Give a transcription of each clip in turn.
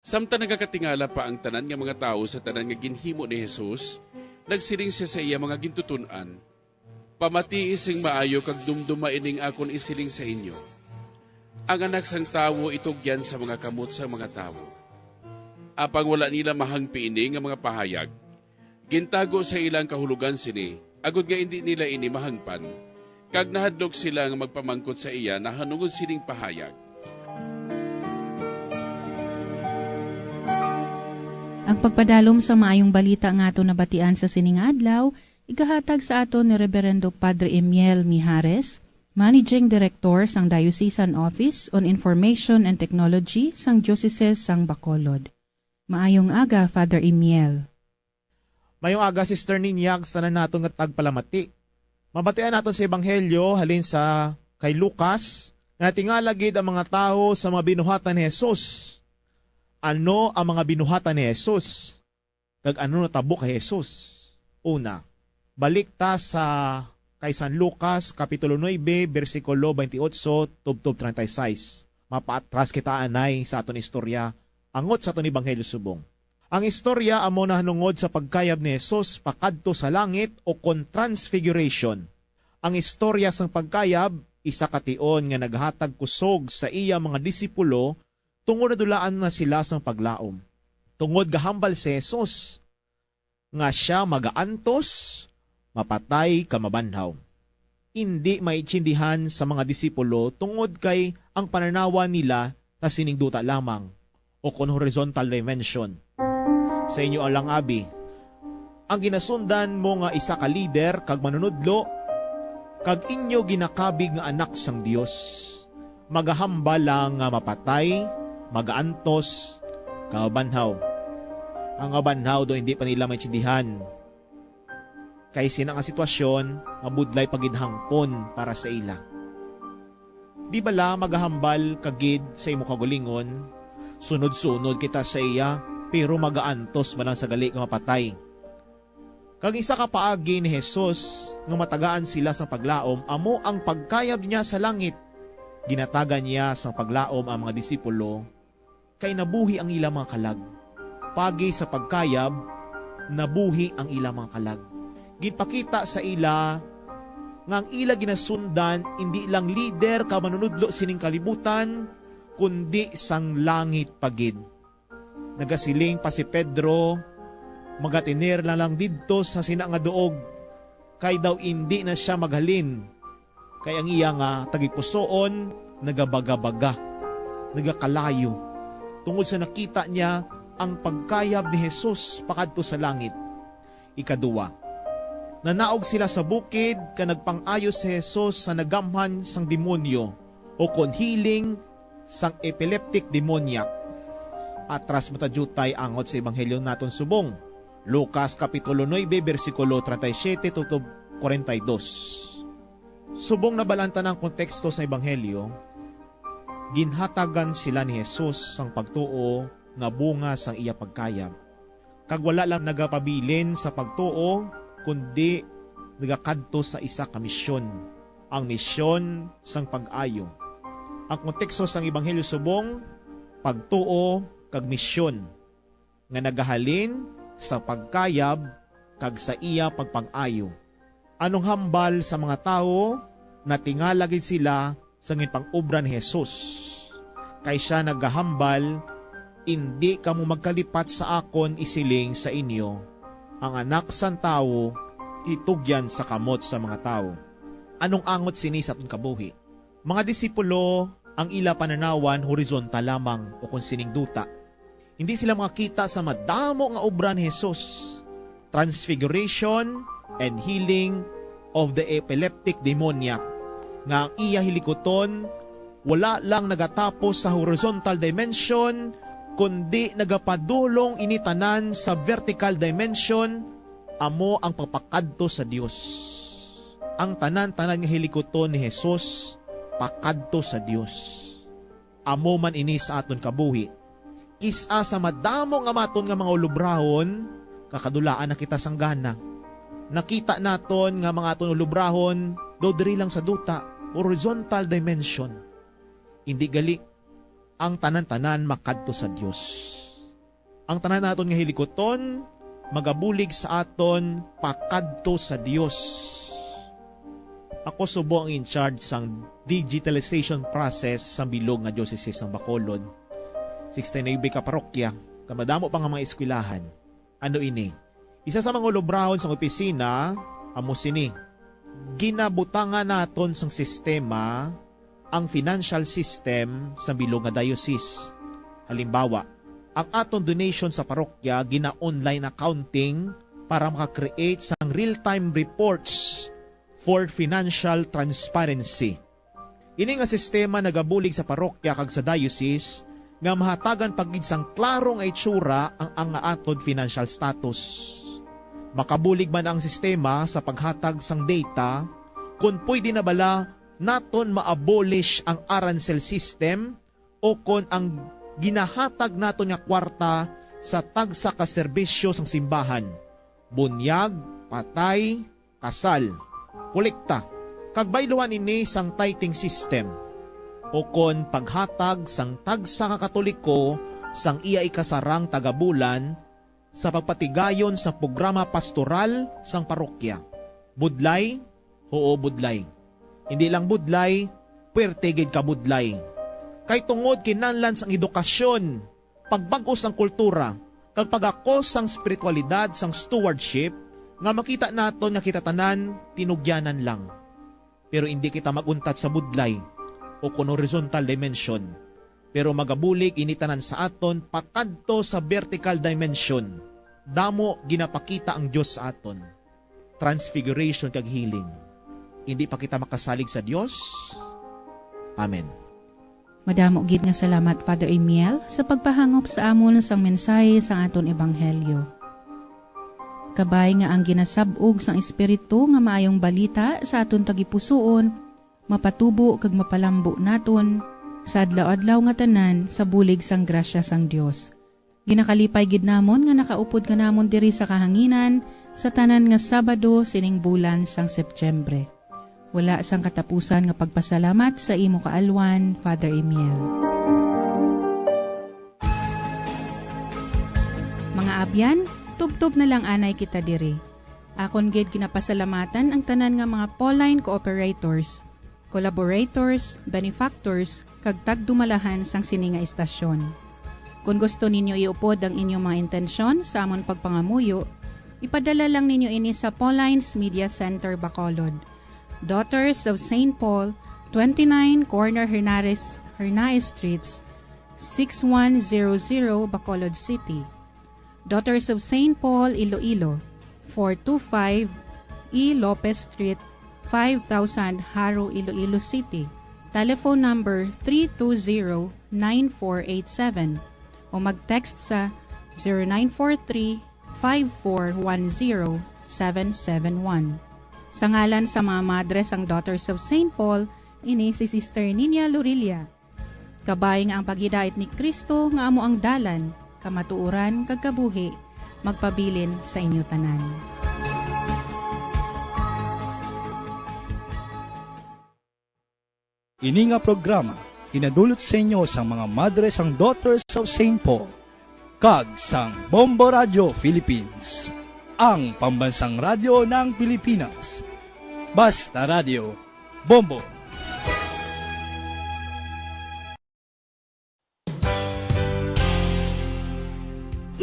Samtang nagakatingala pa ang tanan nga mga tao sa tanan nga ginhimo ni Jesus, nagsiring siya sa iya mga gintutunan. Pamatiis ang maayo kag dumduma ining akon isiling sa inyo. Ang anak sang tawo itugyan sa mga kamot sa mga tawo. Apang wala nila mahangpi ini nga mga pahayag, gintago sa ilang kahulugan sini, agud nga hindi nila ini mahangpan, kag nahadlok sila nga magpamangkot sa iya na hanungod sining pahayag. Ang pagpadalom sa maayong balita nga ato nabatian sa sining adlaw, igahatag sa ato ni Reverendo Padre Emiel Mijares, Managing Director sang Diocesan Office on Information and Technology sang Diocese sang Bacolod. Maayong aga, Father Emiel. Mayong aga, Sister Ninyag, tanan naton nga tagpalamati. Mabatian naton sa Ebanghelyo halin sa kay Lucas, nga tingala gid ang mga tao sa mga binuhatan ni Jesus. Ano ang mga binuhatan ni Jesus? Kag ano natabo kay Jesus? Una, balik ta sa kay San Lucas, Kapitulo 9, versikulo 28, tubtob 36. Mapaatras kita anay sa aton istorya, angot sa aton Ebanghelyo subong. Ang istorya amo na hanungod sa pagkayab ni Jesus pakadto sa langit o kon transfiguration. Ang istorya sang pagkayab, isa kation nga naghatag kusog sa iya mga disipulo tungod na dulaan na sila sang paglaom. Tungod gahambal si Jesus, nga siya magaantos, mapatay, kamabanhaw. Hindi maitsindihan sa mga disipulo tungod kay ang pananawa nila na siningduta lamang o kon horizontal dimension. Sa inyo alang abi, ang ginasundan mo nga isa ka leader kag manunudlo, kag inyo ginakabig nga anak sang Dios. Magahambal lang nga mapatay, magaantos, kabanhaw. Ang abanhaw do hindi pa nila maintindihan. Kay sinang ang sitwasyon, mabudlay pagidhangpon para sa ila. Di bala magahambal kagid sa imo kagulingon, sunod-sunod kita sa iya, pero magaantos man lang sa gali nga mapatay. Kag isa ka paagi ni Jesus, nga matagaan sila sa paglaom, amo ang pagkayab niya sa langit. Ginatagan niya sa paglaom ang mga disipulo, kay nabuhi ang ilang mga kalag. Pagi sa pagkayab, nabuhi ang ilang mga kalag. Ginpakita sa ila, nga ang ila ginasundan, hindi lang lider ka manunudlo sining kalibutan, kundi sang langit pagid. Nagasiling pa si Pedro, magatinir na lang didto sa sinangadoog, kay daw hindi na siya maghalin. Kay ang iya nga tagipusoon, nagabaga-baga, nagakalayo. Tungod sa nakita niya ang pagkayab ni Jesus pakadto sa langit. Ikaduwa, nanaog sila sa bukid ka nagpang-ayos si Jesus sa nagamhan sang demonyo o kon healing sang epileptic demoniac. Atras matadjutay angot sa Ebanghelyo naton subong. Lucas Kapitulo 9, versikulo 37 tutob 42. Subong nabalanta ng konteksto sa Ebanghelyo, ginhatagan sila ni Jesus sang pagtuo nga bunga sang iya pagkayab. Kag wala lang nagapabilin sa pagtuo, kundi nagakadto sa isa ka misyon, ang misyon sang pag-ayo. Ang konteksto sang Ebanghelyo subong, pagtuo kag misyon, nga nagahalin sa pagkayab kag sa iya pagpang-ayo. Anong hambal sa mga tao na tingala gid sila sa pang-obra ni Jesus. Kay siya naghahambal, hindi kamo magkalipat sa akon isiling sa inyo. Ang anak sang tao, itugyan sa kamot sa mga tao. Anong angot sini sa atong kabuhi? Mga disipulo, ang ila pananawan horizontal lamang o kung sining duta. Hindi sila makakita sa madamo nga obra ni Jesus. Transfiguration and healing of the epileptic demoniac. Nga ang iya hilikoton, wala lang nagatapos sa horizontal dimension, kundi nagapadulong initanan sa vertical dimension, amo ang pagpakadto sa Dios. Ang tanan-tanan nga hilikoton ni Jesus, pakadto sa Dios. Amo man ini sa aton kabuhi. Kisa sa madamo nga maton nga mga ulubrahon, kakadulaan na kita sanggana. Nakita naton nga mga aton ulubrahon, do diri lang sa duta, horizontal dimension. Hindi gali ang tanan-tanan makadto sa Dios. ang tanan naton nga hilikoton magabulig sa aton pakadto sa Dios. Ako subo ang in charge sang digitalization process sa bilog nga diocese ng Bacolod. 69 ka parokya, kamadamo pa nga mga eskwelahan. Ano ini? Isa sa mga ulubrahon sa opisina, amo sini. Ginabutangan naton sang sistema ang financial system sa bilog nga diocese. Halimbawa, ang aton donation sa parokya gina-online accounting para maka-create sang real-time reports for financial transparency. Ini nga sistema nagabulig sa parokya kag sa diocese nga mahatagan pagid sang klarong ay itsura ang aton financial status. Makabulig man ang sistema sa paghatag sang data kung pwede na bala naton ma-abolish ang arancel system o kung ang ginahatag naton nga kwarta sa tagsa ka serbisyo sang simbahan, bunyag, patay, kasal, kolekta, kag bayluan ini sang tithing system o kon paghatag sang tagsa ka katoliko sang iya ikasarang tagabulan sa pagpatigayon sa programa pastoral sang parokya. Budlay, oo budlay. Hindi lang budlay, puwertegid ka budlay. Kay tungod kinahanglan sang edukasyon, pagbag-os sang kultura, kag pag-akos sang spiritualidad sang stewardship, nga makita naton nga kita tanan tinugyanan lang. Pero hindi kita maguntat sa budlay o kun horizontal dimension. Pero magabulig initanan sa aton pakadto sa vertical dimension. Damo ginapakita ang Dios sa aton. Transfiguration kag healing. Hindi pa kita makasalig sa Dios. Amen. Madamo gid nga salamat Father Emiel sa pagpahangop sa amon sang mensahe sa aton ebanghelyo. Kabay nga ang ginasabog sang Espiritu nga maayong balita sa aton tagipusoon, mapatubo kag mapalambo naton sa adlaw-adlaw nga tanan sa bulig sang grasya sang Dios. Ginakalipay gid namon nga nakaupod ka namon diri sa kahanginan sa tanan nga Sabado sining bulan sang Setyembre. Wala sang katapusan nga pagpasalamat sa imo kaalwan, Father Emiel. Mga abyan, tubtob na lang anay kita diri. Akon gid ginapasalamatan ang tanan nga mga Pauline cooperators, collaborators, benefactors, kag tagdumalahan sang sini nga istasyon. Kung gusto ninyo iupod ang inyong mga intensyon sa amon pagpangamuyo, ipadala lang ninyo ini sa Pauline's Media Center, Bacolod. Daughters of St. Paul, 29 Corner Hernaez Streets, 6100 Bacolod City. Daughters of St. Paul, Iloilo, 425 E. Lopez Street, 5000 Haro, Iloilo City. Telephone number 320-9487 o mag-text sa 0943-5410-771. Sa ngalan sa mga madres ang Daughters of St. Paul, ini si Sister Nina Lorilia. Kabay nga ang pagidait ni Kristo nga amo ang dalan, kamatuuran kag kabuhi, magpabilin sa inyo tanan. Ini nga programa hinadulot sa inyo sa mga madres ang Daughters of St. Paul kag sang Bombo Radio Philippines, ang pambansang radyo ng Pilipinas. Basta Radio, Bombo.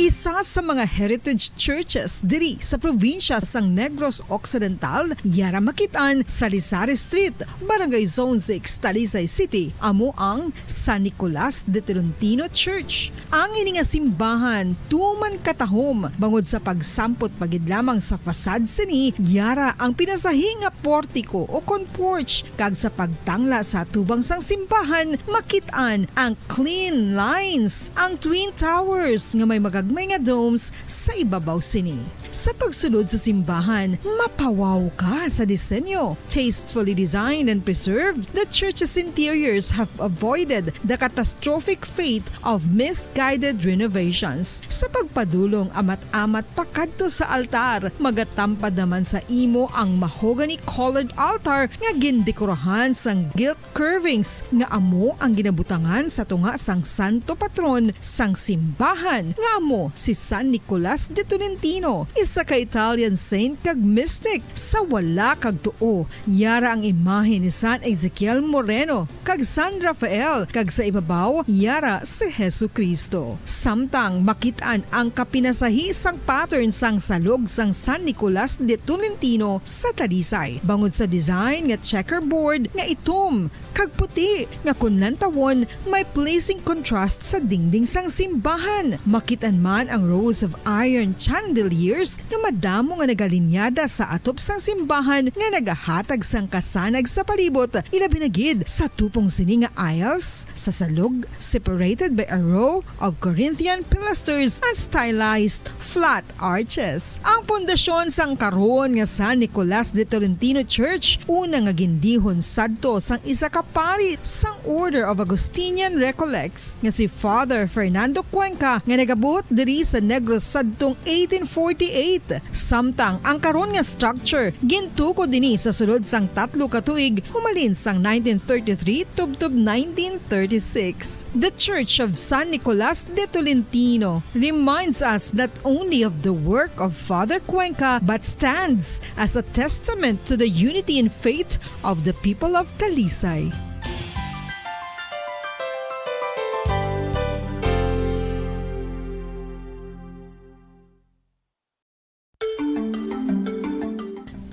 Isa sa mga heritage churches diri sa probinsya sang Negros Occidental, yara makitaan sa Lizares Street, Barangay Zone 6, Talisay City, amo ang San Nicolas de Tolentino Church. Ang ini nga simbahan tuman katahom bangod sa pagsampot pagid lamang sa fasad sini, yara ang pinasahi nga portiko o kon porch, kag sa pagtangla sa tubang sang simbahan makitaan ang clean lines, ang twin towers nga may magagmay nga domes sa ibabaw sini. Sa pagsulod sa simbahan, mapawaw ka sa disenyo. Tastefully designed and preserved, the church's interiors have avoided the catastrophic fate of misguided renovations. Sa pagpadulong amat-amat pakadto sa altar, magatampad naman sa imo ang mahogany colored altar nga gindekorahan sang gilt curvings nga amo ang ginabutangan sa tunga sang santo patron sang simbahan nga amo amo si San Nicolas de Tolentino, isa ka Italian saint kag mystic. Sa wala kag tuo, yara ang imahe ni San Ezekiel Moreno kag San Rafael, kag sa ibabaw yara si Hesu Kristo. Samtang makitaan ang kapinasahi sang pattern sang salog sang San Nicolas de Tolentino sa Talisay. Bangod sa design nga checkerboard nga itom kag puti nga kunlantawon may pleasing contrast sa dingding sang simbahan. Makitan man ang rows of iron chandeliers nga madamo nga nagalinyada sa atop sang simbahan nga nagahatag sang kasanag sa palibot, ilabi na gid sa tupong sini nga aisles sa salog separated by a row of Corinthian pilasters and stylized flat arches. Ang pundasyon sang karon nga San Nicolas de Tolentino Church una nga gindihon sadto sang isa ka pari sang Order of Augustinian Recollects nga si Father Fernando Cuenca nga nagabot diri sa Negros sadtong 1848. Samtang ang karon nga structure gintuko dinhi sa sulod sang 3 ka tuig humalin sang 1933 tubtob 1936. The Church of San Nicolas de Tolentino reminds us not only of the work of Father Cuenca but stands as a testament to the unity and faith of the people of Talisay.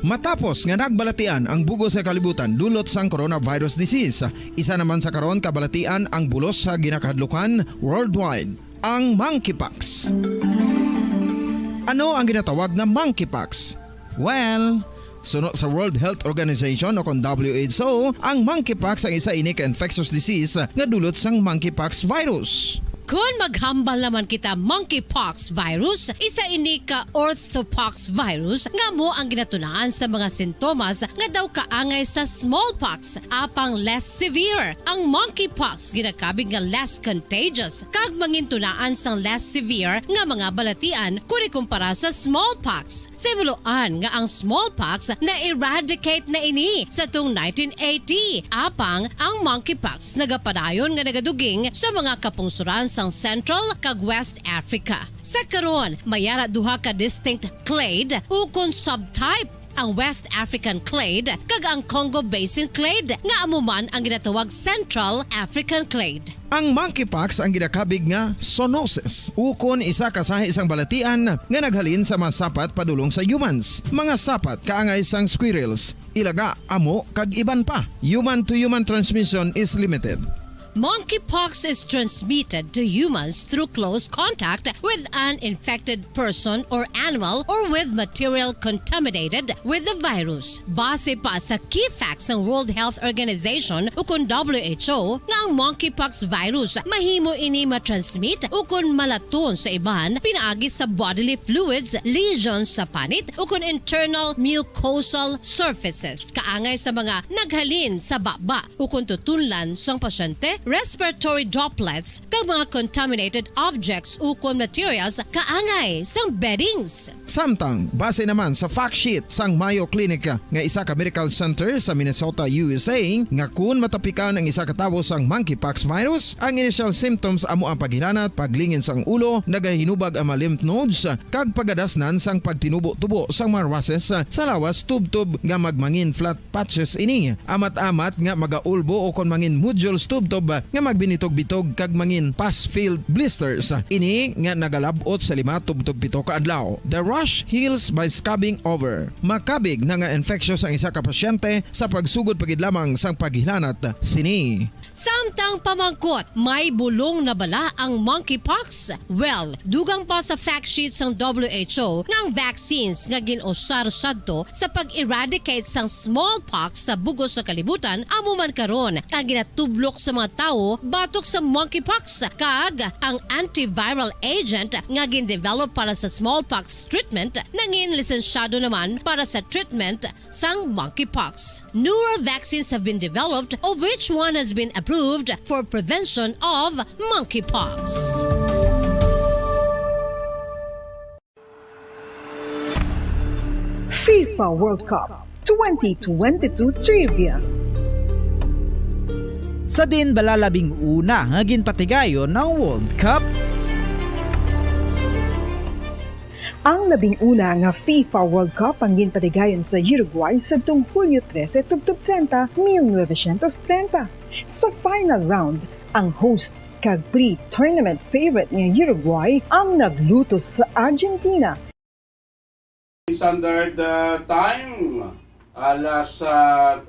Matapos nga nagbalatian ang bugos sa kalibutan dulot sang coronavirus disease, isa naman sa karon kabalatian ang bulos sa ginakahadlukan worldwide, ang monkeypox. Ano ang ginatawag na monkeypox? Well, sunod sa World Health Organization o kung WHO, ang monkeypox ang isa ini ka infectious disease nga dulot sang monkeypox virus. Kung maghambal naman kita monkeypox virus, isa ini ka orthopox virus nga mo ang ginatunaan sa mga sintomas nga daw kaangay sa smallpox, apang less severe. Ang monkeypox ginakabig nga less contagious kag mangintunaan sang less severe nga mga balatian kung ikumpara sa smallpox. Simuloan nga ang smallpox na-eradicate na ini sa tung 1980, apang ang monkeypox nagapadayon nga nagaduging sa mga kapungsuran sang Central kag West Africa. Sa karon, mayara duha ka distinct clade ukon subtype, ang West African clade kag ang Congo Basin clade nga amuman ang ginatawag Central African clade. Ang monkeypox ang ginakabig nga zoonosis, ukon isa ka sa isang balatian nga naghalin sa mga sapat padulong sa humans. Mga sapat kaangay sang squirrels, ilaga, amo kag iban pa. Human to human transmission is limited. Monkeypox is transmitted to humans through close contact with an infected person or animal or with material contaminated with the virus. Base pa sa key facts ng World Health Organization ukon WHO nga ang monkeypox virus mahimo ini matransmit ukon malaton sa iban pinaagi sa bodily fluids, lesions sa panit ukon internal mucosal surfaces kaangay sa mga naghalin sa baba ukon tutunlan sang pasyente, respiratory droplets kag mga contaminated objects ukon materials kaangay sang beddings. Samtang, base naman sa fact sheet sang Mayo Clinic nga isa ka medical center sa Minnesota, USA, nga kung matapikan ang isa ka tawo sang monkeypox virus, ang initial symptoms amo ang paghilanat, paglingin sang ulo, nagahinubag ang mga lymph nodes, kag pagadasnan sang pagtinubo-tubo sang mga rashes sa lawas tubtob nga magmangin flat patches ini. Amat-amat nga magaulbo o kon mangin nodules tubtob nga magbinitog-bitog kag mangin pus-filled blisters. Ini nga nagalabot sa 5 tubtob 7 ka adlaw. The rash heals by scrubbing over. Makabig na nga infectious ang isa ka pasyente sa pagsugod pagid lamang sang paghilanat sini. Samtang pamangkot, may bulong na bala ang monkeypox? Well, dugang pa sa fact sheet ng WHO nga ang vaccines nga ginusar sadto sa pag-eradicate sang smallpox sa bugos sa kalibutan amo man karon ang ginatublok sa mga tao batok sa monkeypox kag ang antiviral agent nga gin-develop para sa smallpox treatment nangin lisensyado naman para sa treatment sang monkeypox. Newer vaccines have been developed of which one has been approved for prevention of monkeypox. FIFA World Cup 2022 Trivia. Sa din balalabing una nga ginpatigayon ng World Cup. Ang 11 nga FIFA World Cup ang ginpatigayon sa Uruguay sa Hulyo 13 tubtob 30, 1930. Sa final round, ang host kag pre-tournament favorite nga Uruguay ang naglutos sa Argentina. Standard time, alas 4:25.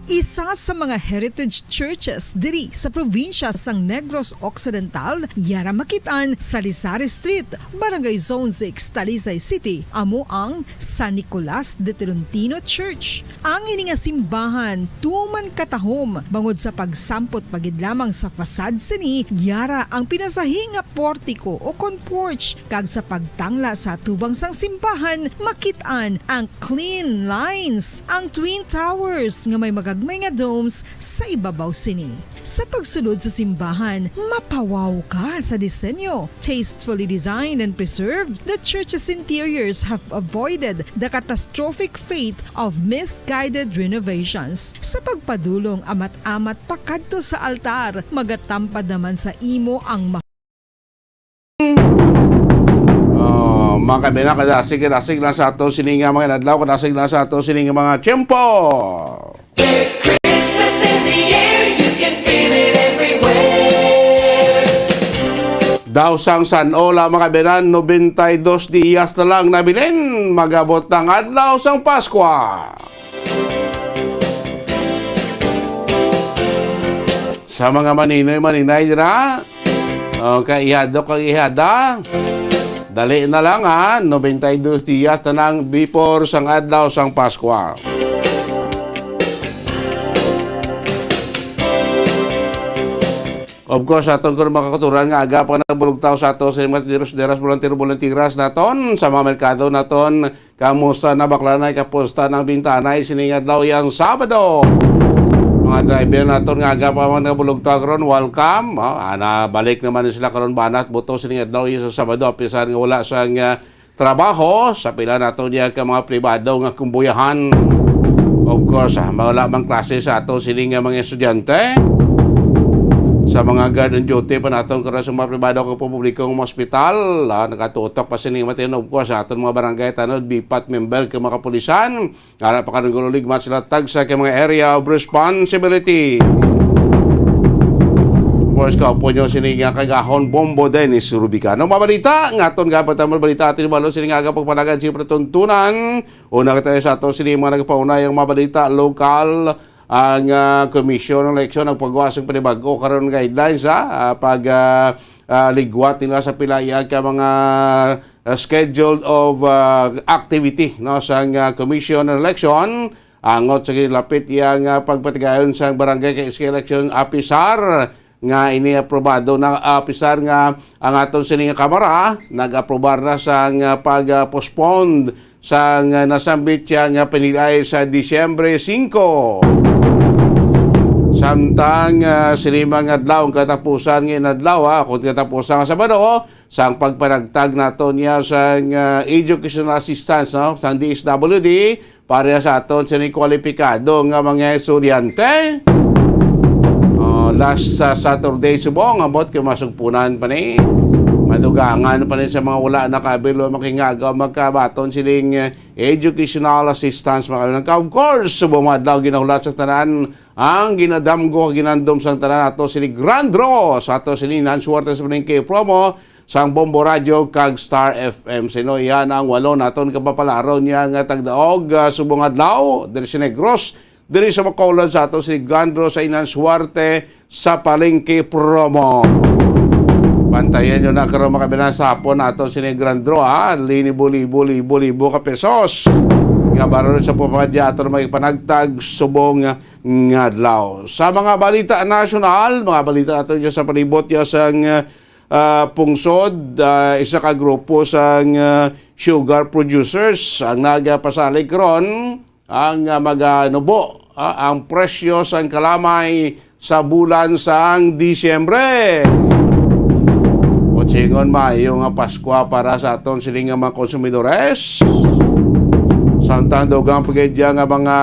Isa sa mga heritage churches diri sa probinsya sang Negros Occidental, yara makitaan sa Lizares Street, Barangay Zone 6, Talisay City, amo ang San Nicolas de Tolentino Church. Ang ini nga simbahan tuman katahom bangod sa pagsampot pagid lamang sa fasad sini, yara ang pinasahi nga portiko o porch kag sa pagtangla sa tubang sang simbahan makitaan ang clean lines, ang twin towers nga may magagmay nga domes sa ibabaw sini. Sa pagsulod sa simbahan, mapawaw ka sa disenyo. Tastefully designed and preserved, the church's interiors have avoided the catastrophic fate of misguided renovations. Sa pagpadulong amat-amat pakadto sa altar, magatampad naman sa imo ang Mga kabina, kadasig lang sa ato sininga mga nadlaw, kadasig lang sa ato sininga mga tiyempo. There's Christmas in the air, you can feel it everywhere. Daw sang San Ola mga kabina, 92 diyas na lang nabilin, magabot ng adlaw sang Pasko. Sa mga maninay dira, kaihado kang ihada, dali na lang 92 diyas na lang before sang adlaw sang Pasko. Of course, aton ko makakaturan nga aga pa nagbulugtaw sa ato sa mga deras volunteers naton sa mga merkado naton, kamusta na baklanay kapusta ng bintanay siningad daw yang Sabado. Mga driver naton nga aga pa mga nagbulugtaw karon, welcome. Balik naman sila karon banat buto siningad daw sa Sabado apisan nga wala sang trabaho sa pila naton diya ka mga pribado nga kumbuyahan. Of course, wala mang klase sa ato sining mga estudyante. Sa mga guard and duty pa natin karon sa mga pribado kong publikong ospital, nakatutok pa sining matin of course sa aton mga barangay tanod bipat member ke mga kapulisan, ara pa kanang gululig mat sila tag sa mga area of responsibility. Of course ka po nyo sining kagahon Bombo Dennis Rubicano. Mabalita ngaton gapat ang mabalita atin balo sining aga pagpanagan siyempre tuntunan. Una ka tayo sa ato sining mga nagpaunay ang mabalita lokal. Ang Commission ng Eleksyon ang pagwasang panibago karon guidelines ligwat nila sa pilaya ka mga scheduled of activity no sa Commission ng Election angot sa lapit yang pagpatigayon sa barangay kay election officer nga iniaprobado na officer nga ang aton sining kamara nag-aprobar na sa pag-postpone sa nasambit nga pinilay sa Disyembre 5. Samtang silimang adlaw ang katapusan ng adlaw kung katapusan sa Sabado sang pagpanagtag nato niya sa educational assistance no sa DSWD para sa aton sining kwalipikado nga mga estudyante. Last Saturday subong abot kay masugpunan pa ni madugangan pa rin sa mga wala nakabilo makingagaw magkabaton siling educational assistance of course bumadlaw ginahulat sa tanan ang ginadamgo ginandom sang tanan ato sini Grand Draw sa ato sini Nansuarte sa Palengke promo sang Bombo Radio kag Star FM sino yan ang walo naton kapapalaro niya nga tagdaog subong adlaw diri sa Negros diri sa Bacolod sa ato sini Grand Draw sa Nansuarte sa Palengke promo. Bantayan nyo na karoon makabilang sa hapon nato sining Grand Draw libo ka pesos nga baron sa pupadyator may panagtag subong ngadlaw. Sa mga balita nasyonal, mga balita nato nyo sa palibot nyo sang pungsod, isa ka grupo sang sugar producers ang nagapasalig karon ang maganubo ang presyo sang kalamay sa bulan sang Disyembre. Singon maayong Pasko para sa aton siling mga konsumidores. Samtang dogang pagedya nga mga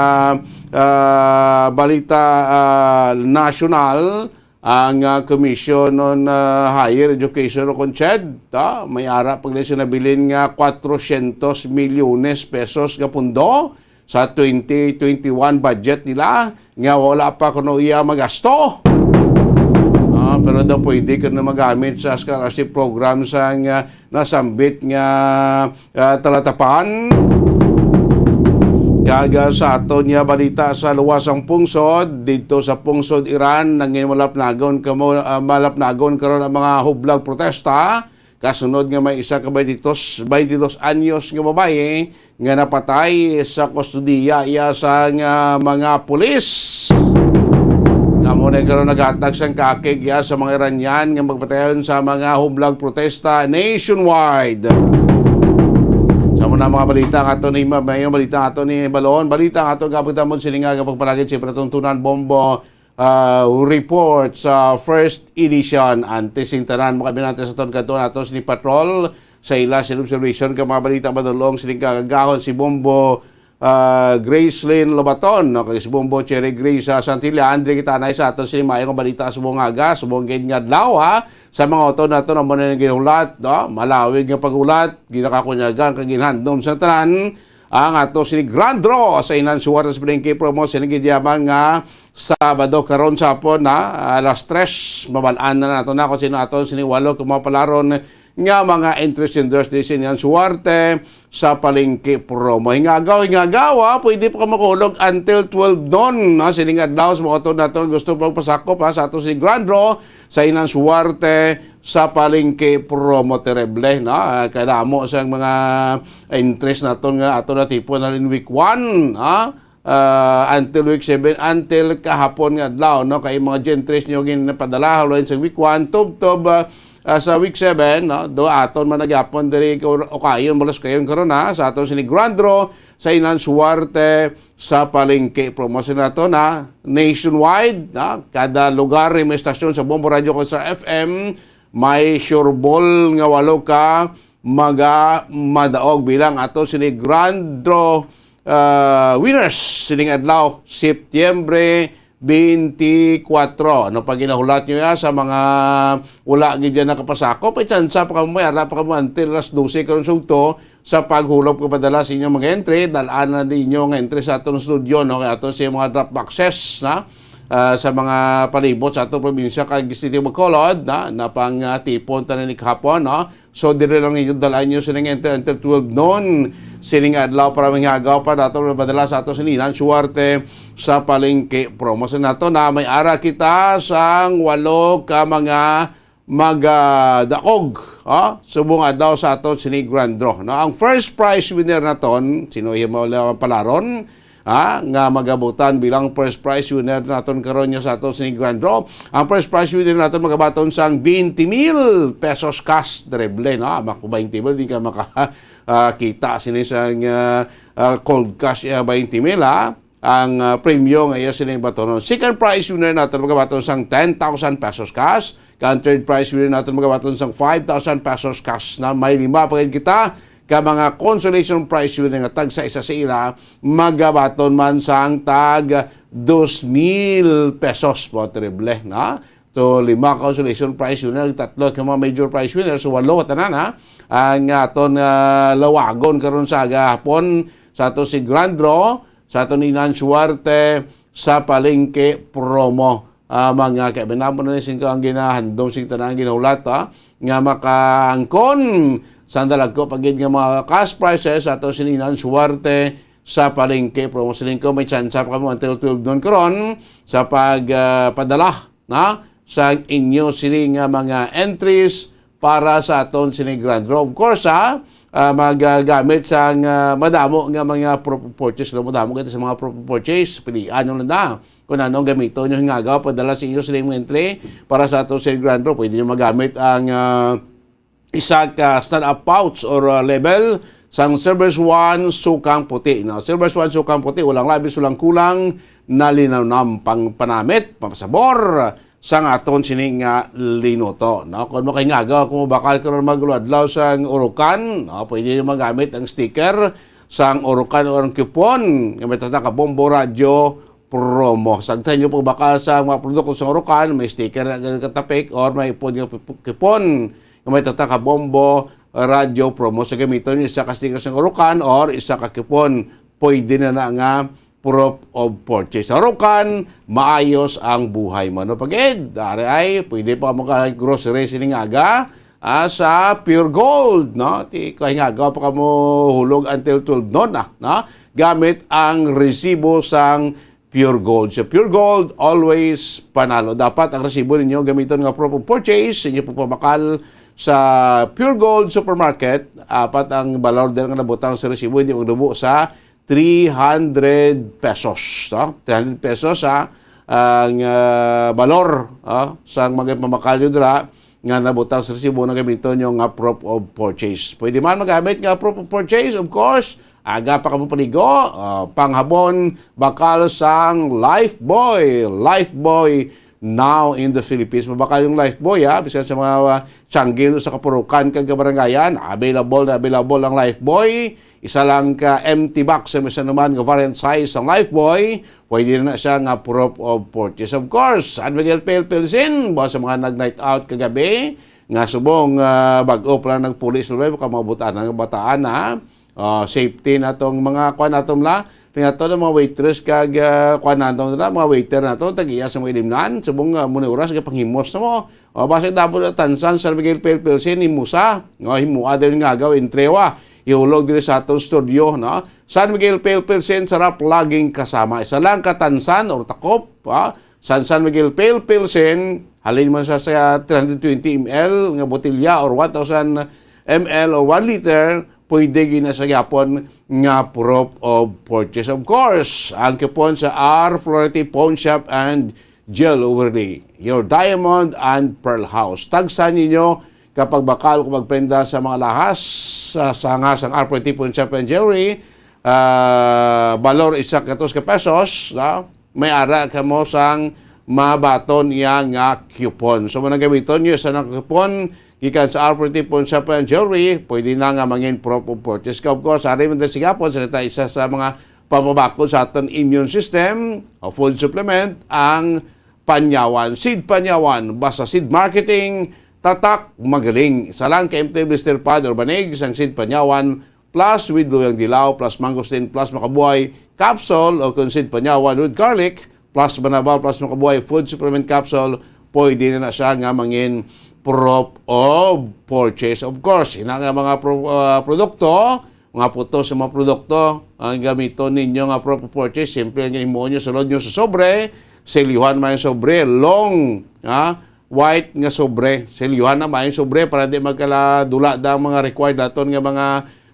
balita nasyonal, ang Commission on Higher Education o CONCHED, may ara pag sinabilin nga 400 milyones pesos nga pundo sa 2021 budget nila nga wala pa kuno iya magasto. Pero daw pwede ka na magamit sa scholarship program sa nasambit nga talatapan. Kaga sa ato niya balita sa luwasang pungsod dito sa pungsod Iran nangin malapnagon karon ang mga hublag protesta kasunod nga may isa ka 22 anyos nga babae nga napatay sa kustodiya iya sa mga pulis. Nga mo na karon naghatag sang kakig iya sa mga Iranian nga magpatayon sa mga hublag protesta nationwide. Sa muna mga balita nga ito ni Mamayong, balita nga ito ni Balon, balita nga ito kapag mo silinga kapag palagit si Pratuntunan Bombo report sa first edition. Antising tanan mo kami natin sa ton kanto nato ni Patrol sa ila sin observation ka mga balita madulong siling kagahon si Bombo Gracelyn Lobaton, kay si Bombo Cherry Grace sa Santilla, Andre Kitanay sa aton si Mayong balita sa buong aga, sa buong ganyan sa mga auto na ito naman na ginulat, malawig nga pagulat, ginakakunyagan, kaginhandom sa tanan, ang ato si Grand Draw sa Inan Suarez Brinque promo sinigidyaman nga Sabado karon sa hapon alas 3 mabalaan na nato na kung sino ato siniwalo kung mapalaron nga mga interest in di Inan Suarte sa palengke promo. Hingagaw, pwede pa ka makulog until 12 noon. Sining adlaw sa mga auto na ito gusto pang pasakop sa ato si Grand Draw sa Inan Suarte sa palengke promo terrible. Kaya mo sa mga interest na ito nga ato na tipo na rin week 1. Until week 7, until kahapon nga adlaw. Kaya mga gentries nyo ginapadala haloin sa week 1, tub-tub sa week 7, do aton man nagyapon diri o kayon balas kayon karon sa aton sini Grand Draw sa Inan Suarte sa palengke promotion nato na nationwide, kada lugar may estasyon sa Bombo Radio ko sa FM may sure ball nga 8 ka madaog bilang ato sini Grand Draw winners sining adlaw Setyembre 24. Ano pag ginahulat nyo sa mga wala gidyan nakapasako, pa tsansa pa kamo mayara pa kamo until alas 12 karon sugto sa paghulop ko padala sa inyong mga entry, dalaan na din inyo nga entry sa atong studio kaya ato sa mga drop boxes sa mga palibot sa atong probinsya kag City of Bacolod na pang tipon tanan ni kahapon so dire lang ninyo dalaan nyo sa entry until 12 noon sining adlaw para manghagaw pa dato padala sa ato sa Inan Suarte sa palengke promo sa nato na may ara kita sang 8 ka mga magdaog subong adlaw sa ato sini Grand Draw. Ang first prize winner naton sino mo palaron nga magabutan bilang first prize winner naton karon nya sa ato sini Grand Draw. Ang first prize winner naton magabaton sang 20,000 pesos cash dreble mako 20,000 di ka kita sinisang cold cash 20,000 ang premyo nga iya sining batonon. Second prize winner natin magabaton sang 10,000 pesos cash. Kan third prize winner natin magabaton sang 5,000 pesos cash na may 5 pagid kita ka mga consolation prize winner nga tag sa isa sa ila magabaton man sang tag 2,000 pesos po terrible So 5 consolation prize winner, 3 ka mga major prize winner, so 8 tanan ang aton lawagon karon sa gahapon sa ato si Grand Draw sa aton Inan Suarte sa palengke promo. Mga kaibigan na sin ko ang ginahandom sing tanan ginahulat nga makaangkon sandalag ko pagid nga mga cash prices sa ato si Inan Suarte sa palengke promo. Siling ko may chance pa kamo until 12 noon karon sa pagpadala sa inyo sini nga mga entries para sa aton sini Grand Draw. Of course, magagamit sa madamo nga mga purchase. Madamo kita sa mga purchase. Pilihan nyo na kung anong gamito nyo hingagaw. Padala sa inyo sini mga entry para sa aton sini Grand Draw. Pwede nyo magamit ang isang stand-up pouch or label sang Silver Swan Sukang Puti. Silver Swan Sukang Puti, walang labis, walang kulang, nalinanam pang panamit, pampasabor, sang aton sining linuto. Kung makingagaw, kung bakal ka rin magluadlaw sang urukan, pwede nyo magamit ang sticker sang urukan o ang coupon. May tataka Bombo Radio promo. Sagtan nyo po baka sa mga produkto sa Orocan, may sticker na katapik or may kipon na may tataka bombo, radio promo sa gamiton isa ka sticker sa Orocan or isa ka kipon. Pwede na nga proof of purchase. Sa Orocan, maayos ang buhay mo. No, pag-ed, ay pwede pa mga-grocery sining aga sa Pure Gold. No? Kahingagaw pa ka mo hulog until 12 noon no? Gamit ang resibo sang Pure Gold. Sa Pure Gold, always panalo. Dapat ang resibo ninyo gamiton nga proof of purchase. Inyo po pamakal sa Pure Gold Supermarket. Apat ang balor din nga nabutang sa resibo. Hindi magdubo sa 300 pesos. No? 300 pesos ang balor sa mga pamakal nyo dira nga nabutang sa resibo na gamiton yung proof of purchase. Pwede man magamit nga proof of purchase, of course. Aga pa ka mo paligo, panghabon, bakal sang Lifebuoy. Lifebuoy now in the Philippines. Mabakal yung Lifebuoy, bisan sa mga tsanggin sa kapurukan kag kabarangayan, available ang Lifebuoy. Isa lang ka empty box sa misa naman nga variant size ang Lifebuoy. Pwede na siya nga proof of purchase. Of course, San Miguel Pale Pilsen, sa mga nag-night out kagabi, nga subong bag-o pala ng pulis, baka mabutaan ng bataan safety na itong mga kuan natom la. Tingnan ito ng mga waitress kag kuan natom na mga waiter na ito, tag-iya sa mga ilimnan, subong muna oras, panghimos na mo. Basta dapat na tansan, San Miguel Pale Pilsen, himusa. Himua din nga gawin trewa. Ihulog din sa atong studio. No? San Miguel Pale Pilsen, sarap laging kasama. Isa lang katansan or takop. San Miguel Pale Pilsen, halin mo sa 320 ml nga botilya or 1,000 ml or 1 liter, pwede ginasagyapon nga proof of purchase. Of course, ang kipon sa R. Flority Pawn Shop and Jewelry, your diamond and pearl house. Tagsan ninyo kapag bakal kung magprenda sa mga lahas sa sangas ang R. Flority Pawn Shop and Jewelry, balor isa katos ka pesos, may ara ka mo sang mabaton iya nga coupon. So, manang gamiton nyo sa nang coupon, gikan sa R. Pawn Shop and Jewelry, pwede na nga mangin proof of purchase. Of course, ari man sigapon, sa isa sa mga pamabako sa aton immune system, o food supplement, ang Panyawan. Seed Panyawan, basta seed marketing, tatak, magaling. Isa lang kay MT Blister Pad or Banig, isang Seed Panyawan, plus with luyang dilaw, plus mangosteen, plus makabuhay capsule, o kung Seed Panyawan with garlic, plus banabal, plus makabuhay food supplement capsule, pwede na siya nga mangin proof of purchase. Of course, ina nga mga produkto, mga puto sa mga produkto, ang gamiton ninyo nga proof of purchase, simple ang imo nyo, sulod nyo sa sobre, selyuhan man yung sobre, long, white nga sobre, selyuhan na man yung sobre, para di magkaladula da mga required naton nga mga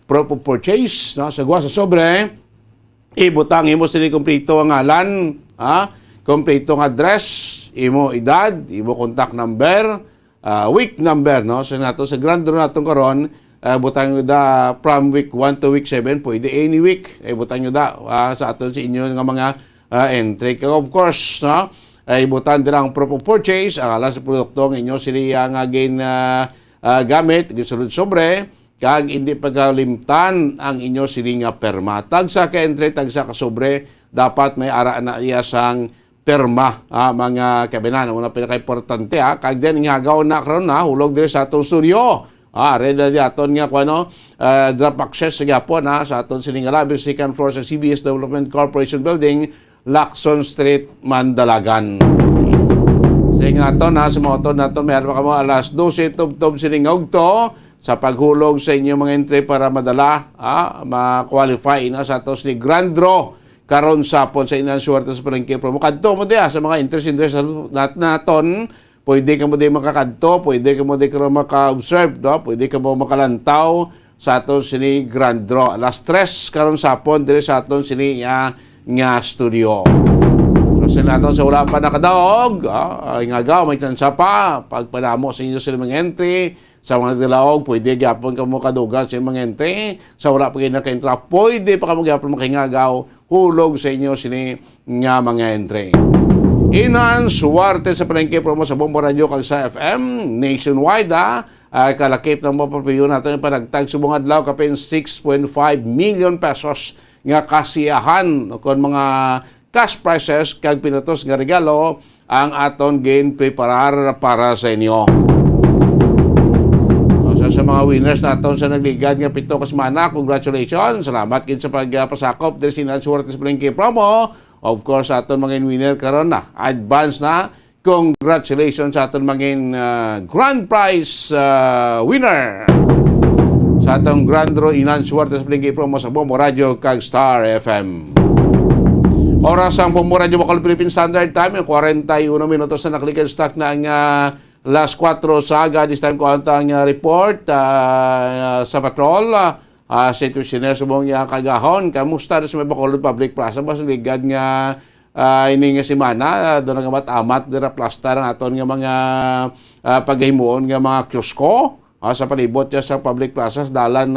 proof of purchase, sagwa sa sobre, ibutang imo sila kompleto ang ngalan, kompleto ang address, imo edad, imo contact number, week number, no? So nato sa grand draw naton karon, butang nyo da from week 1 to week 7, pwede any week, butang nyo da sa aton sa inyo nga mga entry. Of course, no? Butang din ang proof of purchase, ang alam sa produkto ng inyo sila nga gamit, gisulod sobre, kag hindi pagkalimtan ang inyo sila nga perma. Tagsa ka entry, tagsa ka sobre, dapat may ara na iya sang perma, mga kabinan. Ang una pinaka-importante, kag din nga gawin na karon na, hulog din sa atong studio. Ready na aton nga drop access sa Gapon, sa aton siningalabi, second floor sa CBS Development Corporation Building, Lacson Street, Mandalagan. Sa nga aton, sa mga aton naton, mayroon pa kamo alas 12, tub-tub siningog to, sa paghulog sa inyong mga entry para madala, ma-qualify na sa aton si Grand Draw, karon sapon sa inang suwerte sa palengke promo. Kadto mo diya sa mga interest naton, pwede ka mo di makakadto, pwede ka mo di maka-observe, no? Pwede ka mo makalantaw sa aton sini Grand Draw. Alas 3 karon sapon dire sa aton sini nga studio. So sila naton sa wala pa nakadaog, nga gaw may tsansa pa pagpadamo sa inyo sila mga entry. Sa mga dilaog, pwede gyapon ka mo kadugan sa mga entry. Sa wala pa kayo naka-entra, pwede pa ka mo gyapon makingagaw, hulog sa inyo sini nga mga entry. Inan, suwarte sa palengke promo sa Bombo Radio kag sa FM, nationwide kalakip ng mapapiyo natin yung panagtag subong adlaw kapin 6.5 million pesos nga kasiyahan kung mga cash prizes kag pinutos nga regalo ang aton gain preparar para sa inyo. Sa mga winners naton sa nagligad nga 7 ka semana, congratulations. Salamat gid sa pagpasakop diri sa Suertes Palengke promo. Of course, aton mga winner karon na advance na. Congratulations sa aton mga grand prize winner sa atong grand draw inan Suertes Palengke promo sa Bombo Radio kag Star FM. Oras ang Bombo Radio Bacolod Philippine Standard Time, 41 minutos na nakalikan stock na ang last 4 sa aga. This time ko ang report sa patrol. Situasyon na subong niya kagahon. Kamusta na sa may Bacolod Public Plaza? Mas ligad nga ini nga semana. Doon nga amat dira plasta ng aton nga mga paghimuon nga mga kiosko. Sa palibot niya sa Public Plaza, dalan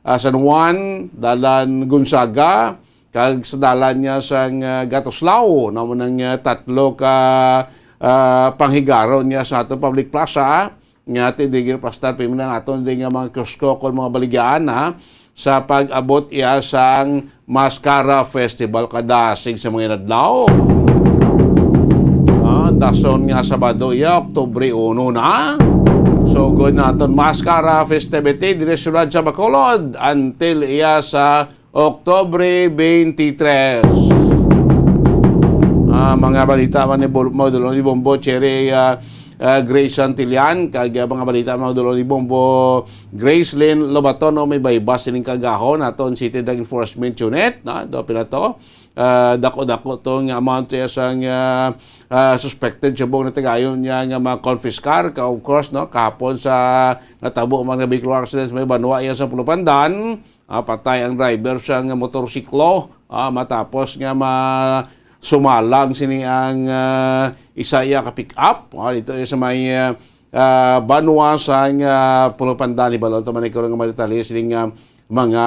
San Juan, dalan Gonzaga, kag sa dalan niya sa Gatoslao, naman ang 3 ka panghigaron niya sa atong Public Plaza, nga tindigil pastar piminang aton din nga mga kiosko kon mga baligyan sa pag-abot iya sang Mascara Festival kadasig sa mga adlaw. Dason nga Sabado iya, Oktubre 1 na. So good naton Mascara Festivity dire sulad sa Bacolod until iya sa Oktubre 23. Mga balita man ni Modulo ni Bombo Cherry Grace Santillan, kag mga balita Modulo ni Bombo Gracelyn Lobaton o may baybas sining kagahon aton City Drug Enforcement Unit na do pila to. Dako-dako tong amount sang suspected subong na tagayon niya nga ma-confiscar ka, of course no kahapon sa natabo mga vehicle accidents may banwa iya sa Pulupandan. Patay ang driver sa motorsiklo matapos nga sumalang sini ang isa iya ka pick up dito sa may banwa sa Pulupandan ibalon ta man ikaw nga malitali sining mga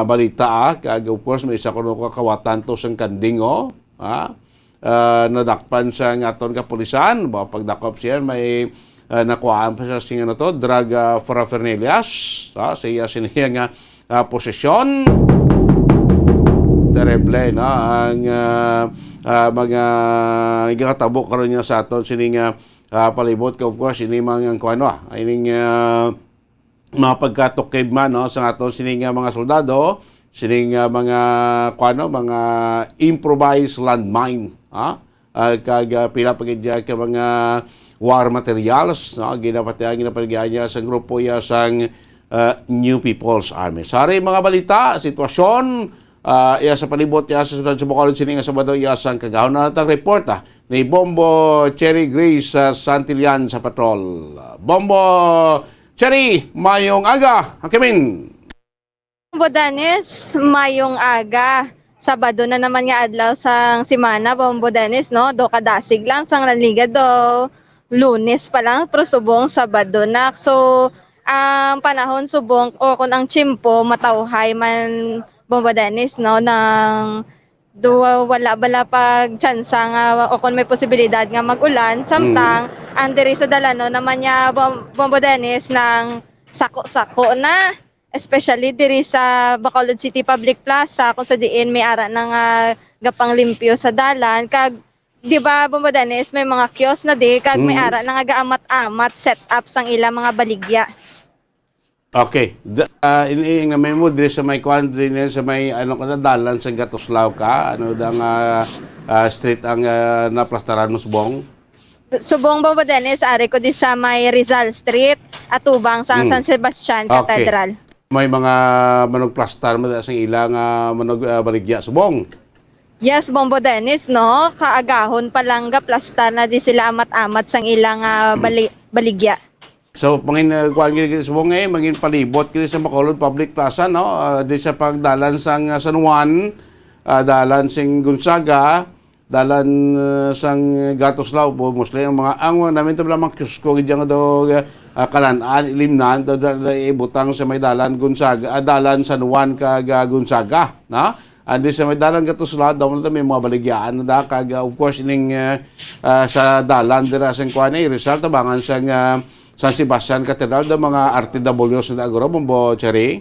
balita kag of course may isa kuno kakawatan to sang kandingo nadakpan sa aton kapulisan pagdakop siya may nakuhaan pa sa singa to drug paraphernalias sa iya siniya nga posisyon terrible na ang mga igakatabo karon niya sa aton sining palibot ka of course ini mga kuano ining mga pagkatukib man sa aton sining mga soldado sining mga kuano mga improvised landmine kag pila pagidya ka mga war materials ginapatihan niya sa grupo ya sang New People's Army. Sari mga balita, sitwasyon iya sa palibot iya sa sulod sa Bacolod sining Sabado iya sang kagahon na natang report ni Bombo Cherry Grace Santillan sa patrol. Bombo Cherry, mayong aga, Hakimin. Bombo Dennis, mayong aga. Sabado na naman nga adlaw sang semana, Bombo Dennis, no? Do kadasig lang sang Liga do. Lunes pa lang, pero subong Sabado na. So, ang panahon subong o kung ang chimpo matawhay man Bombo Dennis no nang wala bala pag tsansa nga o kung may posibilidad nga magulan samtang ang diri sa Dalano naman niya Bombo Dennis ng sako-sako na especially diri sa Bacolod City Public Plaza kung sa diin may ara ng gapang limpyo sa dalan kag di ba Bombo Dennis may mga kiosk na di kag may ara nga gaamat-amat set up sang ila mga baligya. Okay. Iniing naman mo diri sa may country sa may dalan sa Gatoslao ka ano dang street ang naplastaran mo subong? Subong Bombo Dennis ari ko di sa may Rizal Street atubang sa San Sebastian Cathedral. May mga manog plastar mo sa ilang manog baligya subong. Yes, Bombo Dennis, no? Kaagahon pa lang ga plastar na di sila amat-amat sang ilang baligya. So, kuhaan kini subong mangin palibot kini sa Bacolod Public Plaza, no? Di sa pagdalan sang San Juan, dalan sing Gonzaga, dalan sang Gatoslao, mostly ang mga namin ito lang mga kiosko diyan do kalanaan ilimnan do ibutang sa may dalan Gonzaga, dalan San Juan kag Gonzaga, na? Andi sa may dalan Gatoslao, daw na may mga baligyaan da kag of course ining sa dalan dira sang kuan Rizal tabangan sang San Sebastian Cathedral do mga RTWs na agro Bombo Cherry.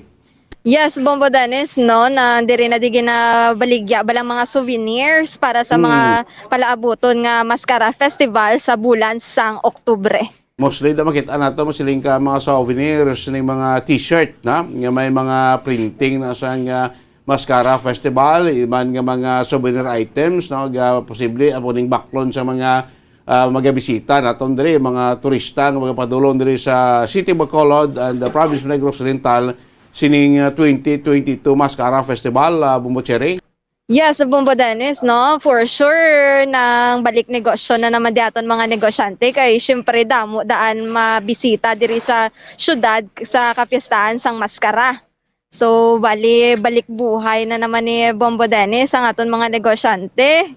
Yes, Bombo Danes, no, na diri na di ginabaligya balang mga souvenirs para sa mga palaabuton nga Mascara Festival sa bulan sang Oktubre. Mostly da makita nato mo siling ka mga souvenirs ni mga t-shirt na nga may mga printing na sa nga Mascara Festival, iban nga mga souvenir items no ga posible aponing baklon sa mga magabisita naton diri mga turista nga magapadulong diri sa City of Bacolod and the province of Negros Oriental sining 2022 Mascara Festival, Bombo Cherry. Yes, Bombo Danes, no, for sure nang balik negosyo na naman diaton mga negosyante kay syempre damo daan mabisita diri sa syudad sa kapistahan sang Mascara. So balik buhay na naman ni Bombo Danes ang aton mga negosyante.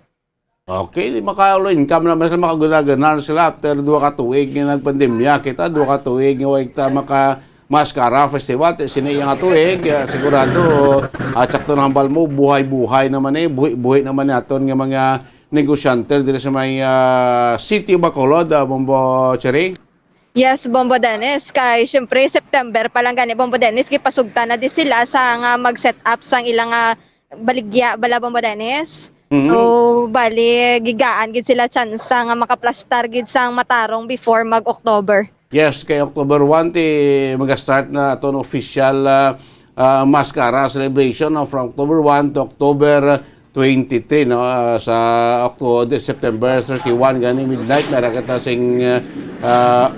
Okay, di makaulo income na mas makaguna-gunar sila after 2 ka tuig nga nagpandemya. Kita 2 ka tuig nga wag ta maka Mascara Festival, sinayang nga tuig, sigurado, tsakto ng hambal mo, buhay-buhay naman buhay naman natin ng mga negosyante dito sa may City of Bacolod, Bombo Cherry. Yes, Bombo Danes, kay syempre September pa lang gani Bombo Danes kipasugta na di sila sa nga mag-set up sang ilang baligya bala Bombo Danes. So bali gigaan gid sila chance nga makaplastar gid sang matarong before mag-October. Yes, kay October 1 mag-start na ito official Mascara celebration from October 1 to October 23 no sa September 31 gani midnight meron katasing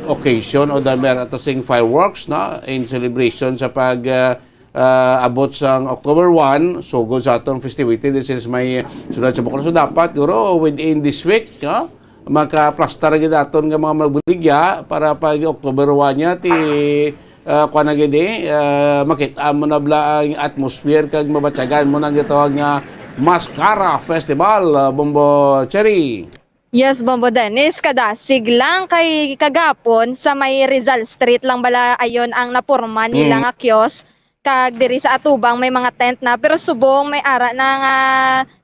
occasion o da meron katasing fireworks no in celebration sa pag abot sang October 1 sugod sa atong festivity this is may sunod sa Bacolod so dapat guro within this week no makaplastar gid aton nga mga magbuligya para pag October 1 nya ti kuan na gid makita mo na bla ang atmosphere kag mabatyagan mo nang gitawag nga Mascara Festival, Bombo Cherry. Yes, Bombo Dennis, kadasig lang kay kagapon sa may Rizal Street lang bala ayon ang napurma nila nga kiosk. Kag diri sa atubang may mga tent na pero subong may ara na nga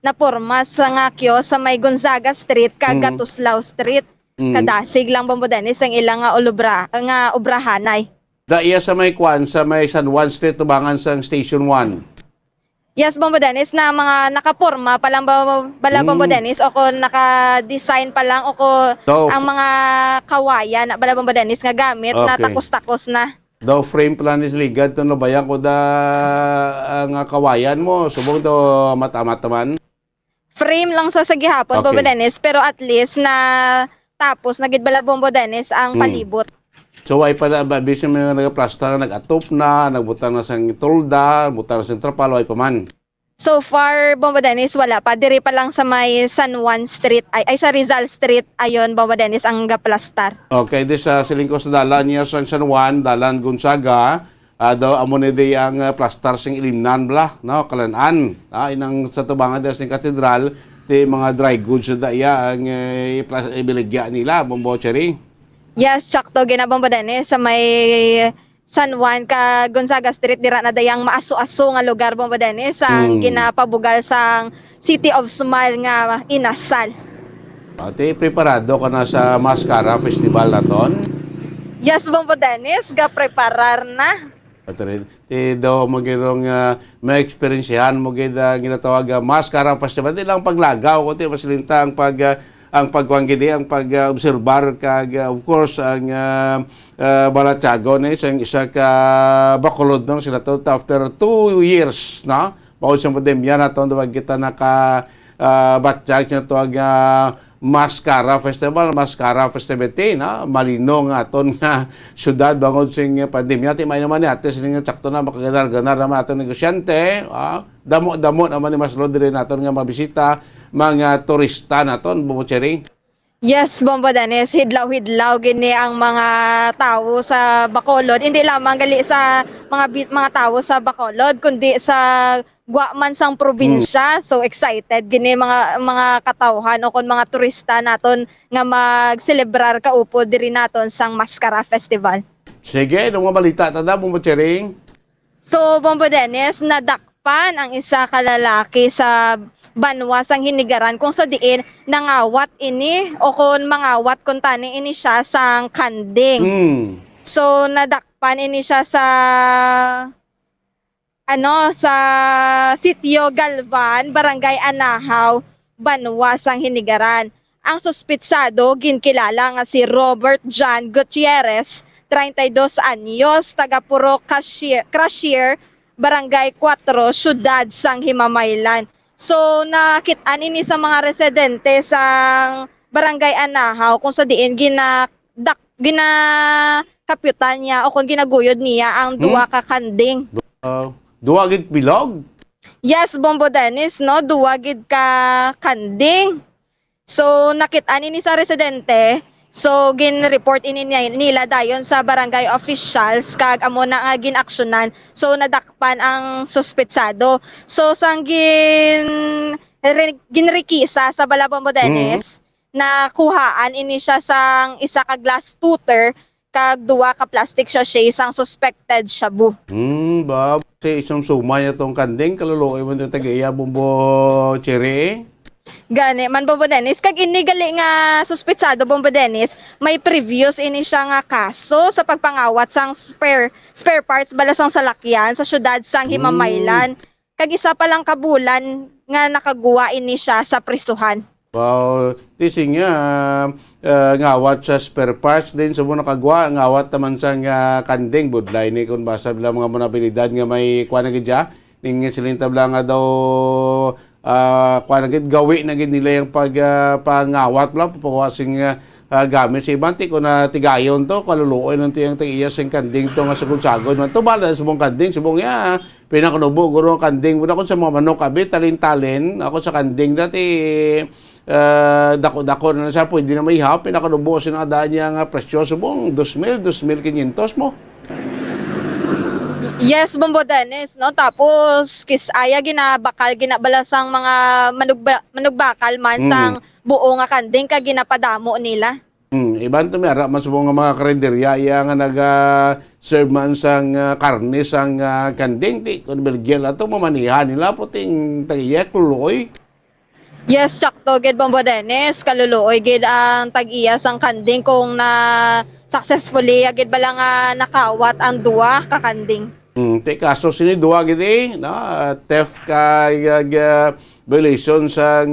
napurma sa nga kiosk sa may Gonzaga Street kag Gatuslao Street. Kadasig lang Bombo Dennis ang ilang nga obrahanay. Da iya sa may kwan sa may San Juan Street tubangan sa Station 1. Yes, Bombo Dennis, na mga nakapurma pa lang bala Bombo Dennis o kung naka-design pa lang o kung ang mga kawayan bala Bombo Dennis nga gamit na takos-takos na. Daw frame plan is ligad to nabayan ko da ang kawayan mo subong to mata-mataman. Frame lang sa gihapon Bombo Dennis pero at least na tapos nagid bala Bombo Dennis ang palibot. So ay pa bisyo may nagaplastar nag-atop na, nagbutang na sang tolda, butang na sang trapalo ay paman. So far, Bombo Dennis, wala pa. Diri pa lang sa may San Juan Street, ay sa Rizal Street, ayon, Bombo Dennis, ang gaplastar. Okay, this sa silingko sa dalan niya sa San Juan, dalan Gonzaga, daw amo ni di ang plastar sing ilimnan bla, no, kalanan. Inang sa tubangan da sing katedral, ti mga dry goods da iya ang ibiligya nila, Bombo Cherry. Yes, sakto gina Bombo Dennis, sa may San Juan ka Gonzaga Street dira na dayang maaso-aso nga lugar Bombo Dennis ang ginapabugal sang City of Smile nga inasal. Ate, preparado ka na sa Mascara Festival na ton? Yes, Bombo Dennis, ga-preparar na. Ate, daw magirong may experiensyahan mo ginatawag Mascara Festival. Di lang paglagaw, kundi masilintang ang pagwanggidi, ang pag-obserbar kag of course ang Balatyago na isang isa ka Bacolod no sila to after 2 years na bawod sa pandemya na to wag kita naka batjag sa to ang Mascara Festival na malino nga aton nga syudad bangod sing pandemya ti may naman ni ate sing sakto na makaganar-ganar naman aton negosyante damo naman ni maslod din naton nga mabisita mga turista naton Bombo Cherry. Yes, Bombo Dennis, hidlaw-hidlaw gini ang mga tao sa Bacolod. Hindi lamang gali sa mga tao sa Bacolod, kundi sa Guaman sang probinsya. So excited gini mga katawhan o kon mga turista naton nga mag-celebrar kaupo diri naton sang Mascara Festival. Sige, mga balita tada Bombo Cherry. So Bombo Dennis, nadakpan ang isa ka lalaki sa Banwa sang Hinigaran kung sa diin nangawat ini o kung mangawat kung tani ini siya sang kanding. So nadakpan ini siya sa sa Sitio Galvan, Barangay Anahaw, Banwa, sang Hinigaran. Ang suspitsado ginkilala nga si Robert John Gutierrez, 32 anyos, taga Puro Cashier, Barangay 4, Syudad sang Himamaylan. So nakit-an ini sa mga residente sang Barangay Anahaw kung sa diin ginakapyutan niya o kung ginaguyod niya ang duwa ka kanding. Duwagit bilog? Yes, Bombo Dennis, no? Duwagid ka kanding. So, nakit-an ini sa residente. So, gin-report ini nila dayon sa barangay officials kag amo na nga ginaksyonan. So, nadakpan ang suspetsado. So, sang ginrikisa sa Balabombo Dennis, na kuhaan ini siya sang isa ka glass tutor kag duwa ka plastic sachet sang suspected shabu. Bab. Kasi isang sumay na itong kanding, kaluluoy mo itong tagaya, Bombo Cherry. Gani, man Bombo Dennis, kag inigali nga suspitsado Bombo Dennis, may previous ini siya nga kaso sa pagpangawat sang spare parts balasang salakyan sa syudad sang Himamaylan. Kag isa pa lang kabulan nga nakaguwa ini siya sa prisuhan. Wow, tising nga, ngawat sa spare parts din sa muna kagwa, ngawat naman sa kanding, budlay ni kung basa bilang mga manabilidad nga may kuha na gidya, ning silintab lang nga daw kuha na gid, gawi na gid nila yung pangawat lang, papawasing gamit sa ibang ko na tigayon to, kaluluoy ng tiyang tigiyas yung kanding to nga sagod-sagod. To bala sa mong kanding, subong ya, pinakanubo, guro ang kanding, muna ko sa mga manok kabit, talin-talin, ako sa kanding dati, dako-dako na siya, pwede na may hap, pinakanubo sinada niya nga presyo, subong 2,500 mo. Yes, Bombo Dennis, no? Tapos kisaya ginabakal ginabalasang mga manugbakal man sang buo nga kanding kag ginapadamo nila. Iban to mera mas nga mga karinderya iya nga serve man sang karne sang kanding ti kun Belgian ato mamanihan nila puting tagiyek luloy. Yes, sakto gid Bombo Dennis, kaluluoy gid ang tag-iya sang kanding kung na successfully agid bala nga nakawat ang duwa ka kanding. Te kaso sini duwa gid na theft kay violation sa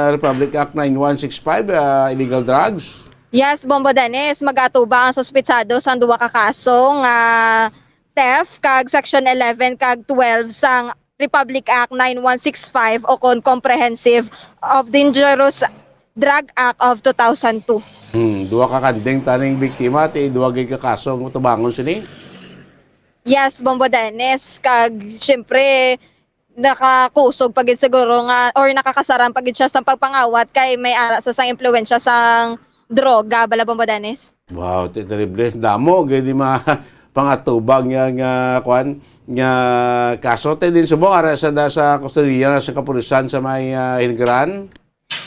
Republic Act 9165 illegal drugs. Yes, Bombo Dennis, mag-atuba ang suspitsado sa duwa ka kaso nga theft kag section 11 kag 12 sang Republic Act 9165 o kon Comprehensive of Dangerous Drug Act of 2002. Duwa ka kanding taning biktima ti duwa gid ka kaso nga tubangon sini. Yes, Bombo Dennis, kag syempre nakakusog pagid siguro nga or nakakasaran pagid siya sa pagpangawat kay may ara sa sang impluwensya sang droga bala Bombo Dennis. Wow, terrible. Damo gid di pangatubang nga kwan nga kaso te din subong ara sa kustodiya sa kapulisan sa may Hinigaran.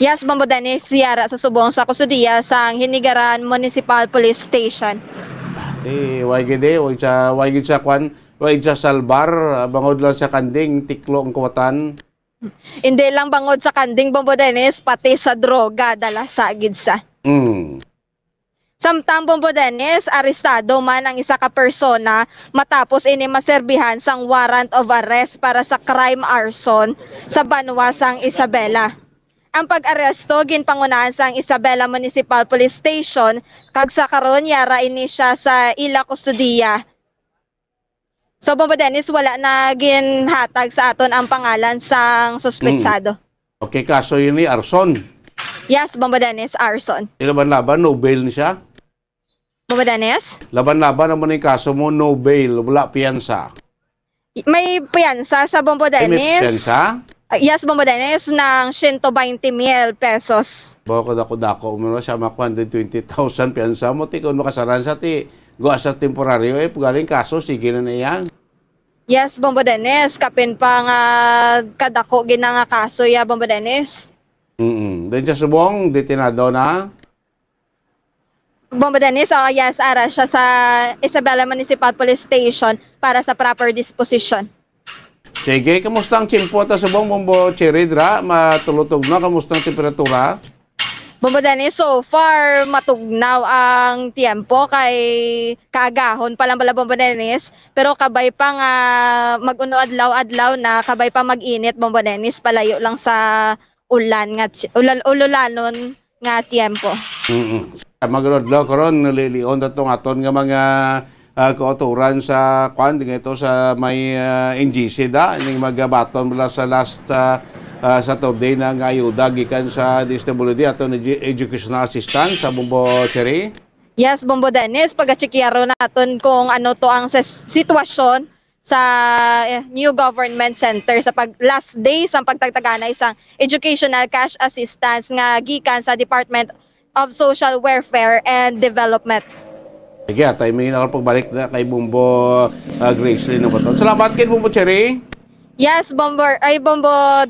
Yes, Bombo Dennis, siyara sa subong sa kustodiya sang Hinigaran Municipal Police Station. Way gid sa kwan, way sa salbar, bangod lang sa kanding, tiklo ang kuwatan. Hindi lang bangod sa kanding Bombo Dennis, pati sa droga dala sa gid sa. Samtang Bombo Dennis, arestado man ang isa ka persona matapos ini maserbihan sang warrant of arrest para sa crime arson sa Banwa sang Isabela. Ang pag-aresto ginpangunahan sang Isabela Municipal Police Station kag sa karon yara ini siya sa ila kustodiya. So Bombo Dennis, wala na ginhatag sa aton ang pangalan sang suspetsado. Okay, kaso yun ni arson. Yes, Bombo Dennis, arson. Laban-laban, no bail ni siya. Bombo Dennis? Laban-laban naman yung kaso mo, no bail, wala piyansa. May piyansa sa Bombo May Dennis. piyansa? Yes, Bombo Dennis, ng 120,000 pesos. Bako dako umano siya makuha 120,000 piyansa mo, ti kung makasaran sa ti, gawa sa temporaryo, pagaling kaso, sige na yan. Yes, Bombo Dennis, kapin pa nga kadako gina nga kaso ya Bombo Dennis. Then siya subong, detinado na. Bombo Dennis, yes, ara siya sa Isabela Municipal Police Station para sa proper disposition. Sige, kamusta ang tsimpo ta subong Bombo Cherry dra? Matulutog na, kamusta ang temperatura? Bombo Dennis, so far matugnaw ang tiempo kay kaagahon pa lang bala Bombo Dennis, pero kabay pa nga mag-uno adlaw-adlaw na kabay pa mag-init Bombo Dennis, palayo lang sa ulan nga ululanon nga tiempo. Magrodlo karon nililion datong aton nga mga kauturan sa kwan ito sa may NGC da ning magabaton mula sa last sa top day ng ayuda gikan sa DSWD ato educational assistance sa Bombo Cherry. Yes, Bombo Dennis, pag-achikyaro naton kung ano to ang sitwasyon sa new government center sa last day sa pagtagtaganay sa educational cash assistance nga gikan sa Department of Social Welfare and Development. Sige, tayo may nakapagbalik na kay Bombo Grace Lino Baton. Salamat kay Bombo Cherry. Yes, Bombo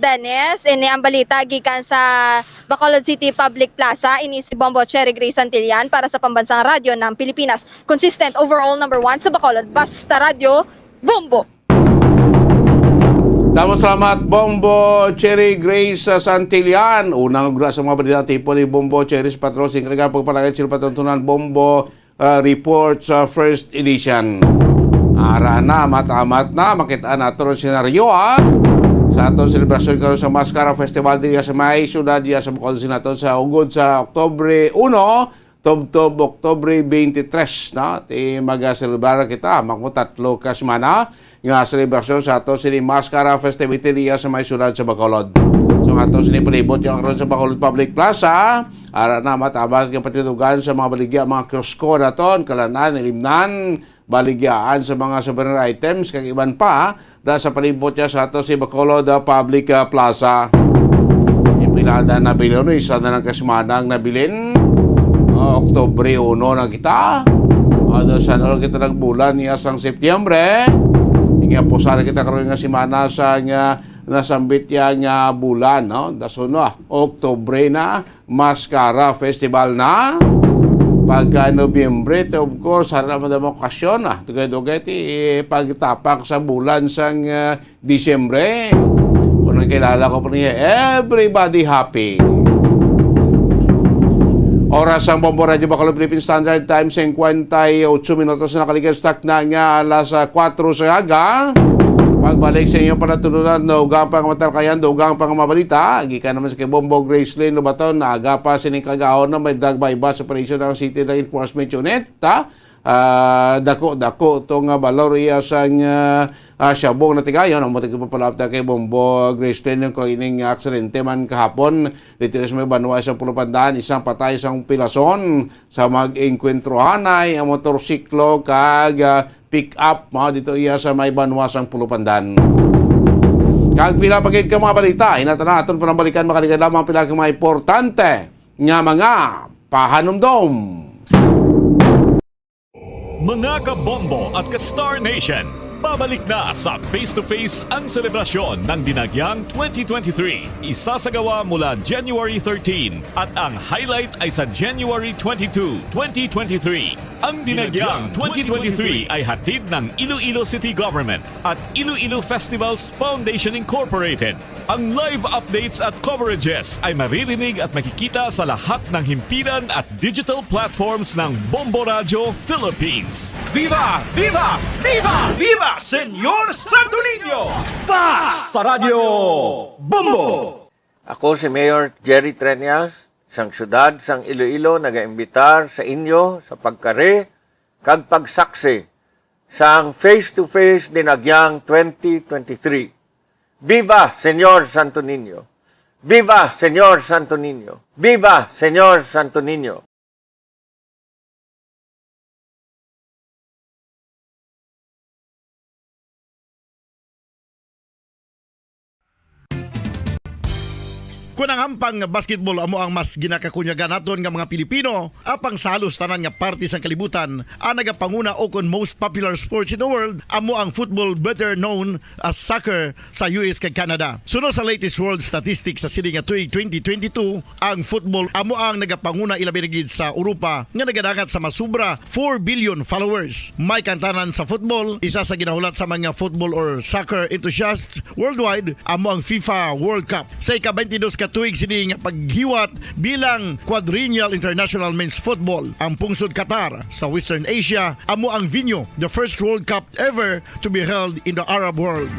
Dennis, ini ang balita gikan sa Bacolod City Public Plaza, ini si Bombo Cherry Grace Santillan para sa Pambansang Radyo ng Pilipinas. Consistent overall number 1 sa Bacolod, basta radyo, Bombo. Salamat Bombo Cherry Grace Santillan. Unang gura sa mga balita tipo ni Bombo Cherry Patros, yung kagagang pagpalagay sila patuntunan Bombo Report sa first edition. Ara na, matamat na, makita nato ang senaryo sa atong selebrasyon karon sa Mascara Festival diya sa may syudad diya sa Bacolod naton sa ugod sa Oktubre 1 tubtob Oktubre 23 na ti maga-celebrar kita magmutatlo ka semana nga selebrasyon sa atong sini Mascara Festivity diya sa may syudad sa Bacolod. So atong sini palibot yung karon sa Bacolod Public Plaza. Ara na matabas nga patidugan sa mga baligya mga kiosko naton kalanan ilimnan baligyaan sa mga souvenir items kag iban pa dahil sa palibot niya sa ato si Bacolod Public Plaza. Ipilada na bilyon, isa na ng kasimanang nabilin. Oktubre 1 na kita. Sa nalong kita nagbulan niya sang Setyembre. Hinga po sana kita karoon nga simana sa nga nasambit yan nga bulan. No? Daso no, Oktubre na, Mascara Festival na. Pagka Nobyembre, of course, harap mo naman okasyon. Tugay-tugay, pagtapak sa bulan sang Disyembre. Kung ang kilala ko po niya, everybody happy. Oras ang Bombo Radio Bacolod Philippine Standard Time, 58 minutos na nakaligas tak na nga alas 4 sa aga. Pagbalik sa inyong panatununan, naugang pang matalkayan, naugang pang mabalita. Gikan naman sa kay Bombo Grace Lino Baton, naaga pa sinikagaon na may drug bypass operation ng City Drug Enforcement Unit. Dako itong balor iya sang Shabong na tigayon. Ang matig papalapta kay Bombo Grace Lino kung ining aksidente man kahapon. Dito sa may banwa isang pulupandaan, isang patay, isang pilason. Sa mag-enkwentruhanay, ang motorsiklo kag pick up dito iya sa may banwasang pulupandan. Kag pila pagid ka mga balita, hinatana aton panambalikan makalikan lamang pila ka mga importante nga mga pahanumdom. Mga kabombo at ka-Star Nation, babalik na sa face-to-face ang selebrasyon ng Dinagyang 2023. Isasagawa mula January 13 at ang highlight ay sa January 22, 2023. Ang Dinagyang 2023 ay hatid ng Iloilo City Government at Iloilo Festivals Foundation Incorporated. Ang live updates at coverages ay maririnig at makikita sa lahat ng himpilan at digital platforms ng Bombo Radio Philippines. Viva! Viva! Viva! Viva! Senyor Santo Niño! Basta Radio Bombo! Ako si Mayor Jerry Treñas, sang syudad sang Iloilo, nagaimbitar sa inyo sa pagkare kag pagsaksi sang face-to-face Dinagyang 2023. Viva Senyor Santo Niño! Viva Senyor Santo Niño! Viva Senyor Santo Niño! Kung ang ampang basketball amo ang mas ginakakunyagan naton nga mga Pilipino, apang salos tanan nga parte sang kalibutan, ang nagapanguna o kon most popular sports in the world, amo ang football, better known as soccer sa US kag Canada. Sunod sa latest world statistics sa sini nga tuig 2022, ang football amo ang nagapanguna ilabi gid sa Europa nga nagadagat sa masubra 4 billion followers. May kantanan sa football, isa sa ginahulat sa mga football or soccer enthusiasts worldwide, amo ang FIFA World Cup. Sa ika-22 katuig sini nga paghiwat bilang quadrennial international men's football. Ang pungsod Qatar sa Western Asia amo ang venue, the first World Cup ever to be held in the Arab world.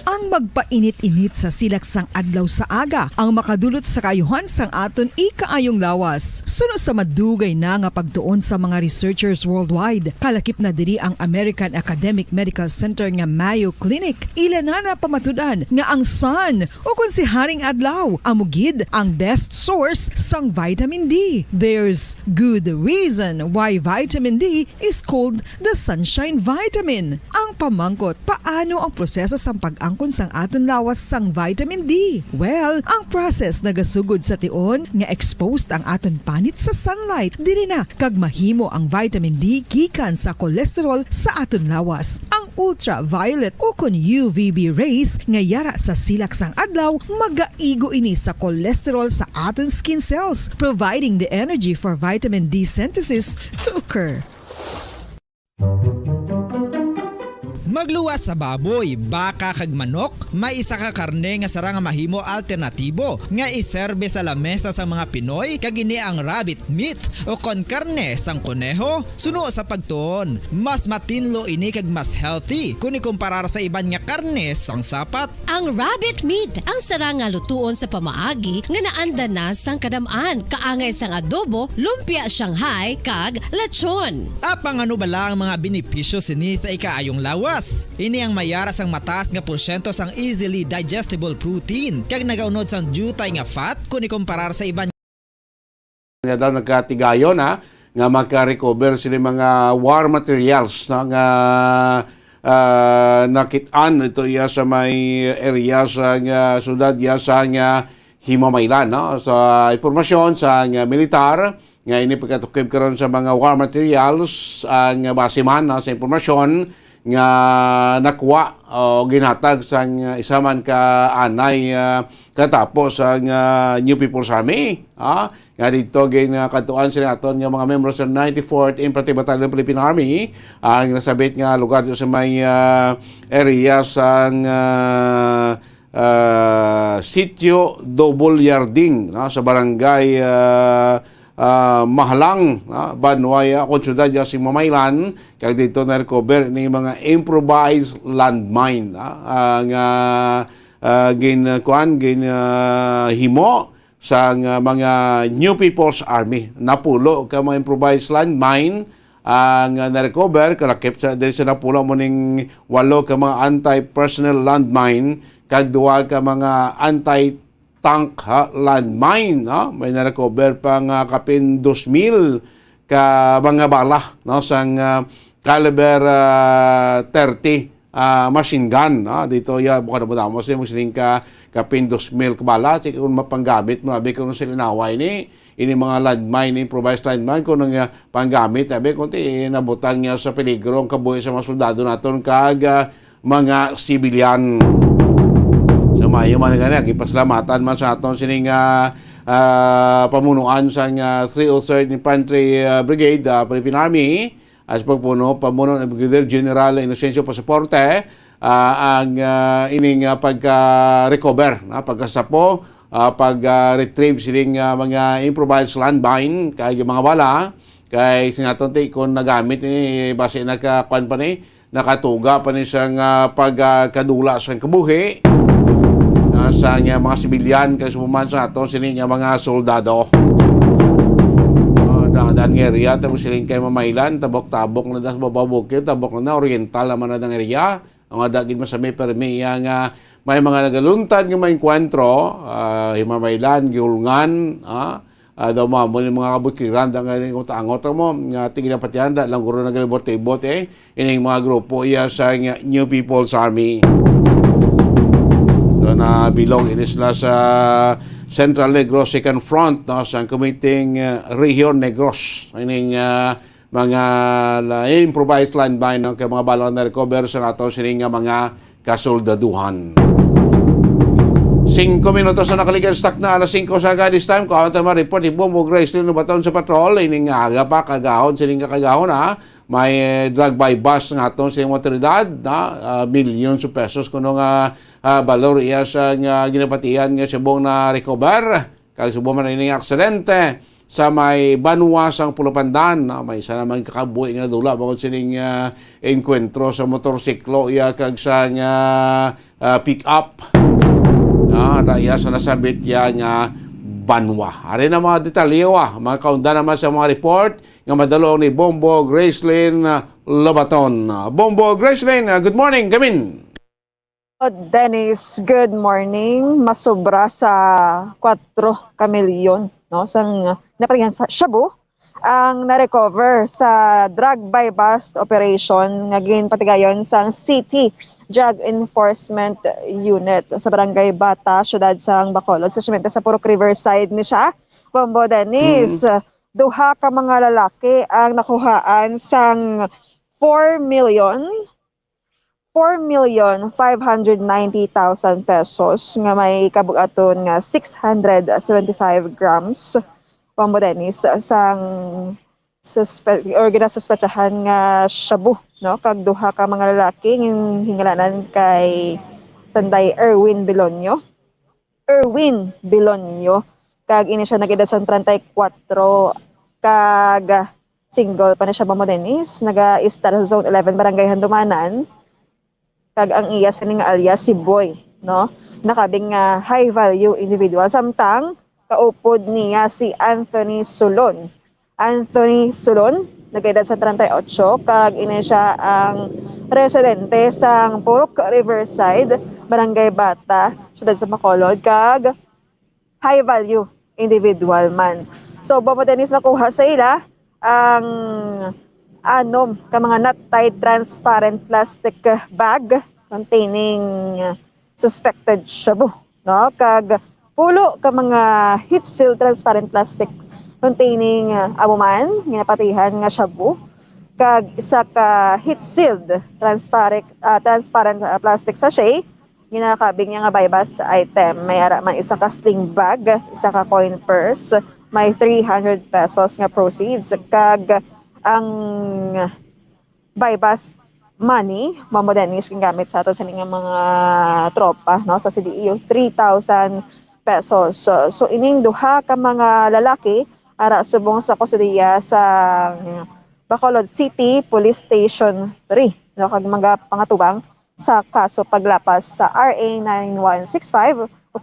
Ang magpainit-init sa silaksang adlaw sa aga ang makadulot sa kayuhan sang aton ikaayong lawas. Suno sa madugay na nga pagtuon sa mga researchers worldwide, kalakip na diri ang American Academic Medical Center nga Mayo Clinic. Ilan na pamatudan nga ang sun o kung si Haring Adlaw amugid ang best source sang vitamin D. There's good reason why vitamin D is called the sunshine vitamin. Ang pamangkot, paano ang proseso sang pag-angkon sang aton lawas sang vitamin D? Well, ang process nagasugod sa tion nga exposed ang aton panit sa sunlight. Dili na kag mahimo ang vitamin D gikan sa cholesterol sa aton lawas. Ang ultraviolet o kon UVB rays nga yara sa silak sang adlaw magaigo ini sa cholesterol sa aton skin cells, providing the energy for vitamin D synthesis to occur. Magluwas sa baboy, baka kag manok, may isa ka karne nga sara nga mahimo alternatibo nga iserbe sa lamesa sa mga Pinoy kag ini ang rabbit meat o kon karne sang kuneho. Suno sa pagtuon, mas matinlo ini kag mas healthy kung ikumparar sa iban nga karne sang sapat. Ang rabbit meat ang sara nga lutuon sa pamaagi nga naanda na sang kadamaan, kaangay sang adobo, lumpia Shanghai kag lechon. Apang ano bala ang mga benepisyo sini sa ikaayong lawas? Ini ang mayara sang mataas nga porsyento sang easily digestible protein kag nagaunod sang jutay nga fat kung ikumparar sa iban nga daw nagkatigayon nga maka-recover sila mga war materials nga nakitaan ito iya sa may area sa nga syudad iya sa nga Himamaylan sa impormasyon sa nga militar nga ini pagkatukib karon sa mga war materials ang basiman sa impormasyon nga nakuha o ginhatag sa isa man ka anay katapos ang New People's Army. Nga dito katuan sila aton nga mga members ng 94th Infantry Battalion Philippine Army ang nasabit nga lugar dito sa may area sa Sitio Dobulyarding sa barangay Mahalang, Banwaya, Konsyudad, si Mamaylan, kag dito na-recover ni mga improvised landmine nga himo sa mga New People's Army. Napulo ka mga improvised landmine ang na-recover, kalakip sa dahil sa napulo mo ning 8 ka mga anti-personnel landmine, kag 2 ka mga anti-tank landmine, may na-recover pang kapin 2,000 ka mga bala sang caliber 30 machine gun. Dito buka na mo sila musiling kapin 2,000 ka bala. Kung mapanggamit, mabi kung sila naway ini mga landmine, improvised landmine, kung nang panggamit, kung nabutang niya sa peligro ang kabuhi sa mga soldado naton kag mga sibilyan. So mayo man nga gipasalamatan man sa aton sining pamunuan sa 303rd Infantry Brigade Philippine Army as pamuno ng Brigadier General Inocencio Pasaporte ang ining pagka-recover, pagkasapo, pag-retrieve sining mga improvised landmine kay mga bala kay sinaton kung nagamit ni base nakakuan pa ni nakatuga pa ni sang pagkadula sa kabuhi sa mga sibilyan kay sumuman sa aton sini nga mga soldado. Daan nga area tapos siling kay Mamaylan, tabok-tabok na das bababukid, tabok na oriental naman na ng area. Ang adagin masami permi nga may mga nagaluntad nga may enkwentro, Himamaylan, Giulngan, daw mo mga kabukiran da nga utangot mo nga tingin pati anda lang guro nagalibot-ibot ining mga grupo iya sa New People's Army. Na bilong ini sila sa Central Negros Second Front sa Committing Region Negros. Ining mga improvised landmine kay mga balon na recover sa ato sining mga kasoldaduhan. 5 minutos na nakaligan stock na alas 5 sa this time. Kung ito ma-report, Ibong Grace Lino Baton sa patrol. Ining aga pa, kagahon, sining kakagahon may drug by bust nga aton sa otoridad na millions of pesos kuno nga valor iya sa nga ginapatian nga subong na recover kag subong man ini aksidente sa may Banwas ang Pulupandan. May isa naman kakabuhi nga dula bangod sining enkwentro sa motorsiklo iya kag sa nga pick up daya sa nasabit ya nga Banwa. Ari na mga detalye mga kaunda naman sa mga report nga madalo ni Bombo Gracelyn Lobaton. Bombo Gracelyn, good morning, gamin. Dennis, good morning. Masobra sa 4 kamilyon, no, sang napatingin sa Shabu ang na-recover sa drug by bust operation nga ginpatigayon sa City Drug Enforcement Unit sa Barangay Bata, syudad sang Bacolod, spesialmente sa Purok Riverside ni siya. Bombo Dennis, duha ka mga lalaki ang nakuhaan sang 4,590,000 pesos nga may kabugaton nga 675 grams. Bombo Dennis, sang ginasuspechahan nga shabu, no, kag duha ka mga lalaki hingalanan kay Sanday Erwin Bilonyo kag ini siya nagedad sa 34 kag single pa na siya. Bombo Dennis, naga-istar sa Zone 11 Barangay Handumanan kag ang iya sining alias si Boy, no, nakabing high value individual. Samtang kaupod niya si Anthony Sulon, nagkaedad sa 38 kag ini siya ang residente sa Purok Riverside, Barangay Bata, syudad sa Bacolod, kag high value individual man. So Bombo Dennis, nakuha sa ila ang 6 ka mga not-tied transparent plastic bag containing suspected shabu, no, kag pulo ka mga heat seal transparent plastic containing amuman ginapatihan nga shabu, kag isa ka heat sealed transparent plastic sachet ginakabing nga buy bust item. May ara man isa ka sling bag, isa ka coin purse, may 300 pesos nga proceeds, kag ang buy bust money Bombo Dennis gingamit sa ato sa mga tropa, no, sa CDEO 3,000 pesos. So ining duha ka mga lalaki ara subong sa kustudiya sa Bacolod City Police Station 3, no, kag mga pangatubang sa kaso paglapas sa RA 9165 o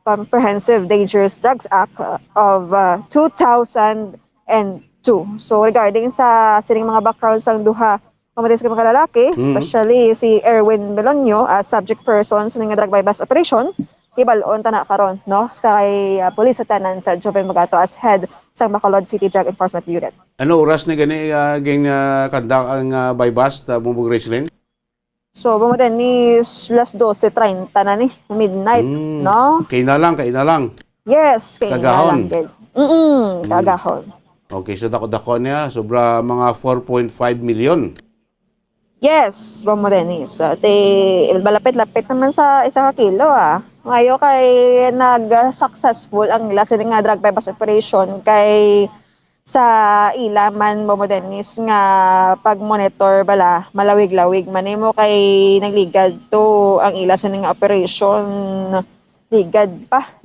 Comprehensive Dangerous Drugs Act of 2002. So regarding sa sining mga backgrounds sang duha pamatis ka mga lalaki, especially si Erwin Belonio as subject person sa nga drug by bust operation, ibalon ta na karon, no, kay Police Lieutenant Joven Magato as head sa Bacolod City Drug Enforcement Unit. Ano oras na gani kandak ang by bust, Bombo Gracelyn? So Bombo Dennis, 12:30 na ni midnight, no? Kay na lang. Yes, kay Kagahon. na lang. Kagahon. Okay, so dako niya sobra mga 4.5 million. Yes, Bombo Dennis. Balapit-lapit naman sa isa ka kilo Ngayon kay nag-successful ang ila sining nga drug by bust operation kay sa ilaman Bombo Dennis nga pag-monitor bala malawig-lawig man mo kay nagligad to ang ila sining operation ligad pa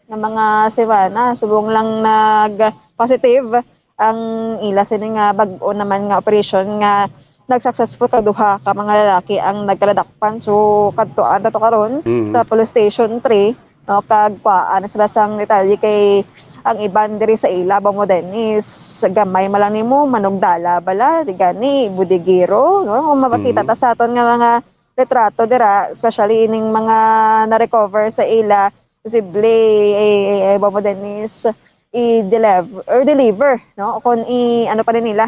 ng mga semana subong lang nag-positive ang ila sining nga bag-o naman nga operation nga nag-successful kaduha ka mga lalaki ang nagkaladakpan. So kadtuan nato karon sa Police Station 3, no, kag paan sila sang detalye kay ang iban diri sa ila Bombo Dennis gamay man lang nimo manugdala bala digani budigiro, no, kung mapakita ta sa aton nga mga retrato dira, especially ining mga na-recover sa ila posible Bombo Dennis i-deliver, no, kung ano pa rin nila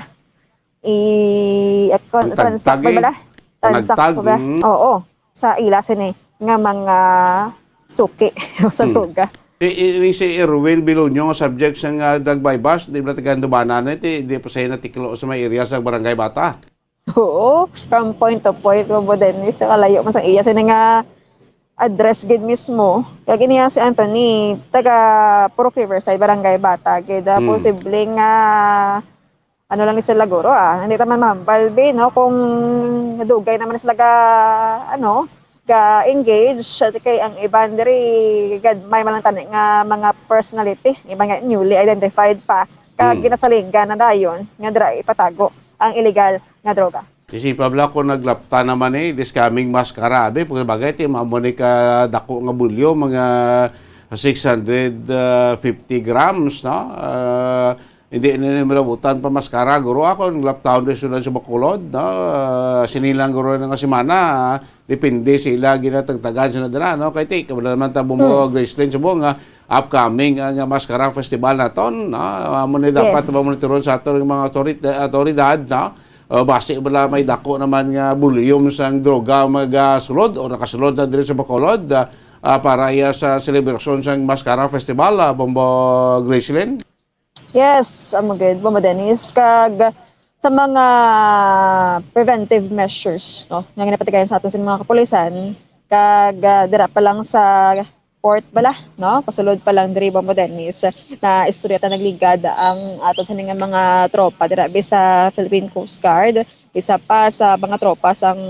transact ba? Transact ba? Oo, sa ila sini nga mga suki sa duga. Ini si Erwin Bilonyo nga subject sa drug by bust, di ba tagaan dumanan di pa sayo natiklo sa may area sa Barangay Bata. Oo, from point to point Bombo Dennis sa kalayo man sa iya sini nga address gid mismo. Kaya niya si Anthony taga Purok Riverside Barangay Bata, kaya posible nga ano lang ni sila guro hindi naman mambalbi no kung dugay naman sila ga engage at kay ang iban diri may malang tani nga mga personality iba nga newly identified pa kag ginasalingan na dayon nga dira ipatago ang illegal nga droga. Kasi pabla ko naglapta naman this coming maskarabe pag bagay ti maamo ni ka dako nga bulyo mga 650 grams no. Hindi na malabutan pa maskara guro ako naglaptaon din sila sa Bacolod no. Sinilang guro nga semana depende sila ginatagtagan sila dira no kay ti kabala naman ta mo Graceland subo nga upcoming nga maskara festival naton no. Amo ni dapat monitoron sa ato mga otoridad no. Base bala may dako naman nga bulyom sang droga magasulod o nakasulod na diri sa Bacolod para sa celebration sang maskara festival Bombo Graceland. Yes, amagid Bombo Dennis kag sa mga preventive measures no nga ginapatigayon sa aton sa mga kapulisan kag dira pa lang sa port bala no pasulod pa lang diri Bombo Dennis na istorya ta nagligad ang aton sa mga tropa dira sa Philippine Coast Guard isa pa sa mga tropa sang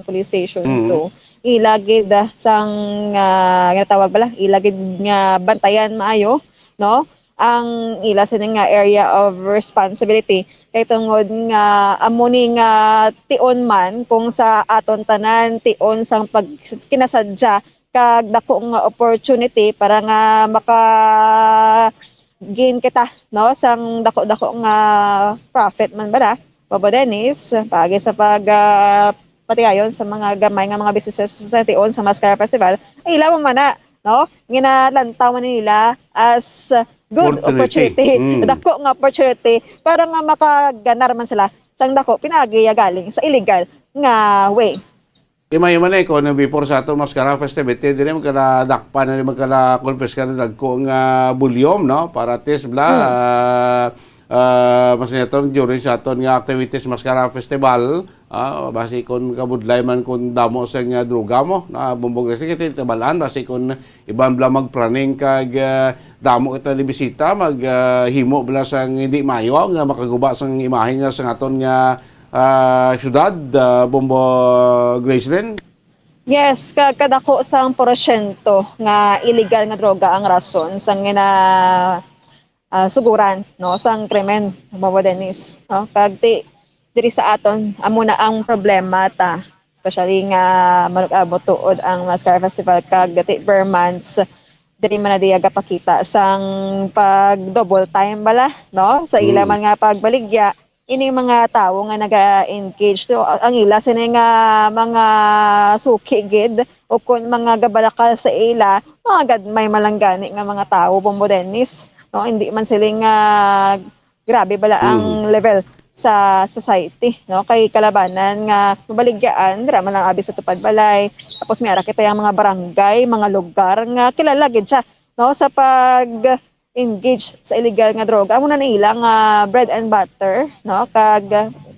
police station to ilagid sang ginatawag bala ilagid nga bantayan maayo no ang ila sa nga area of responsibility kay tungod nga amo ni nga tion man kung sa aton tanan tion sang pag kinasadya kag dako nga opportunity para nga maka gain kita no sang dako-dako nga profit man ba Bobo Dennis pagi sa pag patigayon sa mga gamay nga mga businesses sa tion sa Mascara Festival ay ilaw man na no ginalantaw man nila as good opportunity. Dako nga opportunity para nga makaganar man sila sang dako pinagiya galing sa illegal nga way. Imay man ko na before sa ato Mascara Festival dire magkala dakpan na magkala confess ka na dagko nga bulyom no para test bla mas neton during sa aton nga activities Mascara Festival basi kon kabudlay man kun damo sa nga droga mo na bumbog resi kiti tabalan basi kon iban bla magplaning kag damo kita di bisita maghimo bla sang hindi mayo nga makaguba sang imahe nga sa aton nga syudad Bombo Graceland. Yes, kadako sang porsyento nga illegal nga droga ang rason sang suguran no sang krimen Bombo Dennis no kag diri sa aton amo na ang problema ta especially nga manug-abot tuod ang Mascara Festival kag dati per months diri man na diyaga pakita sang pag double time bala no sa ila man nga pagbaligya ini mga tawo nga naga-engage to ang ila sini nga mga suki gid o kun mga gabalakal sa ila mga gadmay malanggani nga mga tawo Bombo Dennis no hindi man siling grabe bala ang level sa society no kay kalabanan nga mabaligyaan dira man lang abi sa tupad balay tapos may ara kita yang mga barangay mga lugar nga kilala gid siya no sa pag engage sa illegal nga droga amo na ilang bread and butter no kag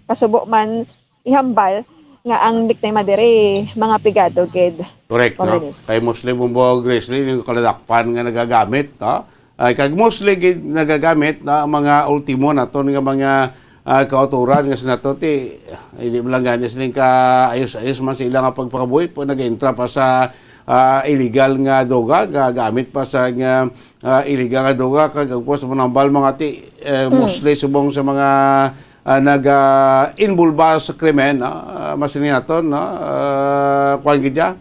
kasubo man ihambal nga ang biktima diri mga pigado gid. Correct no kay Muslim Bombo Graceland yung kaladakpan nga nagagamit no ay kag mostly gid nagagamit na mga ultimo naton nga mga kauturan nga sinato ti hindi mo lang ganis ning ka ayos-ayos man sa ilang pagpakabuhi po nag-entra pa sa illegal nga droga gagamit pa sa nga illegal nga droga kag po sa manambal mga ti mostly subong sa mga naga-involve sa krimen masini naton no kuan gidya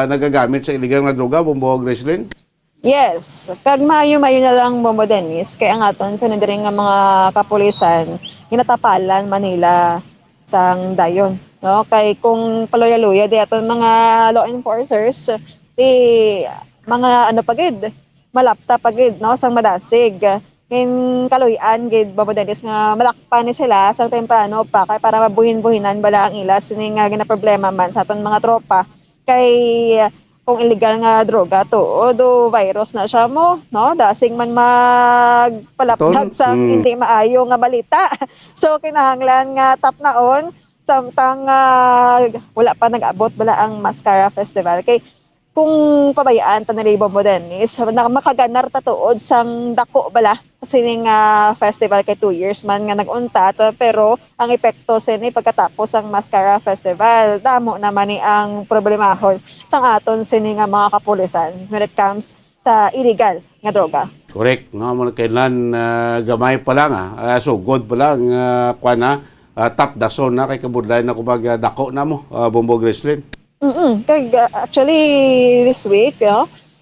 nagagamit sa illegal nga droga Bombo Graceland. Yes, kag mayo na lang Bombo Dennis kay ang aton sa diri nga mga kapulisan ginatapalan Manila sang dayon no kay kung paloya-loya di aton mga law enforcers di mga pagid malapta pagid no sang madasig kin kaluyan gid Bombo Dennis nga malakpan ni sila sang temprano pa kay para mabuhin-buhinan bala ang ilas ni nga ginaproblema man sa aton mga tropa kay kung illegal nga droga to do virus na siya mo no dasing man magpalapdag sa hindi maayo nga balita so kinahanglan nga tap naon samtang wala pa nag-abot bala ang Mascara Festival kay kung pabayaan ta ni Bombo Dennis, makaganar ta tuod sang dako bala kasi nga festival kay 2 years man nga nag-unta pero ang epekto sini pagkatapos ang Mascara Festival damo naman ni ang problemahon sang aton sini nga mga kapulisan when it comes sa illegal nga droga. Correct. No, mo kailan gamay pa lang so good pa lang top dason na kay kabudlay na kumbaga dako na mo Bombo Grislin. Actually, this week,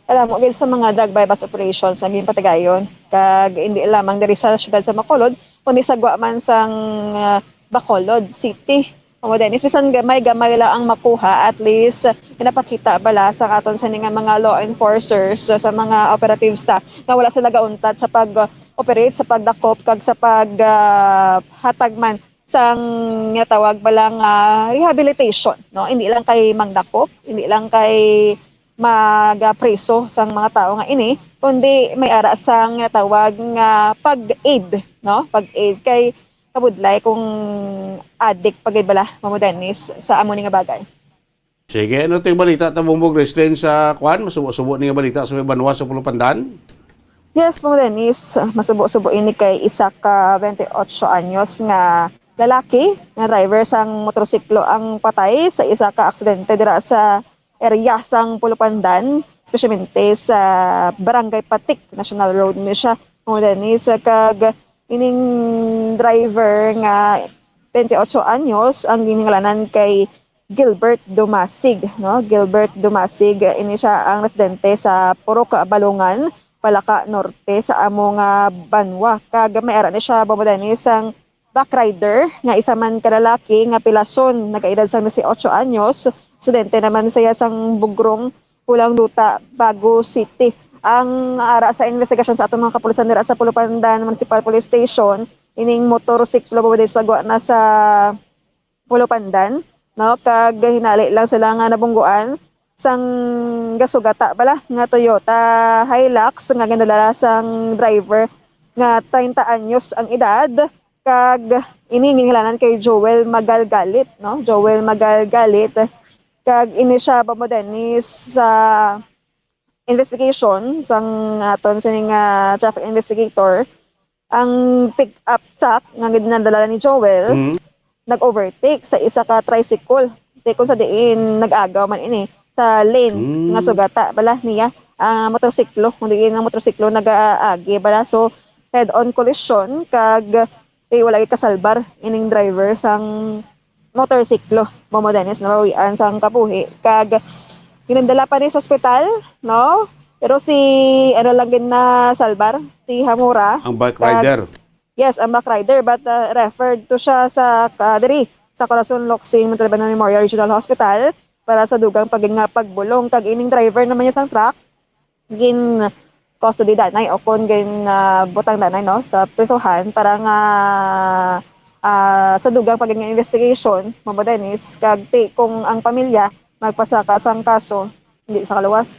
alam mo, sa mga drug bypass operations naging patagayon, hindi lamang dari sa syudad sa Bacolod, kundi sa Guaman sang Bacolod City. Dennis, bisan gamay-gamay lang ang makuha, at least pinapakita bala sa aton sa mga law enforcers, sa mga operative staff, na wala sila gauntad sa pag-operate, sa pagdakop, kag sa paghatagman sang tawag balang rehabilitation, no? Hindi lang kay mangdakop, hindi lang kay magpreso sang mga tao nga ini, kundi may ara sang tawag nga pag-aid, no? Pag-aid kay kabudlay kung addict pagay bala Mamo Dennis sa amo ni nga bagay. Sige, ano 'tong balita ta Bombo Grislin sa kwan masubo-subo ni nga balita sa Banwa sa Pulupandan? Yes, Mamo Dennis, masubo-subo ini kay isa ka 28 anyos nga lalaki nga driver sang motorsiklo ang patay sa isa ka aksidente dira sa area sang Pulupandan, espesyalmente sa Barangay Patik, National Road ni siya. Mo Dennis, kag ining driver nga 28 anyos ang giningalanan kay Gilbert Dumasig, no? Gilbert Dumasig, ini siya ang residente sa Purok Balungan, Palaka Norte sa amo nga Banwa. Kag may ara ni siya Bombo Dennis ang backrider nga isa man kalalaki nga pilason nagaedad sang 18 anyos, residente naman saya sang Bugrong, Pulang Luta, Bago City. Ang ara sa investigasyon sa atong mga kapulisan dira sa Pulupandan Municipal Police Station, ining motorsiklo Dennis pagwa na sa Pulupandan, no? Kag hinali lang sila nga nabungguan sang gasugata bala nga Toyota Hilux nga ginadala sang driver nga 30 anyos ang edad, kag ini ginhilanan kay Joel Magalgalit, no? Joel Magalgalit, kag ini siya Bombo Dennis sa investigation sang aton sining traffic investigator, ang pick-up truck nga ginadala ni Joel nag-overtake sa isa ka tricycle. Kung sa diin nag-agaw man ini sa lane nga sugata bala niya motorsiklo, kung diin ang motorsiklo nag-aagi bala, so head-on collision kag wala kasalbar ining driver sang motorsiklo Bombo Dennis na mawian sang kabuhi, kag ginandala pa rin sa ospital, no? Pero si lang din na salbar, si Hamura, ang bike rider. Yes, ang back rider, but referred to siya sa diri sa Corazon Locsin Montalbano Memorial Regional Hospital para sa dugang pagbulong, kag ining driver naman niya sang truck gin custody danay o kon gin butang danay, no, sa prisuhan para nga sa dugang investigation Bombo Dennis, kag kung ang pamilya magpasaka sang kaso hindi sa kaluwas.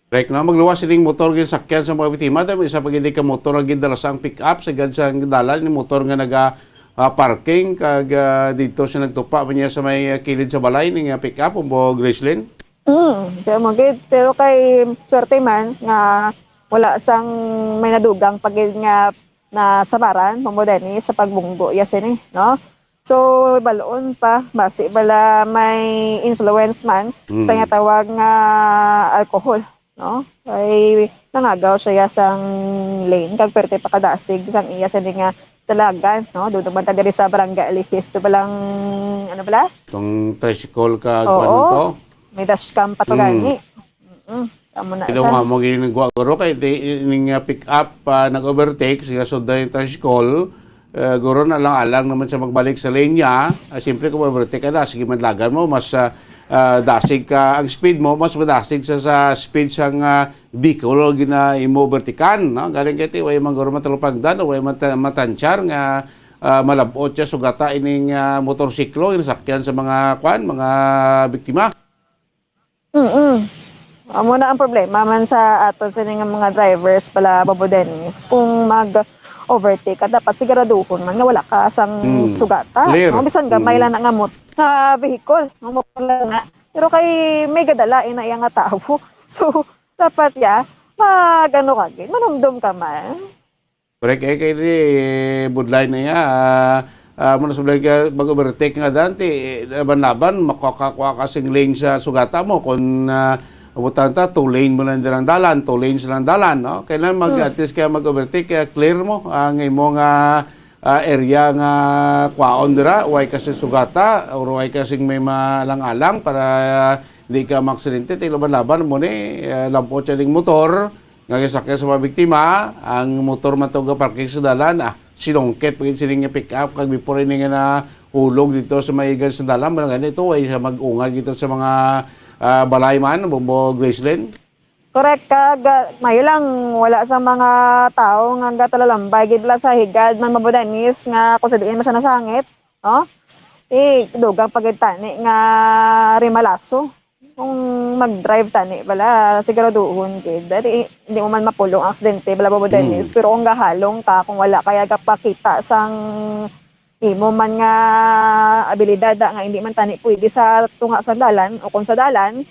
Correct na magluwas ining motor gin sakyan sa mga biktima dahil isa pag hindi ka motor nga gindala sang pick-up sa gansang dala ni motor nga naga parking, kag dito siya nagtupa pa niya sa may kilid sa balay ning pick-up Bombo Grislin. Pero kay swerte man nga wala sang may nadugang pag nga na sabaran Bombo Dennis sa pagbunggo yasin, no? So baloon pa basi bala may influence man sa nga tawag nga alcohol, no? Ay nangagaw siya sang lane kag perte pa kadasig sang iya sa nga talagan, no? Doon man ta diri sa Barangay Alihis to balang ano bala? Tong tricycle ka ano to? May dashcam pa to gani. Amo na siya. Ito nga mo ginagawa guro kay ning pick up nag-overtake siya sudday yung tricycle. Guro na lang alang naman sa magbalik sa lane niya. Siyempre kung overtake ka na, sige madlagan mo, mas dasig ka ang speed mo, mas madasig sa speed sang vehicle gina imo-vertikan, no? Galing kay way man guro matalupagdan o way matansyar nga malabot siya sugata ining motorsiklo ginasakyan sa mga mga biktima. Amo na ang problema man sa aton sa mga drivers pala Bombo Dennis, kung mag-overtake ka dapat siguraduhon man nga wala ka sang sugata. Clear. Bisan gamay lang nga vehicle, mo lang nga Pero kay may gadalain na iya nga tao. So, dapat magano ka gid, manumdum ka man. Correct, kay di budlay na ya. Muna sablay ka mag-overtake nga dante, laban-laban, makakakwa kasing lane sa sugata mo. Kung abutanta, 2 lane mo lang din ang dalan, 2 lanes lang dalan. No? Kailan at least kaya mag-overtake, clear mo ang imong area nga kwaon dira, way kasi sugata, or way kasing may malang-alang para hindi ka maksidente. Laban-laban mo ni, lampo siya ng motor, nga kisakya sa mga biktima, ang motor man ito parking sa dalan, sinongket pagin sining nga pick up kag before ni nga na hulog dito sa maigan sa dalan man ganito ay sa mag-ungal dito sa mga balay man Bombo Graceland. Correct kag mayo lang wala sa mga tao nga gatalalambay gid la sa higad man mabudanis nga kung sa diin man siya nasangit, no? Dugang pagid tani nga rimalaso. Kung mag-drive tani bala siguraduhon gid hindi mo man mapulong ang aksidente bala Bobo Dennis pero kung gahalong ka kung wala kaya gapakita sang imo man nga abilidad nga hindi man tani pwede sa tunga sa dalan o kung sa dalan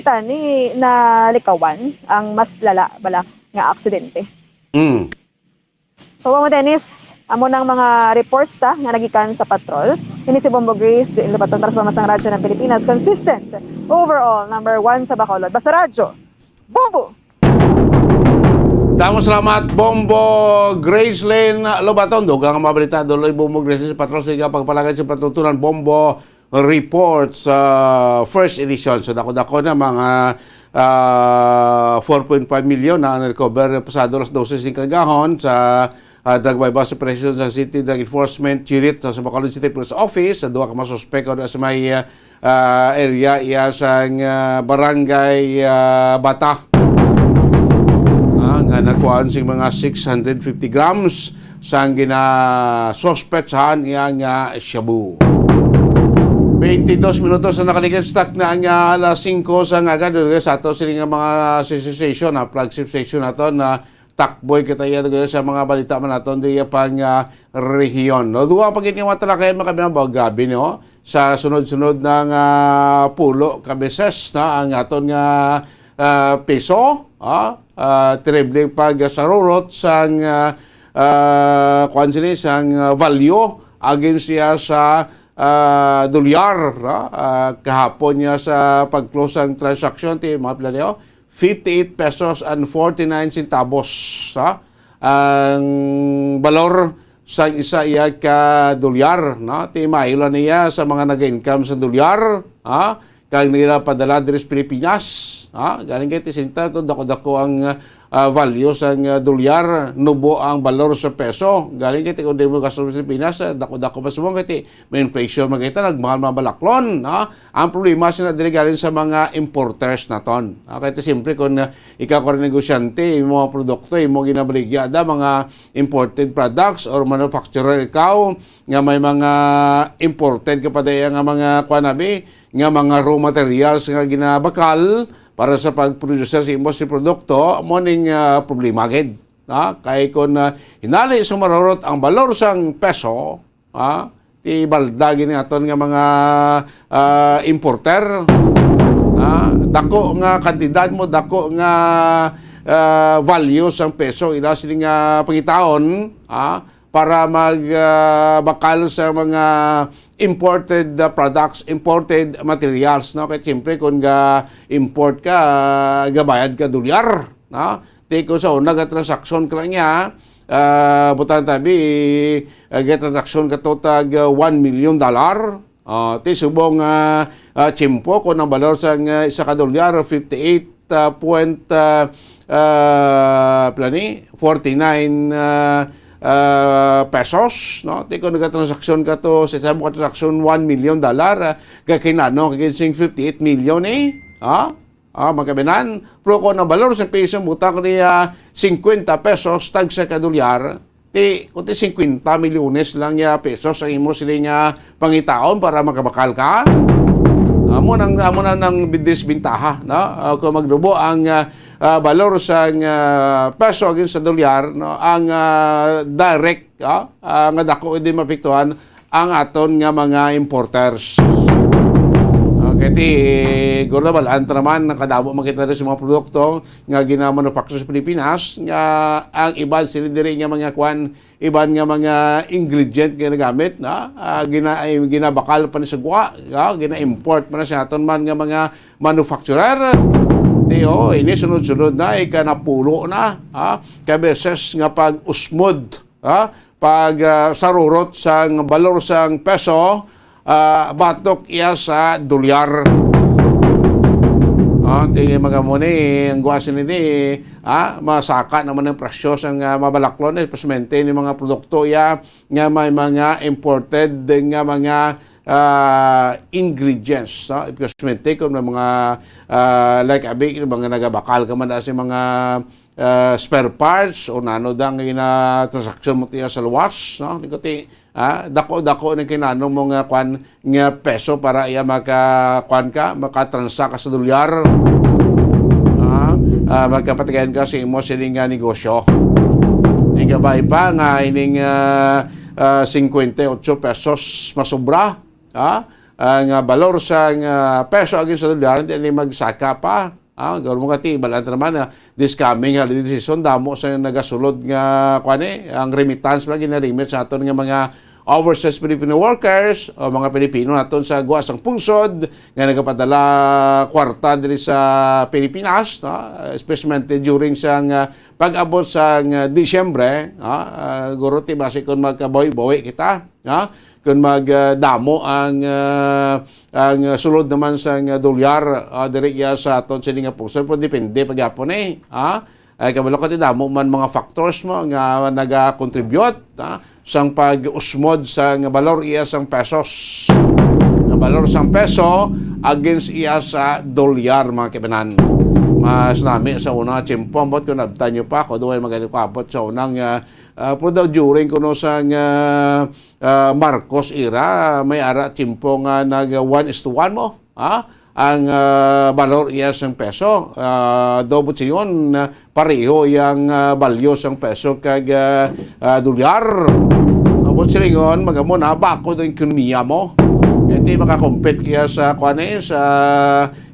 tani na likawan ang mas lala bala nga aksidente. So Bobo Dennis, amo ng mga reports nga nagikan sa patrol. Ini si Bombo Grace, di Lubatong para sa Pamamasang Radyo ng Pilipinas, consistent, overall, number 1 sa Bacolod. Basta Radyo, Bombo! Damo salamat Bombo Graceland Lubaton. Dugang mabalita duloy Bombo Graceland sa patrol sa pagpalagay sa patutunan Bombo Reports first edition. So dako-dako na mga 4.5 million na recover pasado alas 12 ng kagahon sa drug by bus operation sa City Drug Enforcement Chirit sa Bacolod City Police Office sa duha ka masuspek sa may area iya sang barangay Bata nga nakuhaan sing mga 650 grams sang gina-suspetsahan iya nga shabu. 22 minutos na nakalikan stock na ang alas 5 sa agad sa ato sila nga mga station flagship station nato na takboy kita sa mga balita man naton di pang rehiyon. No, duwa pag iniwa talakay makabinabog gabi no sa sunod-sunod ng pulo kabeses na ang aton nga peso terrible pag sarurot sang kuan sini sang value against siya sa dolyar kahapon niya sa pag-close ang transaction ti mga planeo 58 pesos and 49 centavos ang valor sa isa iya ka dolyar ti maila niya sa mga nag-income sa dolyar kag nila padala diri sa Pilipinas galing kay tisinta to dako-dako ang value sa dolyar nubo ang valor sa peso galing kay kung mo gasto sa Pilipinas dako-dako pa sumong kay may inflation magita nagmahal mabalaklon ang problema sina diri galing sa mga importers naton kay simple kung ikaw ko negosyante imo mga produkto imo ginabaligya mga imported products or manufacturer ikaw nga may mga imported kapadaya nga mga kuanabi nga mga raw materials nga ginabakal para sa pag-producer sa imo si produkto mo ning problema gid kay kun hinali sumarorot ang balor sang peso ti balda gini aton nga mga importer dako nga kantidad mo dako nga value sang peso ila sini nga pangitaon para magbakal sa mga imported products, imported materials, no? Kaya siyempre kung import ka, gabayad ka dolyar, no? Tiko sa una, transaction ka lang niya, butan tabi, transaction ka to tag $1 million, ti subong chimpo, kung ang balor sa isa ka dolyar, 49 pesos, no? Tiko nagtransaksyon ka to sa isang transaksyon $1 million, kakinano kaginsing 58 million magkabinan. Pero kung ang balor sa peso, butang niya 50 pesos tag sa kadolyar, kunti 50 milyones lang ya pesos ang imo sila nga pangitaon para makabakal ka. Amo nang disbintaha, no? Kung magdubo ang valor sa peso against sa dolyar, no? Ang direct nga dako hindi mapiktuhan ang aton nga mga importers. Kaya ti, guro balaan naman, nakadabo makita rin sa mga produkto nga ginamanufacture sa Pilipinas, nga ang iban silindiri nga mga kwan, iban nga mga ingredient nga nagamit, na ginabakal pa na sa guwa, gina-import pa na sa aton man nga mga manufacturer. Tiyo, ini sunod-sunod na, ikanapulo na, kabeses nga pag-usmod, pag sarurot sang balor sang peso, batok iya sa dolyar. Tingin mga muni, ang guwasin niti, masaka naman ng presyo sang mabalaklon, especially ni mga produkto ya, nga may mga imported nga mga ingredients. Especially kung mga like abig, mga nagabakal ka man sa mga spare parts o nano dang nga transaksyon mo tiya sa luwas, no? Dako-dako na kinanong mo nga kwan nga peso para iya makatransa ka sa dolyar. Magkapatigayan ka sa imo sining negosyo. Igabay pa nga ining 58 pesos masubra. Ang balor sa peso agin sa dolyar, hindi magsaka pa. Gawin mo nga ti, balanta naman this coming holiday season, damo sa nagasulod nga ang remittance na ginarimit sa aton nga mga overseas Filipino workers o mga Pilipino naton sa guwasang pungsod nga nagapadala kwarta diri sa Pilipinas, especially during sang pag-abot sang Disyembre, guro ti base kung magkabawi-bawi kita, kung magdamo ang sulod naman sa dolyar diri sa aton sa nga pungsod, pero depende pagyapon ay kabalo ka ti damo man mga factors mo nga naga-contribute sang pag-usmod sa balor iya sang pesos. Nga balor sang peso against iya sa dolyar, mga kibanan. Mas nami sa una tiyempo ambot kung nabtan nyo pa ako doon magaling ko abot sa unang po daw during kuno sa Marcos era may ara tiyempo nga nag 1:1 mo ang balor iya sang peso, dobo siyon pareho yang balyo sang peso kag dolyar. Abot silingon magamo na bako do ekonomiya mo. Hindi makakompete kaya sa sa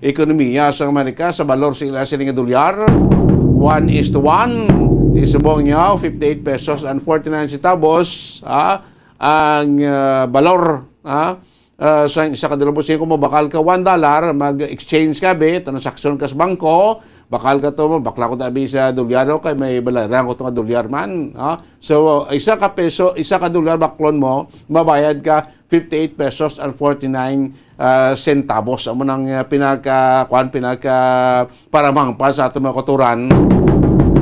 ekonomiya sa Amerika sa balor sila nga dolyar. 1:1. Isubong niya 58 pesos and 49 centavos ang balor sa isa ka dalawang kung mabakal ka $1, mag-exchange ka transaksyon ka sa bangko, bakal ka to, bakla ko tabi sa dolyaro, kay may balaran ko itong dolyar man. So, isa ka peso, isa ka dolyar baklon mo, mabayad ka 58 pesos and 49 centavos. Amo nang pinaka paramang pa sa itong mga kuturan,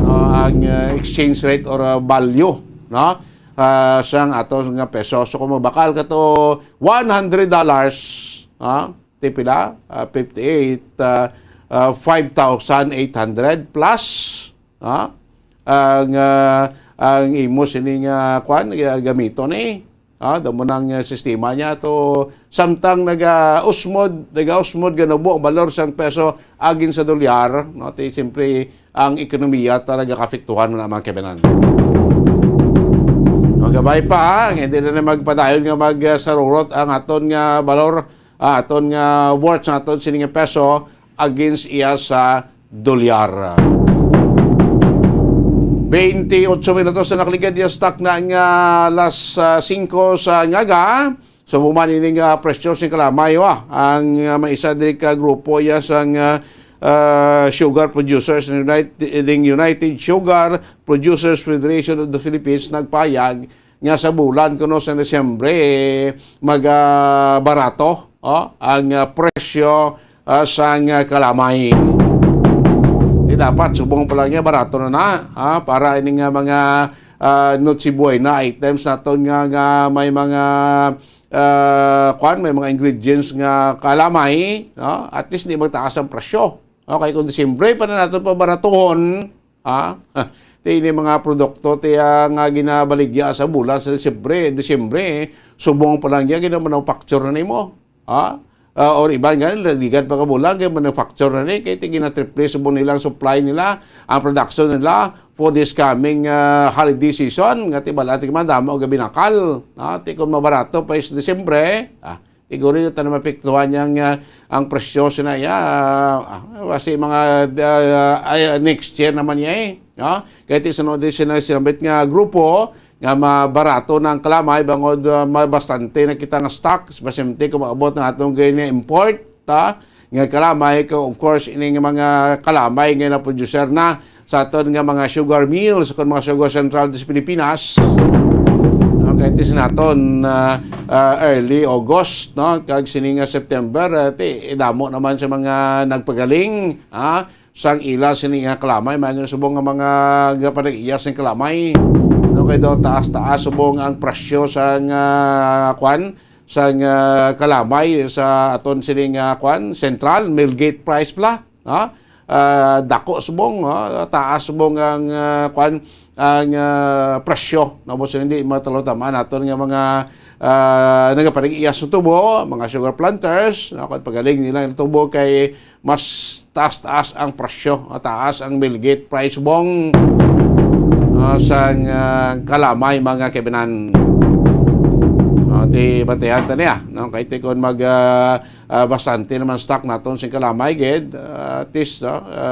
ang exchange rate or value, no? Sang ato nga peso. So kung magbakal ka to $100, tipila 58 5,800 plus ang imo sining gamito ni damo nang sistema niya to samtang naga-usmod ganabo ang balor sang peso agin sa dolyar, no? Siyempre ang ekonomiya talaga kapektuhan na mga kabanan. Gabay pa, hindi na magpadayon nga magsarurot ang aton nga balor, aton nga worth sa aton sining peso against iya sa dolyar. 28 minutos na nakaligad yung stock na nga alas 5 sa ngaga. So bumanining presyo sa kalamayo ang maisa diri ka grupo ya sang sugar producers ng United Sugar Producers Federation of the Philippines nagpayag nga sa bulan kuno sa Desyembre magbarato ang presyo sa kalamay. Dapat subong pa lang niya barato na para ini nga mga notsibuhay na items naton nga may mga may mga ingredients nga kalamay, at least di magtaas ang presyo. Okay, kung Desyembre pa na natin pabaratuhon, ini mga produkto tiya nga ginabaligya sa bulan sa Desyembre, subong pa lang niya ginamanufacture na nimo. Or iba nga, ligad pa ka bulan, kaya manufacture na ni, kaya gina-triple subong nilang supply nila, ang production nila for this coming holiday season. Nga tibala, tigman, damo o gabi nakal. Kung mabarato pa is Desyembre, Siguro ito na mapiktuhan niyang ang presyo na kasi mga next year naman niya Kaya sunod din sinabit nga grupo nga mabarato ng kalamay bangod bastante na kita nga stock specialmente kung maabot ng atong ganyan import nga kalamay of course ini nga mga kalamay nga na producer na sa aton nga mga sugar mills kung mga sugar central sa Pilipinas. Kahit naton early August, kag sininga September, idamo naman sa mga nagpagaling, sang ila sininga kalamay, mga subong nga mga panag-iyas ng kalamay. Kaya daw taas-taas subong ang presyo sa kalamay sa aton sininga central, Millgate price pla, dako subong, taas subong ang ang presyo na boss hindi matalo-tama naton nga mga nagapanig-iyas sa tubo, mga sugar planters, kung pagaling nila ng tubo kay mas taas-taas ang presyo, taas ang Millgate price bong sa kalamay mga kebenan. Ti bantayan ta niya kahit kon bastante naman stock naton sa kalamay gid at least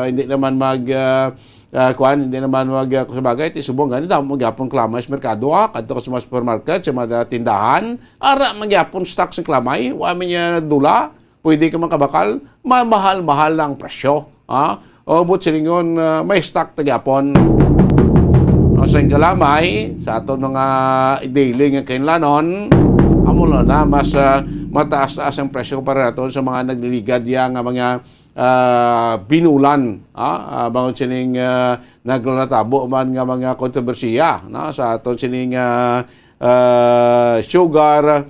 hindi naman hindi naman sabagay ti subong ganito magyapon kalamay sa merkado kadto sa supermarket sa mga tindahan ara magyapon stock sa kalamay wa man niya dula pwede ka makabakal mahal-mahal lang presyo o but silingon may stock tagyapon sa kalamay sa aton mga daily nga kinlanon amo na mas mataas-taas ang presyo para naton sa mga nagliligad nga mga binulan bangon sining naglatabo man nga mga kontrobersiya sa aton sining Sugar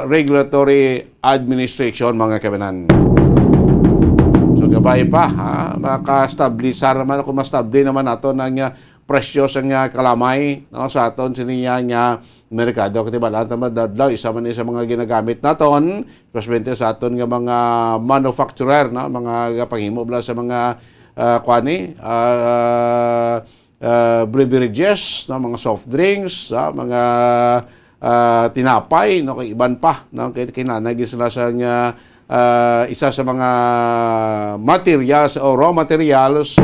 Regulatory Administration mga kabanan. So gabay pa maka-stabilizar naman kung mas-stable naman nato ng presyo sa kalamay sa aton siniya nga merkado kasi balaan naman dadlaw isa man sa mga ginagamit naton especially sa aton nga mga manufacturer mga panghimo bala sa mga beverages mga soft drinks mga tinapay kay iban pa kay kinanagi sila sa isa sa mga materials o raw materials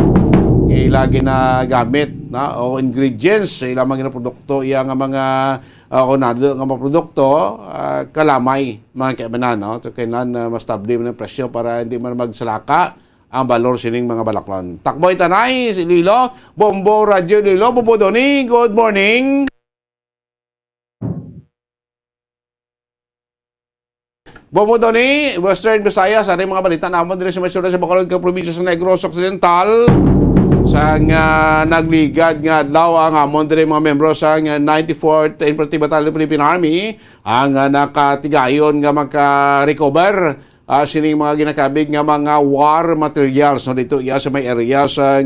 ilagi na gamit o ingredients sa ilang mga produkto iya nga mga kunado nga mga produkto kalamay mga kaibanan so kailan mas stable ng presyo para hindi man magsalaka ang balor sining mga balaklon. Takboy tanay si Lilo Bombo Radio Lilo Bombo Doni, good morning. Bombo Doni, Western Visayas, ano mga balita namon dire sa Masura sa Bacolod ka probinsya sa Negros Occidental. Sa nagligad nga adlaw ang amon dire mga membro sa 94th Infantry Battalion Philippine Army ang nakatigayon nga maka-recover sining mga ginakabig nga mga war materials dito iya sa may area sa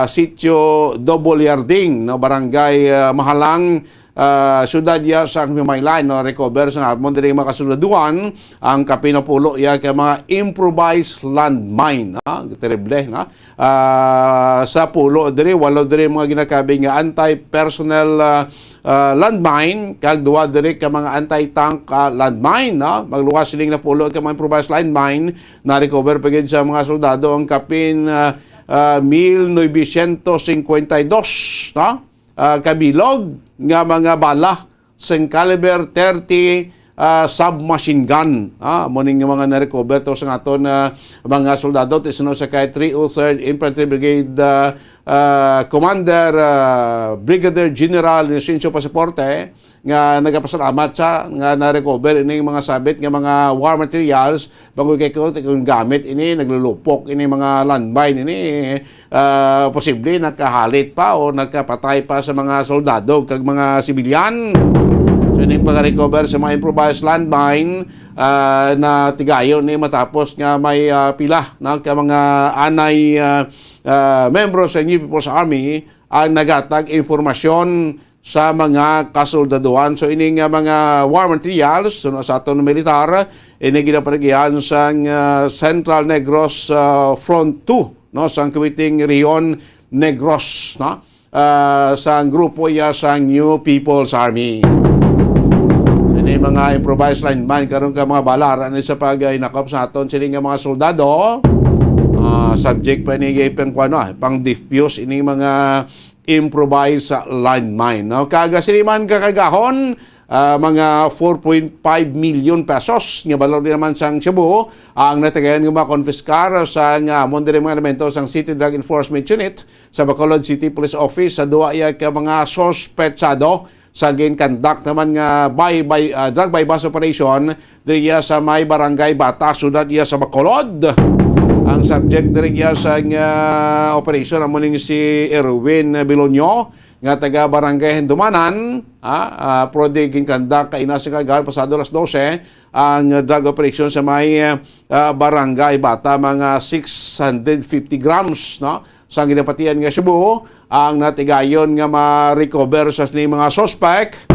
sitio Double Yarding barangay Mahalang syudad ya sa Mimaylan recover sa amon dire makasuladuan ang kapinapulo ya kay mga improvised landmine terrible sa pulo dire walo dire mga ginakabing nga anti-personnel landmine kag duwa dire ka mga anti-tank landmine magluwas siling na pulo ka mga improvised landmine na recover pagid sa mga soldado ang kapin 1952 kabilog nga mga bala sing caliber 30 submachine gun morning nga mga na-recover to sa aton mga soldado tisno sa kay 303rd Infantry Brigade Commander Brigadier General Inocencio Pasaporte nga nagapasalamat sa nga na-recover ini mga sabit nga mga war materials bago kay kung gamit ini naglulupok ini mga landmine ini posible nakahalit pa o nagkapatay pa sa mga soldado kag mga sibilyan. So ini pag-recover sa mga improvised landmine na tigayon ni matapos nga may pila na mga anay membro sa New People's Army ang nagatag informasyon sa mga kasoldaduan. So ini nga mga war materials sa aton militar ini ginapanagihan sa Central Negros Front 2 sa Kawiting Rion Negros sa grupo ya sa New People's Army. Ini mga improvised lineman karon ka mga balar ani sa pag-inakop sa aton sini nga mga soldado. Subject pa ni pang pang diffuse ini mga improvised landmine. No? Kagasiliman kakagahon, mga 4.5 million pesos nga balor din naman sang Cebu ang natagayan nga makonfiskar sa nga mondere mga elemento sang City Drug Enforcement Unit sa Bacolod City Police Office sa duwa iya ka mga sospetsado sa conduct naman nga drug by bus operation diya sa may barangay Bata, sudad iya sa Bacolod. Ang subject diri sa operation amo ning si Erwin Bilonyo nga taga barangay Hindumanan, prodiging kandak kaina sa kagahan pasado alas 12 ang drug operation sa may barangay Bata, mga 650 grams no sa ginapatian nga Cebu ang natigayon nga ma-recover sa mga suspect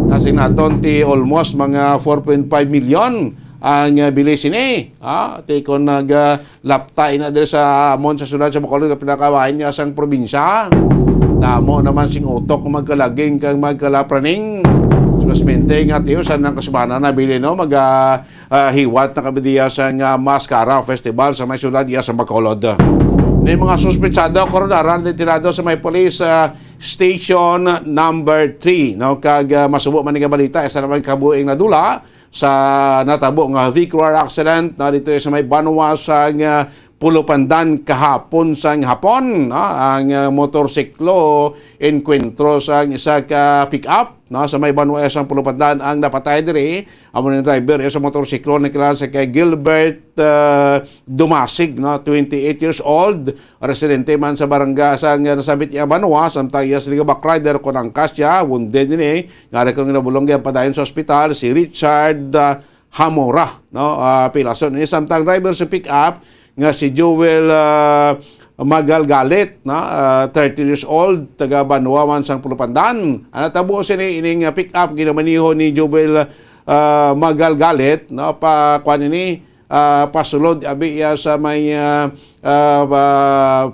kasi naton ti almost mga 4.5 million ang bilis ini. Tikon naglaptay na dito sa amon sa sunod sa Bacolod na pinakawain niya sang probinsya. Damo naman sing utok magkalaging kang magkalapraning. Spesmente nga tiyo sa nang kasubana na bili no hiwat na kabidiya sa Mascara Festival sa may syudad iya sa Bacolod. Ni mga suspetsado koronaran detinado sa may police station number 3 no kag masubo man nga balita isa naman kabuing nadula sa natabo nga vehicular accident na dito sa may Banwa sa Pulupandan kahapon sa hapon. Ang motorsiklo enkwentro sa isa ka pick-up sa may Banwa sa Pulupandan ang napatay diri. Amo ng driver sa motorsiklo na kilala sa kay Gilbert Dumasig, 28 years old, residente man sa barangay sa nasabit niya Banwa, samtang iya sa backrider ko ng kasya, wounded din ngari kong nabulong niya padayon sa ospital si Richard Hamora, pilason ni samtang driver sa pick-up nga si Joel Magalgalit, 30 years old, taga Banwa man sang Pulupandan. Natabo sini ining pick-up ginamaniho ni Joel Magalgalit, kuan ini pasulod abi iya sa may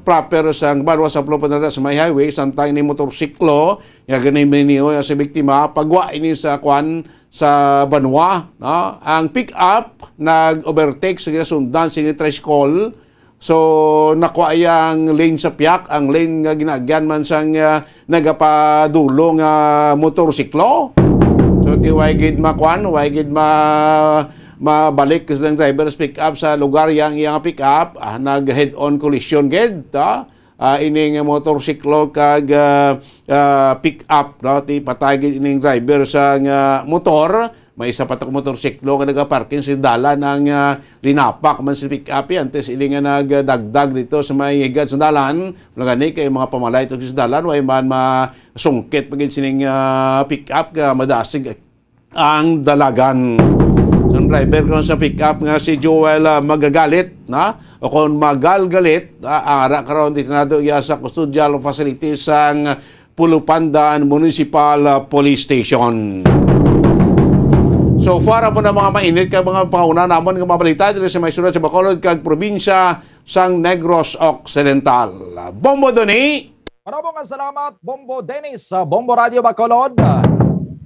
proper sang Banwa sa Pulupandan sa may highway, samtang ni motorsiklo nga ginamaniho sa biktima pagwa ini sa kuan sa Banwa. Ang pick-up nag-overtake sa ginasundan sa tricycle. So, nakuha ang lane sa piyak, ang lane nga ginagyan man sang nagapadulo nga motorsiklo. So, tiwaygid makwan, waygid mabalik ng driver sa pick-up sa lugar yang iyang pick-up, nag-head-on collision gid, ining motorsiklo kag pick-up, ti patay ining driver sa motor. May isa pa motorsiklo nga nagaparking sa dala ng linapak man si pick-up yan. Tapos iling nga nagdagdag dito sa may higad sa dalan. Lagani kay mga pamalay ito sa dalan. Way man masungkit pagin sining pick-up nga madasig ang dalagan. So, driver ko sa pick-up nga si Joel Magagalit, o kung Magalgalit, ara karon dito na iya sa custodial facilities sang Pulupandan Municipal Police Station. So far mo na mga mainit kag mga pauna namon nga mabalita diri sa may sunod sa Bacolod kag probinsya sang Negros Occidental. Bombo Doni. Maraming salamat Bombo Dennis sa Bombo Radio Bacolod.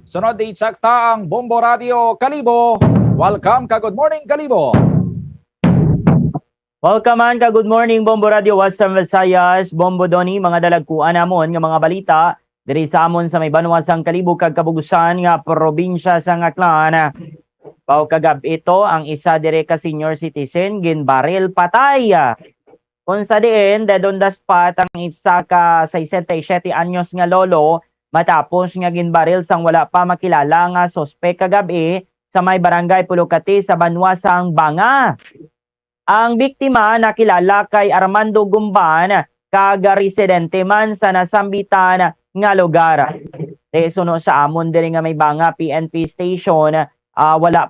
Sunod itsakta ang Bombo Radio Kalibo. Welcome ka good morning Kalibo. Welcome man ka good morning Bombo Radio Western Visayas, Bombo Doni, mga dalagkuan namon nga mga balita diri sa amon sa may Banwa sang Kalibo kag Kabugusan nga probinsya sang Aklan. Pao kagab ito ang isa dire ka senior citizen ginbaril patay. Kung sa diin dead on the spot ang isa ka 67 anyos nga lolo matapos nga ginbaril sang wala pa makilala nga sospek kagabi sa may barangay Pulocati sa Banwa sang Banga. Ang biktima nakilala kay Armando Gumban kag residente man sa nasambitan nga lugar. Suno sa amon diri nga may Banga PNP station, wala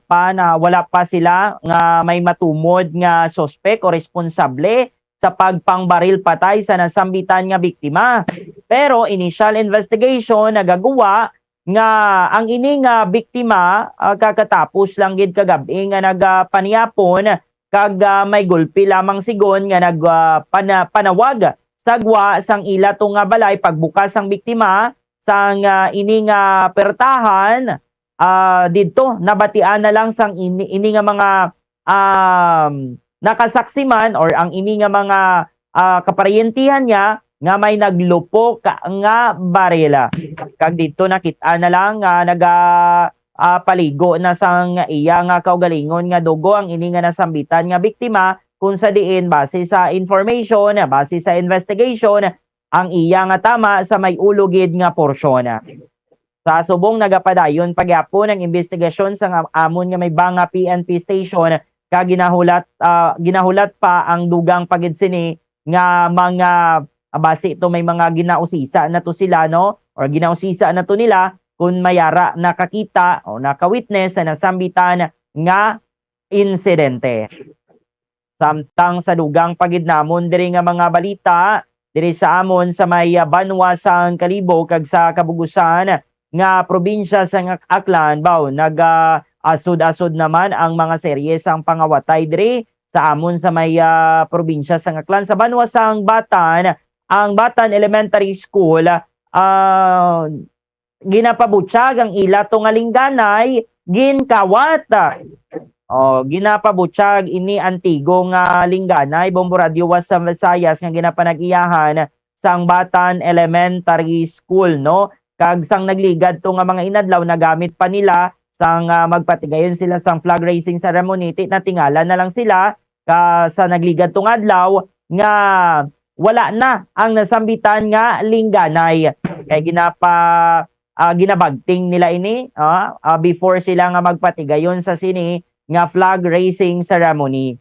pa sila nga may matumod nga sospek o responsable sa pagpangbaril patay sa nasambitan nga biktima. Pero initial investigation nagagawa nga ang ini nga biktima kakatapos lang gid kagabi nga nagpaniyapon kag may gulpi lamang sigon nga panawag sagwa sang ila to nga balay pagbukas sang biktima sang ini nga pertahan didto nabatian na lang sang ini nga mga nakasaksiman or ang ini nga mga kaparyentihan niya nga may naglupok nga barela. Kag dito nakita na lang nga paligo na sang iya nga kaugalingon nga dugo ang ini nga nasambitan nga biktima, kung sa diin base sa information, base sa investigation, ang iya nga tama sa may ulugid nga porsyon. Sa subong nagapadayon pagyapon ang investigasyon sa amon nga may banga PNP station kag ginahulat pa ang dugang pagid sini nga mga base ito may mga ginausisa na to sila, no, or ginausisa na to nila kung mayara nakakita o nakawitness sa nasambitan nga insidente. Samtang sa dugang pagid namon diri nga mga balita diri sa amon sa may Banwa sang Kalibo kag sa Kabugusan nga probinsya sa Aklan baw asod-asod naman ang mga serye sang pangawatay diri sa amon sa may probinsya sa Aklan. Sa Banwa sang Batan, ang Batan Elementary School ginapabutyag ang ila to nga lingganay ginkawat. Ginapabutyag ini antigo nga lingganay Bombo Radio Wasam Visayas nga ginapanag-iyahan sang Batan Elementary School, no. Kag sang nagligad to nga mga inadlaw nagamit pa nila sang magpatigayon sila sang flag raising ceremony, natingala na lang sila sa nagligad tong adlaw nga wala na ang nasambitan nga lingganay. Kaya ginabagting nila ini before sila nga magpatigayon sa sini nga flag raising ceremony.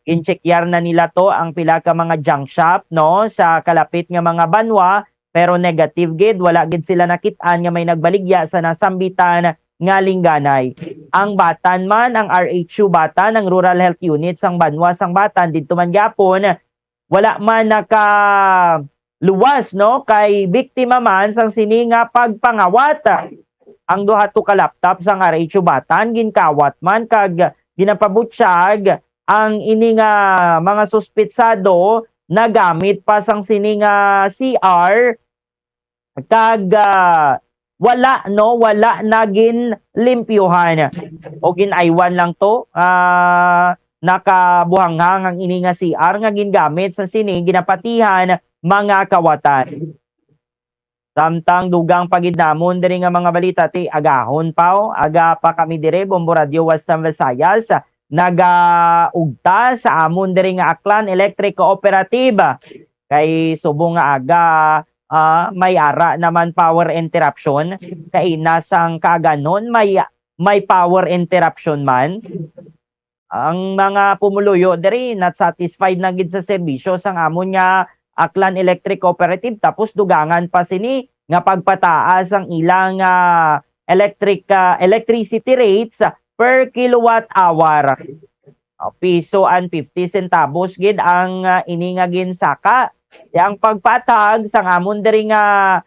Inchekyar na nila to ang pila ka mga junk shop, no, sa kalapit nga mga banwa, pero negative gid, wala gid sila nakit-an nga may nagbaligya sa nasambitan nga lingganay. Ang Batan man, ang RHU Batan, ang Rural Health Unit sang Banwa sang Batan didto man gyapon, wala man naka luwas, no, kay biktima man sang sini nga pagpangawat. Ang duha to ka laptop sang RHU Batan ginkawat man kag ginapabutyag ang ini nga mga suspitsado nagamit pa sang sini nga CR kag wala nagin limpyuhan o ginaywan lang to nakabuhanghang ang ini nga CR nga gingamit sa sini ginapatihan mga kawatan. Samtang dugang pagidnamon diri nga mga balita ti agahon aga pa kami dire Bombo Radio Wasam Visayas nagaugta sa amon diri nga Aklan Electric Cooperative kay subong nga aga may ara naman power interruption kay nasang kaganon may power interruption man. Ang mga pumuluyo diri not satisfied na gid sa serbisyo sang amon nga Aklan Electric Cooperative, tapos dugangan pa sini nga pagpataas ang ilang electricity rates per kilowatt hour. Piso and 50 centavos gid ang ini nga ginsaka. Yang pagpatag sang amon diri nga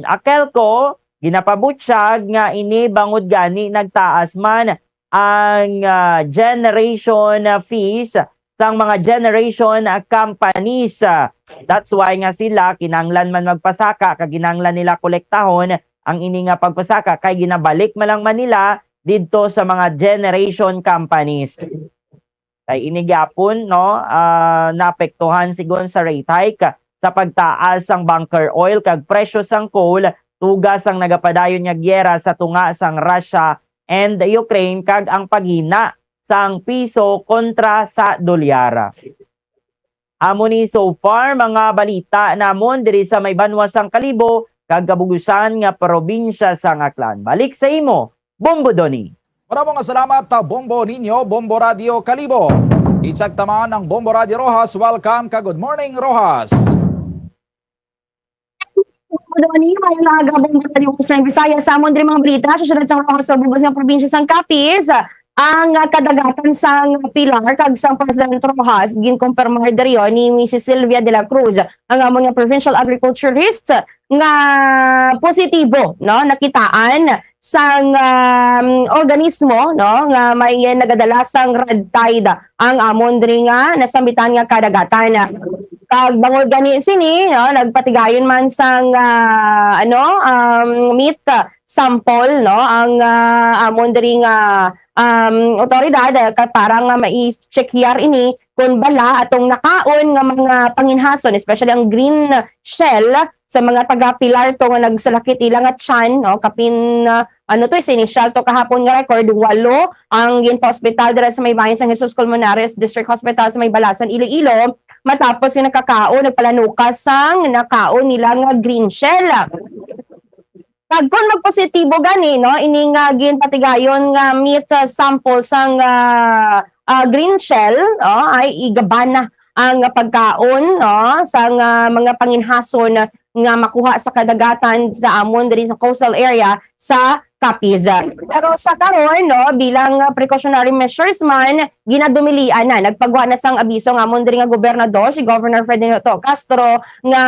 Akelco ginapabutyag nga ini bangod gani nagtaas man ang generation fees sang mga generation companies. That's why nga sila kinanglan man magpasaka kag kinanglan nila kolektahon ang ini nga pagpasaka kay ginabalik man lang man nila didto sa mga generation companies. Kay ini gyapon, no, naapektuhan sigon sa rate hike sa pagtaas sang bunker oil kag presyo sang coal tugas ang nagapadayon nga gyera sa tunga sang Russia and Ukraine kag ang paghina sang piso kontra sa dolyar. Amo ni so far mga balita namon diri sa may Banwa sang Kalibo kag Kabugusan nga probinsya sang Aklan. Balik sa imo, Bombo Doni. Maraming salamat Bombo ninyo, Bombo Radio Kalibo. Itsag tamaan ng Bombo Radio Rojas. Welcome ka. Good morning, Rojas. Doni, may laga Bombo Radio sa Visayas sa amon diri mga balita sa syudad sang Rojas sa Burgos nga probinsya sang Capiz. Ang kadagatan sang pilar kag sang President Rojas ginkumpirmar diri ni Mrs. Sylvia de la Cruz ang amon nga provincial agriculturist nga positibo, no, nakitaan sang organismo, no, nga may nagadala sang red tide ang amon diri nga nasambitan nga kadagatan. Kag bangod gani sini, no, nagpatigayon man sang meat sample, no, ang amon diri nga otoridad parang mai-check here ini kung bala atong nakaon nga mga panginhason, especially ang green shell sa mga taga-pilar to nga nagsalakit ilang at tiyan, no, kapin initial to kahapon nga record 8 ang ginpa-hospital dira sa may bahin sa Jesus Colmenares District Hospital sa may Balasan, Iloilo, matapos yung nakakao nagpalanukas sang nakaon nila nga green shell. Pag kung magpositibo gani, no, ining ginpatigayon nga meat sample sang green shell, ay igabana ang pagkaon, no, sa mga panginhason nga makuha sa kadagatan sa amon diri sa coastal area sa Capiz. Pero sa karon, no, bilang precautionary measures man ginadumilian na, nagpagwa na sang abiso nga amon diri nga gobernador si Governor Ferdinando Castro nga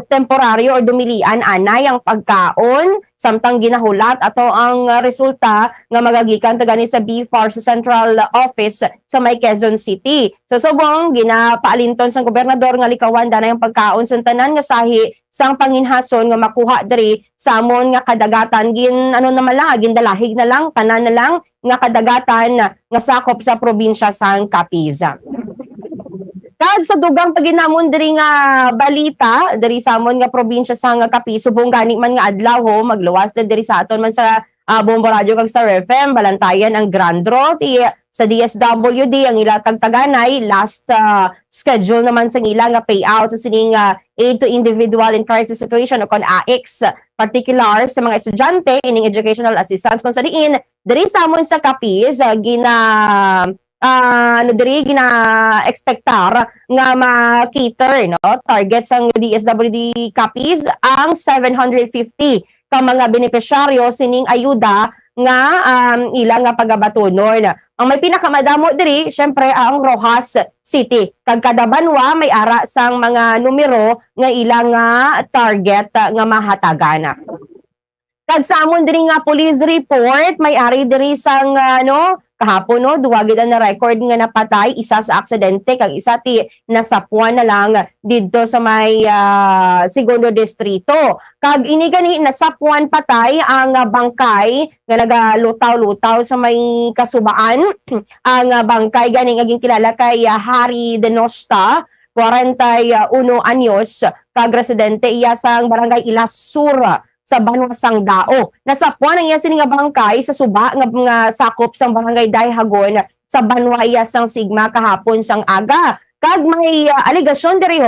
temporaryo o dumilian anay ang pagkaon samtang ginahulat ato ang resulta nga magagikan tagani sa BFAR sa Central Office sa may Quezon City. So subong ginapaalinton sang gobernador nga likawan danay ang pagkaon sa tanan nga sahi sang panginhason nga makuha diri sa amon nga kadagatan gindalahig na lang tanan na lang nga kadagatan nga sakop sa probinsya sang Capiz. Kag sa dugang paginamon diri nga balita diri sa amon nga probinsya sang Capiz, subong gani man nga adlaw magluwas na diri sa aton man sa Bombo Radio kag Star FM balantayan ang grand draw sa DSWD ang ilatag taganay last schedule naman sa ila nga payout sa sining aid to individual in crisis situation o kon AX particular sa mga estudyante ining educational assistance kung sa diin diri sa amon sa Capiz gina expectar nga ma-cater, no, target sang DSWD Capiz ang 750 ka mga benepisyaryo sining ayuda nga ilang nga pagabatunon. Ang may pinakamadamo diri syempre ang Rojas City. Kag kada banwa may ara sang mga numero nga ilang nga target nga mahatagana. Kag sa amon diri nga police report may ari diri sang kahapon, no, duwagid na record nga napatay isa sa aksidente kag isa ti nasapuan na lang didto sa may segundo distrito. Kag ini gani nasapuan patay ang bangkay nga nagalutaw-lutaw sa may kasubaan. Ang bangkay gani nga kilala kay Harry Denosta, 41 anyos, kag residente iya sang barangay Ilas Sur sa Banwa sang Dao. Nasapuan ang iya sini nga bangkay sa suba nga sakop sang barangay Dayhagon sa Banwa iya sang Sigma kahapon sang aga. Kag may aligasyon diri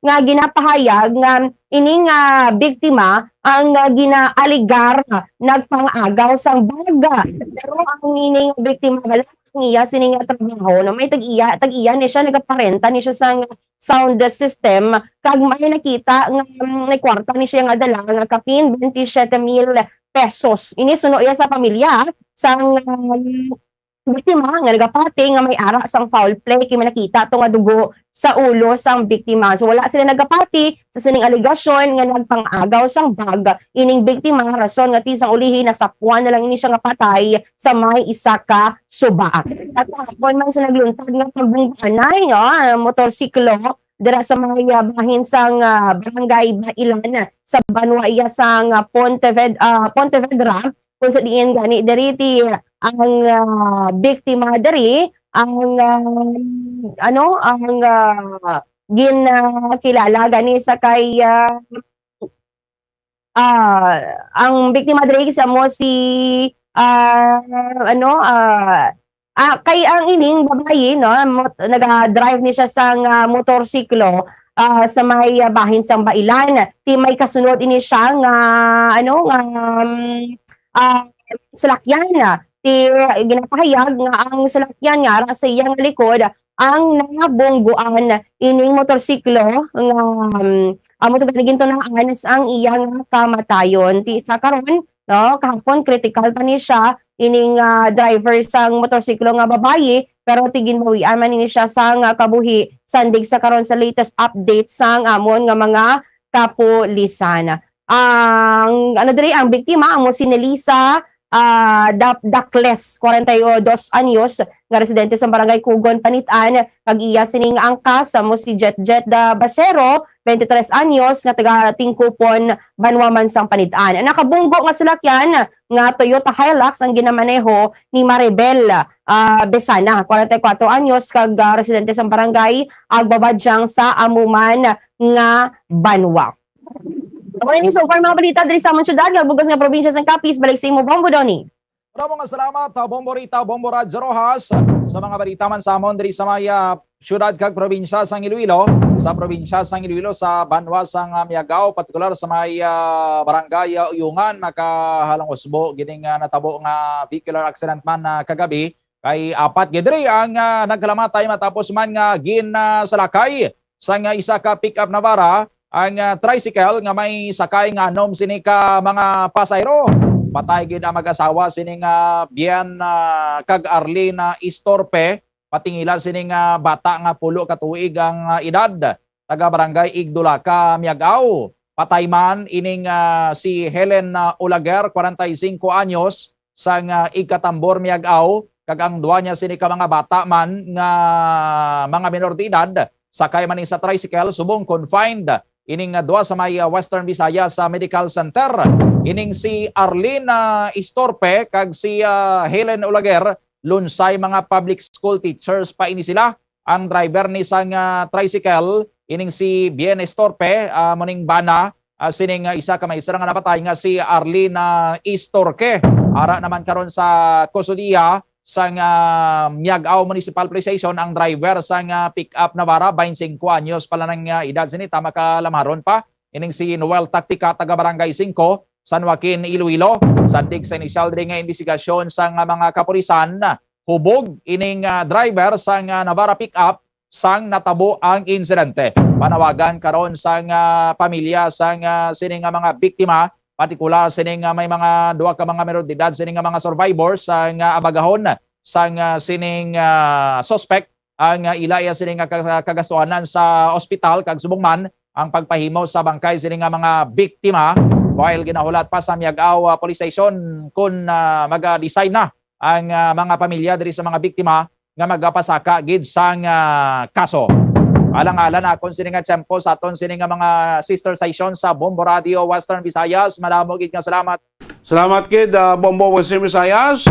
nga ginapahayag nga ining biktima ang ginaaligar nagpangagaw sang baga. Pero ang ining biktima wala iya sini nga trabaho, no, may tag-iya ni siya nagaparenta ni siya sang sound system kag may nakita nga may kwarta ni siya nga dala nga kapin 27,000 pesos. Ini suno iya sa pamilya sang biktima nga nagapati nga may ara sang foul play kay nakita to nga dugo sa ulo sang biktima. So wala sila nagapati sa sining aligasyon nga nagpangagaw sang bag ining biktima rason nga ti sang ulihin nasapuan na lang ini siya nga patay sa may isa ka suba. At hapon man sa nagluntad nga pagbungkanay motorsiklo dira sa mga bahin sang barangay Bailan sa Banwa iya sang Pontevedra kung sa diin gani diri ti ang biktima diri ang ginakilala gani sa kay ang biktima diri sa mo si kay ang ining babayi, no, naga-drive ni siya sang motorsiklo sa may bahin sang Bailan. Ti may kasunod ini siya nga salakyan. Ti ginapahayag nga ang salakyan nga ara sa iyang likod ang nabongguan ining motorsiklo nga amo to ginto nang anas ang iyang kamatayon. Ti sa karon, no, kahapon critical pa ni siya ining driver sang motorsiklo nga babayi pero tigin mawian man ini siya sang kabuhi sandig sa karon sa latest update sang amon nga mga kapulisan. Ang diri ang biktima amo si Nelisa Dakles 42 anyos nga residente sa barangay Kugon Panitan kag iya sining angkas mo si Jet da Basero 23 anyos nga taga Tingkupon Banwa sang Panitan. Nakabunggo nga salakyan nga Toyota Hilux ang ginamaneho ni Maribel Besana 44 anyos kag residente sa barangay Agbabadyang sa Amuman nga Banwa. Okay, so far mga balita diri sa among syudad nga bugas nga probinsya sang Capiz, balik sa imo Bombo Doni. Maraming salamat, Bombo Rita, Bombo Radyo Rojas, sa mga balita man sa amon diri sa maya syudad kag probinsya sang Iloilo, sa probinsya sang Iloilo sa Banwa sang Miagao, partikular sa may barangay Uyungan, makahalang usbo gining natabo nga vehicular accident man kagabi kay apat gidri ang nagkalamatay matapos man nga salakay sang isa ka pick-up na vara ang tricycle nga may sakay nga anom sini ka mga pasayro. Patay gid ang mag-asawa sining Bian kag Arlene Istorpe, patingilan sining bata nga 10 ka tuig ang edad, taga barangay Igdulaca, Miagao. Patay man ining si Helen Ulager 45 anyos sang Igkatambor, Miagao, kag ang duwa niya sini ka mga bata man nga mga minor de edad sakay man sa tricycle subong confined ining duwa sa may Western Visayas sa Medical Center. Ining si Arlene Istorpe kag si Helen Ulager lunsay mga public school teachers pa ini sila. Ang driver ni sang tricycle ining si Bien Istorpe muning bana sining isa ka may nga napatay nga si Arlene Istorque. Ara naman karon sa kustudiya sang Miagao Municipal Police Station ang driver sang pick-up na vara 25 anyos pala ng edad sinita makalamharon pa. Ining si Noel Tactica taga Barangay 5 San Joaquin, Iloilo. Sandig sa initial nga investigasyon sang mga kapulisan, hubog ining driver sang Navara pick-up sang natabo ang insidente. Panawagan karon sang pamilya sang sining mga biktima, partikular sining may mga duwa ka mga menor de edad sining mga survivors sang abagahon sang sining suspect ang ilaya sining kagastuhanan sa ospital kag subong man ang pagpahimo sa bangkay sining mga biktima. While ginahulat pa sa Miagao Police Station kung mag-decide na ang mga pamilya diri sa mga biktima nga magapasaka gid sang kaso. Alang-alang akon sini nga tiyempo sa aton sini nga mga sister station sa Bombo Radio Western Visayas. Malamo gid nga salamat. Salamat kid Bombo Western Visayas.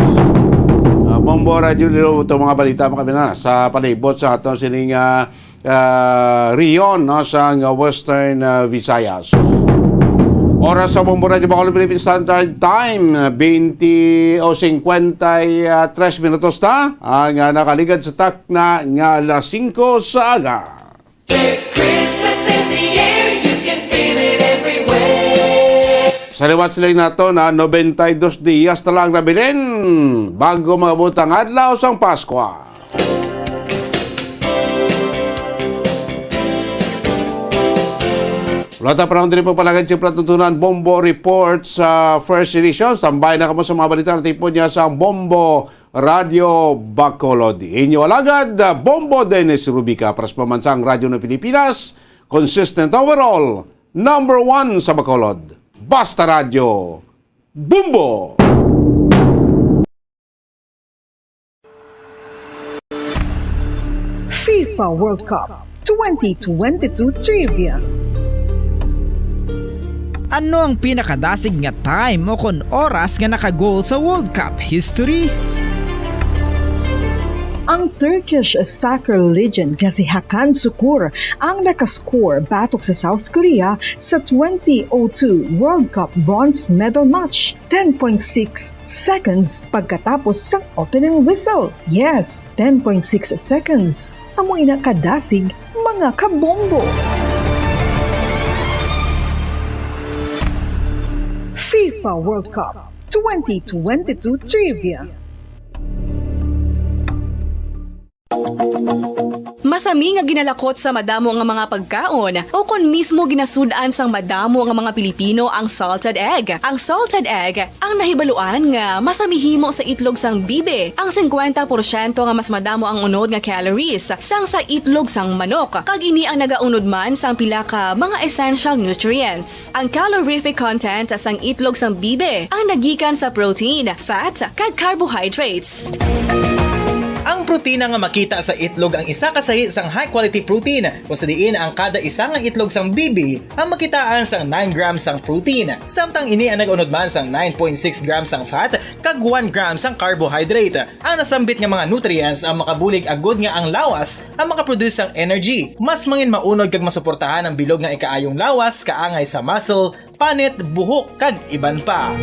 Bombo Radio Lilo ito mga balita mga kabina sa palibot sa aton sini nga Rion no, sa Western Visayas. Oras sa Bombo Radio Bacolod Philippine Standard Time 20 o 53 minutos na ang nakaligad sa takna nga alas 5 sa aga. It's Christmas in the air, you can feel it everywhere. Sa liwat sila nato na 92 diyas na lang nabilin bago maabot ang adlaw sang Pasko. Wala pa rin po palagad si Pratuntunan Bombo Report sa first edition. Tambay na kamo sa mga balita na tipo niya sa Bombo Radio Bacolod. Inyo alagad, Bombo Dennis Rubica para sa pamansang radyo ng Pilipinas. Consistent overall, number 1 sa Bacolod. Basta Radio, Bombo! FIFA World Cup 2022 Trivia. Ano ang pinakadasig nga time o kon oras nga nakagol sa World Cup history? Ang Turkish soccer legend nga si Hakan Şükür ang nakascore batok sa South Korea sa 2002 World Cup bronze medal match. 10.6 seconds pagkatapos sa opening whistle. Yes, 10.6 seconds. Amoy na kadasig mga kabombo. FIFA World Cup 2022 Trivia. Masami nga ginalakot sa madamo nga mga pagkaon o kon mismo ginasudaan sang madamo nga mga Pilipino ang salted egg. Ang salted egg ang nahibaluan nga masamihimo sa itlog sang bibe. Ang 50% nga mas madamo ang unod nga calories sang sa itlog sang manok. Kag ini ang nagaunod man sang pila ka mga essential nutrients. Ang calorific content sang itlog sang bibe ang nagikan sa protein, fat, kag carbohydrates. Ang protina nga makita sa itlog ang isa kasahi sang high quality protein kung sa diin ang kada isa nga itlog sang bibi ang makitaan sang 9 grams sang protein. Samtang ini ang nag-unod man sang 9.6 grams sang fat kag 1 grams sang carbohydrate. Ang nasambit nga mga nutrients ang makabulig agud nga ang lawas ang makaproduce sang energy. Mas mangin maunod kag masuportahan ang bilog nga ikaayong lawas kaangay sa muscle, panit, buhok kag iban pa.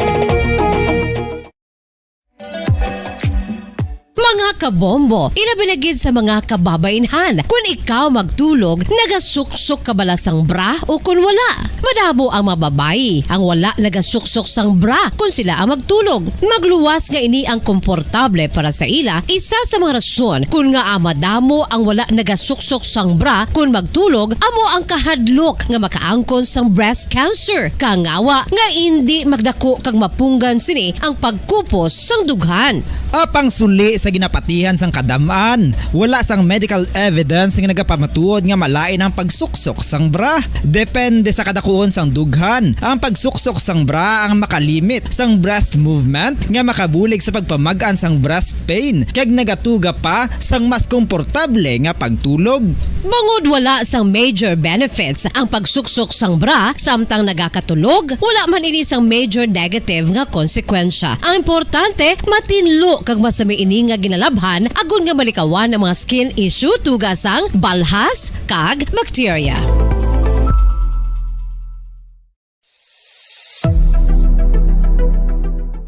Mga kabombo, ilabinagid sa mga kababainhan. Kung ikaw magtulog, nagasuksok ka bala sang bra o kung wala. Madamo ang mababayi, ang wala nagasuksok sang bra kung sila ang magtulog. Magluwas nga ini ang komportable para sa ila, isa sa mga rason kung nga madamo ang wala nagasuksok sang bra kung magtulog, amo ang kahadlok nga makaangkon sang breast cancer. Kangawa nga hindi magdako kag mapunggan sini ang pagkupos sang dughan. Apang suli sa ginapatihan sang kadamaan, wala sang medical evidence nga nagapamatuod nga malain ang pagsuksok sang bra. Depende sa kadakuon sang dughan. Ang pagsuksok sang bra ang makalimit sang breast movement nga makabulig sa pagpamagan sang breast pain kag nagatuga pa sang mas komportable nga pagtulog. Bangod wala sang major benefits ang pagsuksok sang bra samtang nagakatulog, wala man ini sang major negative nga konsekwensya. Ang importante, matinlo kag masami ini nga ginalabhan agon nga malikawan ang mga skin issue tugasang balhas kag bacteria.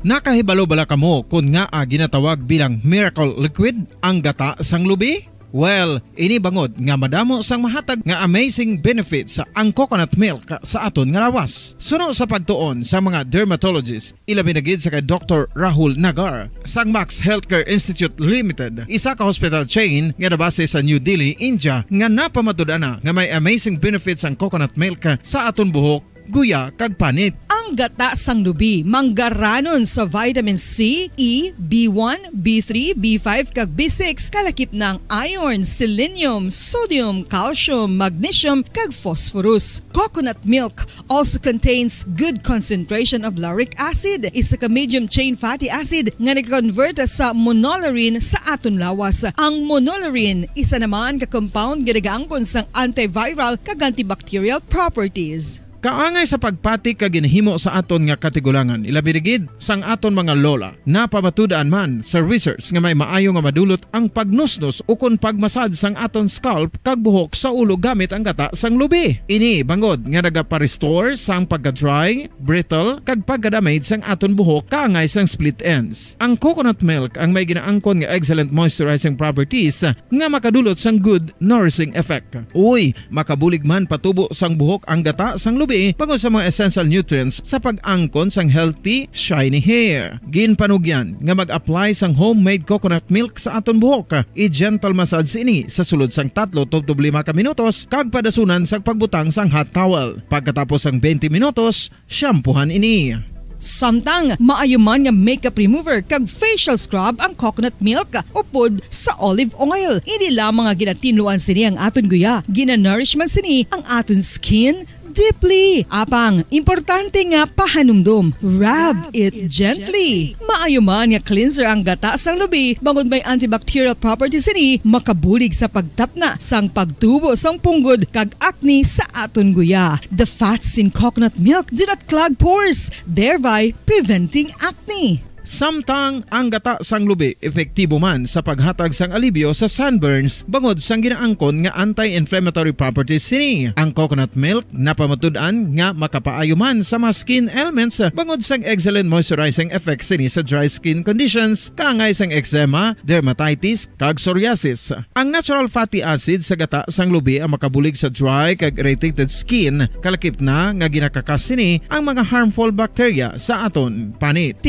Nakahibalo bala kamo kung nga ginatawag bilang miracle liquid ang gata sang lubi? Well, ini bangod nga madamo sang mahatag nga amazing benefits sa ang coconut milk sa aton nga lawas. Suno sa pagtuon sa mga dermatologist, ilabinagid sa kay Dr. Rahul Nagar sang Max Healthcare Institute Limited, isa ka hospital chain nga nabase sa New Delhi, India, nga napamatud-ana nga may amazing benefits ang coconut milk sa aton buhok, guya kag panit. Ang gata sang lubi manggaranon sa vitamin C, E, B1, B3, B5 kag B6 kalakip ng iron, selenium, sodium, calcium, magnesium kag phosphorus. Coconut milk also contains good concentration of lauric acid, isa ka medium chain fatty acid nga nag-convert sa monolarin sa aton lawas. Ang monolarin isa naman ka compound nga nagaangkon sang antiviral kag antibacterial properties. Kaangay sa pagpati kag ginhimo sa aton nga katigulangan, ilabirigid sang aton mga lola, napamatudan man sa research nga may maayo nga madulot ang pagnusnos o kon pagmasad sang aton scalp kag buhok sa ulo gamit ang gata sang lubi. Ini bangod nga nagapa-restore sang pagka-dry, brittle kag pagka-damage sang aton buhok kaangay sang split ends. Ang coconut milk ang may ginaangkon nga excellent moisturizing properties nga makadulot sang good nourishing effect. Uy, makabulig man patubo sang buhok ang gata sang lubi bangod sa mga essential nutrients sa pag-angkon sang healthy, shiny hair. Ginpanugyan nga mag-apply sang homemade coconut milk sa aton buhok. I-gentle massage ini sa sulod sang 3 to 5 ka minutos kag padasunan sang pagbutang sang hot towel. Pagkatapos sang 20 minutos, shampoohan ini. Samtang maayuman nga makeup remover kag facial scrub ang coconut milk upod sa olive oil. Hindi lamang nga ginatinuan sini ang aton guya, gina-nourish man sini ang aton skin deeply. Apang, importante nga pahanumdum. Rub it gently. Maayuman nga cleanser ang gata sang lubi, bangod may antibacterial properties ini, makabulig sa pagtapna sang pagtubo sang punggod kag acne sa aton guya. The fats in coconut milk do not clog pores, thereby preventing acne. Samtang ang gata sang lubi epektibo man sa paghatag sang alibyo sa sunburns bangod sang ginaangkon nga anti-inflammatory properties sini. Ang coconut milk napamatud-an nga makapaayo man sa mga skin ailments bangod sang excellent moisturizing effect sini sa dry skin conditions kaangay sang eczema, dermatitis kag psoriasis. Ang natural fatty acid sa gata sang lubi ang makabulig sa dry kag irritated skin, kalakip na nga ginakakas sini ang mga harmful bacteria sa aton panit.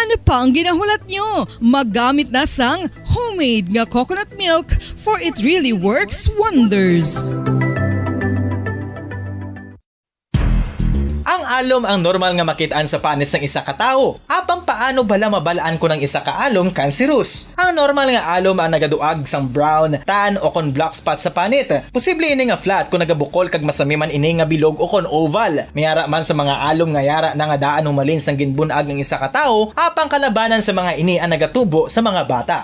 Ano Ano pa ang ginahulat nyo? Maggamit na sang homemade nga coconut milk for it really works wonders. Ang alom ang normal nga makitaan sa panit ng isa ka tao. Apang paano bala mabalaan ko ng isa ka alom cancerous? Ang normal nga alom ang nagaduag sang brown, tan o kon black spot sa panit. Posible ini nga flat kung nagabukol kag masami man ini nga bilog o kon oval. Mayara man sa mga alom nga yara na nga daan humalin sang ginbunag ng isa ka tao, apang kalabanan sa mga ini ang nagatubo sa mga bata.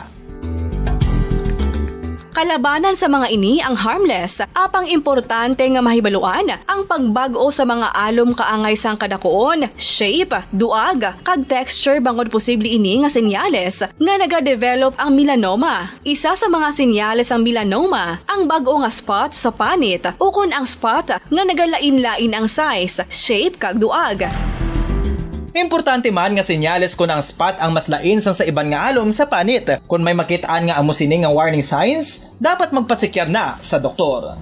Kalabanan sa mga ini ang harmless, apang importante nga mahibaluan ang pagbago sa mga alom kaangay sang kadakuon, shape, duag, kag texture bangod posible ini nga senyales nga nagadevelop ang melanoma. Isa sa mga senyales ang melanoma, ang bago nga spot sa panit o kun ang spot nga nagalain-lain ang size, shape kag duag. Importante man nga senyales kung ang spot ang mas lain sang sa iban nga alom sa panit. Kung may makitaan nga amo sini nga warning signs, dapat magpasikyar na sa doktor.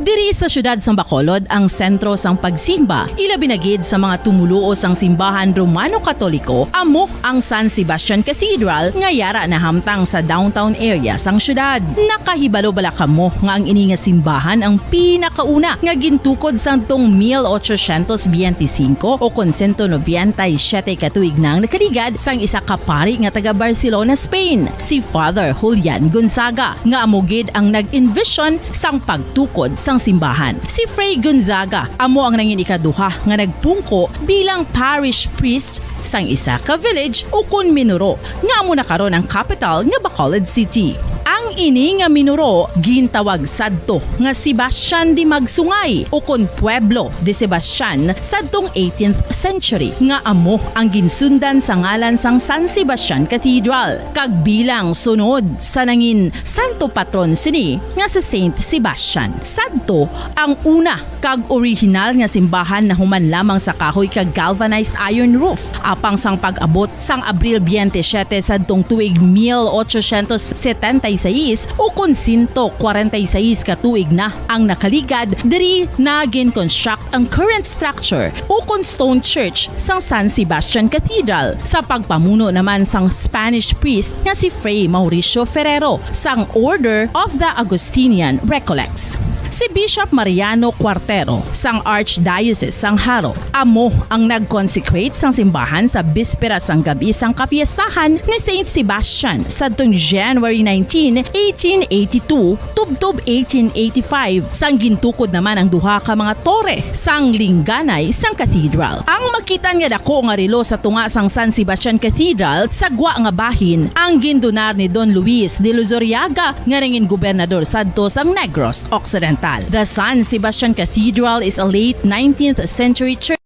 Diri sa syudad sang Bacolod ang sentro sang pagsimba, ilabi na gid sa mga tumuluo sang simbahan Romano-Katoliko, amo ang San Sebastian Cathedral nga yara na hamtang sa downtown area sang syudad. Nakahibalo bala kamo nga ang ini nga simbahan ang pinakauna nga gintukod sang tong 1825 o kon 197 katuig nang nakaligad sang isa ka pari nga taga Barcelona, Spain, si Father Julian Gonzaga, nga amo gid ang nag-envision sang pagtukod sang simbahan. Si Fray Gonzaga amo ang nangin ikaduha nga nagpungko bilang parish priest sang isa ka village o kun minuro nga amo na karon ang capital nga Bacolod City. Ang ini nga minuro gintawag sadto nga Sebastian de Magsungay o kon Pueblo de Sebastian sadtong 18th century nga amo ang ginsundan sa ngalan sang San Sebastian Cathedral kag bilang sunod sa nangin santo patron sini nga sa Saint Sebastian. Sadto ang una kag original nga simbahan na human lamang sa kahoy kag galvanized iron roof apang sang pag-abot sang Abril 27 sadtong tuig 1876 o kon 146 katuig na ang nakaligad diri na gin-construct ang current structure o kon stone church sang San Sebastian Cathedral sa pagpamuno naman sang Spanish priest nga si Fray Mauricio Ferrero sang Order of the Augustinian Recollects. Si Bishop Mariano Cuartero sang Archdiocese sang Haro amo ang nag-consecrate sang simbahan sa bispera sang gabi sang kapiestahan ni Saint Sebastian sadtong January 19, 1882 tubtob 1885 sang gintukod naman ang duha ka mga tore sang lingganay sang cathedral. Ang makitan nga dako nga relo sa tunga sang San Sebastian Cathedral sa gwa nga bahin ang gindonar ni Don Luis de Luzuriaga nga nangin gobernador sadto sang Negros Occidental. The San Sebastian Cathedral is a late 19th century church.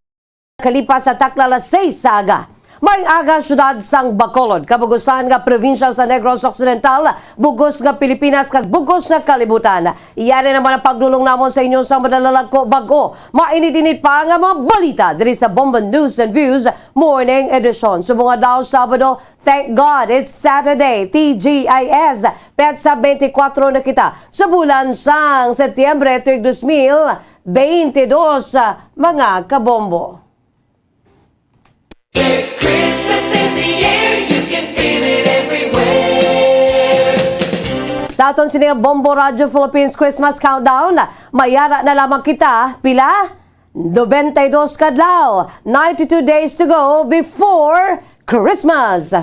Kalipas sa taklala 6 saga. May aga syudad sang Bacolod, kabugusan nga probinsya sa Negros Occidental, bugos nga Pilipinas kag bugos nga kalibutan. Iyari naman ang pagdulong namon sa inyo sa madalalagko bago. Mainit-init pa nga mga balita diri sa Bombo News and Views Morning Edition. Subunga daw Sabado, thank God it's Saturday, TGIS. Petsa 24 na kita sa bulan sang Setyembre tuig 2022 mga kabombo. There's Christmas in the air, you can feel it everywhere. Sa aton sini Bombo Radio Philippines Christmas Countdown, mayara na lamang kita, pila? 92 kadlaw, 92 days to go before Christmas.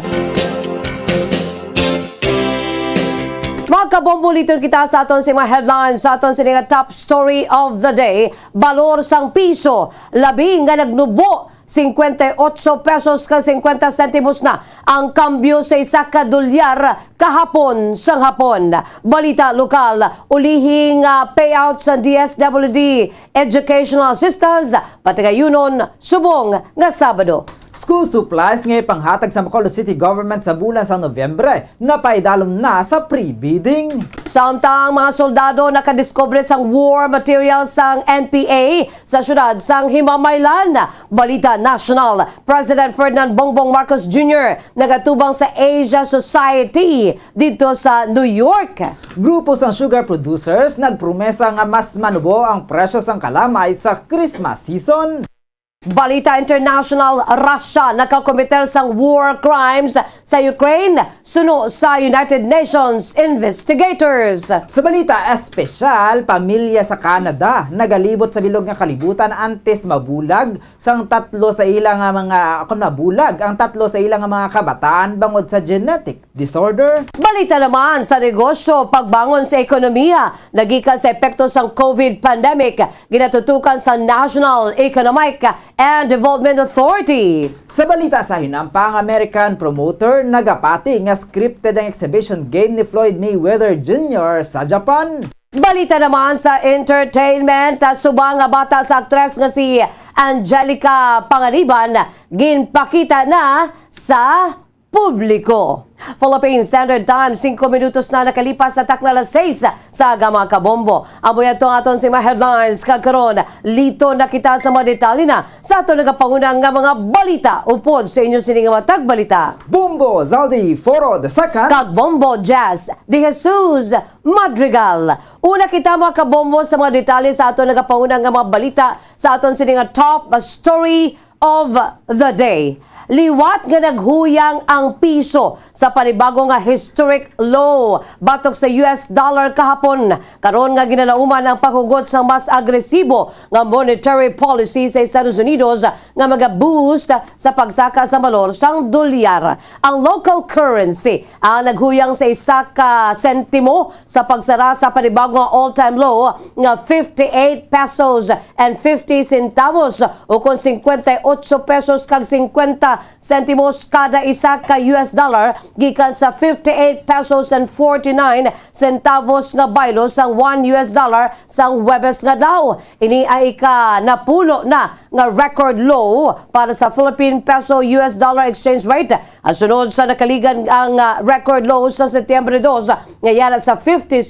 Mga kabombo, liton kita sa aton mga headlines, sa aton nga top story of the day. Balor sang piso, labi nga nagnubo, 58 pesos ka 50 centimos na ang kambyo sa isa ka dolyar kahapon sang hapon. Balita lokal, ulihing payout sa DSWD Educational Assistance, patagayunon subong nga Sabado. School supplies nga panghatag sa Bacolod City Government sa bulan sa Nobyembre na paidalom na sa pre-bidding. Samtang mga soldado nakadiscover sang war materials sang NPA sa syudad sang Himamaylan. Balita National, President Ferdinand Bongbong Marcos Jr. nagatubang sa Asia Society dito sa New York. Grupo sang sugar producers nagpromesa nga mas manubo ang presyo sang kalamay sa Christmas season. Balita International, Russia nakakomiter sang war crimes sa Ukraine suno sa United Nations investigators. Sa balita espesyal, pamilya sa Canada nagalibot sa bilog nga kalibutan antes mabulag sang tatlo sa ilang mga tatlo sa ilang mga kabataan bangod sa genetic disorder. Balita naman sa negosyo, pagbangon sa ekonomiya nagikan sa epekto sang COVID pandemic ginatutukan sa National Economic and Development Authority. Sa balita sa hinampang, American promoter nagapati nga scripted ang exhibition game ni Floyd Mayweather Jr. sa Japan. Balita naman sa entertainment, subang nga bata sa aktres nga si Angelica Panganiban ginpakita na sa publiko. Philippine Standard Time, 5 minutos na nakalipas sa takna alas 6 sa Gama Kabombo. Amoy atong aton si mga headlines kagkaron. Lito na kita sa mga detalye na sa aton nagapangunang nga mga balita upod sa inyo sining matag balita. Bombo Zaldi Foro II kag Bombo Jazz de Jesus Madrigal. Una kita mga kabombo sa mga detalye sa aton nagapangunang nga mga balita sa aton sining top story of the day. Liwat nga naghuyang ang piso sa panibagong nga historic low batok sa US dollar kahapon. Karon nga ginalauman ang paghugot sa mas agresibo nga monetary policy sa Estados Unidos nga maga-boost sa pagsaka sa valor sang dolyar. Ang local currency ang naghuyang sa 1 sentimo sa pagsara sa panibagong all-time low nga 58 pesos and 50 centavos o kung 58 pesos kag 50 sentimos kada isa ka US dollar gikan sa 58 pesos and 49 centavos nga baylo sang 1 US dollar sang Webes nga daw. Ini ay napulo na nga record low para sa Philippine peso US dollar exchange rate. Asunod sa nakaligan ang record low sa Setyembre 2 nga sa 57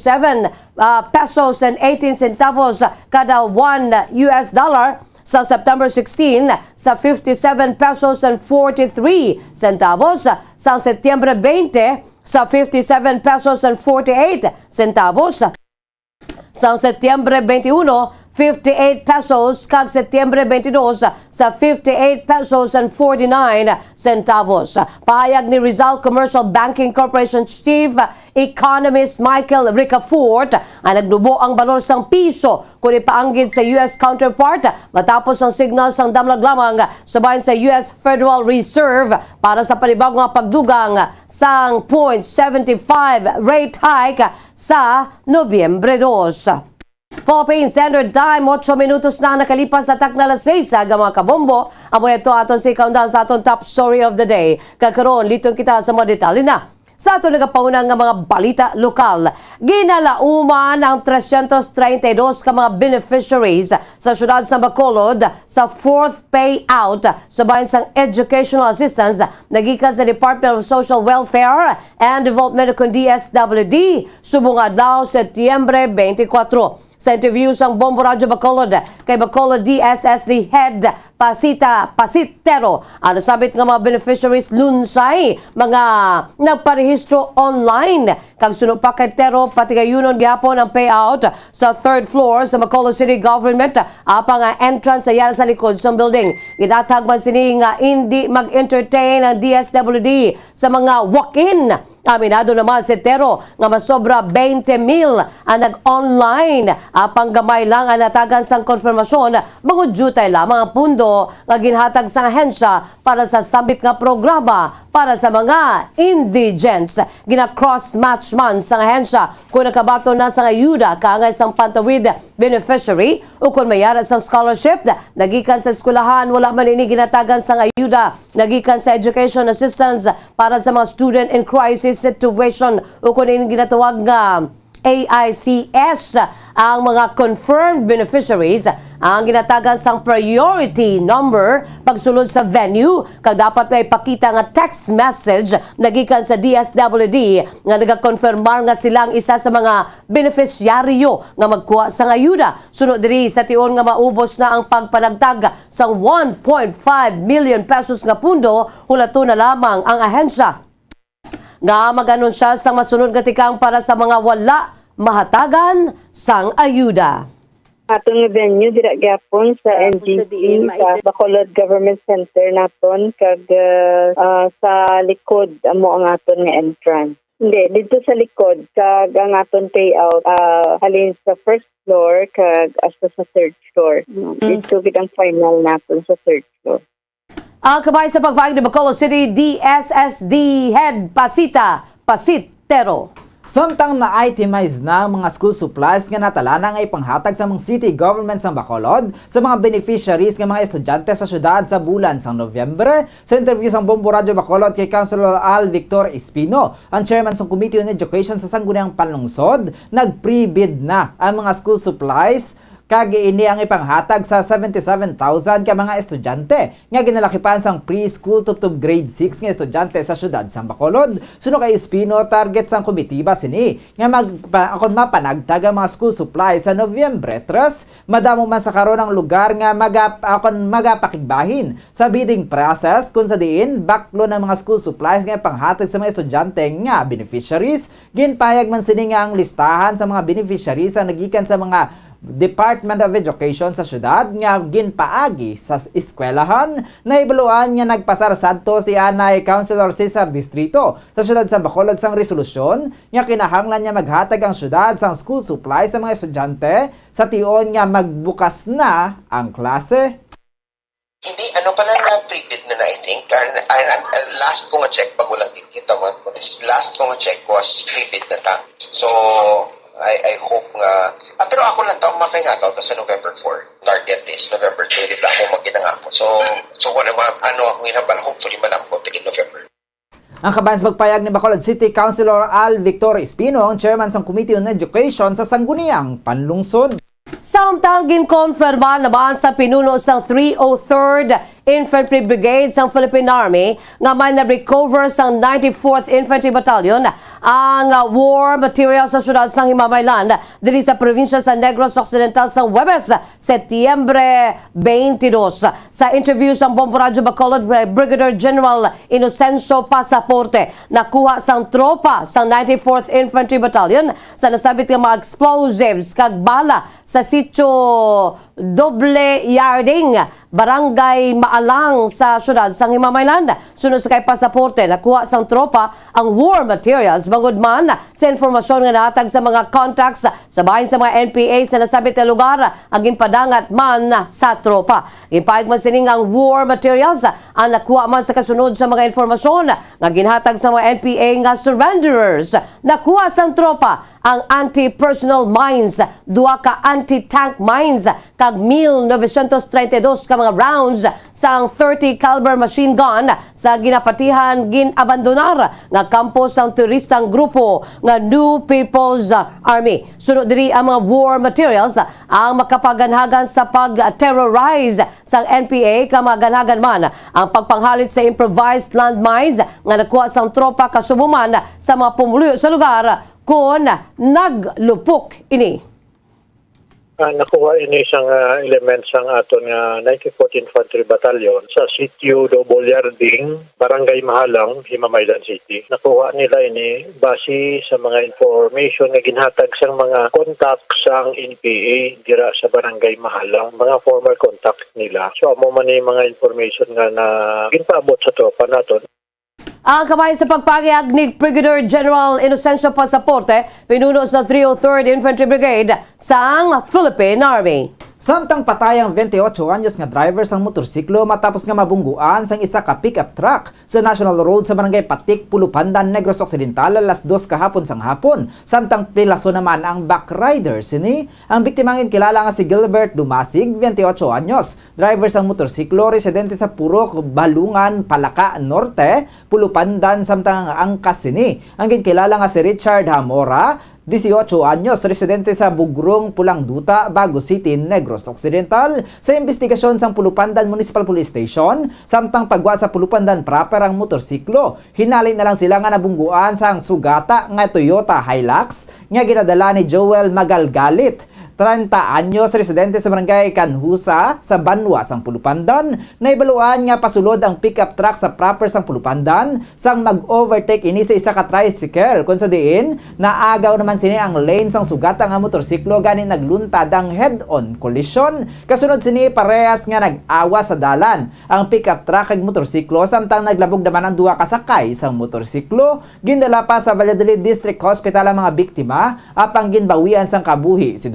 pesos and 18 centavos kada 1 US dollar. Sa September 16 sa 57 pesos and 43 centavos. Sa Setyembre 20 sa 57 pesos and 48 centavos. Sa Setyembre 21, 58 pesos kag Setyembre 22 sa 58 pesos and 49 centavos. Pahayag ni Rizal Commercial Banking Corporation Chief Economist Michael Ricafort ang nagdubo ang balor sang piso kung ipaanggid sa US counterpart matapos ang signal sang damlag lamang sabayan sa US Federal Reserve para sa panibagong nga pagdugang sang 0.75 rate hike sa Nobyembre 2. Philippine Standard Time, 8 minutos na nakalipas sa takna alas 6 sa Gama Kabombo. Amoy ito aton si kaundan sa aton top story of the day. Kakaroon, litong kita sa mga detalye na. Sa aton nagapaunang nga mga balita lokal, ginalauman ang 332 ka mga beneficiaries sa syudad sa Bacolod sa 4th payout sa bayan sang educational assistance nagikan sa Department of Social Welfare and Development kung DSWD subong adlaw Setyembre 24. Sa interview sang Bombo Radio Bacolod kay Bacolod DSSD Head Pasitero, ano sabit nga mga beneficiaries lunsay mga nagparehistro online kag suno pa kay Tero pati gayunon gyapon ang payout sa 3rd floor sa Bacolod City Government apang nga entrance sa yara sa likod sa building. Gidatag man sini nga hindi mag-entertain ang DSWD sa mga walk-in. Aminado naman si Tero nga masobra 20,000 ang nag-online apang gamay lang ang natagan sang konfirmasyon bangod jutay lamang ang pundo nga ginhatag sa ahensya para sa sambit nga programa para sa mga indigents. Gina-cross-match man sa ahensya kung nakabato na sa ayuda kaangay sang pantawid beneficiary o kung mayara sang scholarship nagikan sa eskwelahan wala man ini ginatagan sang ayuda nagikan sa education assistance para sa mga student in crisis situation o kung ini ginatawag nga AICS ang mga confirmed beneficiaries ang ginatagan sang priority number pagsulod sa venue kag dapat may ipakita nga text message nagikan sa DSWD nga nagakonfirmar nga silang isa sa mga beneficiaryo nga magkuha sang ayuda. Sunod diri sa tion nga maubos na ang pagpanagtag sang 1.5 million pesos nga pundo, hulato na lamang ang ahensya nga mag-anunsya sa masunod nga tikang para sa mga wala mahatagan sang ayuda. Atong venue dira gyapon sa NGC sa Bacolod Government Center naton kag sa likod amo ang aton nga entrance. Hindi dito sa likod kag ang aton payout halin sa first floor kag hasta sa third floor. Dito gid ang final naton sa third floor. Ang kabay sa pagpaig ni Bacolod City DSSD Head Pasitero. Samtang na-itemize na ang mga school supplies nga natala na nga ipanghatag sa mga city government sa Bacolod sa mga beneficiaries nga mga estudyante sa syudad sa bulan sang Nobyembre. Sa interview sa Bombo Radio Bacolod kay Councilor Al Victor Espino, ang chairman sa Committee on Education sa Sangguniang Panlungsod, nag-pre-bid na ang mga school supplies kag ini ang ipanghatag sa 77,000 ka mga estudyante nga ginalakipan sang preschool to grade 6 nga estudyante sa syudad sa Bacolod. Suno kay Espino, target sang komitiba sini nga akon mapanagtag ang mga school supplies sa Nobyembre 3, madamo man sa karon ang lugar nga magapakigbahin sa bidding process kung sa diin baklo ng mga school supplies nga panghatag sa mga estudyante nga beneficiaries. Ginpayag man sini nga ang listahan sa mga beneficiaries ang nagikan sa mga Department of Education sa syudad nga ginpaagi sa eskwelahan. Naibaluan nga nagpasar sadto si Anay Councilor Cesar Distrito sa syudad sa Bacolod sang resolusyon nga kinahanglan niya maghatag ang syudad sang school supplies sa mga estudyante sa tion nga magbukas na ang klase. Hindi, ano pala na pre-bid na I think. Last ko nga check, pag walang kita mo, last ko nga check was pre-bid na ta. So, I hope nga, pero ako lang taong makingataw sa November 4. Target is November 2, di ba ako maginanga ko. So kung ano ako inabal, hopefully malampot in November. Ang kabayan sa pagpayag ni Bacolod City Councilor Al Victor Espino, ang chairman sa Committee on Education sa Sangguniang Panlungsod. Samtang ginkonfirma naman sa pinuno sa 303rd Infantry Brigade sa Philippine Army nga may na-recover sa 94th Infantry Battalion ang war materials sa syudad sa Himamaylan diri sa probinsya sa Negros Occidental sa Huwebes, Setyembre 22. Sa interview sa Bombo Radio Bacolod, Brigadier General Inocencio Pasaporte nakuha sang tropa sa 94th Infantry Battalion sa nasabit nga mga explosives kag bala sa sitio Doble Yarding, Barangay Maalang sa syudad sa Himamaylan. Sunod sa kay Pasaporte, nakuha sang tropa ang war materials bangod man sa informasyon nga nahatag sa mga contacts sa bahin sa mga NPA sa nasabit na lugar ang ginpadangat man sa tropa. Ginpahig man sining ang war materials ang nakuha man sa kasunod sa mga informasyon nga ginhatag sa mga NPA nga surrenderers. Nakuha sang tropa ang anti-personal mines, duha ka anti-tank mines, kag 1,932 ka mga rounds sa 30 caliber machine gun sa ginapatihan ginabandonar nga kampo sang turistang grupo nga New People's Army. Sunod diri ang mga war materials ang makapaganhagan sa pag-terrorize sa NPA kamaganhagan man ang pagpanghalit sa improvised landmines nga nakuha sang tropa kasumuman sa mga pumuluyo sa lugar kung naglupok ini. Nakuha ini isang element sang aton nga 94th Infantry Battalion sa sitio Double Yarding, Barangay Mahalang, Himamaylan City. Nakuha nila ini base sa mga information nga ginhatag sang mga contact sang NPA dira sa Barangay Mahalang, mga former contact nila. So amo man ni mga information nga na ginpaabot sa tropa naton. Ang kamay sa pagpagiag ni Brigadier General Inocencio Pasaporte, pinuno sa 303rd Infantry Brigade sa Philippine Army. Samtang patayang 28 anyos nga driver sang motorsiklo matapos nga mabungguan sang isa ka pick-up truck sa National Road sa Barangay Patik, Pulupandan, Negros Occidental alas 2 kahapon sang hapon. Samtang prilaso naman ang backrider sini. Ang biktima ngin kilala nga si Gilbert Dumasig, 28 anyos, driver sang motorsiklo, residente sa Purok, Balungan, Palaka Norte, Pulupandan, samtang angkas sini. Ang kilala nga si Richard Hamora, 18 anyos, residente sa Bugrong, Pulang Duta, Bago City, Negros Occidental, sa investigasyon sang Pulupandan Municipal Police Station, samtang pagwa sa Pulupandan proper ang motorsiklo. Hinalin na lang sila nga nabungguan sang sugata nga Toyota Hilux nga ginadala ni Joel Magalgalit. 30 anyos, residente sa barangay Kanhusa sa Banwa sang Pulupandan, na ibaluan nga pasulod ang pickup truck sa proper sang Pulupandan sang mag-overtake ini sa isa ka tricycle, kung sa diin naagaw naman sini ang lane sang sugata nga motorsiklo gani nagluntad ang head-on collision. Kasunod sini parehas nga nag-awa sa dalan ang pickup truck ag motorsiklo, samtang naglabog naman ang duha kasakay sang motorsiklo. Gindala pa sa Valladolid District Hospital ang mga biktima apang ginbawian sang kabuhi. Si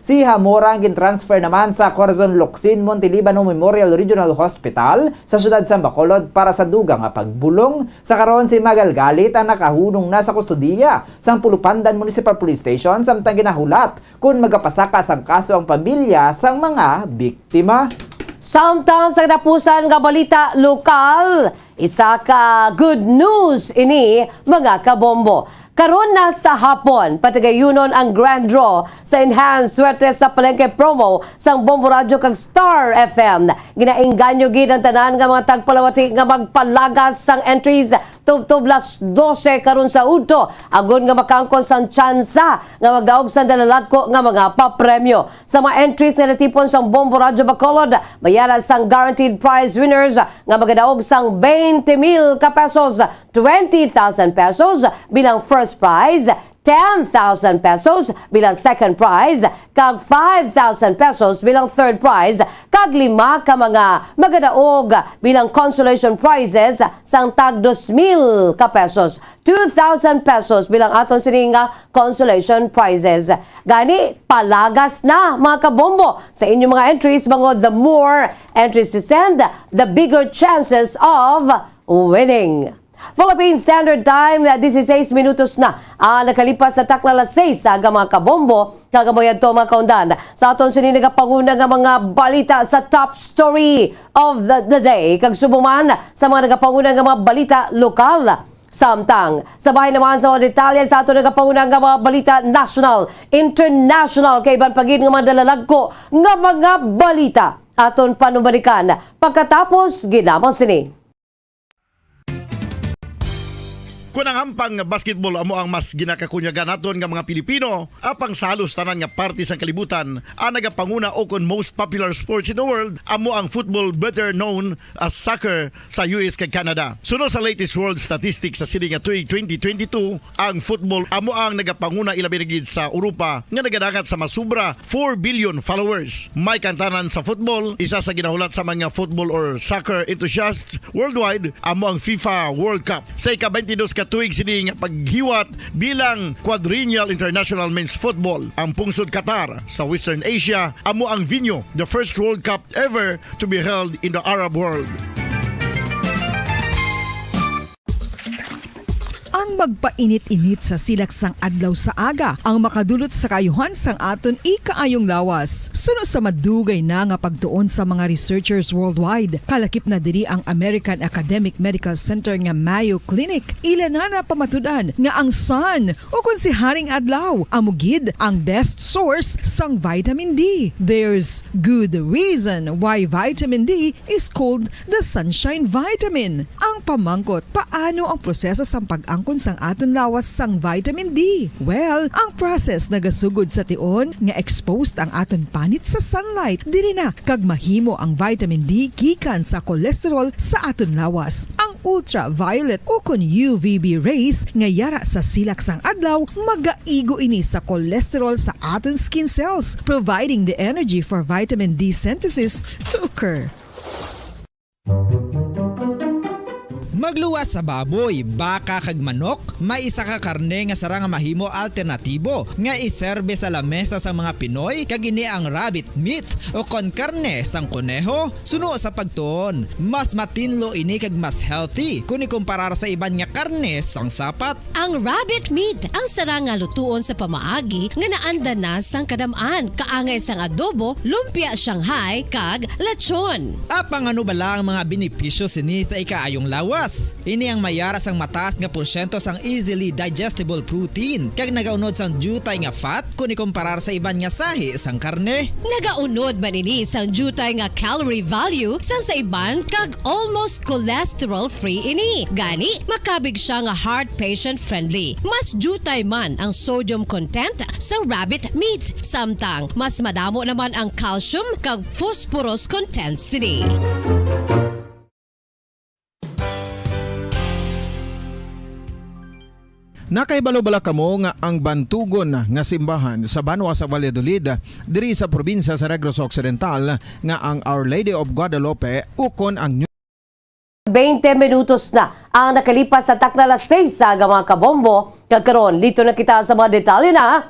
si Hamora ang gintransfer naman sa Corazon Locsin Montelibano Memorial Regional Hospital sa siyudad sa Bacolod para sa dugang nga pagbulong. Sa karon si Magalgalit ang nakahunong na sa kustodiya sa Pulupandan Municipal Police Station, samtang ginahulat kung magapasaka sang kaso ang pamilya sang mga biktima. Samtang sa katapusan nga balita lokal, isa ka good news ini mga kabombo. Karon na sa hapon, patagayunon ang grand draw sa Enhanced Swerte sa Palengke promo sang Bombo Radio kag Star FM. Ginainganyo gid ang tanan nga mga tagpalawati nga magpalagas sang entries tublas 12 karon sa udto, agon nga makangkon sang tsansa nga magdaog sang dalaladko nga mga papremyo. Sa mga entries nga natipon sang Bombo Radio Bacolod, bayaran sang guaranteed prize winners nga magadaog sang 20,000 ka pesos, 20,000 pesos bilang first prize, 10,000 pesos bilang second prize, kag 5,000 pesos bilang third prize, kag 5 ka mga magadaog bilang consolation prizes sang tag 2,000 ka pesos, 2,000 pesos bilang aton sininga consolation prizes. Gani, palagas na mga kabombo sa inyong mga entries, mga the more entries you send, the bigger chances of winning. Philippine Standard Time, 16 minutos na nakalipas sa takla alas 6 sa mga kabombo, kagamoyan to mga kaundan. Sa aton sininagapanguna nga mga balita sa top story of the day, kag subuman sa mga nagapanguna nga mga balita lokal. Samtang, sabay naman sa mga detalye sa ato nagapangunang nga mga balita national, international, kay iban pagin nga mga dalalagko nga mga balita. Aton panumalikan, pagkatapos ginamang sini. Kung ang ampang basketball amo ang mas ginakakunyagan naton nga mga Pilipino, apang salos tanan nga parte sang kalibutan, ang nagapanguna o kon most popular sports in the world, amo ang football, better known as soccer sa US kag Canada. Sunod sa latest world statistics sa sini nga tuig 2022, ang football amo ang nagapanguna ilabi na gid sa Europa nga nagadagat sa masubra 4 billion followers. May kantanan sa football, isa sa ginahulat sa mga football or soccer enthusiasts worldwide, amo ang FIFA World Cup. Sa ika-22 ka tuig sini nga paghiwat bilang Quadrennial International Men's Football. Ang pungsod Qatar sa Western Asia amo ang venue, the first World Cup ever to be held in the Arab world. Ang magpainit-init sa silaksang adlaw sa aga ang makadulot sa kayuhan sang aton ikaayong lawas. Sunod sa madugay na nga pagtuon sa mga researchers worldwide, kalakip na diri ang American Academic Medical Center nga Mayo Clinic. Ila na pamatudan nga ang sun o kung si haring adlaw amugid ang best source sang vitamin D. There's good reason why vitamin D is called the sunshine vitamin. Ang pamangkot, paano ang proseso sa pag-angkon sang aton lawas sang vitamin D? Well, ang process nagasugod sa tion nga exposed ang aton panit sa sunlight, dili na kag mahimo ang vitamin D gikan sa cholesterol sa aton lawas. Ang ultraviolet o kon UVB rays nga yara sa silak sang adlaw magaigo ini sa cholesterol sa aton skin cells, providing the energy for vitamin D synthesis to occur. Magluwas sa baboy, baka kag manok, may isa ka karne nga sara nga mahimo alternatibo nga iserbe sa lamesa sa mga Pinoy kag ini ang rabbit meat o kon karne sang kuneho. Suno sa pagtuon, mas matinlo ini kag mas healthy kung ikumparar sa iban nga karne sang sapat. Ang rabbit meat ang sara nga lutuon sa pamaagi nga naanda na sang kadamaan, kaangay sang adobo, lumpia Shanghai kag lechon. Apang ano bala ang mga benepisyo sini sa ikaayong lawas? Plus, ini ang mayara sang mataas nga porsyento sang easily digestible protein kag nagaunod sang jutay nga fat kung ikumparar sa iban nga sahi sang karne. Nagaunod man ini sang jutay nga calorie value sang sa iban kag almost cholesterol-free ini. Gani, makabig siya nga heart patient friendly. Mas jutay man ang sodium content sa rabbit meat. Samtang, mas madamo naman ang calcium kag phosphorus content sini. Nakaibalo-bala kamo nga ang bantugon nga simbahan sa Banwa sa Valladolid diri sa probinsya sa Negros Occidental nga ang Our Lady of Guadalupe ukon ang 20 minutos na ang nakalipas sa takla 6 sa mga kabombo. Kagkaroon, lito na kita sa mga detalye na.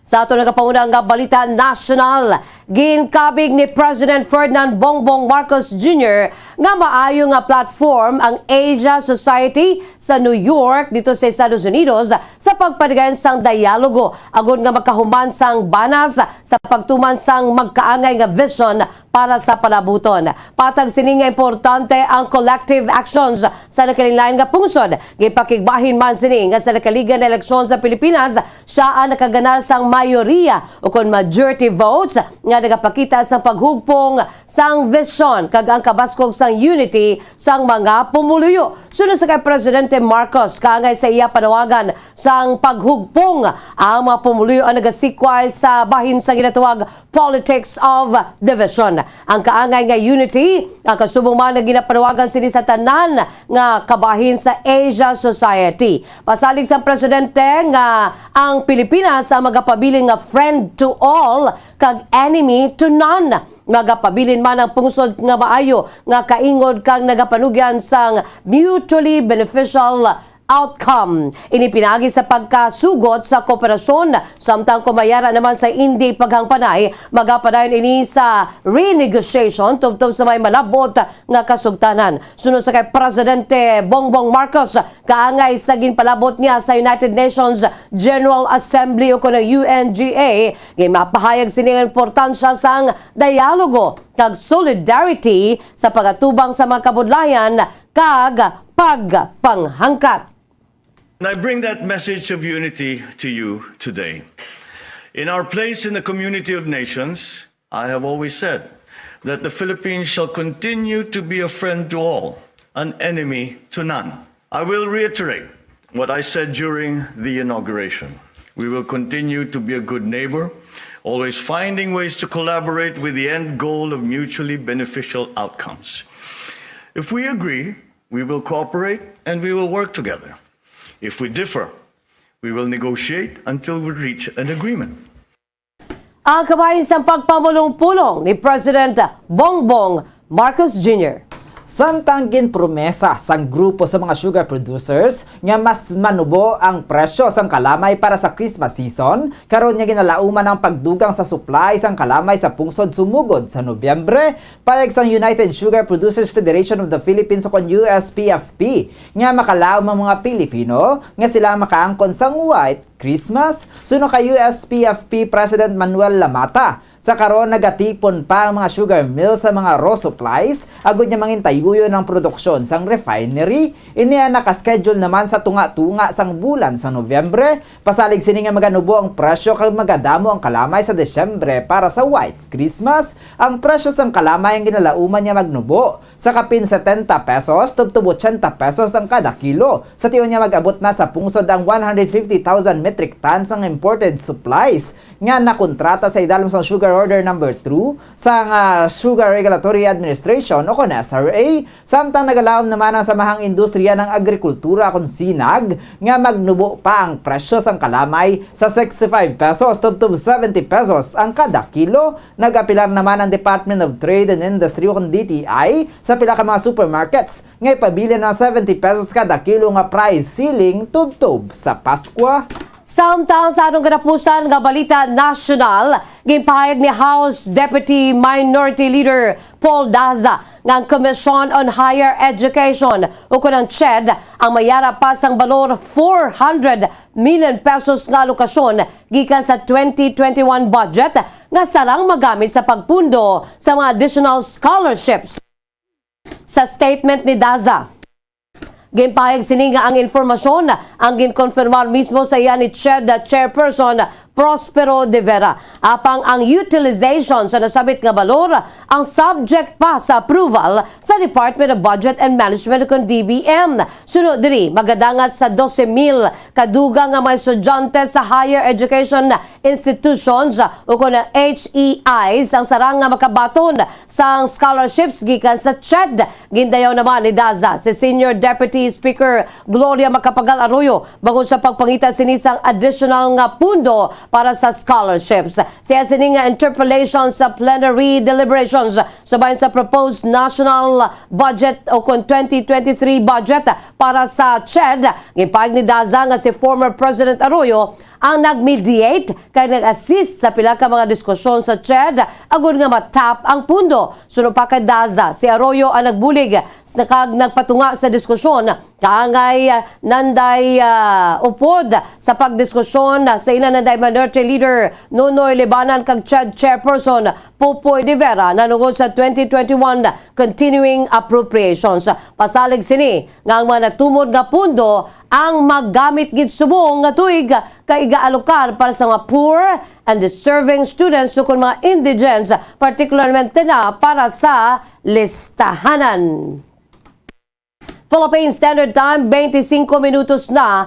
Sa ato nagapauna nga balita national, ginkabig ni President Ferdinand Bongbong Marcos Jr. nga maayo nga platform ang Asia Society sa New York dito sa Estados Unidos sa pagpadagan sang dialogo agud nga makahuman sang banas sa pagtuman sang magkaangay nga vision para sa palabuton. Patag sini nga importante ang collective actions sa nakalinglain nga pungsod. Gipakigbahin man sini nga sa nakaligan na eleksyon sa Pilipinas, siya ang nakaganar sang mayoriya o kon majority votes nga nagapakita sa paghugpong sang vision kag ang kabaskog sang unity sang mga pumuluyo. Sunod sa kay Presidente Marcos kaangay sa iya panawagan sang paghugpong ang mga pumuluyo ang nagasikway sa bahin sa ginatawag politics of division. Ang kaangay nga unity ang kasubong man na ginapanawagan sini sa tanan nga kabahin sa Asia Society. Pasalig sa Presidente nga ang Pilipinas ang magapabilin nga friend to all kag enemy to none. Magapabilin man ang pungsod nga maayo nga kaingod kang nagapanugyan sang mutually beneficial outcome. Inipinagi sa pagkasugot sa kooperasyon samtang kumayara naman sa hindi paghangpanay magapadayon ini sa renegotiation tubtob sa may malabot nga kasugtanan. Sunod sa kay Presidente Bongbong Marcos kaangay sa ginpalabot niya sa United Nations General Assembly o kuno UNGA ngay mapahayag sini nga importansya sang dialogo kag solidarity sa pagatubang sa mga kabudlayan kag pagpanghangkat. And I bring that message of unity to you today. In our place in the community of nations, I have always said that the Philippines shall continue to be a friend to all, an enemy to none. I will reiterate what I said during the inauguration. We will continue to be a good neighbor, always finding ways to collaborate with the end goal of mutually beneficial outcomes. If we agree, we will cooperate and we will work together. If we differ, we will negotiate until we reach an agreement. Ang kabahin sa pagpamulong-pulong ni President Bongbong Marcos Jr. Samtang ginpromesa sang grupo sa mga sugar producers nga mas manubo ang presyo sang kalamay para sa Christmas season, karon niya ginalauman ang pagdugang sa supply sang kalamay sa pungsod sumugod sa Nobyembre. Payag sang United Sugar Producers Federation of the Philippines o kon USPFP nga makalaom ang mga Pilipino nga sila makaangkon sang White Christmas. Suno kay USPFP President Manuel Lamata, sa karon nagatipon pa ang mga sugar mills sa mga raw supplies agud niya mangintayuyo ng produksyon sang refinery. Iniya nakaschedule naman sa tunga-tunga sang bulan sa Nobyembre. Pasalig sini nga maganubo ang presyo kag magadamo ang kalamay sa Desyembre para sa White Christmas. Ang presyo sang kalamay ang ginalauman niya magnubo sa kapin 70 pesos tubtub 80 pesos ang kada kilo. Sa tiyon niya magabot na sa pungsod ang 150,000 metric tons ang imported supplies nga nakontrata sa idalom sang Sugar Order number 2 sa Sugar Regulatory Administration o kon SRA. Samtang nagalaom naman ang samahang industriya ng agrikultura kon SINAG nga magnubo pa ang presyo sang kalamay sa 65 pesos tubtub 70 pesos ang kada kilo. Nagapilar naman ang Department of Trade and Industry o kon DTI sa pila ka mga supermarkets nga ipabilin ng 70 pesos kada kilo nga price ceiling tubtub sa Paskwa. Samtang sa atong katapusan nga balita national, ginpahayag ni House Deputy Minority Leader Paul Daza nga ang Commission on Higher Education o kunang CHED ang mayara pa sang balor 400 million pesos nga alokasyon gikan sa 2021 budget nga sarang magamit sa pagpundo sa mga additional scholarships. Sa statement ni Daza, Ginpahayag sini nga ang informasyon ang ginkonfirmar mismo sa iya ni CHED Chairperson Prospero de Vera. Apang ang utilization sa nasabit nga balor ang subject pa sa approval sa Department of Budget and Management kung DBM. Sunod diri magadangat sa 12,000 kadugang nga mga estudyante sa higher education institutions o kung HEIs ang sarang nga makabaton sa scholarships gikan sa CHED. Gindayaw naman ni Daza si Senior Deputy Speaker Gloria Macapagal Arroyo bangod sa pagpangita sinisang additional nga pundo para sa scholarships. Siya sini nga interpolation sa plenary deliberations sabay sa proposed national budget o kung 2023 budget para sa CHED. Gipahayag ni Daza nga si former President Arroyo ang nag-mediate kay nag-assist sa pila ka mga diskusyon sa CHED agud nga matap ang pundo. Sunod pa kay Daza, si Arroyo ang nagbulig sa nagpatunga sa diskusyon kaangay nanday upod sa pagdiskusyon sa ilan nanday minority leader Nonoy Libanan kag CHED Chairperson Popoy de Vera nanungod sa 2021 continuing appropriations. Pasalig sini nga ang mga nagtumod nga pundo ang maggamit gid subong nga tuig kay igaalokar para sa mga poor and deserving students sukon mga indigents, particularmente na para sa listahanan. Philippine Standard Time, 25 minutos na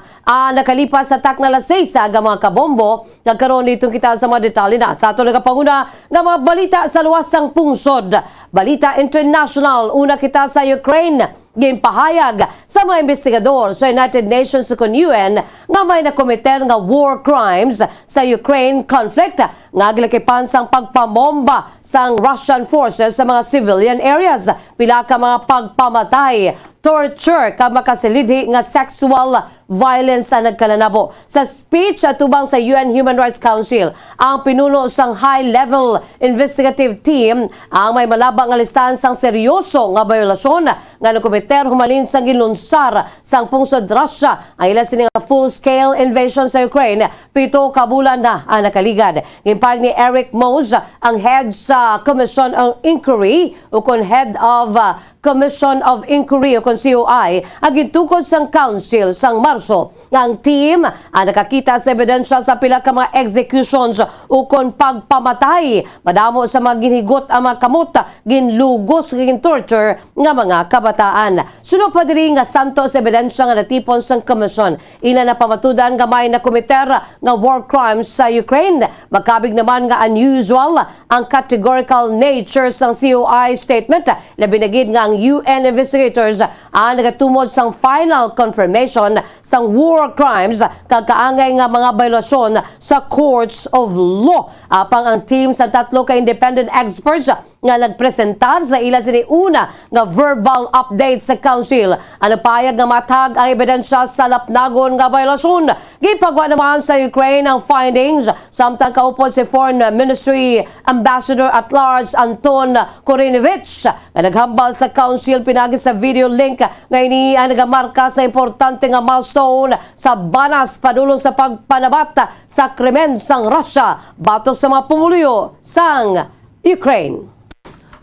nakalipas sa tak na alas 6 aga mga kabombo. Nagkaroon dito kita sa mga detalye na sa ato nagapanguna ng mga balita sa luwasang pungsod. Balita international, una kita sa Ukraine. Ginpahayag sa mga investigador sa United Nations ug UN nga may nakomiter nga war crimes sa Ukraine conflict nga gilakipan sang pagpamomba sang Russian forces sa mga civilian areas, pila ka mga pagpamatay, torture ka makasilidhi nga sexual violence ang nagkananabo. Sa speech atubang sa UN Human Rights Council, ang pinuno sang high-level investigative team ang may malabang nga listahan sang seryoso nga violasyon nga nakomiter humalin sang gilunsar sang pungsod Russia. Ang ilan sini nga full-scale invasion sa Ukraine, 7 ka bulan na ang nakaligad. Gimpahayag ni Eric Mose, ang head sa Commission on Inquiry o kon head of Commission of Inquiry o kung COI ang gitukod sang Council sang Marso nga ang team ang nakakita sa ebidensya sa pila ka mga executions o kung pagpamatay madamo sa mga ginigot ang mga kamot ginlugos gin torture nga mga kabataan. Sunod pa diri nga santo sa ebidensya nga natipon sang Commission ila na pamatudan nga may nakomiter nga war crimes sa Ukraine. Magkabig naman nga unusual ang categorical nature sang COI statement, labi na gid nga ang UN investigators ang nagatumod sang final confirmation sang war crimes kag kaangay nga mga violasyon sa courts of law. Apang ang team sa 3 ka independent experts nga nagpresentar sa ila sini una nga verbal update sa council. Ano payag nga matag ang ebidensya sa lapnagon nga violasyon. Gipagwa naman sa Ukraine ang findings samtang kaupod si Foreign Ministry Ambassador at Large Anton Korinevich nga naghambal sa council pinagi sa video link nga ini ang nagamarka sa importante nga milestone sa banas padulong sa pagpanabat sa krimen sang Russia batok sa mga pumuluyo sang Ukraine.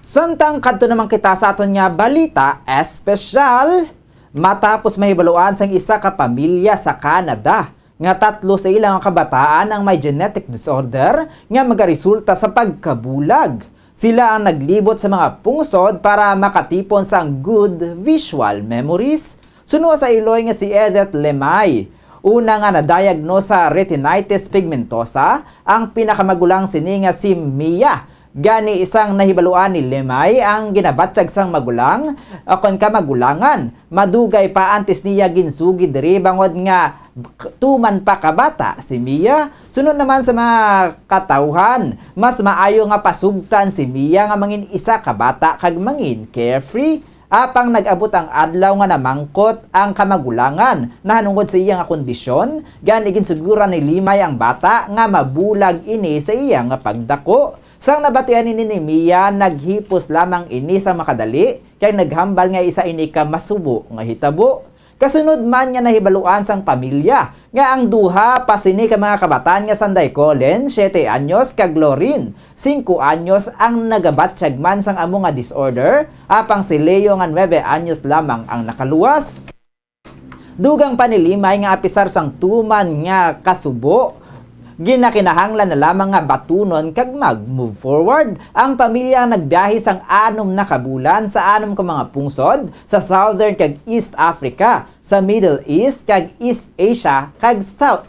Samtang kadto naman kita sa aton nga balita espesyal matapos mahibaluan sang isa ka pamilya sa Canada nga 3 sa ilang kabataan ang may genetic disorder nga magaresulta sa pagkabulag. Sila ang naglibot sa mga pungsod para makatipon sang good visual memories. Suno sa iloy nga si Edith Lemay. Una nga na-diagnose sa retinitis pigmentosa ang pinakamagulang sini nga si Mia. Gani isang nahibaluan ni Lemay ang ginabatsyag sang magulang o kon kamagulangan. Madugay pa antes niya ginsugi diri bangod nga tuman pa kabata si Mia. Sunod naman sa mga katawhan, mas maayo nga pasugtan si Mia nga mangin isa kabata kag mangin carefree. Apang nag-abot ang adlaw nga namangkot ang kamagulangan nahanungod sa iyang kondisyon, gani ginsugura ni Lemay ang bata nga mabulag ini sa iyang pagdako. Sang nabatian ni Mia, naghipos lamang ini sa makadali, kaya naghambal nga isa ini ka masubo nga hitabo. Kasunod man nga nahibaluan sang pamilya, nga ang duha pasini ka mga kabataan nga sanday Colin, 7 anyos, kag Lorin, 5 anyos ang nagabatsyag man sang amo nga disorder, apang si Leo nga 9 anyos lamang ang nakaluwas. Dugang panilimay nga apisar sang tuman nga kasubo, ginakinahanglan na lamang nga batunon kag mag-move forward. Ang pamilya nagbiyahe sang 6 na kabulan sa 6 ka mga pungsod sa Southern kag East Africa, sa Middle East kag East Asia kag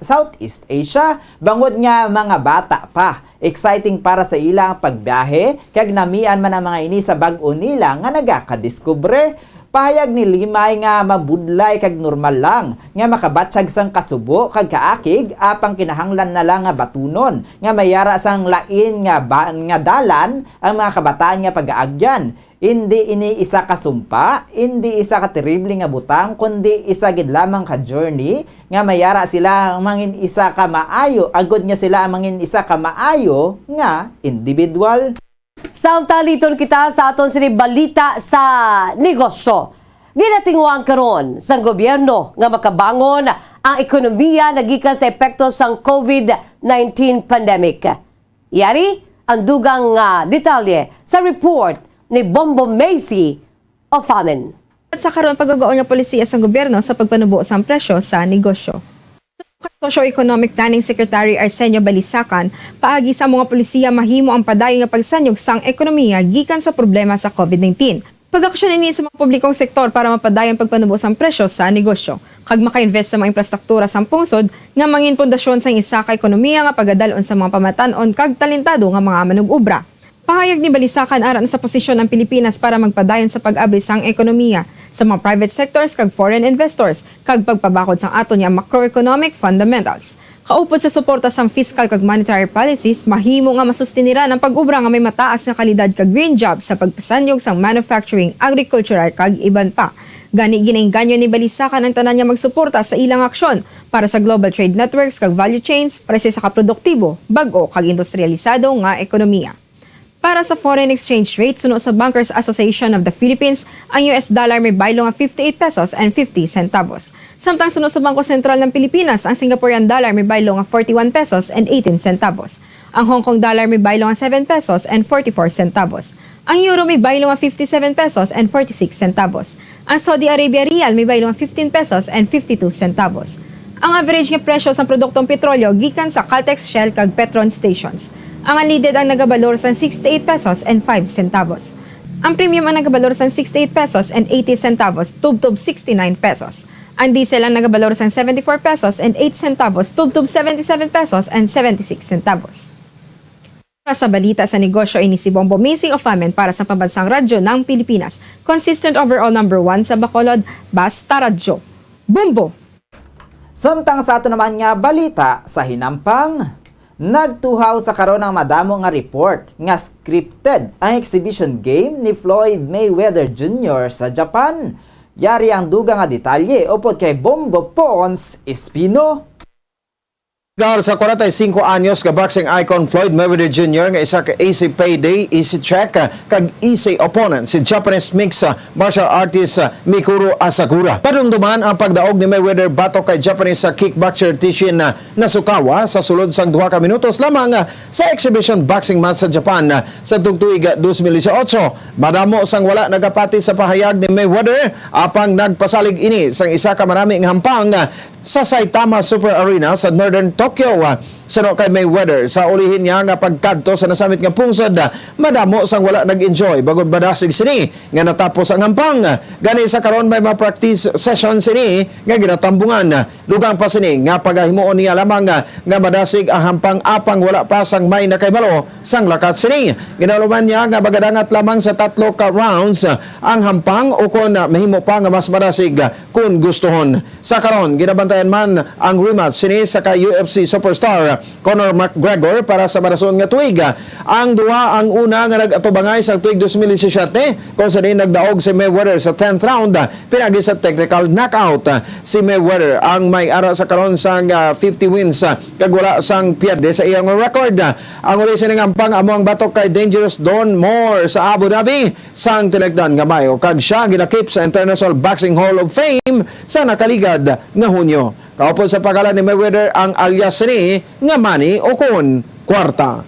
Southeast Asia, bangod nga mga bata pa. Exciting para sa ila ang pagbiyahe kag namian man ang mga ini sa bag-o nila nga nagakadiskubre. Pahayag ni Limay nga mabudlay kag normal lang nga makabatsag sang kasubo kag kaakig apang kinahanglan na lang nga batunon nga mayara sang lain nga dalan ang mga kabataan nga pag-aagyan. Hindi ini isa ka sumpa, hindi isa ka terrible nga butang, kundi isa gid lamang ka journey nga mayara sila mangin isa ka maayo, agod nga sila mangin isa ka maayo nga individual. Samtaliton kita sa aton sini balita sa negosyo. Ginatingwang karon sang gobyerno nga makabangon ang ekonomiya nagikan sa epekto sang COVID-19 pandemic. Yari ang dugang detalye sa report ni Bombo Macy o Famin. At sa karon pagagaon nga polisiya sa gobyerno sa pagpanubo sang presyo sa negosyo. Socio-Economic Planning Secretary Arsenio Balisacan, paagi sa mga polisiya mahimo ang padayon nga pagsanyog sang ekonomiya gikan sa problema sa COVID-19. Pag-aksyon ini sa mga publikong sektor para mapadayon pagpanubo sang presyo sa negosyo, kag maka-invest sa mga infrastruktura sang pungsod nga mangin pundasyon sang isa ka ekonomiya nga pagadalon sa mga pamatan-on kag talentado nga mga manug-obra. Pahayag ni Balisacan aran sa posisyon ng Pilipinas para magpadayon sa pag-abri sang ekonomiya sa mga private sectors kag foreign investors kag pagpabakod sang aton nga macroeconomic fundamentals. Kaupod sa suporta sang fiscal kag monetary policies, mahimo nga masustinira ang pag-ubra nga may mataas nga kalidad kag green jobs sa pagpasanyog sang manufacturing, agricultural kag iban pa. Gani ginainganyo ni Balisacan ang tanan nga magsuporta sa ilang aksyon para sa global trade networks kag value chains para sa kaproduktibo, bag-o kag industrialisado nga ekonomiya. Para sa foreign exchange rate, suno sa Bankers Association of the Philippines, ang US dollar may baylo nga 58 pesos and 50 centavos. Samtang suno sa Bangko Sentral ng Pilipinas, ang Singaporean dollar may baylo nga 41 pesos and 18 centavos. Ang Hong Kong dollar may baylo nga 7 pesos and 44 centavos. Ang euro may baylo nga 57 pesos and 46 centavos. Ang Saudi Arabia rial may baylo nga 15 pesos and 52 centavos. Ang average nga presyo sa produktong petrolyo gikan sa Caltex, Shell kag Petron stations. Ang unleaded ang nagabalor sa 68 pesos and 5 centavos. Ang premium ang nagabalor sa 68 pesos and 80 centavos, tubtob 69 pesos. Ang diesel ang nagabalor sa 74 pesos and 8 centavos, tubtob 77 pesos and 76 centavos. Para sa balita sa negosyo, ini si Bombo Macy o Famen para sa Pambansang Radyo ng Pilipinas. Consistent overall number 1 sa Bacolod, Basta Radyo. Bombo! Samtang sa ato naman nga balita sa hinampang, nagtuhaw sa karon ng madamo nga report nga scripted ang exhibition game ni Floyd Mayweather Jr. sa Japan. Yari ang dugang nga detalye upod kay Bombo Pons Espino. Sa 45 anyos ka boxing icon Floyd Mayweather Jr. nga isa ka easy payday, easy check kag easy opponent si Japanese mixed martial artist Mikuro Asakura. Padumduman ang pagdaog ni Mayweather batok kay Japanese kickboxer Tishin Nasukawa sa sulod sang 2 ka minutos lamang sa exhibition boxing match sa Japan sa tugtuig 2018. Madamo sang wala nagapati sa pahayag ni Mayweather apang nagpasalig ini sang isa ka maraming hampang sa Saitama Super Arena sa Northern Tokyo. Suno kay Mayweather sa ulihin niya nga pagkadto sa nasamit nga pungsod, madamo sang wala nag-enjoy bagod badasig sini nga natapos ang hampang. Gani sa karon may ma-practice session sini nga ginatambungan. Dugang pa sini nga pagahimuon niya lamang nga madasig ang hampang apang wala pa sang may nakaybalo sang lakat sini. Ginaluman niya nga bagadangat lamang sa 3 ka rounds ang hampang o kon mahimo pa nga mas madasig kung gustohon. Sa karon ginabantayan man ang rematch sini sa ka UFC superstar Conor McGregor para sa marason nga tuig. Ang duha ang una nga nag-atubangay sa tuig 2017 kung saan nagdaog si Mayweather sa 10th round pinagi sa technical knockout. Si Mayweather ang may ara sa karon sang 50 wins kag wala sang pierde sa iyang record. Ang uli sining ampang amo ang batok kay Dangerous Don Moore sa Abu Dhabi sang tinagdan nga Mayo kag siya ginakip sa International Boxing Hall of Fame sa nakaligad nga Hunyo. Kaupod sa pagalan ni Mayweather ang alias ni nga Manny o kon Kwarta.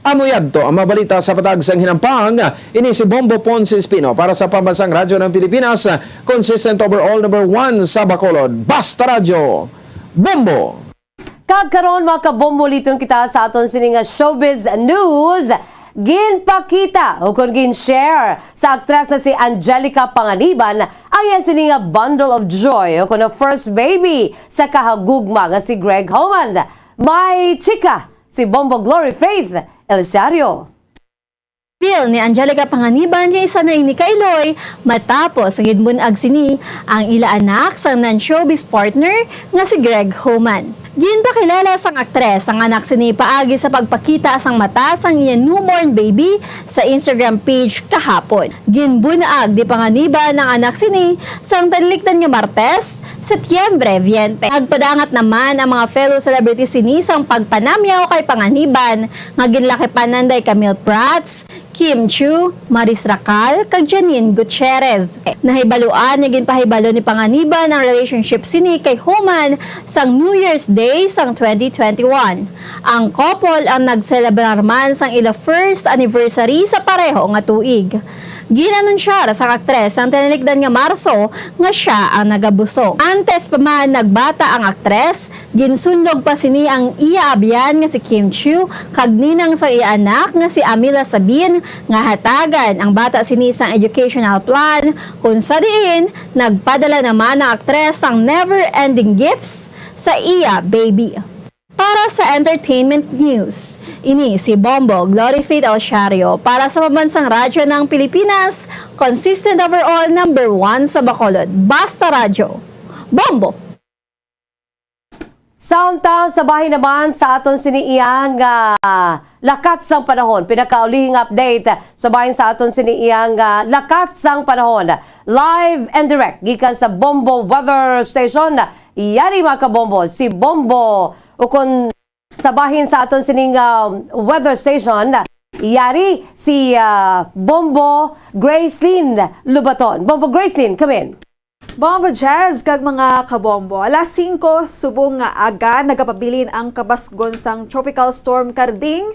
Amuyadto ang mabalita sa patagsang hinampang. Ini si Bombo Ponce Espino para sa Pambansang Radyo ng Pilipinas, consistent overall number 1 sa Bacolod. Basta Radyo, Bombo! Kagkaroon mga kabombo liton kita sa aton sininga showbiz news. Ginpakita o kung gin-share sa aktres na si Angelica Panganiban ang yan sininga bundle of joy o kung na first baby sa kahagugma nga si Greg Homan. May chika si Bombo Glory Faith Elsario. Feel ni Angelica Panganiban nga isa na ni Kayloy matapos ang gidmunag sini ang ila anak sa non-showbiz partner nga si Greg Homan. Ginpakilala sang aktres ang anak sini paagi sa pagpakita sang mata sang iyang newborn baby sa Instagram page kahapon. Ginbunaag di Panganiban ng anak sini sang talikdan nga Martes, Setyembre 20. Nagpadangat naman ang mga fellow celebrities sini sang pagpanamyaw kay Panganiban nga ginlaki pananday Camille Prats, Kim Chiu, Maris Racal, kag Janine Gutierrez. Nahibaluan nga ginpahibalo ni Panganiban ang relationship sini kay Homan sang New Year's Day sang 2021. Ang couple ang nagselebrar man sang ila first anniversary sa pareho nga tuig. Ginanunsyara sa aktres ang tinilikdan nga Marso nga siya ang nagabusong. Antes pa man nagbata ang aktres, ginsundog pa sini ang iya abyan nga si Kim Chiu kag ninang sa iya anak nga si Amila Sabin nga hatagan ang bata sini sang educational plan kung sa diin nagpadala naman ang aktres ang never-ending gifts sa iya baby. Para sa entertainment news, ini si Bombo Glory Faith Elsario para sa Pambansang Radyo ng Pilipinas, consistent overall number 1 sa Bacolod. Basta Radyo, Bombo! Samtang sa bahay naman sa aton siniiyang lakat sang panahon. Pinakaulihing update sa bahay sa aton siniiyang lakat sang panahon. Live and direct gikan sa Bombo Weather Station. Yari mga kabombo, si Bombo o kung sabahin sa aton sining weather station, yari si Bombo Gracelyn Lubaton. Bombo Gracelyn, come in. Bombo Jazz kag mga kabombo. Alas 5 subong nga aga nagapabilin ang kabasgon sang Tropical Storm Karding.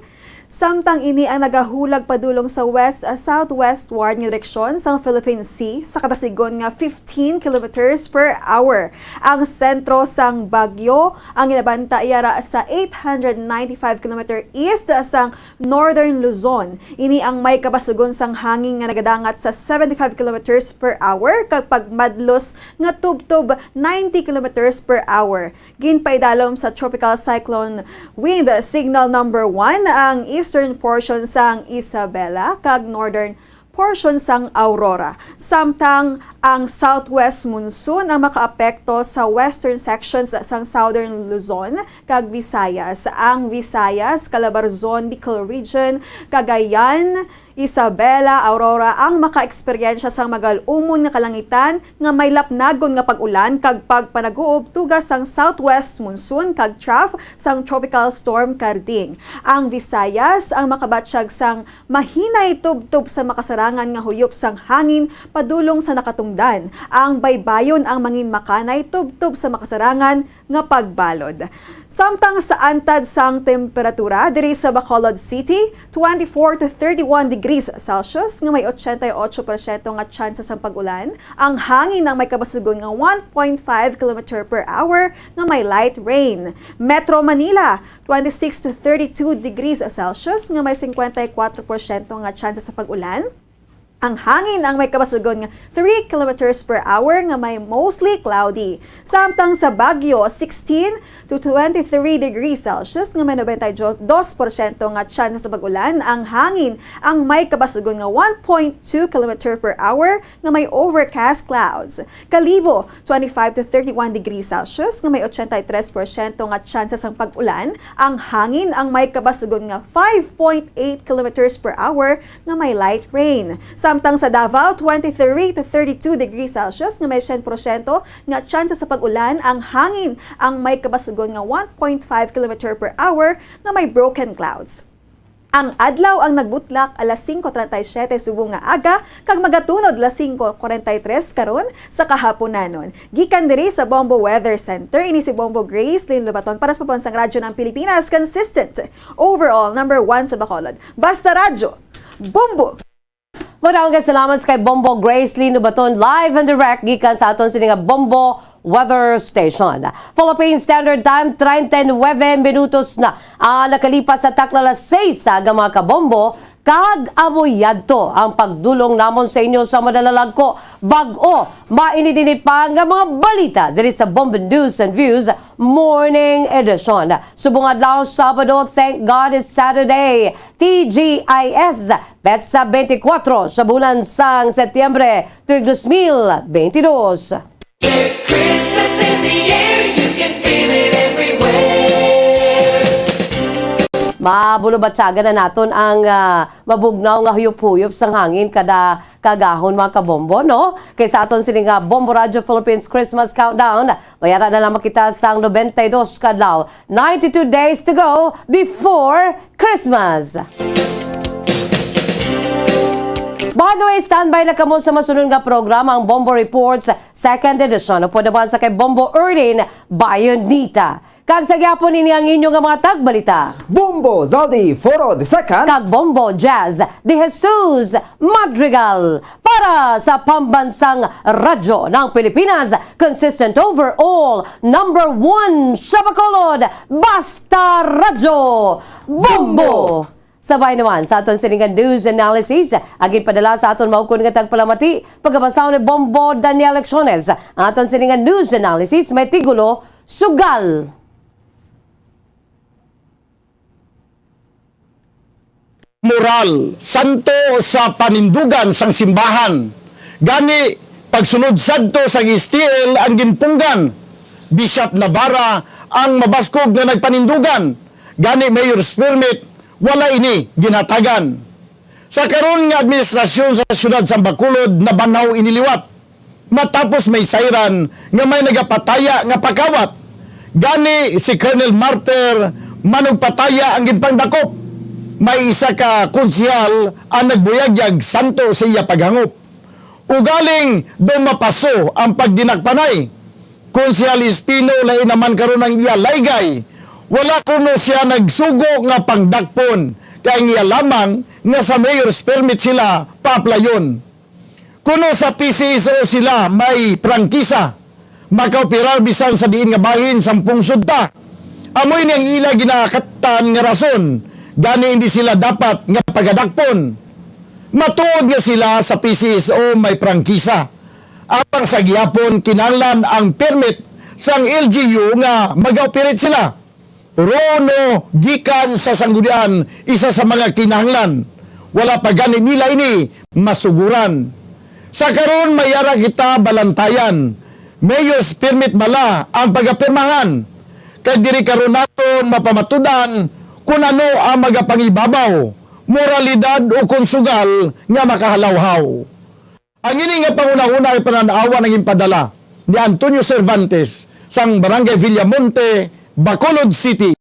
Samtang ini ang nagahulag padulong sa west-southwestward nga direksyon sa Philippine Sea sa katasigon nga 15 kilometers per hour. Ang sentro sang bagyo ang inabanta iyara sa 895 km east sang northern Luzon. Ini ang may kabasugon sang hangin nga nagadangat sa 75 kilometers per hour kag pagmadlos nga tubtob 90 kilometers per hour. Ginpaidalom sa tropical cyclone wind signal number 1 ang eastern portion sang Isabela kag northern portion sang Aurora. Samtang ang southwest monsoon ang makaapekto sa western sections sang southern Luzon kag Visayas. Ang Visayas, Calabarzon, Bicol Region, Cagayan, Isabela, Aurora ang maka-eksperyensya sang magal-umon nga kalangitan nga may lapnagon nga pag-ulan kag pagpanaguob tugas sang southwest monsoon kag trough sang tropical storm Karding. Ang Visayas ang makabatsyag sang mahinay tubtob sa makasarangan nga huyop sang hangin padulong sa nakatungdan. Ang baybayon ang mangin makanay tubtob sa makasarangan nga pagbalod. Samtang sa antad sang temperatura diri sa Bacolod City, 24 to 31 degrees Celsius nga may 88% nga tsansa sang pag-ulan. Ang hangin ang may kabasugon nga 1.5 km per hour nga may light rain. Metro Manila, 26 to 32 degrees Celsius nga may 54% nga tsansa sa pag-ulan. Ang hangin ang may kabasugon nga 3 kilometers per hour nga may mostly cloudy. Samtang sa Baguio, 16 to 23 degrees Celsius nga may 92% nga tsansa sa pag-ulan. Ang hangin ang may kabasugon nga 1.2 kilometer per hour nga may overcast clouds. Kalibo, 25 to 31 degrees Celsius nga may 83% nga tsansa sa pag-ulan. Ang hangin ang may kabasugon nga 5.8 kilometers per hour nga may light rain. Samtang sa Davao, 23 to 32 degrees Celsius nga may 100% nga tsansa sa pag-ulan. Ang hangin ang may kabasugon nga 1.5 km per hour nga may broken clouds. Ang adlaw ang nagbutlak alas 5:37 subong nga aga kag magatunod alas 5:43 karon sa kahaponanon. Gikan diri sa Bombo Weather Center ini si Bombo Grace Lynn Lubaton para sa papansang radyo ng Pilipinas, consistent overall number 1 sa Bacolod. Basta radyo, Bombo! Maraming salamat kay Bombo Grace Lynn Lubaton live and direct gikan sa aton sining Bombo Weather Station. Philippine Standard Time, 39 minutos na. Nakalipas sa takla alas 6 sa mga kabombo, kag amoyadto ang pagdulong namon sa inyo sa madalalag ko. Bag-o, mainit-init pa nga mga balita diri sa Bombo News and Views Morning Edition. Subong adlaw Sabado, thank God it's Saturday. TGIS, Petsa 24 sa bulan sang Setyembre, tuig 2022. There's Christmas in the air, you can feel it everywhere. Mabulubatsaga na naton ang mabugnaw nga huyop-huyop sang hangin kada kagahon mga kabombo, no? Kaysa aton sining Bombo Radio Philippines Christmas Countdown, mayara na lang makita sang 92 kadlaw. 92 days to go before Christmas. By the way, standby na kamo sa masunod nga programa ang Bombo Reports 2nd edition. Upo naman sa kay Bombo Erlin Bayonita. Kag sa gyapon ini ang inyong mga tagbalita. Bombo Zaldi Foro the Second. Kag Bombo Jazz de Jesus Madrigal. Para sa pambansang radyo ng Pilipinas, consistent overall, number 1 sa Bacolod, Basta Radyo, Bombo! Sabay naman sa aton siningan news analysis, agin padala sa aton maukon nga tagpalamati, pagkabasaw ni Bombo Daniel Lecciones. Ang aton siningan news analysis may tigulo, Sugal. Moral, santo sa panindugan sang simbahan. Gani, pagsunod sadto sa STL ang ginpunggan. Bishop Navarra ang mabaskog na nagpanindugan. Gani, mayor's permit, wala ini ginatagan. Sa karon nga administrasyon sa siyudad sa Bacolod na banaw iniliwat. Matapos may sayran nga may nagapataya nga pakawat. Gani si Colonel Martyr manugpataya ang ginpangdakop. May isa ka konsyal ang nagbuyagyag santo sa iya paghangop. Ugaling dumapaso ang pagdinakpanay. Konsyal Espino lain naman karon ang iya laygay. Wala kuno siya nagsugo nga pangdakpon, kaya nga lamang nga sa mayor's permit sila paaplayon. Kuno sa PCSO sila may prangkisa, makaopirar bisan sa diin nga bahin 10 sudta. Amoy niyang ila ginakatan nga rason, gani hindi sila dapat nga pagadakpon. Matuod nga sila sa PCSO may prangkisa. Apang sa gihapon kinahanglan ang permit sang LGU nga mag-operate sila. Rono, gikan sa sanggunian, isa sa mga kinahanglan. Wala pa gani nila ini masuguran. Sa karon mayara kita balantayan. Mayor's permit bala ang pagapirmahan. Kay diri karon naton mapamatudan kung ano ang magapangibabaw, moralidad o konsugal nga makahalawhaw. Ang ini nga panguna-una ay pananawa ng impadala ni Antonio Cervantes sang Barangay Villamonte, Bacolod City.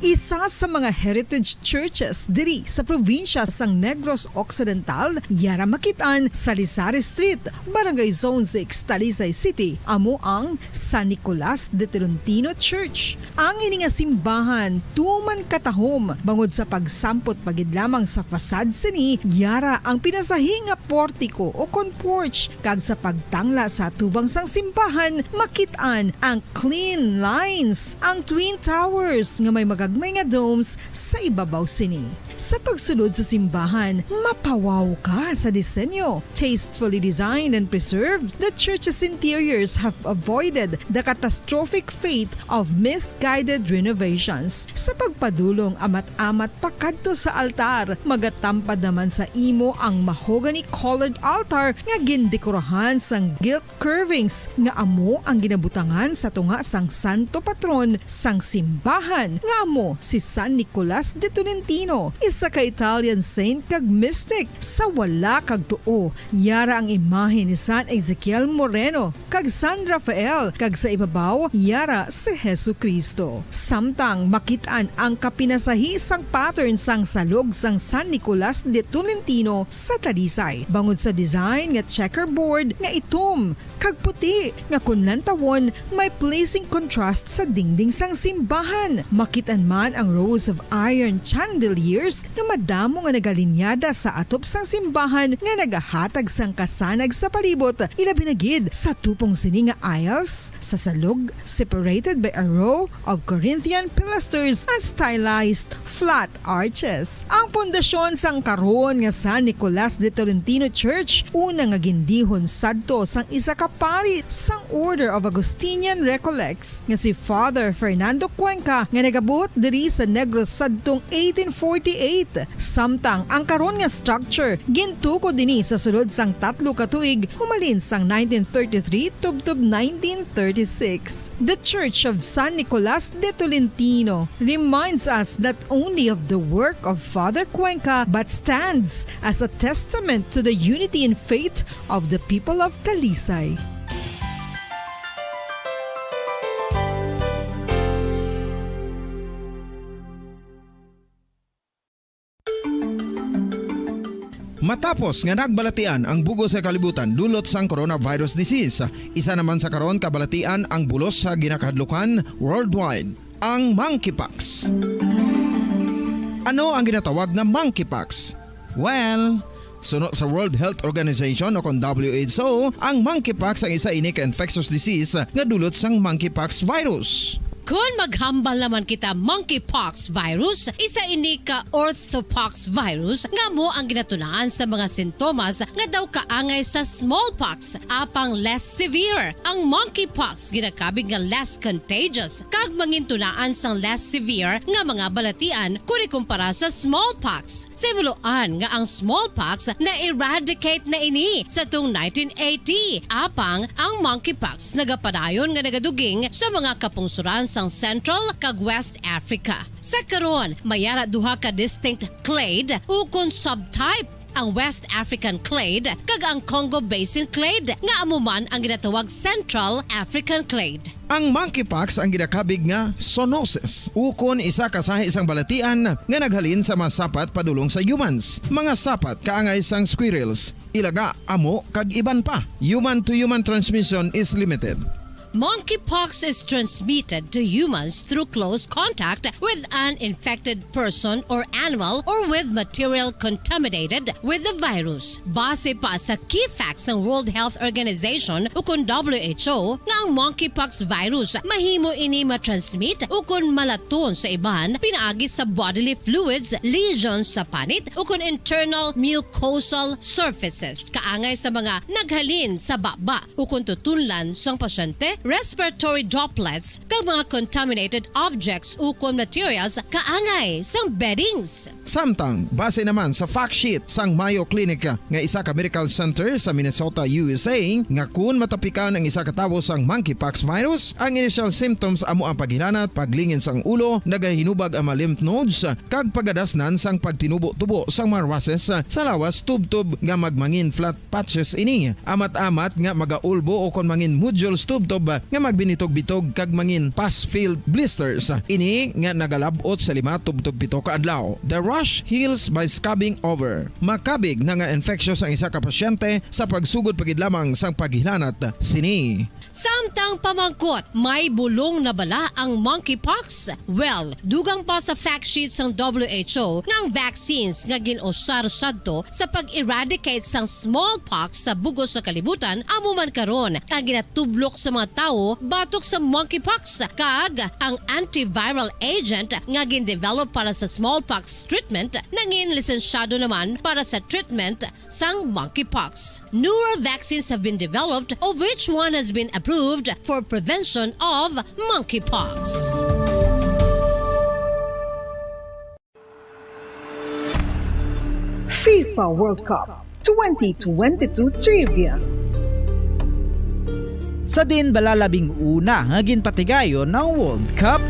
Isa sa mga heritage churches diri sa probinsya sang Negros Occidental, yara makitaan sa Lizares Street, Barangay Zone 6, Talisay City, amo ang San Nicolas de Tolentino Church. Ang ini nga simbahan tuman katahom bangod sa pagsampot pagid lamang sa fasad sini, yara ang pinasahi nga portiko o porch, kag sa pagtangla sa tubang sang simbahan makitaan ang clean lines, ang twin towers nga may magagmay nga domes sa ibabaw sini. Sa pagsulod sa simbahan, mapawaw ka sa disenyo. Tastefully designed and preserved, the church's interiors have avoided the catastrophic fate of misguided renovations. Sa pagpadulong amat-amat pakadto sa altar, magatampad naman sa imo ang mahogany colored altar nga gindekorahan sang gilt curvings nga amo ang ginabutangan sa tunga sang santo patron sang simbahan nga amo mahimo si San Nicolas de Tolentino, isa ka Italian saint kag mystic. Sa wala kag tuo, yara ang imahe ni San Ezekiel Moreno kag San Rafael, kag sa ibabaw yara si Jesucristo. Samtang makitaan ang kapinasahi sang pattern sang salog sang San Nicolas de Tolentino sa Talisay. Bangod sa design nga checkerboard nga itom kag puti nga kunlan tawon may pleasing contrast sa dingding sang simbahan. Makitaan man ang rows of iron chandeliers nga madamo nga nagalinyada sa atop sang simbahan nga nagahatag sang kasanag sa palibot, ilabi na gid sa tupong sini nga aisles sa salog, separated by a row of Corinthian pilasters and stylized flat arches. Ang pundasyon sang karon nga San Nicolas de Tolentino Church una nga gindihon sadto sang isa ka pari sang Order of Augustinian Recollects nga si Father Fernando Cuenca nga nagabot diri sa Negros sadtong 1848. Samtang ang karon nga structure gintuko dinhi sa sulod sang 3 ka tuig humalin sang 1933 tubtob 1936. The Church of San Nicolas de Tolentino reminds us not only of the work of Father Cuenca but stands as a testament to the unity and faith of the people of Talisay. Matapos nga nagbalatian ang bugos sa kalibutan dulot sang coronavirus disease, isa naman sa karon kabalatian ang bulos sa ginakahadlukan worldwide, ang monkeypox. Ano ang ginatawag na monkeypox? Well, suno sa World Health Organization o kung WHO, ang monkeypox ang isa ini ka infectious disease nga dulot sang monkeypox virus. Kung maghambal naman kita monkeypox virus, isa ini ka orthopox virus nga mo ang ginatunaan sa mga sintomas nga daw kaangay sa smallpox, apang less severe. Ang monkeypox ginakabig nga less contagious kag mangintunaan sang less severe nga mga balatian kung ikumpara sa smallpox. Simuloan nga ang smallpox na eradicate na ini sa tung 1980, apang ang monkeypox nagapadayon nga nagaduging sa mga kapungsuran sang Central kag West Africa. Sa karon, mayara duha ka distinct clade ukon subtype, ang West African clade kag ang Congo Basin clade nga amuman ang ginatawag Central African clade. Ang monkeypox ang ginakabig nga zoonosis, ukon isa ka sa isang balatian nga naghalin sa mga sapat padulong sa humans. Mga sapat kaangay sang squirrels, ilaga, amo kag iban pa. Human to human transmission is limited. Monkeypox is transmitted to humans through close contact with an infected person or animal or with material contaminated with the virus. Base pa sa key facts ng World Health Organization ukon WHO nga ang monkeypox virus mahimo ini matransmit ukon malaton sa iban pinaagi sa bodily fluids, lesions sa panit ukon internal mucosal surfaces kaangay sa mga naghalin sa baba ukon tutunlan sang pasyente, respiratory droplets kag mga contaminated objects ukon materials kaangay sang beddings. Samtang base naman sa fact sheet sang Mayo Clinic nga isa ka medical center sa Minnesota, USA, nga kun matapikan ang isa ka tawo sang monkeypox virus, ang initial symptoms amo ang paghilanat, paglingin sang ulo, nagahinubag ang mga lymph nodes kag pagadasnan sang pagtinubo-tubo sang mga rashes sa lawas tubtob nga magmangin flat patches ini. Amat-amat nga magaulbo o kon mangin nodules tubtob nga magbinitog-bitog kag mangin pus-filled blisters. Ini nga nagalabot sa 5 tubtob 7 ka adlaw. The rash heals by scabbing over. Makabig na nga infectious ang isa ka pasyente sa pagsugod pagid lamang sang paghilanat sini. Samtang pamangkot, may bulong na bala ang monkeypox? Well, dugang pa sa fact sheet ng WHO nga ang vaccines nga ginusar sadto sa pag-eradicate sang smallpox sa bugos sa kalibutan amo man karon ang ginatublok sa mga tao batok sa monkeypox kag ang antiviral agent nga gin-develop para sa smallpox treatment nangin lisensyado naman para sa treatment sang monkeypox. Newer vaccines have been developed of which one has been approved for prevention of monkeypox. FIFA World Cup 2022 Trivia. Sa din balalabing una nga ginpatigayon ng World Cup.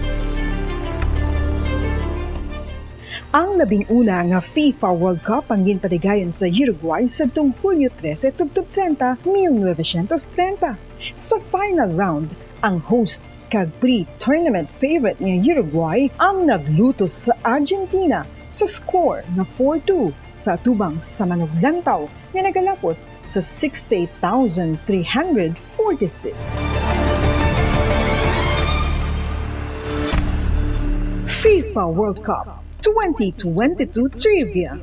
Ang 11 nga FIFA World Cup ang ginpatigayon sa Uruguay sa Hulyo 13 tubtub 30, 1930. Sa final round, ang host kag pre-tournament favorite nga Uruguay ang naglutos sa Argentina sa score na 4-2 sa atubang sa manuglantaw nga nagalapot sa 68,346. FIFA World Cup 2022 Trivia.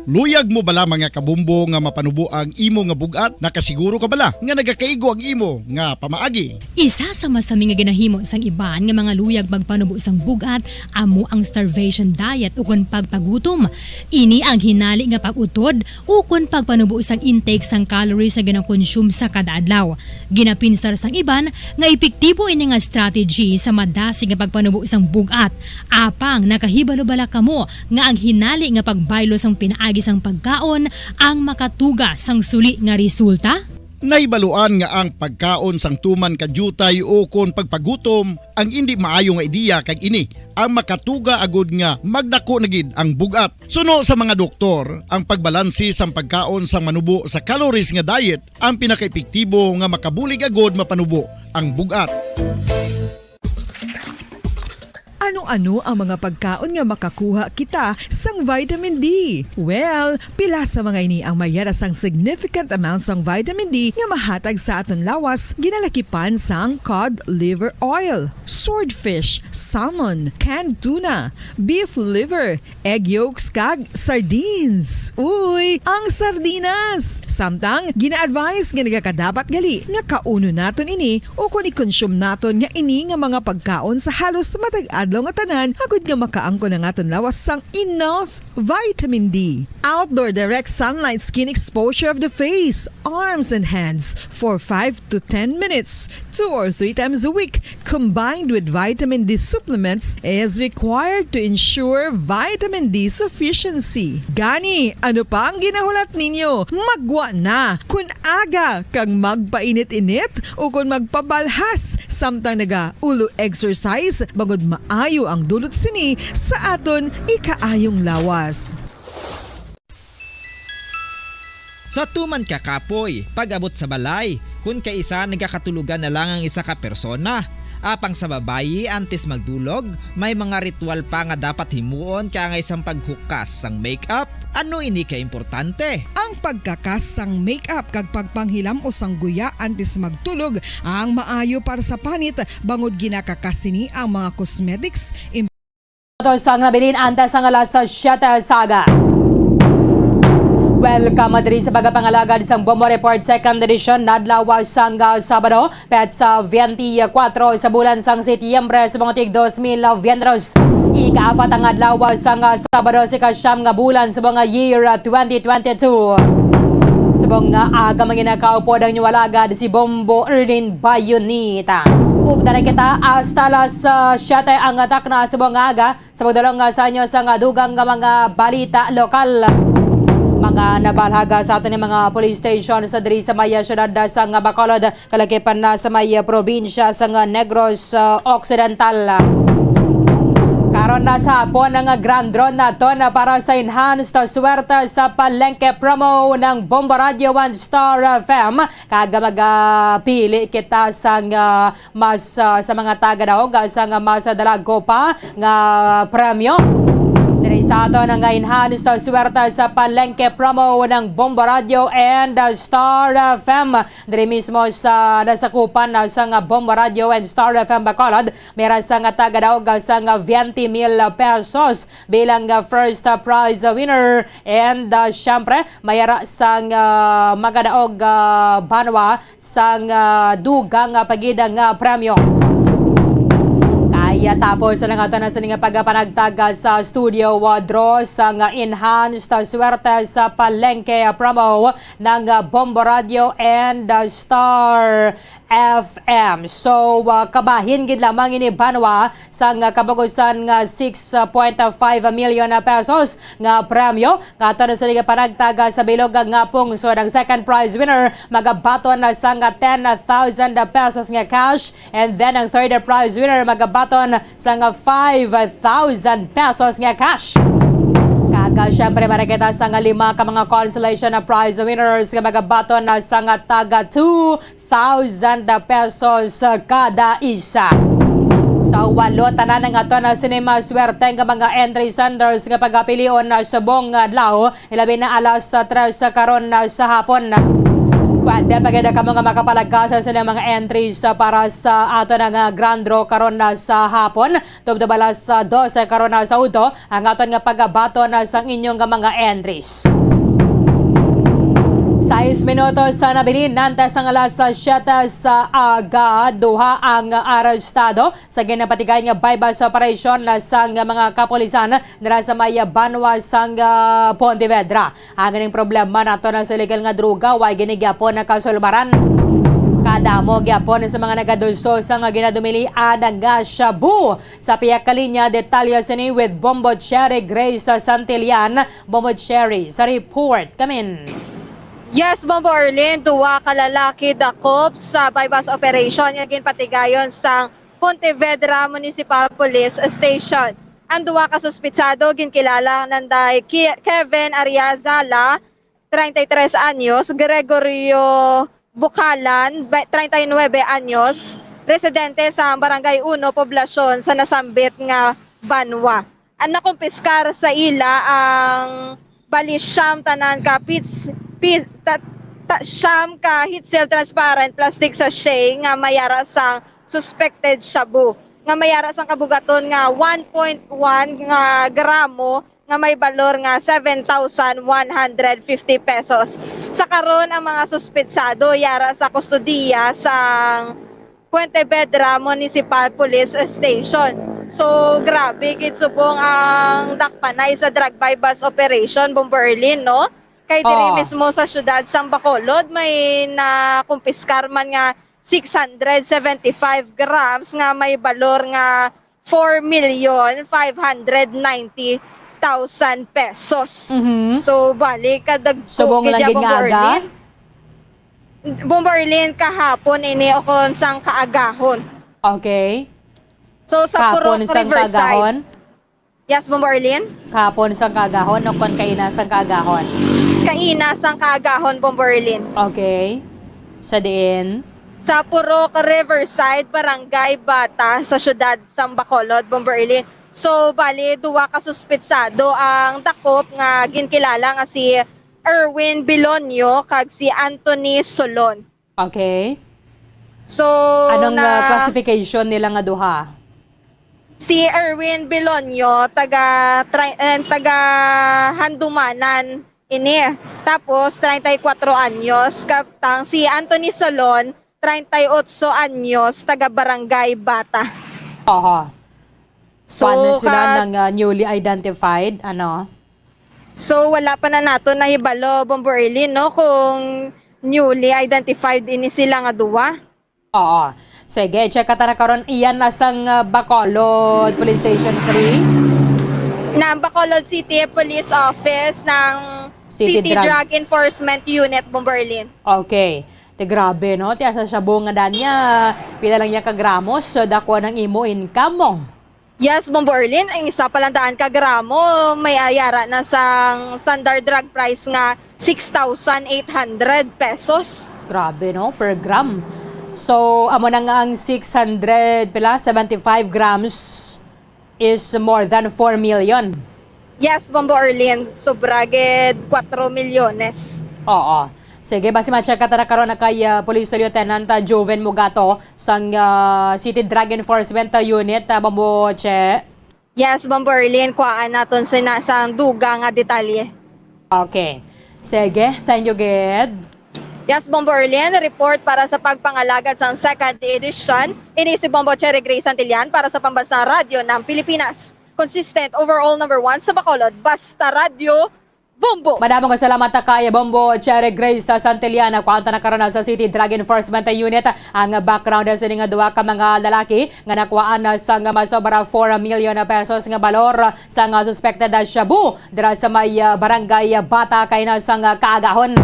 Luyag mo bala mga kabumbo nga mapanubo ang imo nga bugat? Nakasiguro ka bala nga nagakaigo ang imo nga pamaagi? Isa sa masami nga ginahimo sang iban nga mga luyag magpanubo sang bugat amo ang starvation diet ukon pagpagutom. Ini ang hinali nga pag-utod ukon pagpanubo sang intake sang calories sa gina-consume sa kada adlaw. Ginapinsar sang iban nga epektibo ini nga strategy sa madasi nga pagpanubo sang bugat. Apang nakahibalo bala kamo nga ang hinali nga pagbaylo sang pinaagi sang pagkaon ang makatuga sang suli nga resulta? Naibaluan nga ang pagkaon sang tuman kadyutay o kon pagpagutom ang hindi maayo nga ideya kag ini ang makatuga agud nga magdako na gid ang bugat. Suno sa mga doktor, ang pagbalansi sang pagkaon sang manubo sa calories nga diet ang pinakaepektibo nga makabulig agud mapanubo ang bugat. Ano-ano ang mga pagkaon nga makakuha kita sang vitamin D? Well, pila sa mga ini ang mayara sang significant amounts sang vitamin D nga mahatag sa aton lawas ginalakipan sang cod liver oil, swordfish, salmon, canned tuna, beef liver, egg yolks kag sardines. Uy, ang sardinas! Samtang gina-advise nga nagakadapat gali nga kauno naton ini o kung i-consume naton nga ini nga mga pagkaon sa halos matag-adlaw nga tanan agud nga makaangko na nga lawas sang enough vitamin D. Outdoor direct sunlight skin exposure of the face, arms and hands for 5 to 10 minutes 2 or 3 times a week combined with vitamin D supplements is required to ensure vitamin D sufficiency. Gani, ano pa ang ginahulat ninyo? Magwa na kun aga kang magpainit-init o kun magpabalhas samtang naga ulo exercise bagod maayo ang dulot sini sa aton ikaayong lawas. Sa tuman ka kapoy, pag-abot sa balay, kung kaisa nagkakatulugan na lang ang isa ka persona. Apang sa babayi antes magdulog, may mga ritual pa nga dapat himuon kaya nga isang paghukas sang makeup. Ano ini ka importante? Ang pagkakas sang makeup kag pagpanghilam o sang guya antes magtulog ang maayo para sa panit bangod ginakakasini ang mga cosmetics. Ito sang nabilin antes ang alas sa 7 saga. Welcome diri sa pagpangalagad sang Bombo Report 2nd edition nadlaw sang Sabado pet sa 24 sa bulan sang Setyembre sa mga tig 2023. Ika-4 ang adlaw sang Sabado sa ika-9 nga bulan sa mga year 2022. Subong nga aga manginakaupo ang nyuwalagad si Bombo Erlin Bayonita. Upda na kita hasta alas 7 ang atak na subong aga sa pagdalong sa inyo sa dugang mga balita lokal. Mga nabalhaga sa aton ng mga police station sa diri sa Maya syudad sa Bacolod, kalakipan na sa Maya probinsya sa Negros Occidental. Karon na sa hapon ang grand draw naton para sa enhanced swerte sa palengke promo ng Bombo Radio 1 Star FM. Kaga magpili kita sa mas sa mga taga-daog sa mas dalago pa nga premyo. Diri sa ato ng enhanced swerte sa palengke promo ng Bombo Radio and Star FM. Diri mismo sa nasakupan sa Bombo Radio and Star FM Bacolod, meron sa taga-daog sa 20,000 pesos bilang first prize winner. And syempre, mayara sa magadaog banwa sa dugang pagidang premyo. Kaya tapos na nga ito na sa nga pagpanagtag sa studio draw sa enhanced swerte sa palengke promo ng Bombo Radio and Star FM. So kabahin gid lamang ini Banwa sang kabagusan nga 6.5 million pesos nga premyo nga ato na sila panagtaga sa bilog nga pungsod. Ang second prize winner magabaton na sang 10,000 pesos nga cash, and then ang third prize winner magabaton sang 5,000 pesos nga cash. Kaga syempre marakita sa nga 5 ka mga consolation na prize winners nga magabaton na sa nga taga 2,000 pesos kada isa. Sa 8 tanan nga to na sinema swerte nga mga entry senders nga pagapilion na subong adlaw ilabi na alas 3 karon na sa hapon. Pwede paganda ka mga makapalagkasa sa mga entries para sa ato ng grand draw karon na sa hapon. Tubdabalas sa 12 karon na sa uto ang aton nga pagabato na sa inyong mga entries. 6 minutos sa nabilin, nantes ang alas 7 sa aga, duha ang arestado sa ginapatigay nga bypass operation na sang mga kapulisan nila sa may Banwa sang Pontevedra. Ang ganing problema nato na sa illegal nga droga, way ginigyapon na kasulbaran. Kadamo gyapon sa mga nagadulso sa nga ginadumilian nga shabu. Sa piyak kalinya, detalye sini with Bombo Cherry Grace Santillan. Bombo Cherry sa report. Kamin. Yes, Bombo Orlin, duwa kalalaki dakop sa bypass operation nga ginpatigayon sa Pontevedra Municipal Police Station. Ang duwa ka suspitsado ginkilala nanday Kevin Ariazala, 33 anyos, Gregorio Bukalan, 39 anyos, residente sa Barangay 1, Poblasyon sa Nasambit nga Banwa. Ang nakumpiskar sa ila ang balisyam tanan ka siyam ka heat seal transparent plastic sachet nga mayara sang suspected shabu nga mayara sang kabugaton nga 1.1 nga gramo nga may balor nga 7,150 pesos. Sa karon ang mga suspetsado yara sa kustodiya sang Pontevedra Municipal Police Station. So grabe gid subong ang dakpanay sa drug bypass operation, Bomberlin, no? Kay diri mismo sa syudad sang Bacolod may nakumpiskar man nga 675 grams nga may balor nga 4,590,000 pesos. So bali kadag subong lang gid nga aga. Bomberlin kahapon ini okon sang kaagahon. Okay. So sa Purok Riverside. Yes, Bomberlin? Kahapon sang kaagahon o kon kaina sang kaagahon? Kaina sang kaagahon, Bomberlin. Okay. Sa diin? Sa Purok Riverside, Barangay Bata sa syudad sang Bacolod, Bomberlin. So bali duwa ka suspetsado ang dakop nga ginkilala nga si Erwin Bilonio kag si Anthony Solon. Okay. So anong classification nila nga duha? Si Erwin Bilonio taga Handumanan ini. Tapos 34 anyos, kaptang si Anthony Solon 38 anyos, taga Barangay Bata. So paano sila ng newly identified ano? So wala pa na nato nahibalo, Bomberlin, no, kung newly identified ini sila nga duwa. Sige, check ka na karon iyan na sang Bacolod Police Station 3. Na Bacolod City Police Office ng City Drug Enforcement Unit, Bomberlin. Okay. Te grabe, no? Ti asa siya bunga danya. Pila lang niya ka gramos so dako ng imo income mo. Yes, Bomberlin, ang isa palang daan ka gramo may ayara na sang standard drug price nga 6,800 pesos. Grabe, no? Per gram. So, amo na nga ang 600 pila 75 grams is more than 4 million. Yes, Bomberlin. Sobraged 4 milyones. Oo. Sige, basi ma-check ka na karon na kay Police Lieutenant Joven Mugato sang City Drug Enforcement Unit, Bamboche. Yes, Bomberlin. Kuhaan naton sa nasang duga nga detalye. Okay. Sige, thank you, Ged. Yes, Bomberlin, report para sa pagpangalagad sa second edition. Ini si Bombo Cherry Grace Santillan para sa Pambansang Radyo ng Pilipinas. Consistent overall number 1 sa Bacolod. Basta Radio, Bombo! Madamong salamat kay Bombo Cherry Grace sa Santillana. Kwanta na karon sa City Drug Enforcement Unit ang background sa nga duwa ka mga lalaki nga nakuhaan sa nga masobra 4 million pesos nga balor sa nga suspected shabu dira sa may barangay Bata kay na sa nga kaagahon.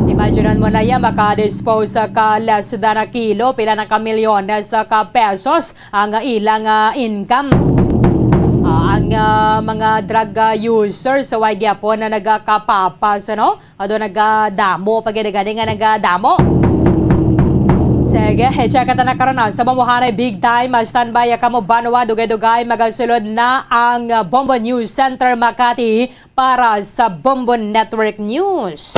Imaginean mo na yan, makadispose ka less than a kilo, pila na ka milyones ka pesos ang ilang income. Ang mga drug users sa Wagyapon na nagkapapas, ano? Ado nagadamo, pag-gani nga nagadamo. Sige, check ka na karon sa mamuhanay big time. Standby ka mo Banwa, dugay-dugay magasulod na ang Bombo News Center Makati para sa Bombo Network News.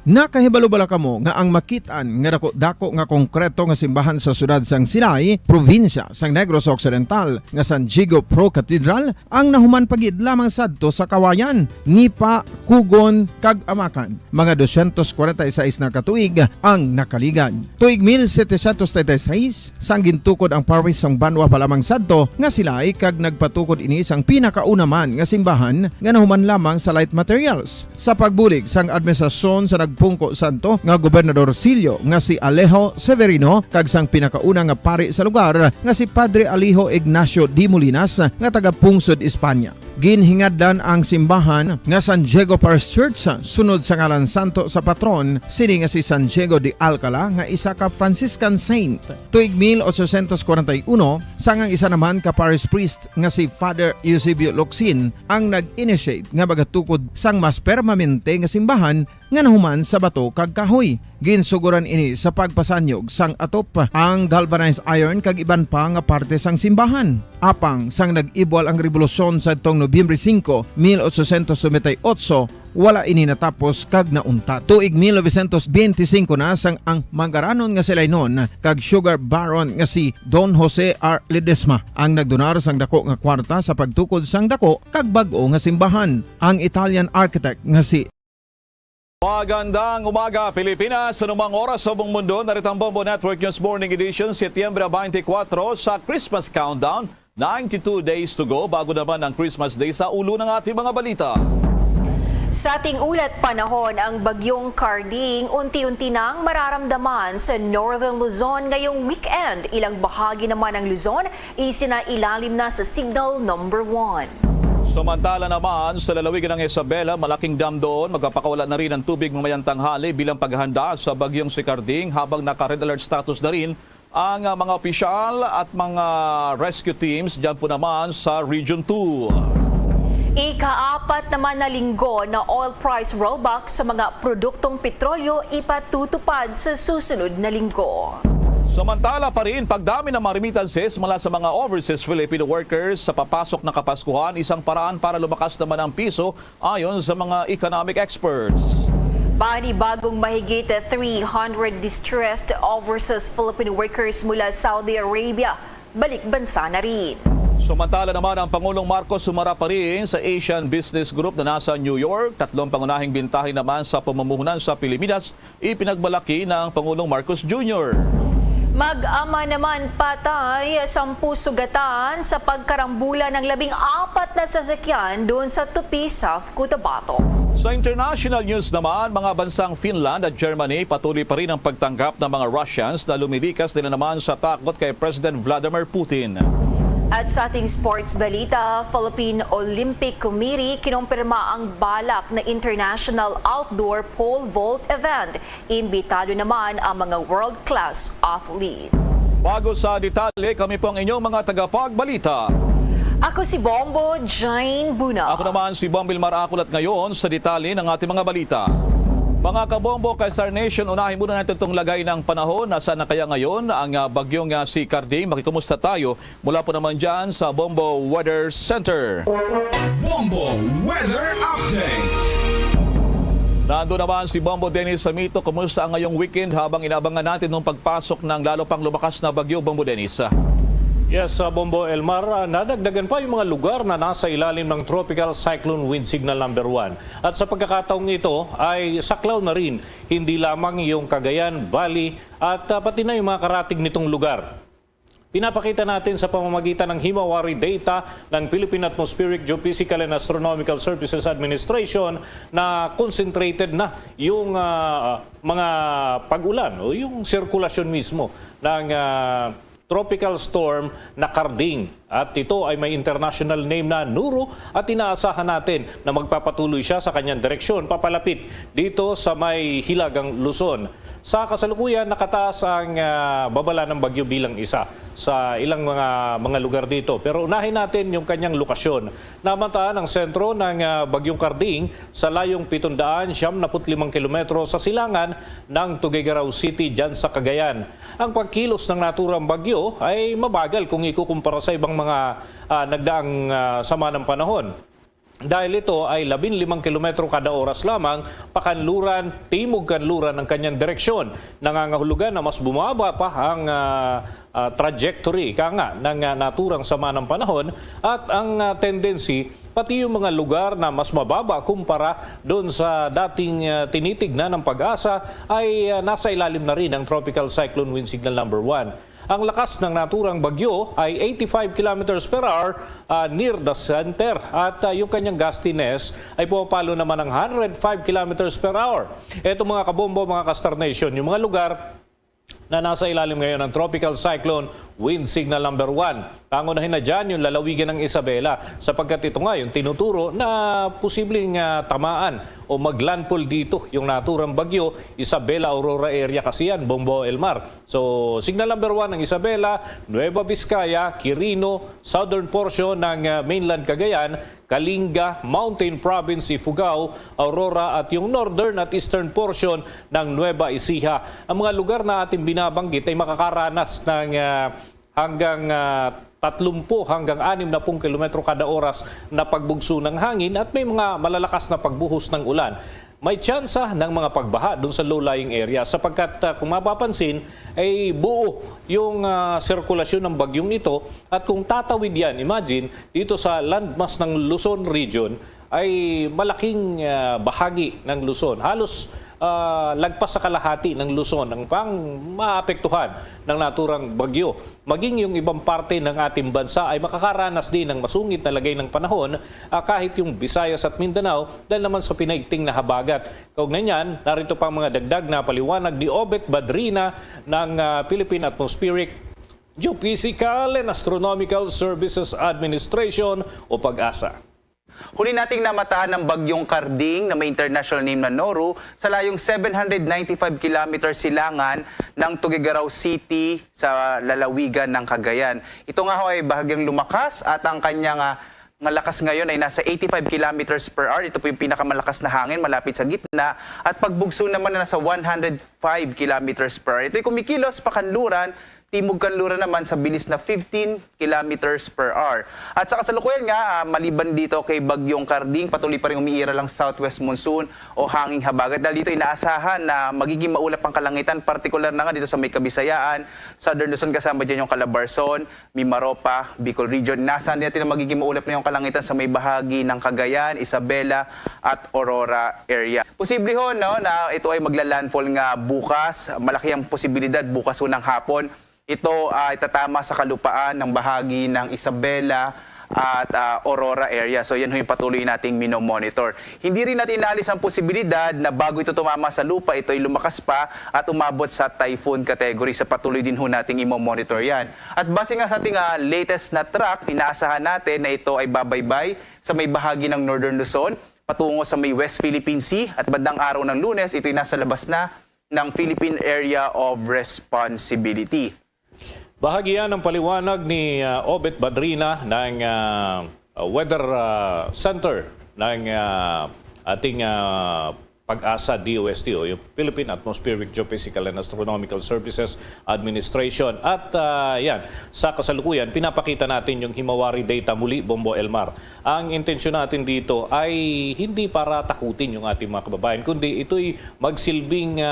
Nakahibalo-bala kamo nga ang makitaan nga dako nga konkreto nga simbahan sa sudad sang Sinai, probinsya sang Negros Occidental nga San Diego Pro Cathedral ang nahuman pagid lamang sadto sa kawayan, Nipa, Kugon, kag Amakan. Mga 246 na katuig ang nakaligan. Tuig 1736 sang gintukod ang parish sang Banwa pa lamang sadto nga sila kag nagpatukod ini sang pinakauna man nga simbahan nga nahuman lamang sa light materials. Sa pagbulig sang administrasyon sa Pungko Santo nga Gobernador Silio nga si Alejo Severino kag sang pinakauna nga pari sa lugar nga si Padre Alijo Ignacio D. Molinas nga taga Pungsod, Espanya. Ginhingadlan ang simbahan nga San Diego Parish Church sunod sa ngalan santo sa patron sini nga si San Diego de Alcala nga isa ka Franciscan saint. Tuig 1841 sangang isa naman ka parish priest nga si Father Eusebio Locsin ang nag-initiate nga bagatukod sang mas permanente nga simbahan nga nahuman sa bato kag kahoy. Ginsuguran ini sa pagpasanyog sang atop ang galvanized iron kag iban pa nga parte sang simbahan. Apang sang nag-ibwal ang revolusyon sa tong Nobyembre 5, 1898, wala ini natapos kag naunta. Tuig 1925 na sang ang mangaranon nga sila noon kag sugar baron nga si Don Jose R. Ledesma ang nagdonar sang dako nga kwarta sa pagtukod sang dako kag bag-o nga simbahan. Ang Italian architect nga si Magandang umaga Pilipinas, sa numang oras sa buong mundo, narito ang Bombo Network News Morning Edition, Setyembre 24 sa Christmas Countdown. 92 days to go bago naman ang Christmas Day sa ulo ng ating mga balita. Sa ating ulat panahon, ang bagyong Carding unti-unti nang mararamdaman sa Northern Luzon ngayong weekend. Ilang bahagi naman ng Luzon isinailalim na sa Signal Number 1. Samantala naman sa lalawigan ng Isabela, malaking dam doon, magpapakawala na rin ang tubig mamayang tanghali bilang paghahanda sa bagyong si Carding habang naka-red alert status na rin ang mga opisyal at mga rescue teams dyan po naman sa Region 2. Ika-4 naman na linggo na oil price rollback sa mga produktong petrolyo ipatutupad sa susunod na linggo. Samantala pa rin, pagdami ng mga remittances mula sa mga overseas Filipino workers sa papasok na Kapaskuhan, isang paraan para lumakas naman ang piso ayon sa mga economic experts. Panibagong mahigit 300 distressed overseas Filipino workers mula Saudi Arabia, balik bansa na rin. Samantala naman ang Pangulong Marcos sumara pa rin sa Asian Business Group na nasa New York. 3 pangunahing bintahin naman sa pamumuhunan sa Pilipinas, ipinagmalaki ng Pangulong Marcos Jr. Mag-ama naman patay 10 sugatan sa pagkarambula ng 14 na sasakyan doon sa Tupi, South Cotabato. Sa international news naman, mga bansang Finland at Germany patuloy pa rin ang pagtanggap ng mga Russians na lumilikas din naman sa takot kay President Vladimir Putin. At sa ating sports balita, Philippine Olympic Committee kinumpirma ang balak na international outdoor pole vault event. Imbitado naman ang mga world-class athletes. Bago sa detalye, kami po ang inyong mga tagapagbalita. Ako si Bombo Jane Buna. Ako naman si Bombil Marakulat ngayon sa detalye ng ating mga balita. Mga kabombo, kay Star Nation, unahin muna natin itong lagay ng panahon. Nasaan na kaya ngayon ang bagyong si Carding? Makikumusta tayo mula po naman dyan sa Bombo Weather Center. Bombo Weather Update. Nando naman si Bombo Dennis Samito. Kumusta ang ngayong weekend habang inabangan natin nung pagpasok ng lalo pang lumakas na bagyo, Bombo Dennis? Yes, Bombo Elmar, nadagdagan pa yung mga lugar na nasa ilalim ng Tropical Cyclone Wind Signal Number 1. At sa pagkakataong ito ay saklaw na rin hindi lamang yung Cagayan Valley at pati na yung mga karatig nitong lugar. Pinapakita natin sa pamamagitan ng himawari data ng Philippine Atmospheric, Geophysical and Astronomical Services Administration na concentrated na yung mga pag-ulan o yung sirkulasyon mismo ng tropical storm na Karding. At ito ay may international name na Nuru at inaasahan natin na magpapatuloy siya sa kanyang direksyon papalapit dito sa may hilagang Luzon. Sa kasalukuyan, nakataas ang babala ng bagyo bilang isa sa ilang mga lugar dito. Pero unahin natin yung kanyang lokasyon. Namataan ang sentro ng bagyong Karding sa layong 775 kilometro sa silangan ng Tuguegarao City dyan sa Cagayan. Ang pagkilos ng naturang bagyo ay mabagal kung ikukumpara sa ibang mga nagdaang sama ng panahon. Dahil ito ay 15 kilometro kada oras lamang, pakanluran, timog kanluran ng kanyang direksyon. Nangangahulugan na mas bumaba pa ang trajectory ng naturang sama ng panahon at ang tendency pati yung mga lugar na mas mababa kumpara doon sa dating tinitignan ng Pag-asa ay nasa ilalim na rin ng Tropical Cyclone Wind Signal number 1. Ang lakas ng naturang bagyo ay 85 kilometers per hour near the center at yung kanyang gustiness ay pumapalo naman ng 105 kilometers per hour. Ito mga kabombo, mga ka-Star Nation, yung mga lugar na nasa ilalim ngayon ng Tropical Cyclone Wind Signal number 1. Pangunahin na dyan yung lalawigan ng Isabela sapagkat ito nga yung tinuturo na posibleng tamaan o maglandfall dito yung naturang bagyo, Isabela Aurora area kasi yan, Bombo Elmar. So signal number 1 ng Isabela, Nueva Vizcaya, Quirino, southern portion ng mainland Cagayan, Kalinga, Mountain Province, Ifugao, Aurora at yung northern at eastern portion ng Nueva Ecija. Ang mga lugar na ating binabanggit ay makakaranas ng hanggang 30 hanggang 60 kilometro kada oras na pagbugso ng hangin at may mga malalakas na pagbuhos ng ulan. May tsansa ng mga pagbaha doon sa low-lying area sapagkat kung mapapansin ay buo yung sirkulasyon ng bagyong ito at kung tatawid yan, imagine, dito sa landmass ng Luzon region ay malaking bahagi ng Luzon. Halos lagpas sa kalahati ng Luzon ang pang maapektuhan ng naturang bagyo. Maging yung ibang parte ng ating bansa ay makakaranas din ng masungit na lagay ng panahon kahit yung Visayas at Mindanao dahil naman sa pinaigting na habagat. Kaugnay niyan, narito pang mga dagdag na paliwanag ni Obet Badrina ng Philippine Atmospheric, Geophysical and Astronomical Services Administration o Pag-asa. Huli nating namataan ng bagyong Karding na may international name na Nuru sa layong 795 kilometers silangan ng Tuguegarao City sa lalawigan ng Cagayan. Ito nga ho ay bahagyang lumakas at ang kanyang malakas ngayon ay nasa 85 kilometers per hour. Ito po yung pinakamalakas na hangin malapit sa gitna at pagbugso naman na nasa 105 kilometers per hour. Ito ay kumikilos pakanluran, timog kanluran naman sa bilis na 15 kilometers per hour. At sa kasalukuyan nga, maliban dito kay bagyong Karding, patuloy pa rin umiira lang southwest monsoon o hanging habagat. Dahil dito inaasahan na magiging maulap ang kalangitan, partikular na nga dito sa may Kabisayaan, Southern Luzon kasama dyan yung Calabarzon, Mimaropa, Bicol Region. Inaasahan natin na magiging maulap na yung kalangitan sa may bahagi ng Cagayan, Isabela at Aurora area. Posible ho no, na ito ay magla-landfall nga bukas. Malaki ang posibilidad bukas unang hapon. Ito ay tatama sa kalupaan ng bahagi ng Isabela at Aurora area. So yan yung patuloy nating minomonitor. Hindi rin natin inaalis ang posibilidad na bago ito tumama sa lupa, ito ay lumakas pa at umabot sa typhoon category. Sa patuloy din ho nating imomonitor yan. At base nga sa ating latest na track, inaasahan natin na ito ay babaybay sa may bahagi ng Northern Luzon, patungo sa may West Philippine Sea at bandang araw ng Lunes, ito ay nasa labas na ng Philippine Area of Responsibility. Bahagi yan ng paliwanag ni Obet Badrina ng Weather Center ng ating Pag-asa DOST o yung Philippine Atmospheric, Geophysical and Astronomical Services Administration. At yan, sa kasalukuyan, pinapakita natin yung himawari data muli, Bombo Elmar. Ang intensyon natin dito ay hindi para takutin yung ating mga kababayan, kundi ito'y magsilbing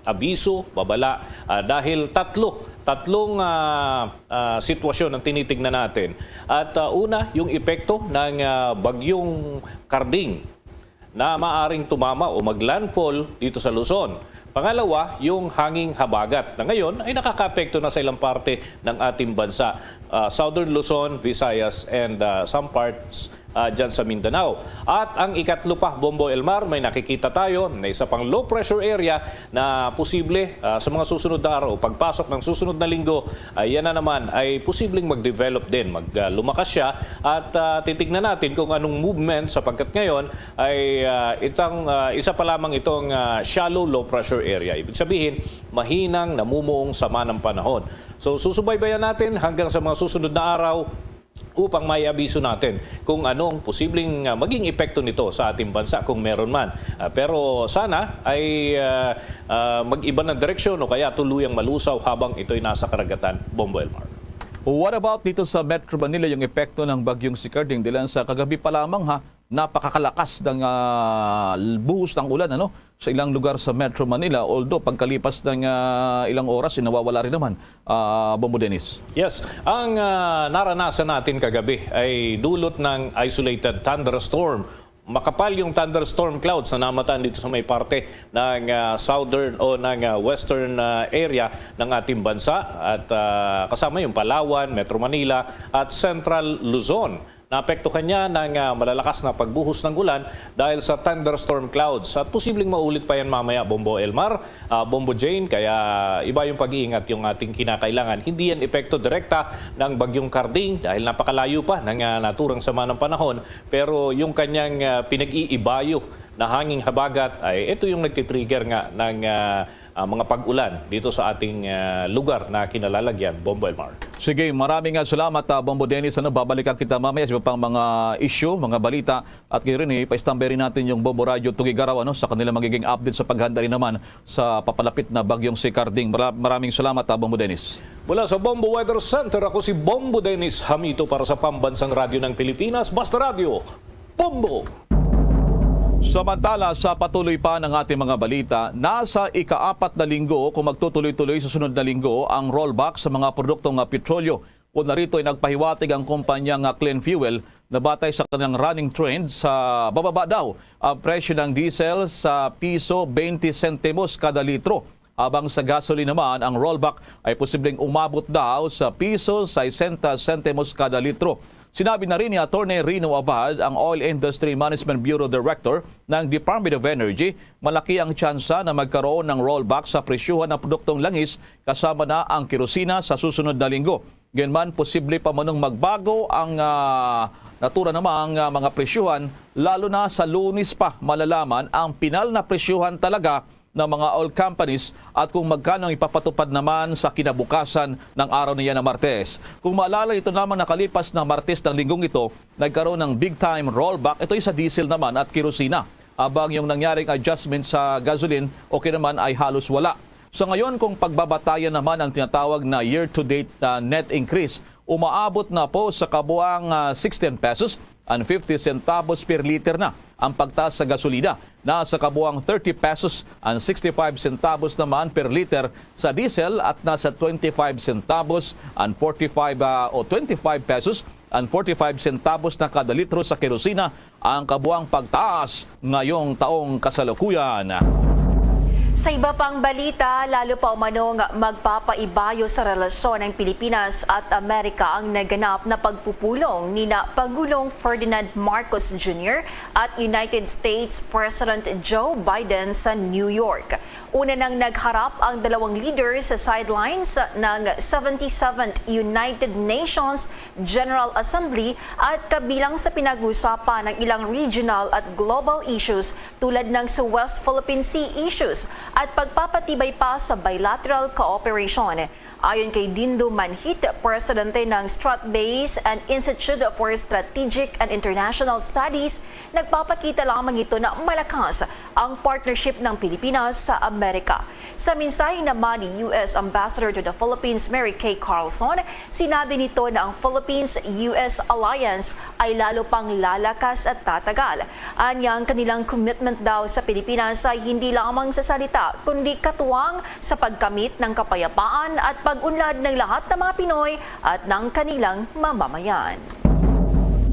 abiso, babala, dahil tatlong sitwasyon ang tinitignan natin. At una, yung epekto ng bagyong Karding na maaring tumama o maglandfall dito sa Luzon. Pangalawa, yung hanging habagat na ngayon ay nakakaapekto na sa ilang parte ng ating bansa. Southern Luzon, Visayas, and some parts dyan sa Mindanao. At ang ikatlo pa, Bombo Elmar, may nakikita tayo na isa pang low pressure area na posible sa mga susunod na araw, pagpasok ng susunod na linggo, yan na naman ay posibleng mag-develop din, lumakas siya at titignan natin kung anong movement sapagkat ngayon ay isa pa lamang itong shallow low pressure area. Ibig sabihin, mahinang namumuong sama ng panahon. So susubaybayan natin hanggang sa mga susunod na araw upang may abiso natin kung anong posibleng maging epekto nito sa ating bansa kung meron man. Pero sana ay mag-iba ng direksyon o kaya tuluyang malusaw habang ito'y nasa karagatan. Bombo Elmar. What about dito sa Metro Manila yung epekto ng bagyong Sikarding? Dilan sa kagabi pa lamang napakakalakas ng buhos ng ulan sa ilang lugar sa Metro Manila. Although pagkalipas ng ilang oras, nawawala rin naman. Bombo Dennis. Yes, ang naranasan natin kagabi ay dulot ng isolated thunderstorm. Makapal yung thunderstorm clouds na namataan dito sa may parte ng southern o ng western area ng ating bansa at kasama yung Palawan, Metro Manila at Central Luzon. Naapektuhan niya ng malalakas na pagbuhos ng ulan dahil sa thunderstorm clouds at posibleng maulit pa yan mamaya, Bombo Elmar, Bombo Jane, kaya iba yung pag-iingat yung ating kinakailangan. Hindi yan epekto direkta ng bagyong Karding dahil napakalayo pa ng naturang sama ng panahon, pero yung kanyang pinag-iibayo na hanging habagat ay ito yung nagtitrigger nga ng mga pag-ulan dito sa ating lugar na kinalalagyan, Bombo Elmar. Sige, maraming salamat, Bombo Dennis. Babalikan kita mamaya sa pang mga issue, mga balita. At kayo rin, pa-standby rin natin yung Bombo Radio Tugigaraw sa kanilang magiging update sa paghanda rin naman sa papalapit na bagyong Sikarding. Maraming salamat, Bombo Dennis. Mula sa Bombo Weather Center, ako si Bombo Dennis Hamito para sa Pambansang Radyo ng Pilipinas, Basta Radio, Bombo! Samantala, sa patuloy pa ng ating mga balita, nasa ika-4 na linggo kung magtutuloy-tuloy sa sunod na linggo ang rollback sa mga produktong petrolyo. O narito ay nagpahiwatig ang kumpanyang Clean Fuel na batay sa kanilang running trend sa bababa daw ang presyo ng diesel sa piso 20 centimos kada litro. Habang sa gasoline naman, ang rollback ay posibleng umabot daw sa piso 60 centimos kada litro. Sinabi na rin ni Atty. Rino Abad, ang Oil Industry Management Bureau Director ng Department of Energy, malaki ang tsansa na magkaroon ng rollback sa presyuhan ng produktong langis kasama na ang kerosina sa susunod na linggo. Ganyan, posible pa manong magbago ang natura namang mga presyuhan, lalo na sa Lunes pa malalaman ang pinal na presyuhan talaga ng mga oil companies at kung magkano ang ipapatupad naman sa kinabukasan ng araw niya na Martes. Kung maalala, ito naman nakalipas na Martes ng linggong ito, nagkaroon ng big time rollback. Ito ay sa diesel naman at kerosina. Abang yung nangyaring adjustment sa gasoline, okay naman ay halos wala. So ngayon, kung pagbabatayan naman ang tinatawag na year-to-date net increase, umaabot na po sa kabuang 16 pesos and 50 centavos per liter na ang pagtaas sa gasolina. Nasa kabuang 30 pesos and 65 centavos naman per liter sa diesel at nasa 25 centavos and 25 pesos and 45 centavos na kada litro sa kerosina ang kabuang pagtaas ngayong taong kasalukuyan. Sa iba pang balita, lalo pa umanong magpapaibayo sa relasyon ng Pilipinas at Amerika ang naganap na pagpupulong ni Pangulong Ferdinand Marcos Jr. at United States President Joe Biden sa New York. Una nang nagharap ang dalawang leaders sa sidelines ng 77th United Nations General Assembly at kabilang sa pinag-usapan ng ilang regional at global issues tulad ng sa West Philippine Sea issues at pagpapatibay pa sa bilateral cooperation. Ayon kay Dindo Manhit, presidente ng Stratbase and Institute for Strategic and International Studies, nagpapakita lamang ito na malakas ang partnership ng Pilipinas sa Amerika. Sa mensahe naman ni U.S. Ambassador to the Philippines, Mary Kay Carlson, sinabi nito na ang Philippines-U.S. Alliance ay lalo pang lalakas at tatagal. Anyang kanilang commitment daw sa Pilipinas ay hindi lamang sa salita, kundi katuwang sa pagkamit ng kapayapaan at pag-unlad ng lahat ng mga Pinoy at ng kanilang mamamayan.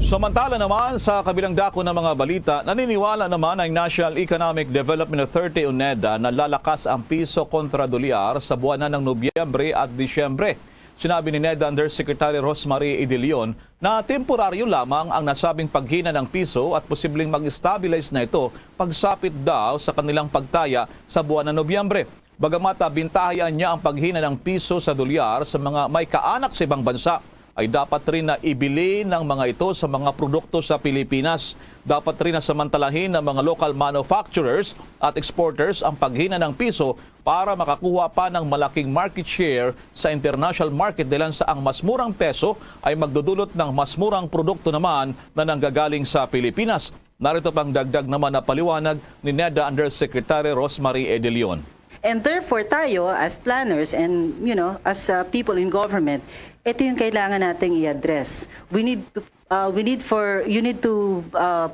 Samantala naman sa kabilang dako ng mga balita, naniniwala naman ang National Economic Development Authority o NEDA na lalakas ang piso kontra dolyar sa buwan ng Nobyembre at Disyembre. Sinabi ni NEDA Undersecretary Rosemary E. De Leon na temporaryo lamang ang nasabing paghina ng piso at posibleng mag-stabilize na ito pagsapit daw sa kanilang pagtaya sa buwan ng Nobyembre. Bagamat bintahayan niya ang paghina ng piso sa dolyar sa mga may kaanak sa ibang bansa, ay dapat rin na ibili ng mga ito sa mga produkto sa Pilipinas. Dapat rin na samantalahin ng mga local manufacturers at exporters ang paghina ng piso para makakuha pa ng malaking market share sa international market dahil sa ang mas murang peso ay magdudulot ng mas murang produkto naman na nanggagaling sa Pilipinas. Narito pang dagdag naman na paliwanag ni NEDA Undersecretary Rosemary E. De Leon. And therefore tayo as planners and as people in government, ito yung kailangan nating i-address. You need to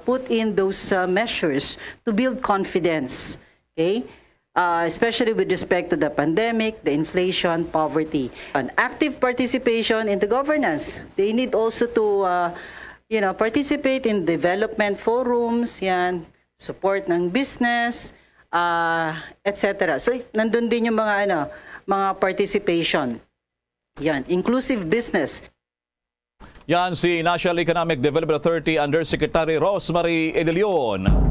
put in those measures to build confidence, okay? Especially with respect to the pandemic, the inflation, poverty. An active participation in the governance. They need also to participate in development forums, support ng business, etc. So nandun din yung mga participation. Inclusive business. Yan si National Economic Development Authority Undersecretary Rosemary E. De Leon.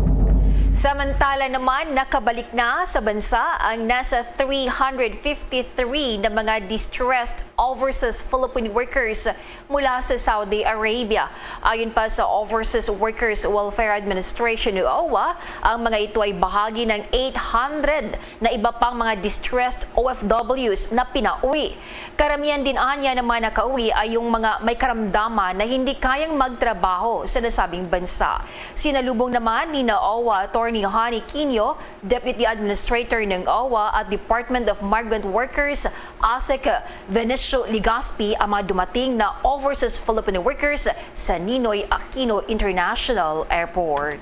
Samantala naman, nakabalik na sa bansa ang nasa 353 na mga distressed overseas Philippine workers mula sa Saudi Arabia. Ayon pa sa Overseas Workers Welfare Administration o OWA, ang mga ito ay bahagi ng 800 na iba pang mga distressed OFWs na pinauwi. Karamihan din anya naman nakauwi ay yung mga may karamdaman na hindi kayang magtrabaho sa nasabing bansa. Sinalubong naman ni OWA Attorney Hani Quino, Deputy Administrator ng OWA at Department of Migrant Workers, ASEC Venecio Ligaspi ang mga dumating na overseas Filipino workers sa Ninoy Aquino International Airport.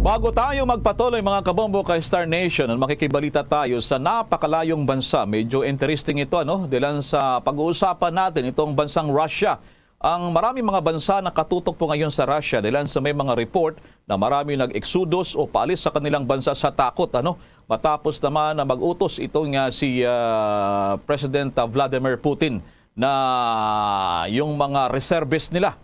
Bago tayo magpatuloy mga kabombo kay Star Nation, makikibalita tayo sa napakalayong bansa. Medyo interesting ito, dahil sa pag-uusapan natin itong bansang Russia. Ang maraming mga bansa nakatutok po ngayon sa Russia dahil sa may mga report na marami nag-exodus o paalis sa kanilang bansa sa takot. Matapos naman na mag-utos itong si President Vladimir Putin na yung mga reservists nila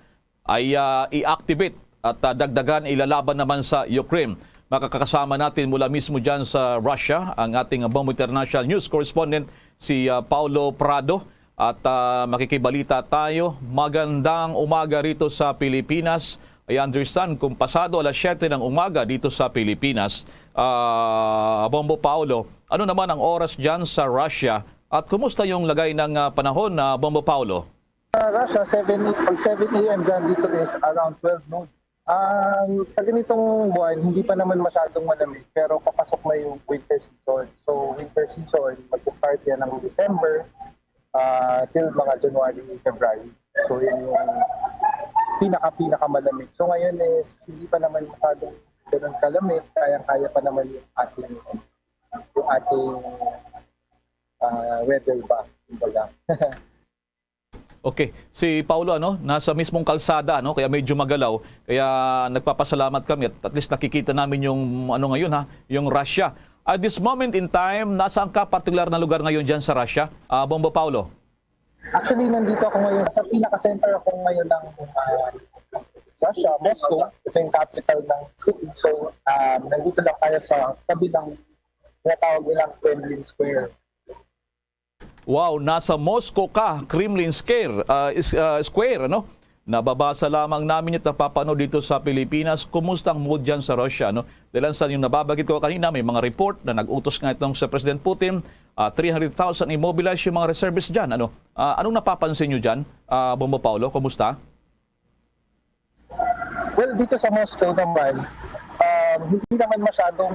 ay i-activate at dagdagan ilalaban naman sa Ukraine. Makakasama natin mula mismo dyan sa Russia ang ating Bombo International News Correspondent si Paulo Prado. At makikibalita tayo, magandang umaga rito sa Pilipinas. I understand kung pasado alas 7 ng umaga dito sa Pilipinas. Bombo Paulo, ano naman ang oras dyan sa Russia? At kumusta yung lagay ng panahon na Bombo Paulo? Russia, 7 a.m. dyan dito is around 12 noon. Sa ganitong buwan, hindi pa naman masyadong malamig pero papasok na yung winter season. So winter season, mag-start yan ng December till mga January, February. So yun yung pinaka malamig. So ngayon is hindi pa naman masyadong ganun kalamig, kaya pa naman yung ating weather ba, kumbaga. Okay, si Paulo nasa mismong kalsada kaya medyo magalaw. Kaya nagpapasalamat kami at least nakikita namin yung ngayon yung Russia. At this moment in time, nasaan ka particular na lugar ngayon dyan sa Russia? Bombo Paulo? Actually, nandito ako ngayon. Sa pinaka-center ako ngayon ng Russia, Moscow. Ito yung capital ng city. So, nandito lang tayo sa kabilang tinatawag nilang Kremlin Square. Wow, nasa Moscow ka, Kremlin Square, Nababasa lamang namin at napapanood dito sa Pilipinas. Kumusta ang mood dyan sa Russia? Dahil sa yung nababagit ko kanina, may mga report na nag-utos nga itong sa President Putin, 300,000 immobilize yung mga reservists dyan. Anong napapansin nyo dyan, Bombo Paulo? Kumusta? Well, dito sa Moscow naman, hindi naman masyadong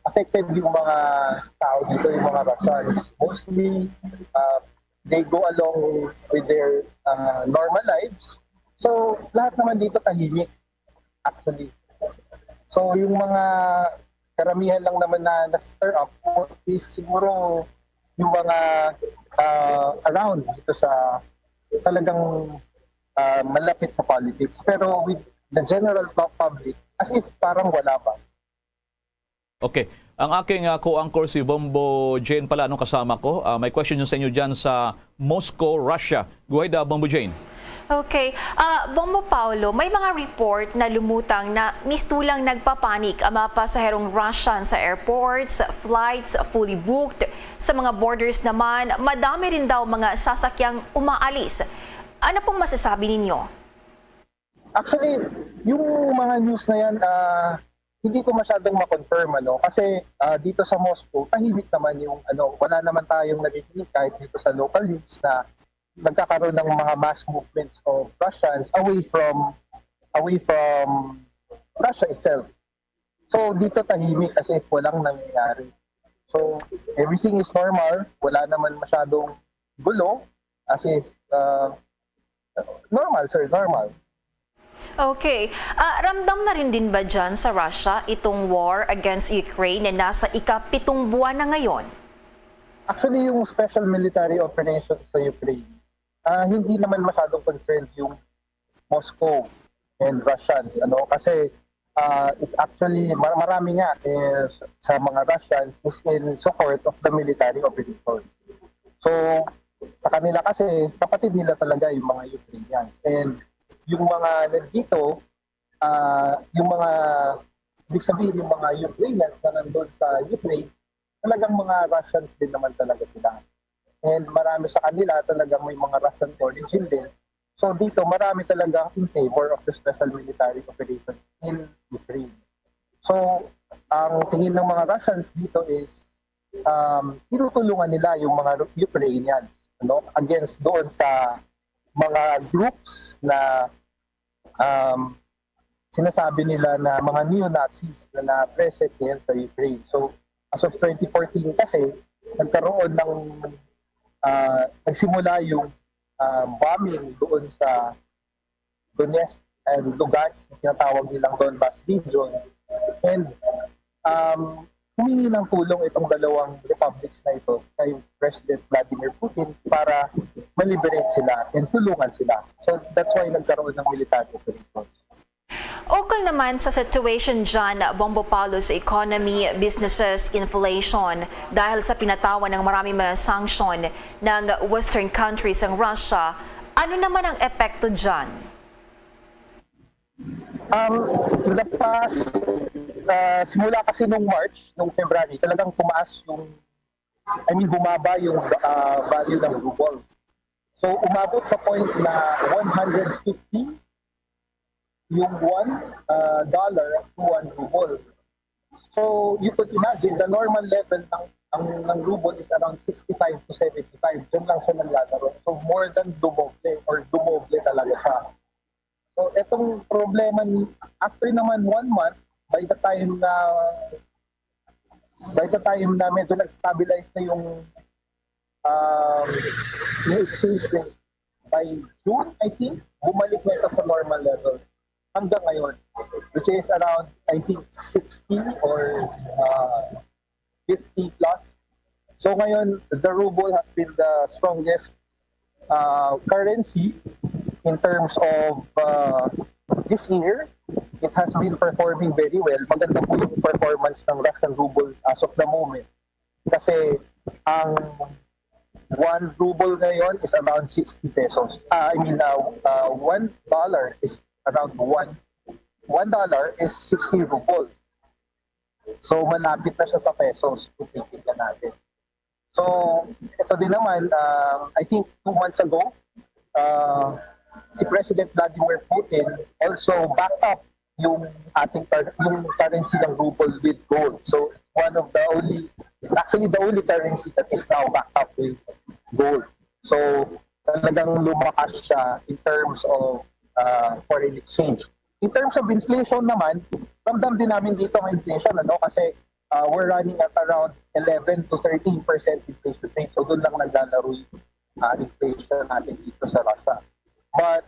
affected yung mga tao dito, yung mga Russians. Mostly, they go along with their normal lives. So, lahat naman dito tahimik, actually. So, yung mga karamihan lang naman na na-stir up is siguro yung mga around dito sa talagang malapit sa politics. Pero with the general public, as if parang wala pa. Okay. Ang aking co-anchor si Bombo Jane pala, anong kasama ko? May question yun sa inyo dyan sa Moscow, Russia. Go ahead, Bombo Jane. Okay. Bombo Paulo, may mga report na lumutang na mistulang nagpapanik ang mga pasaherong Russian sa airports, flights fully booked. Sa mga borders naman, madami rin daw mga sasakyang umaalis. Ano pong masasabi ninyo? Actually, yung mga news na yan, hindi ko masyadong ma-confirm, kasi dito sa Moscow, tahimik naman yung wala naman tayong narinig kahit dito sa local news na nagkakaroon ng mga mass movements of Russians away from Russia itself. So dito tahimik kasi walang nangyayari. So everything is normal, wala naman masyadong gulo kasi normal, sir, normal. Okay. Ramdam na rin din ba dyan sa Russia itong war against Ukraine na nasa ika-7 buwan na ngayon? Actually, yung special military operations sa Ukraine, hindi naman masyadong concerned yung Moscow and Russians. Kasi it's actually, marami nga sa mga Russians is in support of the military operations. So, sa kanila kasi, kapatid nila talaga yung mga Ukrainians. And yung mga nandito, yung mga, ibig sabihin yung mga Ukrainians na nandun sa Ukraine, talagang mga Russians din naman talaga sila. And marami sa kanila talagang may mga Russian origin din. So dito, marami talaga in favor of the special military operations in Ukraine. So, ang tingin ng mga Russians dito is, tinutulungan nila yung mga Ukrainians against doon sa mga groups na sinasabi nila na mga neo-Nazis na present ngayon sa Ukraine. So, as of 2014 kasi, nagkaroon ng nagsimula yung bombing doon sa Donetsk and Lugansk, tinatawag nilang Donbas region. And humingi ng tulong itong dalawang republics na ito kay President Vladimir Putin para ma-liberate sila and tulungan sila. So that's why nagkaroon ng military operations. Ukol naman sa situation dyan, Bombo Paulo, sa economy, businesses, inflation, dahil sa pinatawan ng maraming mga sanction ng Western countries ang Russia, ano naman ang epekto dyan? In the past, simula kasi nung March, nung February, talagang tumaas bumaba yung value ng ruble. So umabot sa point na 150 yung $1 to 1 ruble. So you could imagine the normal level ng ruble is around 65 to 75. Doon lang siya naglalaro. So more than dumoble talaga siya. So itong problema, after naman 1 month, by the time na medyo nag-stabilize na yung exchange rate, by June, I think, bumalik na ito sa normal level hanggang ngayon, which is around, I think, 60 or 50 plus. So ngayon, the ruble has been the strongest currency in terms of this year. It has been performing very well. Maganda po yung performance ng Russian rubles as of the moment. Kasi ang 1 ruble ngayon is around 60 pesos. $1 is around $1 is 60 rubles. So malapit na siya sa pesos kung titignan natin. So ito din naman, I think 2 months ago, si President Vladimir Putin also backed up yung currency ng ruble with gold. So it's actually the only currency that is now backed up with gold. So talagang lumakas siya in terms of foreign exchange. In terms of inflation naman, ramdam din namin dito ang inflation, kasi we're running at around 11 to 13% inflation rate. So doon lang naglalaro yung inflation natin dito sa Russia. But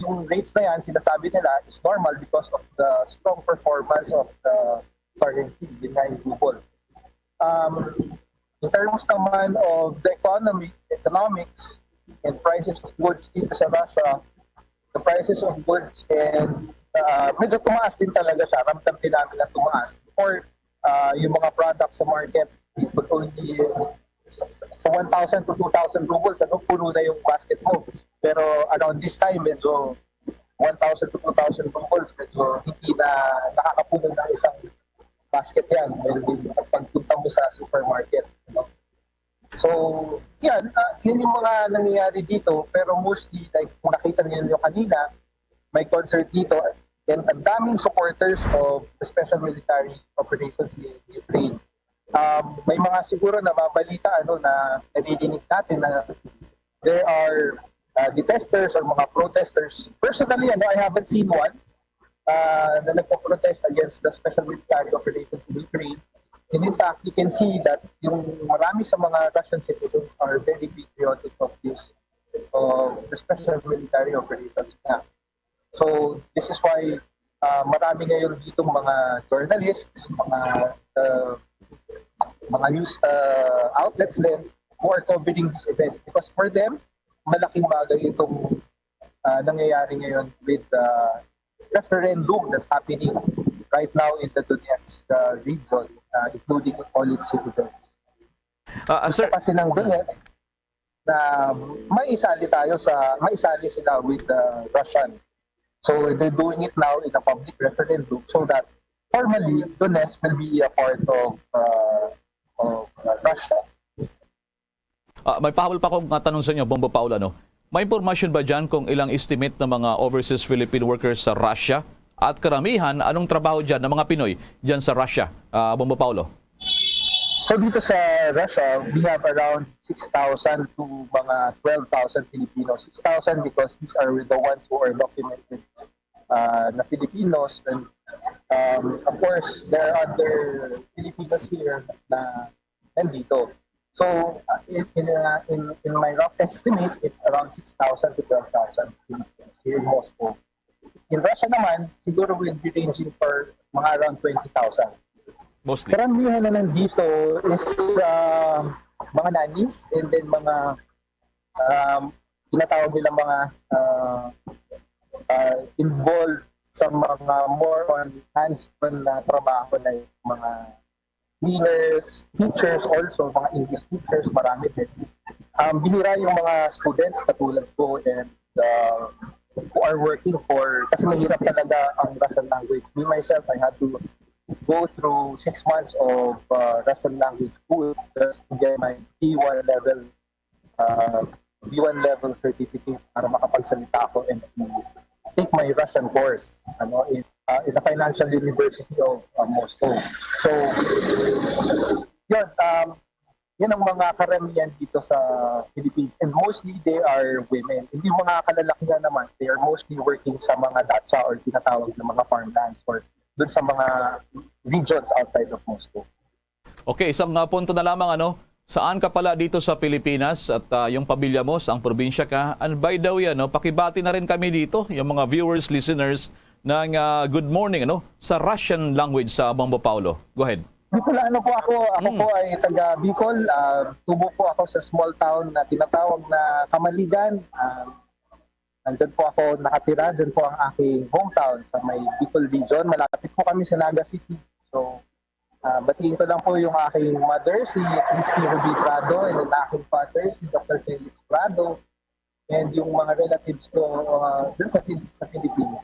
yung rates na yan, sinasabi nila, is normal because of the strong performance of the currency, yun nga yung ruble. In terms naman of the economics and prices of goods dito sa Russia, the prices of goods, and medyo tumaas din talaga siya. Ramdam din namin na tumaas. Or yung mga products sa market, it would only sa 1,000 to 2,000 rubles, puno na yung basket mo. Pero around this time, medyo 1,000 to 2,000 rubles, medyo hindi na nakakapuno ng isang basket yan. Medyo pagpunta mo sa supermarket. So, yan, yun yung mga nangyayari dito. Pero mostly, like kung nakita niyo kanina, may concert dito, and ang daming supporters of the special military operations in Ukraine. May mga siguro na mabalita na naridinig natin na there are detesters or mga protesters. Personally, I haven't seen one na nagpo-protest against the special military operations in Ukraine. And in fact, you can see that yung marami sa mga Russian citizens are very patriotic of this, of the special military operations na. So, this is why marami ngayon dito mga journalists, mga news outlets din who are covering these events. Because for them, malaking bagay itong nangyayari ngayon with the referendum that's happening right now in the Donetsk region, including all its citizens. Sir, kasi ng Donetsk na maisali sila with Russian. So they're doing it now in a public referendum so that formally Donetsk will be a part of Russia. May pahawal pa akong tanong sa inyo, Bombo Paula. May impormasyon ba dyan kung ilang estimate ng mga overseas Philippine workers sa Russia? At karamihan, anong trabaho dyan ng mga Pinoy dyan sa Russia? Bombo Paulo. So dito sa Russia, we have around 6,000 to mga 12,000 Filipinos. 6,000 because these are the ones who are documented na Filipinos. And of course, there are other Filipinos here na nandito. So in my rough estimate, it's around 6,000 to 12,000 Filipinos here in Moscow. In Russia naman, siguro will be ranging for mga around 20,000. Mostly. Karamihan na nandito is mga nannies and then mga tinatawag nila mga involved sa mga more on hands-on na trabaho na yung mga cleaners, teachers also, mga English teachers, marami din. Bihira yung mga students katulad ko and who are working for, kasi mahirap talaga ang Russian language. Me myself, I had to go through 6 months of Russian language school just to get my B1 level certificate para makapagsalita ako and take my Russian course in the Financial University of Moscow. So, yan ang mga karamihan dito sa Philippines. And mostly they are women. Hindi mga kalalakihan naman. They are mostly working sa mga datsa or tinatawag na mga farmlands or dun sa mga regions outside of Moscow. Okay, isang punto na lamang. Saan ka pala dito sa Pilipinas at yung pamilya mo, saang probinsya ka? And by the way, pakibati na rin kami dito, yung mga viewers, listeners, ng good morning sa Russian language sa Bombo Paulo. Go ahead. Bicolano po ako. Ako po ay taga Bicol. Tubo po ako sa small town na tinatawag na Kamaligan. Nandyan po ako nakatira. Dyan po ang aking hometown sa may Bicol region. Malapit po kami sa Naga City. So, batiin ko lang po yung aking mother, si Christy Ruby Prado, and yung aking father, si Dr. Felix Prado, and yung mga relatives ko dyan sa Philippines.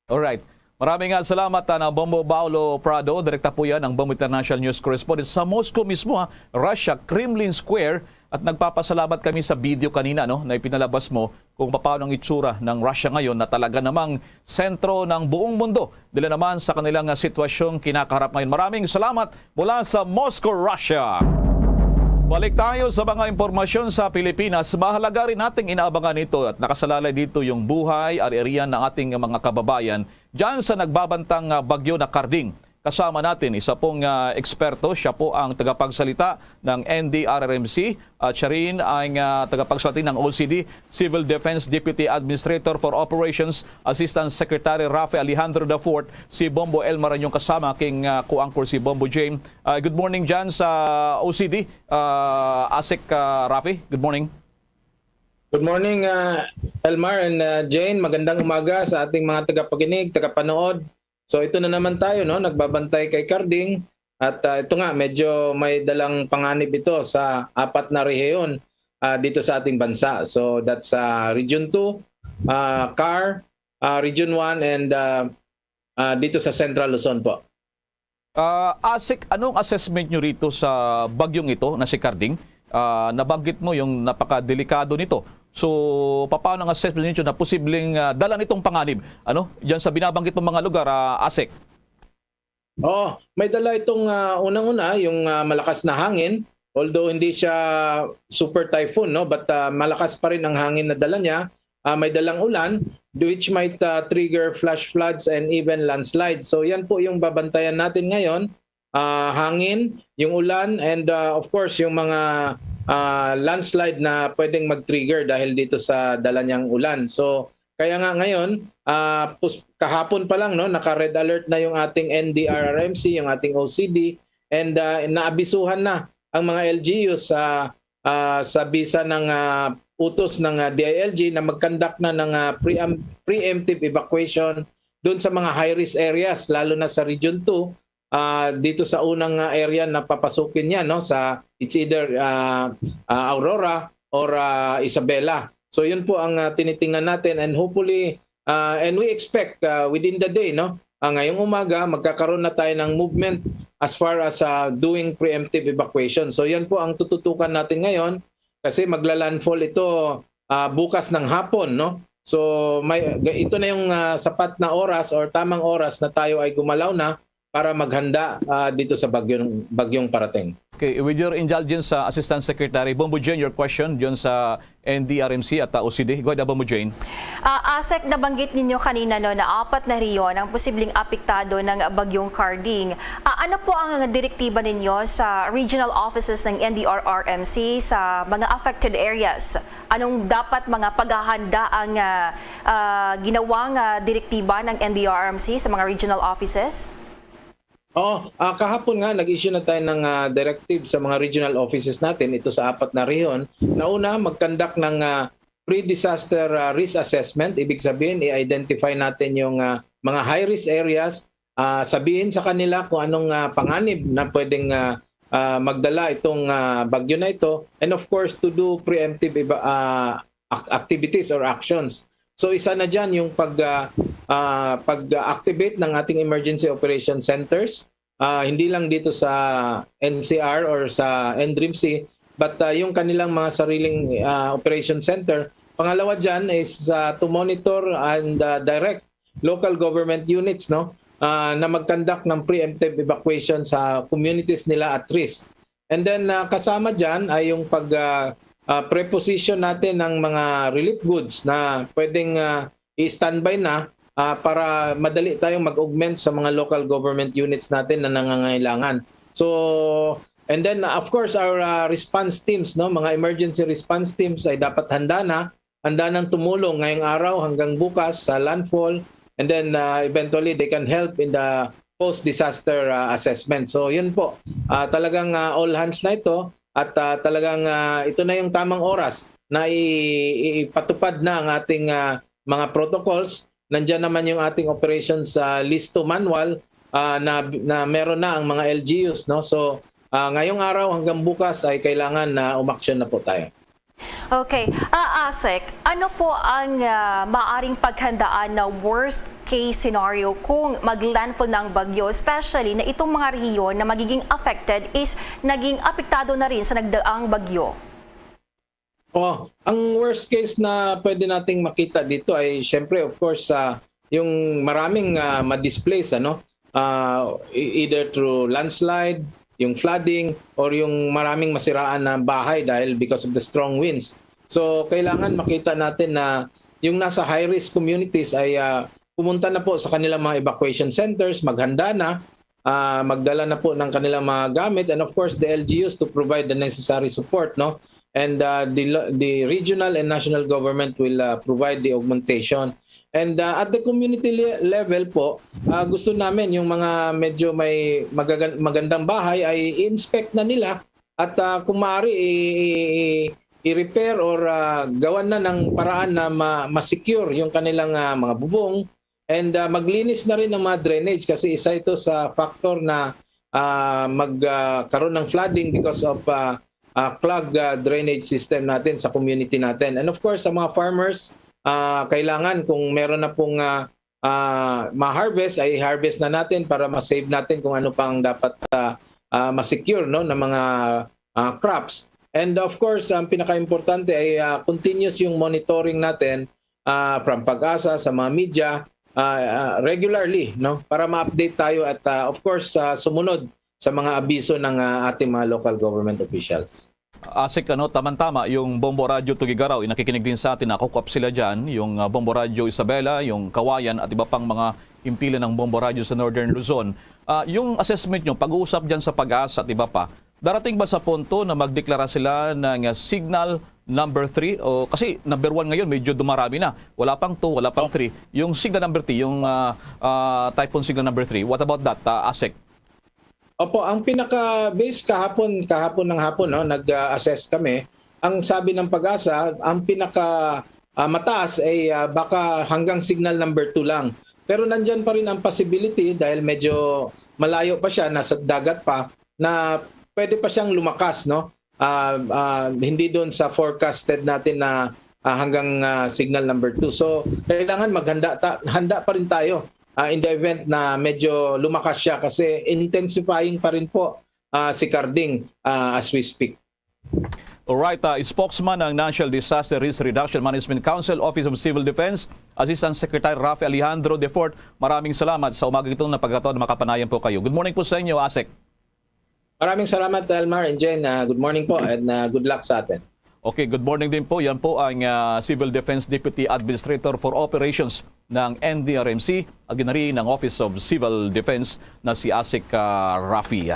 Alright. Maraming salamat na Bombo Paulo Prado. Direkta po yan ang Bombo International News Correspondent sa Moscow mismo, Russia, Kremlin Square. At nagpapasalamat kami sa video kanina na ipinalabas mo kung paano ang itsura ng Russia ngayon na talaga namang sentro ng buong mundo. Dila naman sa kanilang sitwasyong kinakaharap ngayon. Maraming salamat mula sa Moscow, Russia. Balik tayo sa mga impormasyon sa Pilipinas. Mahalaga rin nating inaabangan ito at nakasalalay dito yung buhay, ari-arian ng ating mga kababayan dyan sa nagbabantang bagyo na Karding. kasama natin isa pong eksperto. Siya po ang tagapagsalita ng NDRRMC at siya rin ang tagapagsalita ng OCD, Civil Defense Deputy Administrator for Operations, Assistant Secretary Rafi Alejandro IV, si Bombo Elmar yung kasama king co-anchor si Bombo Jane. Good morning dyan sa OCD, ASEC Rafi. Good morning. Good morning, Elmar and Jane. Magandang umaga sa ating mga tagapakinig, tagapanood. So ito na naman tayo, no? Nagbabantay kay Carding. At ito nga, medyo may dalang panganib ito sa 4 na rehiyon dito sa ating bansa. So that's Region 2, CAR, Region 1, and dito sa Central Luzon po. ASEC, anong assessment nyo rito sa bagyong ito na si Carding? Nabanggit mo yung napakadelikado nito. So, paano ang assessment ninyo na posibleng dala nitong panganib? Ano? Diyan sa binabanggit mong mga lugar, ASEC? Oo, may dala itong unang-una, yung malakas na hangin. Although hindi siya super typhoon, no? But malakas pa rin ang hangin na dala niya. May dalang ulan, which might trigger flash floods and even landslides. So, yan po yung babantayan natin ngayon. Hangin, yung ulan, and of course, yung mga landslide na pwedeng mag-trigger dahil dito sa dala niyang ulan. So, kaya nga ngayon, kahapon pa lang, no, naka-red alert na yung ating NDRRMC, yung ating OCD, and naabisuhan na ang mga LGUs sa bisa ng utos ng DILG na mag-conduct na ng preemptive evacuation doon sa mga high-risk areas, lalo na sa Region 2, dito sa unang area na papasukin niya, no, sa it's either Aurora or Isabela. So yun po ang tinitingnan natin, and hopefully and we expect within the day, no, ngayong umaga magkakaroon na tayo ng movement as far as doing preemptive evacuation. So yan po ang tututukan natin ngayon kasi maglalandfall ito bukas ng hapon, no. So ito na yung sapat na oras or tamang oras na tayo ay gumalaw na para maghanda dito sa bagyong parating. Okay, with your indulgence, Assistant Secretary Bombo Jane, your question diyon sa NDRMC at OCD. Go ahead, Bombo Jane. ASEC, nabanggit ninyo kanina, no, na 4 na riyon ang posibleng apektado ng bagyong Carding. Ano po ang direktiba ninyo sa regional offices ng NDRRMC sa mga affected areas? Anong dapat mga paghahanda ang ginawang direktiba ng NDRRMC sa mga regional offices? Kahapon nga nag-issue na tayo ng directive sa mga regional offices natin ito sa 4 na rehiyon. Nauna, mag-conduct ng pre-disaster risk assessment. Ibig sabihin, i-identify natin yung mga high-risk areas, sabihin sa kanila kung anong panganib na pwedeng magdala itong bagyo na ito, and of course, to do preemptive activities or actions. So isa na dyan yung pag-activate ng ating emergency operation centers, hindi lang dito sa NCR or sa NDRIMC, but yung kanilang mga sariling operation center. Pangalawa dyan is to monitor and direct local government units, no, na mag-conduct ng preemptive evacuation sa communities nila at risk. And then kasama dyan ay yung preposition natin ng mga relief goods na pwedeng i-standby na para madali tayong mag-augment sa mga local government units natin na nangangailangan. So, and then of course our response teams, no, mga emergency response teams ay dapat handa nang tumulong ngayong araw hanggang bukas sa landfall, and then eventually they can help in the post-disaster assessment. So, yun po. Talagang all hands na ito. At talagang ito na yung tamang oras na ipatupad na ang ating mga protocols. Nandiyan naman yung ating operations list to manual na meron na ang mga LGUs, no? So ngayong araw hanggang bukas ay kailangan na umaksyon na po tayo. Okay. ASEC, ano po ang maaring paghandaan na worst case scenario kung mag-landfall ng bagyo, especially na itong mga rehiyon na magiging affected is naging apektado na rin sa nagdaang bagyo? Ang worst case na pwede nating makita dito ay syempre of course yung maraming ma-displace, ano? Either through landslide, yung flooding, or yung maraming masiraan na bahay dahil because of the strong winds. So kailangan makita natin na yung nasa high-risk communities ay pumunta na po sa kanilang mga evacuation centers, maghanda na, magdala na po ng kanilang mga gamit, and of course the LGUs to provide the necessary support, no? And the regional and national government will provide the augmentation. And at the community level po, gusto namin yung mga medyo may magandang bahay ay i-inspect na nila at kung maaari i-repair or gawan na ng paraan na ma-secure yung kanilang mga bubong, and maglinis na rin ng mga drainage kasi isa ito sa factor na magkaroon ng flooding because of clogged drainage system natin sa community natin. And of course, sa mga farmers, kailangan kung meron na pong ma-harvest, ay harvest na natin para ma-save natin kung ano pang dapat ma-secure, no, ng mga crops. And of course, ang pinaka-importante ay continuous yung monitoring natin from Pag-asa sa mga media regularly, no, para ma-update tayo at of course sumunod sa mga abiso ng ating mga local government officials. Asik, tama-tama, yung Bombo Radio Tugigaraw, nakikinig din sa atin, nakukup sila dyan, yung Bombo Radio Isabela, yung Kawayan at iba pang mga impila ng Bombo Radio sa Northern Luzon. Yung assessment nyo, pag-uusap dyan sa Pag-asa at iba pa, darating ba sa punto na magdeklara sila ng signal number 3? O, kasi number 1 ngayon, medyo dumarami na. Wala pang 2, wala pang 3. Yung signal number 3, yung typhoon signal number 3, what about that, Asik? Opo, ang pinaka-base kahapon ng hapon, no, nag-assess kami. Ang sabi ng Pag-asa, ang pinaka-mataas ay baka hanggang signal number 2 lang. Pero nandyan pa rin ang possibility dahil medyo malayo pa siya, nasa dagat pa, na pwede pa siyang lumakas, no? Hindi doon sa forecasted natin na hanggang signal number 2. So, kailangan handa pa rin tayo in the event na medyo lumakas siya kasi intensifying pa rin po si Carding as we speak. Alright, spokesman ng National Disaster Risk Reduction Management Council, Office of Civil Defense, Assistant Secretary Rafi Alejandro de Fort, maraming salamat sa umaga itong napagkataon na makapanayan po kayo. Good morning po sa inyo, Asek. Maraming salamat, Elmar and Jen. Good morning po and good luck sa atin. Okay, good morning din po. Yan po ang Civil Defense Deputy Administrator for Operations ng NDRMC at ginari ng Office of Civil Defense na si Asik Rafi.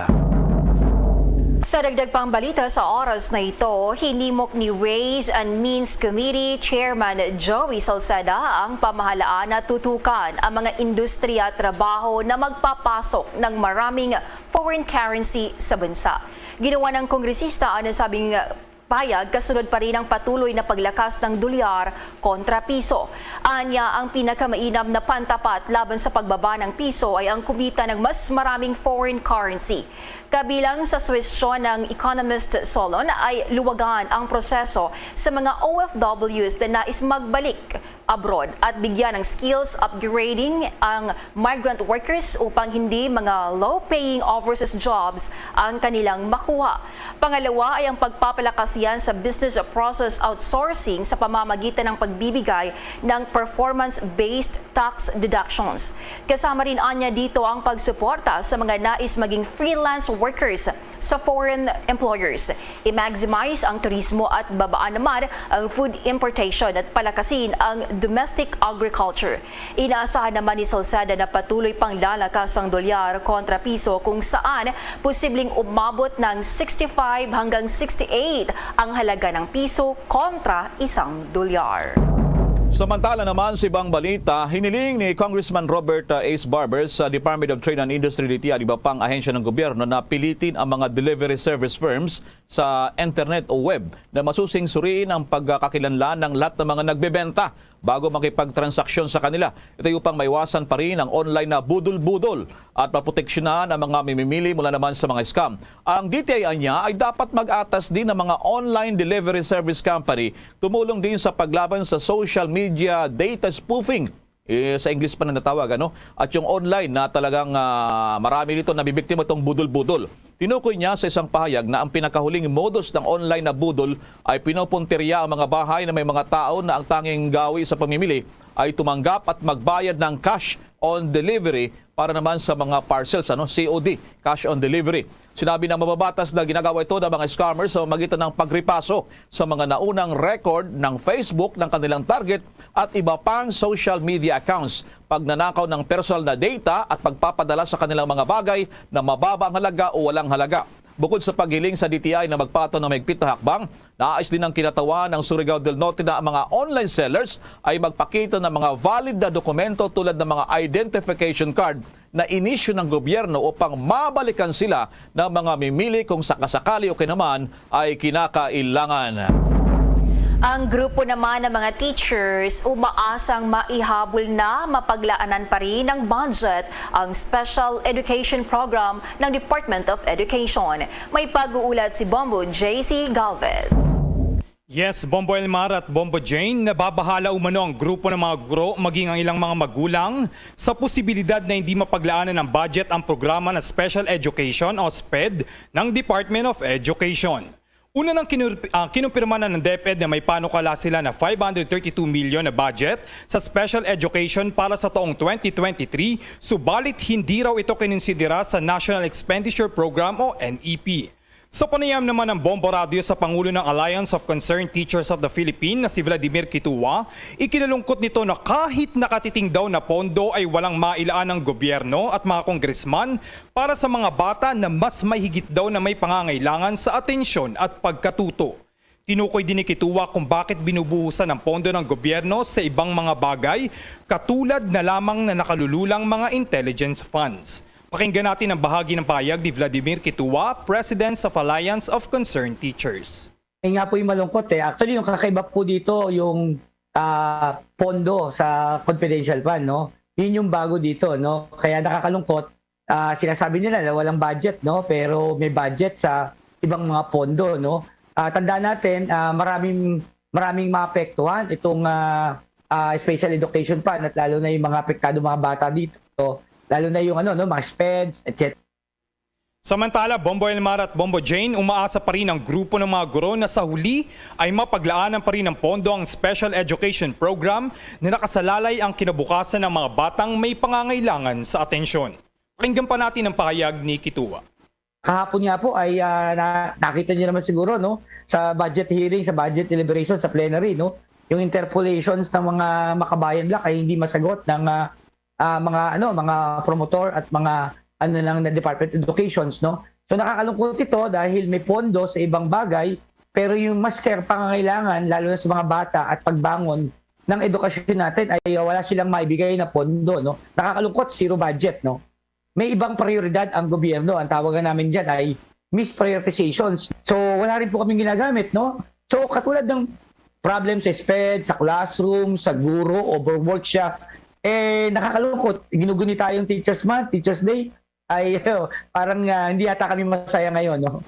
Sa dagdag pang balita sa oras na ito, hinimok ni Ways and Means Committee Chairman Joey Salceda ang pamahalaan na tutukan ang mga industriya at trabaho na magpapasok ng maraming foreign currency sa bansa. Ginawa ng kongresista ang sabing payag kasunod pa rin ang patuloy na paglakas ng dolyar kontra piso. Anya, ang pinakamainam na pantapat laban sa pagbaba ng piso ay ang kumita ng mas maraming foreign currency. Kabilang sa suwestyon ng Economist Solon ay luwagan ang proseso sa mga OFWs na nais magbalik abroad at bigyan ng skills upgrading ang migrant workers upang hindi mga low-paying overseas jobs ang kanilang makuha. Pangalawa ay ang pagpapalakas yan sa business process outsourcing sa pamamagitan ng pagbibigay ng performance-based tax deductions. Kasama rin anya dito ang pagsuporta sa mga nais maging freelance workers sa foreign employers. I-maximize ang turismo at babaan naman ang food importation at palakasin ang domestic agriculture. Inaasahan naman ni Salceda na patuloy pang lalakas ang dolyar kontra piso kung saan posibleng umabot ng 65 hanggang 68 ang halaga ng piso kontra isang dolyar. Samantala naman sa ibang balita, hiniling ni Congressman Robert Ace Barber sa Department of Trade and Industry DTI at iba pang ahensya ng gobyerno na pilitin ang mga delivery service firms sa internet o web na masusing suriin ang pagkakakilanlan ng lahat ng mga nagbebenta bago makipagtransaksyon sa kanila. Ito upang maiwasan pa rin ang online na budol-budol at maproteksyonan ang mga mimimili mula naman sa mga scam. Ang DTI niya ay dapat mag-atas din ng mga online delivery service company, tumulong din sa paglaban sa social media data spoofing. Sa English pa na natawag, ano? At yung online na talagang marami nito nabibiktima itong budol-budol. Tinukoy niya sa isang pahayag na ang pinakahuling modus ng online na budol ay pinupuntirya ang mga bahay na may mga tao na ang tanging gawi sa pamimili ay tumanggap at magbayad ng cash on delivery para naman sa mga parcels, COD, cash on delivery. Sinabi ng mababatas na ginagawa ito ng mga scammers sa magitan ng pagripaso sa mga naunang record ng Facebook ng kanilang target at iba pang social media accounts, pagnanakaw ng personal na data at pagpapadala sa kanilang mga bagay na mababa ang halaga o walang halaga. Bukod sa paghiling sa DTI na magpatong ng mahigpit na hakbang, naayos din ang kinatawan ng Surigao del Norte na ang mga online sellers ay magpakita ng mga valid na dokumento tulad ng mga identification card na inisyu ng gobyerno upang mabalikan sila ng mga mimili kung sakasakali o kinaman ay kinakailangan. Ang grupo naman ng mga teachers umaasang maihabol na mapaglaanan pa rin ng budget ang Special Education Program ng Department of Education. May pag-uulat si Bombo JC Galvez. Yes, Bombo Elmar at Bombo Jane, nababahala umano ang grupo ng mga guro maging ang ilang mga magulang sa posibilidad na hindi mapaglaanan ng budget ang programa na Special Education o SPED ng Department of Education. Una nang kinumpirma na ng DepEd na may panukala sila na 532 million na budget sa special education para sa taong 2023, subalit hindi raw ito kinonsidera sa National Expenditure Program o NEP. Sa panayam naman ng Bombo Radio sa Pangulo ng Alliance of Concerned Teachers of the Philippines na si Vladimir Kituwa, ikinalungkot nito na kahit nakatiting daw na pondo ay walang mailaan ng gobyerno at mga kongresman para sa mga bata na mas mahigit daw na may pangangailangan sa atensyon at pagkatuto. Tinukoy din ni Kituwa kung bakit binubuhusan ng pondo ng gobyerno sa ibang mga bagay katulad na lamang na nakalululang mga intelligence funds. Pakinggan natin ang bahagi ng pahayag ni Vladimir Kituwa, President of Alliance of Concerned Teachers. Nga po yung malungkot Actually, yung kakaiba po dito, yung pondo sa confidential fund, no? Yun yung bago dito, no? Kaya nakakalungkot, sinasabi nila na walang budget, no? Pero may budget sa ibang mga pondo, no? Tandaan natin, maraming maapektuhan itong special education fund at lalo na yung mga apektado mga bata dito. Lalo na yung mga SPEDs, etc. Samantala, Bombo Elmar at Bombo Jane, umaasa pa rin ang grupo ng mga guro na sa huli ay mapaglaanan pa rin ng pondo ang Special Education Program na nakasalalay ang kinabukasan ng mga batang may pangangailangan sa atensyon. Pakinggan pa natin ang pahayag ni Kituwa. Kahapon nga po ay nakita niyo naman siguro, no, sa budget hearing, sa budget deliberation, sa plenary, no, yung interpolations ng mga makabayan black ay hindi masagot ng mga promotor at mga lang na Department of Education, no? So nakakalungkot ito dahil may pondo sa ibang bagay pero yung mas pangangailangan lalo na sa mga bata at pagbangon ng edukasyon natin ay wala silang maibigay na pondo, no? Nakakalungkot, zero budget, no? May ibang prioridad ang gobyerno. Ang tawagan namin diyan ay misprioritizations. So wala rin po kaming ginagamit, no? So katulad ng problem sa SPED, sa classroom, sa guro, overwork siya, nakakalungkot. Ginuguni tayong Teachers Month, Teachers Day, ay parang hindi yata kami masaya ngayon, no?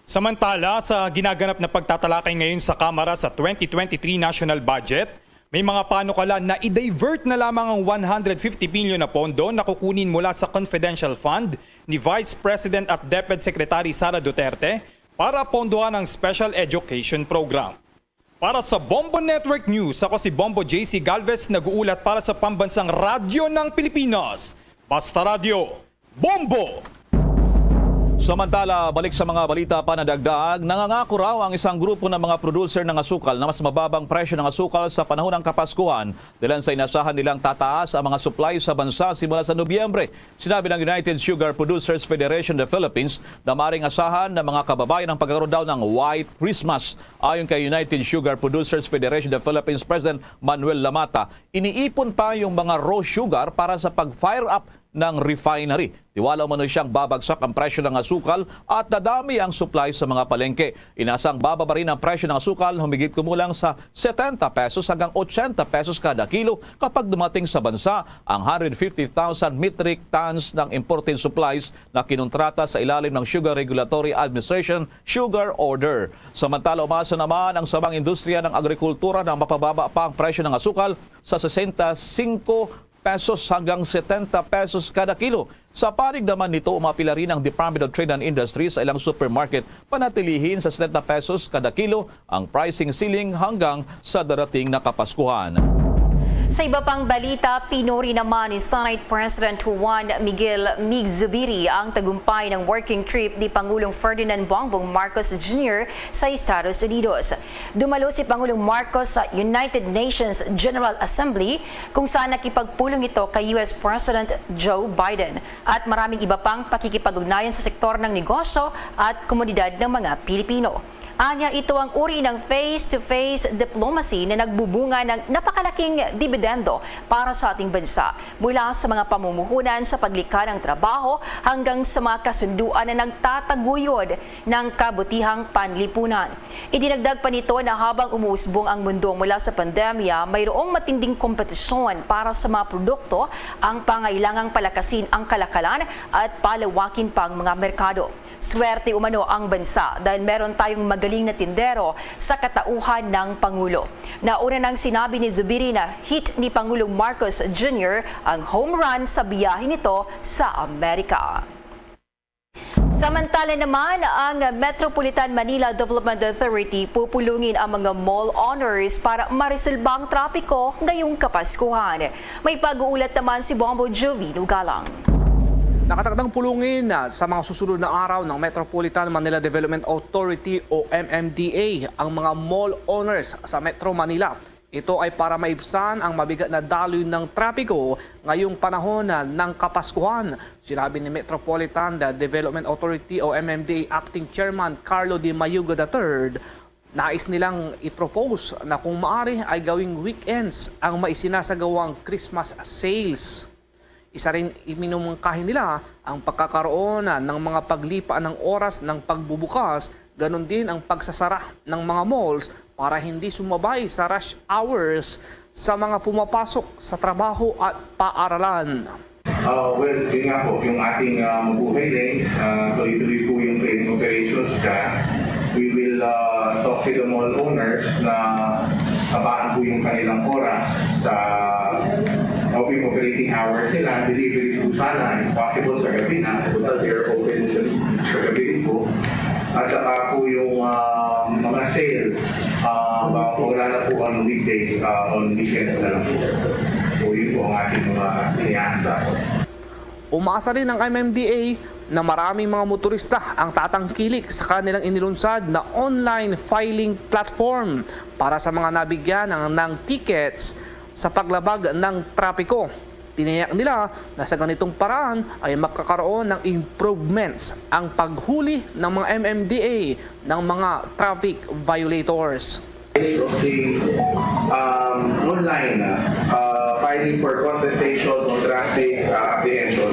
Samantala, sa ginaganap na pagtatalakay ngayon sa Kamara sa 2023 National Budget, may mga panukala na i-divert na lamang ang 150 million na pondo na kukunin mula sa confidential fund ni Vice President at DepEd Secretary Sara Duterte para pondohan ang Special Education Program. Para sa Bombo Network News, ako si Bombo JC Galvez, nag-uulat para sa Pambansang Radyo ng Pilipinas. Basta Radio, Bombo! Samantala, balik sa mga balita pa na dagdag, nangangako raw ang isang grupo ng mga producer ng asukal na mas mababang presyo ng asukal sa panahon ng Kapaskuhan dahil sa inasahan nilang tataas ang mga supply sa bansa simula sa Nobyembre. Sinabi ng United Sugar Producers Federation of the Philippines na maaaring asahan ng mga kababayan ang pagkakaroon daw ng White Christmas. Ayon kay United Sugar Producers Federation of the Philippines President Manuel Lamata, iniipon pa yung mga raw sugar para sa pag-fire up ng refinery. Tiwala umano siyang babagsak ang presyo ng asukal at dadami ang supply sa mga palengke. Inasang bababa rin ang presyo ng asukal humigit kumulang sa 70 pesos hanggang 80 pesos kada kilo kapag dumating sa bansa ang 150,000 metric tons ng imported supplies na kinontrata sa ilalim ng Sugar Regulatory Administration Sugar Order. Samantala, umasa naman ang samang industriya ng agrikultura na mapababa pa ang presyo ng asukal sa 65 pesos hanggang 70 pesos kada kilo. Sa panig naman nito, umapila rin ang Department of Trade and Industry sa ilang supermarket panatilihin sa 70 pesos kada kilo ang pricing ceiling hanggang sa darating na Kapaskuhan. Sa iba pang balita, pinuri naman ni Senate President Juan Miguel Mig Zubiri ang tagumpay ng working trip ni Pangulong Ferdinand Bongbong Marcos Jr. sa Estados Unidos. Dumalo si Pangulong Marcos sa United Nations General Assembly kung saan nakipagpulong ito kay US President Joe Biden at maraming iba pang pakikipag-ugnayan sa sektor ng negosyo at komunidad ng mga Pilipino. Anya, ito ang uri ng face-to-face diplomacy na nagbubunga ng napakalaking dibidendo para sa ating bansa, mula sa mga pamumuhunan sa paglikha ng trabaho hanggang sa mga kasunduan na nagtataguyod ng kabutihang panlipunan. Idinagdag pa nito na habang umuusbong ang mundo mula sa pandemya, mayroong matinding kompetisyon para sa mga produkto ang pangailangang palakasin ang kalakalan at palawakin pang mga merkado. Swerte umano ang bansa dahil meron tayong magaling na tindero sa katauhan ng Pangulo. Nauna nang sinabi ni Zubiri na hit ni Pangulong Marcos Jr. ang home run sa biyahe nito sa Amerika. Samantala naman, ang Metropolitan Manila Development Authority pupulungin ang mga mall owners para marisolba ang trapiko ngayong Kapaskuhan. May pag-uulat naman si Bombo Jovino Galang. Nakatakdang pulungin sa mga susunod na araw ng Metropolitan Manila Development Authority o MMDA ang mga mall owners sa Metro Manila. Ito ay para maibsan ang mabigat na daloy ng trapiko ngayong panahon ng Kapaskuhan. Sinabi ni Metropolitan Development Authority o MMDA Acting Chairman Carlo D. Mayuga III, nais nilang i-propose na kung maaari ay gawing weekends ang maisinasagawang Christmas sales. Isa rin iminumungkahin nila ang pagkakaroon ng mga paglipa ng oras ng pagbubukas, ganon din ang pagsasara ng mga malls para hindi sumabay sa rush hours sa mga pumapasok sa trabaho at paaralan. Well, yun nga po, yung ating mabuhay lanes, tuloy-tuloy po yung training operations dyan. We will talk to the mall owners na sabaan po yung kanilang oras sa operating hours nila. Delivery po sana, if possible sa gabi na, total they're open sa gabi po. At saka po yung mga sale, wala na po on weekdays, on weekends na lang po. So yun po ang ating mga iniasa. Umasa rin ang MMDA na maraming mga motorista ang tatangkilik sa kanilang inilunsad na online filing platform para sa mga nabigyan ng tickets sa paglabag ng trapiko. Tiniyak nila na sa ganitong paraan ay makakaroon ng improvements ang paghuli ng mga MMDA ng mga traffic violators. Of the online filing for contestation on traffic apprehension.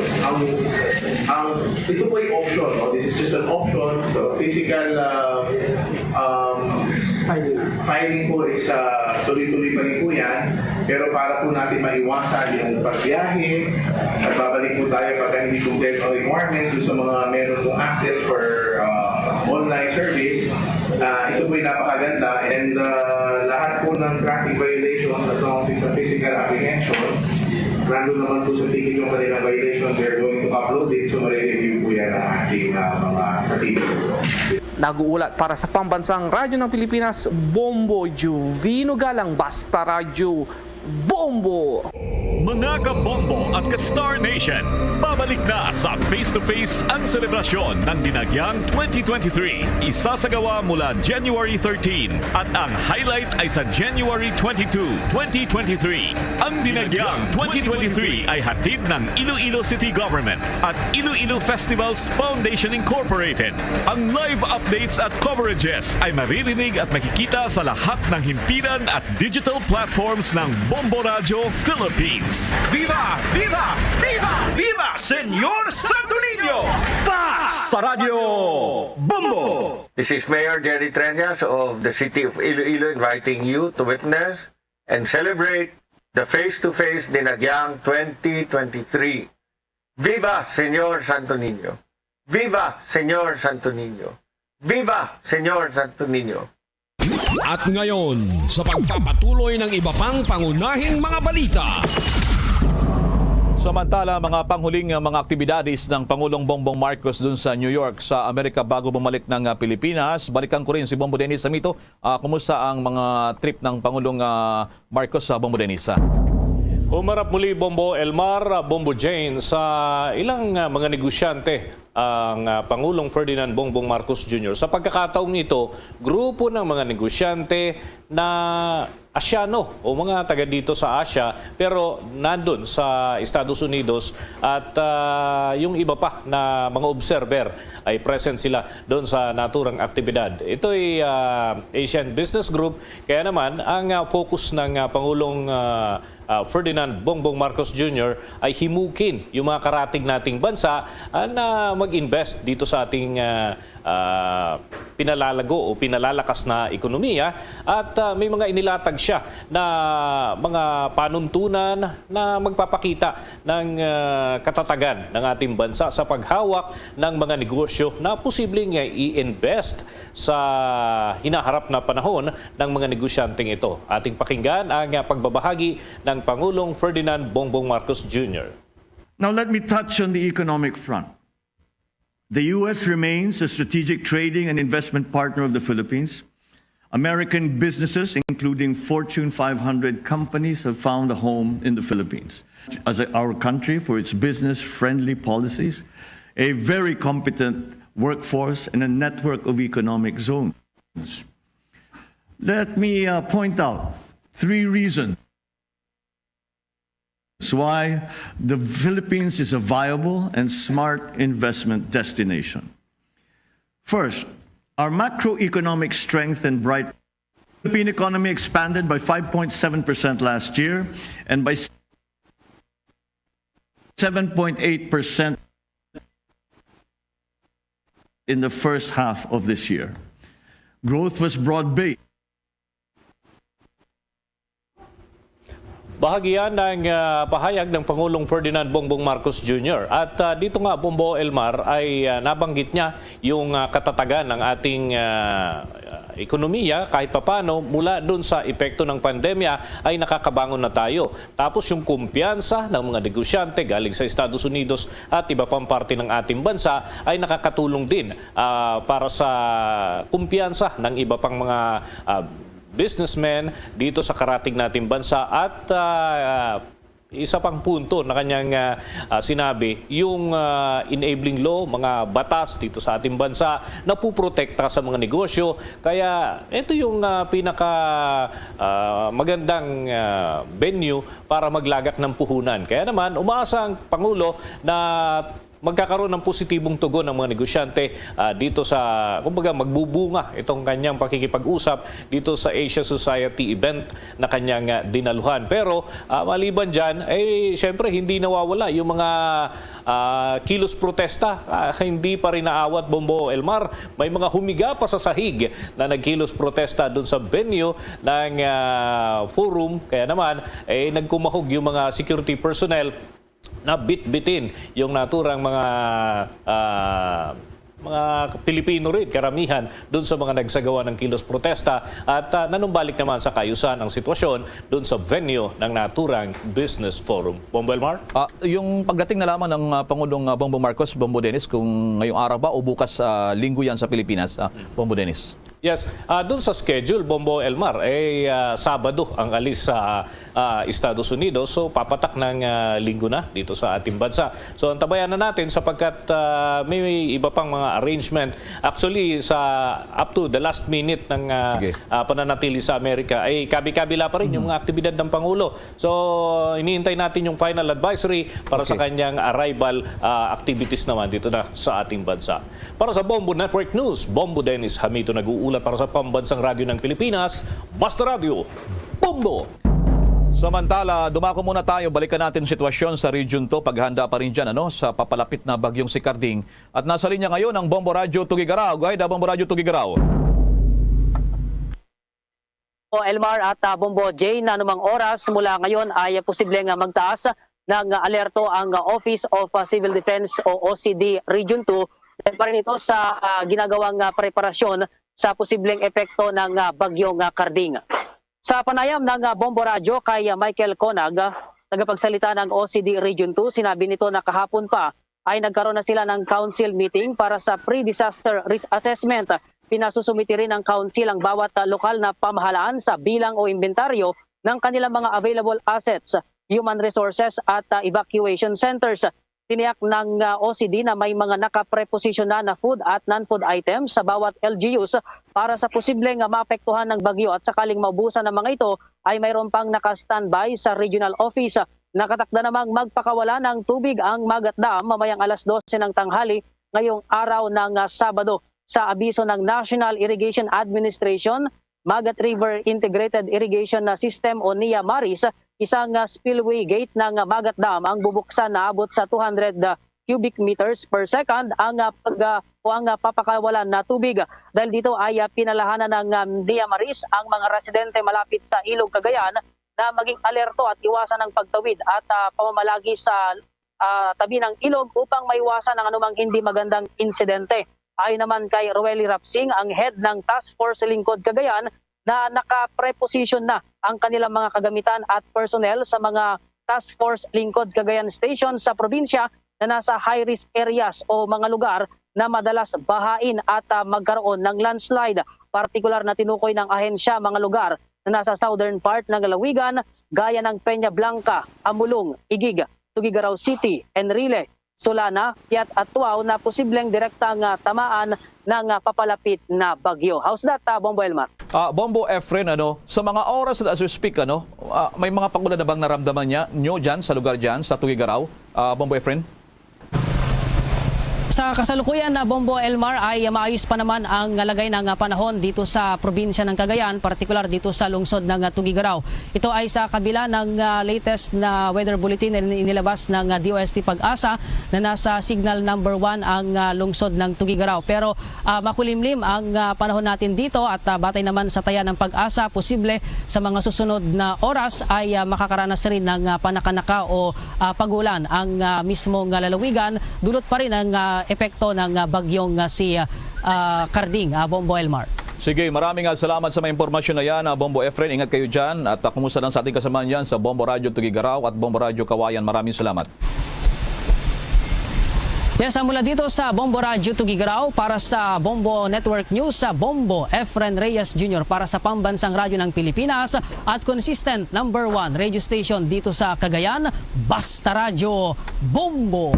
Ito po ay option. This is just an option. So physical filing po is tuloy-tuloy pa rin po yan. Pero para po natin maiwasan yung pagbiyahe, at babalik po tayo pagka hindi kompleto ang requirements sa mga meron pong access for online service. Ito po ay napakaganda and lahat po ng traffic violation as long as it's a physical apprehension, nandun naman po sa ticket yung kanilang violation, they're going to upload it, so marireview po yan ang ating mga certificate. Nag-uulat para sa Pambansang Radyo ng Pilipinas, Bombo Jovino Galang, Basta Radyo, Bombo! Mga kabombo at ka-Star Nation, babalik na sa face-to-face ang selebrasyon ng Dinagyang 2023. Isasagawa mula January 13 at ang highlight ay sa January 22, 2023. Ang Dinagyang 2023 ay hatid ng Iloilo City Government at Iloilo Festivals Foundation Incorporated. Ang live updates at coverages ay maririnig at makikita sa lahat ng himpilan at digital platforms ng Bombo Radio Philippines. Viva! Viva! Viva! Viva! Senyor Santo Niño! Basta Radio Bombo! This is Mayor Jerry Treñas of the City of Iloilo inviting you to witness and celebrate the face-to-face Dinagyang 2023. Viva Senyor Santo Niño! Viva Senyor Santo Niño! Viva Senyor Santo Niño! At ngayon, sa pagpapatuloy ng iba pang pangunahing mga balita. Samantala, mga panghuling mga aktibidades ng Pangulong Bongbong Marcos dun sa New York sa Amerika bago bumalik ng Pilipinas. Balikan ko rin si Bombo Dennis Samito. Kumusta ang mga trip ng Pangulong Marcos sa Bombo Dennis? Umarap muli Bombo Elmar, Bombo Jane sa ilang mga negosyante ang Pangulong Ferdinand Bongbong Marcos Jr. Sa pagkakataong ito, grupo ng mga negosyante na Asyano o mga taga dito sa Asia pero nandun sa Estados Unidos at yung iba pa na mga observer ay present sila doon sa naturang aktibidad. Ito ay Asian Business Group kaya naman ang focus ng Pangulong Ferdinand Bongbong Marcos Jr. ay himukin yung mga karatig nating bansa na mag-invest dito sa ating pinalalago o pinalalakas na ekonomiya at may mga inilatag siya na mga panuntunan na magpapakita ng katatagan ng ating bansa sa paghawak ng mga negosyo na posibleng i-invest sa hinaharap na panahon ng mga negosyanteng ito. Ating pakinggan ang pagbabahagi ng Pangulong Ferdinand Bongbong Marcos Jr. Now let me touch on the economic front. The U.S. remains a strategic trading and investment partner of the Philippines. American businesses, including Fortune 500 companies, have found a home in the Philippines. As our country, for its business-friendly policies, a very competent workforce, and a network of economic zones. Let me point out 3 reasons why the Philippines is a viable and smart investment destination. First, our macroeconomic strength and bright Philippine economy expanded by 5.7% last year and by 7.8% in the first half of this year. Growth was broad-based. Bahagi yan ng pahayag ng Pangulong Ferdinand Bongbong Marcos Jr. At dito nga, Bombo Elmar, ay nabanggit niya yung katatagan ng ating ekonomiya kahit papano mula dun sa epekto ng pandemya ay nakakabangon na tayo. Tapos yung kumpiyansa ng mga negosyante galing sa Estados Unidos at iba pang parte ng ating bansa ay nakakatulong din para sa kumpiyansa ng iba pang mga businessmen dito sa karatig nating bansa at isa pang punto na kanyang sinabi, yung enabling law, mga batas dito sa ating bansa na puprotekta sa mga negosyo. Kaya ito yung pinaka magandang venue para maglagak ng puhunan. Kaya naman, umaasa ang Pangulo na magkakaroon ng positibong tugon ng mga negosyante dito sa, kumbaga magbubunga itong kanyang pakikipag-usap dito sa Asia Society event na kanyang dinaluhan. Pero maliban dyan, syempre hindi nawawala yung mga kilos protesta. Hindi pa rin naawat, Bombo Elmar. May mga humiga pa sa sahig na nagkilos protesta dun sa venue ng forum. Kaya naman, nagkumahog yung mga security personnel na bit-bitin yung naturang mga Pilipino rin, karamihan, doon sa mga nagsagawa ng kilos protesta at nanumbalik naman sa kaayusan ang sitwasyon doon sa venue ng naturang business forum. Bombo Elmar? Yung pagdating na lamang ng Pangulong Bongbong Marcos, Bombo Dennis, kung ngayong araw ba o bukas linggo yan sa Pilipinas, Bombo Dennis? Yes, doon sa schedule, Bombo Elmar, Sabado ang alis sa Estados Unidos. So papatak ng linggo na dito sa ating bansa. So antabayan na natin sapagkat may iba pang mga arrangement. Actually, up to the last minute ng pananatili sa Amerika, ay kabi-kabila pa rin yung mga aktibidad ng Pangulo. So iniintay natin yung final advisory para sa kanyang arrival activities naman dito na sa ating bansa. Para sa Bombo Network News, Bombo Dennis Hamito nag-uulat para sa Pambansang Radyo ng Pilipinas, Basta Radio, Bombo! Samantala, dumako muna tayo. Balikan natin sitwasyon sa Region 2. Paghanda pa rin dyan sa papalapit na bagyong si Carding. At nasa linya ngayon ang Bombo Radio Tugigaraw. Guhayda, Bombo Radio Tugigaraw. Elmar at Bombo Jane, na anumang oras mula ngayon ay posibleng magtaas ng alerto ang Office of Civil Defense o OCD Region 2. Dahil pa rin ito sa ginagawang preparasyon sa posibleng epekto ng bagyong Carding. Sa panayam ng Bombo Radio kay Michael Conag, tagapagsalita ng OCD Region 2, sinabi nito na kahapon pa ay nagkaroon na sila ng council meeting para sa pre-disaster risk assessment. Pinasusumiti rin ng council ang bawat lokal na pamahalaan sa bilang o inventaryo ng kanilang mga available assets. human resources at evacuation centers. Tiniyak ng OCD na may mga nakapreposisyon na food at non-food items sa bawat LGUs para sa posibleng maapektuhan ng bagyo at sakaling maubusan ng mga ito ay mayroon pang naka-standby sa regional office. Nakatakda namang magpakawala ng tubig ang Magat Dam mamayang alas 12 ng tanghali ngayong araw ng Sabado. Sa abiso ng National Irrigation Administration, Magat River Integrated Irrigation System o NIA Maris, isang spillway gate ng Magat Dam ang bubuksan na abot sa 200 cubic meters per second ang papakawalan na tubig. Dahil dito ay pinalahanan ng NIA Maris ang mga residente malapit sa Ilog Cagayan na maging alerto at iwasan ng pagtawid at pamamalagi sa tabi ng ilog upang maiwasan ang anumang hindi magandang insidente. Ayon naman kay Roeli Rapsing, ang head ng Task Force Lingkod Cagayan, na naka-preposition na ang kanilang mga kagamitan at personnel sa mga Task Force Lingkod Cagayan Station sa probinsya na nasa high-risk areas o mga lugar na madalas bahain at magkaroon ng landslide. Partikular na tinukoy ng ahensya mga lugar na nasa southern part ng lalawigan gaya ng Peña Blanca, Amulong, Igig, Tugigaraw City, Enrile, Solana, Piat at Tuaw na posibleng direktang tamaan ng papalapit na bagyo. How's that, Bombo Elmar? Bombo Efren, sa mga oras as we speak, may mga pagulan na bang naramdaman nyo dyan, sa lugar dyan, sa Tugigaraw? Bombo Efren? Sa kasalukuyan na Bombo Elmar ay maayos pa naman ang lagay ng panahon dito sa probinsya ng Cagayan, partikular dito sa lungsod ng Tugigaraw. Ito ay sa kabila ng latest na weather bulletin na inilabas ng DOST Pag-asa na nasa signal number 1 ang lungsod ng Tugigaraw. Pero makulimlim ang panahon natin dito at batay naman sa taya ng Pag-asa, posible sa mga susunod na oras ay makakaranas rin ng panakanaka o pagulan ang mismong lalawigan. Dulot pa rin ang epekto ng bagyong si Karding, Bombo Elmar. Sige, maraming salamat sa mga impormasyon na yan, Bombo Efren. Ingat kayo dyan at kumusta lang sa ating kasamahan dyan sa Bombo Radio Tugigaraw at Bombo Radio Kawayan. Maraming salamat. Yes, mula dito sa Bombo Radio Tugigaraw para sa Bombo Network News, sa Bombo Efren Reyes Jr. para sa Pambansang Radyo ng Pilipinas at consistent number 1 radio station dito sa Cagayan, Basta Radio Bombo.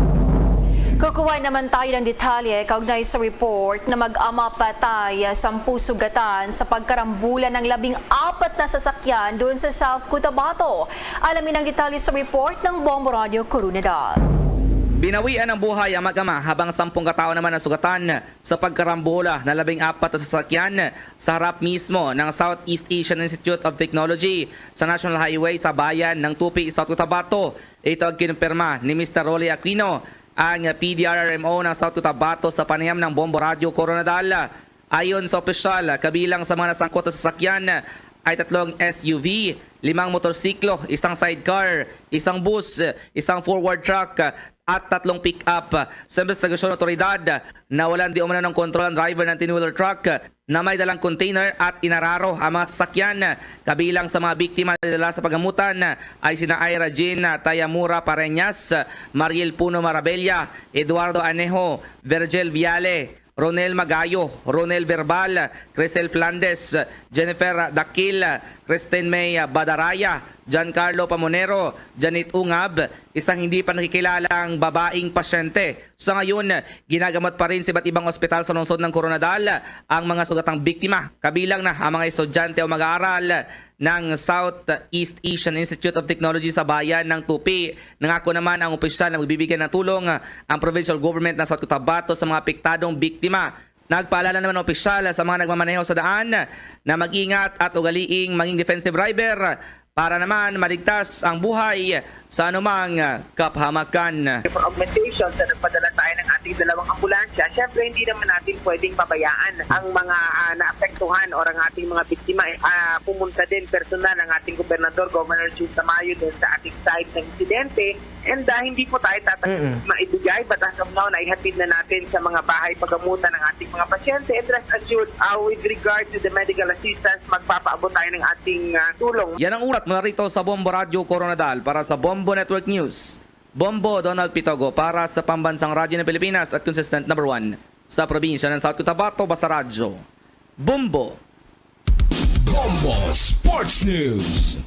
Kukuha naman tayo ng detalye kaugnay sa report na mag-ama patay 10 sugatan sa pagkarambulan ng 14 na sasakyan doon sa South Cotabato. Alamin ang detalye sa report ng Bombo Radio Coronadal. Binawian ng buhay ang mag-ama habang 10 katao naman ang sugatan sa pagkarambola na 14 na sasakyan sa harap mismo ng Southeast Asian Institute of Technology sa National Highway sa bayan ng Tupi, South Cotabato. Ito ang kinumpirma ni Mr. Rolly Aquino, ang PDRRMO ng South Cotabato sa panayam ng Bombo Radio Coronadal. Ayon sa opisyal, kabilang sa mga nasangkot na sasakyan ay 3 SUV, 5 motorsiklo, 1 sidecar, 1 bus, 1 forward truck at 3 pick-up. Sa investigasyon ng otoridad, nawalan di umano ng kontrol ang driver ng tin-wheeler truck na may dalang container at inararo ang mga sasakyan. Kabilang sa mga biktima na dala sa pagamutan ay sina Ira Jean Tayamura Pareñas, Mariel Puno Marabella, Eduardo Anejo, Virgil Viale, Ronel Magayo, Ronel Verbal, Crisel Flandes, Jennifer Dakil, Kristen May Badaraya, Giancarlo Pamonero, Janet Ungab, isang hindi pa nakikilalang babaeng pasyente. Sa ngayon, ginagamot pa rin sa iba't ibang ospital sa lungsod ng Coronadal ang mga sugatang biktima. Kabilang na ang mga estudyante o mag-aaral ng Southeast Asian Institute of Technology sa bayan ng Tupi. Nangako naman ang opisyal na magbibigay ng tulong ang provincial government ng South Cotabato sa mga apektadong biktima. Nagpaalala naman ang opisyal sa mga nagmamaneho sa daan na mag-ingat at ugaliing maging defensive driver para naman maligtas ang buhay sa anumang kapahamakan. For augmentation, sa nagpadala tayo ng ating 2 ambulansya, syempre hindi naman natin pwedeng pabayaan ang mga naapektuhan o ang ating mga biktima. Pumunta din personal ang ating gobernador, Governor Chus Tamayo, doon sa ating side ng insidente. And hindi po tayo maibigay, but as of now, naihatid na natin sa mga bahay pagamutan ng ating mga pasyente. And rest assured, with regard to the medical assistance, magpapaabot tayo ng ating tulong. Yan ang ulat mula rito sa Bombo Radio Coronadal para sa Bombo Network News. Bombo Donald Pitogo para sa Pambansang Radyo ng Pilipinas at consistent number 1 sa probinsya ng South Cotabato, Basta Radio Bombo. Bombo Sports News.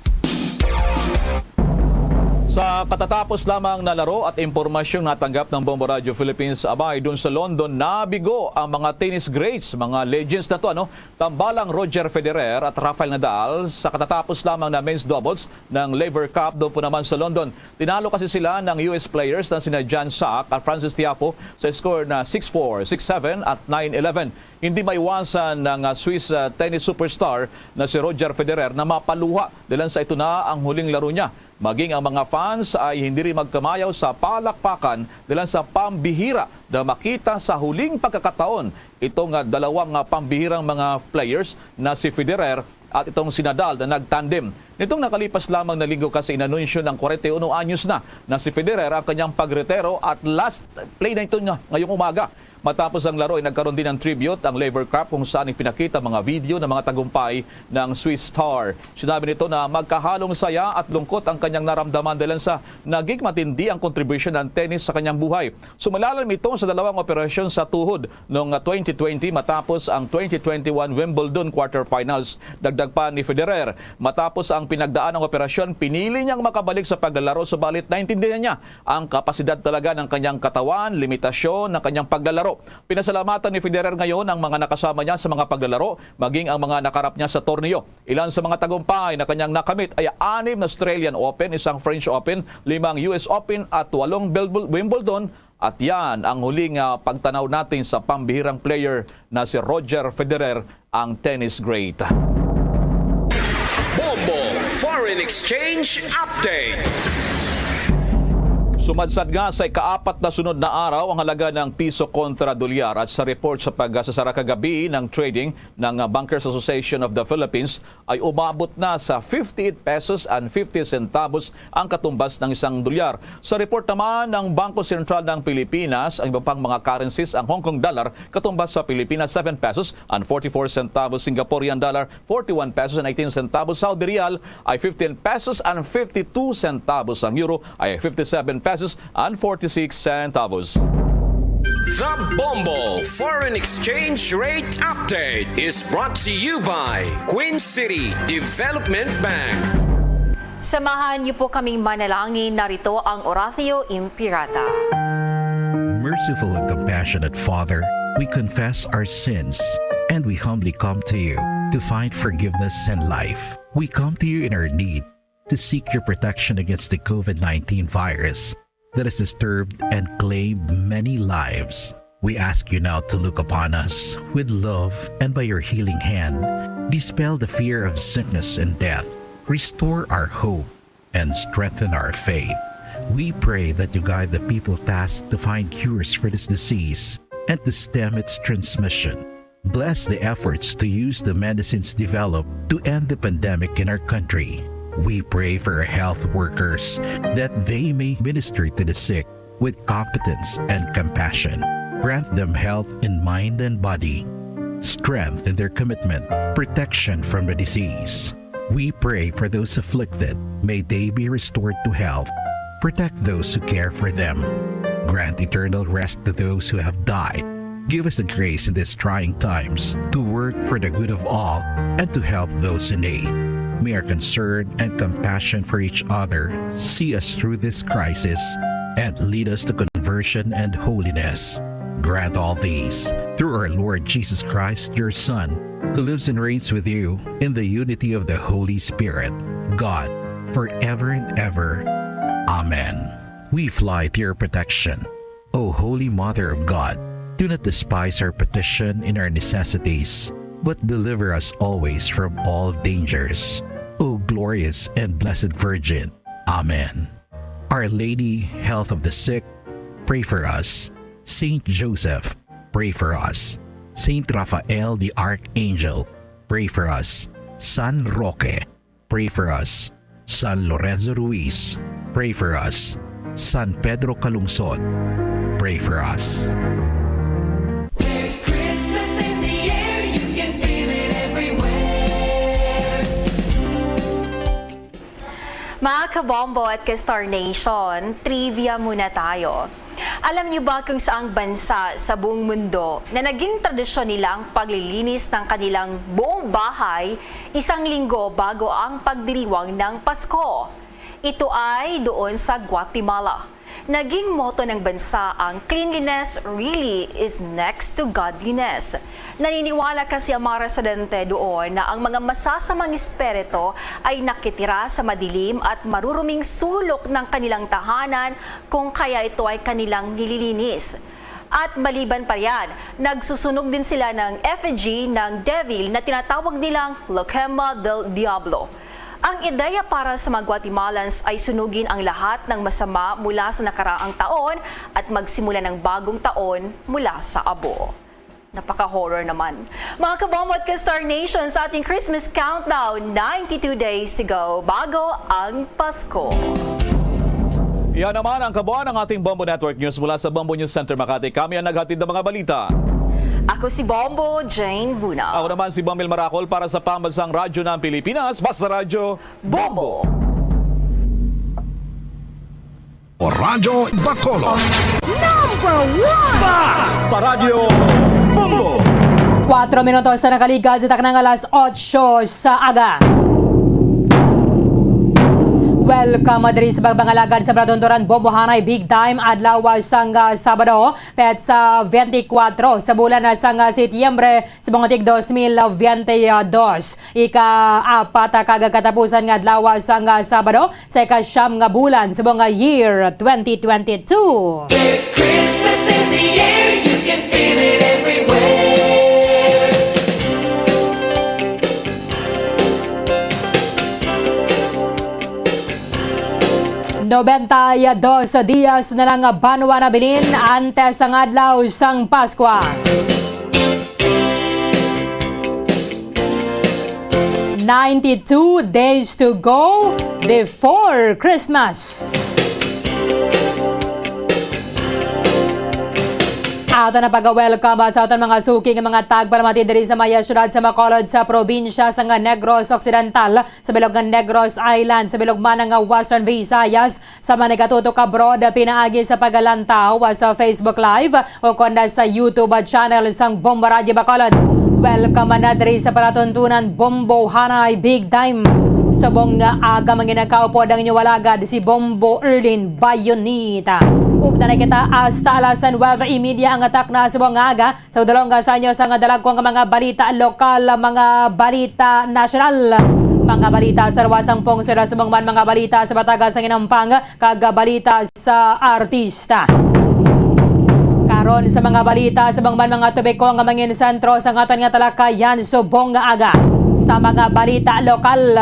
Sa katatapos lamang na laro at impormasyong natanggap ng Bombo Radio Philippines, abay doon sa London, nabigo ang mga tennis greats, mga legends na to, tambalang Roger Federer at Rafael Nadal sa katatapos lamang na men's doubles ng Laver Cup doon po naman sa London. Tinalo kasi sila ng US players na sina Jan Sack at Francis Tiafoe sa score na 6-4, 6-7 at 9-11. Hindi maiwasan ng Swiss tennis superstar na si Roger Federer na mapaluha dahil sa ito na ang huling laro niya. Maging ang mga fans ay hindi rin magkamayaw sa palakpakan dahil sa pambihira na makita sa huling pagkakataon itong dalawang pambihirang mga players na si Federer at itong si Nadal na nagtandem. Nitong nakalipas lamang na linggo kasi inanunsyo ng 41 anyos na si Federer ang kanyang pagretero at last play na ito niya ngayong umaga. Matapos ang laro ay nagkaroon din ng tribute ang Laver Cup kung saan ipinakita mga video ng mga tagumpay ng Swiss star. Sinabi nito na magkahalong saya at lungkot ang kanyang naramdaman dahil sa naging matindi ang contribution ng tennis sa kanyang buhay. Sumalalim ito sa dalawang operasyon sa tuhod noong 2020 matapos ang 2021 Wimbledon quarterfinals. Dagdag pa ni Federer, matapos ang pinagdaan ng operasyon, pinili niyang makabalik sa paglalaro subalit naintindihan niya ang kapasidad talaga ng kanyang katawan, limitasyon ng kanyang paglalaro. Pinasalamatan ni Federer ngayon ang mga nakasama niya sa mga paglalaro, maging ang mga nakarap niya sa torneo. Ilan sa mga tagumpay na kanyang nakamit ay 6 na Australian Open, 1 French Open, 5 US Open at 8 Wimbledon. At yan ang huling pagtanaw natin sa pambihirang player na si Roger Federer, ang tennis great. Bombo Foreign Exchange Update. Sumadsad nga sa ika-4 na sunod na araw ang halaga ng piso kontra dolyar at sa report sa pagsasara kagabi ng trading ng Bankers Association of the Philippines ay umabot na sa 58 pesos and 50 centavos ang katumbas ng isang dolyar. Sa report naman ng Bangko Sentral ng Pilipinas, ang iba pang mga currencies, ang Hong Kong dollar katumbas sa Pilipinas 7 pesos and 44 centavos, Singaporean dollar 41 pesos and 18 centavos, Saudi Riyal ay 15 pesos and 52 centavos, ang euro ay 57 pesos and 46 centavos. The Bombo Foreign Exchange Rate Update is brought to you by Queen City Development Bank. Samahan niyo po kaming manalangin, narito ang Oratio Impirata. Merciful and compassionate Father, we confess our sins and we humbly come to you to find forgiveness and life. We come to you in our need to seek your protection against the COVID-19 virus that has disturbed and claimed many lives. We ask you now to look upon us with love and by your healing hand, dispel the fear of sickness and death, restore our hope, and strengthen our faith. We pray that you guide the people tasked to find cures for this disease and to stem its transmission. Bless the efforts to use the medicines developed to end the pandemic in our country. We pray for our health workers that they may minister to the sick with competence and compassion. Grant them health in mind and body, strength in their commitment, protection from the disease. We pray for those afflicted. May they be restored to health. Protect those who care for them. Grant eternal rest to those who have died. Give us the grace in these trying times to work for the good of all and to help those in need. May our concern and compassion for each other see us through this crisis and lead us to conversion and holiness. Grant all these through our Lord Jesus Christ, your Son, who lives and reigns with you in the unity of the Holy Spirit, God, forever and ever. Amen. We fly to your protection. O Holy Mother of God, do not despise our petition in our necessities, but deliver us always from all dangers. O glorious and blessed Virgin. Amen. Our Lady, health of the sick, pray for us. Saint Joseph, pray for us. Saint Raphael the Archangel, pray for us. San Roque, pray for us. San Lorenzo Ruiz, pray for us. San Pedro Calungsod, pray for us. Mga kabombo at ka-Star Nation, trivia muna tayo. Alam niyo ba kung saang bansa sa buong mundo na naging tradisyon nilang paglilinis ng kanilang buong bahay 1 linggo bago ang pagdiriwang ng Pasko? Ito ay doon sa Guatemala. Naging motto ng bansa ang cleanliness really is next to godliness. Naniniwala kasi ang mga residente doon na ang mga masasamang espiritu ay nakitira sa madilim at maruruming sulok ng kanilang tahanan kung kaya ito ay kanilang nililinis. At maliban pa yan, nagsusunog din sila ng effigy ng devil na tinatawag nilang Loquema del Diablo. Ang ideya para sa mga Guatemalans ay sunugin ang lahat ng masama mula sa nakaraang taon at magsimula ng bagong taon mula sa abo. Napaka-horror naman. Mga kabombo at ka-Star Nation, sa ating Christmas countdown, 92 days to go bago ang Pasko. Yan naman ang kabuuan ng ating Bombo Network News mula sa Bombo News Center Makati. Kami ang naghatid ng mga balita. Ako si Bombo Jane Buna. Ako naman si Bomel Maracol para sa Pambansang Radyo ng Pilipinas, Basta Radyo Bombo! Radyo Bacolod. Number 1! Basta Radyo Bombo! 4 minutos sa nakaligad sa taknang alas 8 sa aga. Welcome diri sa pagbangalagad sa Bradondoran Bombohanay Big Time adlaw sang Sabado pet sa 24 sa bulan sang Setyembre sa bungatig 2022. Ika-4 kagakatapusan nga adlaw sang Sabado sa ika-9 nga bulan sa bunga year 2022. There's Christmas in the air, you can feel it everywhere. 92 dias na lang banwa na bilin antes ang adlaw sang Pasko. 92 days to go before Christmas. Ato na pag-welcome sa aton mga suking mga tagpalamati diri sa maya syudad sa Bacolod sa probinsya sa Negros Occidental, sa bilog ng Negros Island, sa bilog man ng Western Visayas, sa manigatutok abroad pinaagi sa pagalantaw sa Facebook Live o konda sa YouTube channel sang Bombo Radio Bacolod. Welcome na diri sa palatuntunan Bombohanay Big Time. Sabong aga manginakaupo ang inyong walagad si Bombo Erlin Bayonita. Upda na kita hasta alasan 9:30 ang atak na sa buong aga. Sa udalong sa inyo sa dalagkong mga balita lokal, mga balita nasyonal, mga balita sa ruwasang pungsod sa mga balita sa Batagas sa Ginampang, kag balita sa artista. Karon sa mga balita sa mga tubiko nga mangin sentro sa ngaton nga talakayan subong nga aga. Sa mga balita lokal,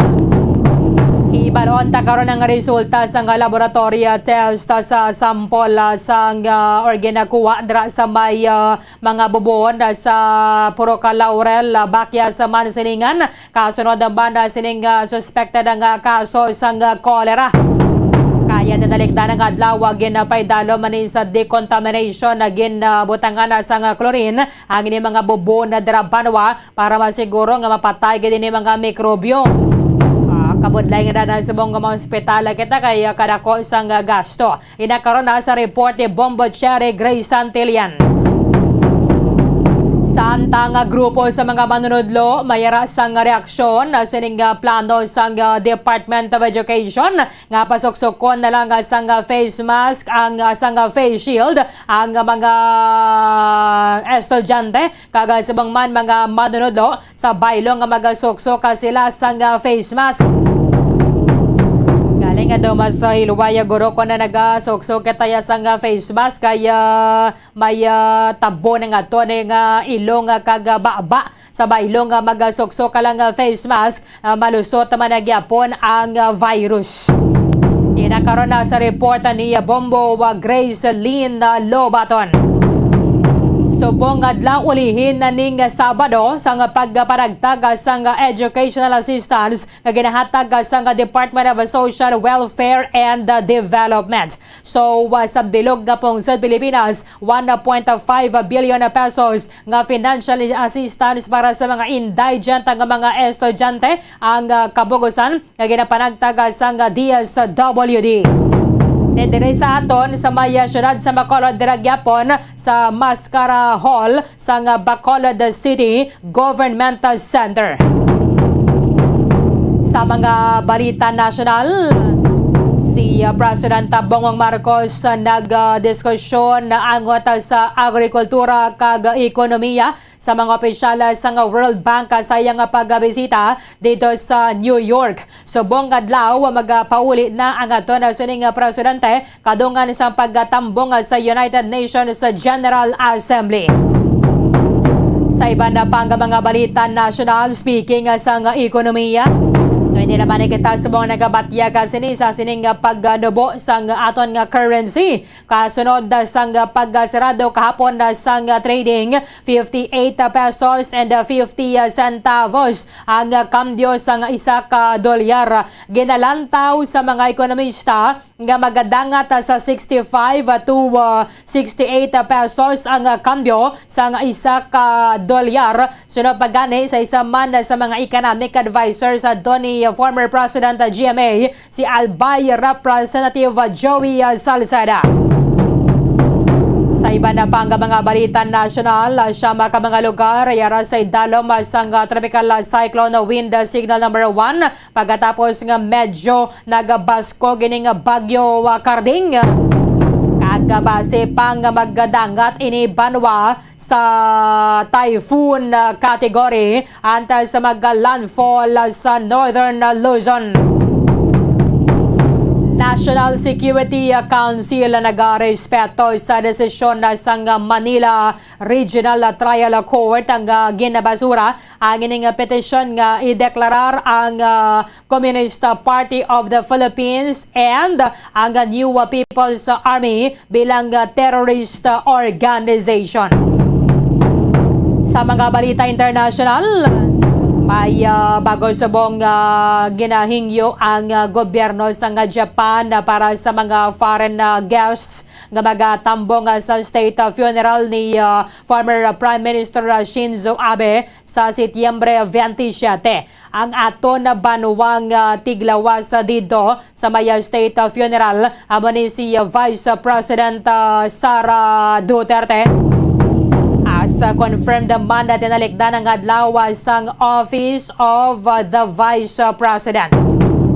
ibaron ta karon ang resulta sa laboratory test sa sample sa organakuha dra sa may mga bubon sa Puroka Laurel, Bakya sa Mansiningan. Kasunod ang banda sining suspected ang kaso sa cholera. Kaya nadalikdan ang adlaw ginapay-dalo man sa decontamination na ginabutangan sa chlorine ang ini mga bubon na dra banwa para masiguro nga mapatay gid ini mga mikrobyo. Kabudlay nga na sa mga ospital kita kay kadako sang gasto. Inakaroon na sa report ni Bombo Cherry Grace Santillan. Samtang grupo sa mga manunodlo mayara sang reaksyon sa ning plano sang Department of Education nga pasuksokon na lang sang face mask, ang sang face shield ang mga estudyante kag sa man mga manunodlo sa baylong nga magasuksok sila sang face mask. Galing nga daw mas hilwaya guro ko na nagasuksok kataya sang face mask kaya may tabo nga to nga ilong kag baba sa baylong nga magasuksok ka lang face mask malusot man nagyapon ang virus. Inakaroon na sa report ni Bombo Grace Lynn Lobaton. Subong adlaw ulihin na ning Sabado sang pagparagtag sang educational assistance nga ginahatag sang Department of Social Welfare and Development. So sa bilog nga pungsod Pilipinas, 1.5 billion pesos nga financial assistance para sa mga indigent nga mga estudyante ang kabugusan nga ginapanagtag sang DSWD. Dire sa aton sa maya syudad sa Bacolod Diragyapon sa Mascara Hall sa Bacolod City Government Center. Sa mga balita nasyonal, Si President Bongbong Marcos nagdiskusyon na angot sa agrikultura kag ekonomiya sa mga opisyal sa World Bank sa iyang pagbisita dito sa New York. Subong adlaw magapauli na ang ato na sining presidente kadungan sa pagtambong sa United Nations General Assembly. Sa iba na pang mga balita national, speaking sa ekonomiya, hindi naman kita sa mga nagabatya kasi sa sining pagnubo sa aton nga currency. Kasunod sa pagserado kahapon sa trading, 58 pesos and 50 centavos ang kambyo sa isa ka dolyar. Ginalantaw sa mga ekonomista nga magadangat sa 65 to 68 pesos ang kambyo sa isa ka dolyar. Sunod pagani sa isa man sa mga economic advisors sa Donny former President GMA, si Albay Representative Joey Salceda. Sa iba na pang mga balita national, siya ka mga lugar yara sa idalom sang tropical cyclone wind signal number 1 pagkatapos nga medyo nagabasko gining bagyo Karding. Kagabase pang magdadangat ini banwa sa typhoon category antas sa mag-landfall sa Northern Luzon. National Security Council nagarespeto sa desisyon sa Manila Regional Trial Court ang ginabasura ang ining petisyon nga ideklarar ang Communist Party of the Philippines and ang New People's Army bilang terrorist organization. Sa mga balita international, may bago subong ginahingyo ang gobyerno sa Japan para sa mga foreign guests nga magatambong sa state funeral ni former Prime Minister Shinzo Abe sa Setyembre 27. Ang ato na banuwang tiglawas dito sa may state funeral amo ni si Vice President Sara Duterte. As confirmed naman na tinalikdan ng adlaw sang Office of the Vice President.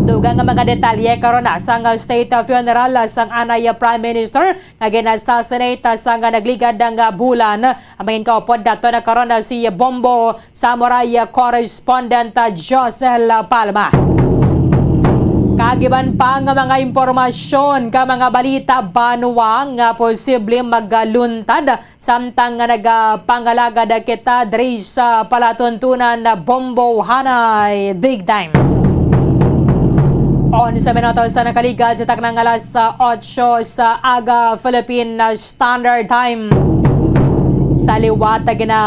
Dugang nga mga detalye karon sang state funeral sang anay Prime Minister nga ginassassinate sang nagligad ng bulan. Amangin kaupod dato na karon si Bombo Samurai correspondent Josel Palma. Kagiban pa nga mga impormasyon ka mga balita banuang nga posible magluntad samtang nga nagapangalagad kita diri sa palatuntunan na Bombo Hanay Big Time. On sa minuto sa nakaligad sa taknang alas 8 sa aga Philippine Standard Time. Sa liwat na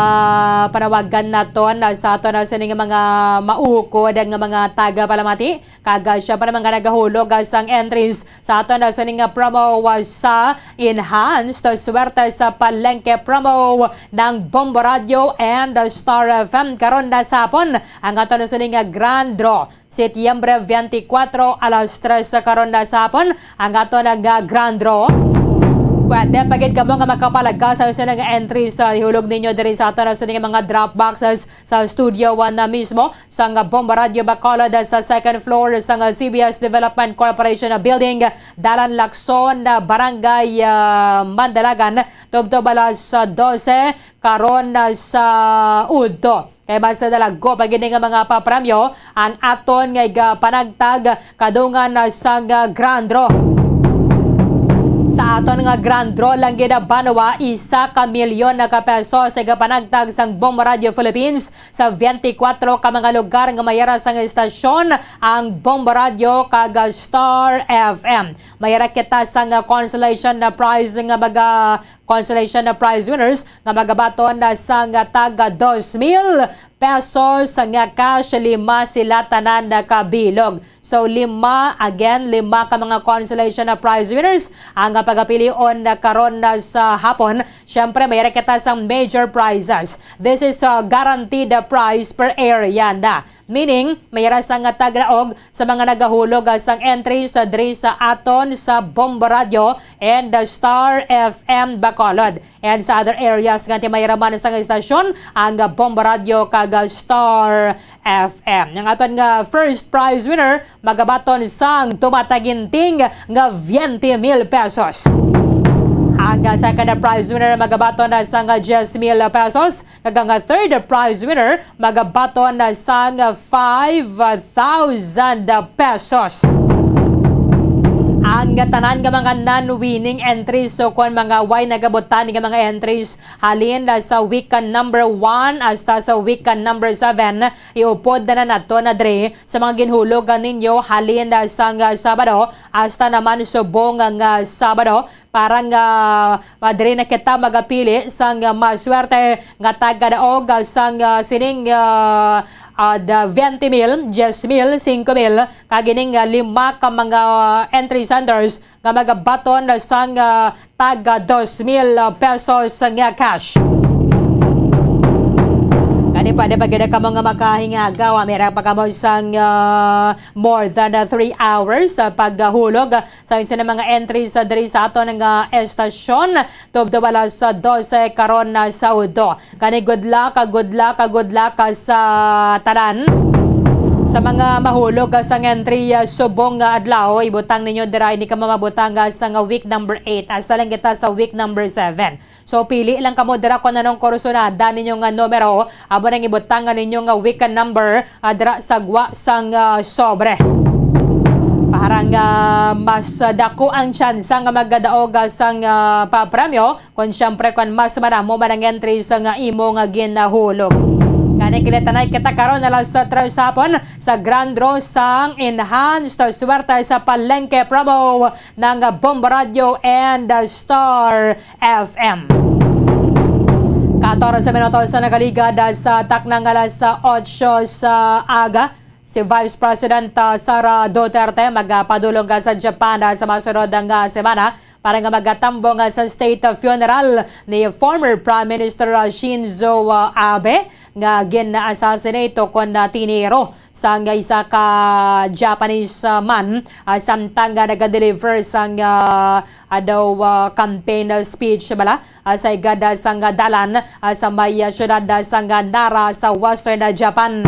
panawagan naton sa ato na sining mga maukod nga mga taga Palamati kaga siya pa naman nga nagahulog sang entries sa ato na sining promo sa enhanced swerte sa palengke promo ng Bombo Radio and Star FM karon na sapon ang ato na sining grand draw Setyembre 24 alas 3 karon na sapon ang ato na grand draw. Pwede pagid kamo nga makapalagka sa usa nga entry sa ihulog ninyo diri sa ato sa mga drop boxes sa Studio 1 na mismo sa Bombo Radio Bacolod sa second floor sa CBS Development Corporation building Dalan Lacson, Barangay Mandalagan tubtob alas 12 karon sa Udto. Kaya basta dalago pag nga mga papremyo ang aton nga panagtag kadungan sa grand draw. Sa aton nga grand draw lang ginabanwa 1 milyon na kapeso sa gapanagtag sang Bombo Radio Philippines sa 24 ka mga lugar nga mayara sang estasyon ang Bombo Radio kag Star FM. Mayara kita sang consolation na prize nga consolation na prize winners nga magabaton na sang taga 2,000 pesos nga cash 5 sila tanan na kabilog. So 5 ka mga consolation na prize winners ang pagapilion na karon na sa hapon. Syempre may kita sang major prizes. This is a guaranteed prize per area na. Meaning, may rasang tagraog sa mga nagahulog sang entry sa diri sa aton sa Bombo Radio and the Star FM Bacolod. And sa other areas nga may raman sang estasyon ang Bombo Radio kag Star FM. Ang aton nga first prize winner magabaton sang tumataginting nga 20,000 pesos. Ang second prize winner magabaton na sang 10,000 pesos. Kag ang third prize winner magabaton na sang 5,000 pesos. Ang tanan nga mga non-winning entries, so kung mga way nagabutan nga mga entries halin sa week number 1 hasta sa week number 7, iupod na nato na dre sa mga ginhulog ninyo halin sa Sabado hasta naman subong nga Sabado. Parang madre na kita magapili sang maswerte nga taga-daog sang sining the 20,000, 10,000, 5,000 kagining 5 ka mga entry senders nga magabaton sang taga 2,000 pesos nga cash. Kani pa de pagida ka mga makahingagaw, mera pa kamo sang more than 3 hours sa paghulog sa insa na mga entries sa diri sa aton nga estasyon tubdo wala sa 12 karon na Saudo. Kani good luck sa tanan. Sa mga mahulog sa entry subong adlaw, ibutang ninyo dira ini ka mamabutang sa week number 8 asa lang kita sa week number 7. So pili lang kamo dira kung anong kursunada ninyo nga numero abo nang ibutang ninyo nga week number dira sa gwa sang sobre. Parang mas dako ang tsansa nga magadaog sang papremyo kung syempre kung mas maramo man ang entry sa nga imo nga ginahulog. Kani kilitanay kita karon na lang sa trasapon sa Grand Draw sang Enhanced Swerte sa Palengke promo ng Bombo Radio and Star FM. 14 minutos sa nakaligad sa taknang alas 8 sa aga. Si Vice President Sara Duterte magpadulong sa Japan sa masunod nga semana para nga magatambong sa state funeral ni former Prime Minister Shinzo Abe nga gina-assassinate kon tiniro sa isa ka Japanese man samtang naga-deliver sang campaign speech bala sa igada sang dalan sa may syudad sang Nara sa Western Japan.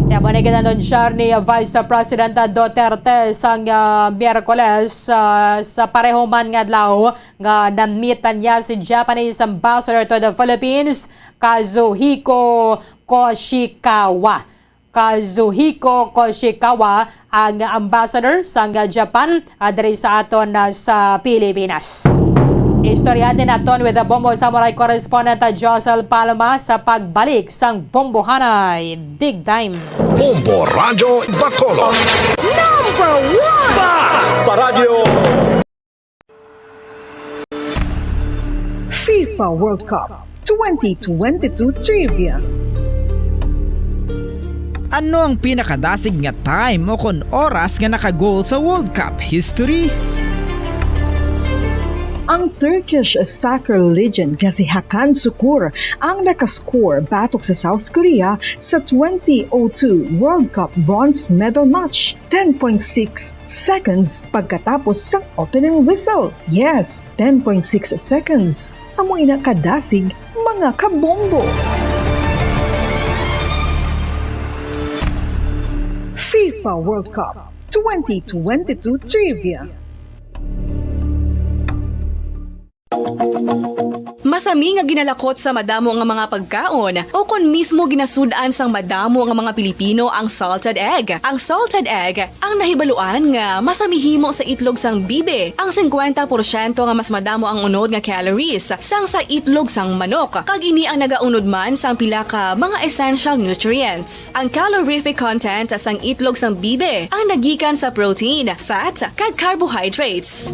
Tama na ginanunsar ni Vice President Duterte sang Miyerkules sa pareho man nga adlaw nga namitan niya si Japanese Ambassador to the Philippines, Kazuhiko Koshikawa. Kazuhiko Koshikawa ang ambassador sang Japan diri sa aton sa Pilipinas. Istorya din naton with the Bombo Samurai correspondent Josel Palma sa pagbalik sang Bombohanay Big Time. Bombo Radio Bacolod. Number 1! Basta Radio! FIFA World Cup 2022 Trivia. Ano ang pinakadasig nga time o kon oras nga nakagol sa World Cup history? Ang Turkish soccer legend nga si Hakan Şükür ang nakascore batok sa South Korea sa 2002 World Cup bronze medal match. 10.6 seconds pagkatapos sa opening whistle. Yes, 10.6 seconds. Amoy na kadasig mga kabombo. FIFA World Cup 2022 Trivia. Masami nga ginalakot sa madamo nga mga pagkaon o kon mismo ginasudaan sang madamo nga mga Pilipino ang salted egg. Ang salted egg ang nahibaluan nga masamihimo sa itlog sang bibe. Ang 50% nga mas madamo ang unod nga calories sang sa itlog sang manok. Kag ini ang nagaunod man sang pila ka mga essential nutrients. Ang calorific content sang itlog sang bibe ang nagikan sa protein, fat, kag carbohydrates.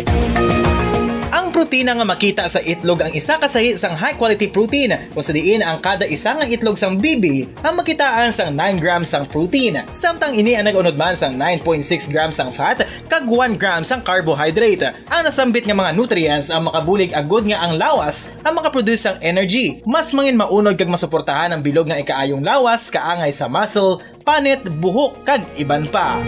Ang protina nga makita sa itlog ang isa kasahi sang high quality protein kung sa diin ang kada isa nga itlog sang bibi ang makitaan sang 9 grams sang protein. Samtang ini ang nag-unod man sang 9.6 grams sang fat kag 1 gram sang carbohydrate. Ang nasambit nga mga nutrients ang makabulig agud nga ang lawas ang makaproduce sang energy. Mas mangin maunod kag masuportahan ang bilog nga ikaayong lawas kaangay sa muscle, panit, buhok kag iban pa.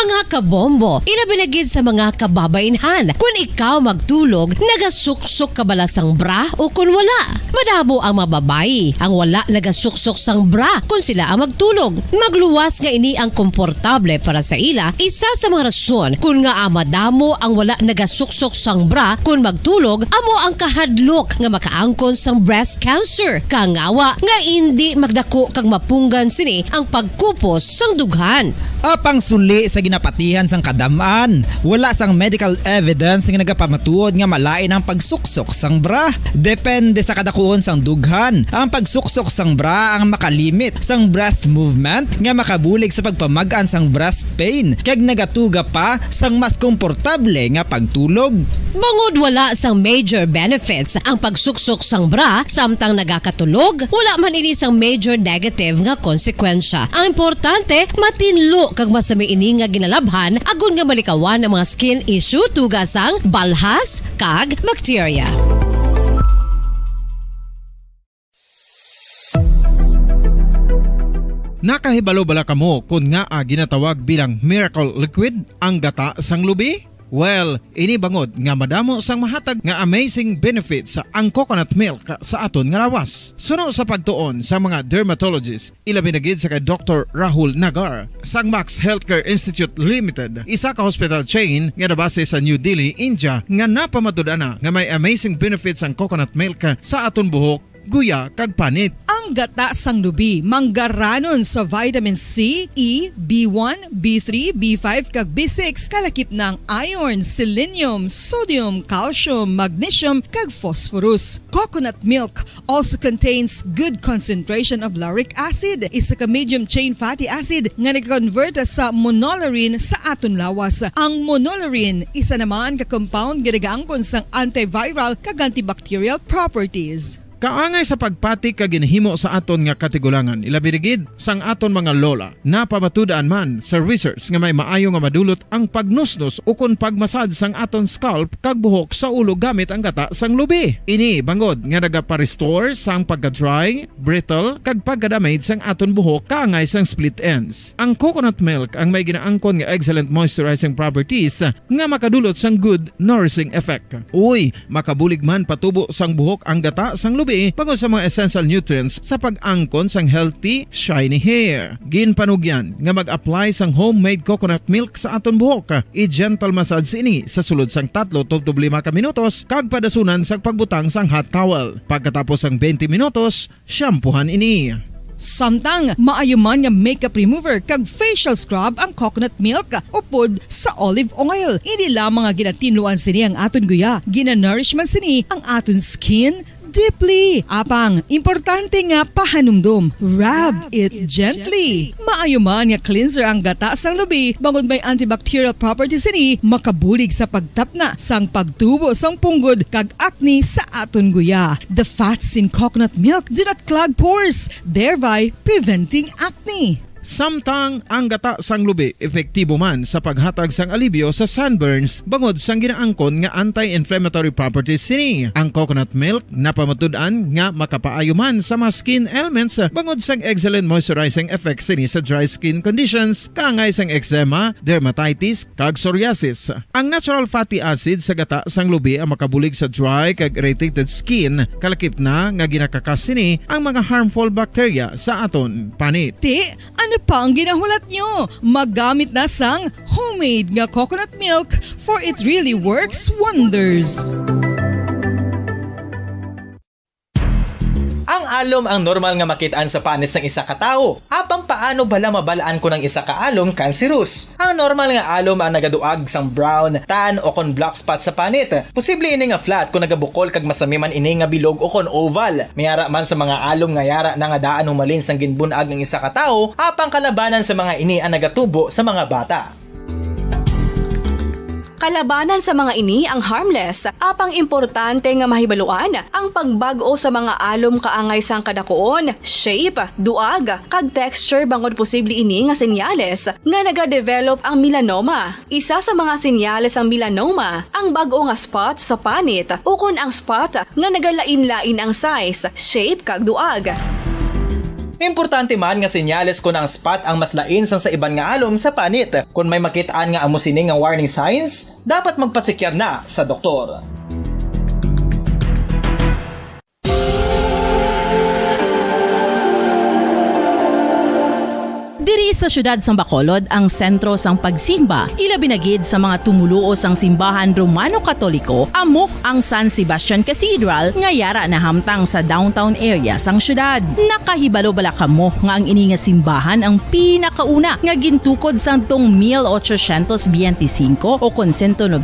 Mga Mga kabombo, ilabilagid sa mga kababainhan. Kung ikaw magtulog, nagasuksok ka bala sang bra o kung wala. Madamo ang mababayi ang wala nagasuksok sang bra kung sila ang magtulog. Magluwas nga ini ang komportable para sa ila. Isa sa mga rason kung nga madamo ang wala nagasuksok sang bra kung magtulog, amo ang kahadlok nga makaangkon sang breast cancer. Kangawa nga hindi magdako kag mapunggan sini ang pagkupos sang dughan. Apang suli sa ginapatihan sang kadamaan, wala sang medical evidence nga nagapamatuod nga malain ang pagsuksok sang bra. Depende sa kadakuon sang dughan. Ang pagsuksok sang bra ang makalimit sang breast movement nga makabulig sa pagpamagaan sang breast pain kag nagatuga pa sang mas komportable nga pagtulog. Bangod wala sang major benefits ang pagsuksok sang bra samtang nagakatulog, wala man ini sang major negative nga konsekwensya. Ang importante, matinlo kag masami ini nga ginalabhan agon nga malikawan ang mga skin issue tugasang balhas kag bacteria. Nakahibalo bala kamo kung nga ginatawag bilang miracle liquid ang gata sang lubi? Well, ini bangod nga madamo sang mahatag nga amazing benefit sa ang coconut milk sa aton nga lawas. Suno sa pagtuon sa mga dermatologist, ilabi na gid sa kay Dr. Rahul Nagar sang Max Healthcare Institute Limited, isa ka hospital chain nga nabase sa New Delhi, India, nga napamatud-ana nga may amazing benefits ang coconut milk sa aton buhok, guya kag panit. Ang gata sang lubi manggaranon sa vitamin C, E, B1, B3, B5 kag B6 kalakip ng iron, selenium, sodium, calcium, magnesium kag phosphorus. Coconut milk also contains good concentration of lauric acid, isa ka medium chain fatty acid nga nag-convert sa monolaurin sa aton lawas. Ang monolaurin isa naman ka compound nga nagaangkon sang antiviral kag antibacterial properties. Kaangay sa pagpati ka ginhimo sa aton nga katigulangan, ilabirigid sang aton mga lola na pamatudaan man sa research nga may maayo nga madulot ang pagnusnos o kun pagmasad sang aton scalp kag buhok sa ulo gamit ang gata sang lubi. Ini bangod nga nagapa-restore sang pagka-dry, brittle kag pagka-damage sang aton buhok kaangay sang split ends. Ang coconut milk ang may ginaangkon nga excellent moisturizing properties nga makadulot sang good nourishing effect. Uy, makabulig man patubo sang buhok ang gata sang lubi pagod sa mga essential nutrients sa pag-angkon sang healthy, shiny hair. Ginpanugyan nga mag-apply sang homemade coconut milk sa aton buhok. I-gentle massage ini sa sulod sang 3 to 5 ka minutos kag padasunan sang pagbutang sang hot towel. Pagkatapos sang 20 minutos, shampoohan ini. Samtang maayuman nga makeup remover kag facial scrub ang coconut milk upod sa olive oil. Hindi lamang nga ginatinluan sini ang aton guya, ginanourishman sini ang aton skin deeply. Apang, importante nga pahanumdum. Rub it gently. Maayuman nga cleanser ang gata sang lubi, bangod may antibacterial properties ini, makabulig sa pagtapna sang pagtubo sang punggod kag acne sa aton guya. The fats in coconut milk do not clog pores, thereby preventing acne. Samtang ang gata sang lubi epektibo man sa paghatag sang alibyo sa sunburns bangod sang ginaangkon nga anti-inflammatory properties sini. Ang coconut milk napamatud-an nga makapaayo man sa mga skin ailments bangod sang excellent moisturizing effects sini sa dry skin conditions kaangay sang eczema, dermatitis kag psoriasis. Ang natural fatty acid sa gata sang lubi ang makabulig sa dry kag irritated skin, kalakip na nga ginakakas sini ang mga harmful bacteria sa aton panit. Ano pa ang ginahulat nyo? Maggamit na sang homemade nga coconut milk for it really works wonders. Ang alom ang normal nga makitaan sa panit sang isa ka tawo. Apang paano bala mabalaan ko ng isa ka alom cancerous? Ang normal nga alom ang nagaduag sang brown, tan o kon black spot sa panit. Posible ini nga flat kung nagabukol kag masami man ini nga bilog o kon oval. Mayara man sa mga alom nga yara na nga daan humalin sang ginbunag ng isa ka tawo, apang kalabanan sa mga ini ang nagatubo sa mga bata. Kalabanan sa mga ini ang harmless, apang importante nga mahibaluan ang pagbago sa mga alom kaangay sang kadakuon, shape, duag, kag texture bangod posible ini nga senyales nga nagadevelop ang melanoma. Isa sa mga senyales ang melanoma, ang bago nga spot sa panit o kun ang spot nga nagalain-lain ang size, shape kag duag. Importante man nga senyales kung ang spot ang mas lain sang sa iban nga alom sa panit. Kung may makitaan nga amo sining nga warning signs, dapat magpasikyar na sa doktor. Diri sa syudad sang Bacolod ang sentro sang pagsimba, ilabi na gid sa mga tumuluo sang simbahan Romano-Katoliko, amo ang San Sebastian Cathedral nga yara na hamtang sa downtown area sang syudad. Nakahibalo bala kamo nga ang ini nga simbahan ang pinakauna nga gintukod sang tong 1825 o kon 197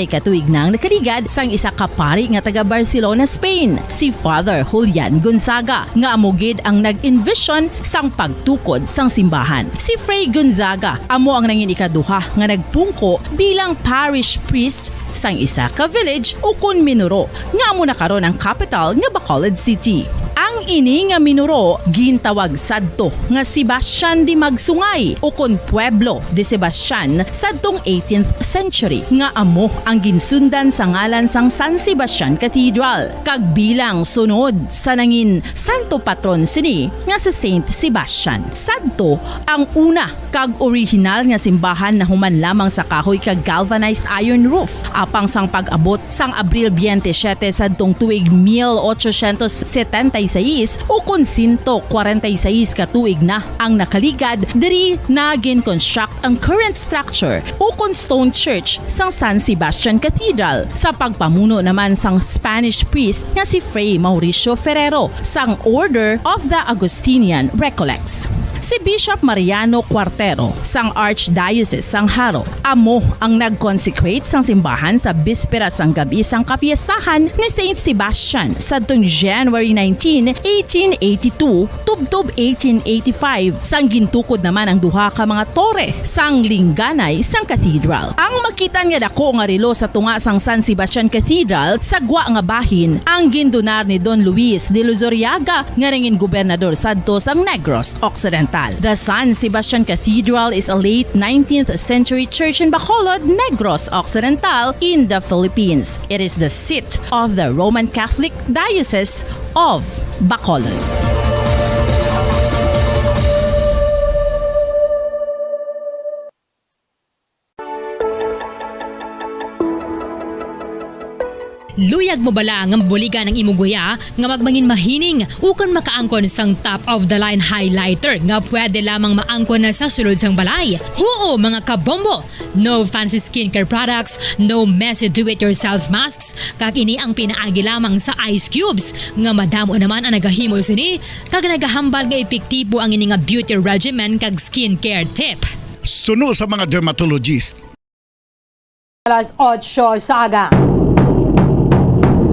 katuig nang nakaligad sang isa ka pari nga taga Barcelona, Spain, si Father Julian Gonzaga, nga amo gid ang nag-envision sang pagtukod sang simbahan. Si Fray Gonzaga amo ang nangin ikaduha nga nagpungko bilang parish priest sang isa ka village o kun minuro nga amo na karon ang capital nga Bacolod City. Ang ini nga minuro gintawag sadto nga Sebastian de Magsungay o kon Pueblo de Sebastian sadtong 18th century nga amo ang ginsundan sa ngalan sang San Sebastian Cathedral kag bilang sunod sa nangin santo patron sini nga si Saint Sebastian. Sadto ang una kag original nga simbahan na human lamang sa kahoy kag galvanized iron roof apang sang pag-abot sang Abril 27 sadtong tuig 1876 o kun 146 katuig na ang nakaligad diri na gin-construct ang current structure o kun stone church sang San Sebastian Cathedral sa pagpamuno naman sang Spanish priest nga si Fray Mauricio Ferrero sang Order of the Augustinian Recollects. Si Bishop Mariano Cuartero sang Archdiocese sang Haro amo ang nag-consecrate sang simbahan sa bispera sang gabi sang kapiestahan ni Saint Sebastian sadtong January 19, 1882 tubtob 1885 sang gintukod naman ang duha ka mga tore sang lingganay sang cathedral. Ang makitan nga dako nga relo sa tunga sang San Sebastian Cathedral sagwa nga bahin ang gindonar ni Don Luis de Luzuriaga nga nangin gobernador sadto sang Negros Occidental. The San Sebastian Cathedral is a late 19th century church in Bacolod, Negros Occidental in the Philippines. It is the seat of the Roman Catholic Diocese of Bacolod. Luyag mo bala nga buligan ng imuguya nga magmangin mahining ukon makaangkon sang top of the line highlighter nga pwede lamang maangkon na sa sulod sang balay. Huo mga kabombo! No fancy skincare products, no messy do-it-yourself masks, kag ini ang pinaagi lamang sa ice cubes nga madamo naman ang nagahimo sini kag nagahambal nga epektibo ang ini nga beauty regimen kag skincare tip. Suno sa mga dermatologist. Alas 8 sa aga.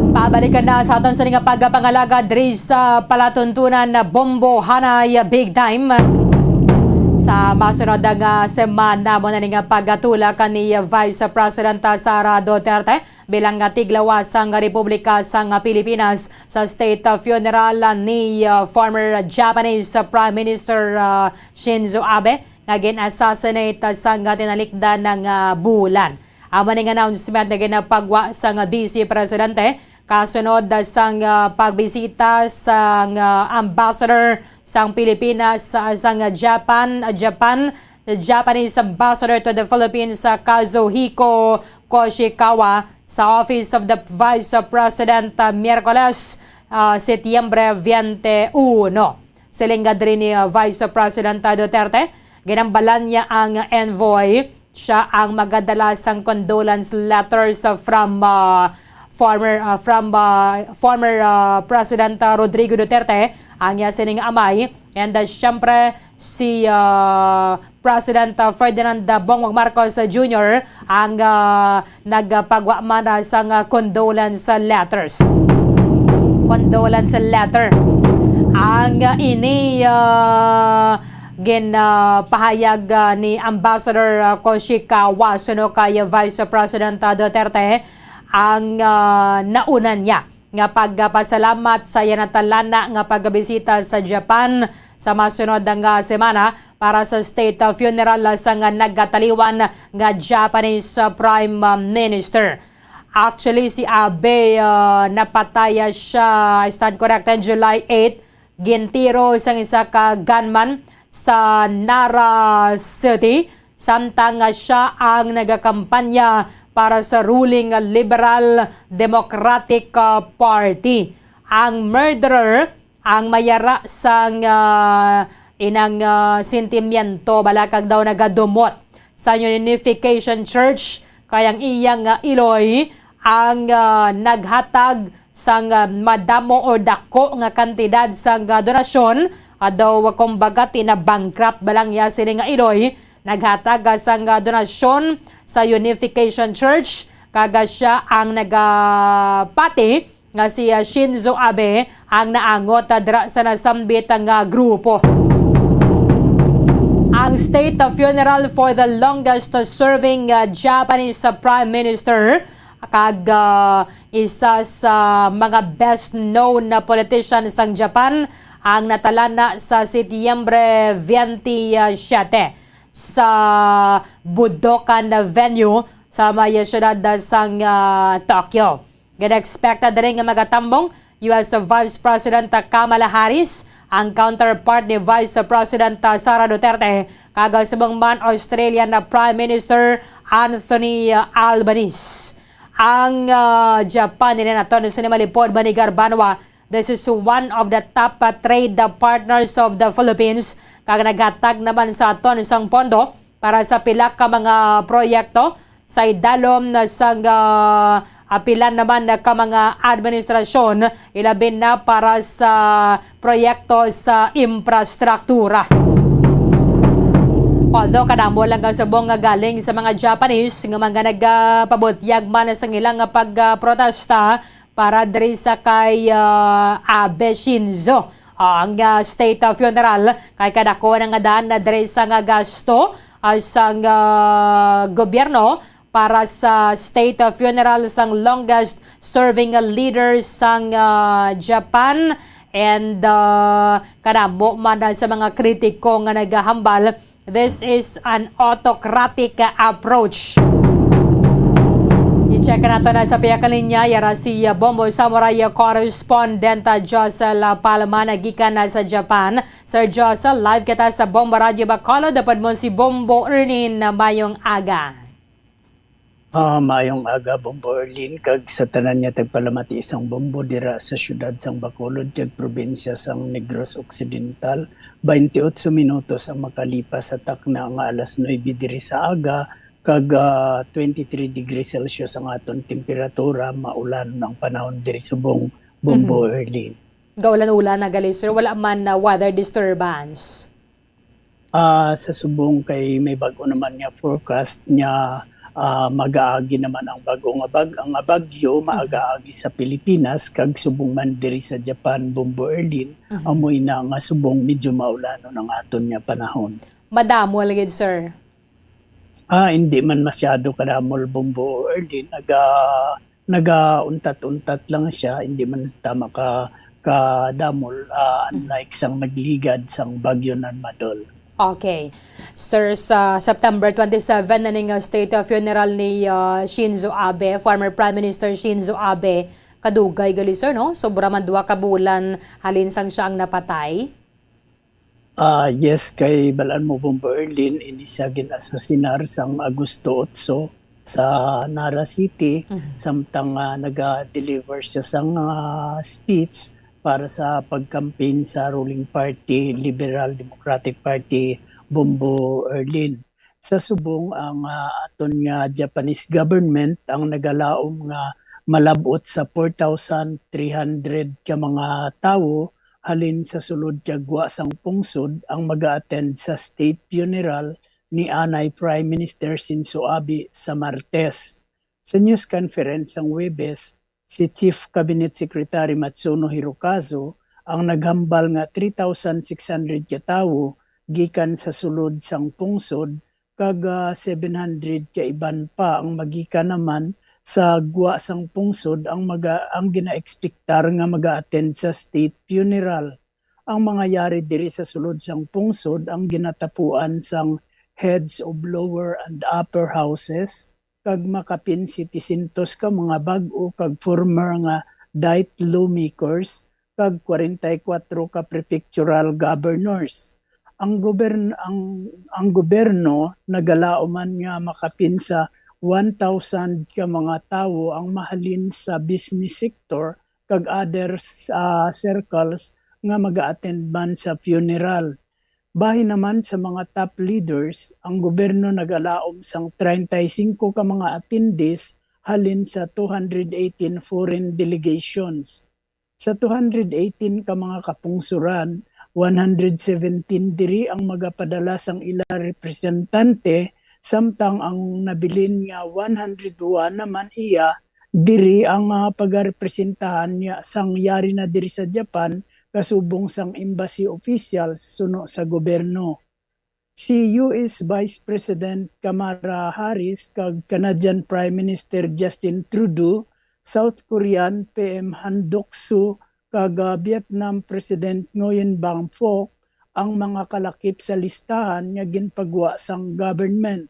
Pabalikan na sa aton sa nga pagpangalaga diri sa palatuntunan na Bombo Hanay Big Time. Sa masunod nga semana mo na nga pagtulak ni Vice President Sara Duterte bilang tiglawas sang Republika sang Pilipinas sa state funeral ni former Japanese Prime Minister Shinzo Abe nga gin-assassinate sang tinalikdan ng bulan. Amo ning announcement na ginapagwa sang Vice Presidente kasunod sang pagbisita sang ambassador sang Pilipinas sang Japanese ambassador to the Philippines sa Kazuhiko Koshikawa sa Office of the Vice President Miyerkules, Setyembre 21. Silingad rin ni Vice President Duterte, ginambalan niya ang envoy. Siya ang magadala sang condolence letters from former President Rodrigo Duterte, ang sining amay, and syempre si President Ferdinand Bongbong Marcos Jr. ang nagpagwa man sang condolence letters. Condolence letter. Ang ini ginpahayag ni Ambassador Koshikawa suno kay Vice President Duterte ang naunan niya nga pagpasalamat sa yanatalana nga pagbisita sa Japan sa masunod nga semana para sa state funeral sa nga nagkataliwan nga Japanese Prime Minister. Actually si Abe napataya siya, I stand corrected, July 8, gintiro sang isa ka gunman sa Nara City samtang siya ang nagakampanya para sa ruling Liberal Democratic Party. Ang murderer ang mayara sang inang sentimiento balakag daw nagadumot sa Unification Church kayang iyang iloy ang naghatag sang madamo o dako nga kantidad sang donasyon daw kumbaga tinabankrupt balang ya sila nga iloy naghatag sang donasyon sa Unification Church kaga siya ang nagapati nga si Shinzo Abe ang naangot dra sa nasambit nga grupo. Ang state funeral for the longest serving Japanese Prime Minister kag isa sa mga best known na politician sang Japan ang natalana sa Setyembre 27 sa Budokan venue sa may siyudad sang Tokyo. Gina-expected rin nga magatambong US Vice President Kamala Harris, ang counterpart ni Vice President Sara Duterte, kag subong man Australian na Prime Minister Anthony Albanese. Ang Japan nila nato sa malipod ba ni Garbanwa, this is one of the top trade partners of the Philippines, kag naghatag naman sa aton isang pondo para sa pila ka mga proyekto sa idalom na sang apilan naman na ka mga administrasyon ilabin na para sa proyekto sa infrastruktura. Although kadamo lang ang subong nga galing sa mga Japanese nga mga nagpabutyag man sa ilang pagprotesta para diri sa kay Abe Shinzo. Ang state funeral kay kadako nga daan na diri sa nga gasto sa gobyerno para sa state funeral sang longest serving leader sang Japan and kadamo man sa mga kritiko nga nagahambal, this is an autocratic approach. I-check nato na sa piyakang linya yara si Bombo Samurai correspondent Josel Palma nagikan na sa Japan. Sir Josel, live kita sa Bombo Radio Bacolod. Dapat mo si Bombo Ernin na mayong aga. Mayong aga, Bombo Erlin, kag sa tanan niya tagpalamati isang bombo dira sa syudad sang Bacolod, kag probinsya sang Negros Occidental. 28 minutos ang makalipas sa takna nga alas 9 diri sa aga, kag 23 degrees Celsius ang aton temperatura, maulan ng panahon diri subong Bombo Erlin. Gaulan-ulan na gali, sir, wala man na weather disturbance? Sa subong kay may bago naman niya forecast niya. Mag-aagi naman ang bagong ang bagyo maagaagi sa Pilipinas kag subong man diri sa Japan, Bombo Erlin, amoy na nga subong medyo maulano ng aton nga panahon. Madamo lagid, sir? Hindi man masyado kadamol, Bombo Erlin. Naga-untat-untat lang siya, hindi man tama kadamol, unlike sang nagligad sang bagyo nan madol. Okay. Sir, sa September 27 na ning state funeral ni Shinzo Abe, former Prime Minister Shinzo Abe, kadugay gali, sir, no? Sobra man 2 ka bulan halin sang siya ang napatay. Yes, kay balaan mo, Bombo Erlin, inisa ginasasinar sang Agosto 8 sa Nara City, samtang naga-deliver siya sang speech para sa pagkampin sa ruling party, Liberal Democratic Party, Bombo Erlin. Sa subong ang aton nga Japanese government ang nagalaom nga malabot sa 4,300 ka mga tawo halin sa sulod kagwa sang pungsod ang mag-attend sa state funeral ni Anay Prime Minister Shinzo Abe sa Martes. Sa news conference sang Huwebes, si Chief Cabinet Secretary Matsuno Hirokazu ang naghambal nga 3,600 ka tawo gikan sa sulod sang pungsod kag 700 ka iban pa ang magikan naman sa gwa sang pungsod ang gina-expectar nga mag-attend sa state funeral. Ang mga yari diri sa sulod sang pungsod ang ginatapuan sang heads of lower and upper houses kag makapin 700 ka mga bag-o kag former nga diet lawmakers kag 44 ka prefectural governors. Ang gobyerno nagalaoman nga makapin sa 1,000 ka mga tawo ang mahalin sa business sector kag other circles nga mag-attend man sa funeral. Bahin naman sa mga top leaders, ang gobyerno nagalaom sang 35 ka mga attendees halin sa 218 foreign delegations. Sa 218 ka mga kapungsuran, 117 diri ang magapadala sang ila representante, samtang ang nabilin nga 101 naman iya diri ang pagarepresentahan niya sang yari na diri sa Japan kasubong sang embassy officials suno sa gobyerno. Si US Vice President Kamala Harris kag Canadian Prime Minister Justin Trudeau, South Korean PM Han Duck-soo kag Vietnam President Nguyen Bang Phuoc ang mga kalakip sa listahan nga ginpagwa sang government.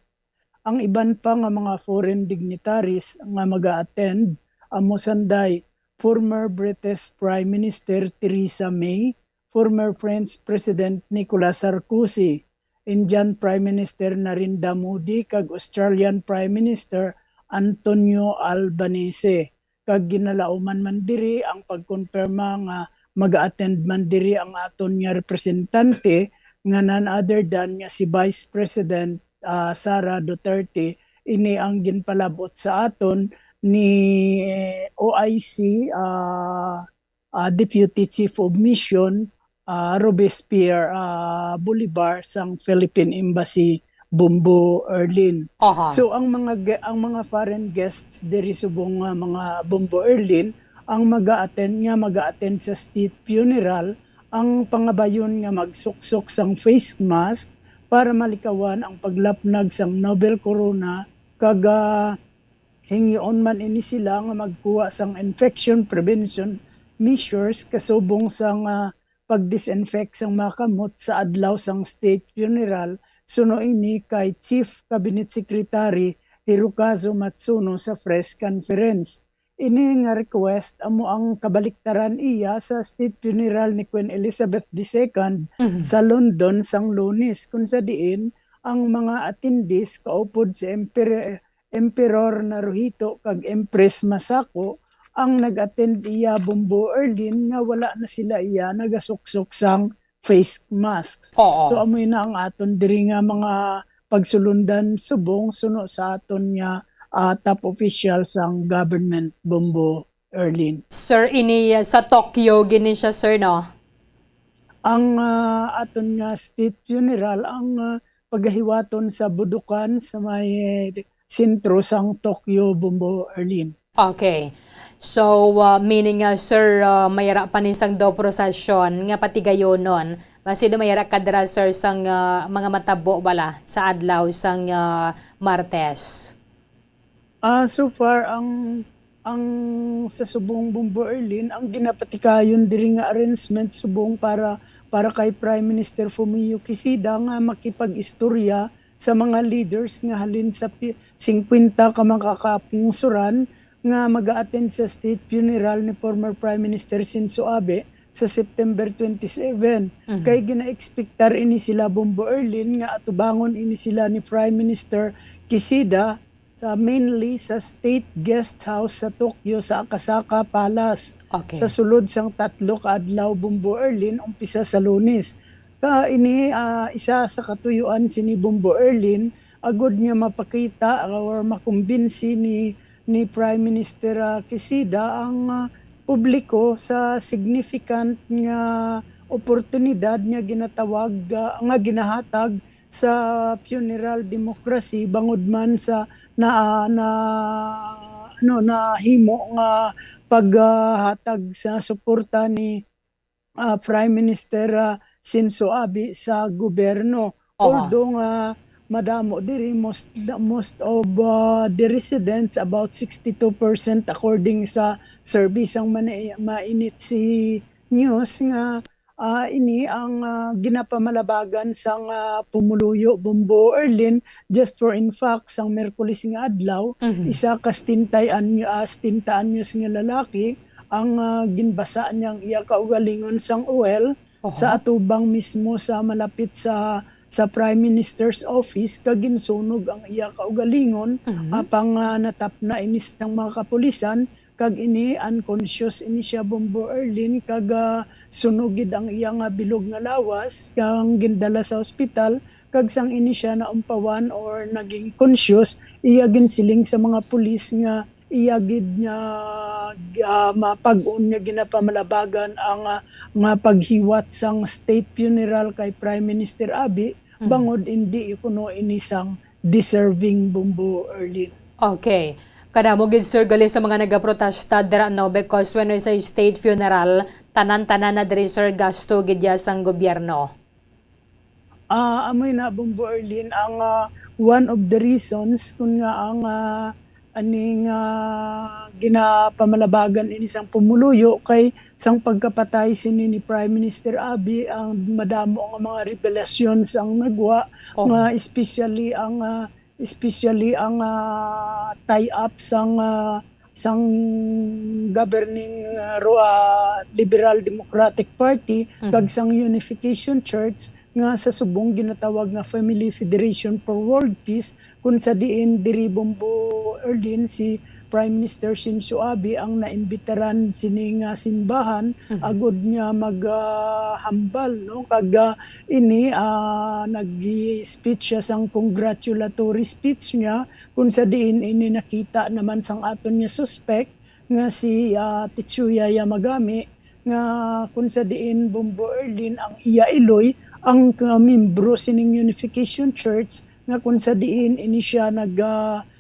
Ang iban pa nga mga foreign dignitaries nga mag-attend amo sanday former British Prime Minister Theresa May, former French President Nicolas Sarkozy, Indian Prime Minister Narendra Modi kag Australian Prime Minister Antonio Albanese. Kag ginalauman man diri ang pagkonfirma nga mag-attend man diri ang aton nga representante nga none other than nga si Vice President Sara Duterte. Ini ang ginpalabot sa aton ni OIC Deputy Chief of Mission Robespierre Bolivar sang Philippine Embassy Bumbo Erlin. So ang mga foreign guests diri subong mga Bumbo Erlin ang mag-attend sa state funeral, ang pangabayon nga magsuksok sang face mask para malikawan ang paglapnag sang Nobel Corona kag hingion man ini sila nga magkuha sang infection prevention measures kasubong sang pag-disinfect sang mga kamot sa adlaw sang state funeral. Suno ini kay Chief Cabinet Secretary Hirokazu Matsuno sa press conference. Ini nga request amo ang kabaliktaran iya sa state funeral ni Queen Elizabeth II sa London sang Lunes, kung sa diin ang mga attendees kaupod si Emperor Naruhito kag Empress Masako ang nag-attend iya Bumbo Erlin nga wala na sila iya nagasuksok sang face masks. So amoy na ang aton diri nga mga pagsulundan subong suno sa aton nga top official sang government Bumbo Erlin. Sir, ini sa Tokyo gini siya, sir, no? Ang aton nga state funeral ang pagahiwaton sa Budukan sa may sentro sang Tokyo Bumbo Erlin. Okay. So, meaning, sir, mayara pa ni sang do prosesyon nga patigayon nun. Masido mayara kadra, sir, sang mga matabo bala sa adlaw sang Martes. So far, ang sa subong Bumbo Erlin, ang ginapatikayon diri nga arrangement subong para kay Prime Minister Fumio Kishida nga makipag-istorya sa mga leaders nga halin sa 50 ka makakapungsuran nga mag-attend sa state funeral ni former Prime Minister Shinzo Abe sa September 27. Kay gina-expectar ini sila Bumbo Erlin nga atubangon ini sila ni Prime Minister Kishida sa mainly sa State Guest House sa Tokyo sa Akasaka Palace. Sa sulod sang 3 ka adlaw Bumbo Erlin umpisa sa Lunes. Ini isa sa katuyuan si ni Bumbo Erlin agud niya mapakita or makumbinsi ni Prime Minister Kishida ang publiko sa significant nga oportunidad nga ginatawag nga ginahatag sa funeral democracy bangod man sa nahimo nga paghatag sa suporta ni Prime Minister Shinzo Abe sa gobyerno. Although madamo diri most of the residents, about 62% according sa service ang mainit si news nga ini ang ginapamalabagan sang pumuluyo Bumbo Erlin. Just for in fact sang Miyerkules nga adlaw, isa ka 60 anyos nga lalaki ang ginbasa niyang iya kaugalingon sang oil sa atubang mismo sa malapit sa Prime Minister's office kag ginsunog ang iya kaugalingon apang natap na inis ng mga kapulisan kag ini unconscious ini siya Bombo Erlin kag sunugid ang iya nga bilog nga lawas kang gindala sa ospital kag sang ini siya naumpawan or naging conscious iya ginsiling sa mga pulis nga iya gid niya mapag-on niya ginapamalabagan ang nga paghiwat sang state funeral kay Prime Minister Abi bangod hindi kuno inisang deserving Bombo Erlin. Okay. Kadamo gid Sir gali sa mga nagaprotesta dira no because when we say state funeral, tanan-tanan na diri Sir gasto gid ya sang gobyerno. Amoy na Bombo Erlin ang one of the reasons kung nga ang aning ginapamalabagan ini sang pumuluyo kay sang pagkapatay sini ni Prime Minister Abi ang madamo ang mga revelasyon sang nagwa nga especially ang tie-up sang governing Liberal Democratic Party kag sang Unification Church nga sa subong ginatawag nga Family Federation for World Peace kung sa diin diri Bombo Erlin si Prime Minister Shinzo Abe ang naimbitaran sini nga simbahan agud niya maghambal no kag ini nag-speech siya sang congratulatory speech niya kung sa diin ini nakita naman sang aton niya suspect nga si Tetsuya Yamagami nga kung sa diin Bombo Erlin ang iya iloy ang membro sining Unification Church nga kung sa diin ini siya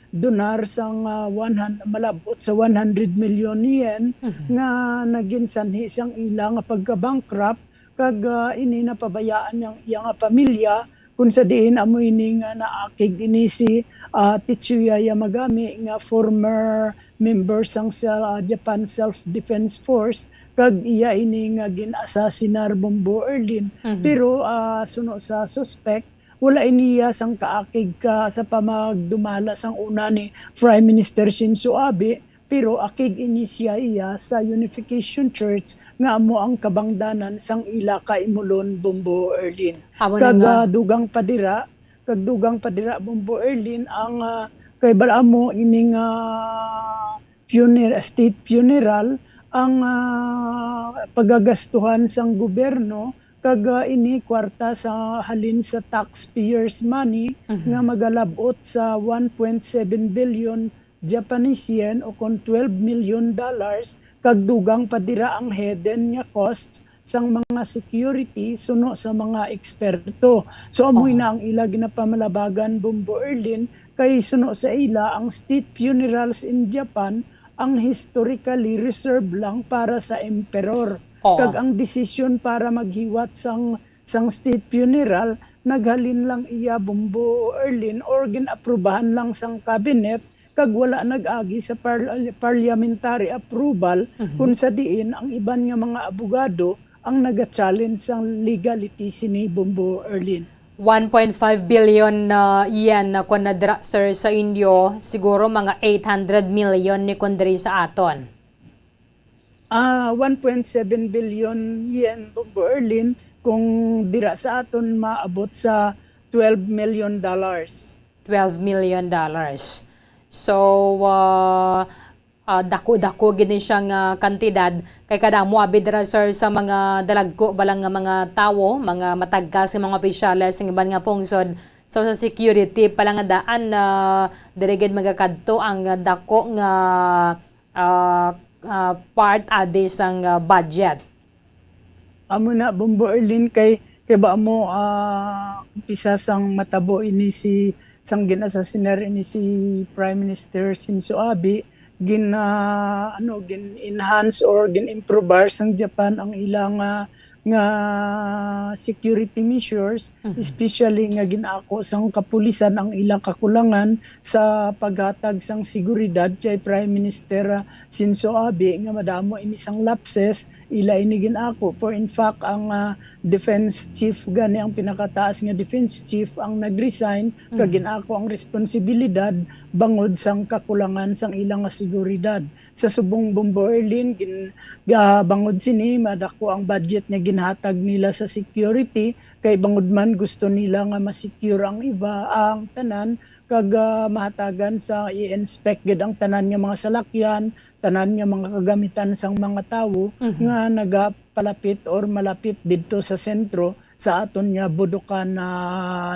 donar sang malabot sa 100 million yen nga naging sanhi sang ila nga pagka-bankrupt kag ini napabayaan yang iyang pamilya kung sa diin amo ini nga naakig ini si Tetsuya Yamagami nga former member sang Japan Self-Defense Force kag iya ini nga gin-assassinar Bombo Erlin pero suno sa suspect wala iniya sang kaakig ka sa pamagdumala sang una ni Prime Minister Shinzo Abe pero akig inisya iya sa Unification Church nga amo ang kabangdanan sang ila ka imulon Bombo Erlin kag dugang padira Bombo Erlin ang kay balamo ining state funeral ang pagagastuhan sang gobyerno kag ini kwarta sa halin sa taxpayers money nga magalabot sa 1.7 billion Japanese yen o kon $12 million kag dugang padira ang hidden nga costs sang mga security suno sa mga eksperto. So amoy na ang ila ginapamalabagan Bombo Erlin kay suno sa ila ang state funerals in Japan ang historically reserved lang para sa emperor. Kag ang desisyon para maghiwat sang state funeral naghalin lang iya Bombo Erlin or ginaprubahan lang sang cabinet kag wala nag-agi sa parliamentary approval kung sa diin ang iban nga mga abogado ang naga-challenge sang legality sini Bombo Erlin. 1.5 billion yen na kun nadra sir sa inyo siguro mga 800 million ni kundri sa aton. 1.7 billion yen Bombo Erlin kung dira sa aton maabot sa $12 million. $12 million. So dako-dako gini siyang kantidad kay kadamo abi dira sir sa mga dalagko balang nga mga tawo, mga matagkas nga mga opisyales ng iban nga pungsod. So sa security pala nga daan diri gid magakadto ang dako nga part abi sang budget. Amo na Bombo Erlin kay ba mo umpisa sang matabo ini si sang gin-assassinar ini si Prime Minister Shinzo Abe gin enhance or gin improve sang Japan ang ilang nga security measures especially nga ginako sang kapulisan ang ilang kakulangan sa paghatag sang seguridad kay Prime Minister Shinzo Abe nga madamo ini sang lapses ila inigin ako. For in fact, ang defense chief gani, ang pinakataas nga defense chief ang nag-resign, kagin ako ang responsibilidad bangod sang kakulangan sang ilang nga seguridad. Sa subong Bombo Erlin, bangod sini, madako ang budget nga ginhatag nila sa security, kay bangod man gusto nila nga masecure ang iba, ang tanan, kag mahatagan sa i-inspect gid ang tanan nga mga salakyan, tanan nga mga kagamitan sang mga tawo nga nagapalapit or malapit didto sa sentro sa aton nga Budokan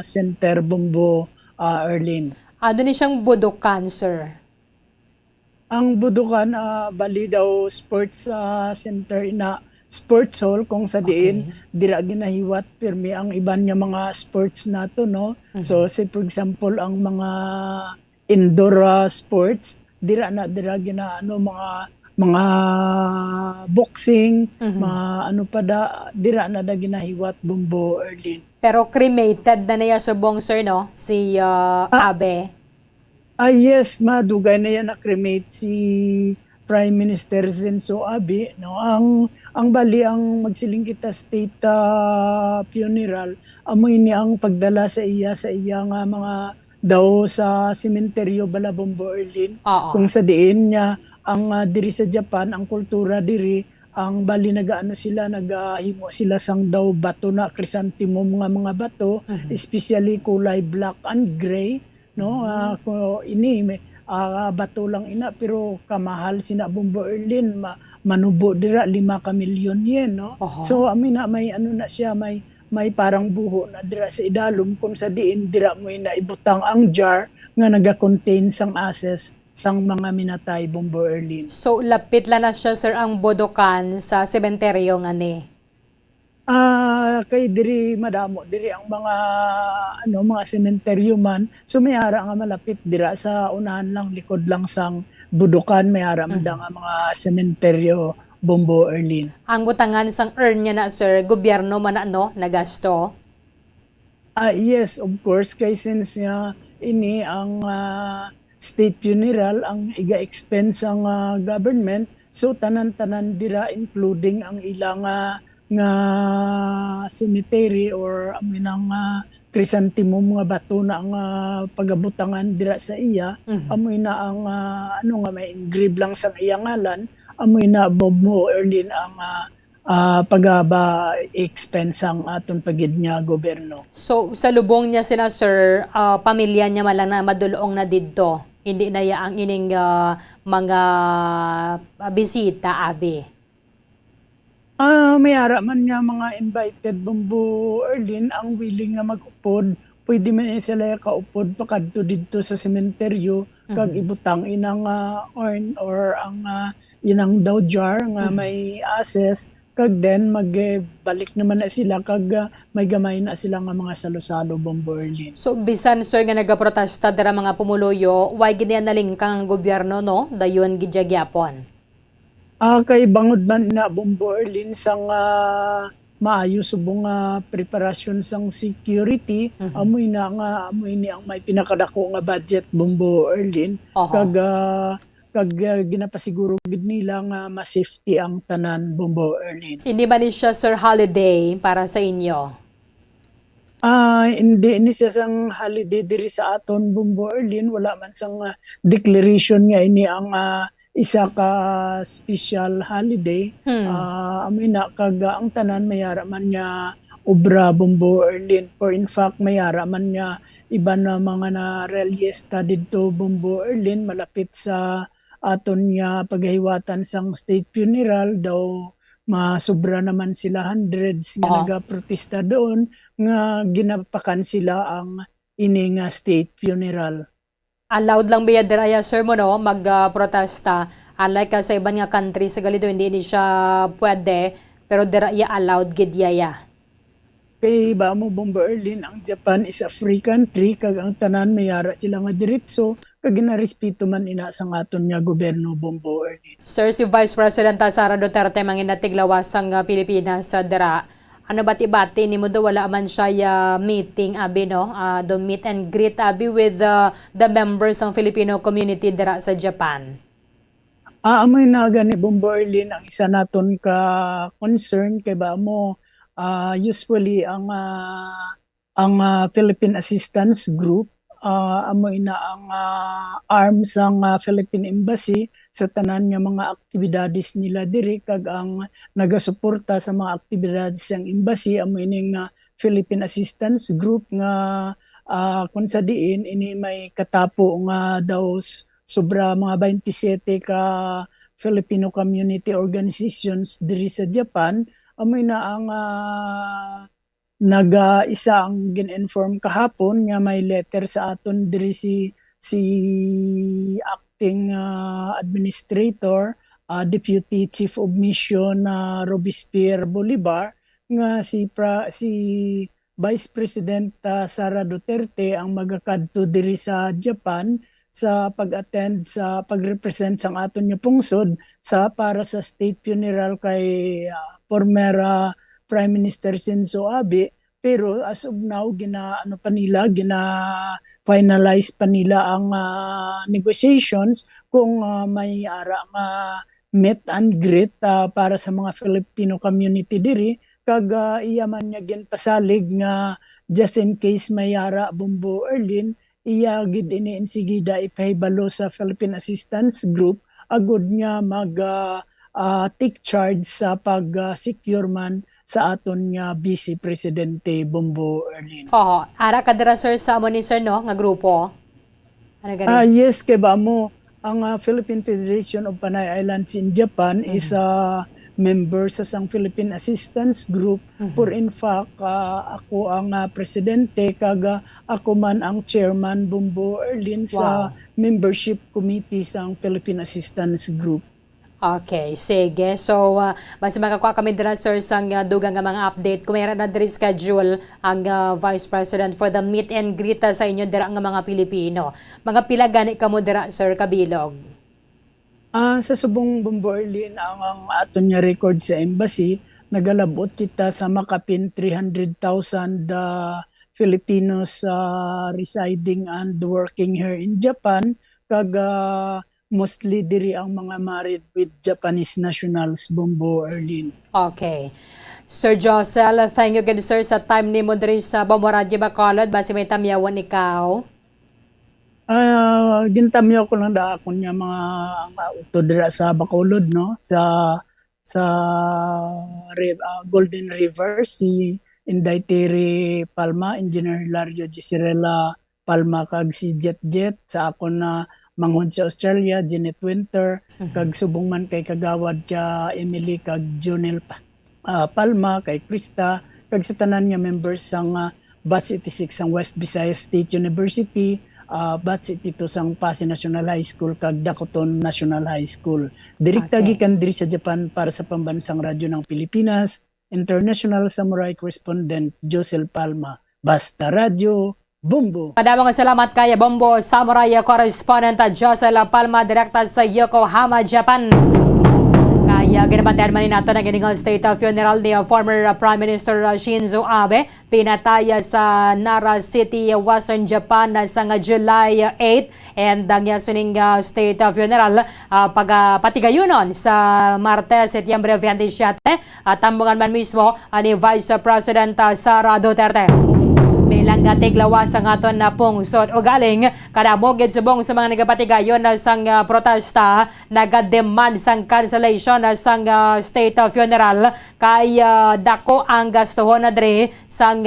Center Bombo Erlin. Ano ni siyang Budokan, sir? Ang Budokan bali daw sports center na sports hall kung sa diin dira ginahiwat pirmi ang iban nga mga sports nato, no. So say for example ang mga indoor sports dira ginaano mga boxing, mga ano pa dira na ginahiwat Bombo Erlin. Pero cremated na niya subong, sir, no? Si Abe. Yes, madugay na yan na-cremate si Prime Minister Zenzo Abe, no. Ang bali ang magsiling kita state funeral, amoy ni ang pagdala sa iya nga mga daw sa sementeryo bala Bombo Erlin. Kung sa diin niya ang diri sa Japan, ang kultura diri, ang bali nagaano sila, nagahimo sila sang daw bato na chrysanthemum mga bato, especially kulay black and gray, no. Ini bato lang ina pero kamahal sina Bombo Erlin, manubo dira 5 ka milyon yen, no. So amin na may ano na siya, may parang buho na dira sa idalom, kung sa diin dira mo ina ibutang ang jar nga naga-contain sang ashes sang mga minatay Bombo Erlin. So lapit lang na siya, sir, ang Budokan sa sementeryo nga ni. Kay diri madamo diri ang mga sementeryo man, so may ara nga malapit dira sa unahan lang, likod lang sang Budokan, may ara man nga mga sementeryo Bombo Erlin. Ang butangan sang earn niya na, sir, gobyerno man no nagasto? Yes, of course, kay since ini ang state funeral ang iga-expense ang government, so tanan-tanan dira including ang ilang nga cemetery or aminang chrysanthemum mga bato na ang pagabutangan dira sa iya, amoy na ang may engrave lang sa iya ngalan, amoy na Bombo Erlin ang pagaba-expense ang aton pagid niya gobyerno. So sa lubong niya sila, sir, pamilya niya malang na madulong na didto, hindi na ang ining mga bisita, Abe? May ara man nga mga invited Bombo Erlin ang willing nga mag-upod, pwede man sila kaupod pakadto didto sa sementeryo, kag ibutang inang urn or ang inang daw jar nga may ashes, kag then magbalik naman na sila, kag may gamay na sila nga mga salo-salo Bombo Erlin. So bisan, sir, nga nagaprotesta dara mga pumuloyo, why ginian naling kang gobyerno, no, dayon gidyagapon? Kay bangod man na Bombo Erlin sang maayo subong preparasyon sang security, amoy ni ang may pinakadako nga budget Bombo Erlin, kag ginapasiguro gid nila nga ma-safety ang tanan Bombo Erlin. Hindi ba ni siya, sir, holiday para sa inyo? Hindi ni siya sang holiday diri sa aton Bombo Erlin, wala man sang declaration nga ini ang isa ka special holiday. Amoy na kag ang tanan mayara man niya obra Bombo Erlin, or in fact mayara man niya iba na mga na reliesta didto Bombo Erlin, malapit sa aton niya paghiwatan sang state funeral daw, masobra naman sila hundreds nga nagaprotesta doon nga ginapakan sila ang ini nga state funeral. Allowed lang ba dira, sir, mo, no, magprotesta? Unlike sa ibang nga country sa galito, hindi siya pwede, pero dira allowed gid yaya. Kay ba mo Bombo Erlin, ang Japan is a free country, kag ang tanan mayara sila nga diretso, kag ginarespeto man ina sang aton nga gobyerno Bombo Erlin. Sir, si Vice President Sara Duterte manginatiglawas sang Pilipinas sa dira. Ano bati-bati ni mo daw wala man siya meeting, Abi, no? Do meet and greet, Abi, with the members ng Filipino community dira sa Japan? Amoy na gani Bomberlin ang isa naton ka concern kay ba mo usually ang Philippine Assistance Group amoy na ang arm sang Philippine Embassy sa tanan nga mga aktibidades nila diri kag ang nagasuporta sa mga aktibidades sang embassy amoy ning Philippine Assistance Group nga kung sa diin ini may katapo nga daw sobra mga 27 ka Filipino community organizations diri sa Japan amoy na ang isa ang gin-inform kahapon nga may letter sa aton diri si acting administrator deputy chief of mission Robespierre Bolivar nga si Vice President Sara Duterte ang magakadto diri sa Japan sa pag-attend sa pag-represent sang aton nga pungsod para sa state funeral kay former Prime Minister Shinzo Abe, pero as of now finalize pa nila ang negotiations kung may ara nga meet and greet para sa mga Filipino community diri kag iya man niya ginpasalig nga just in case may ara Bombo Erlin iya gid ini insigida ipahibalo sa Philippine Assistance Group agud nga mag take charge sa pag-secure man sa aton nga Vice Presidente Bombo Erlin. Oo, ara ka dira sir sa amo ni sir no nga grupo. Ano gani? Yes kay ba mo ang Philippine Federation of Panay Islands in Japan is a member sa sang Philippine Assistance Group. For in fact, ako ang presidente kag ako man ang chairman Bombo Erlin sa membership committee sang Philippine Assistance Group. Okay, sige. So, basta makakuha kami dira sir sang dugang nga mga update. Kung mayroon na diri schedule ang Vice President for the meet and greet sa inyo dira nga mga Pilipino. Mga pila gani kamo dira sir kabilog? Sa subong Bombo Erlin ang aton nga record sa embassy nagalabot kita sa makapin 300,000 Filipinos residing and working here in Japan kag mostly diri ang mga married with Japanese nationals Bombo Erlin. Okay. Sir Josel, thank you again sir sa time nimo diri sa Bombo Radio Bacolod basi may tamyawan ikaw. Gintamyo ko lang da akon nga mga uto dira sa Bacolod no sa Golden River si Inday Terry Palma, Engineer Hilario Gisirela Palma kag si Jet sa akon na manghod sa Australia, Janet Winter kag subong man kay kagawad ka Emily kag Jonel Palma kay Krista kag sa tanan nga members sang batch 86 sang West Visayas State University batch 82 sang Pasay National High School kag Dakoton National High School. Direkta gikan diri sa Japan para sa pambansang radyo ng Pilipinas, International Samurai Correspondent Josel Palma, Basta Radio, Bombo. Madamang salamat kay Bombo Samurai Correspondent Josel Palma direkta sa Yokohama, Japan. Kaya ginabantayan man nato na giningang state funeral ni former Prime Minister Shinzo Abe pinataya sa Nara City, Western Japan sa July 8 and ang yasuning state funeral patigayunon sa Martes, Setyembre 27 at tambungan man mismo ni Vice President Sara Duterte. Bilang tiglawas ang aton na pungsod o galing kadamogid subong sa mga nagapatigayon sang protesta nagademand sang cancellation sang state funeral kay dako ang gastuhon na dre sang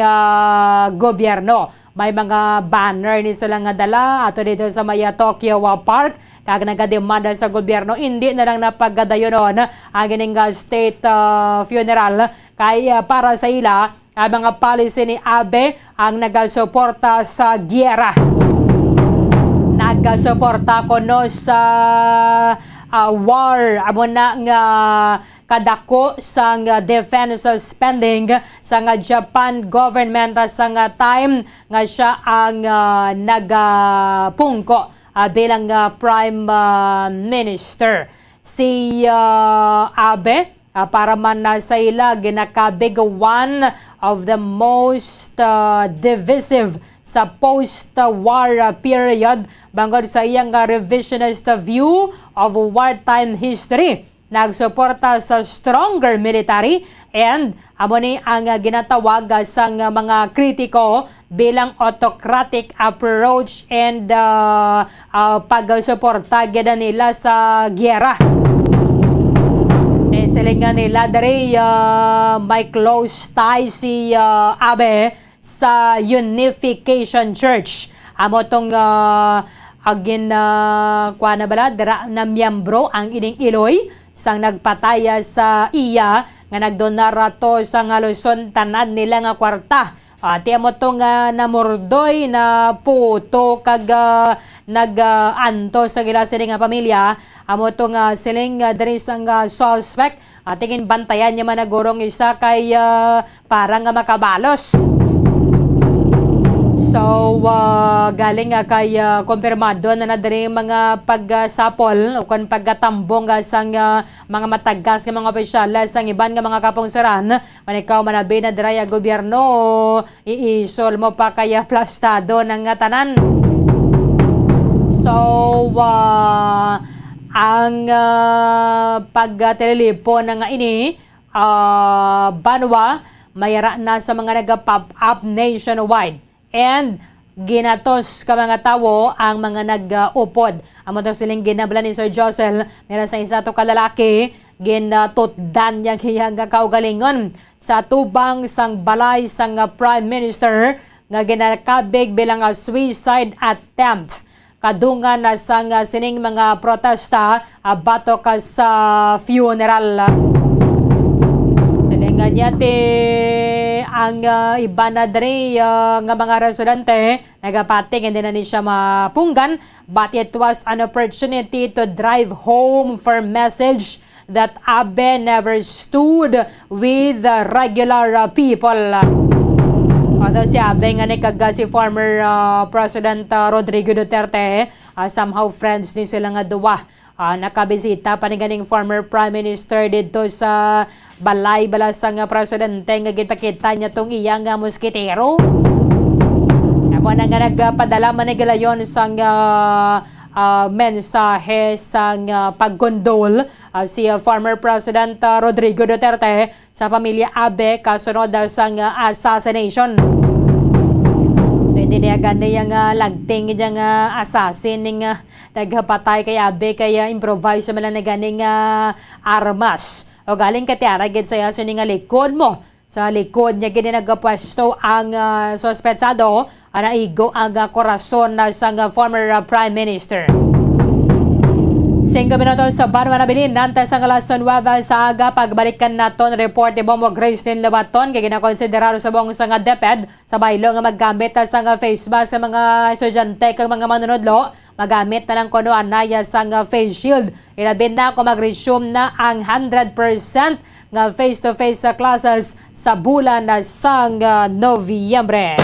gobyerno. May mga banner ni sila nga dala ato dito sa Maya Tokyo Park kag nagademanda sa gobyerno hindi na lang napagadayonon ang gining state funeral kay para sa ila ang mga policy ni Abe ang nagasuporta sa giyera. Nagasuporta ko no sa war. Amo na nga kadako sa defense spending sa Japan government sa time nga siya ang nagapungko bilang Prime Minister. Si Abe para man sa ila ginakabig one of the most divisive sa post-war period bangod sa iyang revisionist view of wartime history. Nagsuporta sa stronger military and amo ni ang ginatawag sa mga kritiko bilang autocratic approach and pagsuporta gid nila sa gyera. Silingan nila dari may close tie si Abe sa Unification Church. Amo tong agin kuha na bala dira na miyembro ang ining Iloy sang nagpataya sa iya nga nagdonara to sa Luzon tanan nila nga kwarta. Ti amo tong namurdoy na puto kag nag-anto sa gila siling nga pamilya. Amo tong siling diri sang suspect. Tingin bantayan niya man nagurong isa kay parang makabalos. So, galing kay kumpirmado na nadiri mga pagsapol o kung paggatambong sang mga matagas ng mga opisyal sang iban nga mga kapungsaran. Man ikaw manabi na diri gobyerno, iisol mo pa kaya plastado ng tanan. So, ang pagtelelipo ng ini, banwa, mayara na sa mga nag-pop up nationwide. And ginatos ka mga tawo ang mga nag-upod. Amo to siling ginabla ni Sir Josel, meron sa isa to kalalaki, ginatutdan niyang hiyang kaugalingon sa tubang sang balay sang Prime Minister nga ginakabig bilang suicide attempt. Kadungan na sang sining mga protesta bato ka sa funeral. Silingan niya ang iba na diri nga mga residente nagapating hindi na ni siya mapunggan, but it was an opportunity to drive home for message that Abe never stood with the regular people. Although si Abe nga ni si former President Rodrigo Duterte, somehow friends ni sila nga duwa. Nakabisita pa ni ganing former Prime Minister dito sa balay balasang presidente nga ginpakita niya tong iyang musketero. Amo na nga nagpadala man ni galayon sang mensahe sang paggondol si former President Rodrigo Duterte sa pamilya Abe kasunod sang assassination. Pwede niya ganda yung lagting yung assassin ng nagpatay kay Abe kaya improvise man na ganing armas. O galing katiara gid saya sining likod mo. Sa likod niya gini nagpwesto ang suspetsado ana igo ang korason na sang former Prime Minister. 5 minutos sa Banwa na bilin, nantes ang alas 9 sa aga, pagbalikan naton report ni Bombo Gracelyn Labaton, kaya ginakonsiderado sa buong sa nga DepEd, sa baylo nga maggamit sa nga face mask sa mga estudyante kag mga manunodlo, magamit na lang kuno anaya sa nga face shield. Ilabin na kung mag-resume na ang 100% nga face-to-face sa classes sa bulan na sang Nobyembre.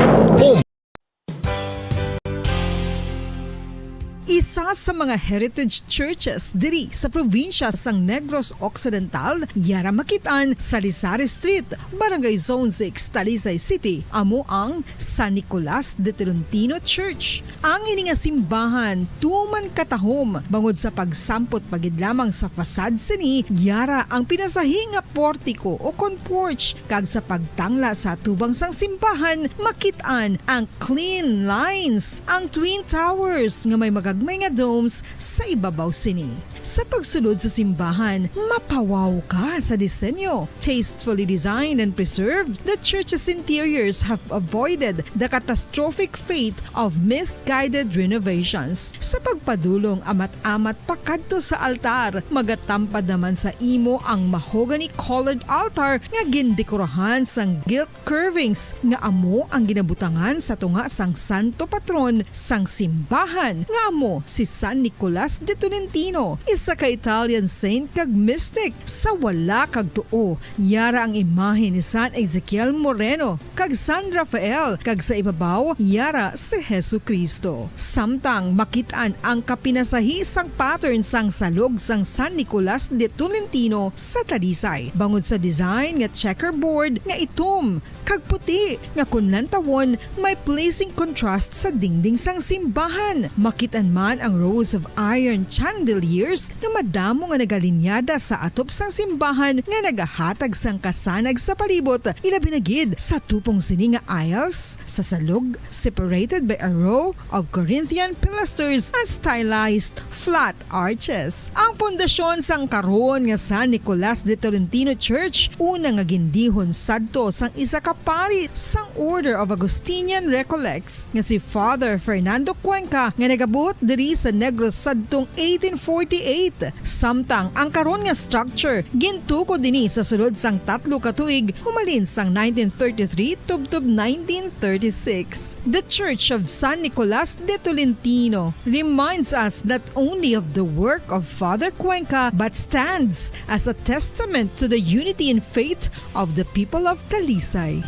Isa sa mga heritage churches diri sa probinsya sang Negros Occidental, yara makitaan sa Rizal Street, Barangay Zone 6, Talisay City, amo ang San Nicolas de Tolentino Church. Ang ini nga simbahan tuman katahom bangod sa pagsampot pagid lamang sa fasad sini, yara ang pinasahi nga portiko o kon porch kag sa pagtangla sa tubang sang simbahan makitaan ang clean lines, ang twin towers nga may magagmay nga domes sa ibabaw sini. Sa pagsulod sa simbahan, mapawaw ka sa disenyo. Tastefully designed and preserved, the church's interiors have avoided the catastrophic fate of misguided renovations. Sa pagpadulong amat-amat pakadto sa altar, magatampad naman sa imo ang mahogany colored altar nga gindekorahan sang gilt curvings nga amo ang ginabutangan sa tunga sang santo patron sang simbahan nga amo si San Nicolas de Tolentino. isa ka Italian saint kag mystic. Sa wala kag tuo, yara ang imahe ni San Ezekiel Moreno kag San Rafael, kag sa ibabaw yara si Jesucristo. Samtang makitaan ang kapinasahi sang pattern sang salog sang San Nicolas de Tolentino sa Talisay. Bangod sa design nga checkerboard nga itom kag puti nga kunlantawon may pleasing contrast sa dingding sang simbahan. Makitan man ang rows of iron chandeliers nga madamo nga nagalinyada sa atop sang simbahan nga nagahatag sang kasanag sa palibot, ilabi na gid sa tupong sini nga aisles sa salog separated by a row of Corinthian pilasters and stylized flat arches. Ang pundasyon sang karon nga San Nicolas de Tolentino Church una nga gindihon sadto sang isa ka pari sang Order of Augustinian Recollects nga si Father Fernando Cuenca nga nagabot diri sa Negros sadtong 1848. Samtang ang karon nga structure gintuko dinhi sa sulod sang 3 ka tuig humalin sang 1933 tubtob 1936. The Church of San Nicolas de Tolentino reminds us not only of the work of Father Cuenca but stands as a testament to the unity and faith of the people of Talisay.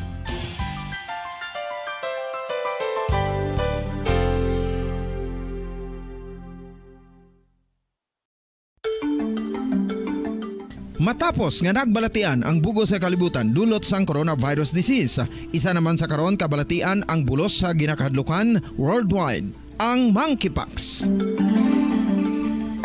Matapos nga nagbalatian ang bugo sa kalibutan dulot sang coronavirus disease, isa naman sa karon kabalatian ang bulos sa ginakahadlukan worldwide, ang monkeypox.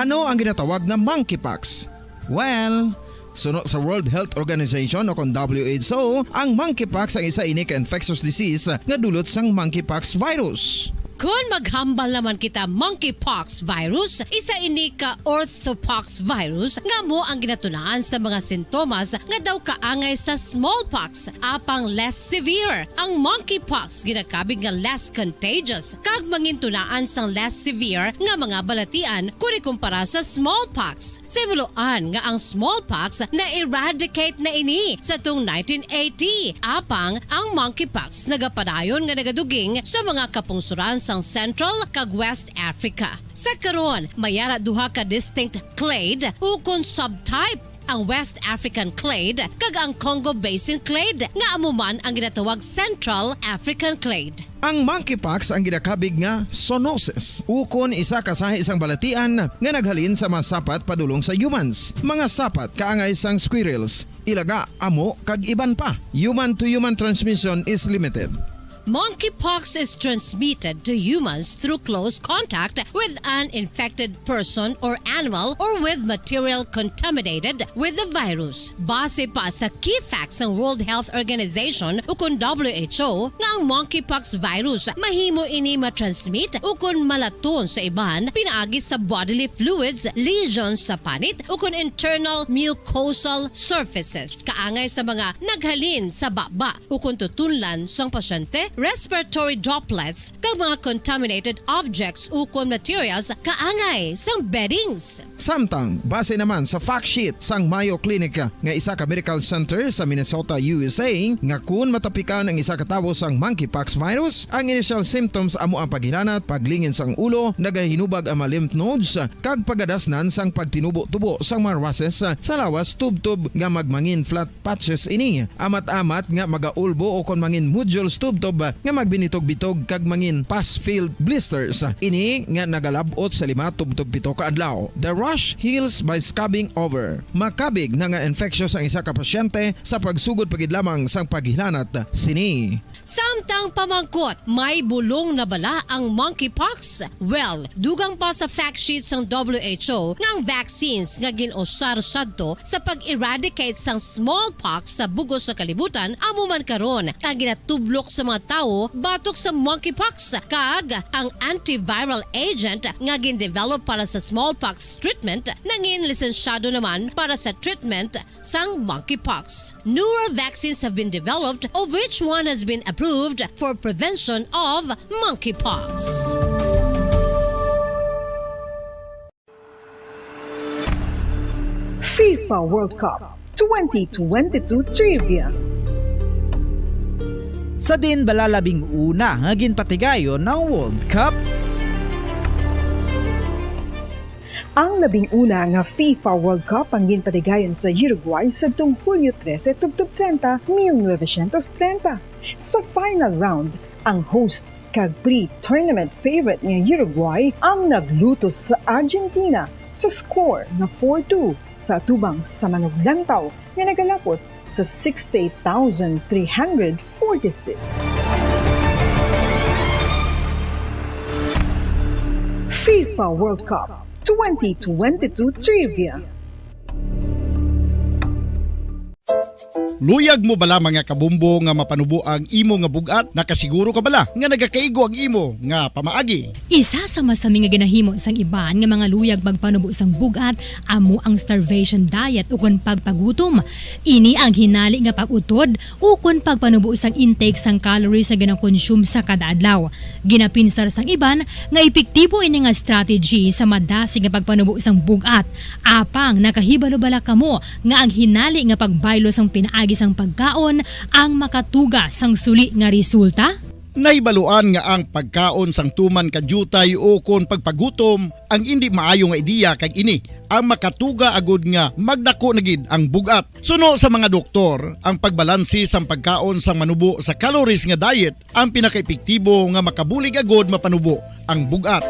Ano ang ginatawag na monkeypox? Well, sunod sa World Health Organization o kung WHO, ang monkeypox ang isa ini ka infectious disease nga dulot sang monkeypox virus. Kung maghambal naman kita monkeypox virus, isa ini ka orthopox virus nga mo ang ginatunaan sa mga sintomas nga daw kaangay sa smallpox, apang less severe. Ang monkeypox ginakabig nga less contagious kag mangintunaan sang less severe nga mga balatian kung ikumpara sa smallpox. Simuloan nga ang smallpox na eradicate na ini sa tung 1980, apang ang monkeypox nagapadayon nga nagaduging sa mga kapungsuran sang Central kag West Africa. Sa karon, mayara duha ka distinct clade ukon subtype, ang West African clade kag ang Congo Basin clade nga amuman ang ginatawag Central African clade. Ang monkeypox ang ginakabig nga zoonosis. Ukon isa kasahi isang balatian nga naghalin sa mga sapat padulong sa humans. Mga sapat kaangay sang squirrels, ilaga, amo kag iban pa. Human to human transmission is limited. Monkeypox is transmitted to humans through close contact with an infected person or animal or with material contaminated with the virus. Base pa sa key facts ng World Health Organization ukon WHO nga ang monkeypox virus mahimo ini matransmit ukon malaton sa iban pinaagi sa bodily fluids, lesions sa panit ukon internal mucosal surfaces kaangay sa mga naghalin sa baba ukon tutunlan sang pasyente, respiratory droplets kag mga contaminated objects ukon materials kaangay sang beddings. Samtang base naman sa fact sheet sang Mayo Clinic nga isa ka medical center sa Minnesota, USA, nga kun matapikan ang isa ka tawo sang monkeypox virus, ang initial symptoms amo ang paghilanat, paglingin sang ulo, nagahinubag ang mga lymph nodes kag pagadasnan sang pagtinubo-tubo sang mga rashes sa lawas tubtob nga magmangin flat patches ini. Amat-amat nga magaulbo o kon mangin nodules tubtob nga magbinitog-bitog kag mangin pus-filled blisters. Ini nga nagalabot sa 5-7 ka adlaw. The rash heals by scabbing over. Makabig na nga infectious ang isa ka pasyente sa pagsugod pagid lamang sang paghilanat sini. Samtang pamangkot, may bulong na bala ang monkeypox? Well, dugang pa sa fact sheet sang WHO nga ang vaccines nga ginusar sadto sa pag-eradicate sang smallpox sa bugos sa kalibutan amo man karon ang ginatublok sa mga tao batok sa monkeypox kag ang antiviral agent nga gin-develop para sa smallpox treatment nangin lisensyado naman para sa treatment sang monkeypox. Newer vaccines have been developed of which one has been approved for prevention of monkeypox. FIFA World Cup 2022 Trivia. Sa din balalabing una nga ginpatigayon ng World Cup. Ang labing-una nga FIFA World Cup ang ginpatigayon sa Uruguay sa Hulyo 13, 1930. Sa final round, ang host kag pre-tournament favorite nga Uruguay ang naglutos sa Argentina sa score na 4-2 sa tubang sa manuglantaw nga nagalapot sa 68,346. FIFA World Cup 2022 Trivia. Luyag mo bala mga kabumbo nga mapanubo ang imo nga bugat? Nakasiguro ka bala nga nagakaigo ang imo nga pamaagi? Isa sa masami nga ginahimo sang iban nga mga luyag magpanubo sang bugat amo ang starvation diet ukon pagpagutom. Ini ang hinali nga pag-utod ukon pagpanubo sang intake sang calories nga gina-consume sa kada adlaw. Ginapinsar sang iban nga epektibo ini nga strategy sa madasi nga pagpanubo sang bugat. Apang nakahibalo-bala kamo nga ang hinali nga pagbaylo sang pinaagi sang pagkaon ang makatuga sang suli nga resulta? Naibaluan nga ang pagkaon sang tuman kadyutay o kon pagpagutom ang hindi maayo nga ideya kag ini ang makatuga agud nga magdako na gid ang bugat. Suno sa mga doktor, ang pagbalansi sang pagkaon sang manubo sa calories nga diet ang pinakaepektibo nga makabulig agud mapanubo ang bugat.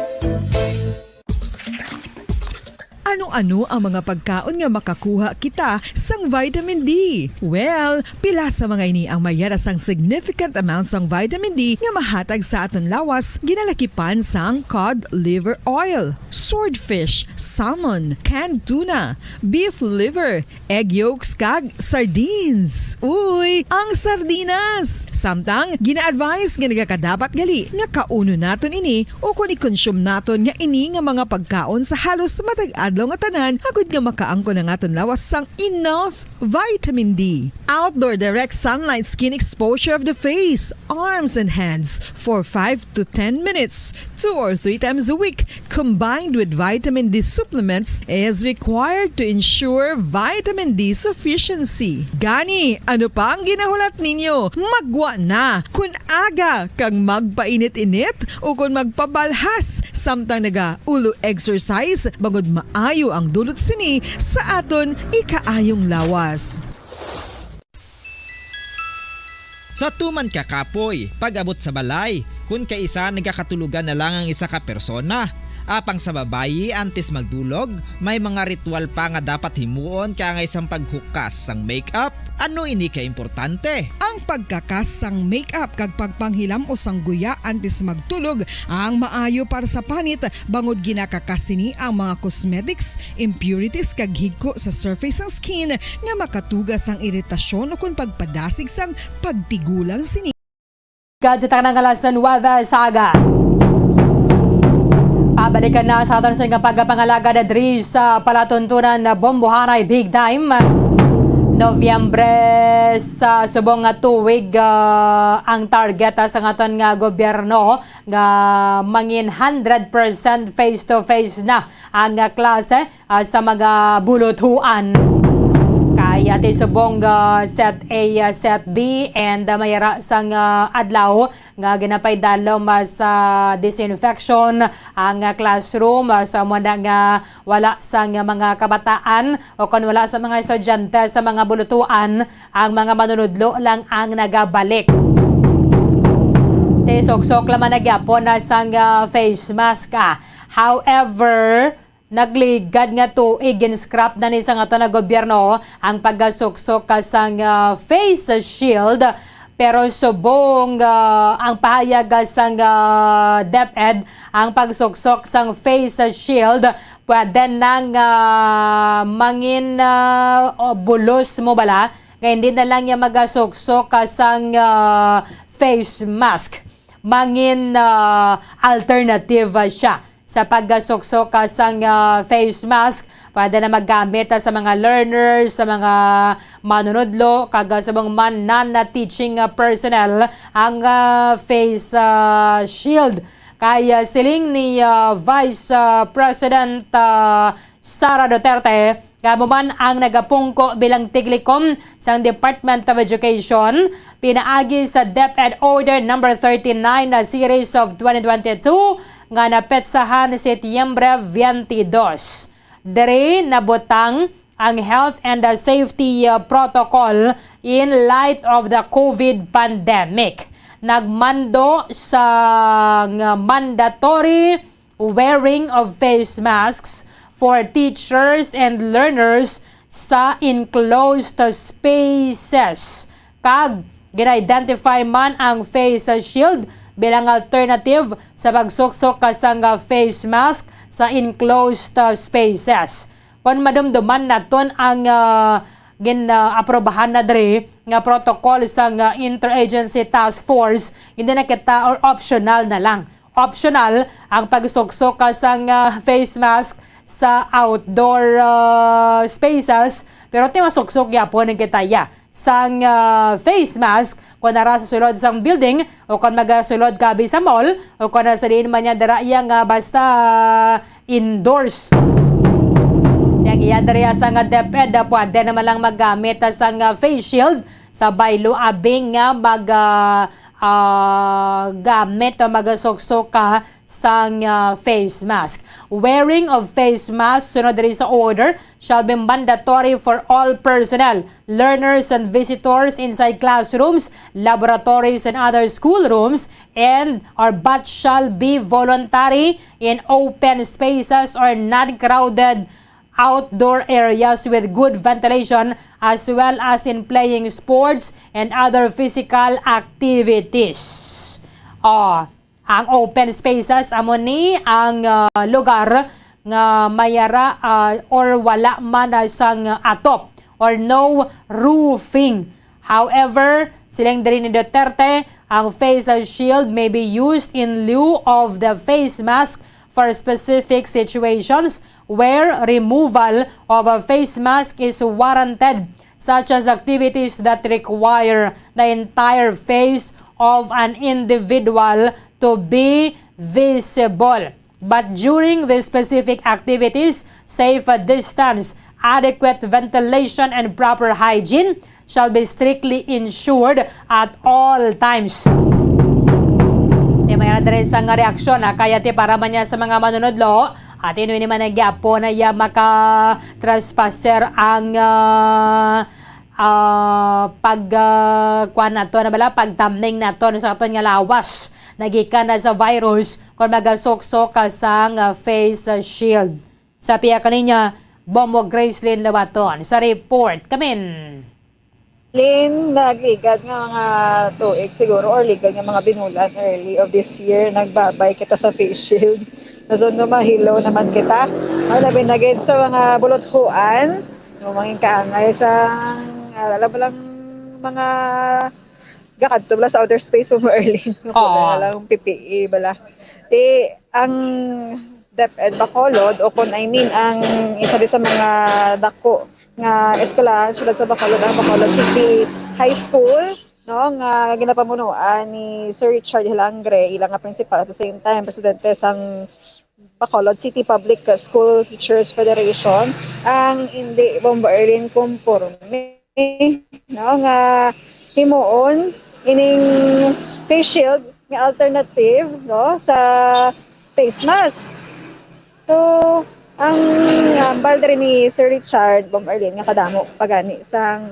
Ano-ano ang mga pagkaon nga makakuha kita sang vitamin D? Well, pila sa mga ini ang mayara sang significant amount sang vitamin D nga mahatag sa aton lawas ginalakipan sang cod liver oil, swordfish, salmon, canned tuna, beef liver, egg yolks kag sardines. Uy, ang sardinas! Samtang gina-advise nga nagakadapat gali nga kauno naton ini o kung i-consume naton nga ini nga mga pagkaon sa halos matag adlaw nga tanan agud nga makaangko na aton lawas sang enough vitamin D. Outdoor direct sunlight skin exposure of the face, arms and hands for 5 to 10 minutes 2 or 3 times a week combined with vitamin D supplements is required to ensure vitamin D sufficiency. Gani, ano pa ang ginahulat ninyo? Magwa na kun aga kang magpainit-init o kun magpabalhas samtang naga-ulo exercise bagod maayo ang dulot sini sa aton ikaayong lawas. Sa tuman ka kapoy, pag-abot sa balay, kung kaisa nagkakatulugan na lang ang isa ka persona. Apang sa babayi antes magdulog, may mga ritual pa nga dapat himuon kaya nga isang paghukas sang makeup. Ano ini ka importante? Ang pagkakas sang makeup kag pagpanghilam o sang guya antes magtulog ang maayo para sa panit bangod ginakakasini ang mga cosmetics, impurities kag higko sa surface sang skin nga makatugas sang iritasyon o kung pagpadasig sang pagtigulang sini. God sa tanang alasan Wada Saga. Pabalikan na sa aton sa nga pagpangalaga na diri sa palatuntunan na Bombohanay Big Time. Nobyembre sa subong nga tuig ang target sa aton nga gobyerno nga mangin 100% face-to-face na ang klase sa mga bulutuan. Kaya ti subong set A, set B and mayara sang adlaw nga ginapay dalom sa disinfection ang classroom sa mga nga wala sang mga kabataan o kung wala sa mga estudyante sa mga bulutuan ang mga manunudlo lang ang nagabalik. Ti sok-sok laman nagyapon na sang face mask. However, nagligad nga to igin-scrap na ni sa nga to na gobyerno ang pagasuksok sang face shield pero subong ang pahayag sang DepEd ang pagsuksok sang face shield pwede nang mangin bulos mo bala kaya hindi na lang yung magasuksok sang face mask mangin alternative siya sa pagsuksok sang face mask. Pwede na maggamit sa mga learners, sa mga manunodlo, kag sa mga non-teaching personnel ang face shield. Kaya siling ni Vice President Sara Duterte, kamuman ang nagapungko bilang tiglikom sa Department of Education, pinaagi sa DepEd Order No. 39 na Series of 2022 nga napetsahan Setyembre 22. Dere nabutang ang health and safety protocol in light of the COVID pandemic. Nagmando sa mandatory wearing of face masks for teachers and learners sa enclosed spaces. Kag gina-identify man ang face shield bilang alternative sa pagsuksok kasang face mask sa enclosed spaces. Kung madumduman naton ang gina-aprobahan na dre nga protocol sa Interagency Task Force, hindi na kita or optional na lang. Optional ang pagsuksok sa face mask sa outdoor spaces, pero ti masuksok yapon ng kitaya sang face mask kung nara sa sulod sang building o kung magasulod kabi sa mall o kung nasa diin man niya darayang basta indoors. Yang iyan dariya sang DepEd pwede naman lang maggamit sang face shield sa baylo abing nga gamit o magasuksok ka sang face mask. Wearing of face mask sunod rin sa order shall be mandatory for all personnel, learners and visitors inside classrooms, laboratories and other schoolrooms, but shall be voluntary in open spaces or non-crowded outdoor areas with good ventilation, as well as in playing sports and other physical activities. Ang open spaces amo ni ang lugar nga mayara or wala man sang atop or no roofing. However, silang diri ni Duterte, ang face shield may be used in lieu of the face mask for specific situations where removal of a face mask is warranted, such as activities that require the entire face of an individual to be visible. But during these specific activities, safe distance, adequate ventilation, and proper hygiene shall be strictly ensured at all times. Di may rin sa reaksyon kaya ti para man niya sa mga manunodlo at inuwi naman nagyapo na iya maka-trespasser ang pagtamning nato sa aton nga lawas nagikan na sa virus kung magasuksok ka sang face shield. Sa piya kaninya, Bombo Gracelyn Labaton sa report. Kamin. Lin, nagligad nga mga 2 siguro or ligad nga mga binulan early of this year. Nagbabay kita sa face shield. Nasundo mahilo naman kita. Malabi na gid sa mga bulothuan. Manging kaangay sa alam mo lang mga gakadto bala sa outer space mo early. Wala lang PPE bala. Di ang DepEd Bacolod o kung ang isa din sa mga dako nga eskwelahan sila sa Bacolod, ang Bacolod City High School, no, nga ginapamunuan ni Sir Richard Hilangre, ilang nga principal at the same time presidente sang Bacolod City Public School Teachers Federation, ang hindi bombardier conforme, no, nga himuon ining face shield nga alternative, no, sa face mask. So ang balde ni Sir Richard Bombardier nga kadamo pagani sang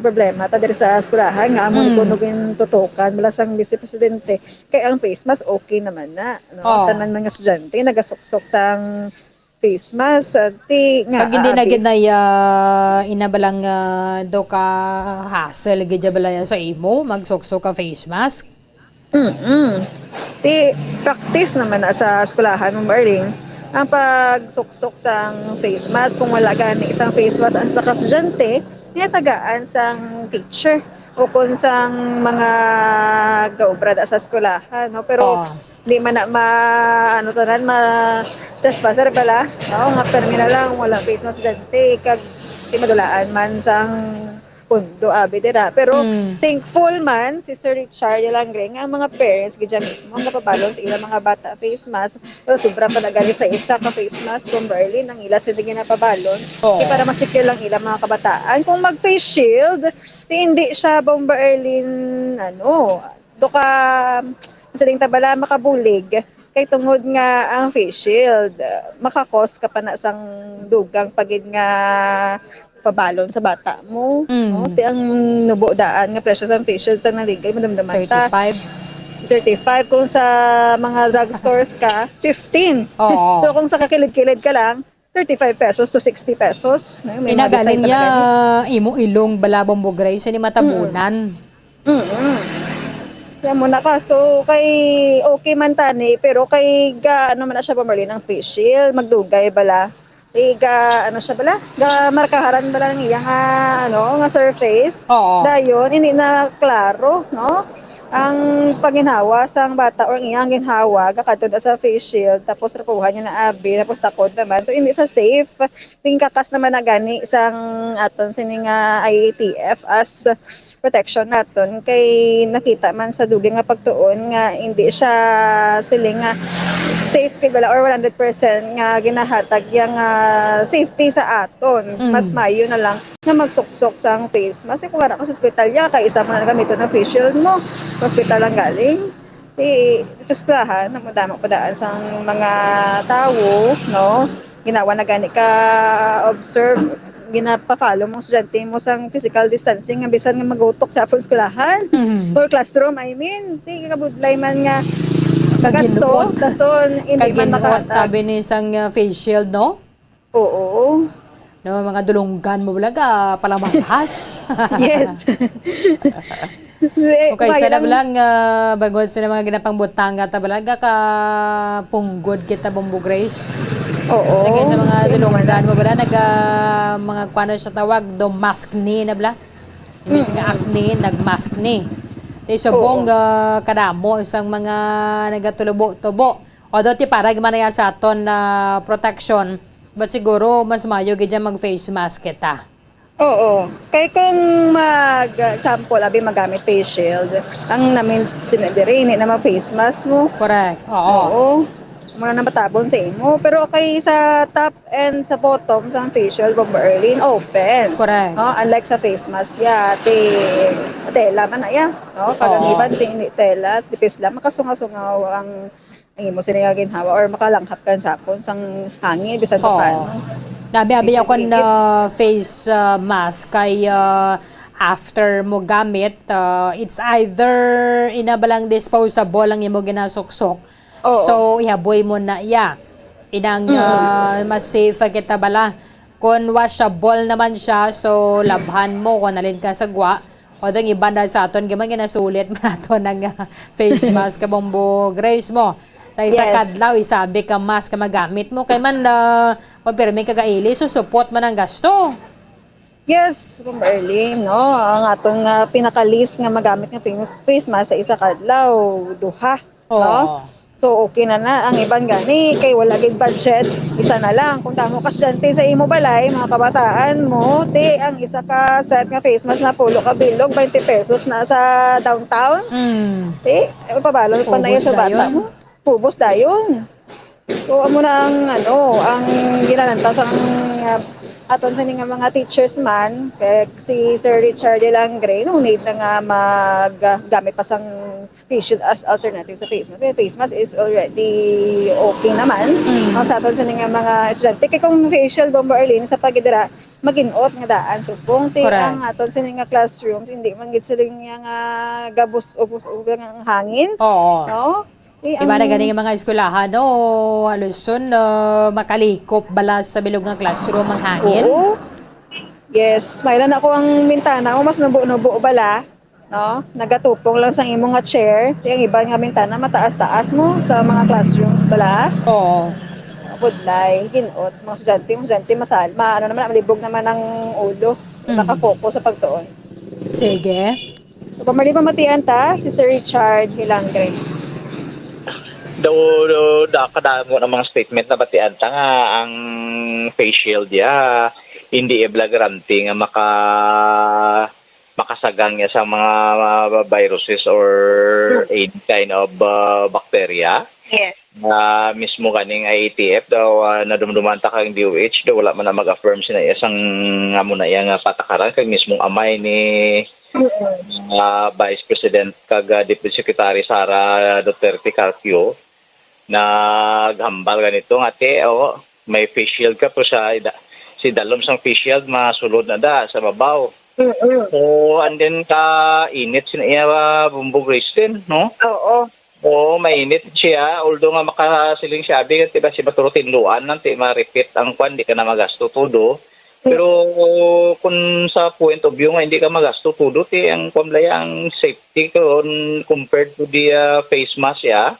problema ta diri sa eskwelahan nga amo kunugin tutukan mula sang Vice Presidente kay ang face mask okay naman na, no? Tanan mga estudyante nagasuksok sang face mask ti nga pag hindi na gid na inabalang do ka hassle gid balaya sa imo magsuksok ka face mask. Ti practice naman na sa eskwelahan ng Barling ang pagsuksok sang face mask. Kung wala gani isang face mask ang sa estudyante, tinatagaan sang teacher o kung sang mga gaubrada sa eskwelahan, no? Pero hindi man na trespassar pala, no? Nga terminal lang wala face mask estudyante kag di madulaan man sang pundo dira. Pero thankful man si Sir Richard Hilangre nga ang mga parents gidya mismo ang napabalon sa ilang mga bata face mask. Pero sobra pa nagali sa isa ka face mask kung Berlin ang ila sige napabalon para masecure lang ilang mga kabataan. Kung mag face shield hindi siya Berlin do ka masaling tabala makabulig kay tungod nga ang face shield makakos ka pa na sang dugang pagid nga pabalon sa bata mo. No? Ti ang nubo daan nga presyo sa face shield sa naligay madamdaman ta. 35 kung sa mga drugstores ka, 15. Oo. So kung sa kakilid-kilid ka lang, 35 pesos to 60 pesos. May mga Pinagaling design niya talaga imo ilong balabong bugray sa ni matabunan. Kaya muna ka. So, kay okay man tani, pero kay ano man na siya pamali ng face shield, magdugay bala. Ano siya bala? Markaharan bala ng iya nga, nga surface. Oo. Dayon, hindi na klaro, no? Ang pagginhawa sang bata or iyang ginhawa kakatod sa face shield tapos rapuhan niya na abi tapos takod naman so hindi sa safe ting kakas naman na gani sang aton sini nga IATF as protection naton kay nakita man sa dugay nga pagtuon nga hindi siya siling nga safety bala or 100% nga ginahatag yang safety sa aton mas mayo na lang na magsuksok sang face mask kung ara ka sa ospital ya kay isa mo na gamito na face shield mo hospital lang galing. Sa eskwelahan, namadama pa daan sa mga tao, no? Ginawa na gani ka observe, ginapakalo mong estudyante mo sa physical distancing, nga bisan nga magutok sa eskwelahan. Or classroom, I mean. Di kabudlay man nga gasto, dason, hindi man makatag. Tabi ni isang face shield, no? Oo. No, mga dulunggan mo balaga, palamahas. Yes. Okay, sana lang bagod sa mga ginapangbutang ta balaga ka punggod kita Bombo Grace. Oo. Sige sa mga dulunggan mo bala mga kuano sa tawag do mask ni na bala. Imbis nga acne nagmask ni. Subong kadamo isang mga nagatulobo-tubo. Although ti para man ya sa aton protection, but siguro mas mayo gid mag face mask kita. Oo. Kaya kung mag-sample, magamit face shield, ang namin sinadiri, hindi na mag-face mask mo. Correct. Oo. Mga namatabon sa imo. Pero okay sa top and sa bottom, sa face shield, Bomberlin, open. Correct. Unlike sa face mask, tela man na yan. Pag-aniban, tela, tipis lang, makasungaw-sungaw ang imo sinaginhawa or makalanghap ka sa sapon sang hangin, bisan pa paano. Nabi ako na face mask kay after mo gamit, it's either inabalang disposable ang imo ginasuksok. So ihaboy mo na inang mas safe kita bala. Kung washable naman siya, so labhan mo kung nalin ka sa gwa. O dang iba na sa aton gamang ginasulit man aton ng face mask ka Bombo Grace mo. Sa isa kadlaw, isabi ka mask ka magamit mo. Kay man, pero may kagaili, so support man ang gasto. Yes, Bomberlin, no? Ang atong pinakalis nga magamit nga face mask sa isa kadlaw, duha. No? So, okay na ang ibang gani. Kay wala gid budget, isa na lang. Kung tamo ka estudyante sa imo balay, mga kabataan mo, ang isa ka set nga face mask na pulo ka bilog, 20 pesos na sa downtown. Pabalon pa na yun sa bata mo. Pubos dayon. So amo na ang ginalanta sa aton sa nga mga teachers man kay si Sir Richard de Langre no need na nga maggamit pa sang face shield as alternative sa face mask. Face mask is already okay naman. Ang sa aton sa nga mga estudyante kay kung facial Bomberlin sa pagidira mag-inot nga daan subong ang aton sa nga classrooms hindi man gid sila nga gabos-ubos ang hangin. No? Iba na ganing mga eskwelahan, haluson makalikop bala sa bilog nga classroom ang hangin. Oo. Yes, mayroon ako ang bintana, mas nubo-nubo bala, no? Nagatupong lang sa imong nga chair. Yung iba nga bintana mataas-taas mo sa mga classrooms bala. Oo. Budlay, ginot sa mga estudyante masalma, malibog naman ang ulo. Nakafocus sa pagtuon. Sige. So pamalipan ta si Sir Richard Hilangre. Kadamo ng mga statement na batian ta nga ang face shield hindi iblagrante nga makasagang sa mga viruses or any kind of bacteria. Yes. Mismo kaning IATF daw nadumduman ta kang DOH daw wala man na mag-affirm sina isang amo na yang patakaran kag mismong amay ni Vice President kag Deputy Secretary Sara Duterte Carpio naghambal ganito nga te, may face shield ka po si dalom sang face shield masulod na da sa babaw. So, and then init siya bumbog Kristin, no? Oo. Oo, mainit siya. Although nga makasiling siya, diba si Baturo tinduan nanti ma-repeat ang kwan, di ka na magasto todo. Pero kung sa point of view nga hindi ka magasto todo, ang kwamlaya ang safety compared to the face mask, yeah.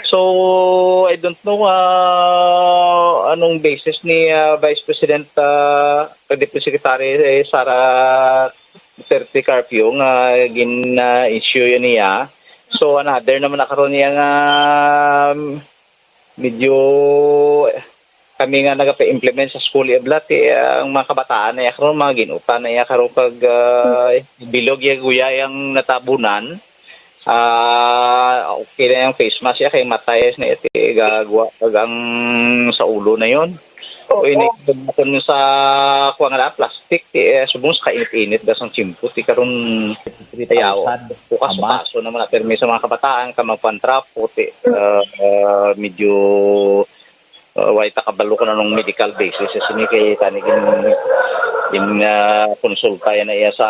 So, I don't know anong basis ni Vice President Deputy Secretary Sara Duterte Carpio nga gin-issue niya. So, another naman nakaroon niya nga medyo kami nga nagpa-implement sa school iblat ang mga kabataan na karon mga ginuta na karon kag bilog ya guya yung natabunan. Okay na yung face mask ya kay matayas na iti gagawa kagang sa ulo na yon. O ini kun sa kuha nga plastic subong sa kainit-init dasang chimpo ti karon tayaw bukas paso naman na permi sa mga kabataan ka magpantrapo ti medyo way takabalo ko na nung medical basis sini kay tanigin in konsulta yan na sa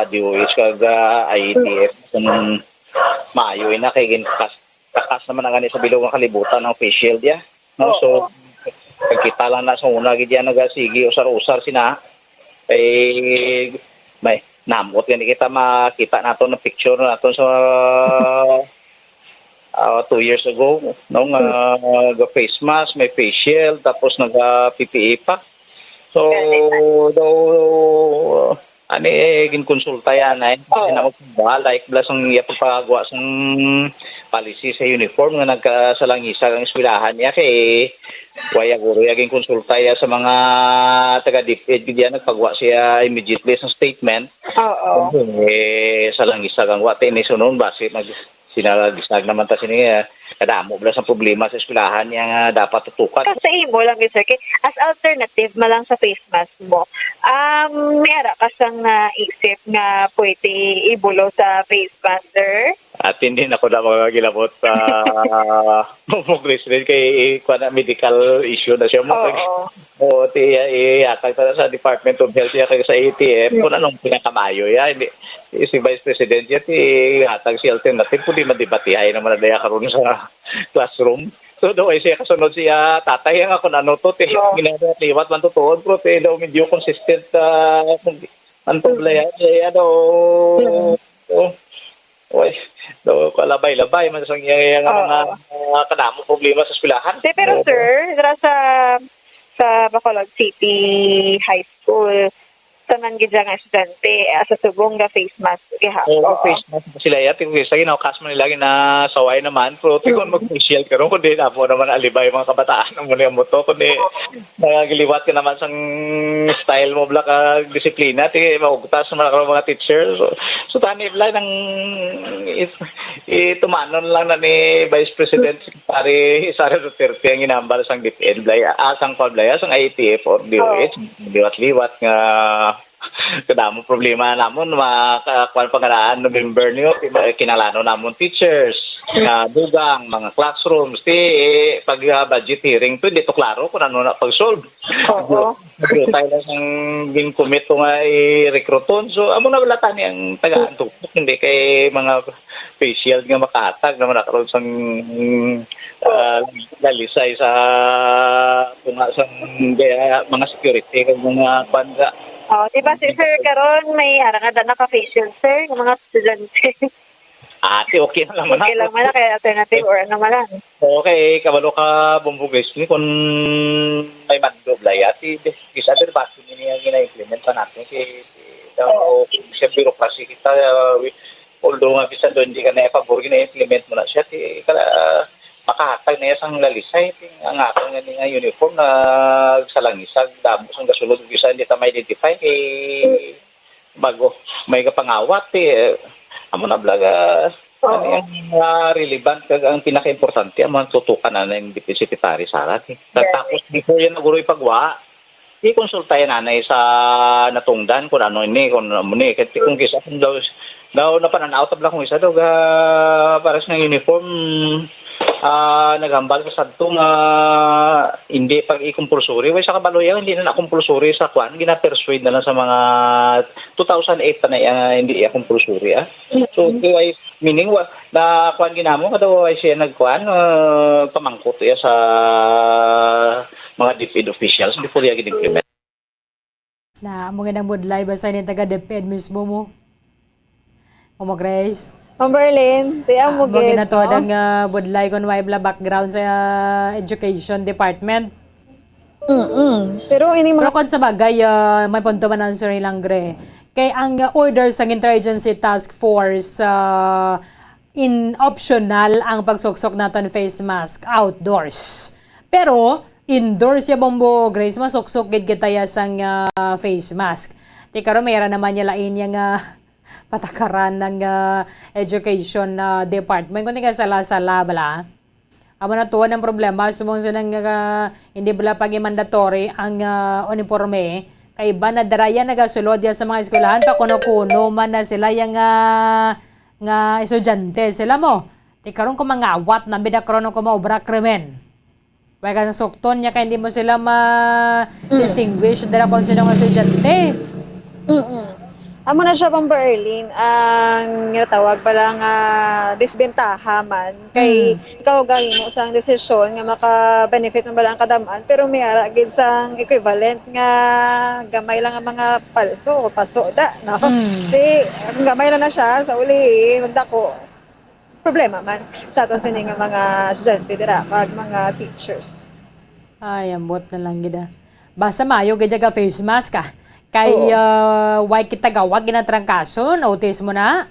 DOH kag IETF kung maayo na kay takas naman ang sa bilog ng kalibutan ng face shield ya, no? So kita lang na sa una gid yan nagasigi usar-usar sina ay may namot yan kita makita nato ng picture nato sa 2 years ago nung face mask, may face shield, tapos nag-PPE pa. So, ginkonsulta yan like plus ang ipapagawa sang policy sa uniform nga nagkasalangisa ang eskwelahan niya kay waya guro yaging konsulta ya sa mga taga DepEd diyan nagpagawa siya immediately sa statement. Salangisa kang wate ni sunon base sinagisag naman ta sini kadamo bala sa problema sa eskwelahan yang dapat tutukan. Sa imo lang sir kay as alternative malang sa face mask mo. Meron ka sang naisip nga pwede ibulo sa face mask sir? At hindi na ko na magagilabot sa progress rin kay medical issue na siya mo. O ihatag ta sa Department of Health ya kay sa ATF kung anong pinakamayo ya. Hindi si Vice President ya ihatag si alternative kung di madebatihay naman na daya karon sa classroom. So daw ay siya kasunod siya tatay nga kung ano to ginagawa liwat man tutuon pero daw medyo consistent ang problema siya daw kalabay-labay man sa mga kadamo problema sa eskwelahan. Pero sir, sa Bacolod City High School tanan gid nga estudyante sa subong ga face mask face mask sila ya tingog sa ginawakas man nila na saway naman pero tingog mag-facial karon kundi apo naman alibay mga kabataan mo niya mo to kundi nagiliwat ka naman sang style mo bla ka disiplina ti maugtas naman karon mga teachers so tani bla nang itumanon lang na ni Vice President Secretary Sara Duterte ang inambal sang DepEd bla asang pablaya sang IETF or DOH liwat nga kadamo problema namon makakuan pangaraan November niyo kinalano namon teachers nga dugang mga classrooms pag budget hearing to dito klaro kung ano na pag-solve. Tayo lang sang gin-commit nga i-recruiton so amo na wala tani ang tagaan tuktok hindi kay mga facial nga makatag naman nakaroon sang lalisay sa mga security kag mga banda. Diba sir karon may arangad na ka-facial sir ng mga estudyante. Okay lang naman. Okay lang man kay alternative or ano man lang. Okay, kabalo ka bumbugis ni kung may magdoblay ati isa din ba niya gina-implement pa natin si siya bureaucracy kita although nga bisa doon hindi ka na-favor gina-implement mo na siya makahatag na isang lalisay ang atong nga uniform na salangisag damo sang gasulod bisa hindi ta ma-identify kay bago may kapangawat amo na blaga relevant kag ang pinaka-importante ang tutukan na ng Deputy Secretary Sara tapos before yan naguro ipagwa i-konsultayan nanay sa natungdan kung ano ini kung ano ni kung kisa daw na pananaw tabla kung isa daw para sa uniform naghambal sa sadto nga hindi pag i-compulsory way sa kabaloya hindi na compulsory sa kwan gina-persuade na lang sa mga 2008 pa na hindi compulsory so ay meaning na kwan ginamo kada ay siya nagkwan pamangkot sa mga DepEd officials before ya gid-implement na mo ganang budlay basta ni taga DepEd mismo mo Grace Berlin, tiyan mo gid. Mo ginatod ang budlay kon way bla background sa education department. Pero ini mga kon sa bagay may punto man ang Sir Langre. Kay ang orders ng Interagency Task Force in optional ang pagsuksok naton face mask outdoors. Pero indoors ya Bombo Grace masuksok gid kitaya sang face mask. Ti karon mayra naman niya lain yang patakaran ng education department. Kung nga sala-sala bala, amo na tuwan ang problema, sumunod ng hindi bala pag-mandatory ang uniforme, kay iba na daraya nagasulod ya sa mga eskwelahan, pa kuno-kuno man na sila yung nga estudyante. Sila mo, di karon ko mga awat na bidakrono ko maubra krimen. Kaya ka sukton niya, kaya hindi mo sila ma-distinguish dala kung sino nga estudyante. Amo na siya pang Berlin ang tawag palang disbentaha man kay ikaw gawin mo sang desisyon nga maka-benefit ng balang kadamaan pero may ara gid sang equivalent nga gamay lang ang mga palso o paso da no di gamay lang na siya sa uli magdako problema man sa aton sini nga mga estudyante dira kag mga teachers. Ay ambot na lang gid. Basta mayo gid ka face mask ka. Kay why kita gawa ginatrangkason, notice mo na?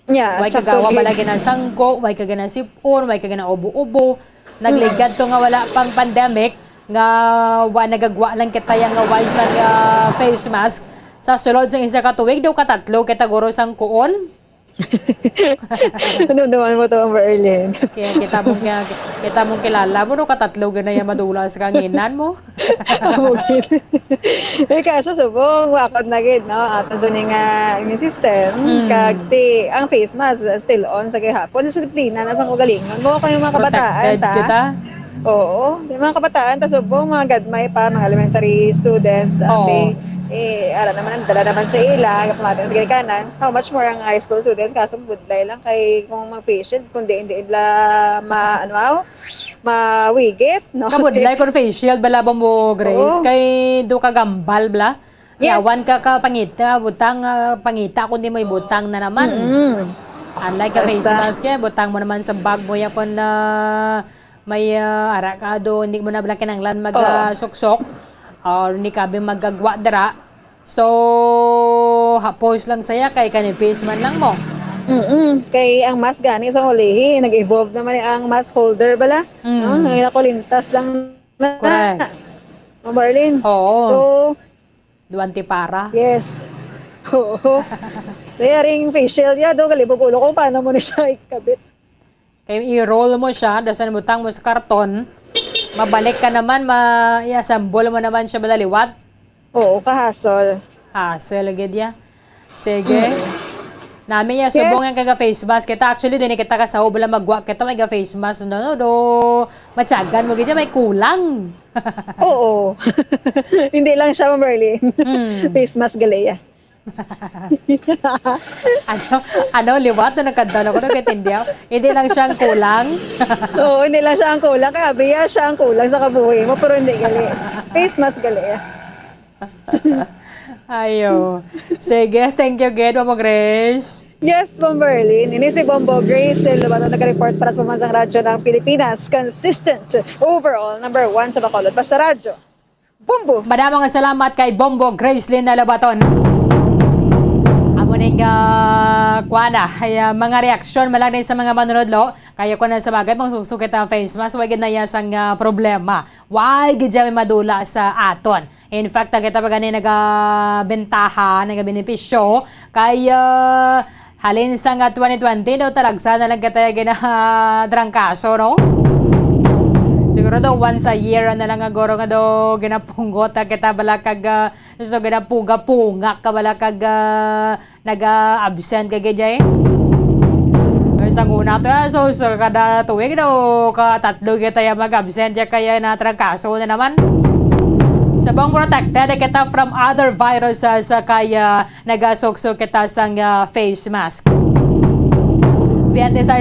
Yeah, why kagawa bala ginasangko, why kagana sipon, why kagana ubo-ubo. Nagligad to nga wala pang pandemic nga nagagwa lang kita yang why sa face mask. Sa sulod sang isa ka tuig daw katatlo kita guro sang kuon. Ano naman mo to Berlin? Kaya kita mong kilala mo no katatlo ganay madulas kang inan mo. Kaso subong wakot na gid no aton sa nga immune system kag ang face mask still on sa gihapon disiplina na sang ugalingon mo kay mga kabataan ta. Oo, di mga kabataan ta subong mga gadmay pa mga elementary students ara naman dala naman sa ila kapamatin sa kanan how much more ang high school students kaso budlay lang kay kung mga patient kundi hindi ila mawigit no kabudlay kon facial bala ba mo Grace kay do ka gambal bla yawan ka pangita butang pangita kundi may butang na naman unlike ka face mask butang mo naman sa bag mo ya kon may ara ka do hindi mo na bala kinanglan mag-suksok or ni kabe magagwa dara. So, hapos lang saya kay kanipis man lang mo. Kay ang mask gani sa ulihi, nag-evolve naman ang mask holder bala. No, nakulintas lang na. Correct. Berlin. Oo. So, duwanti para. Yes. Oo. Kaya ring facial ya do galibog ulo ko paano mo na siya ikabit. Kay i-roll mo siya, dasan butang mo sa karton. Mabalik ka naman, i-assemble mo naman siya balaliwat. Oo, kahasol. Hassle, agad ya. Sige. Namin ya, subong yung kaga face mask. Kita actually, doon kita kasaho, bala magwa kita, may face mask. No, matyagan mo, gaya, may kulang. Oo. Hindi lang siya, Merlin. Face mask galaya. liwat na nagkanta ko nagkatindiyaw. Hindi lang siyang kulang. Oo, hindi lang siya ang kulang. Kaya biya siya ang kulang sa kabuhi mo, pero hindi gali. Face mask gali. Ayo. Sige, thank you again, Mama Grace. Yes, Ma'am Berlin. Ini si Bombo Grace del Lubato nag-report para sa Pamansang Radyo ng Pilipinas. Consistent overall, number 1 sa Bacolod. Basta Radyo. Bombo! Madamang salamat kay Bombo Grace Linda Lubaton. Muning kuana ay mga reaksyon malang din sa mga manunodlo kaya ko na sa bagay pang susukit ang face mask wag na yasang problema wag gid madula sa aton. In fact kita pa gani nagabentaha nagabenepisyo kay halin sa 2020 daw talagsa na lang kita trangkaso no. Siguro daw once a year na lang agoro nga daw ginapunggot kita balakag so ginapuga-punga ka balakag naga-absent ka gayay. Sang una to, so kada tuwing daw katatlo kita yung mag-absent ya kaya natrangkaso na naman. Sabang protected kita from other viruses kaya nagasukso kita sang face mask. 26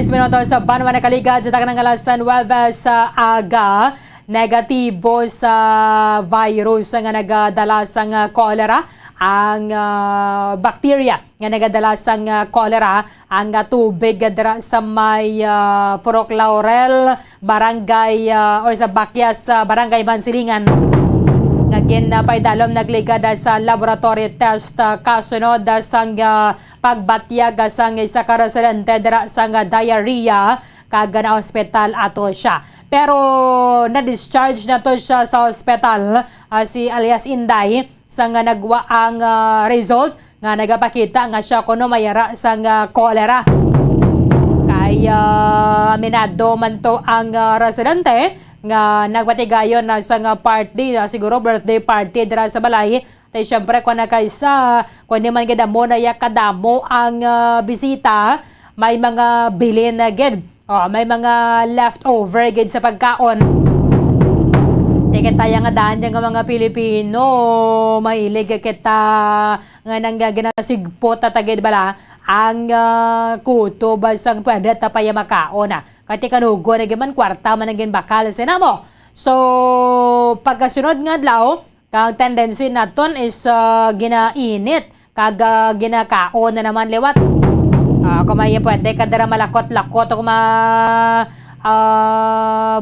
minutos sa Banwa nakaligad sa takanang alasan 12 sa aga. Negatibo sa virus nga nagadala sang cholera ang bacteria nga nagadala sang cholera ang tubig dira sa may Purok Laurel barangay or sa Bakyas barangay Mansilingan nga ginpaidalom nagligad sa laboratory test kasunod sang pagbatyag sang isa ka residente dira sang diarrhea kaga na ospital ato siya. Pero na-discharge na to siya sa ospital si alias Inday sa nga nagwa ang result nga nagapakita nga siya kuno mayara sa cholera. Kaya minado man to ang residente nga nagbatigayon na sa nga party, siguro birthday party dira sa balay. Tay syempre kung nakaysa, kung di man gid mo na yakadamo ang bisita, may mga bilin na gid. May mga leftover gid sa pagkaon. Tiket tayo nga daan nga mga Pilipino, mahilig kita nga nang ginasigpot tatagid bala ang kuto basang pwede tapaya makaon na. Kati kanugo na giman kwarta man naging bakal sinamo. So pagkasunod nga adlaw, kang tendency naton is ginainit kag ginakaon na naman liwat. Kung may pwede ka dara malakot-lakot o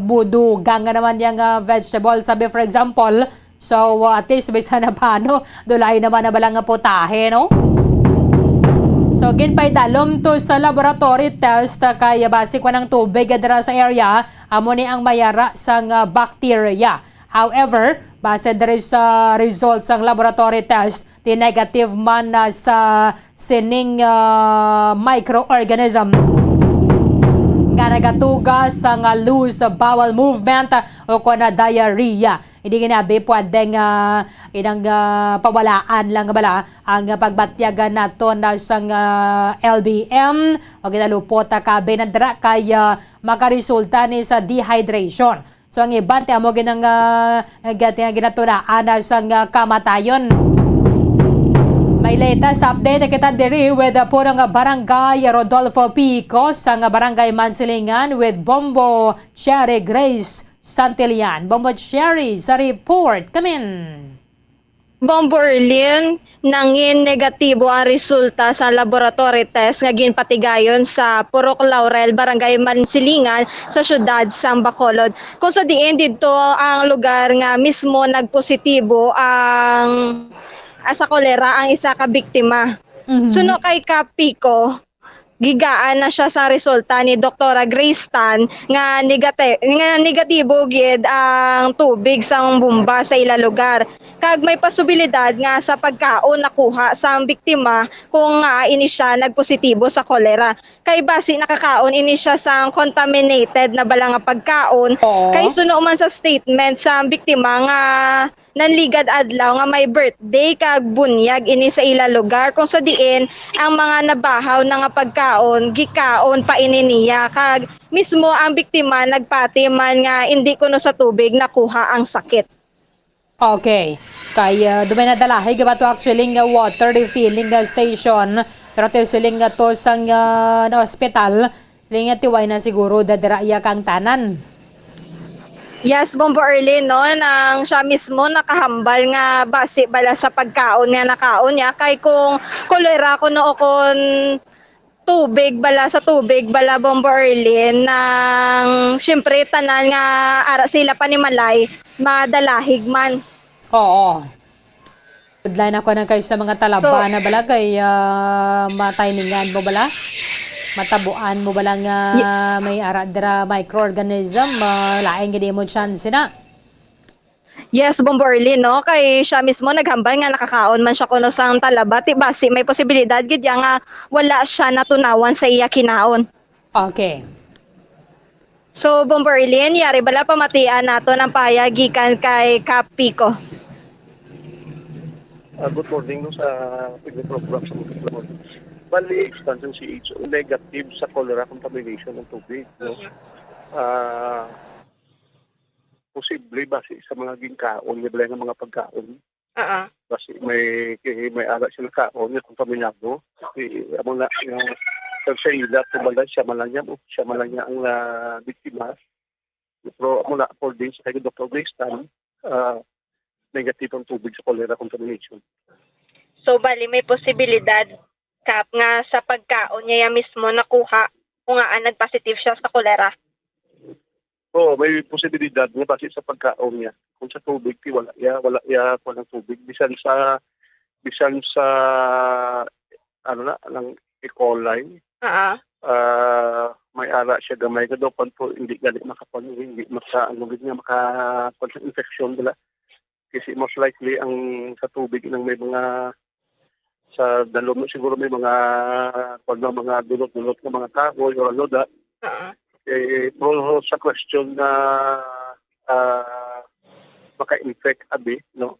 budugang nga naman yung vegetable sabi for example. So at least bisa na paano dulay naman na balang putahe no. So ginpay dalom to sa laboratory test kaya base ko ng tubig dara sa area amo ni ang mayara sang bacteria. However, base dere sa results sang laboratory test, di negative man sa sining microorganism nga nagatugas sa loose bowel movement o kuna diarrhea. Hindi ginabi pwedeng inang pawalaan lang bala ang pagbatyagan nato na sang LBM o ginalupot kabe na dra kaya makaresulta ni sa dehydration. So ang iban ti amo ginang ginatunaan sang kamatayon. May latest update kita diri with purang barangay Rodolfo Pico sa barangay Mansilingan with Bombo Cherry Grace Santillan. Bombo Cherry sa report. Come in. Bombo Erlin, nangin negatibo ang resulta sa laboratory test nga ginpatigayon sa Purok Laurel, Barangay Mansilingan sa syudad sang Bacolod. Kung sa diin dito ang lugar nga mismo nagpositibo ang sa kolera ang isa ka biktima. Suno kay Kapiko, gigaan na siya sa resulta ni Dr. Grace Tan nga negatibo gid ang tubig sa bumba sa ila lugar. Kag may posibilidad nga sa pagkaon nakuha sa biktima kung ini siya nagpositibo sa kolera. Kay basi nakakaon ini siya sa contaminated na bala nga pagkaon. Kay suno man sa statement sa biktima nga nanligad adlaw nga may birthday kag bunyag ini sa ila lugar kung sa diin ang mga nabahaw na nga pagkaon gikaon pa ini niya kag mismo ang biktima nagpati man nga hindi kuno sa tubig nakuha ang sakit. Okay. Kaya dumay na dalahi gabato actually nga water refilling station pero siling nga to sang na hospital siling nga tiway na siguro dadiraya kang tanan. Yes, Bombo Erlin, no, nang siya mismo nakahambal nga base bala sa pagkaon nga nakaon niya kay kung kolera ko no kon tubig bala sa tubig bala Bombo Erlin nang syempre tanan nga ara sila pa ni Malay madalahig man. Oo. Tudlay na ko na kayo sa mga talaba na bala kay matayningan mo bala? Matabuan mo bala nga may aradra microorganism laing gid mo chance na. Yes, Bombo Erlin, no, kay siya mismo naghambal nga nakakaon man siya kuno sang talaba ti basi may posibilidad gid nga wala siya natunawan sa iya kinaon. Okay. So Bombo Erlin, yari bala pamatian nato ng payag gikan kay Kapiko. Good morning no sa program sa Bali, expansion CHO, negative sa cholera contamination ng tubig. No? Posible base sa mga ginkaon, nibla ng mga pagkaon. Kasi may ara sila kaon, yung kontaminado. Kasi amo na sa ila, siya man niya ang biktima. Pero mula 4 days kay Dr. Grace Tan, negative ang tubig sa cholera contamination. So bali may posibilidad kap nga sa pagkaon niya mismo nakuha kung nga nag-positive siya sa cholera. Oo, may posibilidad nga base sa pagkaon niya. Kung sa tubig, wala ko ng tubig. Bisan sa ng E. coli. May ara siya gamay ka daw po hindi gali hindi infection dala. Kasi most likely ang sa tubig ng may mga sa dalom siguro may mga dulot-dulot ng mga kahoy o ano da. Pero sa question na maka-infect abi, no?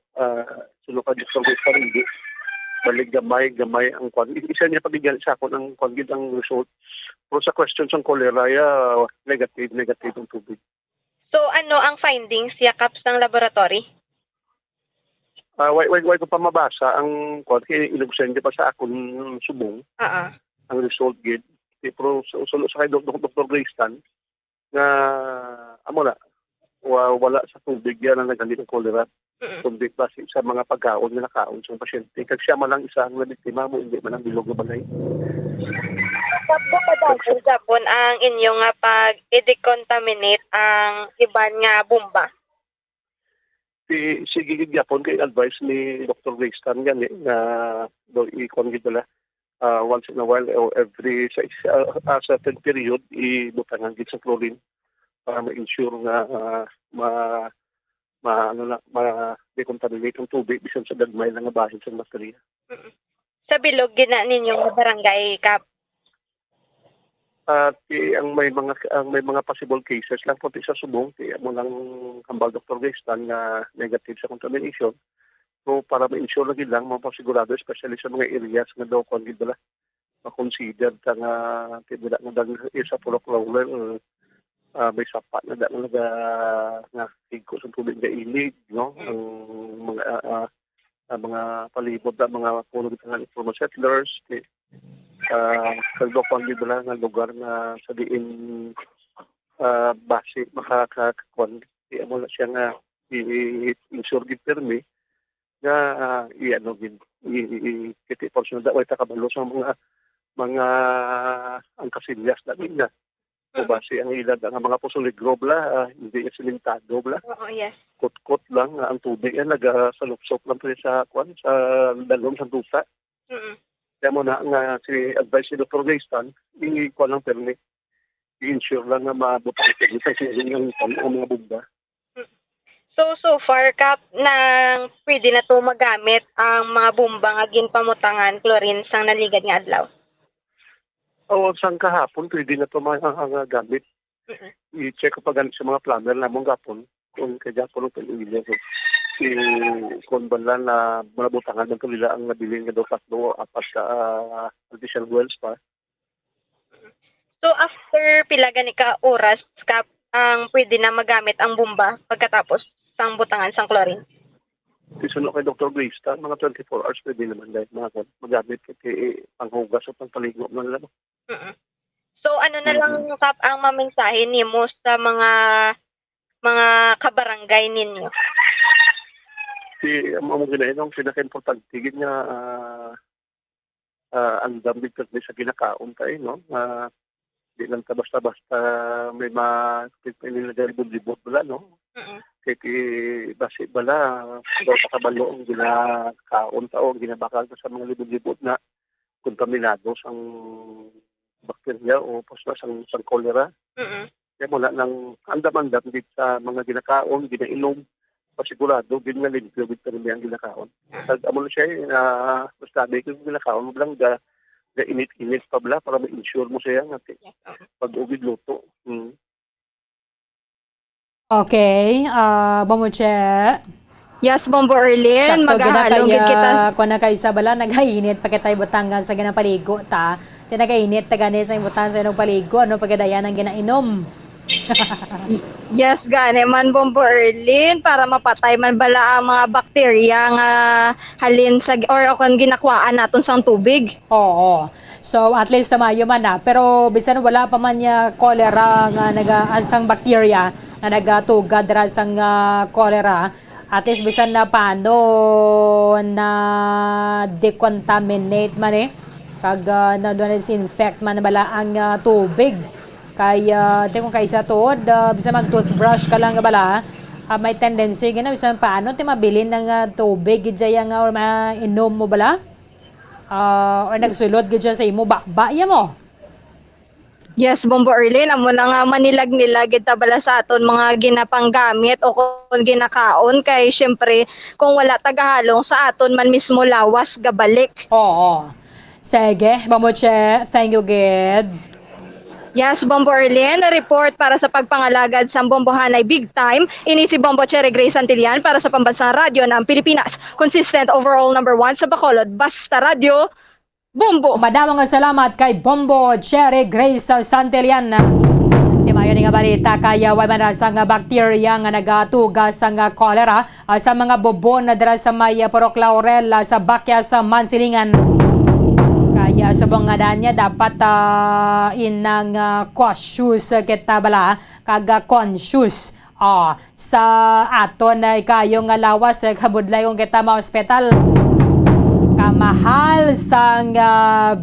Sulo ka dito sa hindi. Balik gamay ang kwan. Isa niya pabigyan sa ako ng kwan ang result. Pero sa question sa cholera, negative ang tubig. So ano ang findings yakap ng laboratory? Why ko pa mabasa ang kwan kaya inubsen pa sa akong subong. Ang result gid. Pero sulo sa kay Dr. Grace Tan na wala sa tubig yan ang nagalit ng cholera. Kundi base sa mga pagkaon na nakaon sa pasyente. Kag siya man lang isa ang nabiktima mo, hindi man ang bilog na balay. Kapag Japon ang inyong pag-decontaminate ang iban nga bomba? Sige Japon kay advice ni Dr. Grace Tan yan na do i-con gid once in a while or every sa certain period ibutangan gid sa chlorine para ma-ensure nga ma-decontaminate ang tubig bisan sa dagmay nga bahin sa bakterya. Sa bilog gina ninyong barangay kap? Ang may mga possible cases lang po sa subong mo lang hambal Dr. Grace Tan na negative sa contamination. So para ma-ensure lagi lang mapasigurado especially sa mga areas nga daw kon gid bala ma-consider ta nga tibula nga dag isa puro crawler may sapat na nga higko sa tubig nga ilig, no? Ang mga palibot na mga puno ng informal settlers kagdokon gid bala nga lugar nga sa diin base makakakon amo na siya nga i-insure gid permi nga kiti portion da way takabalo sa mga ang kasilyas na niya. O base ang ilad ang mga pusuligro bla hindi silintado bla. Yes. Kot lang ang tubig nagasalupsop lang sa sa dalom sa dusa. Kaya mo na nga si advice ni Dr. Grace Tan i-kuan lang permi i-insure lang nga mabutang sa ang mga bomba. So far, Kap, nang pwede na to magamit ang mga bomba nga ginpamutangan chlorine sang naligad nga adlaw? O sang kahapon, pwede na to magamit. I-check ko pa ganit sa mga plumber na mong gapon. Kung kaya po nung pag-iwilya. Kung banlan na malabutangan ng kanila ang nabiling nga daw 3 o 4 ka additional wells pa. So after pila gani ka oras, Kap, ang pwede na magamit ang bomba pagkatapos sang butangan sang chlorine? Isunod kay Dr. Grace Tan, mga 24 hours pwede naman dahil magamit kay panghugas o pangpaligo na nila. So ano na lang Kap ang mamensahe nimo sa mga kabarangay ninyo? Ang ginahinong pinaka-importante nga ang dambig kasi sa ginakaon tayo, no? Di lang ka basta-basta may nilagay-libot bala, no? Kaya basi bala, daw pakabalo ang ginakaon tao, ginabakal sa mga libot-libot na kontaminado sang bakterya o posta sang cholera. Kaya mula nang andam-andam dito sa mga ginakaon, ginainom, pasigurado, ginalimpyo dito rin ang ginakaon. Amo na siya, basta yung ginakaon mo lang init-init pa bala para ma-insure mo siya nga pag-ugid luto. Okay, Bamuche. Yes, Bombo Erlin, maghahalong gid kita. Kung na kay Isabela, naghainit, pagkatay butangan sa ginapaligo, ta. Tinagainit, tagani sa ibutan sa inong paligo, ano pagkadayan ang ginainom. Yes, gani man, Bombo Erlin, para mapatay man bala ang mga bakterya nga halin sa, or kung ginakwaan naton sa tubig. Oo. So, at least sa Mayo man na. Pero, bisan wala pa man niya cholera nga nag-ansang bacteria na nagatugad ra sang cholera. At least, bisan na paano na decontaminate man kag na disinfect man bala ang tubig. Kaya, kung kaysa tuod, bisan mag-toothbrush ka lang bala, may tendency gina bisan paano mabilin ng tubig gidya nga or mainom mo bala. Or nagsulod gid siya sa imo bakbaya mo. Yes, Bombo Erlin, amo na nga manilag-nilag kita bala sa aton mga ginapanggamit o kung ginakaon kay syempre kung wala tagahalong sa aton man mismo lawas gabalik. Oo. Sige, Bomboche, thank you gid. Yes, Bombo Erlin, report para sa pagpangalagad sa Bombohanay Big Time. Ini si Bombo Cherry Grace Santillan para sa Pambansang Radyo ng Pilipinas. Consistent overall number 1 sa Bacolod. Basta Radio, Bombo. Madamang salamat kay Bombo Cherry Grace Santillan. Di ba yun nga balita kaya way manasang bacteria nga nagatugas sa cholera sa mga bubon na dira sa may Purok Laurel sa Bakya sa Mansilingan. Kaya subong nga niya dapat inang cautious kita bala kag conscious sa aton kayo nga lawas kabudlay kung kita ma-hospital kamahal sang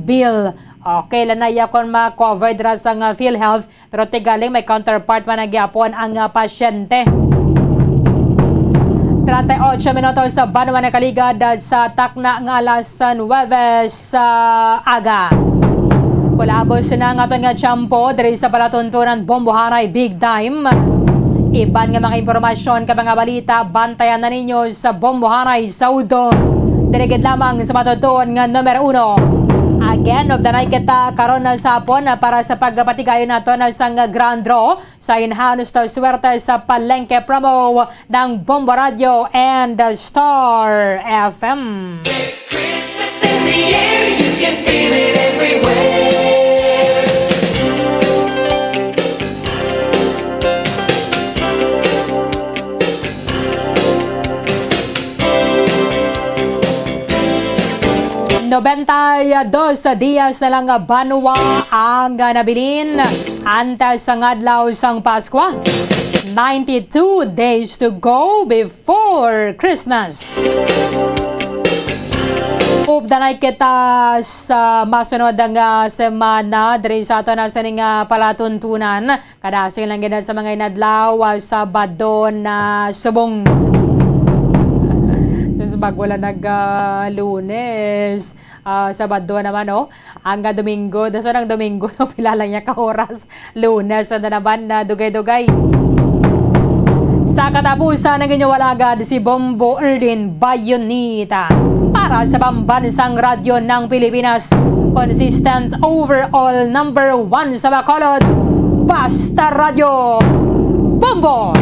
bill. Okay, lanaya kon ma-cover dra sang PhilHealth pero tigaling may counterpart man nagyapon ang pasyente. 38 minutos sa Banuan na Kaligad sa takna nga alas 9 sa aga. Kulabos na nga nga tiyampo diri sa palatuntunan Bombohanay Big Time. Iban nga mga impormasyon ka mga balita, bantayan na ninyo sa Bombohanay Saudo. Dirigid lamang sa matutuon nga numero 1. Again, of the night kita karon na sapon para sa pagpatigayon nato na sang grand draw sa Inhanos to Suerte sa Palengke promo ng Bombo Radio and Star FM. It's Christmas in the air, you can feel it everywhere. Dos dias na lang banwa ang nabilin antes ang adlaw sang Pasko. 92 days to go before Christmas. Updanay kita sa masunod nga semana diri sa ato na sa ning palatuntunan. Kadasig lang gid sa mga inadlaw Sabado na subong. Pag wala Lunes, Sabado naman, ang Domingo. So, ng Domingo, pila lang niya ka-oras. Lunes, na naman na dugay-dugay. Sa katapusan ng inyong walagad, si Bombo Erlin Bayonita. Para sa Pambansang Radyo ng Pilipinas, consistent overall number 1 sa Bacolod, Basta Radio, Bombo!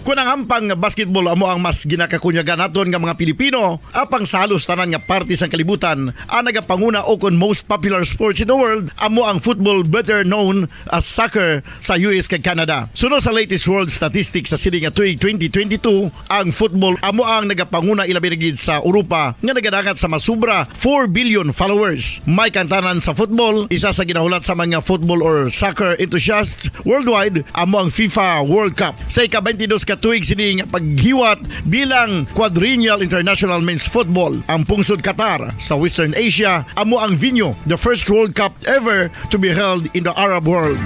Kung ang ampang basketball amo ang mas ginakakunyagan naton nga mga Pilipino, apang salos tanan nga parte sang kalibutan, ang nagapanguna o kon most popular sports in the world, amo ang football, better known as soccer sa US kag Canada. Sunod sa latest world statistics sa sining nga tuig 2022, ang football amo ang nagapanguna ilabi gid sa Europa nga nagadagat sa masubra 4 billion followers. May kantanan sa football, isa sa ginahulat sa mga football or soccer enthusiasts worldwide, amo ang FIFA World Cup. Sa ika-22 tuig sining paghiwat bilang Quadrennial International Men's Football. Ang pungsod Qatar sa Western Asia amo ang venue, the first World Cup ever to be held in the Arab world.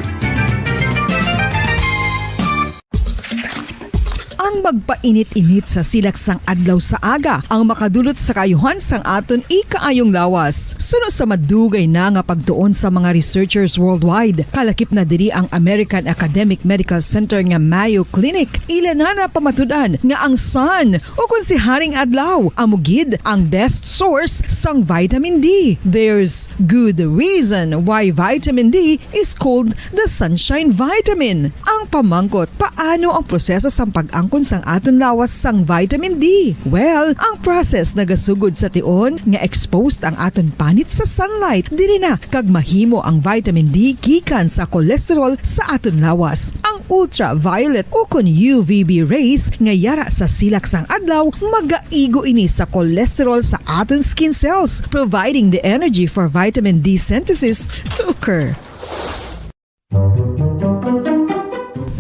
ang magpainit-init sa silak sang adlaw sa aga ang makadulot sa kaayuhan sang aton ikaayong lawas. Suno sa madugay na nga pagtuon sa mga researchers worldwide, kalakip na diri ang American Academic Medical Center nga Mayo Clinic. Ilan na pamatudan nga ang sun o kung si Haring Adlaw amugid ang best source sang vitamin D. There's good reason why vitamin D is called the sunshine vitamin. Ang pamangkot, paano ang proseso sang pag-angkon sang aton lawas sang vitamin D? Well, ang process nagasugod sa tion nga exposed ang aton panit sa sunlight. Dili na kag mahimo ang vitamin D gikan sa cholesterol sa aton lawas. Ang ultraviolet o kun UVB rays nga yara sa silak sang adlaw magaigo ini sa cholesterol sa aton skin cells, providing the energy for vitamin D synthesis to occur.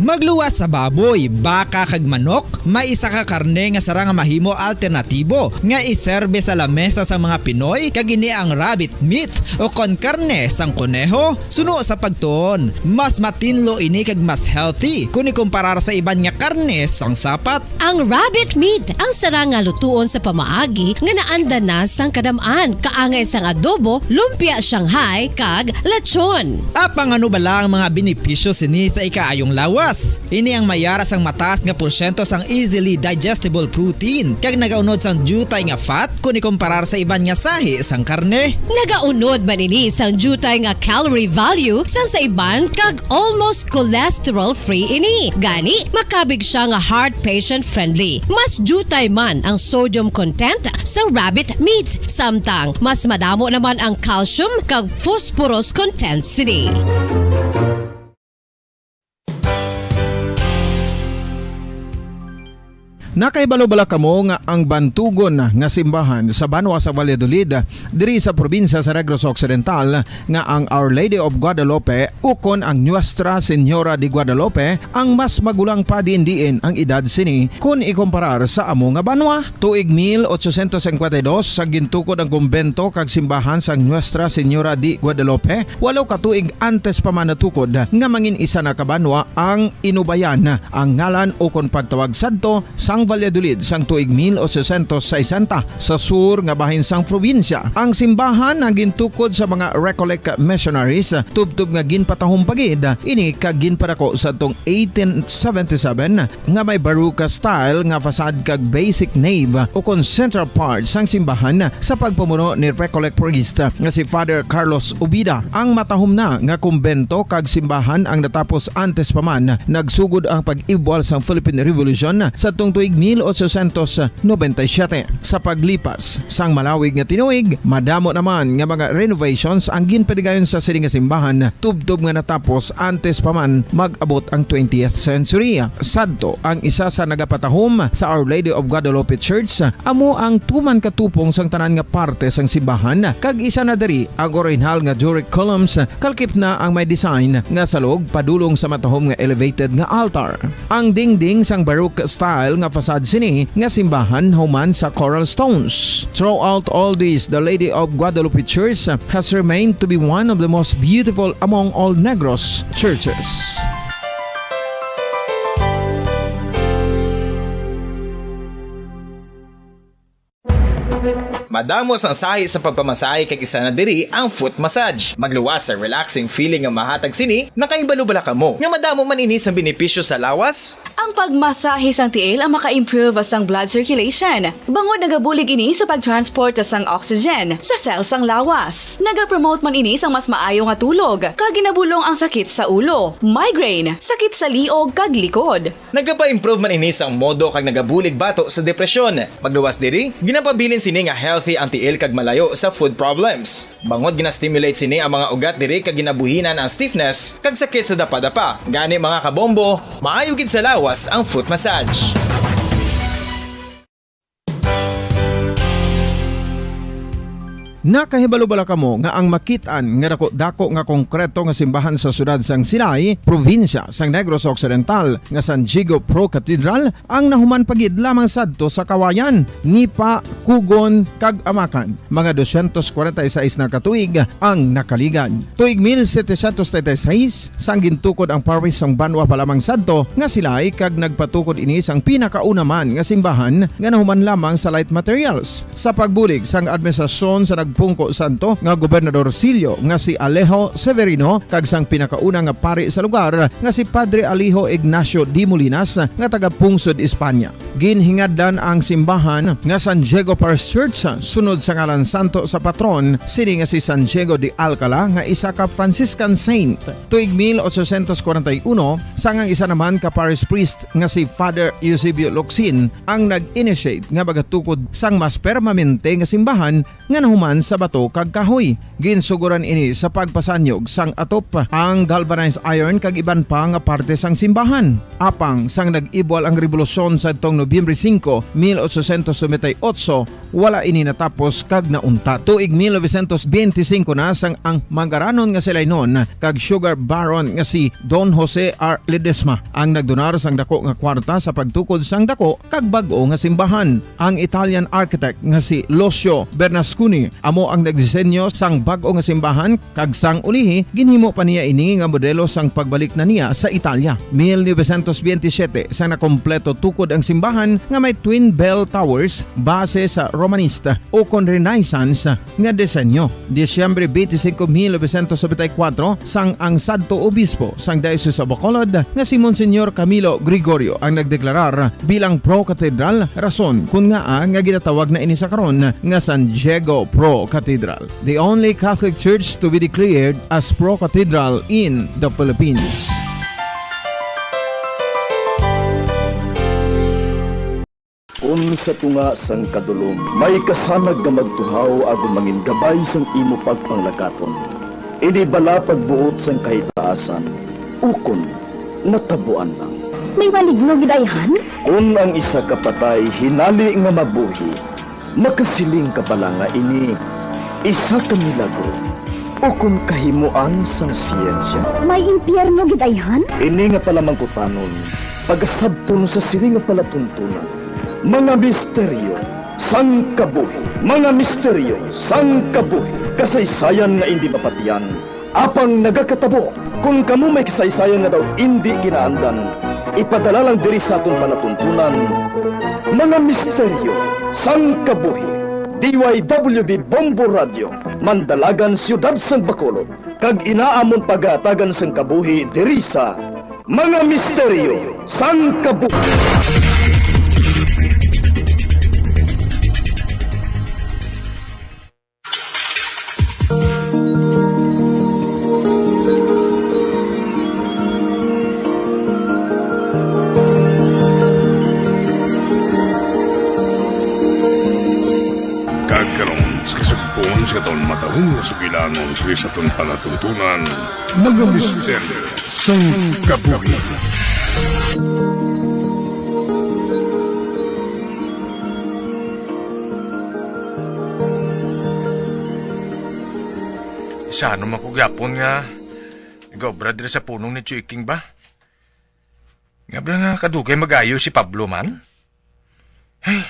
Magluwas sa baboy, baka kag manok, may isa ka karne nga sara nga mahimo alternatibo nga iserbe sa lamesa sa mga Pinoy kag ini ang rabbit meat o kon karne sang kuneho. Suno sa pagtuon, mas matinlo ini kag mas healthy kung ikumparar sa iban nga karne sang sapat. Ang rabbit meat ang sara nga lutuon sa pamaagi nga naanda na sang kadamaan, kaangay sang adobo, lumpia Shanghai kag lechon. Apang ano bala ang mga benepisyo sini sa ikaayong lawas? Ini ang mayara sang mataas nga porsyento sang easily digestible protein kag nagaunod sang jutay nga fat kung ikumparar sa iban nga sahi sang karne. Nagaunod man ini sang jutay nga calorie value sang sa iban kag almost cholesterol free ini. Gani makabig siya nga heart patient friendly. Mas jutay man ang sodium content sa rabbit meat, samtang mas madamo naman ang calcium kag phosphorus content sini. Nakaibalo-bala kamo nga ang bantugon nga simbahan sa Banwa sa Valladolid diri sa probinsya sa Negros Occidental nga ang Our Lady of Guadalupe ukon ang Nuestra Señora de Guadalupe ang mas magulang pa diin ang edad sini kung ikumparar sa amo nga banwa. Tuig 1852 sa gintukod ang kumbento kag simbahan sang Nuestra Señora de Guadalupe. Walo ka tuig antes pa man natukod nga mangin isa na kabanwa ang inubayan ang ngalan ukon pagtawag sadto sang Valladolid sang tuig 1860 sa sur nga bahin sang probinsya. Ang simbahan ang gintukod sa mga Recollect missionaries tubtub nga ginpatahong pagid ini kag ginpadako sa tong 1877 nga may baroque style nga fasad kag basic nave o kon central part sang simbahan sa pagpamuno ni Recollect priest nga si Father Carlos Ubida. Ang matahom na nga kumbento kag simbahan ang natapos antes pa man nagsugod ang pag-ibwal sang Philippine Revolution sa tong tuig 1897. Sa paglipas sang malawig nga tinuig, madamo naman nga mga renovations ang ginpadigayon sa sining nga simbahan tubtob nga natapos antes pa man mag-abot ang 20th century. Sadto ang isa sa nagapatahom sa Our Lady of Guadalupe Church amo ang tuman katupong sang tanan nga parte sang simbahan kag isa na diri ang original nga Doric columns kalkip na ang may design nga salog padulong sa matahom nga elevated nga altar. Ang dingding sang baroque style nga fasad sini nga simbahan human sa coral stones. Throughout all this, the Lady of Guadalupe Church has remained to be one of the most beautiful among all Negros churches. Madamos ang sahi sa pagpamasahe kag isa na diri ang foot massage. Magluwas sa relaxing feeling nga mahatag sini, nakaibalo-bala ka mo. Nga madamo man ini sa benepisyo sa lawas. Ang pagmasahe sang tiil ang maka-improve sang blood circulation. Bangod nagabulig ini sa pagtransport sang oxygen sa cells sang lawas. Nagapromote man ini sang mas maayo nga tulog, kag ginabulong ang sakit sa ulo, migraine, sakit sa liog kag likod. Nagapa-improve man ini sang modo kag nagabulig bato sa depresyon. Magluwas diri, ginapabilin sini nga healthy ang tiil kag malayo sa food problems. Bangod ginastimulate sini ang mga ugat diri kag ginabuhinan ang stiffness kag sakit sa dapa-dapa. Gani mga kabombo, maayo gid sa lawas ang foot massage. Nakahibalo bala kamo nga ang makitaan nga dako nga konkreto nga simbahan sa sudad sang Sinay, probinsya sang Negros Occidental nga San Diego Pro Cathedral ang nahuman pagid lamang sadto sa kawayan, Nipa, Kugon, kag Amakan. Mga 246 na katuig ang nakaligan. Tuig 1736 sang gintukod ang parish sang Banwa pa lamang sadto nga sila'y kag nagpatukod ini sang pinakauna man nga simbahan nga nahuman lamang sa light materials. Sa pagbulig sang administrasyon sa nagpungko santo nga Gobernador Silio nga si Alejo Severino kag sang pinakauna nga pari sa lugar nga si Padre Alijo Ignacio Di Molinas nga taga Pungsod, Espanya. Ginhingadlan ang simbahan nga San Diego Parish Church sunod sa ngalan santo sa patron sini nga si San Diego de Alcala nga isa ka Franciscan saint. Tuig 1841 sangang isa naman ka parish priest nga si Father Eusebio Locsin ang nag-initiate nga bagatukod sang mas permanente nga simbahan nga nahuman sa bato kag kahoy. Ginsuguran ini sa pagpasanyog sang atop ang galvanized iron kag iban pa nga parte sang simbahan. Apang sang nag-ibwal ang revolusyon sa tong Nobyembre 5, 1898, wala ini natapos kag naunta. Tuig 1925 na sang ang mangaranon nga sila noon kag sugar baron nga si Don Jose R. Ledesma ang nagdonar sang dako nga kwarta sa pagtukod sang dako kag bag-o nga simbahan. Ang Italian architect nga si Lucio Bernasconi amo ang nagdisenyo sang bag-o nga simbahan kag sang ulihi ginhimo pa niya ini nga modelo sang pagbalik na niya sa Italia. 1927 sang nakompleto tukod ang simbahan nga may twin bell towers base sa Romanista o kon Renaissance nga disenyo. Disyembre 25, 1974 sang ang sadto obispo sang Diocese sa Bacolod nga si Monsignor Camilo Gregorio ang nagdeklarar bilang Pro Cathedral, rason kung nga ginatawag na ini sa karon nga San Diego Pro Cathedral, the only Catholic church to be declared as Pro Cathedral in the Philippines. Sa tunga sang kadulom, may kasanag nga magtuhaw agon mangin gabay sang imo pagpanglakaton. Ini bala pagbuot sang kahitaasan, ukon natabuan lang. May maligno gidayhan? Kung ang isa kapatay hinali nga mabuhi, makasiling ka pala nga ini isa ka milagro ukon kahimuan sang siyensya. May impyerno gidayhan? Ini nga pala mangkutanon, pagasabton sa sini nga palatuntunan. Mga misteryo sang kabuhi, mga misteryo sang kabuhi, kasaysayan nga hindi mapatiyan, apang nagakatabo. Kung kamo may kasaysayan nga daw hindi kinaandan, ipadala lang diri sa atong palatuntunan. Mga misteryo sang kabuhi, DYWB Bombo Radio, Mandalagan, Siyudad sang Bacolod, kag inaamon pagatagan sang kabuhi diri sa Mga Misteryo sang Kabuhi. Sa taon matahong sa bilangon sa itong palatuntunan, mga misteryo sang kabuhi. Sa ano makugyapon nga, nag-obra dira sa punong ni Chiking ba? Nga ba nga kadugay mag-ayo si Pablo man? Ay,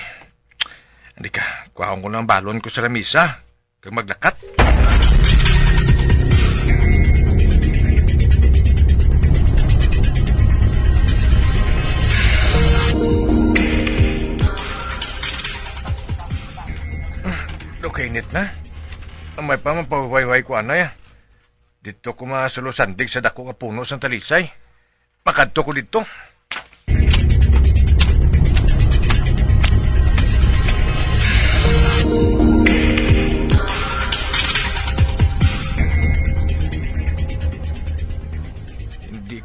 hindi ka, kuhaon ko ng balon ko sa lamisa. Kang maglakat. Okay, nit na. May pa mapawayway ko anay. Dito ko masulusandig sa dako nga puno sang talisay. Makadto ko dito.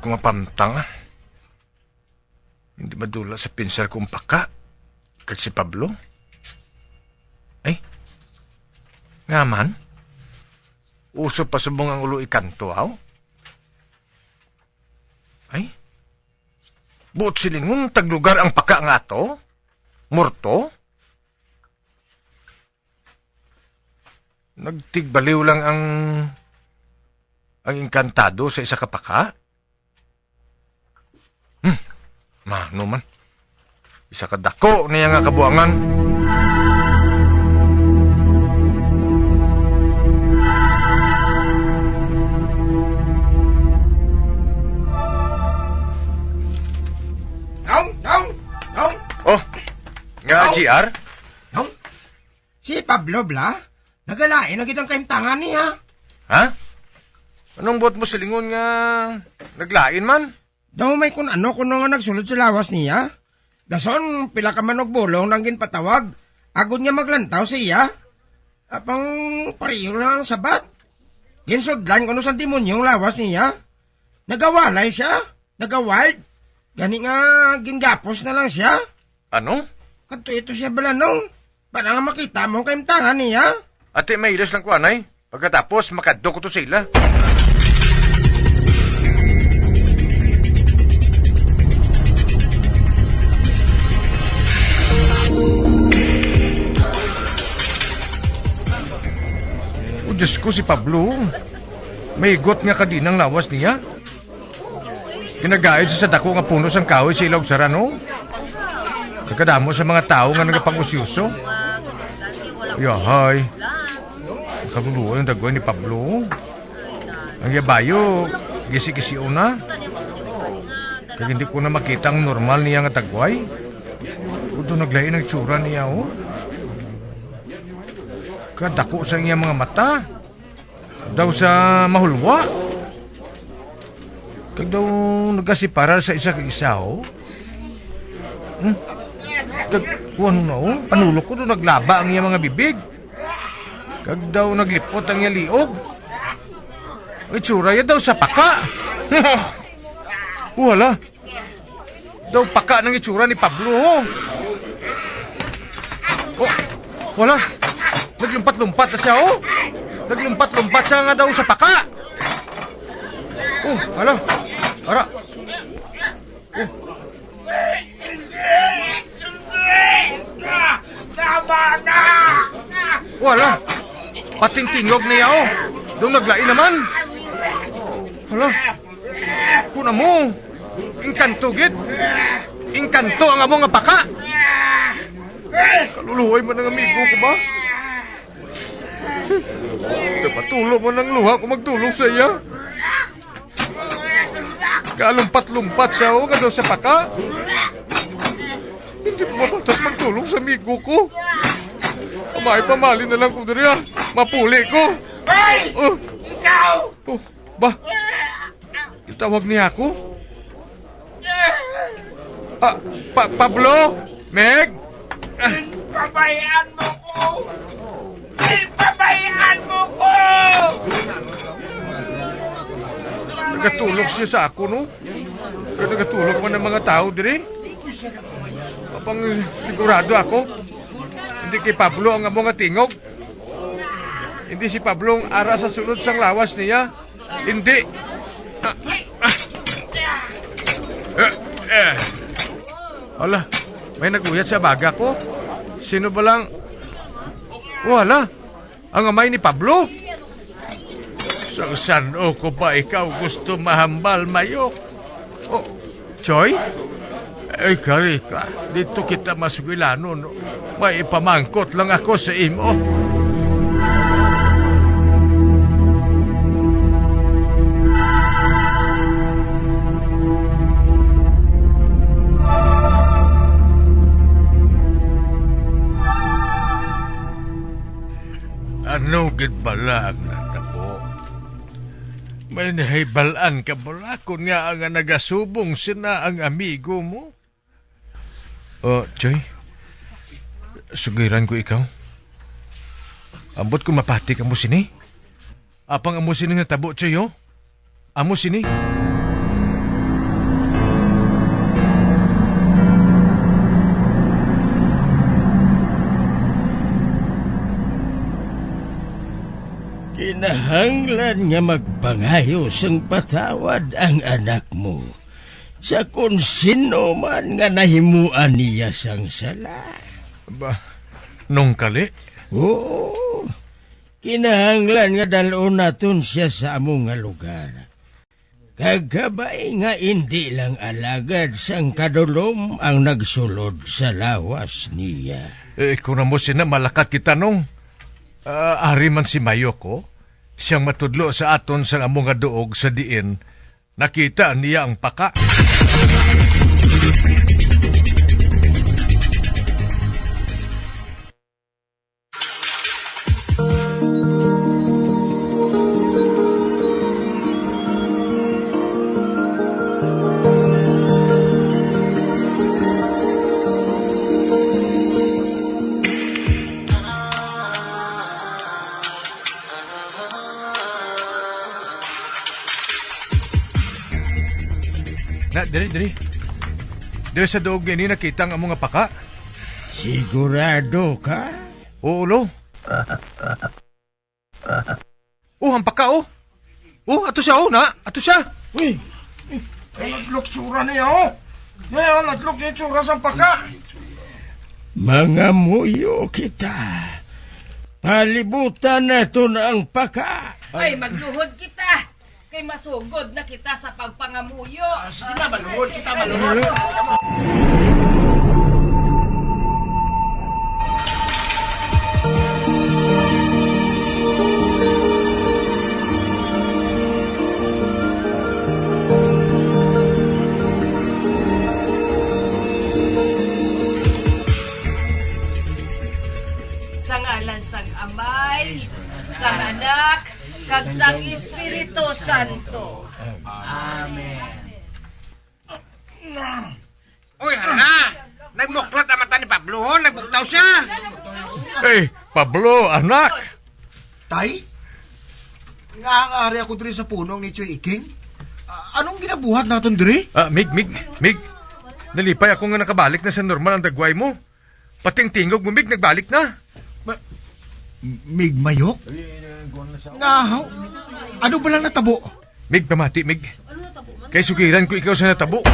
Kung mapamtang, hindi madula sa pinsar kong paka kag si Pablo. Ay, nga man, uso pa subong ang ulo ikanto, aw? Ay, buot silingon taglugar ang paka nga to? Murto? Nagtigbaliw lang ang inkantado sa isa kapaka. Mano man. Isa kadako niya nga kabuangan. Oh, nga GR? Si Pablo Bla, nagalain na kitang kaimtangan niya. Ha? Anong buot mo silingon nga naglain man? Daw may kun ano kuno nga nagsulod sa lawas niya. Dason pila ka manog bulong nang ginpatawag. Agod niya maglantaw sa iya. Apang pariyo na ang sabat. Ginsudlan kuno sa demonyong lawas niya. Nagawalay siya. Nagawild. Gani nga gingapos na lang siya. Ano? Kanto ito siya balanong. Para nga makita mo kaimtangan niya. Ate, may ilas lang ko, anay. Pagkatapos, makaddo ko to sila. O Diyos ko, si Pablo. May got nga kadinang lawas niya. Ginagayad sa dako nga puno sang kahoy sa ilog sarano. Kakadamo sa mga tao nga nagapang-usyuso. Yahay. Kaguluhan yung dagoy ni Pablo. Ang yabayo, gisi-gisiyo na. Kaya hindi ko na makita ang normal niya nga tagway. Kudo naglain ang tsura niya, oh. Kadako sa niya mga mata. Daw sa mahulwa. Kag daw nagasiparal sa isa-isa, oh. Kag, ano na, oh. Panulok ko doon naglaba ang iya mga bibig. Kag daw naglipot ang iya liog. Ang itsura ya daw sa paka. Wala. Daw paka ng itsura ni Pablo, oh. Oh, wala. Naglumpat-lumpat na siya, oh. Naglumpat-lumpat siya nga daw sa paka. Oh, wala. Ara. Oh. Wala. Pating tingog niya, oh. Doon naglain naman. Hala. Kuna mo. Inkanto, gid. Inkanto ang among nga paka. Kaluluhay man ang amigo ko ba? Patulog man ang luha ko magtulog sa iya. Kalumpat-lumpat siya, oh. Kadaw sa paka. Hindi ko mabatas magtulong sa amigo ko. Pamali na lang ko diri, ah. Mapuli ko. Hey! Ikaw! Oh, ba? Itawag niya ako? Ah, Pablo? Meg? Pabayaan mo ko! Pabayaan mo ko! Nagatulog siya sa ako, no? Kaya nagatulog man ng mga tao diri. Kapang sigurado ako. Hindi kay Pablo ang among nga tingog. Hindi si Pablo ang ara sa sunod sang lawas niya. Hindi. Hala, may naguyat sa baga ko. Sino ba lang? Wala. Ang amay ni Pablo. Sang sano ko ba ikaw gusto mahambal, Mayok? Oh, Choy? Ay, kari ka. Dito kita maswilano, no? May ipamangkot lang ako sa imo. Ano gid bala ang natabo? May nahibalaan ka bala kung nga ang nagasubong sina ang amigo mo? Oh, Choy, sugiran ko ikaw. Ambot ko mapati ka mo sini. Apang amo sini nga tabo, Choy, oh. Amo sini. Kinahanglan nga magpangayos ang patawad ang anak mo sa kung sino man nga nahimuan niya sang sala. Ba, nung kali? Oo. Kinahanglan nga dalon naton siya sa among nga lugar. Kagabay nga hindi lang alagad sang kadulom ang nagsulod sa lawas niya. Kung na mo sina malakat kita nung. Ari man si Mayoko, siyang matudlo sa aton sang among nga duog sa diin, nakita niya ang paka. Diri. Diri sa doog ni nakita ang among nga paka. Sigurado ka? Oo, lo. Ang paka, ato siya, ato siya. Uy, naglok tsura niya, naglok niya tsura sa paka. Mga muyo kita. Palibutan na ito na ang paka. Ay, magluhod kita. Kay masugod na kita sa pagpangamuyo. Sige na, maluhod kita, maluhod. Sa ngalan sang Amay, sang Anak, kag sang Espiritu Santo. Amen. Uy, hala! Nagmuklat ang mata ni Pablo, nagbuktaw siya! Pablo, anak! Tay? Nga ang ari ako diri sa punong ni Choy Iking? Anong ginabuhat natin diri? Mig. Nalipay ako nga nakabalik na sa normal ang dagway mo. Pating tingog mo, Mig, nagbalik na. Mig Mayok? Ngahaw? Ano ba lang natabo? Mig, pamati, Mig. Kay sugiran ko ikaw sa natabo.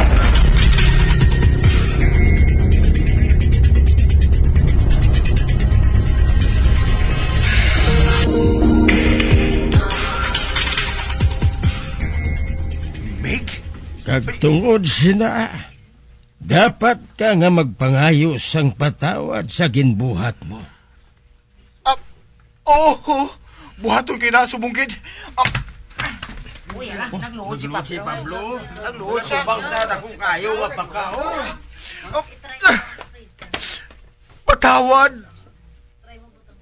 Mig? Kagtungod sina, dapat ka nga magpangayo sang patawad sa ginbuhat mo. Buhaton kinasubungkit. Uy, ala, nagluhod si Pablo. Nagluhod sa bangsa na kung kayo mapakao.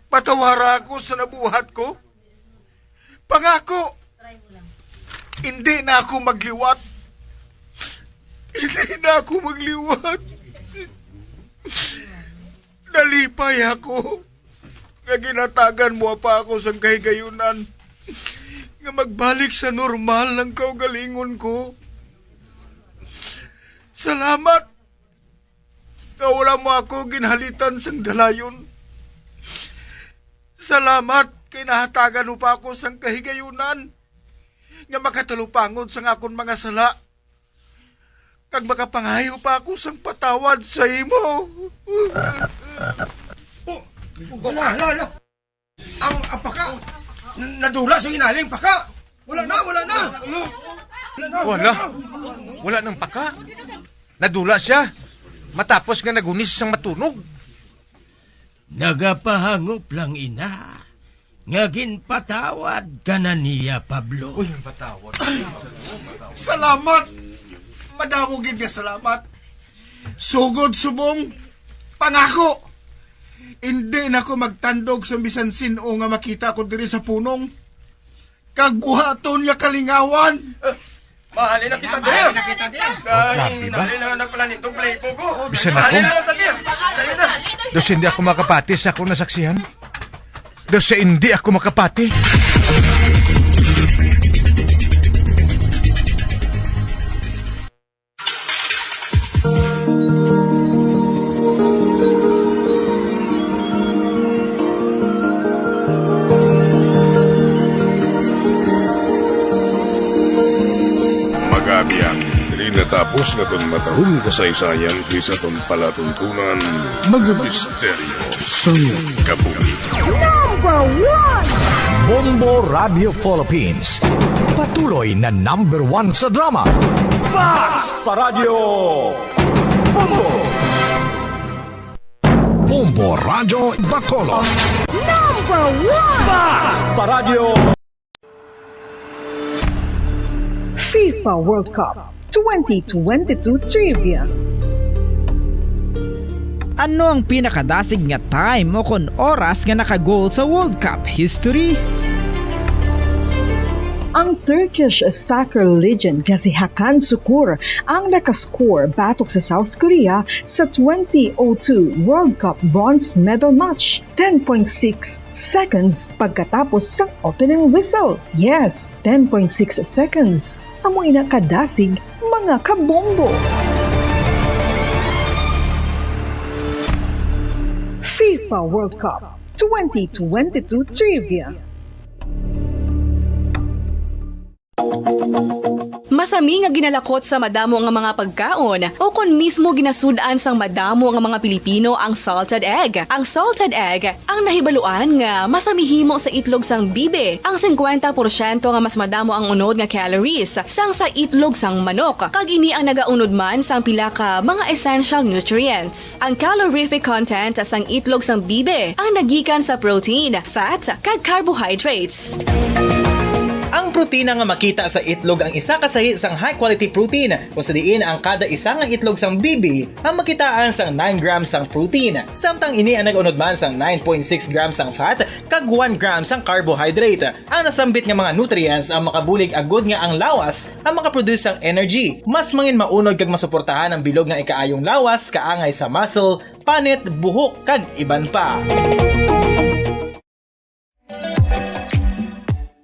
Patawara ako sa nabuhat ko. Pangako, hindi na ako magliwat. Nalipay ako. Nga ginatagan mo pa ako sa kahigayunan. Nga magbalik sa normal ng kaugalingon ko. Salamat. Nga wala mo ako ginhalitan sang dalayon. Salamat kay nahatagan mo pa ako sang kahigayunan. Nga makatalupangod sang akon mga sala. Kag makapangayo pa ako sang patawad sa imo. Hala. Ang apaka, nadula sa inaling paka. Wala na. Wala nang paka. Nadula siya. Matapos nga nagunis sang matunog. Nagapahangop lang ina. Nga ginpatawad ka na niya, Pablo. Uy, patawad. Salamat. Madamogin ka salamat. Sugod subong. Pangako. Hindi na ko magtandog sa bisan sino nga makita ko diri sa punong. Kag buhaton nga kalingawan. Mahalin na kita diri. Mahalin na nagplanitong playbook ko. Bisan ako. Dos hindi ako makapati sa akong nasaksihan. Dos hindi ako makapati. Natapos na itong matahong kasaysayan sa itong palatuntunan, mga misteryo sa kabuhi. Number 1! Bombo Radio Philippines. Patuloy na #1 sa drama. Basta Radio Bombo! Bombo Radio Bacolod. #1 Basta Radio FIFA World Cup 2022 Trivia. Ano ang pinakadasig nga time o kon oras nga nakagol sa World Cup history? Ang Turkish soccer legend nga si Hakan Şükür ang nakascore batok sa South Korea sa 2002 World Cup bronze medal match. 10.6 seconds pagkatapos sa opening whistle. Yes, 10.6 seconds. Amoy na kadasig mga kabombo. FIFA World Cup 2022 Trivia. Masami nga ginalakot sa madamo nga mga pagkaon o kon mismo ginasudaan sang madamo nga mga Pilipino ang salted egg. Ang salted egg ang nahibaluan nga masamihimo sa itlog sang bibe. Ang 50% nga mas madamo ang unod nga calories sang sa itlog sang manok. Kag ini ang nagaunod man sang pila ka mga essential nutrients. Ang calorific content sang itlog sang bibe ang nagikan sa protein, fat, kag carbohydrates. Ang protina nga makita sa itlog ang isa kasahi sang high quality protein kung sa diin ang kada isa nga itlog sang bibi ang makitaan sang 9 grams sang protein. Samtang ini ang nagunod man sang 9.6 grams sang fat kag 1 gram sang carbohydrate. Ang nasambit nga mga nutrients ang makabulig agud nga ang lawas ang makaproduce sang energy. Mas mangin maunod kag masuportahan ang bilog nga ikaayong lawas kaangay sa muscle, panit, buhok kag iban pa.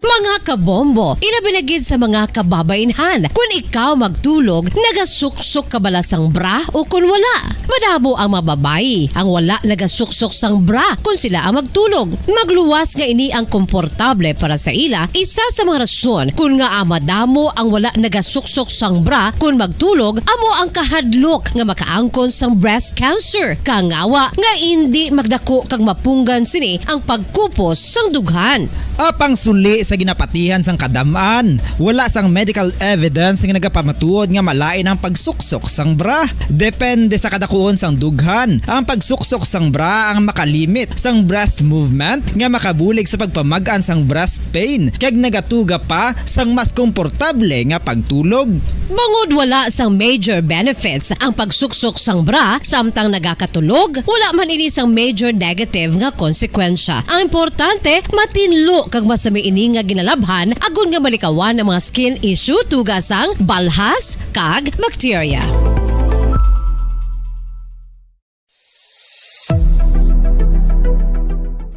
Mga kabombo, ilabilagid sa mga kababainhan. Kung ikaw magtulog, nagasuksok ka bala sang bra o kung wala. Madamo ang mababayi ang wala nagasuksok sang bra kung sila ang magtulog. Magluwas nga ini ang komportable para sa ila. Isa sa mga rason kung nga madamo ang wala nagasuksok sang bra kung magtulog, amo ang kahadlok nga makaangkon sang breast cancer. Kangawa nga hindi magdako kag mapunggan sini ang pagkupos sang dughan. Apang suli sa ginapatihan sang kadamaan, wala sang medical evidence nga nagapamatuod nga malain ang pagsuksok sang bra. Depende sa kadakuon sang dughan. Ang pagsuksok sang bra ang makalimit sang breast movement nga makabulig sa pagpamagaan sang breast pain kag nagatuga pa sang mas komportable nga pagtulog. Bangod wala sang major benefits ang pagsuksok sang bra samtang nagakatulog, wala man ini sang major negative nga konsekwensya. Ang importante, matinlo kag masami ini nga ginalabhan agon nga malikawan ang mga skin issue tugasang balhas kag bacteria.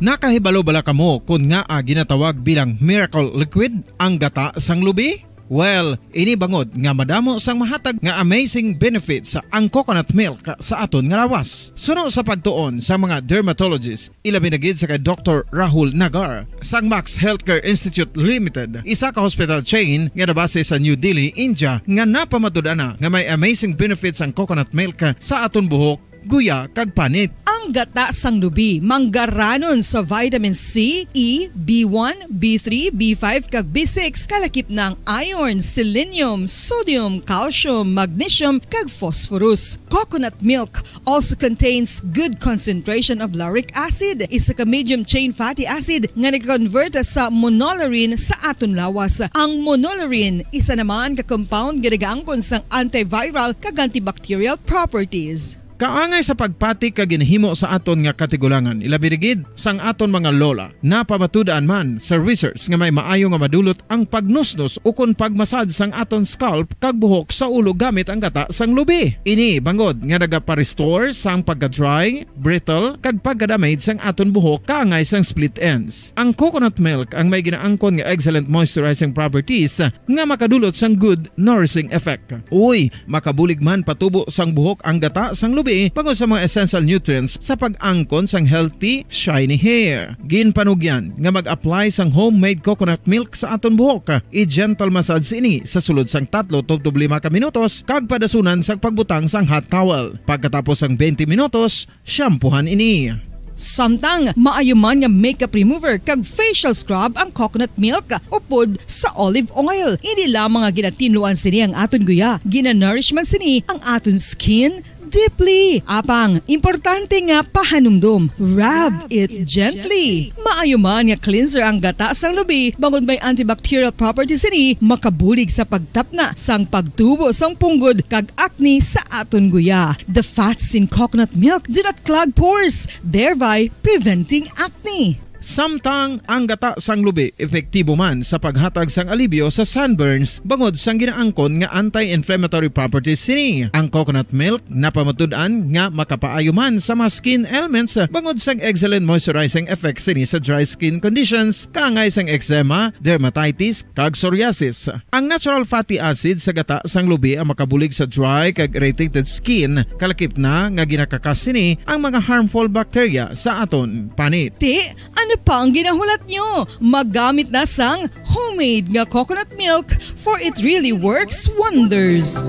Nakahibalo bala kamo kung nga ginatawag bilang miracle liquid ang gata sang lubi? Well, ini bangod nga madamo sang mahatag nga amazing benefits sa ang coconut milk sa aton nga lawas. Suno sa pagtuon sa mga dermatologist, ilabi na gid sa kay Dr. Rahul Nagar sang Max Healthcare Institute Limited, isa ka hospital chain nga nabase sa New Delhi, India, nga napamatud-ana nga may amazing benefits ang coconut milk sa aton buhok, guya kag panit. Ang gata sang lubi manggaranon sa vitamin C, E, B1, B3, B5 kag B6 kalakip ng iron, selenium, sodium, calcium, magnesium kag phosphorus. Coconut milk also contains good concentration of lauric acid. Isa ka medium chain fatty acid nga nag-convert sa monolarin sa aton lawas. Ang monolarin isa naman ka compound nga nagaangkon sang antiviral kag antibacterial properties. Kaangay sa pagpati ka ginhimo sa aton nga katigulangan, ilabirigid sang aton mga lola, napamatudan man sa research nga may maayo nga madulot ang pagnusnos o kon pagmasad sang aton scalp kag buhok sa ulo gamit ang gata sang lubi. Ini bangod nga nagapa-restore sang pagka-dry, brittle kag pagka-damage sang aton buhok kaangay sang split ends. Ang coconut milk ang may ginaangkon nga excellent moisturizing properties nga makadulot sang good nourishing effect. Uy, makabulig man patubo sang buhok ang gata sang lubi pangod sa mga essential nutrients sa pag-angkon sang healthy, shiny hair. Ginpanugyan nga mag-apply sang homemade coconut milk sa aton buhok. I-gentle massage ini sa sulod sang 3 to 5 ka minutos kag padasunan sa pagbutang sang hot towel. Pagkatapos sang 20 minutos, shampoohan ini. Samtang maayuman nga makeup remover kag facial scrub ang coconut milk upod sa olive oil. Hindi lamang nga ginatinluan sini ang aton guya, ginanourishman sini ang aton skin deeply. Apang, importante nga pahanumdum. Rub it gently. Maayuman nga cleanser ang gata sang lubi, bangod may antibacterial properties ini, makabulig sa pagtapna sang pagtubo sang punggod kag acne sa aton guya. The fats in coconut milk do not clog pores, thereby preventing acne. Samtang ang gata sang lubi epektibo man sa paghatag sang alibyo sa sunburns bangod sang ginaangkon nga anti-inflammatory properties sini. Ang coconut milk napamatud-an nga makapaayo man sa mga skin ailments bangod sang excellent moisturizing effect sini sa dry skin conditions kaangay sang eczema, dermatitis kag psoriasis. Ang natural fatty acid sa gata sang lubi ang makabulig sa dry kag irritated skin, kalakip na nga ginakakas sini ang mga harmful bacteria sa aton panit. Ano pa ang ginahulat nyo? Maggamit na sang homemade nga coconut milk for it really works wonders.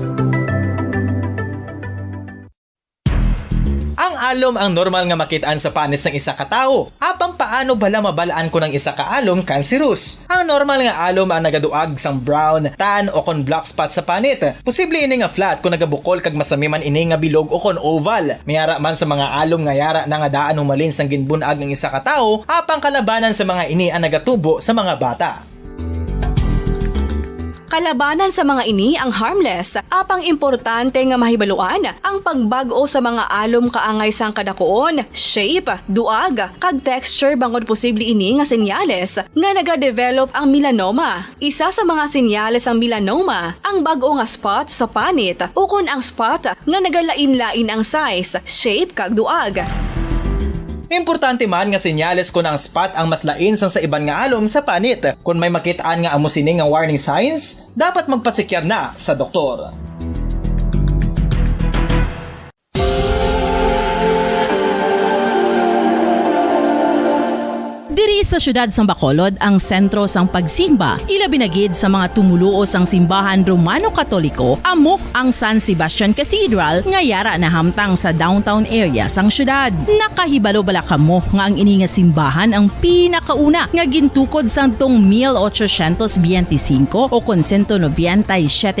Ang alom ang normal nga makitaan sa panit ng isa ka tawo. Apang paano bala mabalaan ko ng isa ka alom cancerous? Ang normal nga alom ang nagaduag sang brown, tan o kon black spot sa panit. Posible ini nga flat kung nagabukol kag masami man ini nga bilog o kon oval. Mayara man sa mga alom nga yara na nga daan humalin sang ginbunag ng isa ka tawo, apang kalabanan sa mga ini ang nagatubo sa mga bata. Kalabanan sa mga ini ang harmless, apang importante nga mahibaluan ang pagbago sa mga alom kaangay sang kadakuon, shape, duag, kag texture bangod posible ini nga senyales nga nagadevelop ang melanoma. Isa sa mga senyales ang melanoma, ang bag-o nga spot sa panit o kun ang spot nga nagalain-lain ang size, shape kag duag. Importante man nga senyales kung ang spot ang mas lain sang sa iban nga alom sa panit. Kung may makitaan nga amo sini nga warning signs, dapat magpasikyar na sa doktor. Diri sa syudad sang Bacolod ang sentro sang pagsimba, ilabi na gid sa mga tumuluo sang simbahan Romano-Katoliko, amo ang San Sebastian Cathedral nga yara na hamtang sa downtown area sang syudad. Nakahibalo bala kamo nga ang ini nga simbahan ang pinakauna nga gintukod sang tong 1825 o kon 197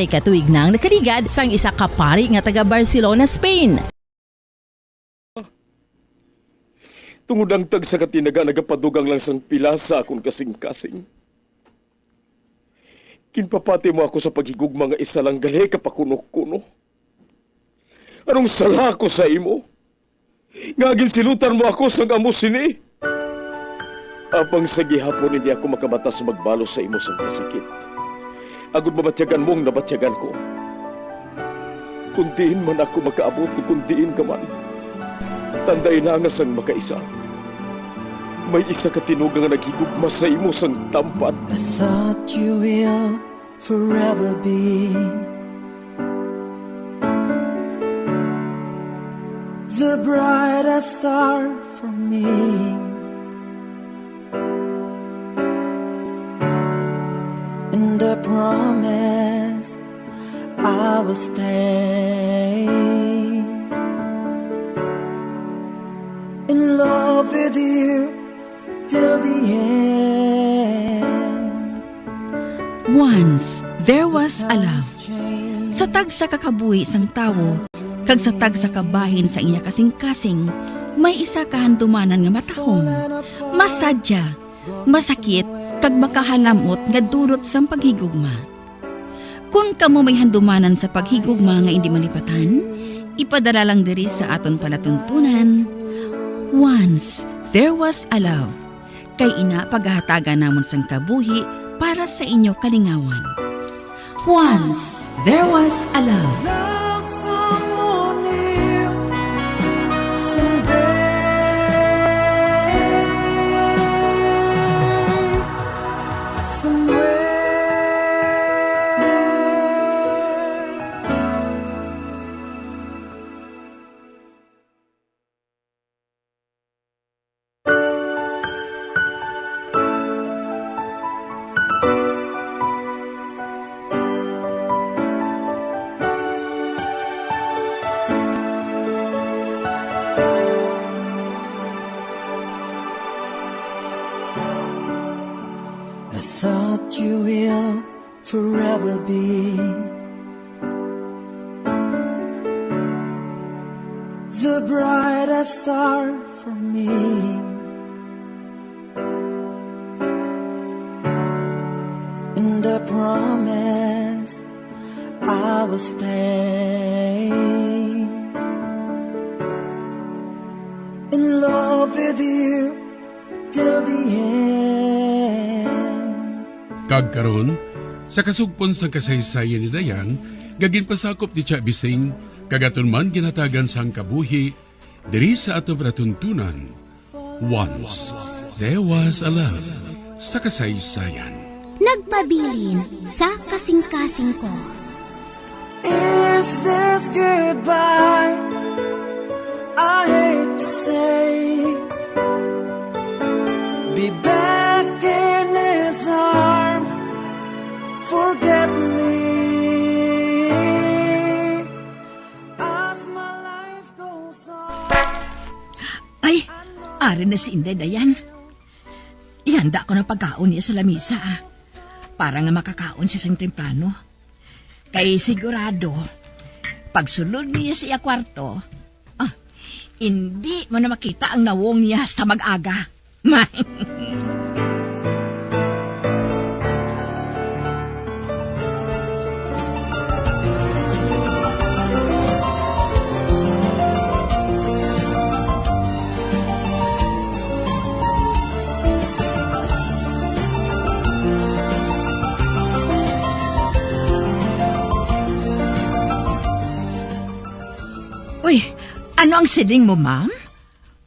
katuig nang nakaligad sang isa ka pari nga taga Barcelona, Spain. Tungod ang tag sa katinaga nagapadugang lang sang pila sa akong kasing-kasing. Kinpapati mo ako sa paghigugma nga isa lang gali kapakuno-kuno. Anong sala ko sa imo? Ngagil silutan mo ako sa amo sini. Apang sa gihapon hindi ako makabatas magbalo sa imo sa kasakit. Agud mabatyagan mong nabatyagan ko. Kundiin man ako makaabot, kundiin ka man. Tanday na nga sang makaisa. May isa ka tinugang nga naghigugma sa imo sang tampat. I thought you will forever be the brightest star for me. And I promise I will stay in love with you till the end. Once, there was a love. Sa tag sa kakabuhi sang tawo, kag sa tag sa kabahin sa iya kasing-kasing, may isa kahandumanan nga matahong. Masadya, masakit, kag makahalamot nga durot sang paghigugma. Kung kamo may handumanan sa paghigugma nga hindi malipatan, ipadala lang diri sa aton palatuntunan. Once, there was a love. Kay ina paghahatagan namon sang kabuhi para sa inyo kalingawan. Once, there was a love. you will forever be the brightest star for me. And I promise I will stay in love with you till the end. Kagkaron, sa kasugpon sang kasaysayan ni Dayan, gagin pasakop ni Cha Bising, kagaton man ginatagan sang kabuhi, diri sa atong ratuntunan. Once, there was a love sa kasaysayan. Nagpabilin sa kasing-kasing ko. Is this goodbye? I hate to say, be back in his arms, forget me. As my life goes on. Ay, ari na si Inday Dayan. Ihanda ko ng pagkaon niya sa lamisa. Para nga makakaon siya sa temprano. Kay sigurado, pagsulod niya sa iya kwarto, hindi mo na makita ang nawong niya hasta mag-aga. Uy, ano ang siling mo, ma'am?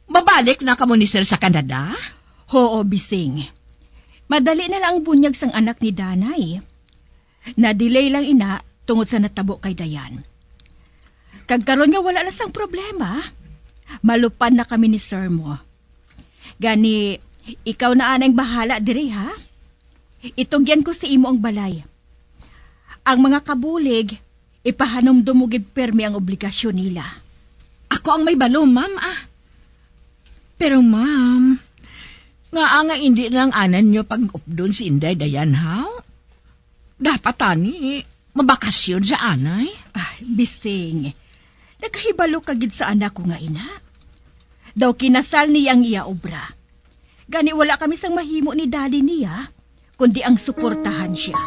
Babalik na ka mo ni Sir sa Canada? Oo, Bising. Madali na lang ang bunyag sang anak ni Danay. Na-delay lang ina tungod sa natabo kay Dayan. Kagkaroon nga wala na sang problema. Malupan na kami ni Sir mo. Gani, ikaw na anang bahala diri ha? Itugyan ko si imo ang balay. Ang mga kabulig, ipahanom dumugid permi ang obligasyon nila. Ako ang may balo, ma'am, Pero, ma'am, nga hindi lang anan nyo pag-updon si Inday Dayan, ha? Dapat, tani, mabakasyon sa anay. Bising, nakahibalo kagid sa anak ko nga ina. Daw kinasal niya ang iya obra. Gani wala kami sang mahimo ni daddy niya, kundi ang suportahan siya.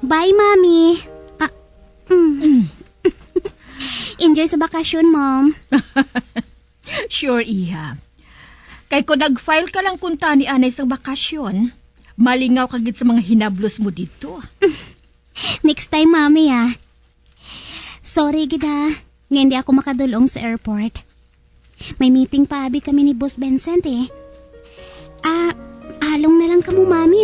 Bye, Mami. Enjoy sa bakasyon, Mom. Sure, Iha. Kay kung nag-file ka lang kunta ni anay sa bakasyon, malingaw kagid sa mga hinablos mo dito. Next time, Mami, Sorry, gida. Nga hindi ako makadulong sa airport. May meeting pa abi kami ni Boss Vincent, along na lang kamo, Mami,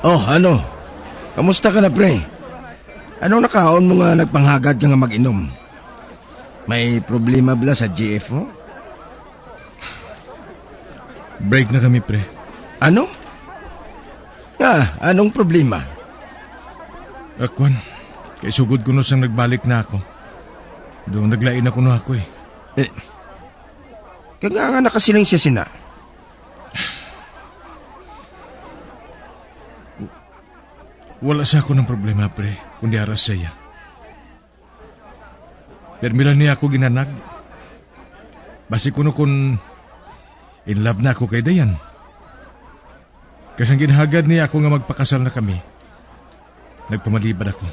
Oh, ano? Kamusta ka na, pre? Anong nakaon mo nga nagpanghagad ka nga mag-inom? May problema bala sa GF mo? Break na kami, pre. Ano? Anong problema? Akwan, kay sugod ko no sang nagbalik na ako. Doon naglain ako no ako Kaya nga nakasiling siya sina. Wala sa ako ng problema, pre, kundi aras saya. Permila niya ako ginanag. Basi kuno kun in love na ako kay Dayan. Kasang ginhagad niya ako nga magpakasal na kami. Nagpamalibad ako.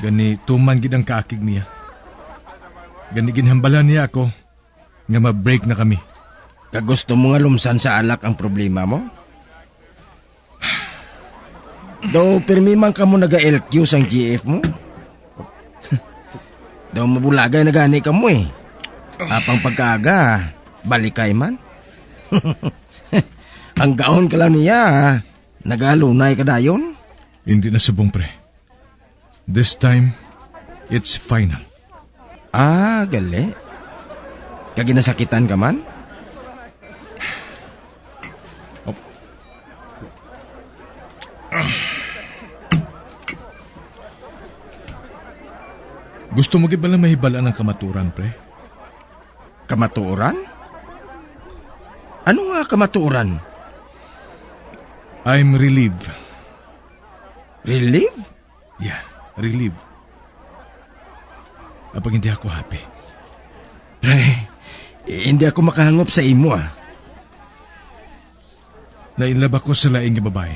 Gani tuman gid ang kaakig niya. Gani ginhambalan niya ako nga ma-break na kami. Kagusto mo nga lumsan sa alak ang problema mo? Daw permi man ka mo naga-LQ sang GF mo? Daw mabulagay na gani ka mo Apang pagkaaga, balikay man. Ang gaon ka lang niya, nagalunay ka dayon? Hindi na subong, pre. This time, it's final. Gali. Kaginasakitan ka man? Gusto mo gibala mahibalaan ng kamaturan, pre? Kamaturan? Ano nga kamaturan? I'm relieved. Relieved? Yeah, relieved. Apag hindi ako happy. Pre, hindi ako makahangop sa imo Nainlove ako sa laing nga babae.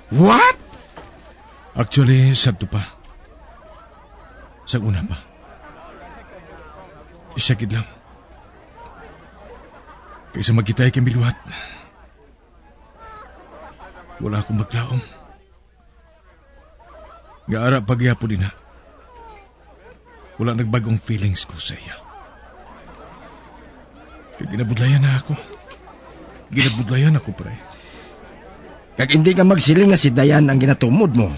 What? Actually, sabto pa. Sa una pa. Isakit lang. Kaysa magkitay kami luhat. Wala akong maglaom. Gaara pagyapo din na. Wala nagbagong feelings ko sa iya. Kaya ginabudlayan na ako. Ginabudlayan ako, pre. Kag hindi ka magsiling nga si Dayan ang ginatumod mo.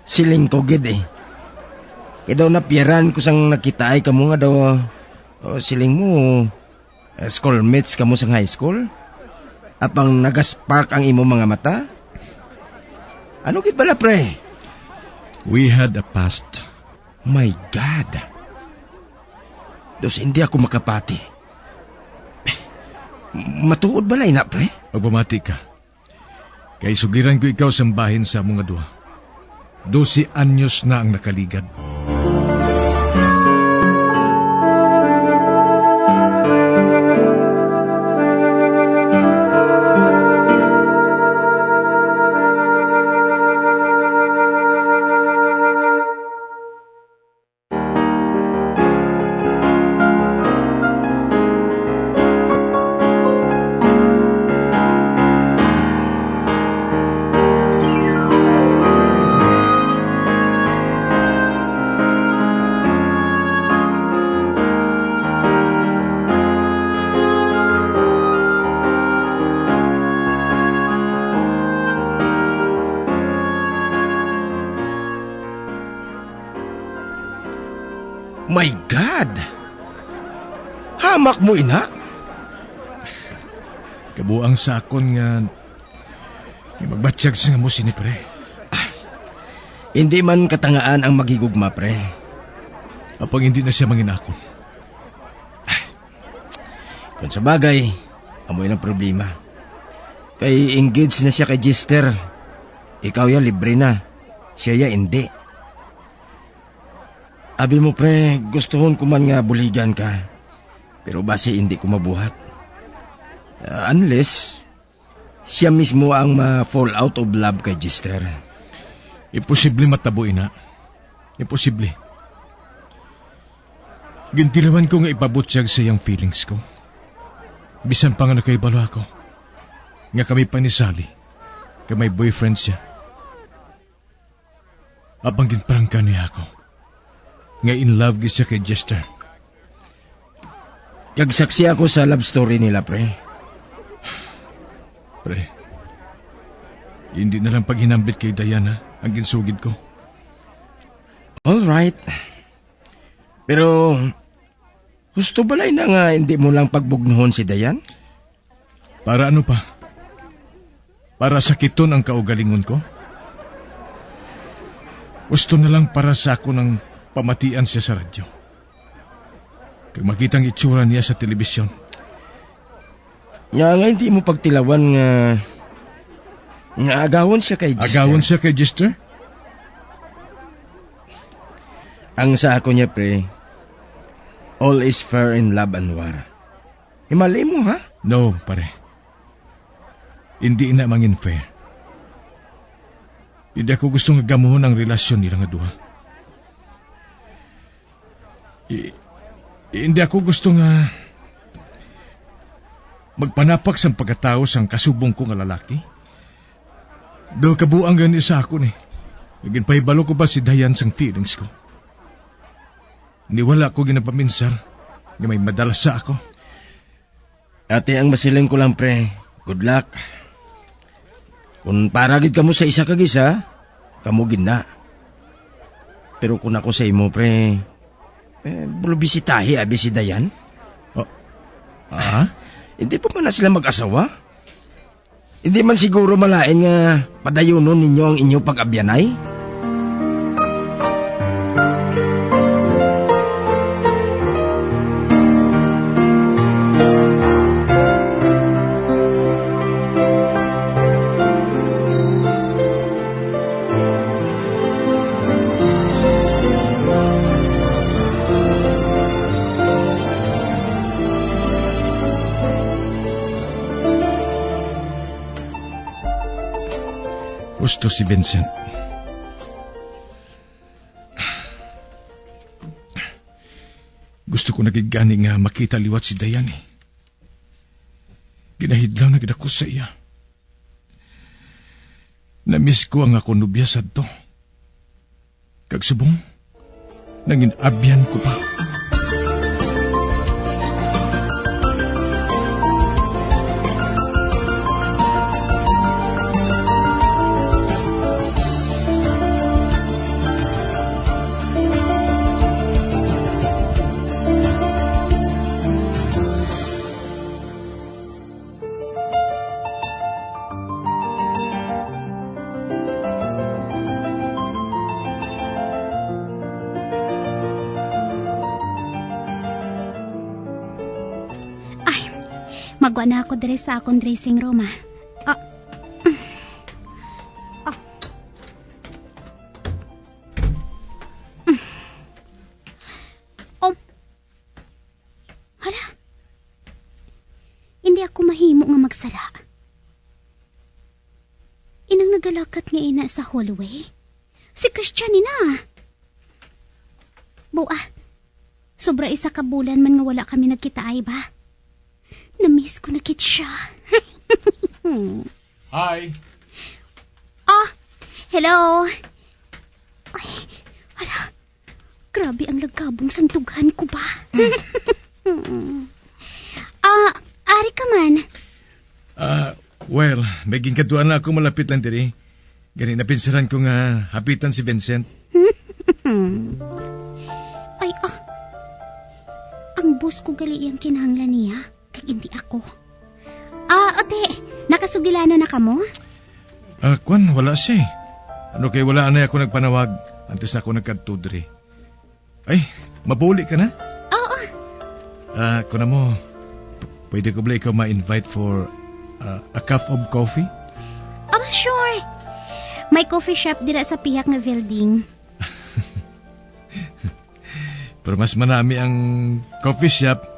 Siling ko gid Kaya daw napiyaran ko sang nakitaay ka mo nga daw. Siling mo, schoolmates ka mo sang high school? Apang nagaspark ang imo mga mata? Ano gid bala, pre? We had a past. My God. Dos hindi ako makapati. Matuod balay na, pre? Pagpamati ka. Kay sugiran ko ikaw sambahin sa mga duha. 12 anyos na ang nakaligad. My God! Hamak mo, ina? Kabuang sakon nga magbatsyag sa nga mo sini, pre. Hindi man katangaan ang magigugma, pre. Apang hindi na siya manginakon. Kung sa bagay, amoy ng problema. Kay engaged na siya kay Gister. Ikaw ya libre na. Siya ya hindi. Abi mo, pre, gustuhon ko man nga buligan ka. Pero base hindi ko mabuhat. Unless siya mismo ang ma-fall out of love kay Gister. Imposible matabo, ina. Imposible. Gintilawan ko nga ipabutsyag sa iyang feelings ko. Bisan pa nga nakaibalo ako. Nga kami pa ni Sally. Kaya may boyfriend siya. Abang ginparang ka niya ako. Nga in love siya kay Jester. Kagsaksi ako sa love story nila, pre. Pre, hindi na lang paghinambit kay Diana ang ginsugid ko. Alright. Pero, gusto balay na nga hindi mo lang pagbugnuhon si Dayan? Para ano pa? Para sakiton ang kaugalingon ko? Gusto na lang para sa ako ng pamatian siya sa radyo. Kag makitang itsura niya sa telebisyon. Nga hindi mo pagtilawan nga agawon siya kay Gister. Agawon siya kay Gister? Ang sa ako niya, pre, all is fair in love and war. Himali mo, ha? No, pare. Hindi na mangin fair. Hindi ako gustong gamuhon ang relasyon nila nga duha. Hindi ako gusto nga magpanapak sa pagkatao sang kasubong ko nga lalaki. Do kabuang gani sa ako ni. Naging pahibalo ko ba si Dayan sang feelings ko? Niwala ko ginapaminsar nga may madalas sa ako. Ate, ang masiling ko lang, pre, good luck. Kung paragid ka mo sa isa kag-isa, kamugin na. Pero kung ako sa imo, pre, bulubisitahi abi si Dayan. Hindi pa man na sila mag-asawa? Hindi man siguro malain nga padayunon ninyo ang inyong pag-abyanay? Gusto si Vincent. Gusto ko nagigani nga makita liwat si Dayan eh. Ginahidlaw na gid ako sa iya. Namiss ko ang ako nubya sadto. Kag subong, nangin abyan ko pa. Magwa na ako dire sa akong dressing room, ha? Hala? Hindi ako mahimo nga magsala. Inang nagalakat nga ina sa hallway? Si Christian na. Buah, sobra isa ka bulan man nga wala kami nagkita ay ba? Na-miss ko na kit siya. Hi. Hello. Ay, hala. Grabe ang lagkabong santughan ko ba? Ari ka man. Well, may ginkaduan na ako malapit lang diri. Gani napinsaran ko nga hapitan si Vincent. Ay, ang boss ko gali yung kinahanglan niya. Hindi ako. Ote, nakasugilano na ka mo? Kwan, wala siya eh. Ano kay wala na ako nagpanawag. Antes ako nagkadtudri. Ay, mapuli ka na? Oo. Kung na mo, pwede ko ba ikaw ma-invite for a cup of coffee? Sure. May coffee shop dira sa pihak nga building. Pero mas manami ang coffee shop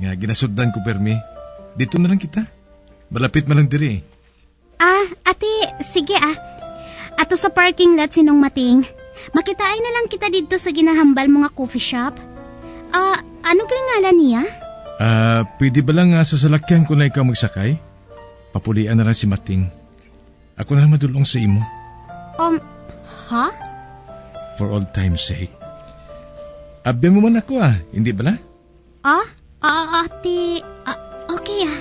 nga ginasuddan ko permi. Dito na lang kita. Malapit man lang diri. Ate, sige Ato sa parking lot sinong mating. Makitain na lang kita dito sa ginahambal mo nga coffee shop. Ano ngalan niya? Pwede ba lang sa salakyan ko na ikaw magsakay? Papulian na lang si Mating. Ako na lang madulong sa imo. Ha? For all time's sake. Abyan mo man ako hindi ba na? Ate, okay ah.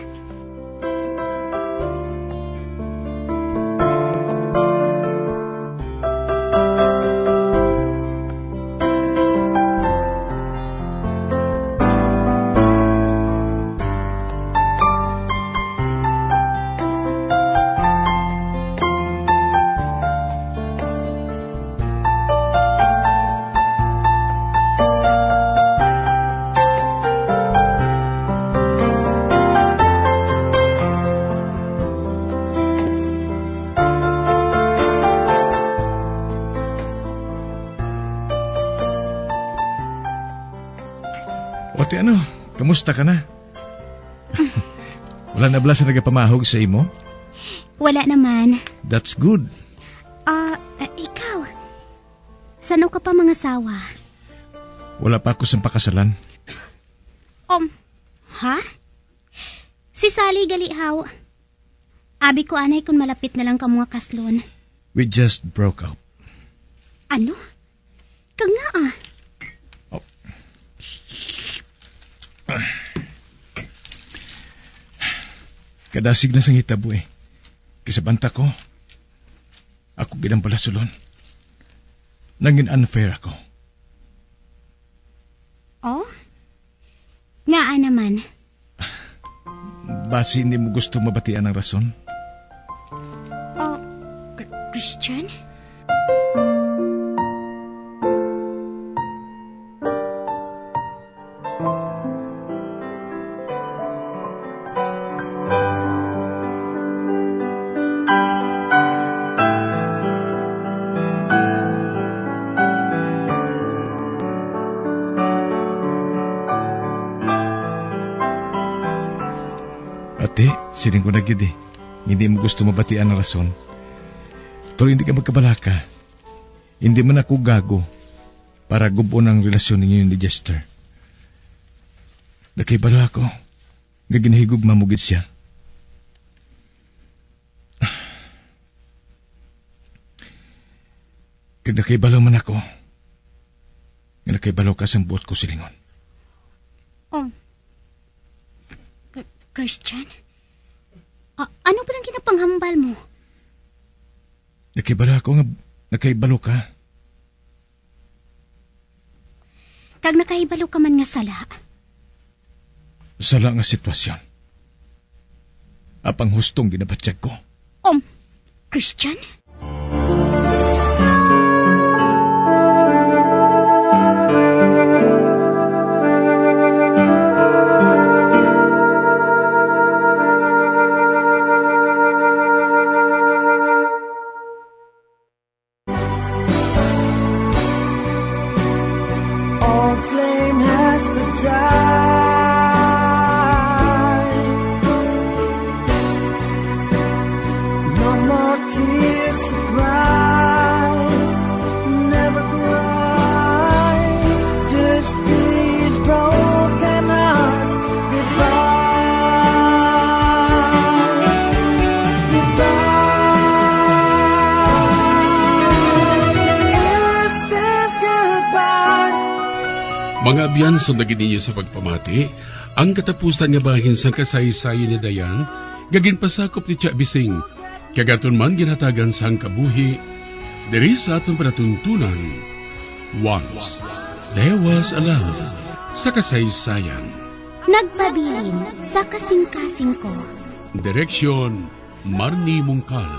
Ote ano, kamusta ka na? Wala na bala sa nagapamahog sa imo? Wala naman. That's good. Ikaw, sano ka pa mga sawa? Wala pa ako sa pakasalan. Ha? Si Sally galihaw. Abi ko anay kung malapit na lang ka mga kaslon. We just broke up. Ano? Kag nga ah. Kadasig na sang hitabo eh. Kisabanta ko. Ako ginambalasulon. Nangin unfair ako. Oh? Nga naman. Basi hindi mo gusto mabatian ng rason? Christian? Ate, siling ko na gid eh. Hindi mo gusto mabatian ng rason. Pero hindi ka magkabalaka. Hindi man ako gago para gubuon ang relasyon ninyo ni Jester. Nakibalo ako. Gaginahigog mamugit siya. Kag nakibalo man ako. Nakibalo ka sa buot ko silingon. Christian? Ano ba lang kinapanghambal mo? Nakibalo ako nga nakaibalo ka. Kag nakaibalo ka man nga sala. Sala nga sitwasyon. Apang hustong ginabatyag ko. Christian? Mga abyan, sundagin ninyo sa pagpamati, ang katapusan nga bahin sa kasaysayan ni Dayan, gagin pasakop ni Tia Bising, kagaton man ginatagan sa kabuhi, diri sa atong panatuntunan. Once, there was a love sa kasaysayan. Nagpabilin sa kasing-kasing ko. Direksyon, Marnie Mungkal.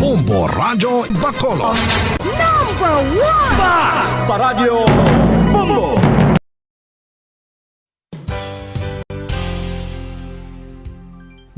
Bombo Radio Bacolod. Number 1! Basta Radio Bombo!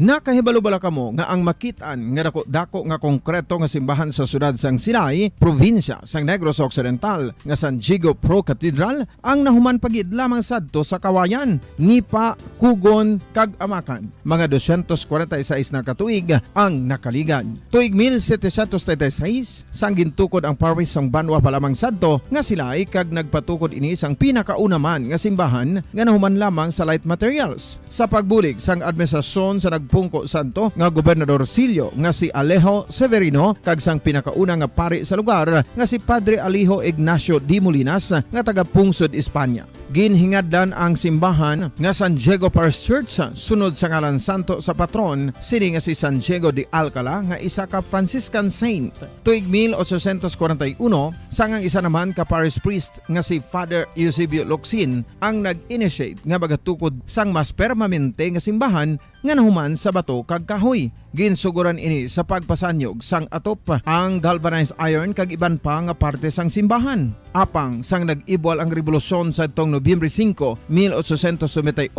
Nakahibalo bala kamo nga ang makitaan nga dako nga konkreto nga simbahan sa sudad sang Sinay, probinsya sang Negros Occidental nga San Diego Pro Cathedral ang nahuman pagid lamang sadto sa kawayan, Nipa, Kugon, kag Amakan. Mga 246 na katuig ang nakaligad. Tuig 1736 sang gintukod ang parish sang Banwa palamang sadto nga sila ay kag nagpatukod ini sang pinakauna man nga simbahan nga nahuman lamang sa light materials. Sa pagbulig sang administrasyon sa nagpungko santo nga Gobernador Silio nga si Alejo Severino kag sang pinakauna nga pari sa lugar nga si Padre Alijo Ignacio de Molinas nga taga-pungsod Espanya. Ginhingadlan ang simbahan nga San Diego Parish Church sunod sa ngalan santo sa patron sini nga si San Diego de Alcala nga isa ka Franciscan saint. Tuig 1841 sangang isa naman ka parish priest nga si Father Eusebio Locsin ang nag-initiate nga bagatukod sang mas permanente nga simbahan nga nahuman sa bato kag kahoy. Ginsuguran ini sa pagpasanyog sang atop ang galvanized iron kag iban pa nga parte sang simbahan. Apang sang nag-ibwal ang revolusyon sa tong Nobyembre 5, 1898,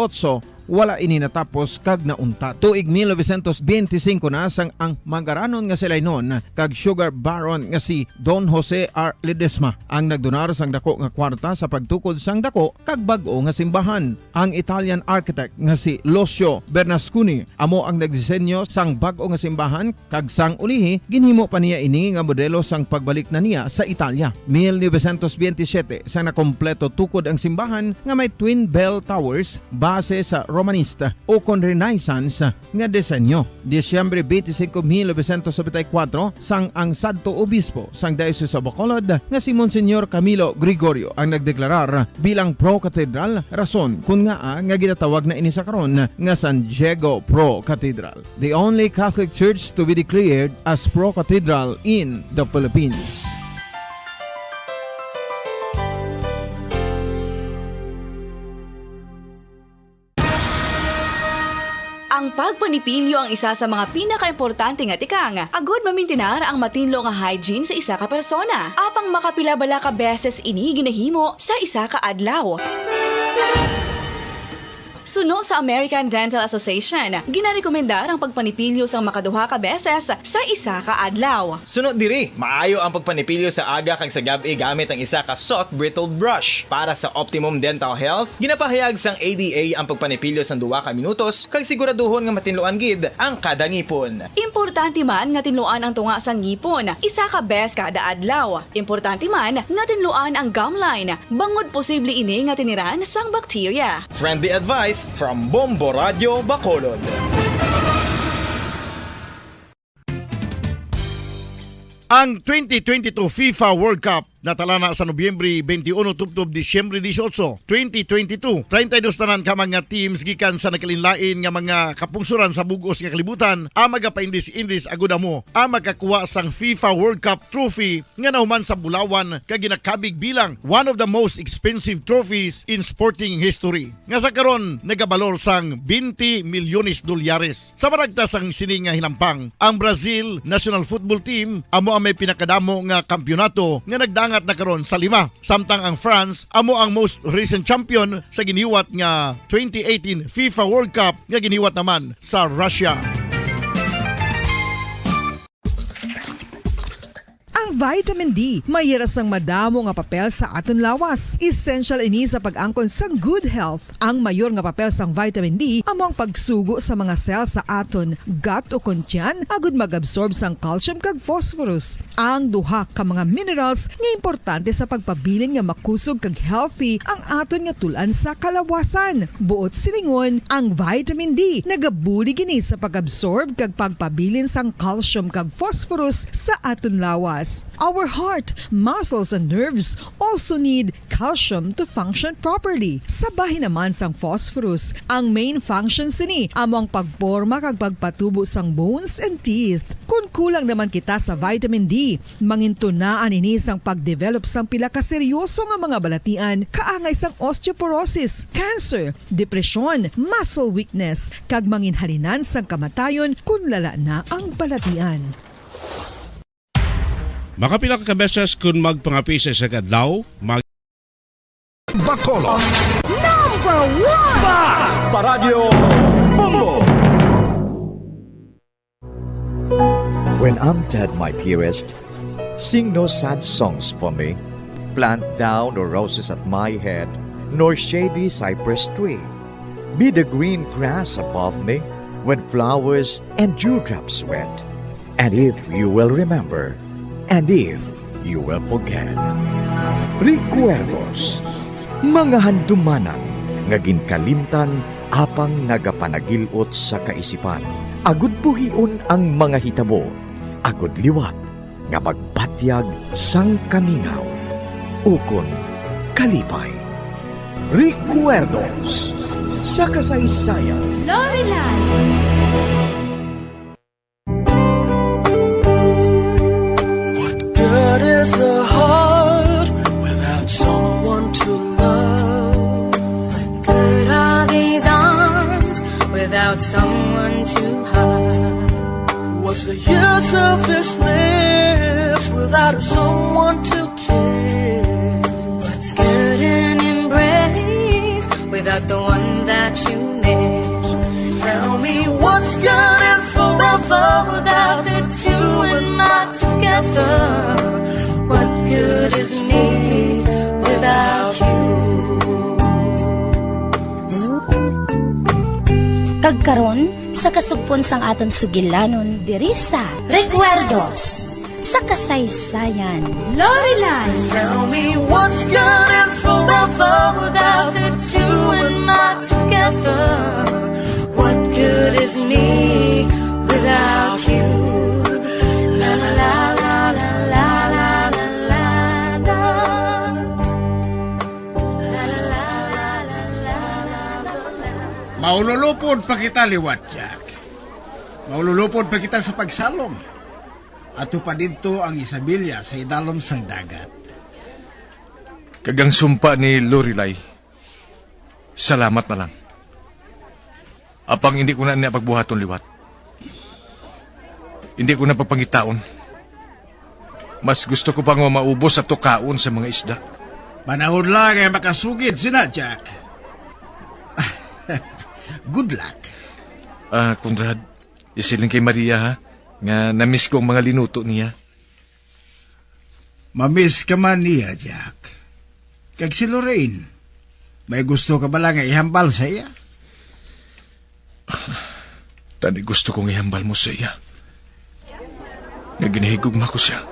wala ini natapos kag nauntat. Tuig 1925 na sang ang mangaranon nga sila noon kag sugar baron nga si Don Jose R. Ledesma ang nagdonar sang dako nga kwarta sa pagtukod sang dako kag bag-o nga simbahan. Ang Italian architect nga si Lucio Bernasconi amo ang nagdisenyo sang bag-o nga simbahan kag sang ulihi ginhimo pa niya ini nga modelo sang pagbalik na niya sa Italia. 1927 sang nakompleto tukod ang simbahan nga may twin bell towers base sa Romanista o kon Renaissance nga disenyo. Disyembre 25, 1974 sang ang sadto obispo sang Diocese sa Bacolod nga si Monsignor Camilo Gregorio ang nagdeklarar bilang pro cathedral, rason kun nga ginatawag na ini sa karon nga San Diego Pro Cathedral, the only Catholic church to be declared as pro cathedral in the Philippines. Ang pagpanipilyo ang isa sa mga pinaka-importante nga tikang. Agod mamintinar ang matinlo nga hygiene sa isa ka persona. Apang makapila-bala ka beses ini ginahimo sa isa ka adlaw. Suno sa American Dental Association, ginarekomendar ang pagpanipilyo sang makaduha ka beses sa isa ka adlaw. Sunod diri, maayo ang pagpanipilyo sa aga kag sa gabi gamit ang isa ka soft brittled brush. Para sa optimum dental health, ginapahayag sang ADA ang pagpanipilyo sang 2 ka minutos kag siguraduhon nga matinluan gid ang kada ngipon. Importante man nga tinluan ang tunga sang ngipon, isa ka bes kada adlaw. Importante man nga tinluan ang gum line, bangod posible ini nga tiniran sang bakterya. Friendly advice from Bombo Radio Bacolod. Ang 2022 FIFA World Cup natalana sa Nobyembre 21 tubtob Disyembre 18, 2022. 32 tanan ka mga teams gikan sa nakalinlain nga mga kapungsuran sa bugos nga kalibutan ang magapaindis-indis agud mo ang magkakuha sang FIFA World Cup trophy nga nahuman sa Bulawan kag ginakabig bilang one of the most expensive trophies in sporting history. Nga sa karon nagabalor sang 20 milyones dolyares. Sa maragta sang sini nga hinampang, ang Brazil National Football Team amo ang may pinakadamo nga kampyonato nga nagdang at nakaroon sa 5. Samtang ang France amo ang most recent champion sa giniwat nga 2018 FIFA World Cup nga giniwat naman sa Russia. Ang vitamin D mayira sang madamo nga papel sa aton lawas. Essential ini sa pag-angkon sang good health. Ang mayor nga papel sang vitamin D amo ang pagsugo sa mga cell sa aton gut o kuntyan agud mag-absorb sang calcium kag phosphorus. Ang duha ka mga minerals nga importante sa pagpabilin nga makusog kag healthy ang aton nga tulan sa kalawasan. Buot silingon, ang vitamin D nagabuli gini sa pag-absorb kag pagpabilin sang calcium kag phosphorus sa aton lawas. Our heart, muscles, and nerves also need calcium to function properly. Sabahin naman sang phosphorus, ang main function sini among pagporma kag pagpatubo sang bones and teeth. Kung kulang naman kita sa vitamin D, mangintunaan ini sang pagdevelop sang pila ka seryoso nga mga balatian, kaangay sang osteoporosis, cancer, depresyon, muscle weakness, kag manginhalinan sang kamatayon kung lala na ang balatian. Makapila ka beses kung magpangapi sa isa kadlaw, Bacolod. Number 1! Paradyo Bombo. When I'm dead, my dearest, sing no sad songs for me. Plant down no roses at my head, nor shady cypress tree. Be the green grass above me when flowers and dewdrops wet. And if you will remember, and if you will forget. Recuerdos, mga handumanan, nga ginkalimtan apang nagapanagilot sa kaisipan. Agud buhion ang mga hitabo, agud liwat, nga magpatyag sang kamingaw. Ukon kalipay. Recuerdos, sa kasaysayan. Lorelai. Good is the heart without someone to love. What good are these arms without someone to hug? What's the use of this lips without someone to kiss? What's good in embrace without the one that you miss? Tell me what's good in forever without the two and not together. What good is me without you? Kagkaron sa kasugpon sang aton sugilanon diri sa Recuerdos sa kasaysayan. Lorelai. Tell me what's good in forever without the two and not together. What good is me without you? La la la la la la la la la la. La la la la la la la la. Maululupod pa kita liwat, Jack. Maululupod pa kita sa pagsalom. Ato pa dito ang Isabela sa idalom sang dagat. Kagang sumpa ni Lorelai, salamat na lang. Apang hindi ko na niya pagbuhaton liwat. Hindi ko na pagpangitaon. Mas gusto ko pang maubos at tukaon sa mga isda. Panahon lang ay makasugid sina, Jack. Good luck. Conrad, isiling kay Maria ha, nga namiss ko ang mga linuto niya. Mamiss ka man niya, Jack. Kag si Lorraine, may gusto ka ba lang ihambal sa iya? Tani gusto kong ihambal mo sa iya. Nga ginahigugma ko siya.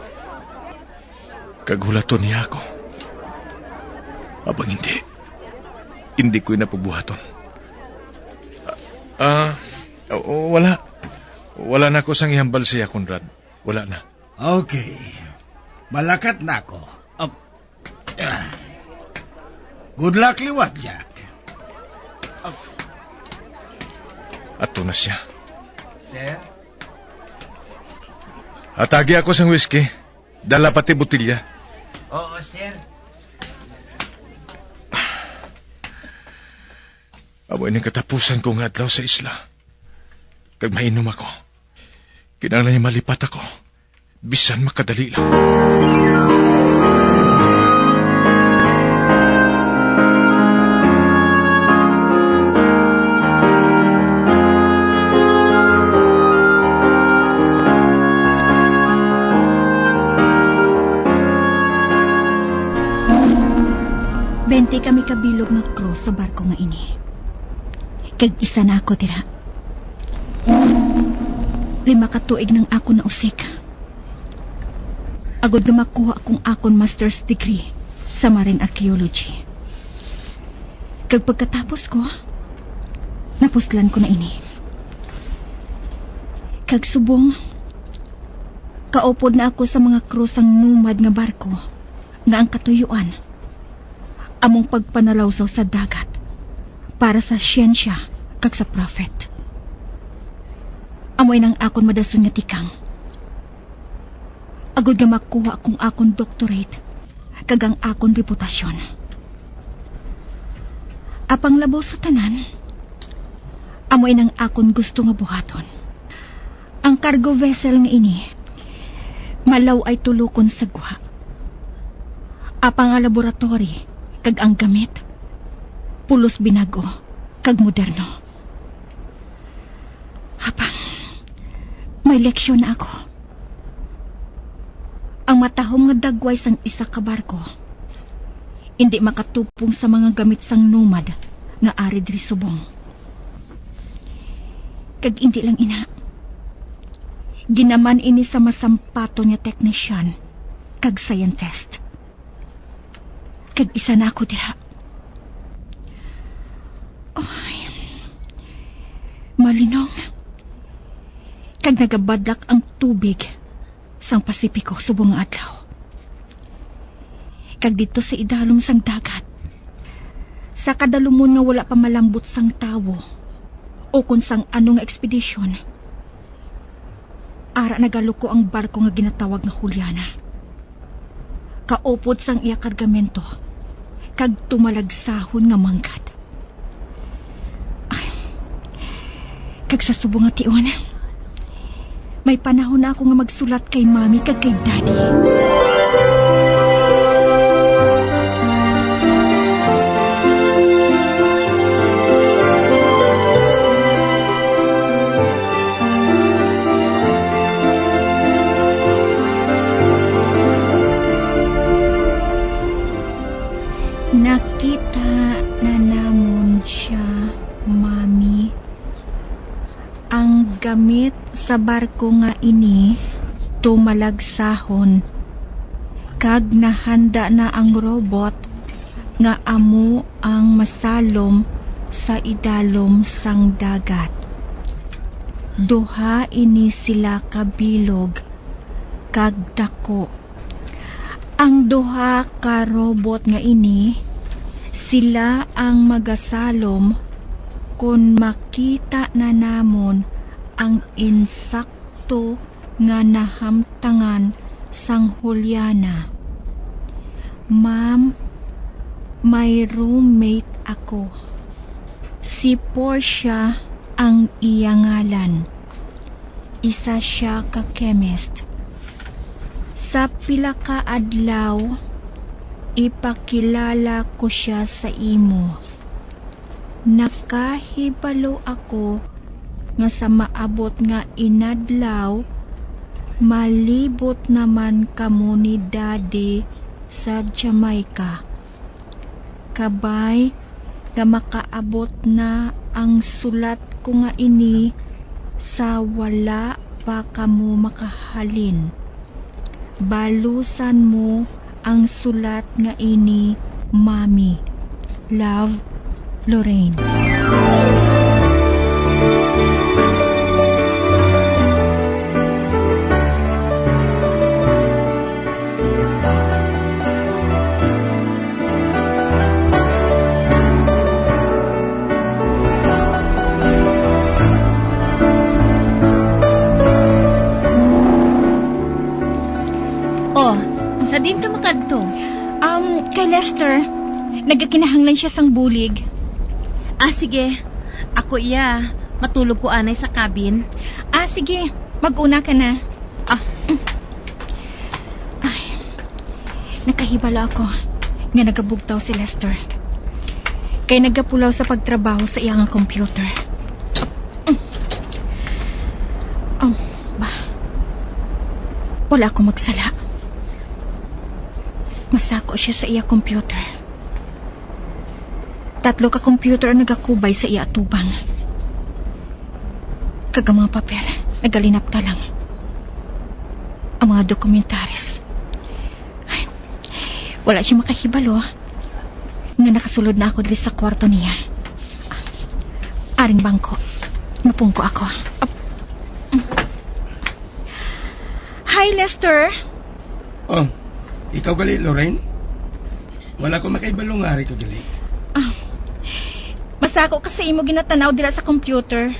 Kaghulaton niya ako. Abang hindi ko inapabuhaton. Wala. Wala na ako sang ihambal siya, Conrad. Wala na. Okay. Malakat na ako. Good luck, liwat, Jack. Ato na siya. Sir? Atagi ako sang whiskey. Dala pati botilya. Oo, sir. Amo ining katapusan ko nga adlaw sa isla. Kag mainom ako. Kinahanglan niya malipat ako. Bisan makadali lang. Bente kami kabilog nga cross sa barko nga ini. Kag isa na ako dira. 5 katuig ng ako na usik. Agod nga makuha akong akon master's degree sa marine archaeology. Kag pagkatapos ko, napuslan ko na ini. Kag subong, kaupod na ako sa mga krusang numad nga barko nga ang katuyuan among pagpanalawsaw sa dagat para sa siyensya kag sa prophet. Amoy nang akon madason nga tikang. Agod nga makuha akong akon doctorate kag ang akon reputasyon. Apang labaw sa tanan, amoy nang akon gusto nga buhaton. Ang cargo vessel nga ini, malaw ay tulukon sa guha. Apang nga laboratory kag ang gamit, pulos binago, kag moderno. Apang, may leksyon na ako. ang matahom nga dagway sang isa ka barko. Hindi makatupong sa mga gamit sang nomad nga ari diri subong. Kag hindi lang ina. Ginaman ini sa masampato niya technician kag scientist. Kag isa na ako dira. Ay, malinong. Kag nagabadlak ang tubig sang Pasipiko subong nga adlaw. Kag dito sa idalom sang dagat, sa kadalumon nga wala pa malambot sang tawo o kung sang ano nga ekspedisyon, ara nagaluko ang barko nga ginatawag nga Juliana. Kaupod sang iya kargamento, kag tumalagsahon nga mangkat. Ay, kag sa subong nga tion, may panahon na ako nga magsulat kay mami kag kay daddy. Nakita na namon siya, mami. Ang gamit sa barko nga ini tumalagsahon. Kag nahanda na ang robot nga amo ang masalom sa idalom sang dagat. Duha ini sila kabilog kag dako. Ang duha ka robot nga ini, sila ang magasalom kung makita na namon ang insakto nga nahamtangan sang Juliana. Ma'am, may roommate ako. Si Portia ang iya ngalan. Isa siya ka chemist. Sa pila ka adlaw, ipakilala ko siya sa imo. Nakahibalo ako nga sa maabot nga inadlaw, malibot naman kamo ni Daddy sa Jamaica. Kabay nga makaabot na ang sulat ko nga ini sa wala pa kamo makahalin. Balusan mo ang sulat nga ini, Mami. Love, Lorraine. Oh, sa din ka makadto? Kay Lester. Nagakinahanglan siya sang bulig. Sige. Ako iya. Matulog ko anay sa cabin. Sige. Mag-una ka na. Nakahibala ako nga nagabugtaw si Lester. Kay nagapulaw sa pagtrabaho sa iyang computer. Wala akong magsala. Masako siya sa iya computer. 3 ka computer ang nagakubay sa iya atubang. Kagang mga papel, nagalinapta lang. Ang mga dokumentaris. Wala siya makahibalo nga nakasulod na ako dili sa kwarto niya. Aring bangko. Napungko ako. Hi, Lester. Ikaw gali, Lorraine? Wala ko makaibalo nga rin ko gali. Masako ka sa imo ginatanaw dira sa computer.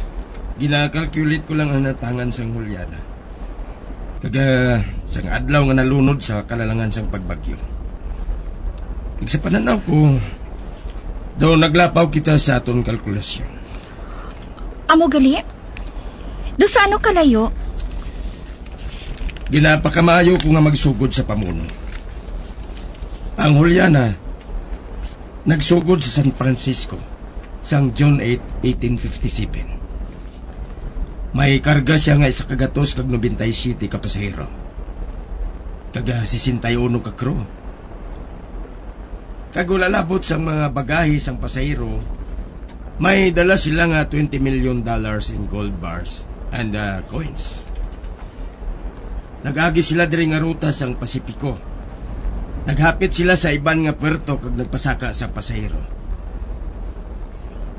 Gina-calculate ko lang ang natangan sang Juliana. Kaga sang adlaw nga nalunod sa kalalangan sang pagbagyo. Sa pananaw ko, daw naglapaw kita sa aton kalkulasyon. Amo gali? Do sa ano kalayo? Ginapakamayo ko nga magsugod sa pamuno. Ang Juliana, nagsugod sa San Francisco sang June 8, 1857. May karga siya nga isa kagatos kag 97 ka pasahero. Kaga 61 ka crew. Kag wala labot sa mga bagahe sang pasahero, may dala sila nga $20 million in gold bars and coins. Nagagi sila diri nga ruta sang Pasipiko. Naghapit sila sa iban nga puerto kag nagpasaka sa pasahero.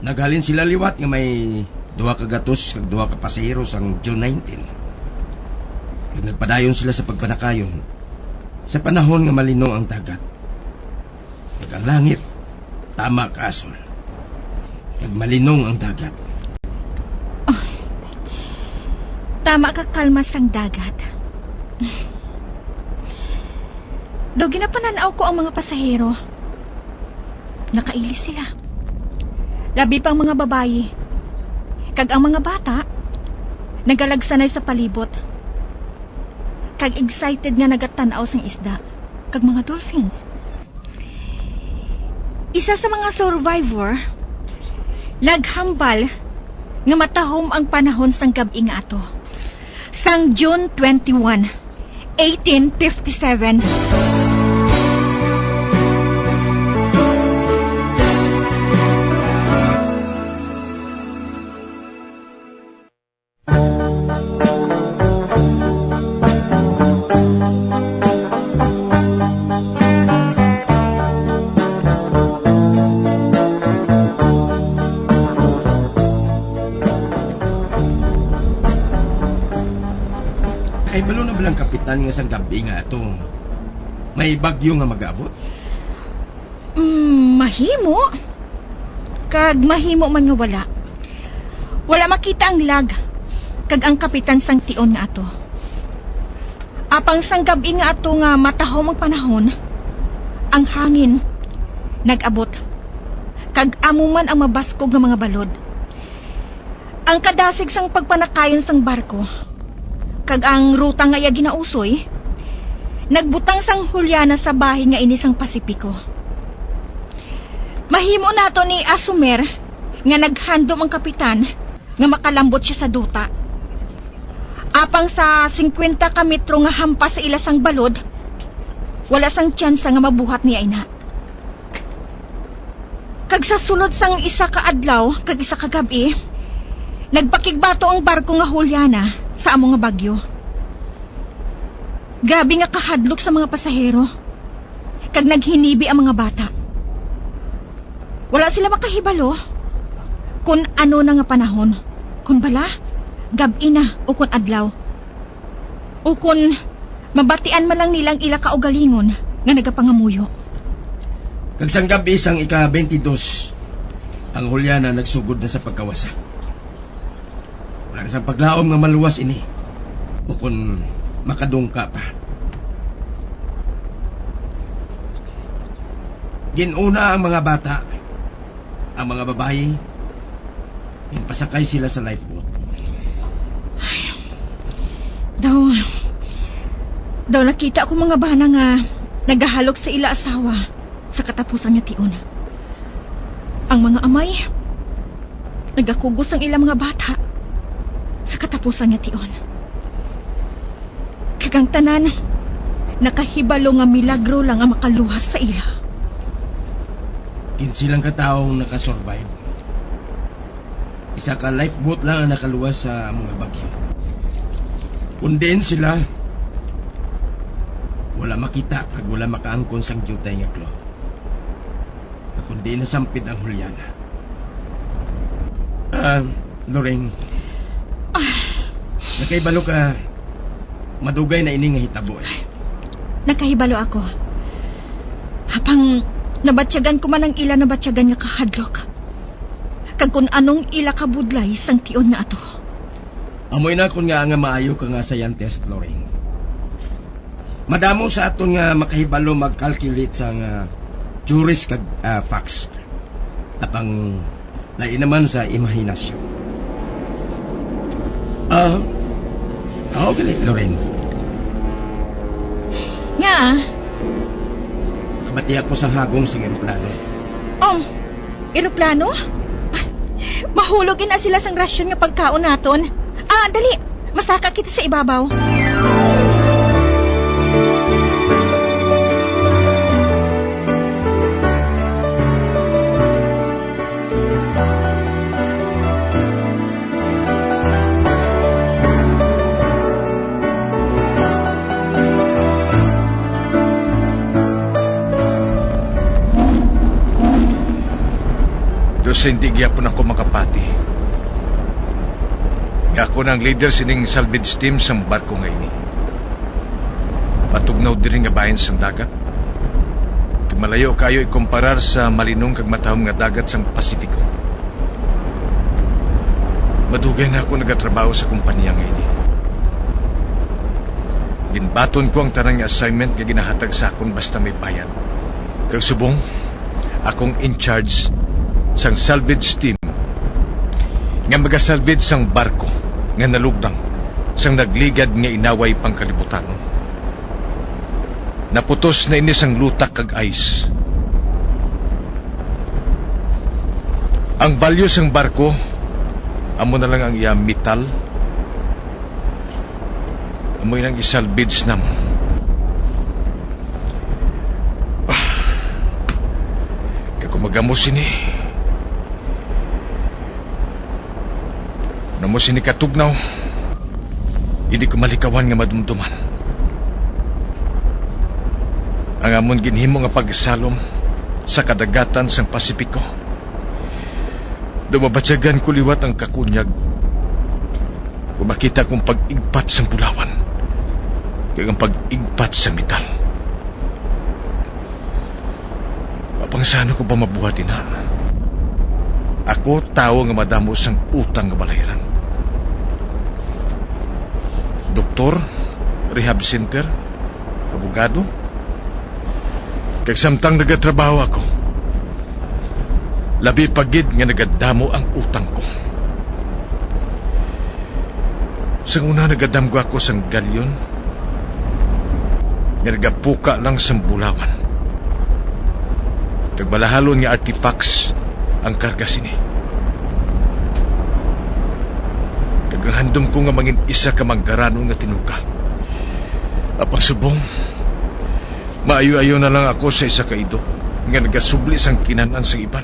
Naghalin sila liwat nga may 2 ka gatos kag 2 ka pasahero sang June 19. Kag nagpadayon sila sa pagpanakayon sa panahon nga malinaw ang dagat. Kag ang langit tama kaasol. Kag malinong ang dagat. Tama ka kalma sang dagat. Daw ginapananaw ko ang mga pasahero. Nakailis sila. Labi pang mga babayi. Kag ang mga bata, nagalagsanay sa palibot. Kag excited nga nagatanaw sang isda. Kag mga dolphins. Isa sa mga survivor, naghambal nga matahom ang panahon sang gabi nga ato. Sang June 21, 1857. Ay balo na balang kapitan nga sang gabi nga ato. May bagyo nga mag-abot? Mahimo. Kag mahimo man nga wala. Wala makita ang lag. Kag ang kapitan sang tion nga ato. Apang sang gabi nga ato nga matahom ang panahon, ang hangin nag-abot. Kag amuman ang mabaskog nga mga balod. Ang kadasig sang pagpanakayon sang barko, kag ang ruta nga iya ginausoy, nagbutang sang hulyana sa bahay nga ini sang Pasipiko. Mahimo nato ni Asumer nga naghandom ang kapitan nga makalambot siya sa duta. Apang sa 50 ka metro nga hampas sa ila sang balod, wala sang tsansa nga mabuhat niya ina. Kag sa sulod sang isa ka adlaw kag isa ka gabi, nagpakigbato ang barko nga hulyana sa among nga bagyo. Grabe nga kahadlok sa mga pasahero. Kag naghinibi ang mga bata. Wala sila makahibalo kung ano na nga panahon. Kung bala, gabi na o kung adlaw. O kung mabatian man lang nilang ila kaugalingon nga nagapangamuyo. Kag sang gabi sang ika-22, ang hulyana nagsugod na sa pagkawasak. Wala sa paglaom nga maluwas ini. O kung makadungka pa. Ginuna ang mga bata, ang mga babae, pinpasakay sila sa lifeboat. Daw nakita ko mga bana nga nagahalok sa ila asawa sa katapusan nga tion. Ang mga amay, nagakugos ang ila mga bata sa katapusan nga tion. Kagang tanan, nakahibalo nga milagro lang ang makaluhas sa ila. Kinsilang kataong nakasurvive. Isa ka lifeboat lang ang nakaluwas sa mga bagyo. Kundiin sila, wala makita kag wala makaangkon sang jutay nga klo. Kundi nasampid ang hulyana. Loreng, nakaibalo ka, madugay na ini nga hitabo eh. Nakahibalo ako. Hapang nabatsyagan ko man ang ila nabatsyagan nga kahadlok. Kag kung anong ila kabudlay sang tion nga ato. Amoy na kung nga maayo ka nga scientist, Loreng. Madamo sa aton nga makahibalo mag-calculate sa nga juris kag facts. Apang lain naman sa imahinasyon. Galit, Loreng. Nga. Kabati ako sa hagong sa eroplano. Eroplano? Mahulogin na sila sang rasyon nga pagkaon naton. Dali. Masaka kita sa ibabaw. sa hindi gyapon ako makapati. Nga ako ng leader sining salvage team sa barko ngayon. Matugnaw diri nga bahin sa dagat. Kag malayo kayo ikumparar sa malinong kag matahom nga dagat sa Pasifiko. Madugay na ako nagatrabaho sa kumpanya ngayon. Ginbaton ko ang tanang assignment nga ginahatag sa akon basta may bayad. Kag subong, akong in charge sang salvage team nga magasalvage sang barko nga nalugdang sang nagligad nga inaway pang kalibutan. Naputos na ini sang lutak kag ice. Ang value sang barko amo na lang ang iya metal. Amo nang isalvage namon. Kag magamos ini. Namo sini katugnaw. Hindi ko malikawan nga madumduman. Ang amon ginhimo nga pagsalom sa kadagatan sang Pasipiko. Dumabatsagan ko liwat ang kakunyag. Kung makita kong pag-igpat sang bulawan. Kaya ang pag-igpat sa metal. Papangsano ko ba mabuhatin ha? Ako tao nga madamo sang utang nga balahiran. Doktor, rehab center, abogado. Kag samtang nagatrabaho ako, labi pagid nga nagadamo ang utang ko. Sa una nagadamgo ako sang galyon, nga nagapuka lang sa bulawan. Tagbalahalon nga artifacts ang karga sini. Kagahandom ko nga mangin isa ka manggarano nga tinuka. Apang subong, maayo-ayo na lang ako sa isa ka ido nga nagasubli sang kinanan sa iban.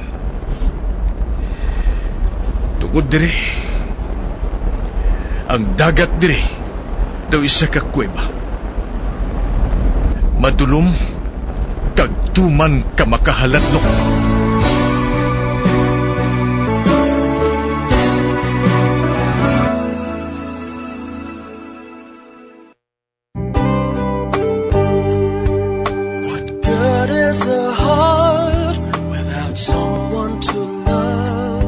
Tugod diri, ang dagat diri daw isa ka kuweba. Madulom kag tuman ka makahalatlok. Good is the heart without someone to love.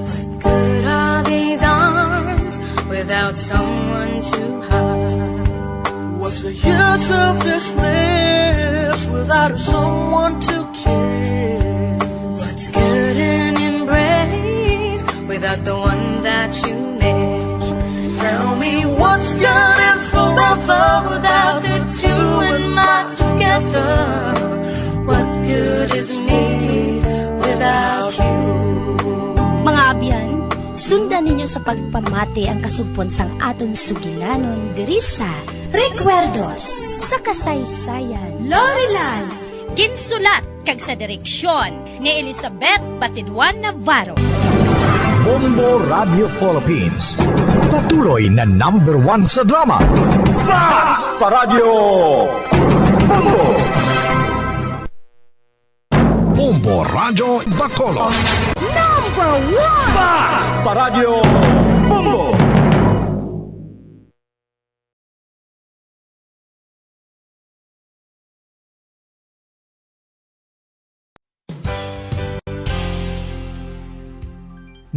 What good are these arms without someone to hug? What's the use of this lips without someone to kiss? What's good in embrace without the one that you miss? Tell me what's good in forever without the two and not together? What good is me without you? Mga abyan, sundan ninyo sa pagpamati ang kasugpon sang aton sugilanon diri sa Recuerdos sa kasaysayan. Lorelan, ginsulat kag sa direksyon ni Elizabeth Batidwan Navarro. Bombo Radio Philippines. Patuloy na #1 sa drama. Basta Radio Bombo! Bombo Radio Bacolod. #1 Basta Radio Bombo!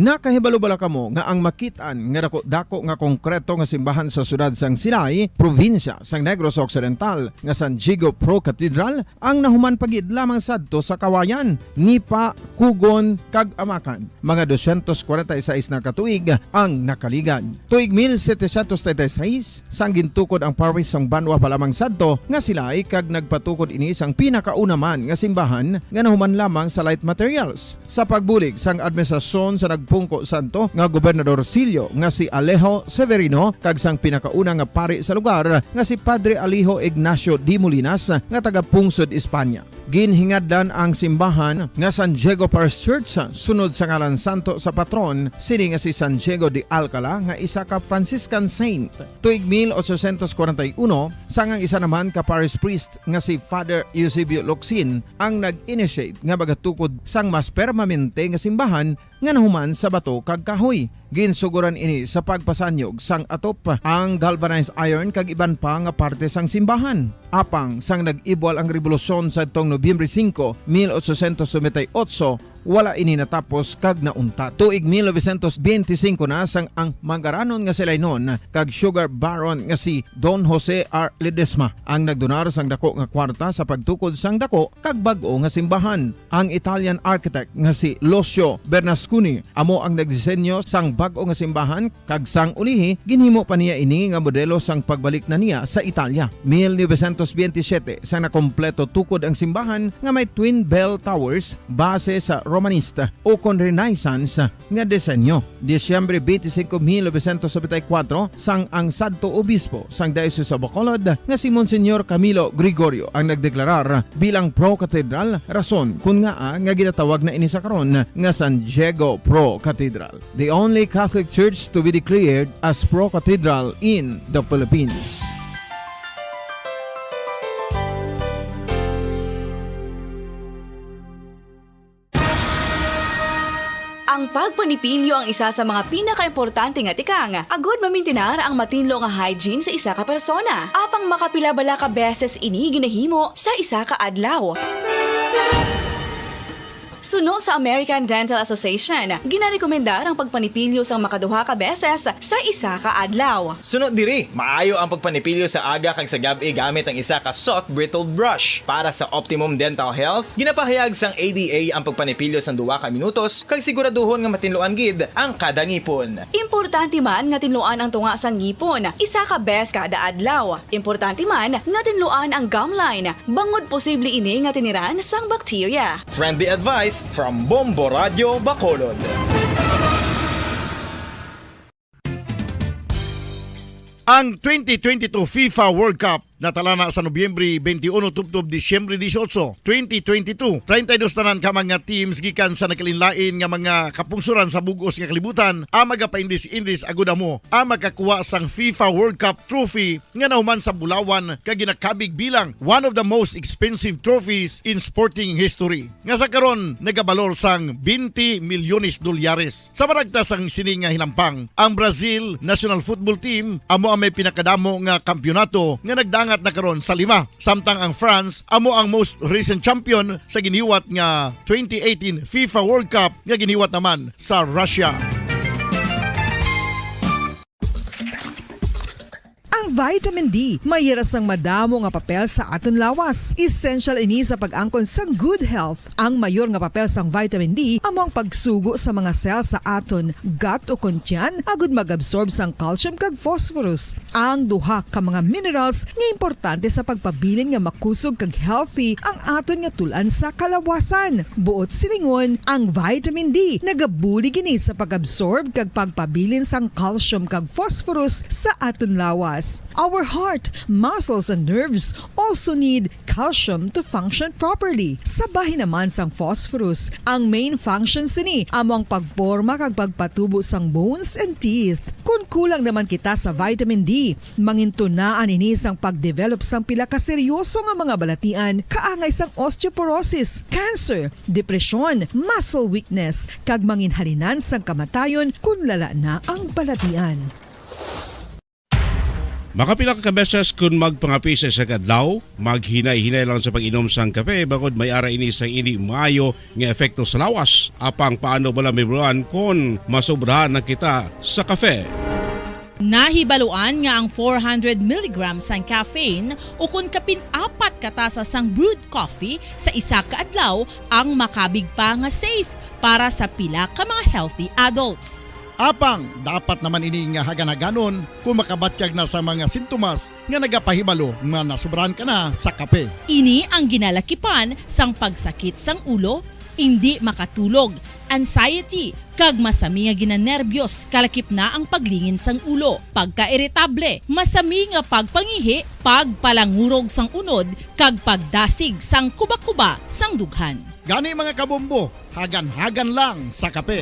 Nakahibalo-bala kamo nga ang makitaan nga dako nga konkreto nga simbahan sa sudad sang Sinay, probinsya sang Negros Occidental nga San Diego Pro Cathedral ang nahuman pagid lamang sadto sa kawayan, Nipa, Kugon, kag Amakan. Mga 246 na katuig ang nakaligad. Tuig 1736 sang gintukod ang parish sang Banwa pa lamang sadto nga silay kag nagpatukod ini sang pinakaunaman nga simbahan nga nahuman lamang sa light materials. Sa pagbulig sang administrasyon sa Pungko Santo nga Gobernador Silio nga si Alejo Severino kag sang pinakauna nga pari sa lugar nga si Padre Alijo Ignacio Di Molinas nga taga Pungsod, Espanya. ginhingadlan ang simbahan nga San Diego Parish Church sunod sa ngalan santo sa patron sini nga si San Diego de Alcala nga isa ka Franciscan saint. Tuig 1841 sangang isa naman ka parish priest nga si Father Eusebio Locsin ang nag-initiate nga bagatukod sang mas permanente nga simbahan nga nahuman sa bato kag kahoy. Ginsuguran ini sa pagpasanyog sang atop ang galvanized iron kag iban pa nga parte sang simbahan. Apang sang nag-ibwal ang revolusyon sa tong Nobyembre 5, 1898, wala ini natapos kag nauntat. Tuig 1925 na sang ang mangaranon nga sila nun kag sugar baron nga si Don Jose R. Ledesma ang nagdonar sang dako nga kwarta sa pagtukod sang dako kag bag-o nga simbahan. Ang Italian architect nga si Lucio Bernasconi amo ang nagdisenyo sang bag-o nga simbahan kag sang ulihi ginhimo pa niya ini nga modelo sang pagbalik na niya sa Italia. 1927 sang nakompleto tukod ang simbahan nga may twin bell towers base sa Romanista o kon Renaissance nga disenyo. Disyembre 25, 1974 sang ang sadto obispo sang Diocese of Bacolod nga si Monsignor Camilo Gregorio ang nagdeklarar bilang pro-cathedral, rason kung nga ginatawag na ini sa karon nga San Diego Pro-Cathedral, the only Catholic church to be declared as pro-cathedral in the Philippines. Ang pagpanipilyo ang isa sa mga pinaka-importante nga tikang. Agod mamintinar ang matinlo nga hygiene sa isa ka persona. Apang makapila-bala ka beses ini ginahimo sa isa ka adlaw. Suno sa American Dental Association, ginarekomendar ang pagpanipilyo sang makaduha ka beses sa isa ka adlaw. Sunod diri, maayo ang pagpanipilyo sa aga kag sa gabi gamit ang isa ka soft brittled brush. Para sa optimum dental health, ginapahayag sang ADA ang pagpanipilyo sang 2 ka minutos kag siguraduhon nga matinluan gid ang kada ngipon. Importante man nga tinluan ang tunga sang ngipon, isa ka bes kada adlaw. Importante man nga tinluan ang gum line, bangod posible ini nga tiniran sang bakterya. Friendly advice from Bombo Radio Bacolod. Ang 2022 FIFA World Cup natala na sa Nobyembre 21 tubtob Disyembre 18, 2022. 32 tanan ka mga teams gikan sa nakalinlain nga mga kapungsuran sa bugos nga kalibutan ang magapaindis-indis agud mo ang makakuha sang FIFA World Cup trophy nga nahuman sa Bulawan kag ginakabig bilang one of the most expensive trophies in sporting history. Nga sa karon nagabalor sang 20 milyones dolyares. Sa maragtas sang sini nga hinampang, ang Brazil National Football Team amo ang may pinakadamo nga kampyonato nga nagdang at nakaroon sa 5. Samtang ang France amo ang most recent champion sa giniwat nga 2018 FIFA World Cup nga giniwat naman sa Russia. Ang vitamin D mayira sang madamo nga papel sa aton lawas. Essential ini sa pag-angkon sang good health. Ang mayor nga papel sang vitamin D amo ang pagsugo sa mga cell sa aton gut o kuntyan agud mag-absorb sang calcium kag phosphorus. Ang duha ka mga minerals nga importante sa pagpabilin nga makusog kag healthy ang aton nga tulan sa kalawasan. Buot silingon, ang vitamin D nagabuli gini sa pag-absorb kag pagpabilin sang calcium kag phosphorus sa aton lawas. Our heart, muscles, and nerves also need calcium to function properly. Sabahin naman sang phosphorus, ang main function sini among pagporma kag pagpatubo sang bones and teeth. Kung kulang naman kita sa vitamin D, mangintunaan ini sang pagdevelop sang pila ka seryoso nga mga balatian, kaangay sang osteoporosis, cancer, depresyon, muscle weakness, kag manginhalinan sang kamatayon kung lala na ang balatian. Makapila ka beses kung magpangapi sa isa kadlaw, maghinay-hinay lang sa pag-inom sang kape bagod may ara ini sa ini maayo nga epekto sa lawas. Apang paano bala may buwan kung masobrahan na kita sa kape. Nahibaluan nga ang 400 mg sang caffeine o kung kapin-4 katasa sang brewed coffee sa isa ka adlaw ang makabig pa nga safe para sa pila ka mga healthy adults. Apang, dapat naman ini nga haganaganon kung makabatyag na sa mga sintomas nga nagapahibalo nga nasubrahan ka na sa kape. Ini ang ginalakipan sang pagsakit sang ulo, hindi makatulog, anxiety, kag masami nga ginanerbiyos, kalakip na ang paglingin sang ulo, pagka-iritable, masami nga pagpangihi, pagpalangurog sang unod, kag pagdasig sang kuba-kuba sang dughan. Gani mga kabombo, hagan-hagan lang sa kape.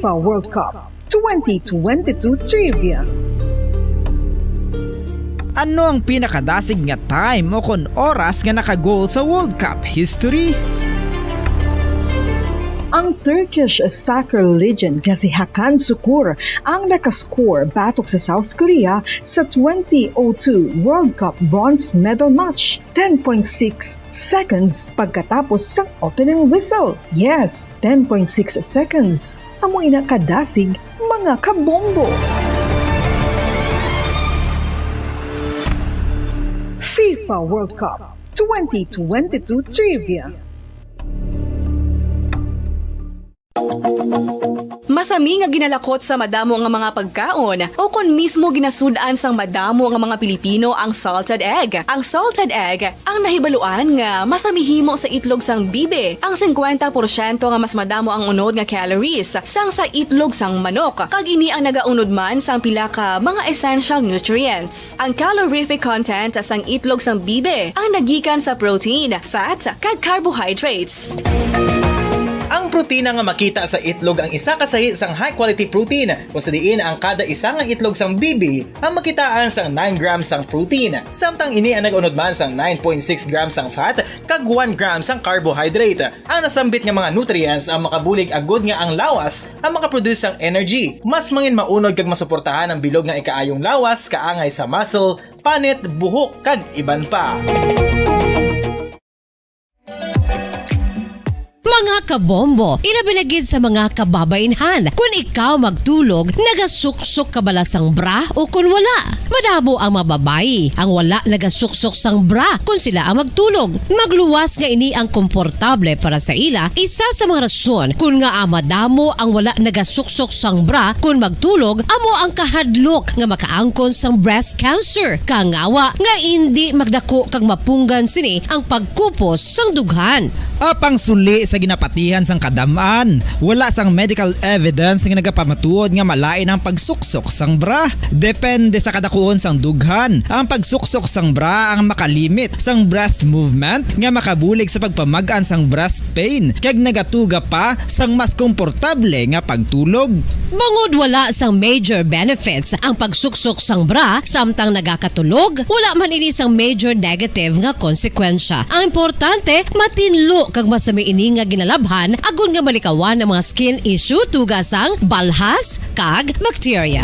FIFA World Cup 2022 Trivia. Ano ang pinakadasig nga time o kon oras nga nakagol sa World Cup history? Ang Turkish soccer legend nga si Hakan Şükür ang nakascore batok sa South Korea sa 2002 World Cup bronze medal match. 10.6 seconds pagkatapos sa opening whistle. Yes, 10.6 seconds. Amoy na kadasig mga kabombo. FIFA World Cup 2022 Trivia. Masami nga ginalakot sa madamo nga mga pagkaon o kon mismo ginasudaan sang madamo nga mga Pilipino ang salted egg. Ang salted egg ang nahibaluan nga masamihimo sa itlog sang bibe. Ang 50% nga mas madamo ang unod nga calories sang sa itlog sang manok. Kag ini ang nagaunod man sang pila ka mga essential nutrients. Ang calorific content sang itlog sang bibe ang nagikan sa protein, fat, kag carbohydrates. Ang protina nga makita sa itlog ang isa kasahi sang high quality protein kung sa diin ang kada isa nga itlog sang bibi ang makitaan sang 9 grams sang protein. Samtang ini ang nag-unod man sang 9.6 grams sang fat kag 1 gram sang carbohydrate. Ang nasambit nga mga nutrients ang makabulig agud nga ang lawas ang makaproduce sang energy. Mas mangin maunod kag masuportahan ang bilog nga ikaayong lawas kaangay sa muscle, panit, buhok kag iban pa. Mga kabombo, ilabilagid sa mga kababainhan. Kung ikaw magtulog, nagasuksok ka bala sang bra o kung wala. Madamo ang mababay, ang wala nagasuksok sang bra kung sila ang magtulog. Magluwas nga ini ang komportable para sa ila, isa sa mga rason kung nga madamo ang wala nagasuksok sang bra kung magtulog, amo ang kahadlok nga makaangkon sang breast cancer. Kangawa nga hindi magdako kag mapunggan sini ang pagkupos sang dughan. Apang suli sa ginapatihan sang kadamaan, wala sang medical evidence nga nagapamatuod nga malain ang pagsuksok sang bra. Depende sa kadakuon sang dughan. Ang pagsuksok sang bra ang makalimit sang breast movement nga makabulig sa pagpamagaan sang breast pain kag nagatuga pa sang mas komportable nga pagtulog. Bangod wala sang major benefits ang pagsuksok sang bra samtang nagakatulog, wala man ini sang major negative nga konsekwensya. Ang importante, matinlo kag masami ini nga ginalabhan agon nga malikawan ang mga skin issue tugas sang balhas kag bacteria.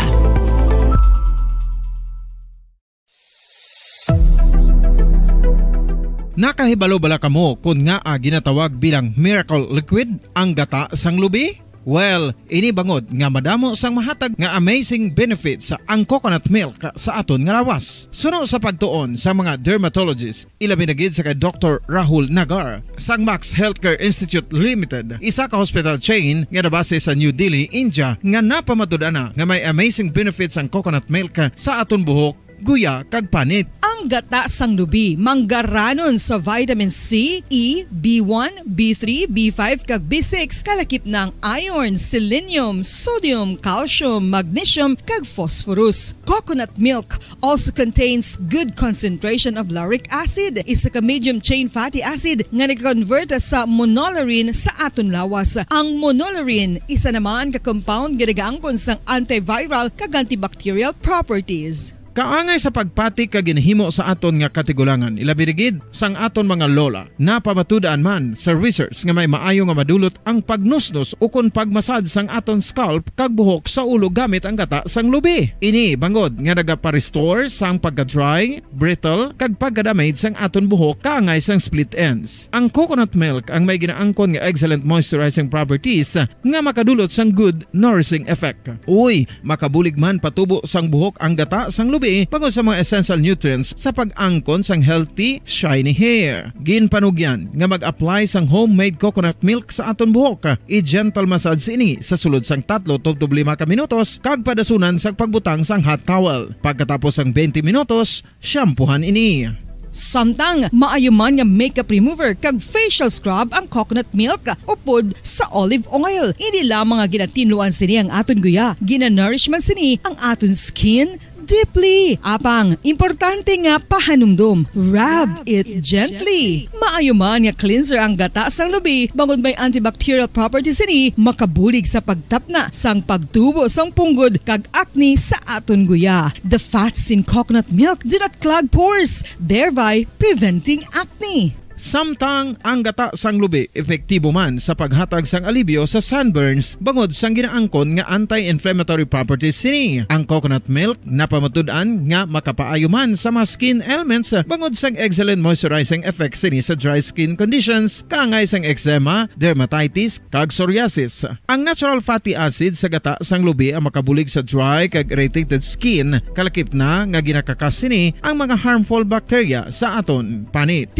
Nakahibalo bala kamo kung nga ginatawag bilang miracle liquid ang gata sang lubi? Well, ini bangod nga madamo sang mahatag nga amazing benefits sa ang coconut milk sa aton nga lawas. Suno sa pagtuon sa mga dermatologist, ilabi na gid sa kay Dr. Rahul Nagar sang Max Healthcare Institute Limited, isa ka hospital chain nga nabase sa New Delhi, India, nga napamatud-ana nga may amazing benefits ang coconut milk sa aton buhok, guya kag panit. Ang gata sang lubi manggaranon sa vitamin C, E, B1, B3, B5 kag B6 kalakip ng iron, selenium, sodium, calcium, magnesium kag phosphorus. Coconut milk also contains good concentration of lauric acid. Isa ka medium chain fatty acid nga nag-convert sa monolarin sa aton lawas. Ang monolarin isa naman ka compound nga nagaangkon sang antiviral kag antibacterial properties. Kaangay sa pagpati ka ginhimo sa aton nga katigulangan, ilabirigid sang aton mga lola, napamatudan man sa research nga may maayo nga madulot ang pagnusnos o kon pagmasad sang aton scalp kag buhok sa ulo gamit ang gata sang lubi. Ini bangod nga nagapa-restore sang pagka-dry, brittle kag pagka-damage sang aton buhok kaangay sang split ends. Ang coconut milk ang may ginaangkon nga excellent moisturizing properties nga makadulot sang good nourishing effect. Uy, makabulig man patubo sang buhok ang gata sang lubi pagod sa mga essential nutrients sa pag-angkon sang healthy, shiny hair. Ginpanugyan nga mag-apply sang homemade coconut milk sa aton buhok. I-gentle massage ini sa sulod sang 3 to 5 ka minutos kag padasunan sa pagbutang sang hot towel. Pagkatapos sang 20 minutos, shampoohan ini. Samtang maayuman nga makeup remover kag facial scrub ang coconut milk upod sa olive oil. Hindi lamang nga ginatinluan sini ang aton guya, ginanourishman sini ang aton skin deeply. Apang, importante nga pahanumdum. Rub it gently. Maayuman nga cleanser ang gata sang lubi, bangod may antibacterial properties ini, makabulig sa pagtapna sang pagtubo sang punggod kag acne sa aton guya. The fats in coconut milk do not clog pores, thereby preventing acne. Samtang ang gata sang lubi epektibo man sa paghatag sang alibyo sa sunburns bangod sang ginaangkon nga anti-inflammatory properties sini. Ang coconut milk napamatud-an nga makapaayo man sa mga skin ailments bangod sang excellent moisturizing effect sini sa dry skin conditions kaangay sang eczema, dermatitis kag psoriasis. Ang natural fatty acid sa gata sang lubi ang makabulig sa dry kag irritated skin, kalakip na nga ginakakas sini ang mga harmful bacteria sa aton panit.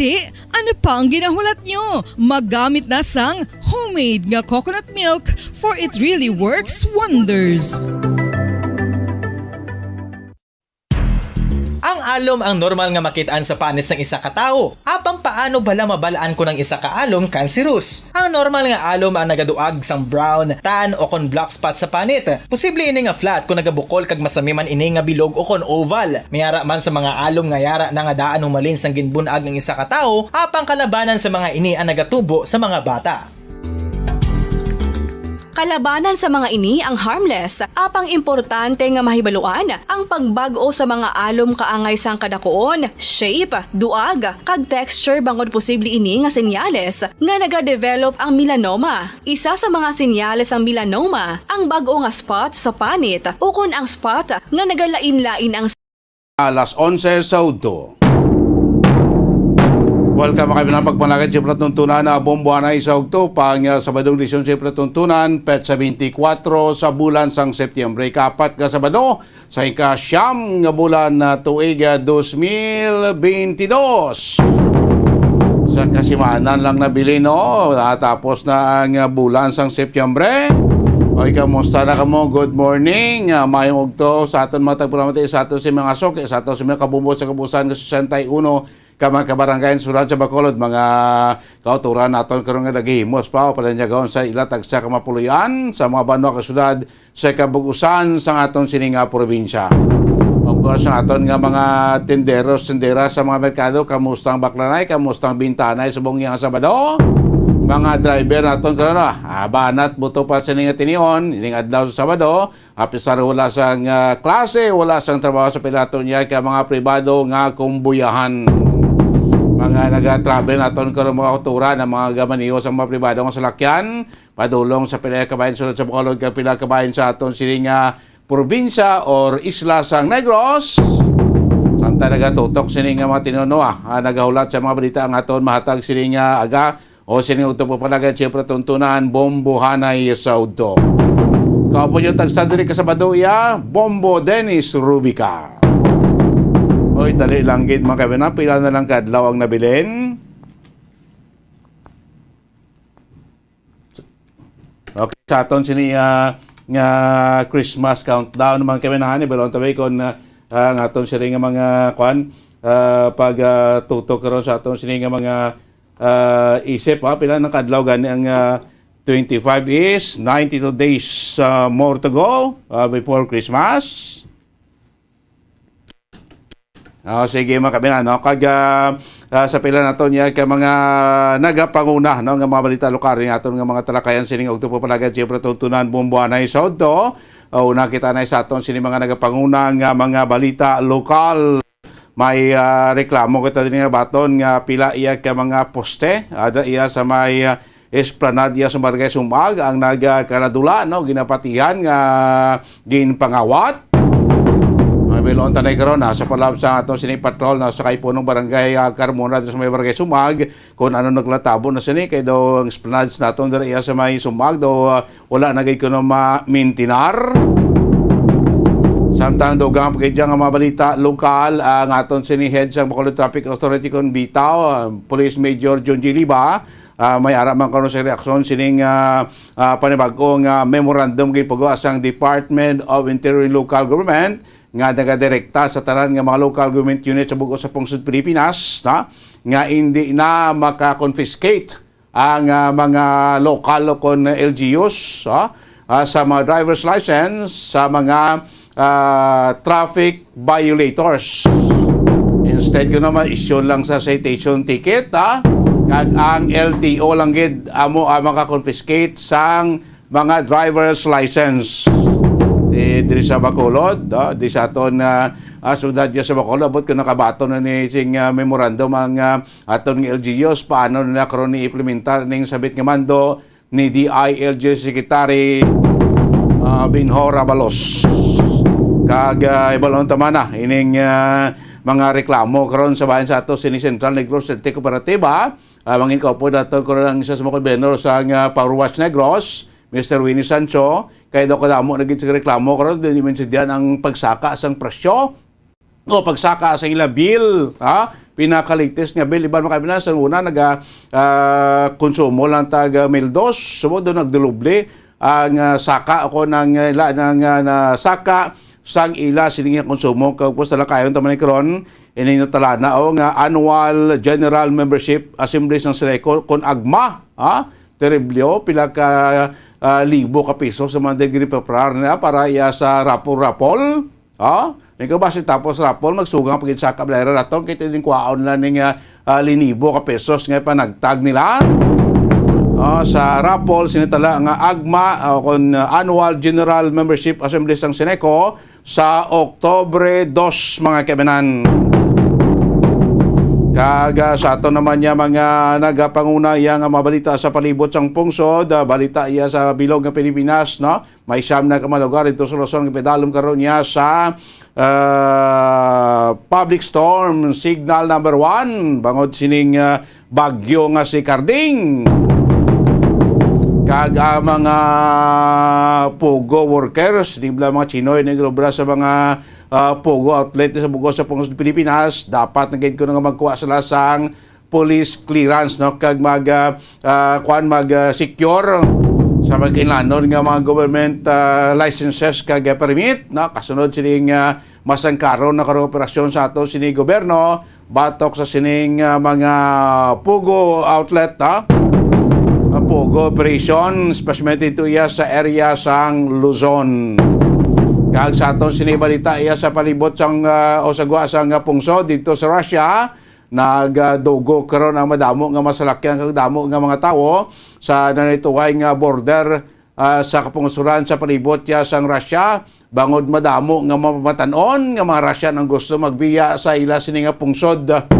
Ano pa ang ginahulat nyo? Maggamit na sang homemade nga coconut milk for it really works wonders. Ang alom ang normal nga makitaan sa panit sang isa ka tawo. Apang paano bala mabalaan ko ng isa ka alom cancerous? Ang normal nga alom ang nagaduag sang brown, tan o kon black spot sa panit. Posible ini nga flat kung nagabukol kag masami man ini nga bilog o kon oval. Mayara man sa mga alom nga yara na nga daan humalin sang ginbunag ng isa ka tawo, apang kalabanan sa mga ini ang nagatubo sa mga bata. Kalabanan sa mga ini ang harmless, apang importante nga mahibaluan ang pagbago sa mga alom kaangay sang kadakuon, shape, duag, kag texture bangod posible ini nga senyales nga nagadevelop ang melanoma. Isa sa mga senyales ang melanoma, ang bag-o nga spot sa panit o kun ang spot nga nagalain-lain ang Alas 11 sa udto. Welcome kami ng pagpanakit siyempre tuntunan na bombuanay sa Ugto pang Sabadong Lisyon siyempre tuntunan petsa 24 sa bulan sang Setyembre kapat ka Sabado sa ika-siyam nga bulan na tuig 2022. Sa kasimanan lang nabili no tapos na ang bulan sang Setyembre. Oy, kamusta na kamo? Good morning. Mayong Ugto sa aton matagpulamati sa aton si mga sok sa aton si mga kabumbo sa kabusan ng 61 kamang kabarangay surat sa Bacolod mga kauturan naton karon nga naghihimos pa o palanyagon sa ilatag sa kamapuluyan sa mga banwa kasyudad sa kabugusan sa aton sininga probinsya. Of course, ang aton nga mga tenderos, tendera sa mga merkado, kamustang baklanay, kamustang bintanay sa buong yang Sabado. Mga driver naton karon banat buto pa sa ning tinion ining adlaw sa Sabado apisar wala sang klase wala sang trabaho sa pilaton niya kay mga pribado nga kumbuyahan mga naga-travel naton karon mga kultura ng mga gamaniyo sa mga pribado nga salakyan padulong sa pila kabayan sulod sa Bacolod kay pila kabayan sa aton sining probinsya or isla sang Negros. Santa nagatutok sining mga tinuno nagahulat sa mga balita ang aton mahatag sining aga o sining Ugto po palagad siyempre tuntunan bombohanay sa Ugto. Kao po yung tagsadiri ka sa Baduya, Bombo Dennis Rubica. Oy, dali lang gid mga kabinan, pila na lang kadlaw ang nabilin. Okay, sa aton sini nga Christmas countdown mga kabinan, balon tabay kon ang aton sini nga mga kwan pag tutok karon sa aton sini nga mga isip pila ng kadlaw gani ang 25 is 92 days more to go before Christmas. Sige mga kabinan no kag sa pila naton niya kay mga nagapanguna no nga mga balita lokal ning aton nga mga talakayan sining Ugto po palagad siyempre tuntunan bombuanay sa Ugto. Nakita na sa aton sining mga nagapanguna nga mga balita lokal. May reklamo kita din nga baton nga pila iya ka mga poste ada iya sa may esplanade iya sa Barangay Sumag ang nagkaradula no ginapatihan nga ginpangawat. Belon tanay karon sa palab sa aton sining patrol na sa kay punong barangay Carmona sa may Barangay Sumag kung ano naglatabo na sini kay daw ang esplanades naton diri iya sa may Sumag daw wala na gid kuno ma-maintinar. Samtang dogang pagkidya nga mga balita lokal ang aton sini-head sa Bacolod Traffic Authority kon bitaw Police Major John G. Liba may ara man karon sa reaksyon sining panibag-ong memorandum gipagawa sang Department of Interior and Local Government nga nagadirekta sa tanan nga mga local government unit sa bugo sa Pungsod Pilipinas nga hindi na maka-confiscate ang mga lokal kon LGUs sa mga driver's license sa mga traffic violators. Instead ko naman issue lang sa citation ticket kag ang LTO lang gid amo maka-confiscate sang mga driver's license. Diri sa Bacolod di sa aton sudad sa Bacolod abot ko nakabaton na ni sing memorandum ang aton nga LGUs paano na karon ni implementar ning sabit nga mando ni DILG Secretary Binhor Abalos. Kag ibalon tamana ining mga reklamo karon sa bayan sa ato sini Central Negros City Cooperativa mangin ko po daton ko lang isa sa mga vendor sa Power Wash Negros Mr. Winnie Sancho kay do kadamo nagit sa reklamo karon di man sidyan ang pagsaka sang presyo o pagsaka sa ila bill pinakaligtis nga bill iban makabinan sa una konsumo lang tag 1,200 sumod do nagduluble ang saka ako ng saka sang ila sining konsumo kag posta la kayon taman karon ining talana nga annual general membership assembly sang Sireco kon agma terriblyo pila ka libo ka piso sa mga degree preparar na para iya sa rapol ning base tapos rapol magsugang pagin saka blayra naton kay tin kuhaon la ning linibo ka pesos nga panagtag nila. Sa rapol sinitala nga agma kon annual general membership assembly sang Sineco sa Oktubre 2 mga kabanan. Kaga sa ato naman niya mga nagapanguna iya nga mabalita sa palibot sang pungsod, balita iya sa bilog nga Pilipinas, no? May siyam na kamalugar ito sa Luzon nga pedalom karon niya sa public storm signal number 1 bangod sining bagyo nga si Carding. Kaga mga Pogo workers, di ba mga Chinoy nagrobra sa mga Pogo outlet sa Bugo sa Pungsod Pilipinas, dapat nagayad ko nga magkuha sila sang police clearance, no, kag secure sa magkinlanon nga mga government licenses kag permit, no, kasunod sining masangkaron na karong operasyon sa ato sining gobyerno batok sa sining mga Pogo outlet, ha? Pogo operation, especially ito iya sa area sang Luzon. Kag sa aton sinibalita iya sa palibot sang o sagwa sang pungsod dito sa Russia, nagdugo karon ang madamo nga masalakyan kag damo nga mga tawo sa nanituway nga border sa kapungsuran sa palibot ya sang Russia, bangod madamo nga mamatan-on nga mga Russian ang gusto magbiya sa ila sini nga pungsod.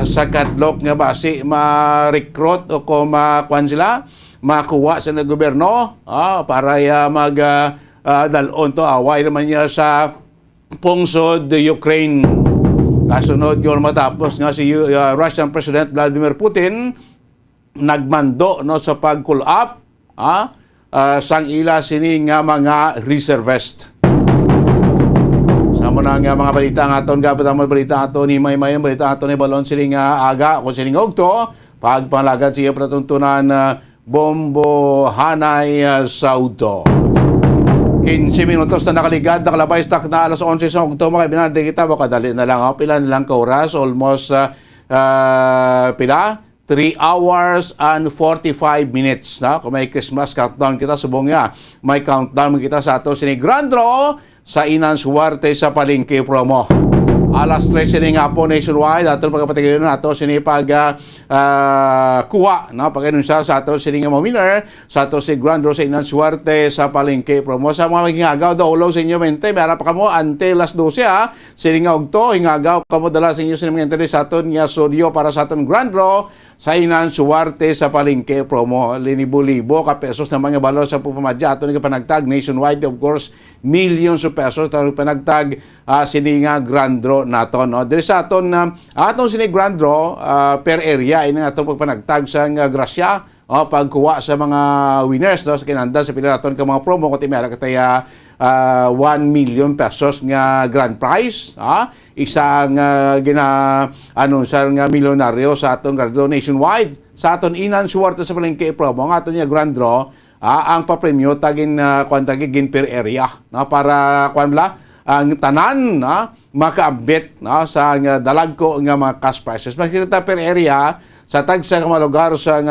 Sa kadlok nga basi ma-recruit o kung makuan sila makuha sa gobyerno para dalon to away naman niya sa pungsod Ukraine. Kasunod yun matapos nga si Russian President Vladimir Putin nagmando, no, sa pag-cool up sang ila sini nga mga reservist. Amo na nga mga balita nga aton gabot ang balita aton ni may balita aton ni balon siling aga kung siling ogto pagpanglagad siya patuntunan Bombo Hanay Saudo. 15 minutos na nakaligad, nakalabay stock na alas 11 sa ogto, mga binanda kita makadali na lang pila na lang ka oras, almost pila 3 hours and 45 minutes, na kung may Christmas countdown kita subong nga may countdown kita sa ato sining Grand Draw sa Inan Suwarte sa Palengke promo. Alas 3 sining hapon nationwide ato pagpatigilon nato sini kuha na pag-anunsar sa ato sining mo winner sa ato si Grand Draw sa Inan Suwarte sa Palengke promo. Sa mga hingagaw daw ulo sa inyo mente, mayara pa kamo ante las 12 sining ogto hingagaw kamo dala sa inyo sining mente sa aton nga studio para sa aton Grand Draw sa Inan Suwarte sa Palengke promo. Linibo-libo ka pesos na mga balo sa pupamadya ato nga panagtag nationwide, of course millions of pesos tayo panagtag sini nga Grand Draw nato, no. Diri sa aton aton sini Grand Draw per area ini aton pagpanagtag sa grasya pagkuha sa mga winners, no, sa kinanda sa pila naton ka mga promo kundi meron kataya 1 million pesos nga grand prize, isang gina-anunsar nga milyonaryo sa aton Grand Draw nationwide sa aton Inan Suwarte sa Palengke promo nga aton nga Grand Draw ang papremyo tagin gin per area, no, para ang tanan makaambit sa dalag ko nga mga cash prices. Makikita per area sa tag sa lugar sa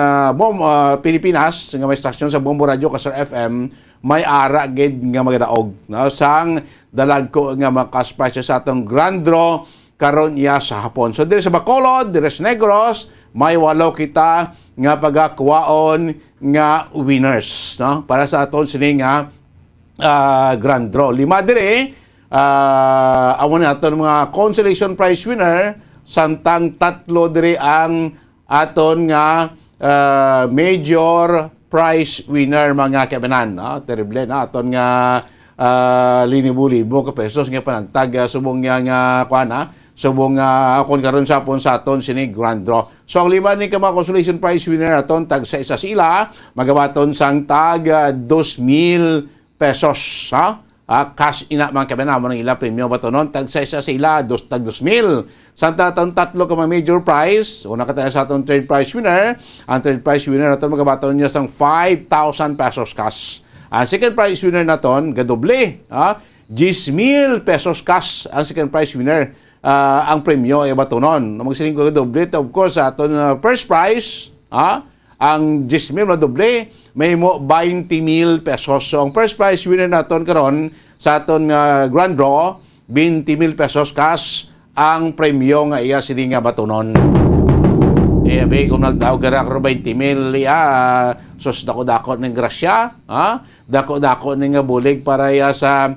Pilipinas nga may stasyon sa Bombo Radio Kasar FM may ara gid nga magdaog, no, sang dalag ko nga mga cash prices sa atong Grand Draw karon iya sa hapon. So diri sa Bacolod, diri sa Negros may 8 kita nga pagakuwaon nga winners, no, para sa aton sini nga Grand Draw. 5 diri amo na aton mga consolation prize winner, samtang 3 diri ang aton nga major prize winner mga kabanan, no? Terrible na aton nga linibo-libo ka pesos nga panagtag subong nga kuana subong kon karon sa pon sa aton sini Grand Draw. So ang 5 ni ka mga consolation prize winner aton tag sa isa sila magabaton sang tag 2,000 pesos, cash ina mga kabanan mo ng ila premium batonon tag sa isa sila tag 2,000. Santa aton 3 ka mga major prize, una ka tayo sa aton third prize winner. Ang third prize winner naton magabaton niya sang 5,000 pesos cash. Ang second prize winner naton gadoble, 10,000 pesos cash ang second prize winner. Ang premyo ay batonon. Magsiling ko gadoble, of course sa aton first prize, ang 10,000 na doble may mo 20,000 pesos. So ang first prize winner naton karon sa aton Grand Draw 20,000 pesos cash ang premyo nga iya sini nga batonon. Be, kung nagdaog ka na 20,000, sus dako-dako ng grasya, dako-dako ng bulig para sa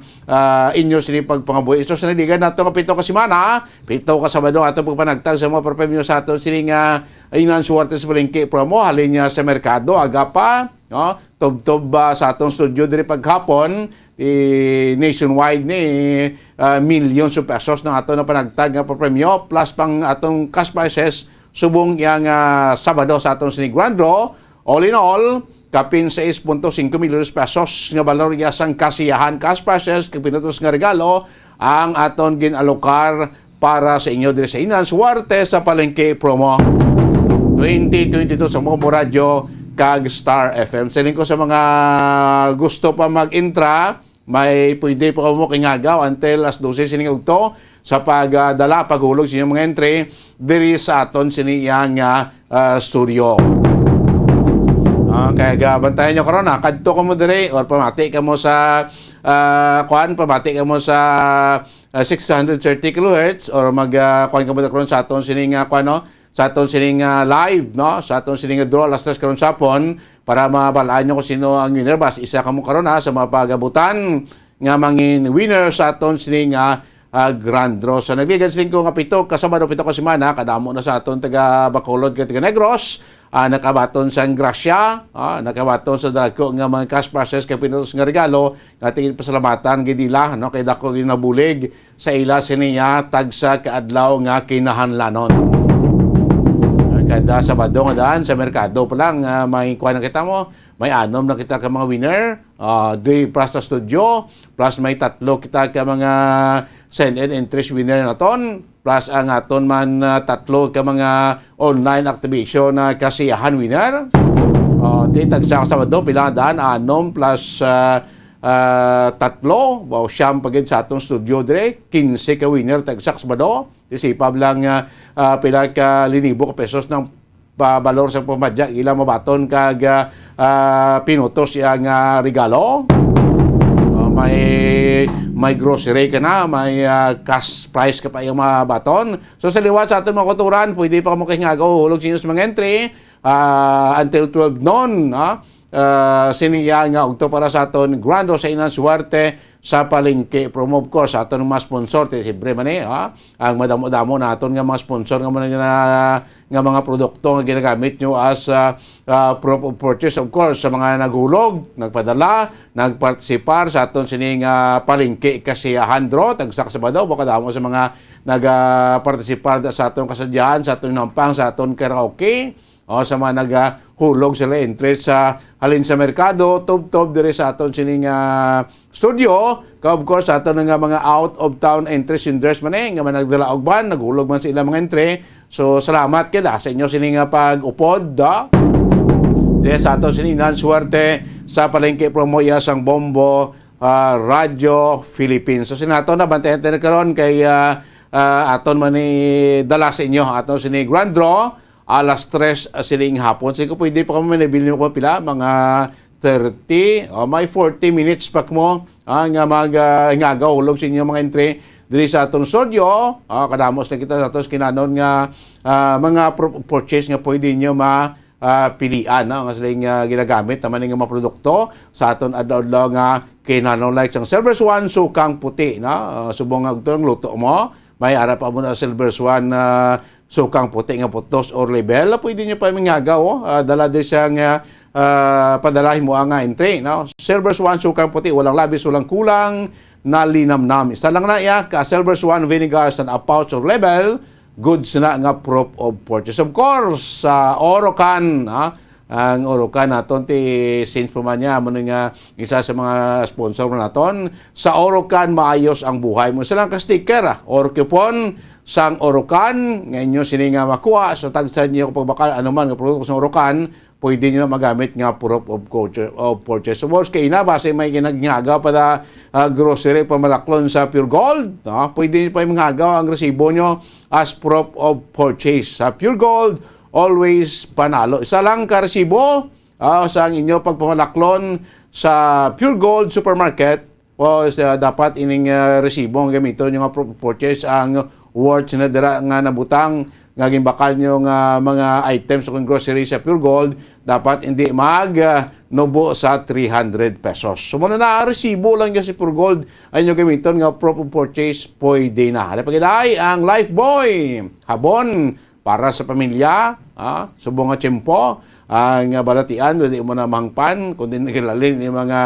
inyo sini pagpangabuhi. So, sanaligan nato nga 7 ka semana, 7 ka Sabado, ato pagpanagtag sa mga premyo sa ato sini nga inan suwerte sa palengke promo, halin niya sa merkado, aga pa, tob-tob sa atong studio diri paghapon, nationwide ni millions of pesos ng ato na panagtag nga premyo, plus pang atong cash prizes subong yang Sabado sa atong sini grand draw. All in all, kapin 6.5 milyon pesos nga valor sang kasiyahan cash prizes kapinutos nga regalo ang aton ginalokar para sa inyo diri sa inan suwerte sa palengke promo 2022 sa Mombo Radio kag Star FM. Siling ko sa mga gusto pa mag-intra, may pwede pa mo kingagaw until as 12 sining ugto sa pagdala paghulog sa inyong mga entry diri sa aton siniyang studio. Kaya bantayan nyo karon kadto ka mo diri or pamati ka mo sa pamati ka mo sa 630 kHz or kuan ka mo karon sa aton sining sa aton sining live, no, sa aton sining draw alas 3 karon sapon para mabalaan nyo kung sino ang winner. Bas isa ka mo karon sa mga pagabutan nga mangin winner sa aton sining grand draw. So nagbigan siling ko nga 7 ka Sabado 7 ka semana kadamo na sa aton taga Bacolod ket taga Negros, nakabaton sa grasya, nakabaton sa dako nga mga cash prizes kay pinutos nga regalo nga tingin pasalamatan gidila, no, kay dako ginabulig sa ila siniya tagsa kaadlaw nga kinahanlanon. Kada Sabado nga daan sa merkado pa lang may kuha na kita mo, may 6 na kita ka mga winner, 3 plus sa studio, plus may 3 kita ka mga send and interest winner na ton, plus ang aton man 3 ka mga online activation na kasiyahan winner. Di tagsa ka Sabado pila daan 6 plus 3, siyam pagid sa atong studio dire, 15 ka winner tagsa ka Sabado. Isipab lang pila ka linibo ka pesos ng balor sa pumadya ilang mabaton kag pinutos yang regalo. May grocery ka na, may cash prize ka pa yung mabaton. So sa liwat sa aton mga kuturan, pwede pa mo kahingagaw hulog sa mga entry until 12 noon. Siniya nga ugto para sa aton grand sa inan suwerte sa palengke promo. Of course aton mga sponsor siyempre man ang madamo-damo naton nga mga sponsor nga nga mga produkto nga ginagamit nyo as proof of purchase. Of course sa mga naghulog, nagpadala, nagpartisipar sa aton sining palengke kasiyahan draw tagsak Sabado, baka damo sa mga nagpartisipar sa aton kasadyahan, sa aton nampang, sa aton karaoke, o sa mga naghulog sila interest sa halin sa merkado, tob-tob dire sa aton sining studio. Of course, sa aton nga mga out of town interest indress man nga nagdala og ban, naghulog man sa ilang mga entry. So salamat kada sa inyo sining pag-upod dire sa aton sining suwerte sa palengke promo sang Bombo Radio Philippines. So sinato na bantayan tayo karon kay aton man ni dala sa inyo aton sining grand draw alas 3 sining hapon. So kung pwede pa kami manibili mo pila mga 30 o may 40 minutes pa mo nga mag-ingagaw hulog sa inyo mga entry diri sa aton studio. Kadamos na kita sa aton kinanon nga mga purchase nga pwede nyo pilian nga siling ginagamit naman nga mga produkto sa aton adlaw nga kinanon like sang Silver Swan sukang puti subong nga utong luto mo, may arap pa mo na Silver Swan sukang puti nga putos or label, pwede nyo pa mingagaw dala din siyang padalahin mo ang entry, no? Silver Swan sukang puti, walang labis, walang kulang, nalinamnam. Isa lang na ka Silver Swan vinegar sa pouch or label, goods na nga proof of purchase. Of course, sa Orocan, ang Orocan naton ti since pa man niya mo nga isa sa mga sponsor naton. Sa Orocan maayos ang buhay mo. Sa lang ka sticker, or coupon sang Orocan, ngayon sini nga makuha sa tagsan niyo kapag baka anuman nga produkto sa Orocan, pwede nyo na magamit nga proof of purchase. So, boss, kay na, base may ginagnaga para grocery pamalaklon sa Pure Gold, pwede nyo pa yung manghagaw ang resibo nyo as proof of purchase. Sa Pure Gold, always panalo. Isa lang ka resibo sa inyo pagpamalaklon sa Pure Gold Supermarket, o dapat ining resibo ang gamito nyo nga proof of purchase ang worth na dira nga nabutang nga gimbakal nyo nga mga items o grocery sa Pure Gold, dapat hindi nubo sa 300 pesos. So muna na, resibo lang niya si Pure Gold ay nyo gamiton nga proof of purchase, pwede na. Ano pagiday, ang Lifebuoy, habon para sa pamilya, subong nga tiyempo, ang balatian, hindi mo na mangpan, kundi nakilalin yung mga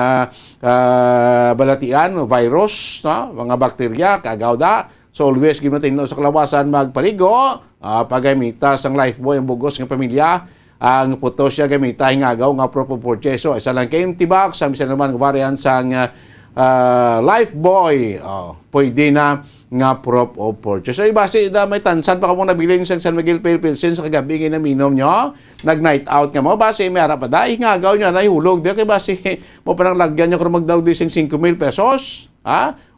balatian, virus, mga bakterya, kagawda. So always gimatin sa kalawasan magpaligo, pagamita sang Lifebuoy ang bugos ng pamilya, ang puto siya gamita hingagaw nga proof of purchase. So isa lang kay empty box, sa naman variant sang Lifebuoy, pwede na nga proof of purchase. So ibase da may tansan pa kamo nabiling sang San Miguel Pale Pilsen sa kagabi nga minom nyo, nag-night out nga mo, base may harap pa da, hingagaw nyo na ihulog, di kay base mo parang lagyan nyo kung magdaw di 5,000 pesos,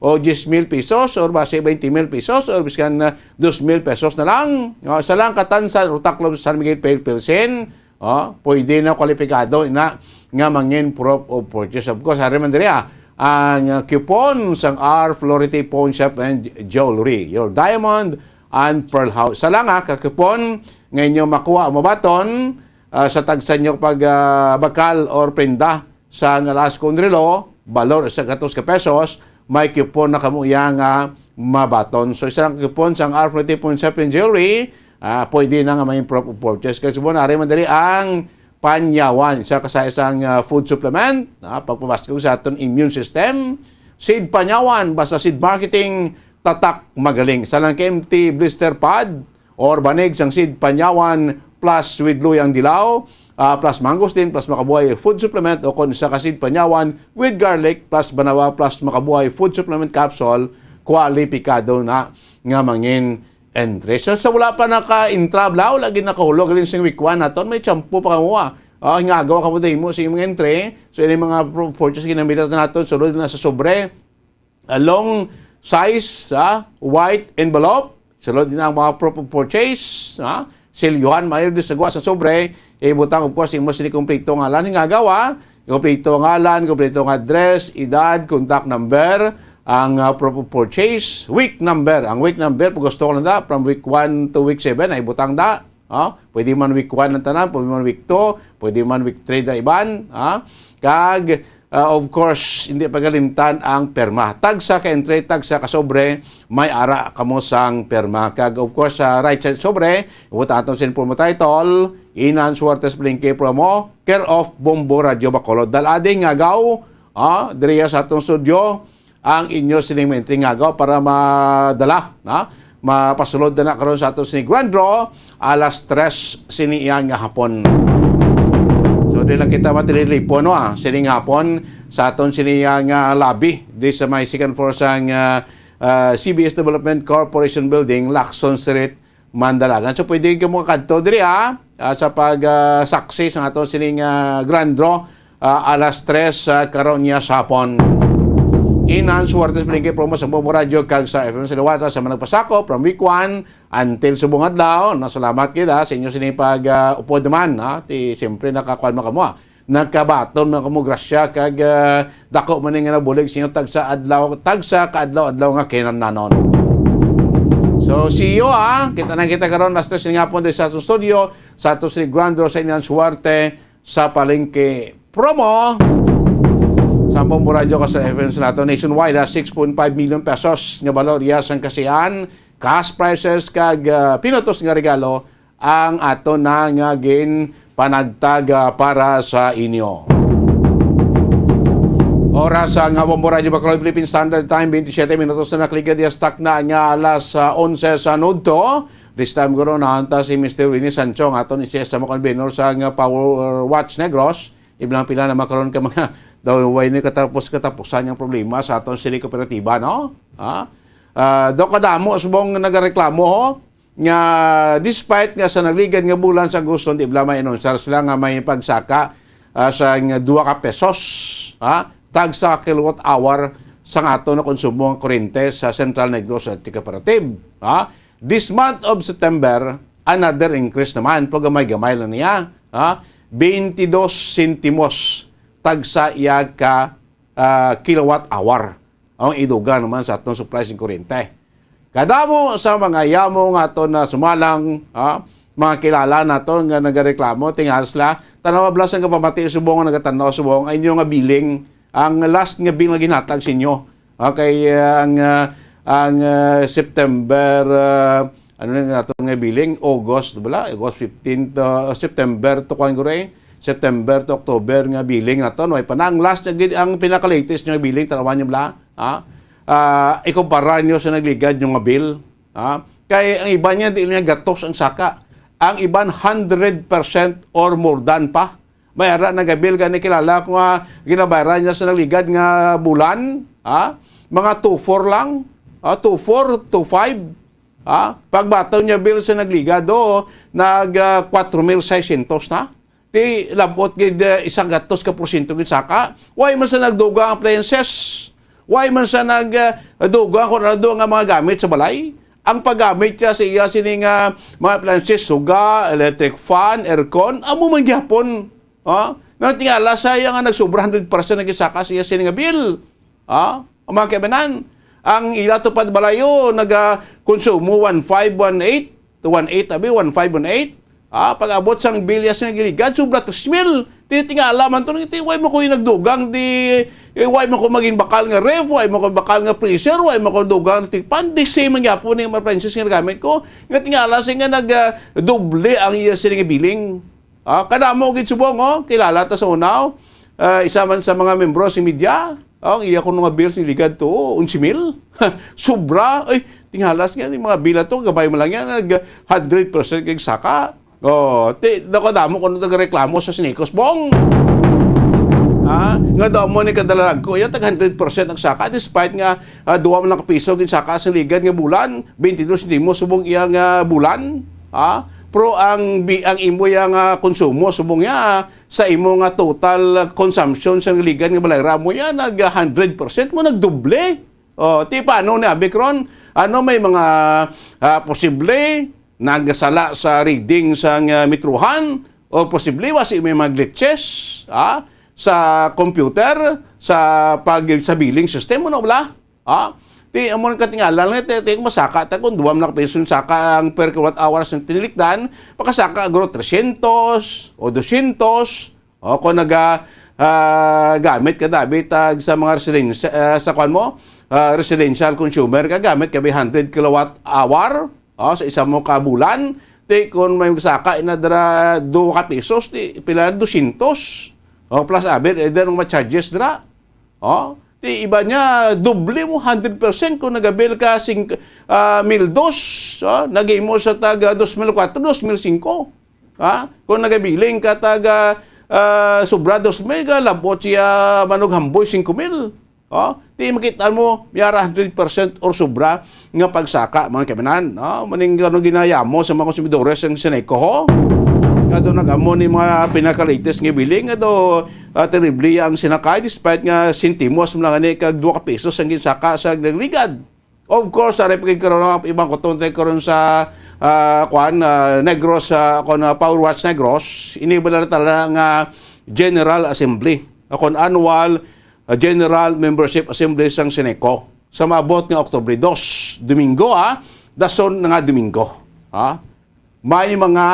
o 10,000 pesos, or base 20,000 pesos, or biskan 2,000 pesos na lang. Sa lang katansan, utak lang sa San Miguel Pale Pilsen, pwede na kwalipikado na nga mangin proof of purchase. Of course, hari man diri ang coupon sang R Flority Pawn Shop and Jewelry, your diamond and pearl house. Sa lang ka-coupon ngayon nyo makuha o mabaton sa tagsan nyo pag bakal or prenda sa alas kundrilo, balor sa 14 pesos, may coupon na kamuya nga mabaton. So isang coupon sang R Flority Pawn Shop and Jewelry, pwede na nga may proof of purchase. Kasi mo na rin madali ang Panyawan, isa sa isang food supplement, pagpabasko sa aton immune system. Seed Panyawan, basta seed marketing, tatak magaling. Sa lang KMT blister pad, or banig sang Seed Panyawan plus with luyang dilaw, plus mangosteen, plus makabuhay food supplement, o kung isa ka Seed Panyawan with garlic, plus banawa, plus makabuhay food supplement capsule, kwalipikado na nga mangin entry. So, sa wala pa naka-intrablaw, lagi nakahulog rin sa week 1 naton, may champu pa kamuha. Hingagawa ka mo din mo sa mga entry. So, yun yung mga purchase ginamit natin. Sulod na sa sobre. Long size, white envelope. Sulod din ang mga purchase. Silyuhan, mayroon din sa gawa sa sobre. Ibutang, of course, yung mas kompleto ngalan. Hingagawa, kompleto ngalan, kompleto ng address, edad, contact number, ang proof of purchase, week number. Ang week number, pag gusto ko na da, from week 1 to week 7, ay butang da. Pwede man week 1 ng tanan, pwede man week 2, pwede man week 3 na iban. Kag, of course, hindi pagalimtan ang perma. Tag sa ka-entry, tag sa kasobre, may ara kamo sang perma. Kag, of course, sa right side sobre, ibutan atong sinformo title, Inan Suartes Blinke promo, care of Bombo Radio Bacolod. Dalading ngagaw, diriya sa atong studio, ang inyo sinimentri ngagaw para madala, mapasulod na karon sa atong sini grand draw alas 3 siniyan nga hapon. So di lang kita matililipo sining hapon sa atong siniya nga lobby di sa may second floor sang CBS Development Corporation Building, Lacson Street, Mandalagan. So pwede ka mo kadto diri sa pag-saksi sa atong sining grand draw alas 3 karon niya sa hapon. Inan Suartes Blinke promo sa Bombo Radio kag sa FM Silawata sa managpasako from week 1 until subong adlaw. Nasalamat kita sa inyo sinipag upod naman ti siyempre nakakuan makamuha. Nagkabaton man kamo grasya kag dako man nga nabulig sa inyo tagsa kaadlaw nga kinananon. So see you kita na kita karon last tres nga pon sa studio sa ato si Grandro sa Inan Suarte sa palengke promo. Sampung radyo ka sa FM sa nato nationwide 6.5 million pesos nga balor ang kasihan, cash prices kag pinutos nga regalo ang ato na nga gin panagtag para sa inyo. Oras ang Bombo Radio Bacolod Philippine Standard Time 27 minutos na nakliga di stock na nga alas 11 sa nudto. This time guro na anta si Mr. Winnie Sanchong aton isiya sa mga convener sa Power Watch Negros. Iblang pila na makaroon ka mga daw way ni katapusan yung problema sa aton sili kooperatiba, no? Do kadamo subong nagareklamo nga despite nga sa nagligan nga bulan sa Agosto di blama inonsar sila nga may pagsaka sa 2 ka pesos, tag sa kilowatt hour sa ato na konsumo ng kuryente sa Central Negros Electric Cooperative. This month of September, another increase naman pag gamay lang niya. 22 sentimos tagsa iya ka kilowatt hour ang iduga naman sa atong supply ng kuryente. Kadamo sa mga yamo nga to na sumalang, mga kilala nato nga nagareklamo, tingasla, tanawa blas ang kapamati subong nga nagatanaw subong, ay inyo nga biling, ang last nga bill nga ginatag sa inyo. Okay, ang September, ano nga ito nga biling, August 15 to September to September to October nga biling na to. No? Ang last, ang pinaka-latest nga biling, tanawan nyo bala, ikumpara nyo sa nagligad yung nga bill. Kaya ang iba niya, di niya gatos ang saka. Ang iban 100% or more than pa. Mayara nagabil gani kilala ko nga ginabayaran niya sa nagligad nga bulan, mga 2-4 lang, 2-4, 2-5. Pagbataw niya bill sa nagligad nag 4,600 na. Di labot gid isang gatos ka porsyento gid saka. Why man sa nagduga ang appliances? Why man sa nagduga ko na nga mga gamit sa balay? Ang paggamit niya sa iya sining mga appliances, suga, electric fan, aircon, amo man gyapon. Natingala saya nga nagsobra 100% nagisaka sa iya sining bill. Ang mga kabanan, ang ila tupad balayo nag-konsumo 1,518 to 1,518. Pag-abot sang bill ya sining giligad, sobra 3,000. Titingala man to, why mo ko yung nagdugang why mo ko maging bakal nga ref, why mo ko bakal nga freezer, why mo ko dugang tikpan, di same nga po ni mga appliances nga gamit ko. Nga tingala siya nga nag-doble ang iya sining biling. Kadamo gid subong, kilala ta sa unaw. Isa man sa mga membro sa media, ang iya ko nga bills ni ligad to, 11,000. Sobra. Ay, tingala siya mga bill to, gabay mo lang yan, 100% kay saka. Damo ko nagreklamo sa Sinikos Bong. Nga daw mo ni kadalag ko, tag 100% ang saka, despite nga 2 lang piso gin saka sa ligad nga bulan, 22 mo subong iya nga bulan. Pero ang imo yang konsumo subong ya sa imo nga total consumption sa ligad nga balayra mo ya nag 100% mo nagdoble. Ti paano na Bikron? May mga posible nagsala sa reading sa mitruhan o posible wasi may mga glitches sa computer sa sa billing system mo bala. Ti amo nang katingalan nga ti masaka ta kun 2 na peso saka ang per kilowatt hours ng tinilikdan, pakasaka agro 300 o 200 kung gamit ka dabi tag sa mga sa kwan mo residential consumer ka gamit ka 100 kilowatt hour sa isang mo kabulan. Ti kung may saka inadra 2 ka pesos ti pila 200 plus abit eder mga charges dra. Ti iba niya doble mo 100% kung nagabil ka 1,002 nagay mo sa taga 2004 2005 kung nagabiling ka taga sobra 2,000 ka labot siya manughamboy 5,000 ti makita mo miyara 100% or sobra nga pagsaka mga kamanan. Maning ginaya mo sa mga konsumidores ang Sineco nga do nag-amo ni mga pinaka-latest nga biling nga do terribly ang sinakay despite nga sentimos mo lang ni kag 2 pesos ang ginsaka sa nagligad. Of course, sa repagin karon ibang kuton karon sa Negros Power Watch Negros, inibala na talaga nga General Assembly. Annual General Membership Assembly sang Sineco. Sa maabot nga Oktubre 2, Domingo dason nga Domingo. May mga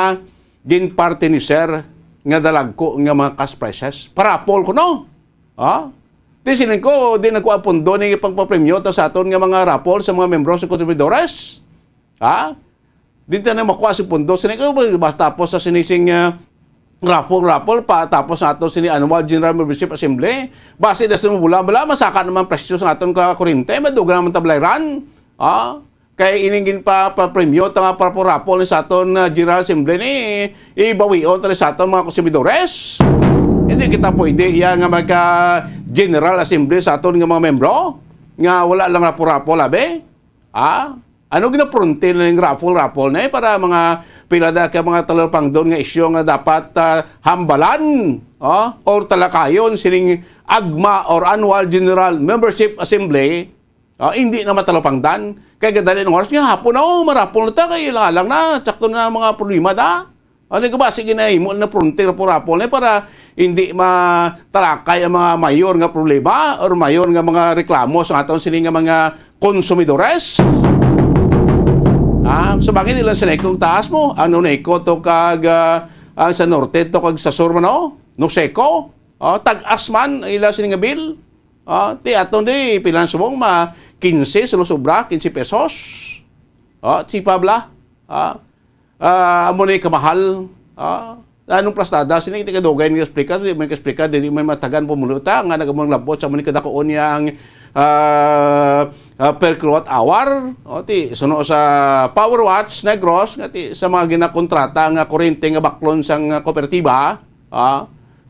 din parte ni Sir nga dalag ko nga mga cash prices. Parapol ko no. Di sinin ko, di nagkuapundo ni pagpapremyo ta sa aton nga mga rapol sa mga membro sa kontribidores. Di na makuha si pundo. Sinin ko, tapos sa sinising rapol pa tapos sa aton sini annual General Membership Assembly. Base da sa bula-bula, masaka naman presyo sa aton ka kurente, maduga naman tablayran. Kaya iningin pa premyo ta nga para po rapol ni sa aton General Assembly ni ibawion ta sa aton mga konsumidores. Hindi kita pwede iya nga magka General Assembly sa aton nga mga membro nga wala lang rapol abe. Ano ginaprontil na yung rapol na para mga pilada ka mga talapang doon nga isyo nga dapat hambalan or talakayon sining AGMA or Annual General Membership Assembly hindi na matalapangdan. Kaya gadali ng oras nga hapon marapol na ta kaya lang na tsakto na mga problema da. Ano ko ba sige na mo na frontier po rapol na para hindi matalakay ang mga mayor nga problema or mayor nga mga reklamo sa aton sining nga mga konsumidores. So bakit nila Seneco ang taas mo? Ang Noneco to kag ang sa norte to kag sa sur no? Noseco. Tag-as man ila sining nga bill. Ti aton di pilan subong ma 15 sobra 15 pesos. Si Pabla. Amo ni kamahal. Anong plastada sini kita kadugay ni explica may explica di may matagan pumuluta nga nagamong labot sa muni kadakoon yang per kilowatt hour. Ti suno sa Power Watch Negros nga ti sa mga ginakontrata nga kuryente nga baklon sang kooperatiba.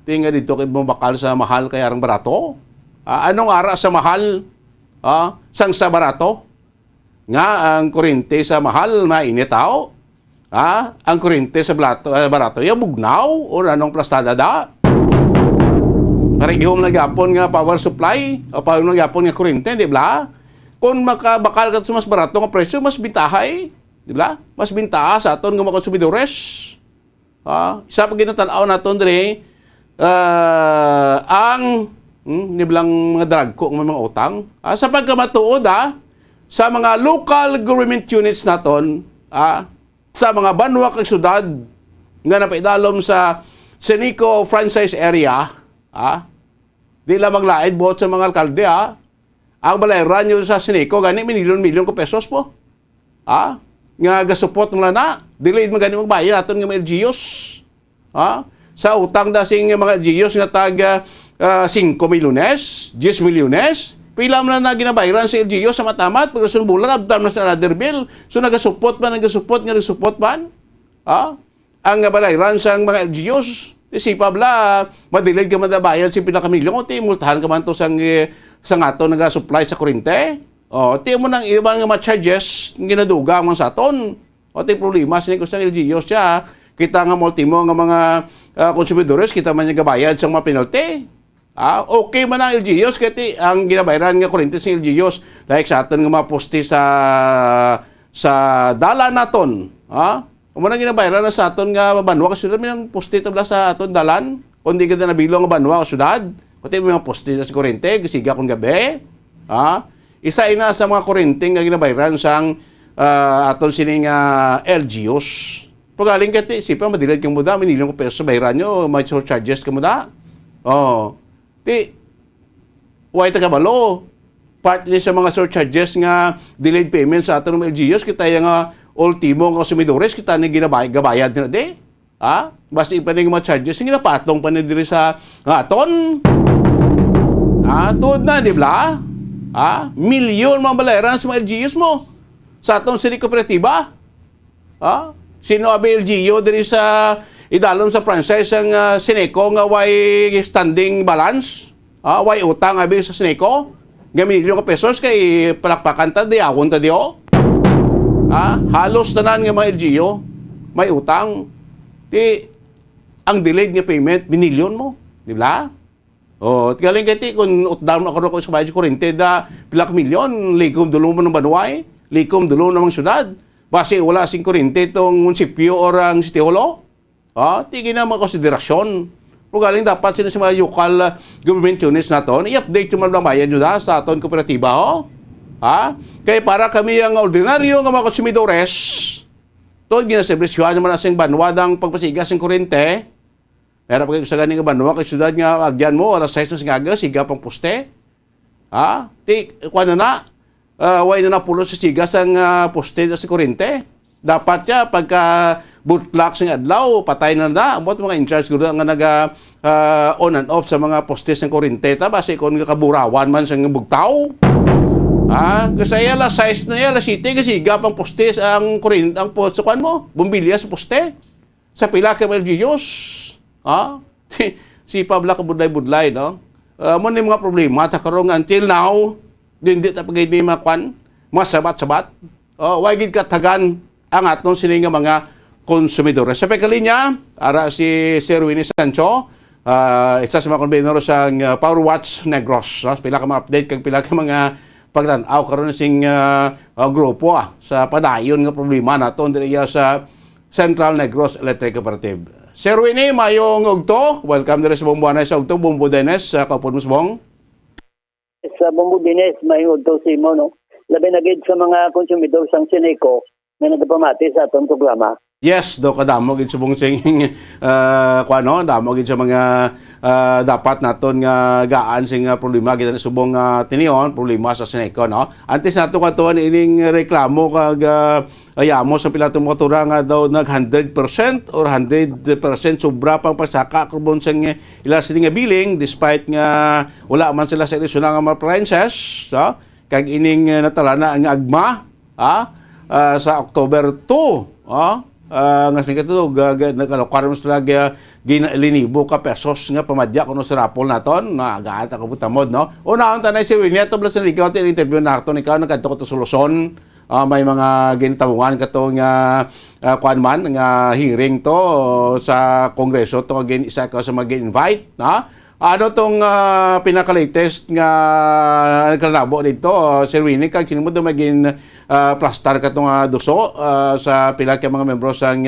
Ti nga dito kay bakal sa mahal kay arang barato. Anong ara sa mahal? Sang sa barato? Nga ang kuryente sa mahal mainit tao. Ang kuryente sa barato ya bugnaw o anong plastada da? Parehong nagapon nga power supply o parehong nagapon nga kuryente, di ba? Kung makabakal ka sa mas barato nga presyo, mas bintahay, di ba? Mas bintaha sa aton nga mga konsumidores. Isa pa ginatanaw naton dire ang niblang mga drag ko ng mga utang. Sa pagkamatuod sa mga local government units naton, sa mga banwa kag syudad nga napaidalom sa Seneco franchise area, di lamang laid buot sa mga alkalde, ang balayran nyo sa Seneco, gani milyon-milyon ko pesos po. Nga gasupot ng lana, delayed magani magbayad natin ng mga LGUs. Sa utang dasing mga LGUs nga tag 5 milyones, 10 milyones, pila man na ginabayaran sa LGU sa matamat, pagkasun bulan, abdam na sa another bill. So nagasupot man. Ang balayran sa mga LGUs, si Pabla, madilig ka madabayan si pinakamilyon, o multahan ka man to sang ato nag-supply sa kurente. Ti mo nang ibang mga charges ginaduga man sa aton. Ti problema siya ko sa LGUs siya, kita nga multimo nga mga konsumidores, kita man niya gabayad sa mga penalty. Okay man ang LGUs kaya ang ginabayaran nga kurente sa LGUs like sa aton nga mga poste sa dalan naton. Kung man ginabayaran na sa aton nga banwa kasi dami ng poste tabla sa aton dalan kundi kita nabilong nga banwa ka syudad kundi may mga poste sa kurente gisiga kung gabi. Isa ina sa mga kurente nga ginabayaran sang aton sining LGUs. Pagaling kati sipa madilad kang muda minilong ko peso sa bayaran nyo may charges ka muda. Why kabalo? Part ni sa mga surcharges nga delayed payment sa aton ng LGUs kita nga ultimo nga konsumidores kita ni gabayad na de. Basta ipa ni mga charges nga napatong pa ni diri sa aton. Tuod na di ba? Milyon mga balayran sa mga LGUs mo sa aton sini kooperatiba. Sino abi LGU diri sa idalom sa franchise ang Seneco nga way standing balance, way utang abi sa Seneco, gamit ka pesos kay palakpakan ta di awon ta dio. Halos tanan nga mga LGU may utang. Ang delayed nga payment binilyon mo, di ba? Galing kay kung utdown ako sa bayad kurente da pilak milyon, likom dulo mo ng banway, likom dulo ng syudad. Base wala sing kurente tong munisipyo or ang City Hall. Tigin na mga konsiderasyon. Kung galing dapat sila sa mga local government units naton, i-update yung mga bayan nyo sa aton kooperatiba. Kaya para kami ang ordinaryo ng mga konsumidores, to ginasebresyohan naman asing banwadang pagpasigas ng kurente, pero pag sa ganing banwa, kay syudad nga agyan mo, alas 6 na singaga, siga pang poste. Kuha na way na napulo sa sigas ang poste sa kurente. Dapat siya pagka butlak sa adlaw, patay na Amot mga in-charge ko nga naga on and off sa mga postes ng kurente. Base kung kaburawan man sa bugtaw. Kasi alas 6 na alas 7 kasi gapang postes ang kurente, ang poste mo, bumbilya sa poste. Sa pila ka LGUs. Si Pabla ka budlay-budlay, no? Mo ni mga problema ta karong until now, hindi ta pagay ni makwan, mga sabat-sabat. Why gid katagan ang aton sini nga mga konsumidores. Sa pagkalinya, ara si Sir Winnie Sancho, isa sa mga konbenor sa Power Watch Negros. Pila ka mga update, kag pila ka mga pagtanaw karon sing grupo sa padayon nga problema naton diri sa Central Negros Electric Cooperative. Sir Winnie, mayong ugto. Welcome diri sa Bumbuanay sa ugto, Bumbo Dennis, sa Kapon Musbong. Sa Bumbo Dennis, mayong ugto si mo, no? Labi na gid sa mga konsumidor sang Seneco, may nagpamati sa atong programa. Yes, do kadamo gid subong sing kuano, damo gid sa mga dapat naton nga gaan sing problema gid subong tinion problema sa Seneco, no. Antes nato katuan ining reklamo kag ayamo sa pila tong motora nga daw nag 100% or 100% sobra pang pasaka karbon sing ila sini nga billing despite nga wala man sila sa additional nga mga appliances, no? Kag ining natalana ang agma sa October 2, nga sing katulog nakalokar mo sila ginalinibo ka pesos nga pamadya kuno sa rapol naton na gaan ta kabutamod, no. Una tanay si Winnie to plus ni ikaw interview naton ikaw nagkadto ko to solusyon. May mga ginatabungan katong kuan man nga hearing to sa Kongreso to again isa ka sa mag-invite, na ano tong pinaka-latest nga nagkalabo dito, Sir Winnie, kag sino mo do maging plastar katong duso sa pila ka mga membro sang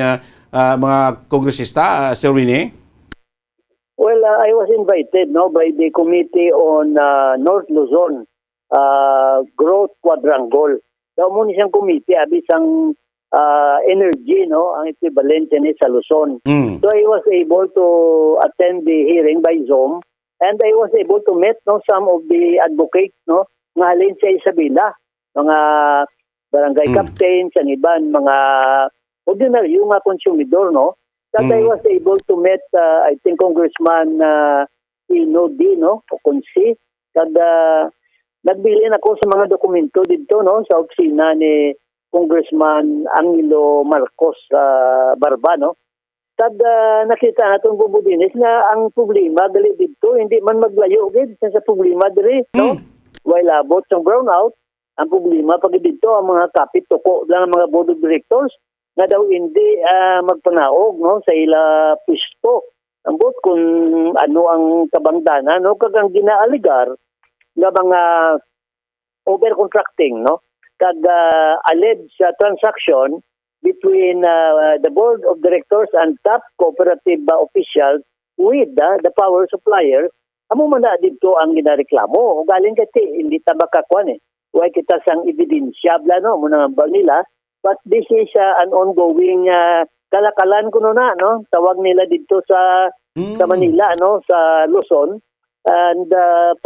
mga kongresista, Sir Winnie? Well, I was invited by the Committee on North Luzon Growth Quadrangle. Daw mo ni siyang committee abisang energy, ang equivalent ni sa Luzon. So I was able to attend the hearing by Zoom, and I was able to meet some of the advocates nga halin sa Isabela, mga barangay captains, ang iban mga ordinary nga konsumidor, that I was able to meet I think Congressman Inodi, Oconsi, kad nagbilin ako sa mga dokumento dito sa opisina ni Congressman Angelo Marcos Barba, Tad nakita natong Bumbudinis nga ang problema dali dito hindi man maglayo gid sa problema diri, While abot sa brownout, ang problema pag dito ang mga kapit tuko lang ang mga board of directors nga daw hindi magpanaog sa ila pwesto. Ambot kung ano ang kabangdanan kag ang ginaaligar nga mga overcontracting, kag alleged transaction between the board of directors and top cooperative officials with the power supplier. Amo man na dito ang ginareklamo. Galing kasi hindi tabakakuan Huwag kita sang ebidensya bla muna nga nila. But this is an ongoing kalakalan kuno na, tawag nila dito sa Manila, sa Luzon, and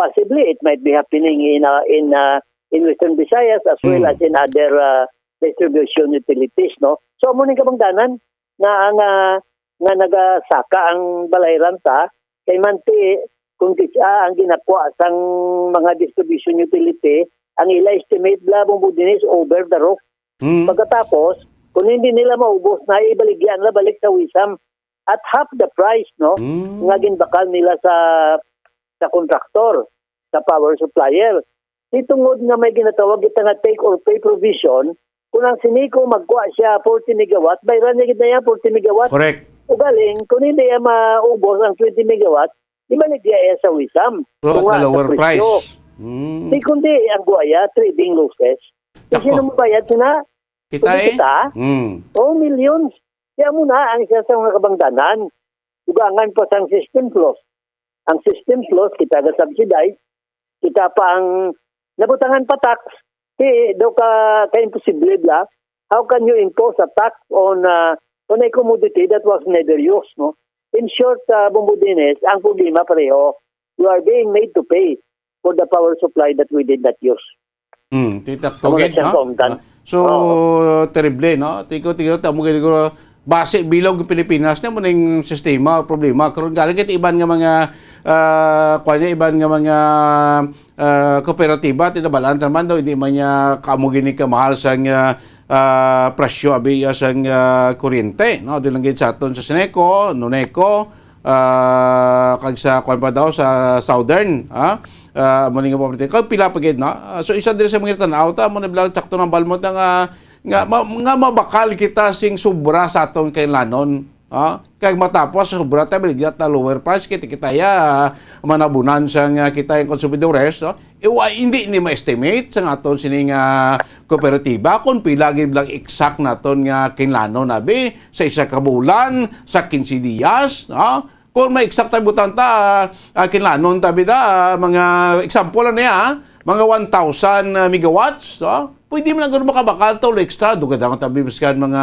possibly it might be happening in Western Visayas as well as in other distribution utilities, So mo ning kabangdanan nga nagasaka ang balayran ta kay manti kung ang ginakuha sang mga distribution utility ang ila estimate bla Bumbudinis over the roof. Pagkatapos kung hindi nila maubos na ibaligyan na balik sa wisam at half the price nga ginbakal nila sa kontraktor, sa power supplier. Itungod nga may ginatawag kita nga take or pay provision, kung ang Seneco magkuha siya 40 megawatt, bayran niya kita 40 megawatt. Correct. O galing, kung hindi niya maubos ang 20 megawatt, ibalik niya sa wisam. So, at the lower price. Di kundi ang guaya, trading losses. Kasi sino mabayad sina? Kita millions. Kaya muna ang isa sa mga kabangdanan, ugangan pa sa system flows. Ang system flows, kita ga-subsidize, kita pa ang nabutangan pa tax, daw ka-imposible bla. How can you impose a tax on a commodity that was never used, In short, Bumbudinis, ang problema pareho, you are being made to pay for the power supply that we did not use. Titak-tugid, So, terrible, Tiko, tamo ko base bilog ng Pilipinas na mo ning sistema problema karon galing kit iban nga mga iban nga mga kooperatiba tinabalaan man daw hindi man niya kamo gini ka mahal sang presyo abi sang kuryente, dilang gid sa aton sa Seneco, Noneco, kag sa pa daw sa Southern, mo ning property kag pila pa gid, so isa diri sa mga tan-aw ta mo na bilang sakto ng balmot nga mabakal kita sing sobra sa atong kailanon, kag matapos sobra ta bigat na lower price kita ya manabunan sang kita yung konsumidores, hindi ni ma-estimate sang aton sining kooperatiba kung pila gid lang exact naton nga kailanon abi sa isa ka bulan, sa 15 días, kung may exact ta butan ta kailanon ta bida mga example na mga 1,000 megawatts, pwede mo lang gano'n makabakal to extra. Dugad ang tabi miskan mga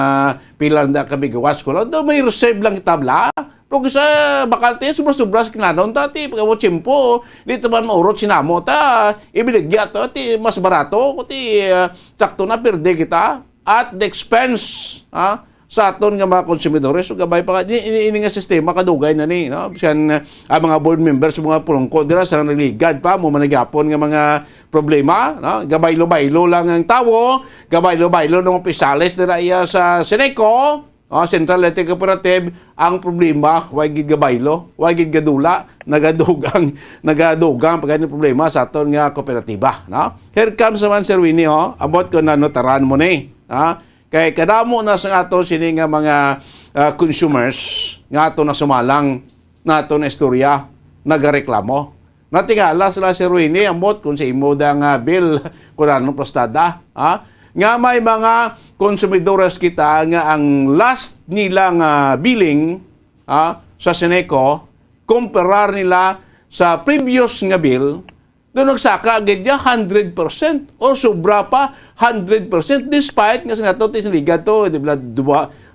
pilar na kami gawas ko lang. May reserve lang itabla. Pero sa bakal tayo, sobra-sobra sa kinanaon dati. Pagka mo tiyempo, dito man maurot sinamo ta. Ibinigya to, mas barato. Kuti sakto na perde kita. At the expense, sa aton nga mga konsumidores, so gabay pa ini nga sistema kadugay na ni, no? Bisan ang mga board members, mga pulongko dira sa naligad pa mo managapon nga mga problema, no? Gabay-lo-baylo lang ang tawo, gabay-lo-baylo ng opisales dira iya sa Seneco, Central Electric Cooperative. Ang problema, way gid gabaylo, way gid gadula, nagadugang pagani problema sa aton nga kooperatiba, no? Here comes naman Sir Winnie, abot ko na notaran mo ni, kay kadamo na sa ato sini nga mga consumers nga ato na sumalang na ato na istorya nagareklamo. Natingala sila si Ruini ambot kung sa imo da nga bill kunano prostada, nga may mga konsumidores kita nga ang last nilang billing sa Seneco comparar nila sa previous nga bill. Doon nagsaka agad niya 100% o sobra pa 100% despite nga sa nato tisliga to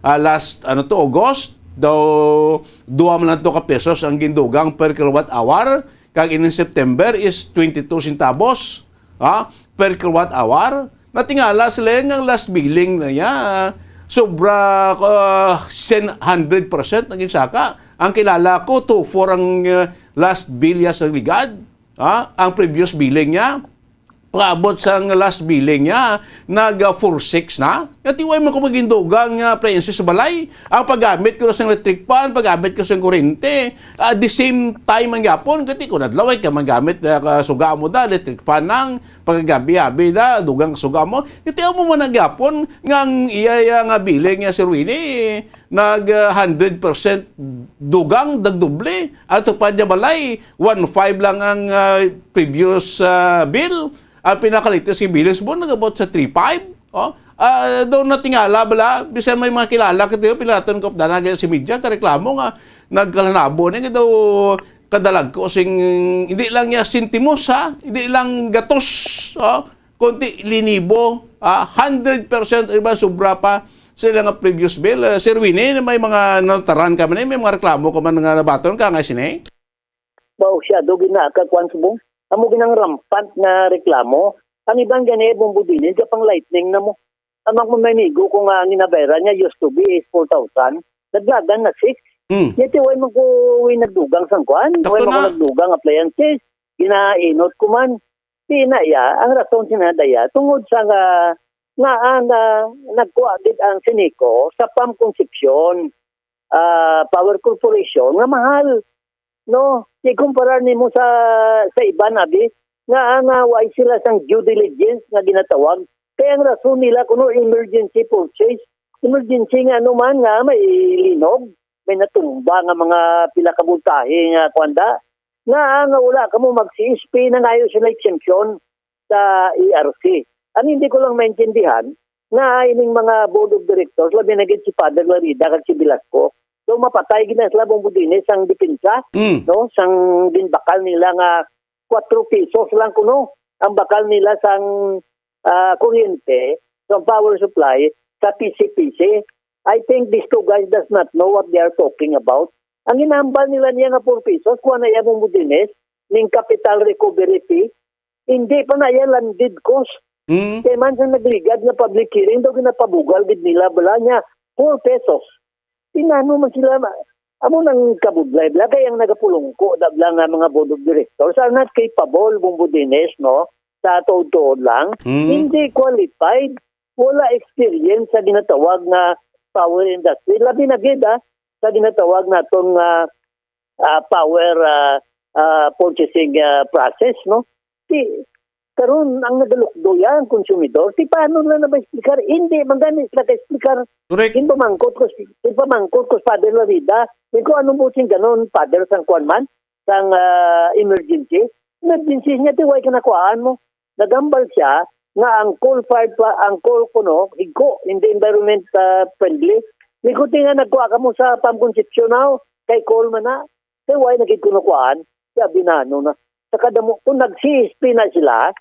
last August daw 2 man to ka pesos ang gindugang per kilowatt hour kag in September is 22 centavos per kilowatt hour. Natingala sila nga last billing na niya sobra 100% naging saka. Ang kilala ko 2-4 ang last bill niya sa ligad. Ang previous billing niya, paabot sa last billing niya, nag-4-6 na. Katiway mo kung magindugang appliances sa balay. Ang paggamit ko sa electric pan, paggamit ko sa kurente. At the same time ang yapon, kati ko nadlaway ka magamit suga mo da, electric pan ng paggabi-abi da, dugang suga mo. Kati mo man nagyapon, ngang iya nga billing niya si Ruini, nag 100% dugang dagdoble at pa niya balay 1.5 lang ang previous bill ang pinakalitis si bills mo nagabot sa 3.5 doon natingala bala bisan may mga kilala kito pilaton ko dana si media ka reklamo nga nagkalanabo ni daw kadalag ko sing hindi lang niya sentimos hindi lang gatos konti linibo 100% iba sobra pa sila nga previous bill. Sir Winnie, may mga notaran ka man, may mga reklamo ka man nga nabaton ka nga sini? Bao siya, dogi na kakwan subong. Amo ginang rampant na reklamo. Ang ibang gani, bumbudinin, kapang lightning na mo. Amang mamanigo kung ang inabayran niya used to be is 4,000. Naglagan na 6. Yati, way mag-uwi nagdugang sangkuan. Way mag-nagdugang appliances. Ginainot ko man. Pinaya, ang rason sinadaya, tungod sa nagkuagid ang Seneco sa PAM Concepcion Power Corporation nga mahal, no? Ikumpara nimo sa iba nabi nga way sila sang due diligence nga ginatawag. Kaya ang rason nila kuno emergency purchase, emergency nga man nga may linog, may natumba nga mga pila ka voltahe nga kwanda nga wala kamo mag-CSP na ngayon sila exemption sa ERC. Ang hindi ko lang maintindihan na ining mga board of directors, labi na si Father Larida kag si Velasco, so mapatay gina sila bumbudines ang depensa, no? Sang ginbakal nila nga 4 pesos lang kuno ang bakal nila sang kuryente, sang power supply sa PCPC. I think these two guys does not know what they are talking about. Ang inambal nila niya nga 4 pesos, kuha na yan bumbudines, ning capital recovery fee, hindi pa na yan landed cost. Kaya man sa nagligad na public hearing, daw ginapabugal gid nila bala niya 4 pesos. Tinano man sila, amo nang kabudlay, bala kaya ang nagapulungko, dabla nga mga board of directors, are not capable, bumbudines, no? Sa tuod-tuod lang, hindi qualified, wala experience sa ginatawag na power industry. Labi na gid, sa ginatawag na itong power purchasing process, no? Karon ang nagalukdo yan, konsumidor, paano na ba-explicar? Hindi, mangganis na ka-explicar. Correct. Pamangkot ko Father Larida, kung anong buting ganon, Father, sang kuwan man, sang emergency. Emergency niya, tiway ka nakuhaan mo. Nagambal siya nga ang coal-fired pa, ang coal kuno, higko, hindi environment friendly. Likuti nga nagkuha ka mo sa PAM Concepcion now, kay coal man na. Tiway nagikunukuhaan, siya binano na. Sa kadamo, kung nag-CSP na sila,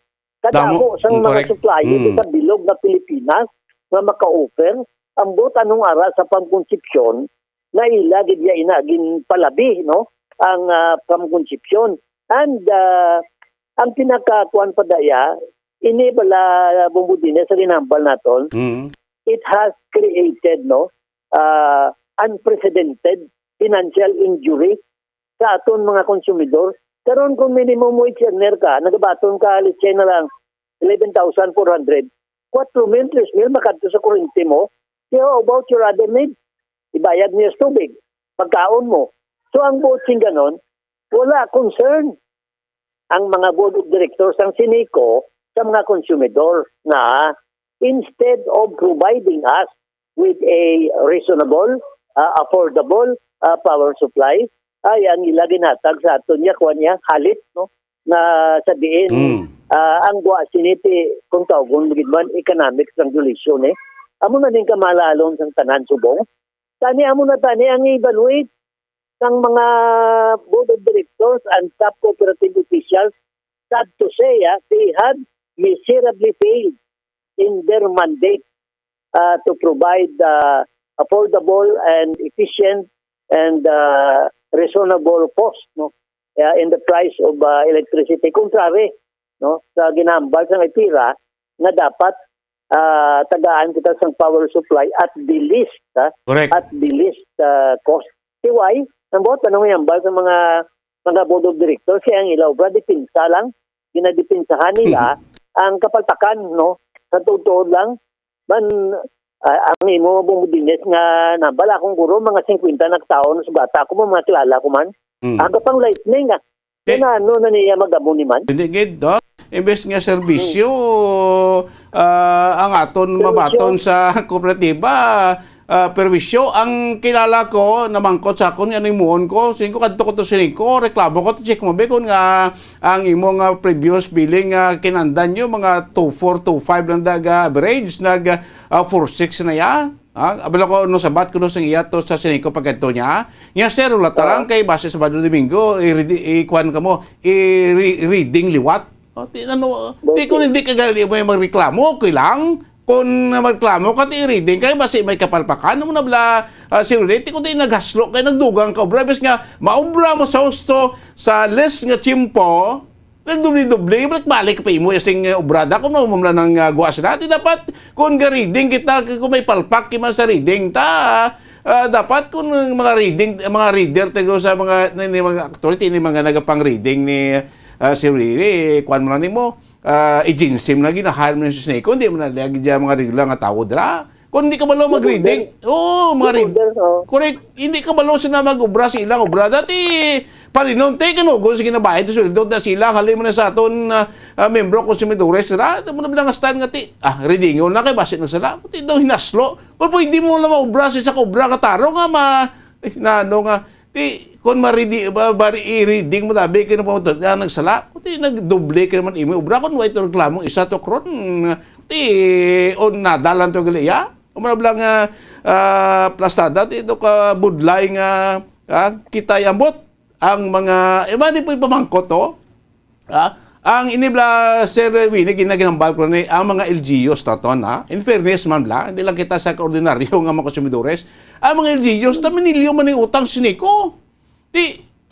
kadamo sa mga correct. supplier sa bilog na Pilipinas nga maka-offer ambot anong ara sa pangkonsepsyon na ila gid ya inagin palabi no ang pangkonsepsyon. And ang pinakakuan pa daya ini bala bumbudine sa ginambal naton, it has created no unprecedented financial injury sa aton mga konsumidor. Karon kung minimum wage earner ka, nagabaton ka litsay na lang 11,400, 4 mil, 3 mil makadto sa kurente mo. So how about your other needs? Ibayad niyo sa tubig, pagkaon mo. So ang botsing ganon, wala concern ang mga board of directors ng Sineco sa mga konsumidor na instead of providing us with a reasonable, affordable power supply, ay ang ilagay natag sa aton niya, kuha niya, halit, no? Na sabihin, ang buwa siniti, kung tawag, magigman, economic regulation, amo na din kamalalon sa tanan subong. Tani amo na tani ang evaluate ng mga board of directors and top cooperative officials. Sad to say, they had miserably failed in their mandate to provide affordable and efficient and reasonable cost, no, in the price of electricity. Contrary, no, sa ginambal sa IPIRA na dapat tagaan kita sa power supply at the least cost. Why? Nambot tanong yambal sa mga board of directors kaya ang ilaw bra dipinsa lang, ginadipinsahan nila ang kapaltakan, no, sa totoo lang man ang imo bumudines nga nambala akong guro mga 50 nagtaon sa bata ko mga kilala ko man. Aga pang lightning ano na niya magamo ni man. Hindi gid do. Imbes nga serbisyo ang aton mabaton sa kooperatiba, perwisyo ang kilala ko namangkot sa akon ano imuon ko singko kadto ko to Sineco reklamo ko to check mo be kun nga ang imong previous billing kinandan nyo mga 2425 lang daga average nag 46 na ya. Abala ko no sabat ko no sang iya to sa Sineco pagkadto niya. Nya sir ulat lang kay base sa Sabado Domingo i-kwan ka mo reading liwat. Kung hindi ka gali mo yung magreklamo, okay lang. Kung magreklamo ka, reading kayo, basi may kapalpakan. Ano mo na bala, siruliti, kung di naghaslo kayo, nagdugang ka, obra. Bas nga, maobra mo sa husto sa less nga chimpo, nagdubli-dubli, balik pa imo yung obrada. Kung naumamla ng guwas natin, dapat kung reading kita, kung may palpak kiman sa reading, dapat kung mga reader, tayo sa mga actually, mga nagapang reading ni si Riri, kuhan mo lang mo, i-ginsim na ginahal mo sa Sineco, hindi mo na lagi dyan mga regular nga tao dra. Kung hindi ka malo mag-reading, mga reader, correct, hindi ka malo sila mag-ubra sa ilang ubra. Dati, palinon, kanugon sa kinabayad, sweldo na sila, halin mo na sa aton membro, konsumidores, ito mo na bilang astan nga reading yun na kay basit ng sala, ito daw hinaslo. Kung po hindi mo lang maubra sa ubra kataro nga kung i-reading mo tabi ka na pumunta nagsala, kuti nagdoble ka naman imo ubra kung ito reklamong isa to kron nadalan to galiya umarablang plastada ito ka budlay nga kita yambot ang mga di po ipamangkot to ang inibla Sir Winnie ginaginambal ko ni ang mga LGUs taton in fairness man la hindi lang kita sa ordinaryo nga mga konsumidores ang mga LGUs minilyo man yung utang Sineco.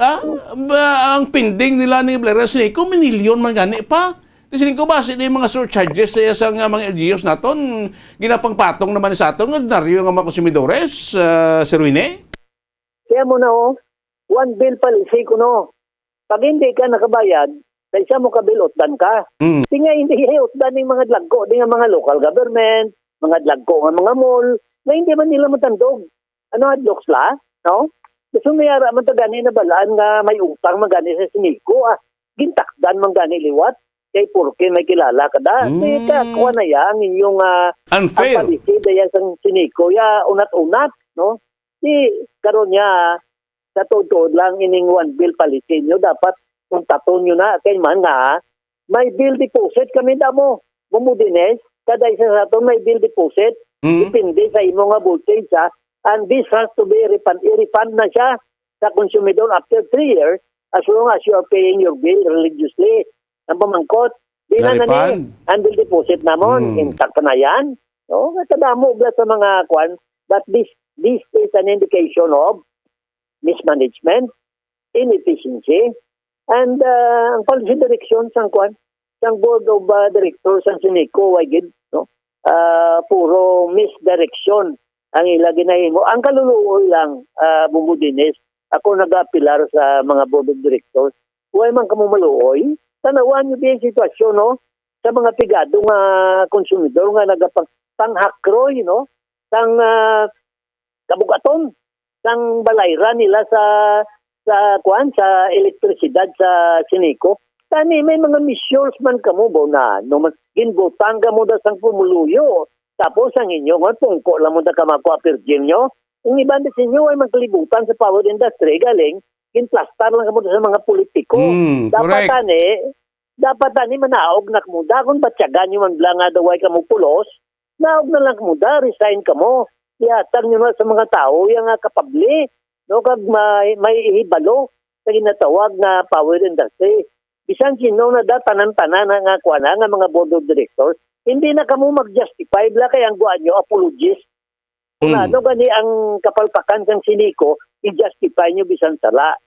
Ang pending nila ni Blair Sineco, minilyon man gani pa. Di Sineco ba, sila yung mga surcharges sa mga LGUs naton, ginapangpatong naman sa aton, ordinaryo nga mga konsumidores, Sir Winnie? Kaya mo na one bill palisi ko no. Pag hindi ka nakabayad, sa isa mo kabilotdan ka. Tinga hindi utdan ng mga dlagko, ng mga local government, mga dlagko ng mga mall, na hindi man nila matandog. Ano adlok sila? No? So mayara man gani na balaan nga may utang man gani sa Sineco gintakdan man gani liwat kay porke may kilala ka da kuha na yang inyong unfair ang palisi daya sa Sineco ya unat-unat no karon niya sa totoo lang ining one bill palisi nyo dapat kung taton nyo na kay man nga may bill deposit kami damo bumudines kada isa sa aton may bill deposit depende sa imo nga voltage and this has to be refund na siya sa consumidor after 3 years as long as you are paying your bill religiously. Ang pamangkot, Di na Naripan. andil deposit namon, intact pa na yan. No, katadamo ba sa mga kwan, but this is an indication of mismanagement, inefficiency, and ang policy direction sang kwan, sang board of directors sang Sinico, wagid, no? Puro misdirection ang ilagay na mo. Ang kaluluoy lang, Bumbudinis, ako nag-apilar sa mga board of directors, huwag man kamo maluoy, tanawan nyo din sitwasyon, no? Sa mga pigado nga konsumidor nga panghakroy, no? Sang kabugaton, sang balayran nila sa elektrisidad sa Sinico. Tani may mga measures man kamo bo na no ginbutang ka mo da sang pumuluyo. Tapos ang inyo nga tungko lang mo da kamako apirgin nyo. Ang iba sa inyo ay magkalibutan sa power industry galing ginplastar lang kamo sa mga politiko. Dapat tani manaog na kamo da kung batyagan nyo man lang nga daway kamo pulos. Naog na lang kamo da, resign kamo. Ihatag nyo na sa mga tao yung kapabli. No, kag may ihibalo sa ginatawag na power industry. Bisan sino na tanan-tanan nga kuana nga mga board of directors, hindi na kamo mag-justify bla kay ang guan nyo apologies. Kung ano gani ang kapalpakan sang Sinico, i-justify nyo bisan sala.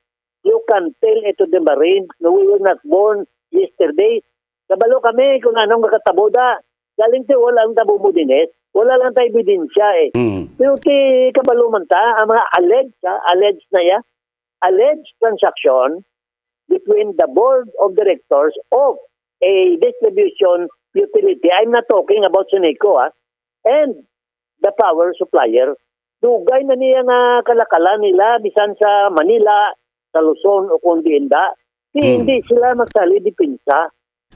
You can tell it to the Marines, no, we were not born yesterday. Kabalo kami kung anong kakataboda. Galing ti walang tabo mo din wala lang tayo ebidensya eh. Pero ti kabalo man ta, ang mga alleged transaction between the board of directors of a distribution utility, I'm not talking about Sinico, and the power supplier. Dugay na niya nga kalakalan nila bisan sa Manila, sa Luzon o kundi hindi sila magsali dipinsa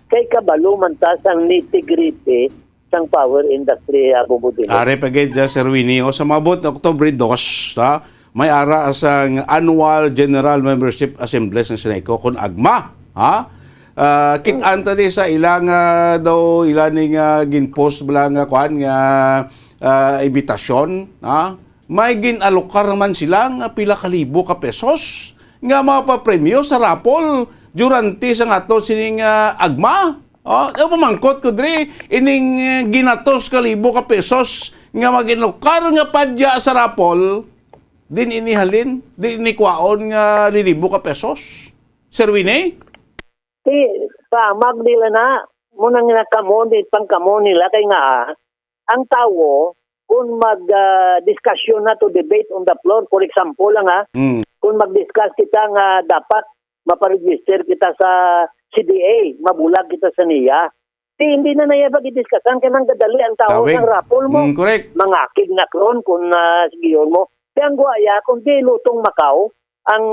kay kabalo man ta sang nitty-gritty sang power industry Bumbudinis. Are pagid Sir Winnie, o sa mabot Oktubre 2, may ara asang annual General Membership Assembly ng Sinico kun agma, kit-anta di sa ilang daw ilaning ginpost bilang kuan nga imbitasyon, may ginalokar man silang pila kalibo ka pesos nga mapapremyo sa rapol durante sa ato sining agma. Pamangkot ko dre ining ginatos kalibo ka pesos nga maginukar nga padya sa rapol din inihalin, din inikwaon nga lilibo ka pesos. Sir Winnie? Pamag nila na munang nakamon pangkamon nila kay nga ang tao kung mag-discussion na to debate on the floor, for example lang kung mag-discuss kita nga dapat maparegister kita sa CDA, mabulag kita sa NIA. Hindi na naya pag-discussan kaya nang gadali ang tao ng rapol mo. Correct. Mangakig na kron kung sigiyon mo. Kaya ang guaya, kung di lutong Macau, ang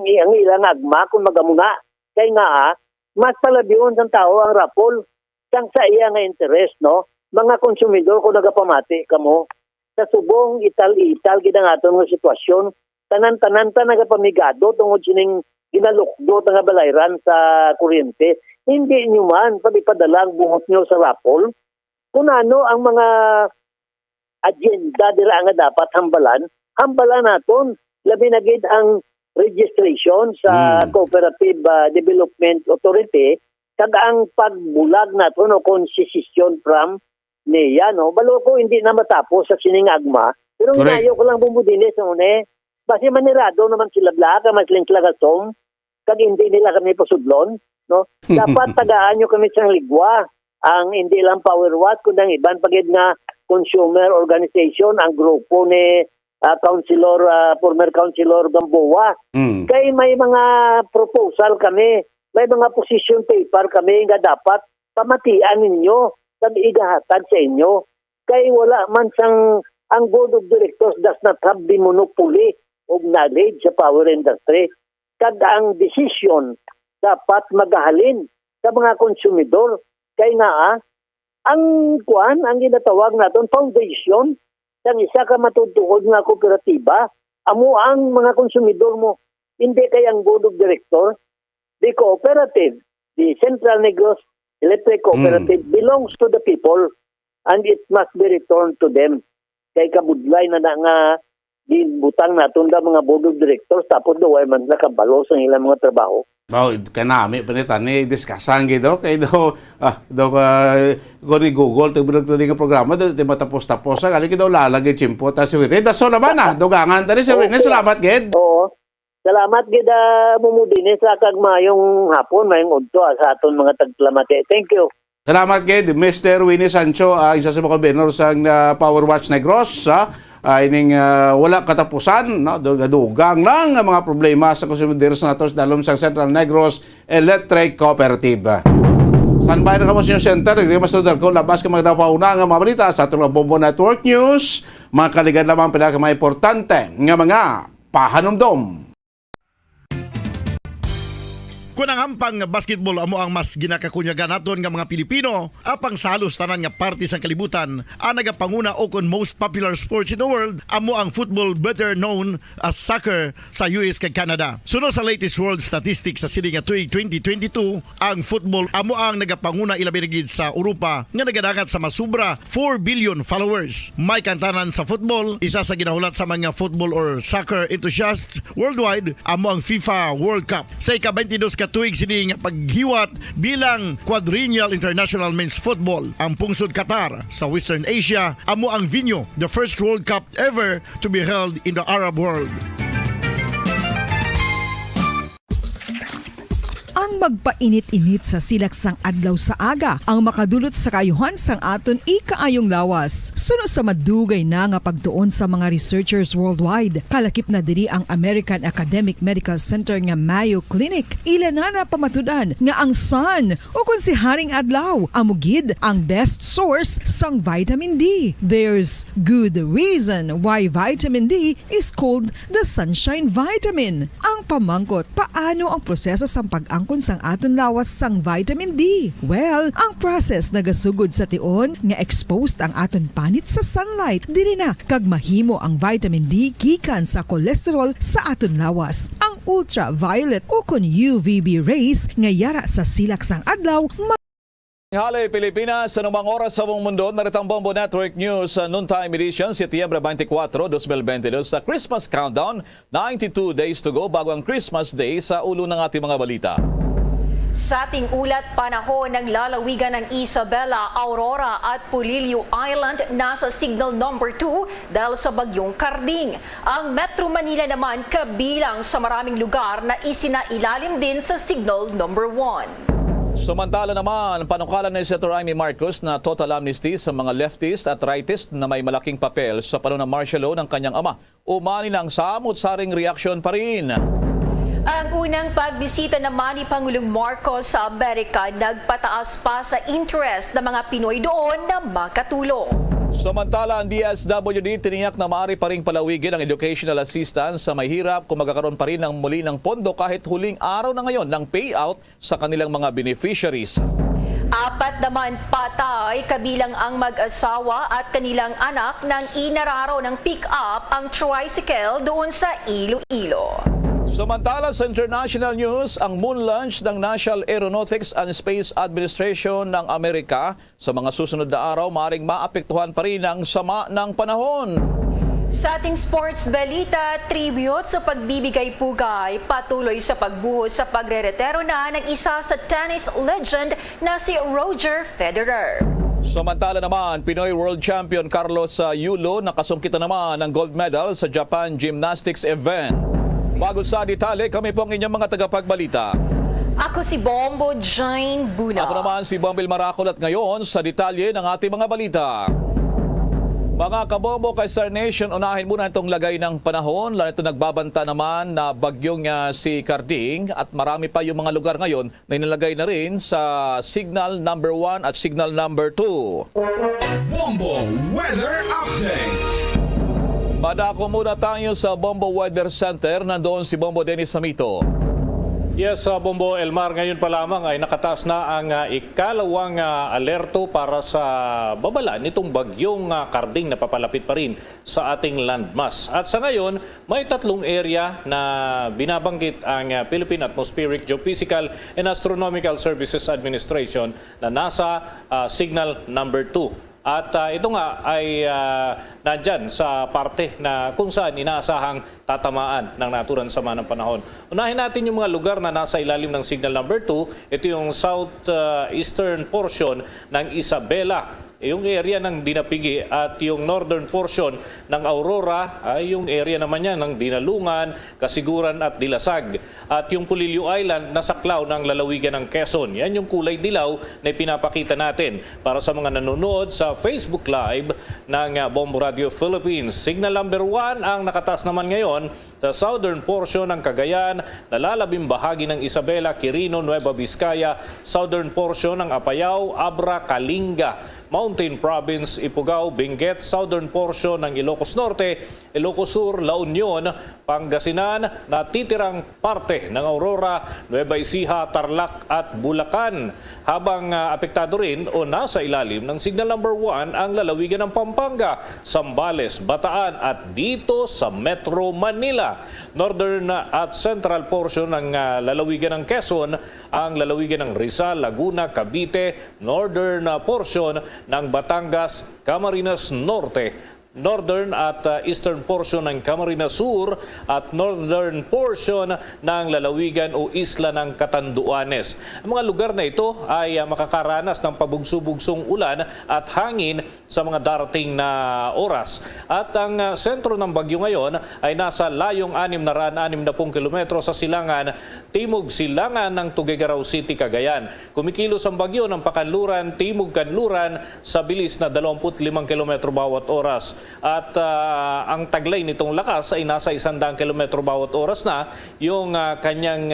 ilang agma, kung magamuna, kaya nga mas palabiyon ng tao ang rapol. Sang sa iya nga interest, no? Mga konsumidor kung nagapamati kamo, sa subong ital-ital ginangaton ng sitwasyon, tanan-tanan ta nagapamigado tungod sining ginalukdo nga balayran sa kuryente. Hindi nyo man pagpadala ang buhot nyo sa rapol. Kung ano ang mga agenda dira nga dapat hambalan naton. Labi na gid ang registration sa Cooperative Development Authority kag ang pagbulag naton o konsesisyon from niya, no? Balo ko hindi na matapos sa sining agma. Pero ngayon ko lang Bumbudinis basi manirado naman sila blaka mas lingklagasom kag hindi nila kami pasudlon, no? Dapat tagaan nyo kami sa ligwa ang hindi lang Power Watt kundi ang iban pagid nga consumer organization ang grupo ni former councilor Gamboa. Kay may mga proposal kami, may mga position paper kami nga dapat pamatian ninyo kag igahatag sa inyo. Kay wala man sang ang board of directors does not have the monopoly of knowledge sa power industry. Kag ang decision dapat magahalin sa mga konsumidor. Kay nga ang ginatawag naton foundation sang isa ka matutukod nga kooperatiba, amo ang mga konsumidor mo. Hindi kay ang board of directors. The cooperative, the Central Negros Electric Cooperative belongs to the people and it must be returned to them. Kay kabudlay na nga butang naton da mga board of directors tapos daw ay man nakabalo sa ilang mga trabaho. Kanami panitan ni diskasan gido kay do ko ni Google to binagtuli nga programa do matapos-tapos kali kidaw lalagay chimpo ta si Wirene daso naman dugangan tani si Wirene salamat gid. Oo. Salamat gid mumudin sa kagmayong hapon mayong udto sa aton mga taglamate. Thank you. Salamat gid Mr. Winnie Sancho, isa sa mga benor sang Power Watch Negros ining wala katapusan no dugang lang ang mga problema sa consumidores natos dalom sa Central Negros Electric Cooperative. Standby na kamo sa center, mas tudar ko labas ka magdapauna nga mga balita sa atong Bombo Network News, mga kaligad lamang pinaka mga importante nga mga pahanumdom. Kung ang ampang basketball amo ang mas ginakakunyagan naton nga mga Pilipino, apang salos tanan nga parte sa kalibutan, ang nagapanguna o kon most popular sports in the world, amo ang football better known as soccer sa US kag Canada. Sunod sa latest world statistics sa sining nga tuig 2022, ang football amo ang nagapanguna ilabi gid sa Europa nga nagadagat sa masubra 4 billion followers. May kantanan sa football, isa sa ginahulat sa mga football or soccer enthusiasts worldwide, amo ang FIFA World Cup. Sa ika-22 tuig sini nga paghiwat bilang quadrennial international men's football. Ang pungsod Qatar sa Western Asia amo ang venue, the first World Cup ever to be held in the Arab world. Ang magpainit-init sa silaksang adlaw sa aga ang makadulot sa kayuhan sang aton ikaayong lawas. Sunod sa madugay na nga pagtuon sa mga researchers worldwide, kalakip na diri ang American Academic Medical Center nga Mayo Clinic. Ila na pamatudan nga ang sun o kung si Haring Adlaw amugid ang best source sang vitamin D. There's good reason why vitamin D is called the sunshine vitamin. Ang pamangkot, paano ang proseso sang pag-angkon sang aton lawas sang vitamin D? Well, ang process nagasugod sa tion nga exposed ang aton panit sa sunlight. Dili na kag mahimo ang vitamin D gikan sa cholesterol sa aton lawas. Ang ultraviolet o kon UVB rays nga yara sa silak sang adlaw Hali Pilipinas, sa numang oras sa buong mundo, naritang Bombo Network News Noontime Edition, Setyembre 24, 2022 sa Christmas Countdown. 92 days to go bago ang Christmas Day sa ulo ng ating mga balita. Sa ating ulat, panahon ng lalawigan ng Isabela, Aurora at Pulilio Island nasa signal number 2 dahil sa bagyong Karding. Ang Metro Manila naman kabilang sa maraming lugar na isinailalim din sa signal number 1. Samantala naman, panukalan ni Senator Amy Marcos na total amnesty sa mga leftist at rightist na may malaking papel sa panahon ng martial law ng kanyang ama. Umani ng samot-saring reaksyon pa rin. Ang unang pagbisita naman ni Pangulong Marcos sa Amerika nagpataas pa sa interest ng mga Pinoy doon na makatulong. Samantala, ang DSWD tiniyak na maaari pa ring palawigin ang educational assistance sa mahirap kung magkakaroon pa rin ng muli ng pondo kahit huling araw na ngayon ng payout sa kanilang mga beneficiaries. 4 naman patay kabilang ang mag-asawa at kanilang anak nang inararo ng pick-up ang tricycle doon sa Iloilo. Samantala sa international news, ang moon launch ng National Aeronautics and Space Administration ng Amerika sa mga susunod na araw maaaring maapektuhan pa rin ang sama ng panahon. Sa ating sports balita, tribute sa pagbibigay pugay, patuloy sa pagbuhos sa pagreretero na ng isa sa tennis legend na si Roger Federer. Samantala naman, Pinoy World Champion Carlos Yulo nakasungkita naman ng gold medal sa Japan Gymnastics event. Bago sa detalye, kami po ang inyong mga tagapagbalita. Ako si Bombo Jane Buna. Ako naman si Bombil Maracol at ngayon sa detalye ng ating mga balita. Mga kabombo kay Star Nation, unahin muna itong lagay ng panahon. Lalo ito nagbabanta naman na bagyong si Karding at marami pa yung mga lugar ngayon na inilagay na rin sa signal number 1 at signal number 2. Bombo Weather Update. Madako muna tayo sa Bombo Weather Center. Nandoon si Bombo Dennis Samito. Yes, Bombo Elmar, ngayon pa lamang ay nakataas na ang ikalawang alerto para sa babala nitong bagyong Karding na papalapit pa rin sa ating landmass. At sa ngayon, may 3 area na binabanggit ang Philippine Atmospheric Geophysical and Astronomical Services Administration na nasa signal number 2. At ito nga ay nandyan sa parte na kung saan inaasahang tatamaan ng naturang sama ng panahon. Unahin natin yung mga lugar na nasa ilalim ng signal number 2. Ito yung southeastern portion ng Isabela, yung area ng Dinapigi, at yung northern portion ng Aurora ay yung area naman yan ng Dinalungan, Kasiguran at Dilasag. At yung Pulilio Island nasa saklaw ng lalawigan ng Quezon. Yan yung kulay dilaw na ipinapakita natin para sa mga nanonood sa Facebook Live ng Bombo Radio Philippines. Signal number 1 ang nakataas naman ngayon sa southern portion ng Cagayan, nalalabing bahagi ng Isabela, Quirino, Nueva Vizcaya, southern portion ng Apayao, Abra, Kalinga, Mountain Province, Ifugao, Benguet, southern portion ng Ilocos Norte, Ilocos Sur, La Union, Pangasinan, natitirang parte ng Aurora, Nueva Ecija, Tarlac at Bulacan. Habang apektado rin o nasa ilalim ng signal number 1 ang lalawigan ng Pampanga, Zambales, Bataan at dito sa Metro Manila. Northern at central portion ng lalawigan ng Quezon, ang lalawigan ng Rizal, Laguna, Cavite, northern portion ng Batangas, Camarines Norte, northern at eastern portion ng Camarines Sur at northern portion ng lalawigan o isla ng Catanduanes. Ang mga lugar na ito ay makakaranas ng pabugso-bugsong ulan at hangin sa mga darating na oras. At ang sentro ng bagyo ngayon ay nasa layong 660 kilometro sa silangan, timog silangan ng Tuguegarao City, Cagayan. Kumikilos ang bagyo ng Pakanluran, timog Kanluran sa bilis na 25 kilometro bawat oras. At ang taglay nitong lakas ay nasa 100 kilometro bawat oras na. Yung kanyang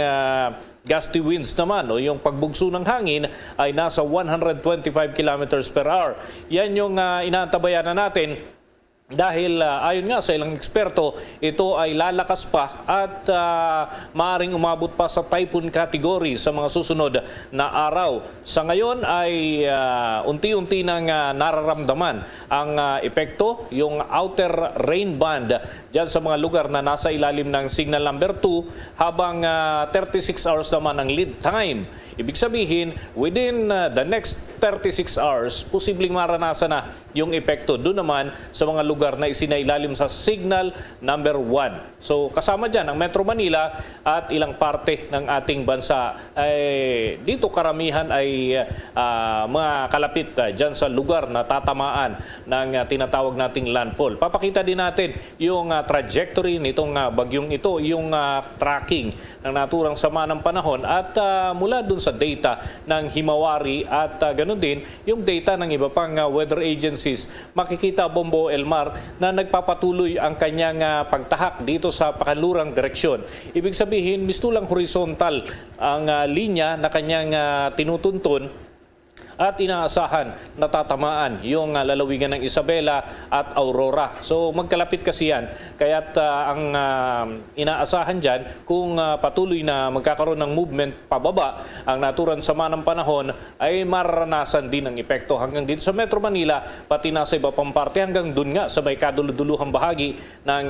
gusty winds naman o yung pagbugso ng hangin ay nasa 125 kilometers per hour. Yan yung inaantabayan na natin. Dahil ayon nga sa ilang eksperto, ito ay lalakas pa at maaaring umabot pa sa typhoon category sa mga susunod na araw. Sa ngayon ay unti-unti nang nararamdaman ang epekto, yung outer rain band dyan sa mga lugar na nasa ilalim ng signal number 2 habang 36 hours naman ang lead time. Ibig sabihin, within the next 36 hours, posibleng maranasan na yung epekto doon naman sa mga lugar na isinailalim sa signal number 1. So kasama dyan ang Metro Manila at ilang parte ng ating bansa. Dito karamihan ay mga kalapit dyan sa lugar na tatamaan ng tinatawag nating landfall. Papakita din natin yung trajectory nitong bagyong ito, yung tracking ng naturang sama ng panahon at mula dun sa data ng Himawari at ganun din yung data ng iba pang weather agencies. Makikita, Bombo, Elmar, na nagpapatuloy ang kanyang pagtahak dito sa pakanlurang direksyon. Ibig sabihin, mistulang horizontal ang linya na kanyang tinutuntun at inaasahan na tatamaan yung lalawigan ng Isabela at Aurora. So magkalapit kasi yan. Kaya't ang inaasahan dyan, kung patuloy na magkakaroon ng movement pababa ang naturang sama ng panahon, ay mararanasan din ang epekto hanggang dito sa Metro Manila, pati na sa iba pang parte hanggang dun nga sa may kaduluduluhang bahagi ng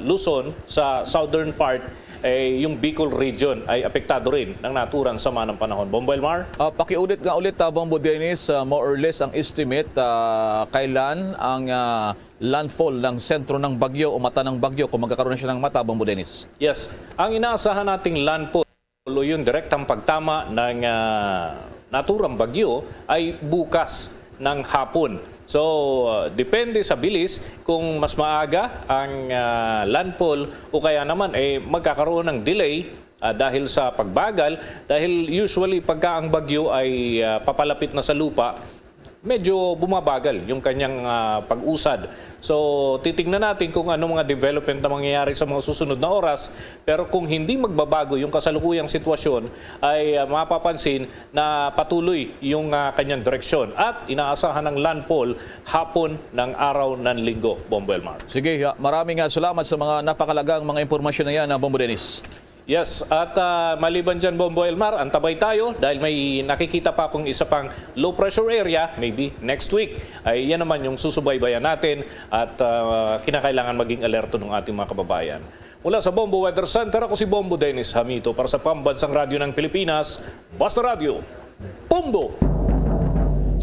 Luzon sa southern part. Yung Bicol region ay apektado rin ng naturang sama ng panahon. Bombo, Elmar? Pakiulit nga ulit, Bombo Dennis, more or less ang estimate kailan ang landfall ng sentro ng bagyo o mata ng bagyo kung magkakaroon siya ng mata, Bombo Dennis? Yes. Ang inaasahan nating landfall o yung direktang pagtama ng naturang bagyo ay bukas ng hapon. So, depende sa bilis kung mas maaga ang landfall o kaya naman magkakaroon ng delay dahil sa pagbagal. Dahil usually pagka ang bagyo ay papalapit na sa lupa, medyo bumabagal yung kanyang pag-usad. So, titingnan natin kung ano mga development na mangyayari sa mga susunod na oras. Pero kung hindi magbabago yung kasalukuyang sitwasyon, ay mapapansin na patuloy yung kanyang direksyon. At inaasahan ng landfall hapon ng araw ng linggo, Bombo, Elmar. Sige, maraming salamat sa mga napakalagang mga impormasyon na yan, Bombo Dennis. Yes, at maliban dyan, Bombo, Elmar, antabay tayo dahil may nakikita pa akong isa pang low pressure area, maybe next week. Ay yan naman yung susubaybayan natin at kinakailangan maging alerto ng ating mga kababayan. Mula sa Bombo Weather Center, ako si Bombo Dennis Hamito para sa Pambansang Radyo ng Pilipinas, Basta Radio, Bombo!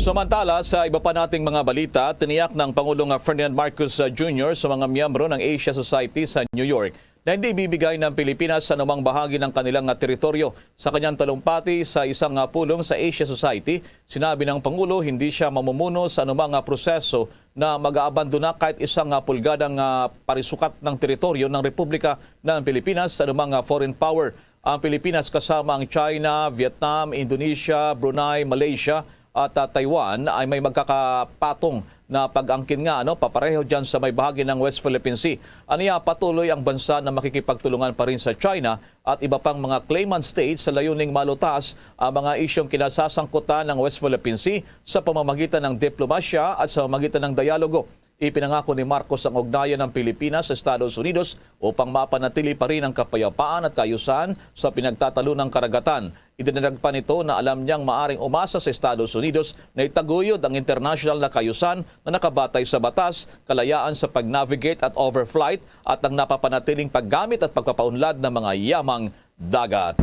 Samantala, sa iba pa nating mga balita, tiniyak ng Pangulong Ferdinand Marcos Jr. sa mga miyembro ng Asia Society sa New York na hindi bibigay ng Pilipinas sa anumang bahagi ng kanilang teritoryo. Sa kanyang talumpati sa isang pulong sa Asia Society, sinabi ng Pangulo hindi siya mamumuno sa anumang proseso na mag-aabandona kahit isang pulgadang parisukat ng teritoryo ng Republika ng Pilipinas sa anumang foreign power. Ang Pilipinas kasama ang China, Vietnam, Indonesia, Brunei, Malaysia at Taiwan ay may magkakapatong na pag-angkin nga papareho dyan sa may bahagi ng West Philippine Sea. Aniya, patuloy ang bansa na makikipagtulungan pa rin sa China at iba pang mga claimant states sa layuning malutas ang mga isyong kinasasangkutan ng West Philippine Sea sa pamamagitan ng diplomasya at sa pamamagitan ng dialogo. Ipinangako ni Marcos ang ugnayan ng Pilipinas sa Estados Unidos upang mapanatili pa rin ang kapayapaan at kaayusan sa pinagtatalo ng karagatan. Idinagdag pa nito na alam niyang maaring umasa sa Estados Unidos na itaguyod ang international na kaayusan na nakabatay sa batas, kalayaan sa pag-navigate at overflight at ang napapanatiling paggamit at pagpapaunlad ng mga yamang dagat.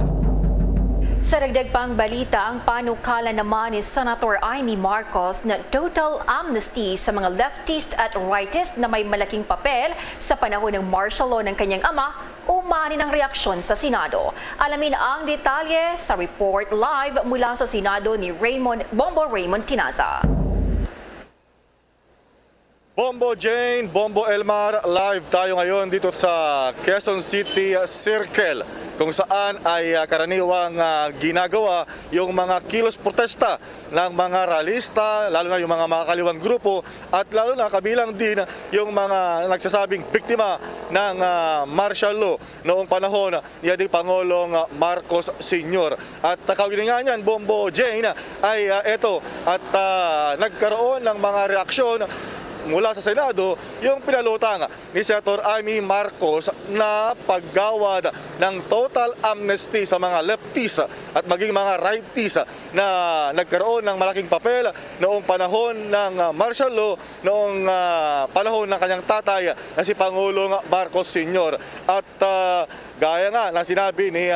Sa dagdag pang balita, ang panukala naman ni Senator Amy Marcos na total amnesty sa mga leftist at rightist na may malaking papel sa panahon ng martial law ng kanyang ama, umani ng reaksyon sa Senado. Alamin ang detalye sa report live mula sa Senado ni Bombo Raymond Tinaza. Bombo Jane, Bombo Elmar, live tayo ngayon dito sa Quezon City Circle kung saan ay karaniwang ginagawa yung mga kilos protesta ng mga ralista, lalo na yung mga makakaliwang grupo at lalo na kabilang din yung mga nagsasabing biktima ng martial law noong panahon ni ating Pangulong Marcos Sr. At kaugnay niyan, Bombo Jane, ay eto at nagkaroon ng mga reaksyon mula sa Senado yung pinalutang ni Senator Amy Marcos na paggawad ng total amnesty sa mga lefties at maging mga righties na nagkaroon ng malaking papel noong panahon ng martial law, noong panahon ng kanyang tatay na si Pangulong Marcos Sr. At gaya nga na sinabi ni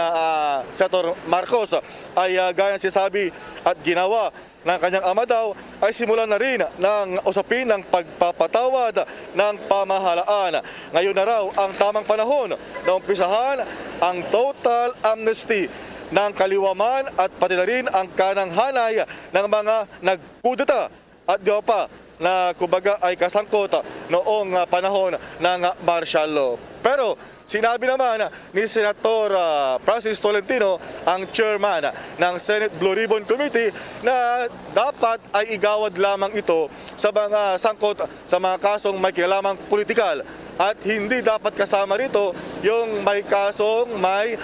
Senator Marcos ay gaya na sinasabi at ginawa ng kanyang ama daw ay simulan na rin ng usapin ng pagpapatawad ng pamahalaan. Ngayon na raw ang tamang panahon na umpisahan ang total amnesty ng kaliwaman at pati na rin ang kanang hanay ng mga nagkudeta at gawa pa na kumbaga ay kasangkot noong panahon ng martial law. Pero sinabi naman ni Senator Francis Tolentino, ang chairman ng Senate Blue Ribbon Committee, na dapat ay igawad lamang ito sa mga sangkot sa mga kasong may kinalaman politikal at hindi dapat kasama rito yung may kasong may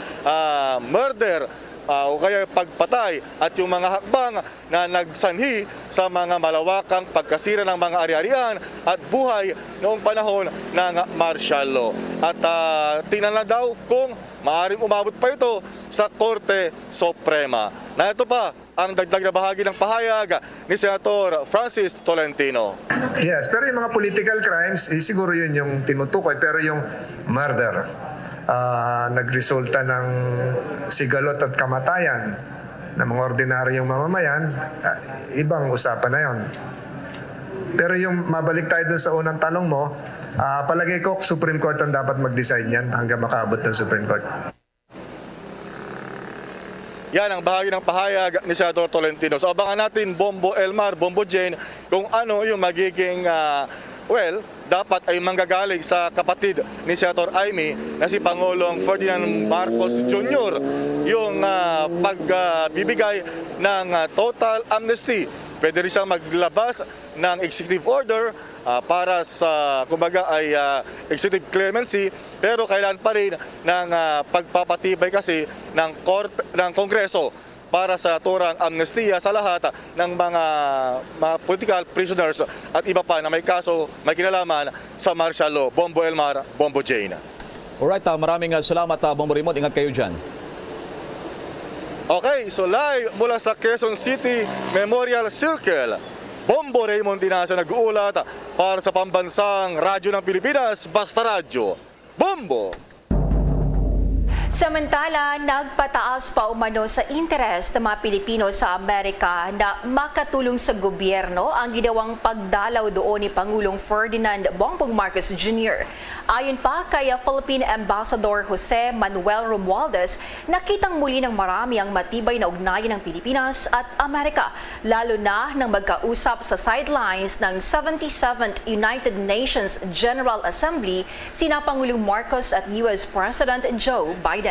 murder o kaya pagpatay at yung mga hakbang na nagsanhi sa mga malawakang pagkasira ng mga ari-arian at buhay noong panahon ng martial law. At tingnan na daw kung maaaring umabot pa ito sa Korte Suprema. Na ito pa ang dagdag na bahagi ng pahayag ni Senator Francis Tolentino. Yes, pero yung mga political crimes, siguro yun yung tinutukoy, pero yung murder, nagresulta ng sigalot at kamatayan ng mga ordinaryong mamamayan, ibang usapan na yon. Pero yung mabalik tayo dun sa unang tanong mo, palagay ko Supreme Court ang dapat mag-decide yan hanggang makaabot ng Supreme Court. Yan ang bahagi ng pahayag ni Senator Tolentino. So abangan natin, Bombo Elmar, Bombo Jane, kung ano yung magiging dapat ay manggagaling sa kapatid ni Senator Amy na si Pangulong Ferdinand Marcos Jr. yung pagbibigay ng total amnesty. Pwede rin siyang maglabas ng executive order para sa kumbaga ay executive clemency, pero kailangan pa rin ng pagpapatibay kasi ng Kongreso para sa turang amnestiya sa lahat ng mga political prisoners at iba pa na may kaso, may kinalaman sa martial law. Bombo Elmar, Bombo Jane. Alright, maraming salamat Bombo Raymond. Ingat kayo dyan. Okay, so live mula sa Quezon City Memorial Circle, Bombo Raymond Tinaza nag-uulat para sa pambansang radyo ng Pilipinas, Basta Radyo. Bombo! Samantala, nagpataas pa umano sa interes ng mga Pilipino sa Amerika na makatulong sa gobyerno ang ginawang pagdalaw doon ni Pangulong Ferdinand Bongbong Marcos Jr. Ayon pa kay Philippine Ambassador Jose Manuel Romualdez, nakitang muli ng marami ang matibay na ugnayan ng Pilipinas at Amerika, lalo na nang magkausap sa sidelines ng 77th United Nations General Assembly sina Pangulong Marcos at US President Joe Biden.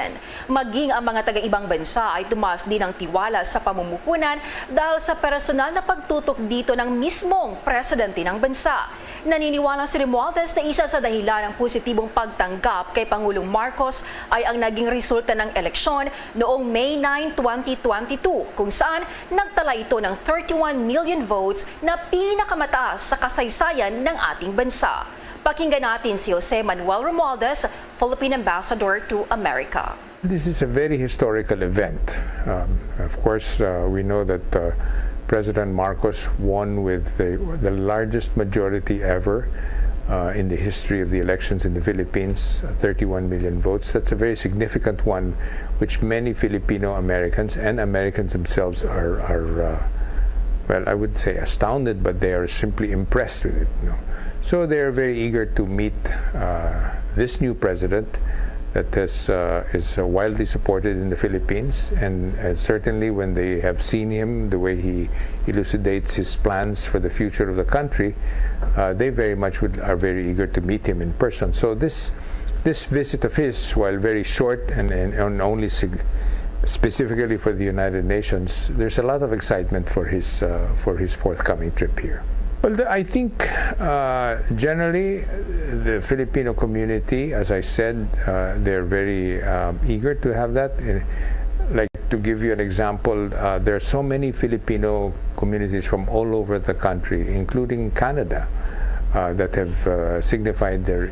Maging ang mga taga-ibang bansa ay tumaas din ang tiwala sa pamumuhunan dahil sa personal na pagtutok dito ng mismong presidente ng bansa. Naniniwala si Romualdez na isa sa dahilan ng positibong pagtanggap kay Pangulong Marcos ay ang naging resulta ng eleksyon noong May 9, 2022 kung saan nagtala ito ng 31 million votes na pinakamataas sa kasaysayan ng ating bansa. Pakinggan natin si Jose Manuel Romualdez, Philippine Ambassador to America. This is a very historical event. Of course, we know that President Marcos won with the largest majority ever in the history of the elections in the Philippines, 31 million votes. That's a very significant one, which many Filipino Americans and Americans themselves are well, I would say astounded, but they are simply impressed with it. So they are very eager to meet this new president that is widely supported in the Philippines, and certainly when they have seen him, the way he elucidates his plans for the future of the country, they very much are very eager to meet him in person. So this visit of his, while very short and only specifically for the United Nations, there's a lot of excitement for his forthcoming trip here. Well, I think generally the Filipino community, as I said, they're very eager to have that. Like, to give you an example, there are so many Filipino communities from all over the country, including Canada, that have signified their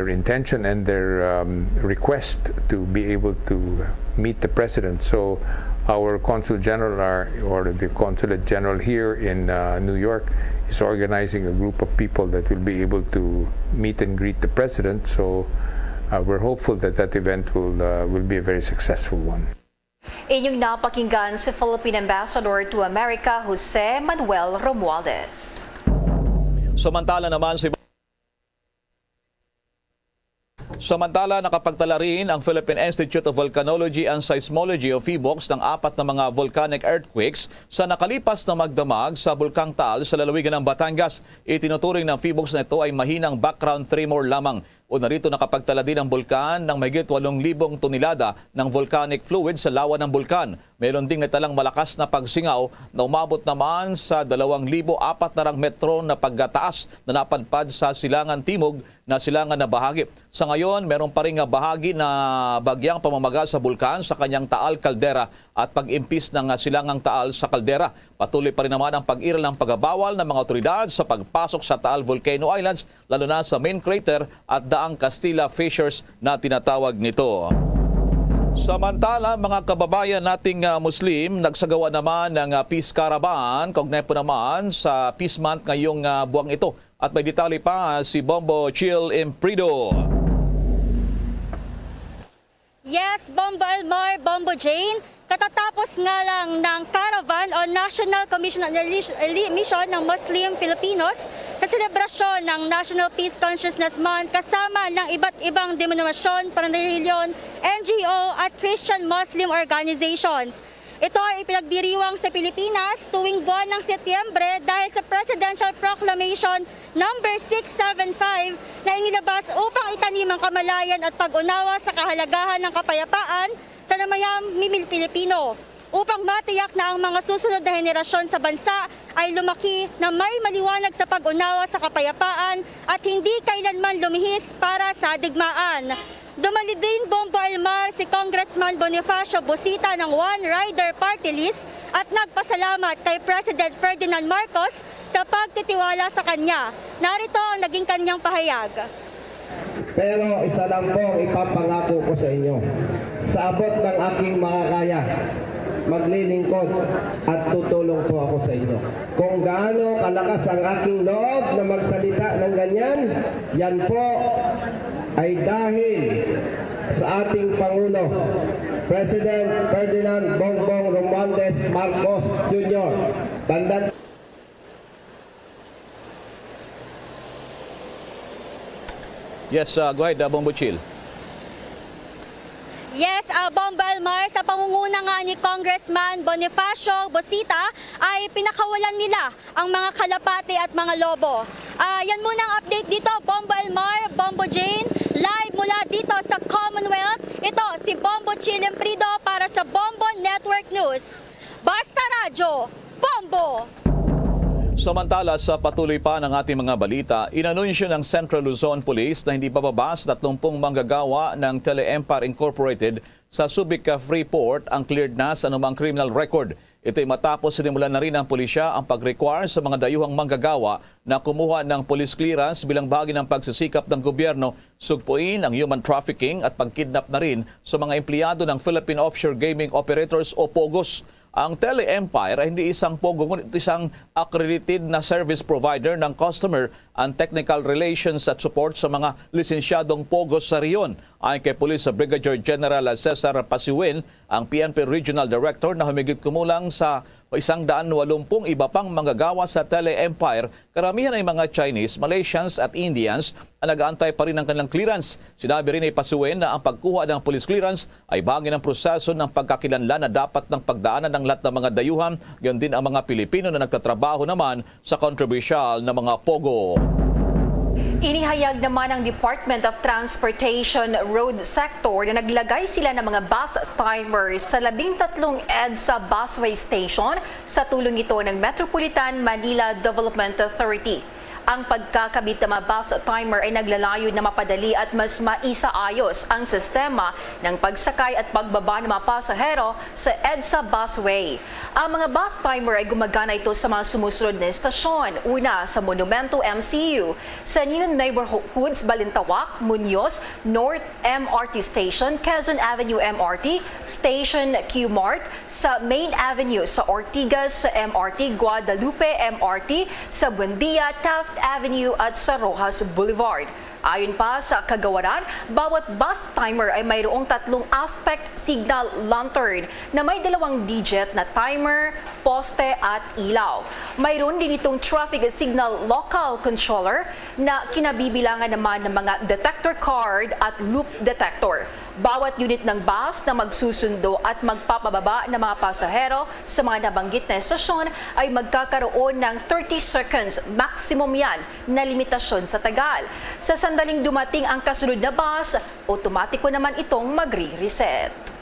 intention and their request to be able to meet the president. So our Consul General or the Consulate General here in New York is organizing a group of people that will be able to meet and greet the president. So we're hopeful that that event will be a very successful one. Inyong napakinggan si Philippine Ambassador to America, Jose Manuel Romualdez. Samantala naman nakapagtala rin ang Philippine Institute of Volcanology and Seismology o PHIVOLCS ng 4 na mga volcanic earthquakes sa nakalipas na magdamag sa Bulkang Taal sa lalawigan ng Batangas. Itinuturing ng PHIVOLCS na ito ay mahinang background tremor lamang. O narito nakapagtala din ang bulkan ng mahigit 8,000 tonelada ng volcanic fluid sa lawa ng bulkan. Meron ding natalang malakas na pagsingaw na umabot naman sa 2,400 metro na pagtaas na napadpad sa silangan timog na silangan na bahagi. Sa ngayon, meron pa rin bahagi na bagyang pamamaga sa bulkan sa kanyang Taal Caldera at pag-impis ng silangang Taal sa Caldera. Patuloy pa rin naman ang pag-iral ng pagbabawal ng mga otoridad sa pagpasok sa Taal Volcano Islands, lalo na sa main crater at daang Castilla Fissures na tinatawag nito. Samantala, mga kababayan nating Muslim, nagsagawa naman ng Peace Caravan, kaugnay po naman sa Peace Month ngayong buwang ito. At may detalye pa si Bombo Chill Imprido. Yes, Bombo Elmar, Bombo Jane. Katatapos nga lang ng caravan o National Commission on Mission ng Muslim Filipinos sa selebrasyon ng National Peace Consciousness Month kasama ng iba't ibang denominasyon, panrelihiyon, NGO at Christian Muslim organizations. Ito ay ipinagdiriwang sa Pilipinas tuwing buwan ng Setyembre dahil sa Presidential Proclamation number 675 na inilabas upang itanim ang kamalayan at pag-unawa sa kahalagahan ng kapayapaan sa namayaming Pilipino upang matiyak na ang mga susunod na henerasyon sa bansa ay lumaki na may maliwanag sa pag-unawa sa kapayapaan at hindi kailanman lumihis para sa digmaan. Dumali din, Bombo Elmar, si Congressman Bonifacio Busita ng One Rider Party List at nagpasalamat kay President Ferdinand Marcos sa pagtitiwala sa kanya. Narito ang naging kanyang pahayag. Pero isa lang po ang ipapangako ko sa inyo. Sa abot ng aking makakaya, maglilingkod at tutulong po ako sa inyo. Kung gaano kalakas ang aking loob na magsalita ng ganyan, yan po ay dahil sa ating Pangulo, President Ferdinand Bongbong Romualdez Marcos Jr. Tandaan Yes, go ahead, Bombo Chill. Yes, Bombo Elmar, sa pangunguna nga ni Congressman Bonifacio Bosita ay pinakawalan nila ang mga kalapati at mga lobo. Yan muna ang update dito, Bombo Elmar, Bombo Jane, live mula dito sa Commonwealth. Ito si Bombo Chilimprido para sa Bombo Network News. Basta Radyo, Bombo! Samantala sa patuloy pa ng ating mga balita, inanunsyo ng Central Luzon Police na hindi bababa sa 30 manggagawa ng Tele-Empire Incorporated sa Subic Freeport ang cleared na sa anumang criminal record. Ito'y matapos sinimulan na rin ng pulisya ang pag-require sa mga dayuhang manggagawa na kumuha ng police clearance bilang bahagi ng pagsisikap ng gobyerno sugpuin ang human trafficking at pagkidnap na rin sa mga empleyado ng Philippine Offshore Gaming Operators o POGOs. Ang Tele-Empire ay hindi isang POGO, ngunit isang accredited na service provider ng customer and technical relations at support sa mga lisensyadong POGOs sa riyon. Ayon kay Police Brigadier General Cesar Pasiwin, ang PNP Regional Director na humigit kumulang sa 180 iba pang manggagawa sa Tele-Empire, karamihan ay mga Chinese, Malaysians at Indians ang nag-aantay pa rin ng kanilang clearance. Sinabi rin ni Pasiwin na ang pagkuha ng police clearance ay bahagi ng proseso ng pagkakilanlan na dapat ng pagdaanan ng lahat ng mga dayuhan, gayon din ang mga Pilipino na nagtatrabaho naman sa kontrobersyal na mga POGO. Inihayag naman ng Department of Transportation Road Sector na naglagay sila ng mga bus timers sa 13 EDSA busway station sa tulong ito ng Metropolitan Manila Development Authority. Ang pagkakabit ng mga bus timer ay naglalayo na mapadali at mas maisaayos ang sistema ng pagsakay at pagbaba ng mga pasahero sa EDSA busway. Ang mga bus timer ay gumagana ito sa mga sumusunod na estasyon. Una sa Monumento MCU, sa New Neighborhoods Balintawak, Muñoz, North MRT Station, Quezon Avenue MRT, Station Q-Mart, sa Main Avenue, sa Ortigas, sa MRT, Guadalupe MRT, sa Buendia, Taft Avenue at sa Rojas Boulevard. Ayon pa sa kagawaran, bawat bus timer ay mayroong 3 aspect signal lantern na may 2 digit na timer, poste at ilaw. Mayroon din itong traffic signal local controller na kinabibilangan naman ng mga detector card at loop detector. Bawat unit ng bus na magsusundo at magpapababa ng mga pasahero sa mga nabanggit na estasyon ay magkakaroon ng 30 seconds maximum yan na limitasyon sa tagal. Sa sandaling dumating ang kasunod na bus, otomatiko naman itong magre-reset.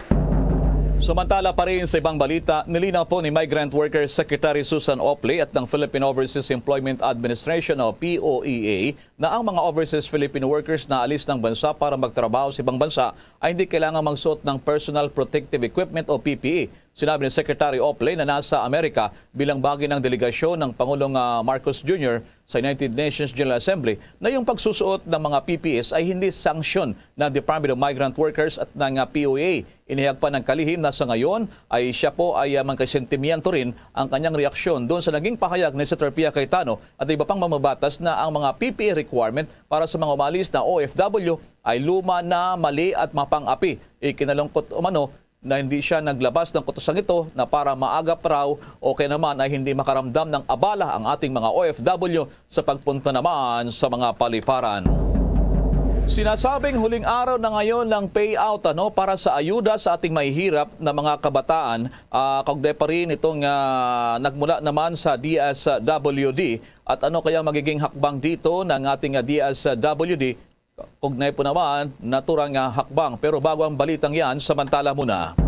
Samantala pa rin sa ibang balita, nilinaw po ni Migrant Workers Secretary Susan Opley at ng Philippine Overseas Employment Administration o POEA na ang mga overseas Filipino workers na alis ng bansa para magtrabaho sa ibang bansa ay hindi kailangan magsuot ng Personal Protective Equipment o PPE. Sinabi ni Secretary Opley na nasa Amerika bilang bahagi ng delegasyon ng Pangulong Marcos Jr. sa United Nations General Assembly na yung pagsusuot ng mga PPEs ay hindi sanksyon ng Department of Migrant Workers at ng POEA. Inihayag pa ng kalihim na sa ngayon ay siya po ay magkasentimiento rin ang kanyang reaksyon doon sa naging pahayag ni Senator Pia Cayetano at iba pang mamabatas na ang mga PPE requirement para sa mga umalis na OFW ay luma na, mali at mapang-api. Ikinalungkot umano na hindi siya naglabas ng kutusang ito na para maagap raw o kaya naman ay hindi makaramdam ng abala ang ating mga OFW sa pagpunta naman sa mga paliparan. Sinasabing huling araw na ngayon ng payout para sa ayuda sa ating mahihirap na mga kabataan. Kaugnay pa rin itong nagmula naman sa DSWD. At ano kaya magiging hakbang dito ng ating DSWD? Kaugnay po naman, naturang hakbang. Pero bago ang balitang yan, samantala muna.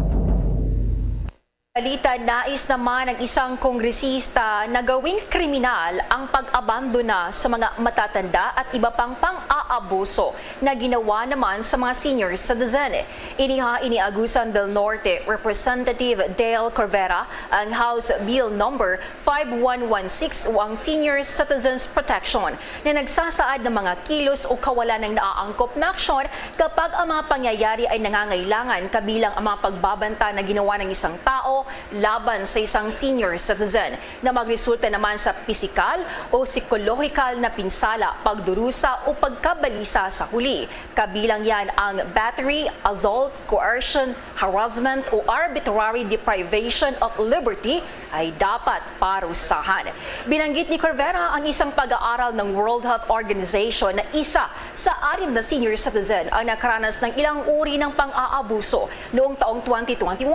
Balita, nais naman ng isang kongresista na gawing kriminal ang pag-abandona sa mga matatanda at iba pang pang-aabuso na ginawa naman sa mga senior citizen. Inihain ni Agusan del Norte Representative Dale Corvera ang House Bill number 5116 o ang Senior Citizens Protection na nagsasaad ng mga kilos o kawalan ng naaangkop na aksyon kapag ang mga pangyayari ay nangangailangan kabilang ang mga pagbabanta na ginawa ng isang tao Pilipino laban sa isang senior citizen na magresulta naman sa pisikal o psikolohikal na pinsala, pagdurusa o pagkabalisa sa huli. Kabilang yan ang battery, assault, coercion, harassment o arbitrary deprivation of liberty ay dapat parusahan. Binanggit ni Corvera ang isang pag-aaral ng World Health Organization na isa sa 6 na senior citizen ang nakaranas ng ilang uri ng pang-aabuso noong taong 2021.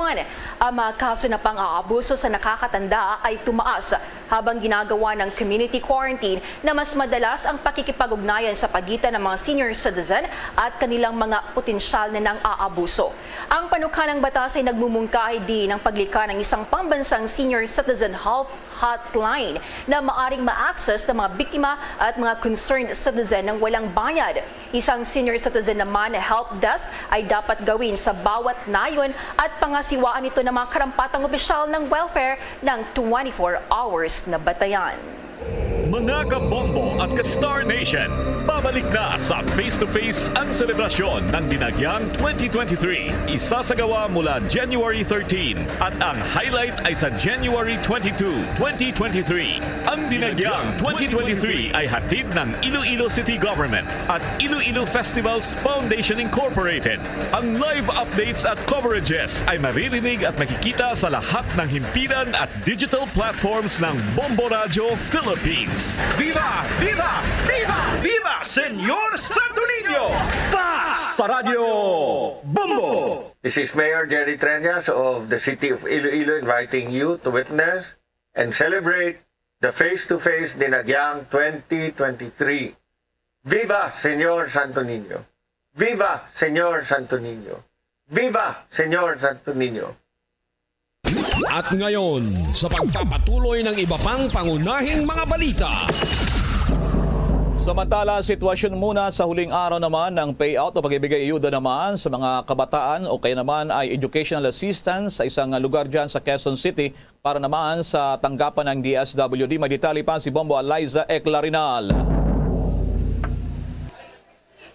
Ang mga kaso na pang-aabuso sa nakakatanda ay tumaas habang ginagawa ng community quarantine na mas madalas ang pakikipag-ugnayan sa pagitan ng mga senior citizen at kanilang mga potensyal na nang-aabuso. Ang panukalang batas ay nagmumungkahi din ng paglikha ng isang pambansang senior citizen help hotline na maaring ma-access ng mga biktima at mga concerned citizen ng walang bayad. Isang senior citizen naman na help desk ay dapat gawin sa bawat nayon at pangasiwaan ito ng mga karampatang opisyal ng welfare ng 24 hours na batayan. Mga kabombo at ka-Star Nation, babalik na sa face-to-face ang selebrasyon ng Dinagyang 2023. Isasagawa mula January 13 at ang highlight ay sa January 22, 2023. Ang Dinagyang 2023 ay hatid ng Iloilo City Government at Iloilo Festivals Foundation Incorporated. Ang live updates at coverages ay maririnig at makikita sa lahat ng himpilan at digital platforms ng Bombo Radio Philippines. Viva! Viva! Viva! Viva! Senyor Santo Niño! Basta Radio Bombo! This is Mayor Jerry Treñas of the City of Iloilo inviting you to witness and celebrate the face-to-face Dinagyang 2023. Viva Senyor Santo Niño! Viva Senyor Santo Niño! Viva Senyor Santo Niño! At ngayon, sa pagpapatuloy ng iba pang pangunahing mga balita. Samantala, sitwasyon muna sa huling araw naman ng payout o pagbibigay ayuda naman sa mga kabataan o kaya naman ay educational assistance sa isang lugar dyan sa Quezon City para naman sa tanggapan ng DSWD. May detalye pa si Bombo Eliza Eclarinal.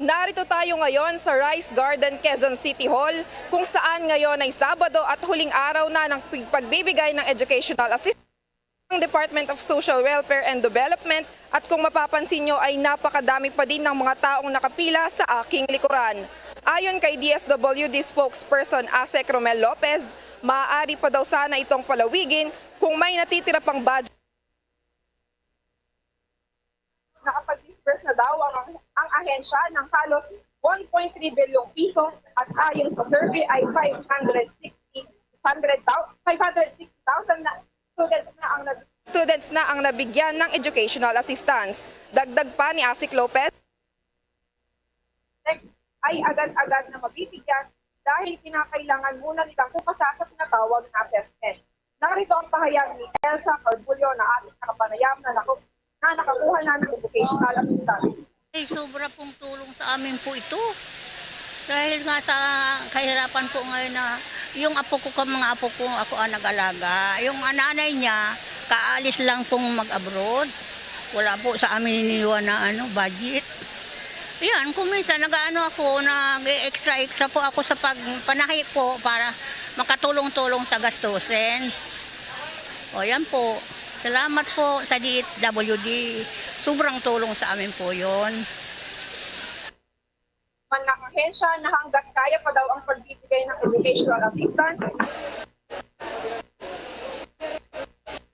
Narito tayo ngayon sa Rice Garden, Quezon City Hall, kung saan ngayon ay Sabado at huling araw na ng pagbibigay ng educational assistance ng Department of Social Welfare and Development. At kung mapapansin nyo ay napakadami pa din ng mga taong nakapila sa aking likuran. Ayon kay DSWD spokesperson Asek Romel Lopez, maaari pa daw sana itong palawigin kung may natitira pang budget. Nakapag-disperse na daw ang ahensya ng halos 1.3 bilyong piso at ayon sa survey ay 560,000 na students na ang nabigyan ng educational assistance. Dagdag pa ni Asik Lopez ay agad-agad na mabibigyan dahil kinakailangan muna nilang pumasa sa tinatawag na assessment. Narito ang pahayag ni Elsa Carbulyo na ating nakapanayam na nakakuha na ng educational assistance. Ay, sobra pong tulong sa amin po ito. Dahil nga sa kahirapan po ngayon na yung mga apo ko, ako ang nag-alaga. Yung nanay niya, kaalis lang pong mag-abroad. Wala po sa amin iniwan na budget. Yan, kung minsan ako, nag-extra po ako sa pagpanahi po para makatulong-tulong sa gastusin. O yan po. Salamat po sa DSWD. Sobrang tulong sa amin po yun. Man ng ahensya na hanggat kaya pa daw ang pagbibigay ng educational assistance.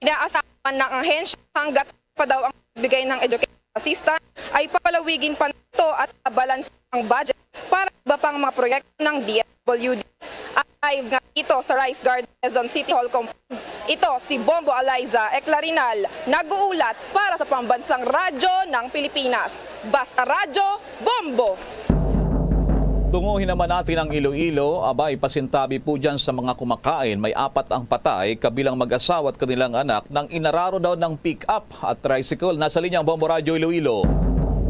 Inaasahan ng ahensya hanggat pa daw ang pagbibigay ng educational assistance ay papalawigin pa ito at balance ang budget para iba pang mga proyekto ng DSWD. Live nga ito sa Rice Garden, Quezon City Hall. Ito si Bombo Eliza Eclarinal, nag-uulat para sa pambansang radyo ng Pilipinas. Basta Radyo Bombo! Tunguhin naman natin ang Iloilo. Abay, pasintabi po dyan sa mga kumakain. May 4 ang patay, kabilang mag-asawa at kanilang anak, nang inararo daw ng pick-up at tricycle. Nasa linyang Bombo Radio Iloilo.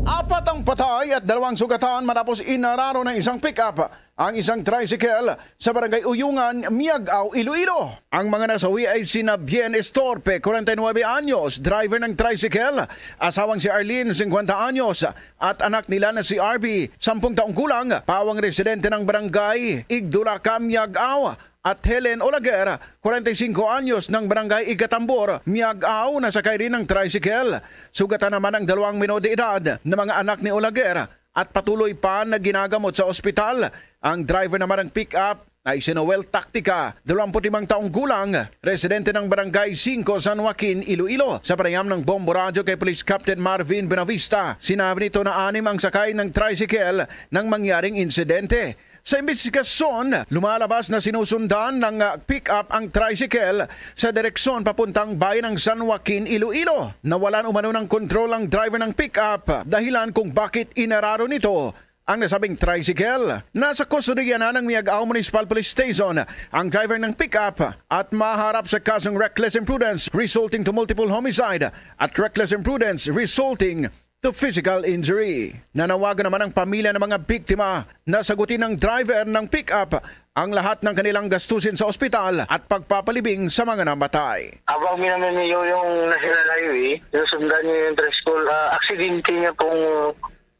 4 ang patay at 2 sugatan matapos inararo ng isang pick-up ang isang tricycle sa barangay Uyungan, Miagao, Iloilo. Ang mga nasawi ay sina Bien Estorpe, 49 anyos, driver ng tricycle, asawang si Arlene, 50 anyos, at anak nila na si RB, 10 taong gulang, pawang residente ng barangay Igdulaca, Miagao. at Helen Olaguer, 45 anyos ng barangay Igatambor, miyag-aw na sakay rin ng tricycle. Sugatan naman ang 2 menor de edad na mga anak ni Olaguer at patuloy pa na ginagamot sa ospital. Ang driver naman ng pick-up ay si Noel Tactica, 25 taong gulang, residente ng Barangay 5 San Joaquin, Iloilo. Sa panayam ng Bombo Radio kay Police Captain Marvin Benavista, sinabi nito na 6 ang sakay ng tricycle nang mangyaring insidente. Sa imbestigasyon, lumalabas na sinusundan ng pick-up ang tricycle sa direksyon papuntang bayan ng San Joaquin, Iloilo. Nawalan umano ng kontrol ang driver ng pick-up, dahilan kung bakit inararo nito ang nasabing tricycle. Nasa kustodiya na ng Miag-ao Municipal Police Station ang driver ng pick-up at maharap sa kasong reckless imprudence resulting to multiple homicide at reckless imprudence resulting to physical injury. Nanawagan naman ang pamilya ng mga biktima na sagutin ng driver ng pick-up ang lahat ng kanilang gastusin sa ospital at pagpapalibing sa mga namatay. Habang minamaniyo yung National Highway, susundan niyo yung tricycle, aksidente niya pong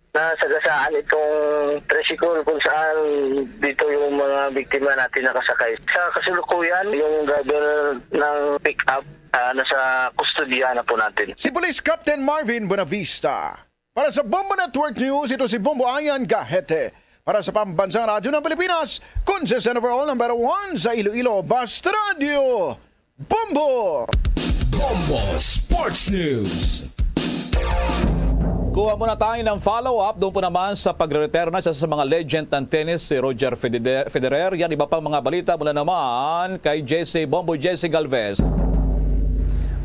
nasagasaan itong tricycle kung saan dito yung mga biktima natin nakasakay. Sa kasalukuyan, yung driver ng pick-up nasa kustodiya na po natin. Si Police Captain Marvin Benavista. Para sa Bombo Network News, ito si Bombo Ayan Gahete. Para sa Pambansang Radyo ng Pilipinas, consistent overall number 1 sa Iloilo, Basta Radio, Bombo! Bombo Sports News. Kuha muna tayo ng follow-up doon po naman sa pagre-retire na sa mga legend ng tennis si Roger Federer. Yan, iba pang mga balita mula naman kay Bombo Jesse Galvez.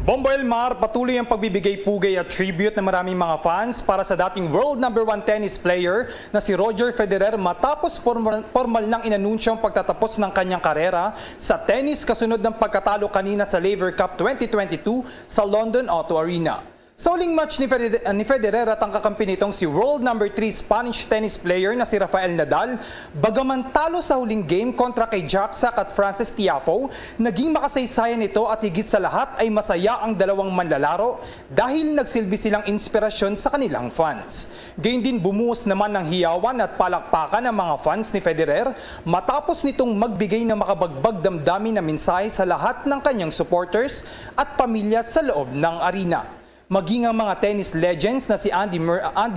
Bombo Elmar, patuloy ang pagbibigay pugay at tribute ng maraming mga fans para sa dating world number 1 tennis player na si Roger Federer matapos formal nang inanunsyo ang pagtatapos ng kanyang karera sa tennis kasunod ng pagkatalo kanina sa Laver Cup 2022 sa London Auto Arena. Sa huling match ni Federer at ang kakampi nitong si world number 3 Spanish tennis player na si Rafael Nadal, bagaman talo sa huling game kontra kay Jack Sock at Frances Tiafoe, naging makasaysayan nito at higit sa lahat ay masaya ang dalawang manlalaro dahil nagsilbi silang inspirasyon sa kanilang fans. Gayun din bumuhos naman ng hiyawan at palakpakan ng mga fans ni Federer matapos nitong magbigay ng makabagbag damdamin na mensahe sa lahat ng kanyang supporters at pamilya sa loob ng arena. Maging ang mga tennis legends na si Andy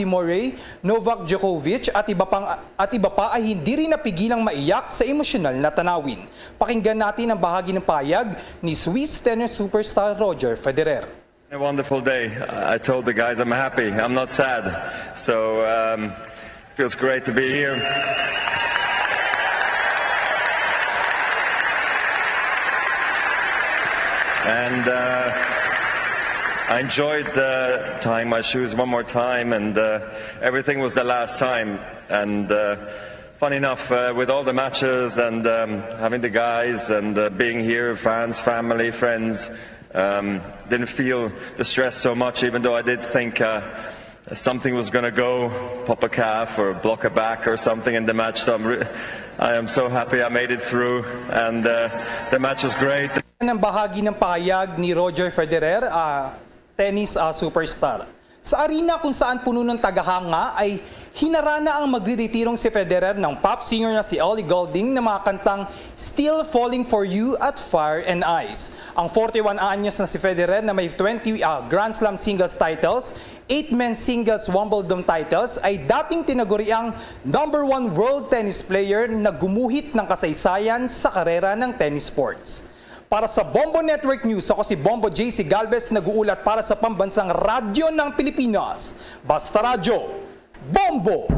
Murray, Novak Djokovic at iba pa ay hindi rin napigilang maiyak sa emosyonal na tanawin. Pakinggan natin ang bahagi ng payag ni Swiss tennis superstar Roger Federer. A wonderful day. I told the guys I'm happy. I'm not sad. So feels great to be here. And I enjoyed tying my shoes one more time, and everything was the last time. And funny enough, with all the matches and having the guys and being here, fans, family, friends, didn't feel the stress so much, even though I did think something was going to go, pop a calf or block a back or something in the match. So I am so happy I made it through, and the match was great. Ang bahagi ng pahayag ni Roger Federer, tennis superstar. Sa arena kung saan puno ng tagahanga ay hinarana ang magre-retirong si Federer ng pop singer na si Ellie Goulding na mga kantang Still Falling For You at Fire and Ice. Ang 41 anyos na si Federer na may 20 Grand Slam singles titles, 8 men's singles Wimbledon titles ay dating tinaguriang number 1 world tennis player na gumuhit ng kasaysayan sa karera ng tennis sports. Para sa Bombo Network News, ako si Bombo JC Galvez, nag-uulat para sa Pambansang Radyo ng Pilipinas. Basta Radyo, Bombo!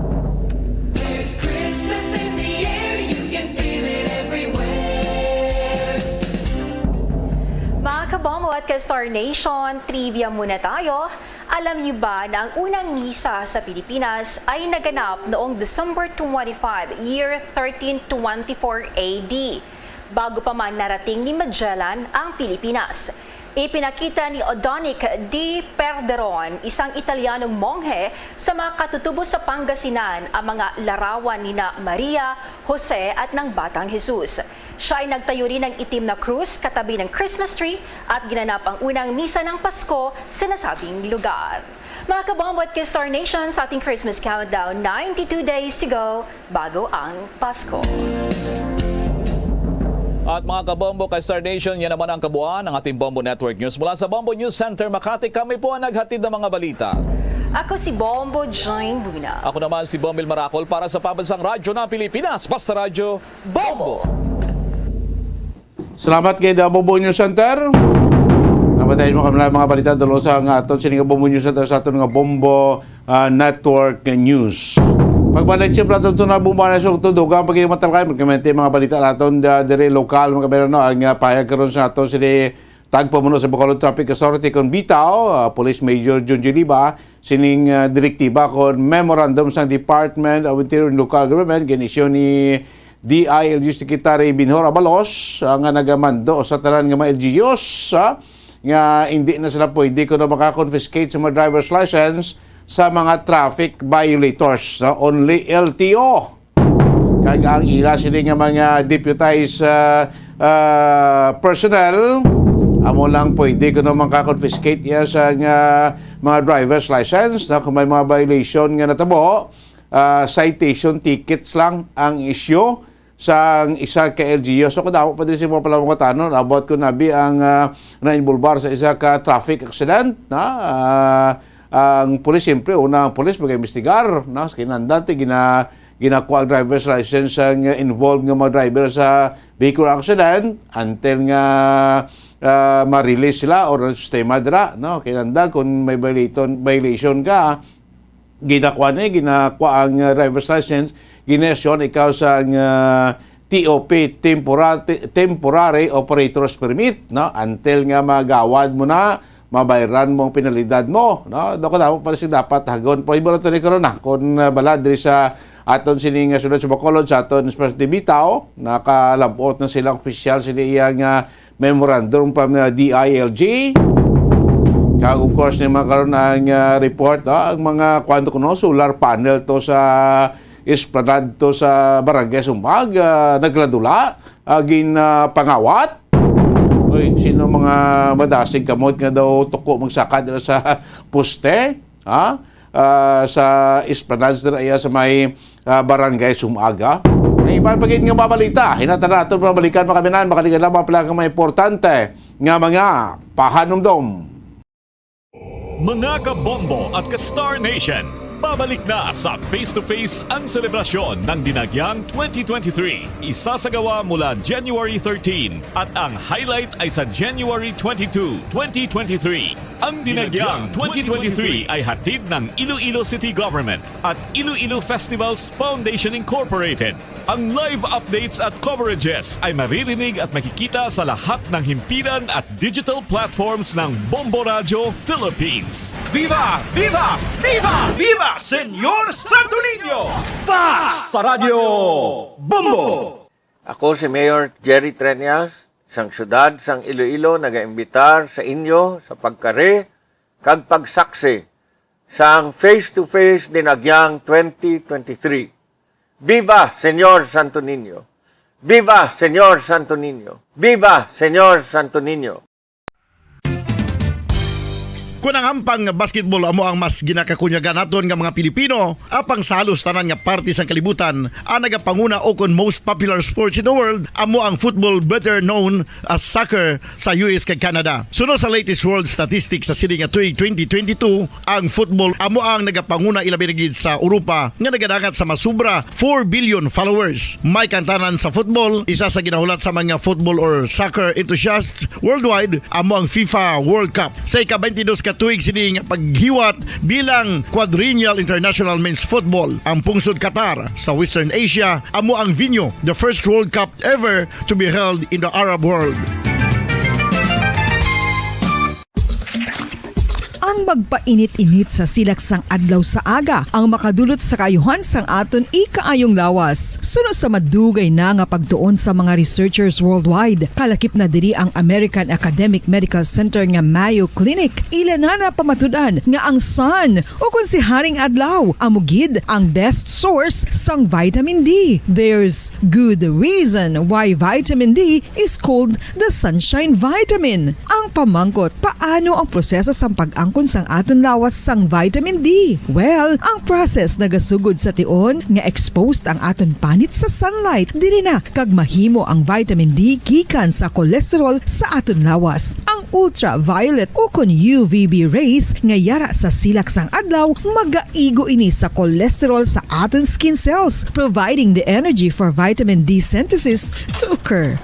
There's Christmas in the air, you can feel it everywhere. Mga kabombo at ka-Star Nation, trivia muna tayo. Alam niyo ba na ang unang misa sa Pilipinas ay naganap noong December 25, year 1324 AD? Bago pa man narating ni Magellan ang Pilipinas. Ipinakita ni Odonic di Perderon, isang Italianong monghe, sa mga katutubo sa Pangasinan ang mga larawan ni na Maria, Jose at ng Batang Jesus. Siya ay nagtayo rin ng itim na krus katabi ng Christmas tree at ginanap ang unang misa ng Pasko sa nasabing lugar. Mga kabombo at Star Nation, sa ating Christmas countdown, 92 days to go bago ang Pasko. At mga kabombo kay Star Nation, yan naman ang kabuuan ng ating Bombo Network News. Mula sa Bombo News Center Makati, kami po ang naghatid ng mga balita. Ako si Bombo Jane Luna. Ako naman si Bombil Maracol para sa Pambansang Radyo ng Pilipinas. Basta Radyo, Bombo! Salamat kay The Bombo News Center. Napatayin mo kami mga balita dalo sa aton sining Bombo News Center sa aton nga Bombo Network News. Pagbalik siyempre aton ito na bumana sa tudugang pagkimatalakay, magkamenti mga balita aton dire lokal mga kaberano ang payag karon sa aton sini tagpamuno sa Bacolod Traffic Authority kon bitaw Police Major Junji Liba sining direktiba kon memorandum sa Department of Interior and Local Government ginisyon ni DILG Secretary Binhor Abalos nga nagamando sa tanan nga mga LGUs nga hindi na sila pwede kuno maka-confiscate sa mga driver's license sa mga traffic violators. Only LTO. Kaya ang ila sila nga mga deputized personnel amo lang pwede kuno maka-confiscate ya sa mga driver's license kung may mga violation nga natabo. Citation tickets lang ang issue sa isa ka LGU. So kung pa din si mga pala mga tanong, about ko nabi ang na-involvar sa isa ka traffic accident. Ang pulis, siyempre, unang pulis mag-investigar. Sa kinandante, ginakuha ang driver's license ang involved ng mga driver sa vehicle accident until nga ma-release sila or sistema dira. Kinandante, kung may violation ka, ginakuha ang driver's license, ginesyon ikaw sa TOP, Temporary Operator's Permit, until nga magawad mo na, mabayaran mo ang penalidad mo. Doon ka dapat pala siya dapat hagon. Po, iba na ito ni Corona. Kung balad rin sa aton sining sunod sa Bacolod, sa aton Specialty Bitaw, nakalabot na silang official sila iyang memorandum from DILG. Kaya of course, ni mga karoon ang report, ang mga kwento ko solar panel to sa Esplanade to sa Barangay Sumbag, nagladula, pangawat. Uy, sino mga madasig kamot nga daw tuko magsakad sa poste, sa Esplanade sa may Barangay Sumaga. Ay ipapagit nga mabalita, hinatan natin pabalikan makaminan, makaligan lang mga pala mga importante nga mga pahanumdom. Mga kabombo at ka-Star Nation, babalik na sa face-to-face ang selebrasyon ng Dinagyang 2023. Isasagawa mula January 13 at ang highlight ay sa January 22, 2023. Ang Dinagyang 2023 ay hatid ng Iloilo City Government at Iloilo Festivals Foundation Incorporated. Ang live updates at coverages ay maririnig at makikita sa lahat ng himpilan at digital platforms ng Bombo Radio Philippines. Viva! Viva! Viva! Viva! Senyor Santo Niño! Basta Radio Bombo! Ako si Mayor Jerry Treñas, sang syudad sang Iloilo, nagaimbitar sa inyo sa pagkare kag pagsaksi sang face-to-face Dinagyang 2023. Viva Senyor Santo Niño! Viva Senyor Santo Niño! Viva Senyor Santo Niño! Kung ang hampang basketball amo ang mas ginakakunyagan naton nga mga Pilipino, apang salos tanan nga parte sang kalibutan, ang nagapanguna o kon most popular sports in the world, amo ang football, better known as soccer sa US kag Canada. Suno sa latest world statistics sa sini nga tuig 2022, ang football amo ang nagapanguna ilabi na gid sa Europa nga nagadagat sa masubra 4 billion followers. May kantanan sa football, isa sa ginahulat sa mga football or soccer enthusiasts worldwide, amo ang FIFA World Cup. Sa ika-22 katuig sining paghiwat bilang quadrennial international men's football ang pungsod Qatar sa Western Asia amo ang venue, the first World Cup ever to be held in the Arab world. Ang magpainit-init sa silaksang adlaw sa aga ang makadulot sa kayuhan sang aton ikaayong lawas. Suno sa madugay na nga pagtuon sa mga researchers worldwide, kalakip na diri ang American Academic Medical Center nga Mayo Clinic. Ilan na pamatudan nga ang sun o kung si Haring Adlaw amugid ang best source sang vitamin D. There's good reason why vitamin D is called the sunshine vitamin. Ang pamangkot, paano ang proseso sa pag-angkon akon sang aton lawas sang vitamin D. Well, ang process nagasugod sa tion nga exposed ang aton panit sa sunlight dili na kag mahimo ang vitamin D gikan sa cholesterol sa aton lawas. Ang ultraviolet o kon UVB rays nga yara sa silak sang adlaw magaigo ini sa cholesterol sa aton skin cells, providing the energy for vitamin D synthesis to occur.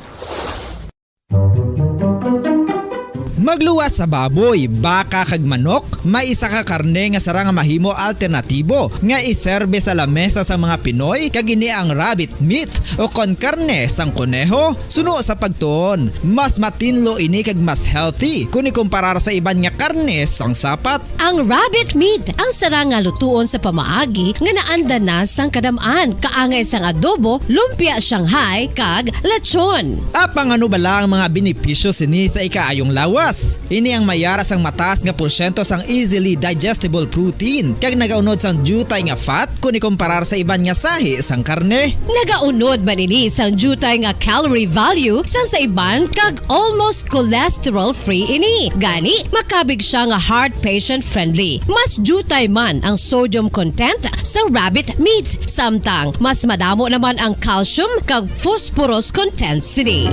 Magluwas sa baboy, baka kag manok, may isa ka karne nga sara nga mahimo alternatibo nga iserbe sa lamesa sa mga Pinoy kag ini ang rabbit meat o kon karne sang kuneho. Suno sa pagtuon, mas matinlo ini kag mas healthy kung ikumparar sa iban nga karne sang sapat. Ang rabbit meat ang sara nga lutuon sa pamaagi nga naanda na sang kadamaan, kaangay sang adobo, lumpia Shanghai kag lechon. Apang ano bala ang mga benepisyo sini sa ikaayong lawas? Ini ang mayara sang mataas nga porsyento sang easily digestible protein kag nagaunod sang jutay nga fat kung ikumparar sa iban nga sahi sang karne. Nagaunod man ini sang jutay nga calorie value sang sa iban kag almost cholesterol free ini. Gani makabig siya nga heart patient friendly. Mas jutay man ang sodium content sa rabbit meat, samtang mas madamo naman ang calcium kag phosphorus content sini.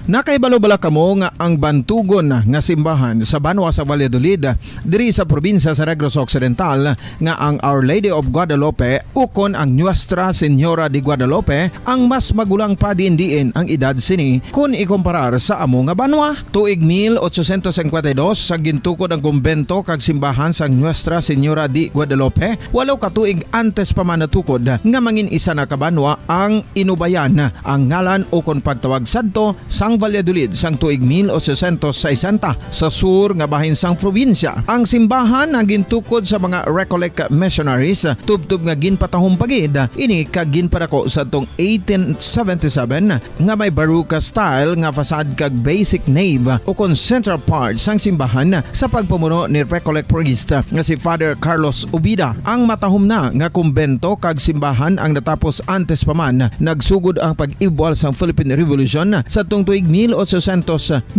Nakaibalo-bala kamo nga ang bantugon nga simbahan sa Banwa sa Valladolid diri sa probinsya sa Negros Occidental nga ang Our Lady of Guadalupe ukon ang Nuestra Señora de Guadalupe ang mas magulang pa diin ang edad sini kung ikumparar sa amo nga banwa. Tuig 1852 sa gintukod ang kumbento kag simbahan sang Nuestra Señora de Guadalupe, walo ka tuig antes pa man natukod nga mangin isa na kabanwa ang inubayan ang ngalan ukon pagtawag sadto sang Valladolid sang tuig 1860 sa sur nga bahin sang probinsya. Ang simbahan ang gintukod sa mga Recollect missionaries tubtub nga ginpatahong pagid ini kag ginpadako sa tong 1877 nga may baroque style nga fasad kag basic nave o kon central part sang simbahan sa pagpamuno ni Recollect priest nga si Father Carlos Ubida. Ang matahom na nga kumbento kag simbahan ang natapos antes pa man nagsugod ang pag-ibwal sang Philippine Revolution sa tong tuig 1897.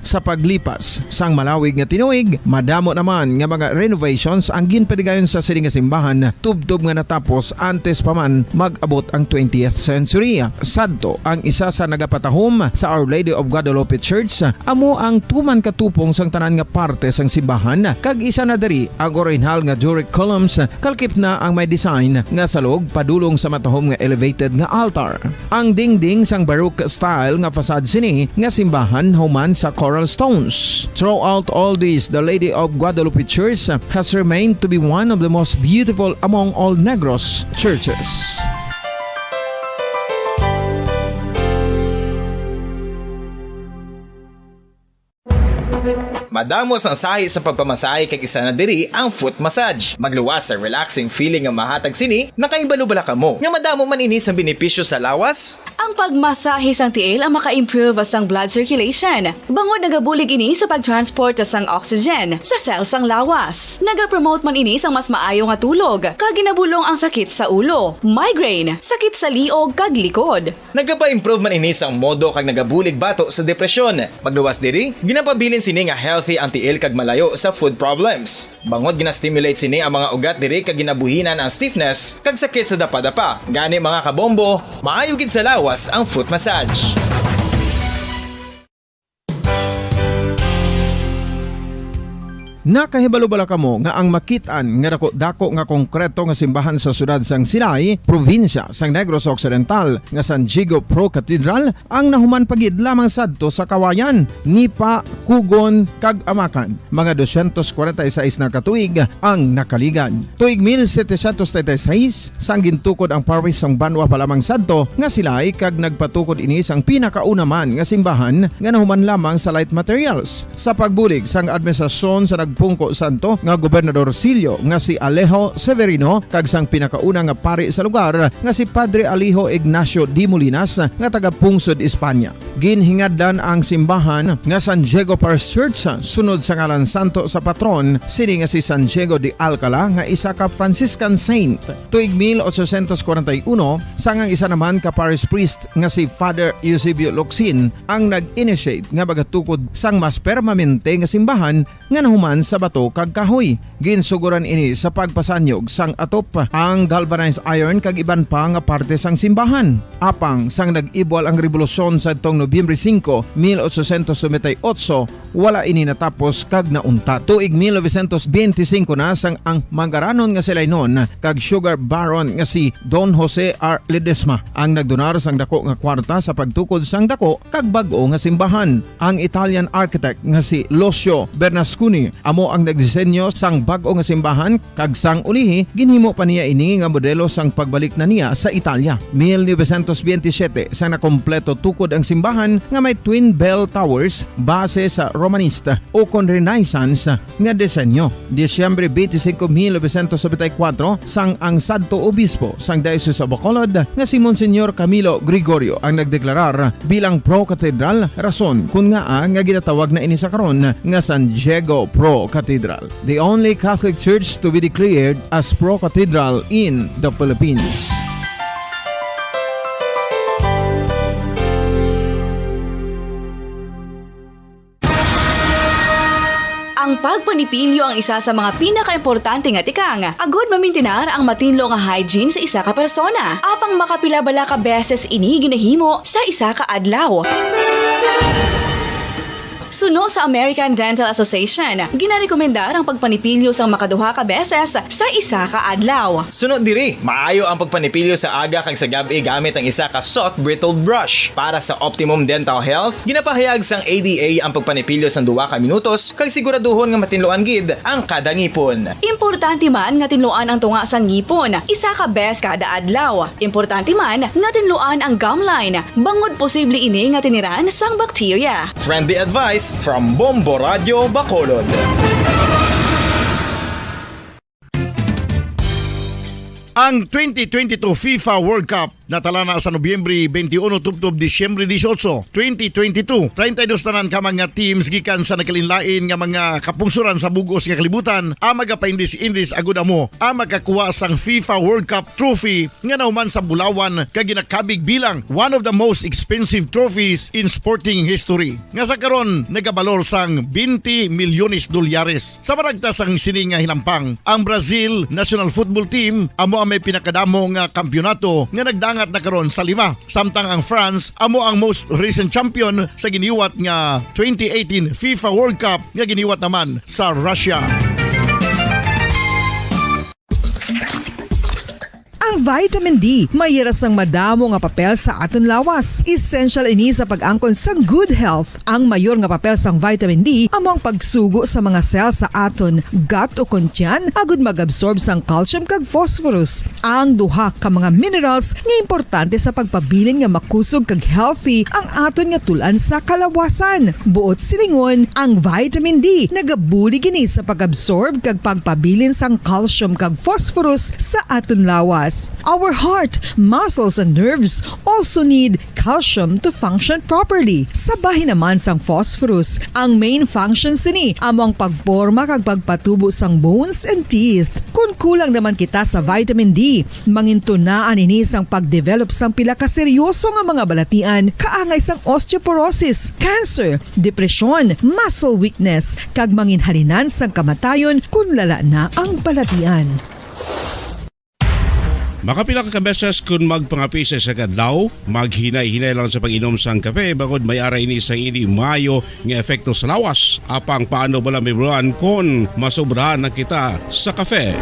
Sa paglipas sang malawig nga tinuig, madamo naman nga mga renovations ang ginpadigayon sa sining nga simbahan tubtob nga natapos antes pa man mag-abot ang 20th century. Sadto ang isa sa nagapatahom sa Our Lady of Guadalupe Church amo ang tuman katupong sang tanan nga parte sang simbahan kag isa na diri ang original nga Doric columns kalkip na ang may design nga salog padulong sa matahom nga elevated nga altar. Ang dingding sang baroque style nga fasad sini nga simbahan human sa coral stones. Throughout all this, the Lady of Guadalupe Church has remained to be one of the most beautiful among all Negros churches. Madamos ang sahi sa pagpamasahe kag isa na diri ang foot massage. Magluwas sa relaxing feeling nga mahatag sini, nakaibalo-bala kamo. Nga madamo man ini sa benepisyo sa lawas. Ang pagmasahe sang tiil ang maka-improve sang blood circulation. Bangod nagabulig ini sa pagtransport sang oxygen sa cells sang lawas. Nagapromote man ini sang mas maayo nga tulog, kag ginabulong ang sakit sa ulo, migraine, sakit sa liog kag likod. Nagapa-improve man ini sang modo kag nagabulig bato sa depresyon. Magluwas diri, ginapabilin sini nga healthy ang tiil kag malayo sa food problems. Bangod gina-stimulate sini ang mga ugat diri kag ginabuhinan ang stiffness kag sakit sa dapa-dapa. Gani mga kabombo, maayo gid sa lawas ang foot massage. Nakahibalo-bala kamo nga ang makitaan nga dako nga konkreto nga simbahan sa sudad sang Silay, probinsya sang Negros Occidental nga San Diego Pro Cathedral ang nahuman pagid lamang sadto sa Kawayan, Nipa, Kugon kag Amakan. Mga 246 na katuig ang nakaligan. Tuig 1736 sang gintukod ang parish sang Banwa pa lamang sadto nga Silay kag nagpatukod ini sang pinakauna man nga simbahan nga nahuman lamang sa light materials. Sa pagbulig sang administrasyon sa Pungko Santo nga Gobernador Silio nga si Alejo Severino kag sang pinakauna nga pari sa lugar nga si Padre Alijo Ignacio Di Molinas nga taga Pungsod, Espanya. ginhingadlan ang simbahan nga San Diego Parish Church sunod sa ngalan santo sa patron sini nga si San Diego de Alcala nga isa ka Franciscan saint. Tuig 1841 sangang isa naman ka parish priest nga si Father Eusebio Locsin ang nag-initiate nga bagatukod sang mas permanente nga simbahan nga nahuman sa bato kag kahoy. Ginsuguran ini sa pagpasanyog sang atop ang galvanized iron kag iban pa nga parte sang simbahan. Apang sang nag-ibwal ang revolusyon sa itong Nobyembre 5, 1898, wala ini natapos kag nauntat. Tuig 1925 na sang ang mangaranon nga sila noon kag sugar baron nga si Don Jose R. Ledesma ang nagdonar sang dako nga kwarta sa pagtukod sang dako kag bag-o nga simbahan. Ang Italian architect nga si Lucio Bernasconi amo ang nagdisenyo sang bag-o nga simbahan kag sang ulihi ginhimo pa niya ini nga modelo sang pagbalik na niya sa Italia. 1927 sang nakompleto tukod ang simbahan nga may twin bell towers base sa Romanista o kon Renaissance nga disenyo. Disyembre 25, 1974 sang ang sadto obispo sang Diocese of Bacolod nga si Monsignor Camilo Gregorio ang nagdeklarar bilang pro-cathedral, rason kung nga ginatawag na ini sa karon nga San Diego Pro-Cathedral, the only Catholic church to be declared as pro-cathedral in the Philippines. Ang pagpanipilyo ang isa sa mga pinaka-importante nga tikang. Agod mamintinar ang matinlo nga hygiene sa isa ka persona. Apang makapila bala ka beses ini ginahimo sa isa ka adlaw. Suno sa American Dental Association, ginarekomendar ang pagpanipilyo sang makaduha ka beses sa isa ka adlaw. Sunod diri, maayo ang pagpanipilyo sa aga kag sa gabi gamit ang isa ka soft brittled brush. Para sa optimum dental health, ginapahayag sang ADA ang pagpanipilyo sang 2 ka minutos kag siguraduhon nga matinloan gid ang kada ngipon. Importante man nga tinluan ang tunga sang ngipon, isa ka bes kada adlaw. Importante man nga tinluan ang gum line, bangod posible ini nga tiniran sang bakterya. Friendly advice from Bombo Radio Bacolod. Ang 2022 FIFA World Cup natala na sa Nobyembre 21 tubtob Disyembre 18, 2022. 32 tanan ka mga teams gikan sa nakalinlain nga mga kapungsuran sa bugos nga kalibutan ang magapaindis-indis agud amo ang makakuha sang FIFA World Cup trophy nga nauman sa Bulawan kag ginakabig bilang one of the most expensive trophies in sporting history. Nga sa karon nagabalor sang 20 milyones dolyares. Sa baragta sang sini nga hinampang, ang Brazil National Football Team amo may pinakadamo nga kampyonato nga nagdangat na karon sa 5. Samtang ang France amo ang most recent champion sa giniwat nga 2018 FIFA World Cup nga giniwat naman sa Russia. Ang vitamin D mayira sang madamo nga papel sa aton lawas. Essential ini sa pag-angkon sang good health. Ang mayor nga papel sang vitamin D amo ang pagsugo sa mga cell sa aton gut o kuntyan agud mag-absorb sang calcium kag phosphorus. Ang duha ka mga minerals nga importante sa pagpabilin nga makusog kag healthy ang aton nga tulan sa kalawasan. Buot silingon, ang vitamin D nagabuli gini sa pag-absorb kag pagpabilin sang calcium kag phosphorus sa aton lawas. Our heart, muscles, and nerves also need calcium to function properly. Sabahin naman sang phosphorus. Ang main function sini amo ang pagporma kag pagpatubo sang bones and teeth. Kung kulang naman kita sa vitamin D, mangintunaan ini sang pagdevelop sang pila ka seryoso nga mga balatian kaangay sang osteoporosis, cancer, depresyon, muscle weakness, kag manginhalinan sang kamatayon kung lala na ang balatian. Makapila ka beses kung magpangapisa sa kadlaw, maghinay-hinay lang sa pag-inom sang kape bagod may ara ini sang ini mayo nga efekto sa lawas. Apang paano bala may bulan kung masobrahan na kita sa kape?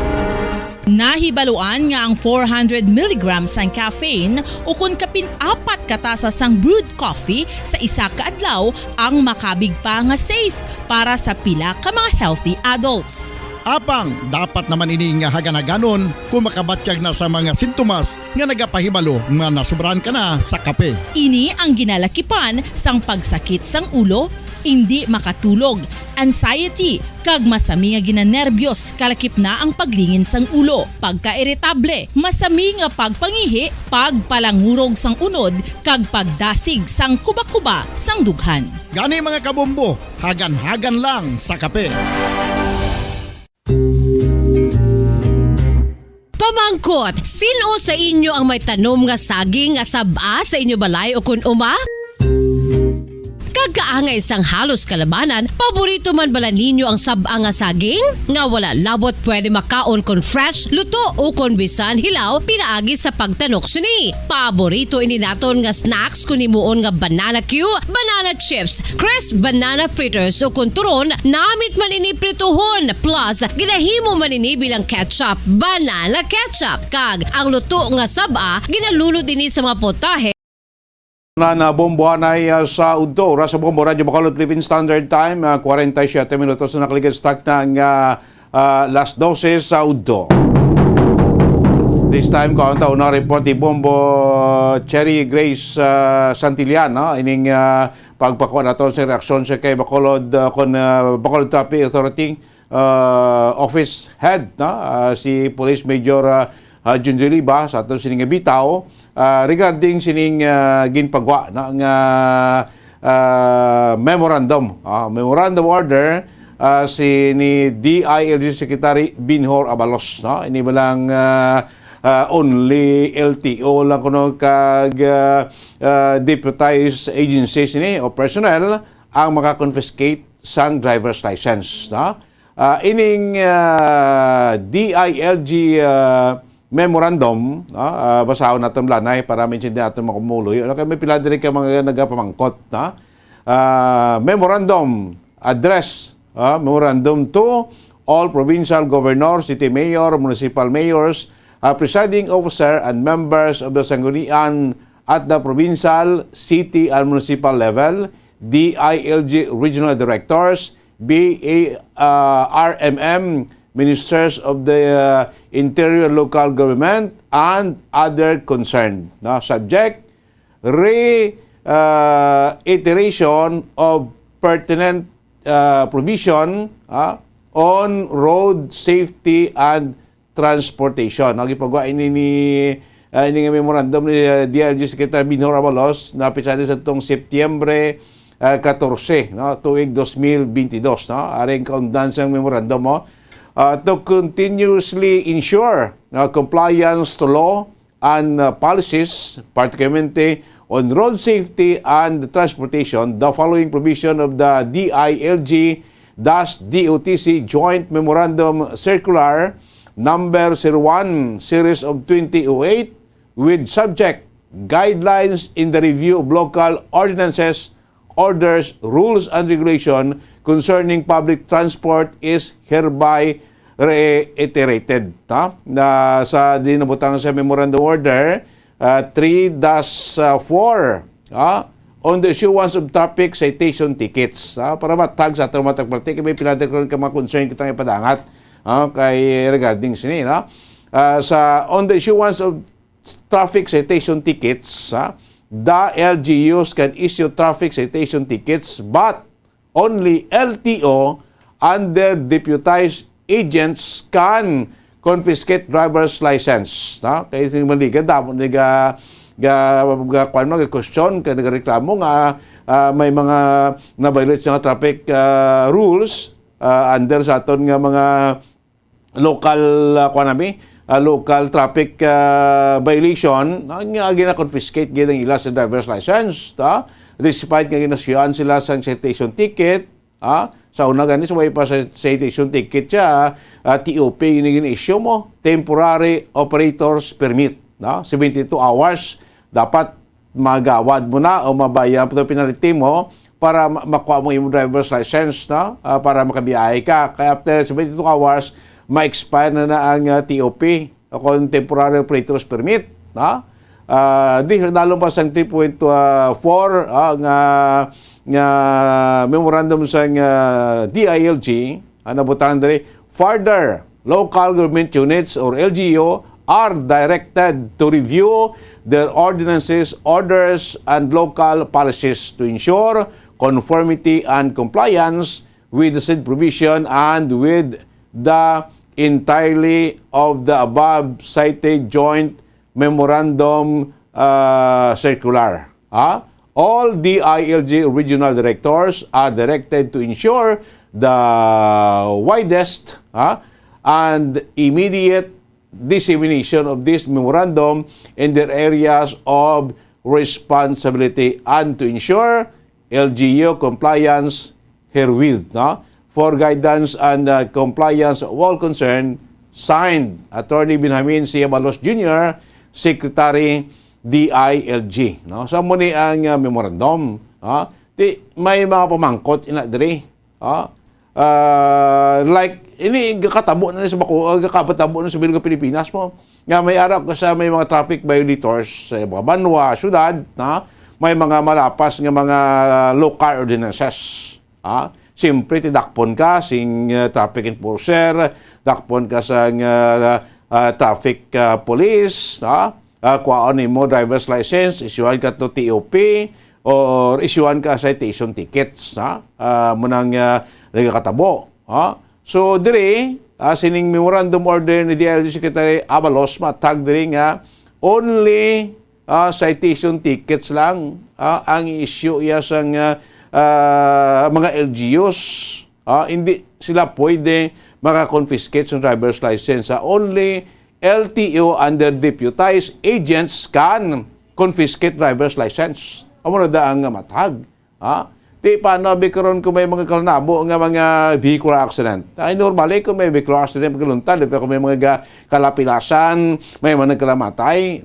Nahibaluan nga ang 400 mg ang caffeine o kung kapin-4 katasa sang brewed coffee sa isa ka adlaw ang makabig pa nga safe para sa pila ka mga healthy adults. Apang dapat naman ini nga haganaganon kung makabatyag na sa mga sintomas nga nagapahibalo nga nasubran ka na sa kape. Ini ang ginalakipan sang pagsakit sang ulo, hindi makatulog, anxiety, kag masami nga ginanerbiyos kalakip na ang paglingin sang ulo, pagka-iritable, masami nga pagpangihi, pagpalangurog sang unod, kag pagdasig sang kuba-kuba sang dughan. Gani mga kabombo, hagan-hagan lang sa kape. Pamangkot, sino sa inyo ang may tanom nga saging nga saba sa inyo balay o kun uma? Kagkaangay sang halos kalabanan, paborito man bala ninyo ang saba nga saging? Nga wala labot pwede makaon kon fresh, luto o kon bisan hilaw pinaagi sa pagtanok sini. Paborito ini naton nga snacks kun himuon nga banana Q, banana chips, crisp banana fritters o kun turon, namit man ini prituhon plus ginahimo man ini bilang ketchup, banana ketchup. Kag ang luto nga saba ginalulod ini sa mga potahe Na bombohanay sa Udto, sa Bombo Radyo Bacolod Philippine Standard Time, 47 minutos na nakaligastak ng last doses sa Udto. This time, kaunta na report ni Bombo Cherry Grace Santillan, ining pagpakuha na ito sa reaksyon sa kay Bacolod, Bacolod Traffic Authority Office Head, si Police Major Junji Liba sa atong sining bitaw, regarding sining ginpagwa ng memorandum order ni DILG Secretary Binhor Abalos, ini balang only LTO lang kuno kag deputized agencies ini o personnel ang maka-confiscate sang driver's license, ining DILG memorandum, basahon natin lanay para maintindihan natin makumuloy. May pila din ka mga nagapamangkot. Memorandum address, memorandum to all provincial governors, city mayor, municipal mayors, presiding officer and members of the sanggunian at the provincial, city, and municipal level, DILG regional directors, BARMM, ministers of the interior local government, and other concerned. Subject, reiteration of pertinent provision on road safety and transportation. Nagipagawa ini memorandum ni DILG Secretary Binhor Abalos na pisani sa itong Setyembre 14, tuig 2022. Aring kaundan sa memorandum to continuously ensure compliance to law and policies, particularly on road safety and transportation, the following provision of the DILG-DOTC Joint Memorandum Circular Number 01, Series of 2008, with subject guidelines in the review of local ordinances, orders, rules, and regulation concerning public transport is hereby reiterated. Na sa dinabutang sa memorandum order 3-4 on the issuance of traffic citation tickets. Para matag sa atong matag partik, may pinadagron ka mga concern kitang ipadangat kay regarding sini. Sa on the issuance of traffic citation tickets, the LGUs can issue traffic citation tickets but only LTO and their deputized agents can confiscate driver's license. Kaya yung maliga, dapat question, kaya nagreklamo nga may mga na-violate nga traffic rules under sa aton nga mga local local traffic violation, nga gina-confiscate gina ila sa driver's license. Despite nga ginasyoan sila sa citation ticket, sa una ganis way pa sa citation ticket siya, TOP yung gin-issue mo, temporary operator's permit. 72 hours, dapat magawad mo na o mabayan po penalty mo para makuha mo yung driver's license, para makabiyahe ka. Kaya after 72 hours, ma-expire na ang TOP o temporary operator's permit. Di dalong pa sang 3.4 nga memorandum sa DILG nabutan diri Further, local government units or LGU are directed to review their ordinances, orders, and local policies to ensure conformity and compliance with the said provision and with the entirely of the above cited joint memorandum circular. All DILG regional directors are directed to ensure the widest and immediate dissemination of this memorandum in their areas of responsibility and to ensure LGU compliance herewith. For guidance and compliance of all concerned, signed Attorney Benjamin C. Abalos Jr., Secretary DILG. So muna ang memorandum. May mga pamangkot ina diri. Like ini gakatabo na sa bako, gakabatabo na sa bilog Pilipinas mo. Nga may arap ko sa may mga traffic violators sa mga banwa, syudad, may mga malapas nga mga local ordinances. Siyempre tidakpon ka sing traffic enforcer, dakpon ka sa traffic police, kuhaan mo driver's license, isyuhan ka to TOP or isyuhan ka citation tickets, munang nagkakatabo. So diri sining memorandum order ni DILG Secretary Abalos matag diri nga only citation tickets lang ang issue iya sang mga LGUs. Hindi sila pwede maka-confiscate sa driver's license. Only LTO under deputized agents can confiscate driver's license. Amo na da ang matag. Di paano bikaron kung may mga kalnabo nga mga vehicular accident. Ay normally kung may vehicular accident pagkaluntad, pero kung may mga kalapilasan, may mga nagkalamatay,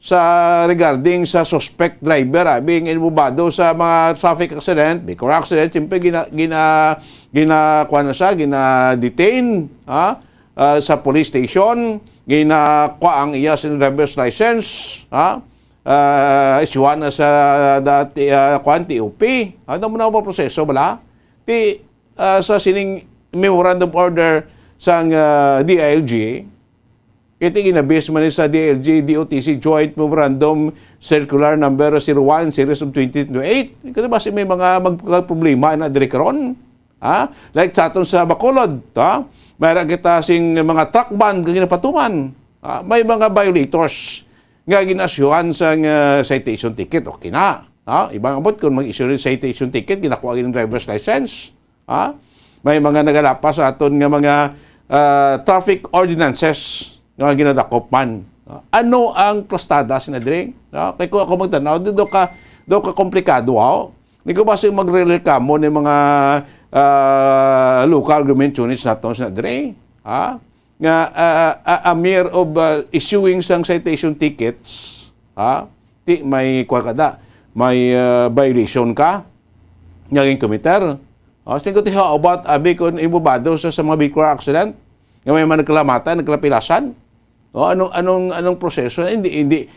sa regarding sa suspect driver being involvado sa mga traffic accident, vehicular accident, siyempre gina-detain sa police station, ginakuha ang iya sa driver's license, isyuhan na sa TOP. Ano mo na ako proseso, bala? Sa sining memorandum order sa DILG, ito ginabase man sa DILG DOTC Joint Memorandum Circular Number 01 Series of 2028. Kasi basi may mga magproblema na direkaron. Like sa aton sa Bacolod, mayroon kita sing mga truck ban ginapatuman. May mga violators nga ginasyuhan sa citation ticket. Okay na. Ibang abot kung mag-issue rin citation ticket, ginakuha ng driver's license. May mga nagalapas sa aton nga mga traffic ordinances nga ginadakop man. Ano ang plastada sinadring? Kaya kung ako magtanaw, do ka komplikado. Hindi ko ba siyang magrerekamo ng mga local government units natin sinadring? Nga a mere of issuing sang citation tickets, may kwakada, may violation ka, ngayong committer. Sige ko tiha about abi kung ibubado sa mga vehicular accident, nga may mga nagkalamatan, nagkalapilasan. Anong proseso? Hindi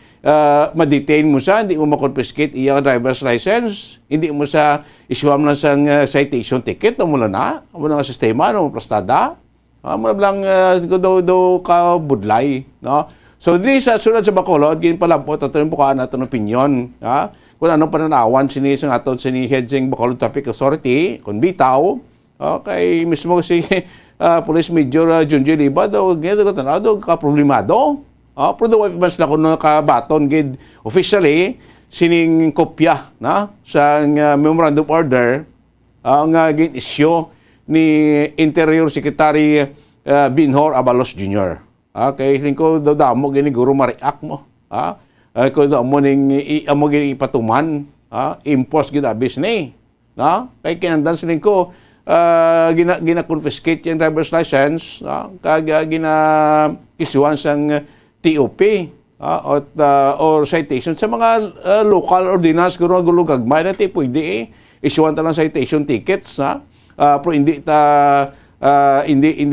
ma-detain mo siya, hindi mo ma-confiscate iya driver's license, hindi mo sa isuam lang sang citation ticket, mula na nga sistema, plastada. Muna lang daw ka budlay. So, di sa sunod sa Bacolod, ginpalabot at rin bukaan natin opinion. Kung anong pananawan sinisang aton sinihedging Bacolod Traffic Authority, kung bitaw, kay mismo si Police Major Junji Liba daw, ka-problemado. Pero daw ay sila kung nakabaton officially, sining kopya sa memorandum order ang issue ni Interior Secretary Binhor Abalos Jr. Kaya ko daw damo gini guro mariak mo. Kung daw mo gini ipatuman, impose gid abis ni. Kaya kinandan sining ko gina-confiscate yung driver's license, kag gina-isuan sang TOP or citation sa mga local ordinance guro gulugagmay na pwede isuan ta lang citation tickets, pero hindi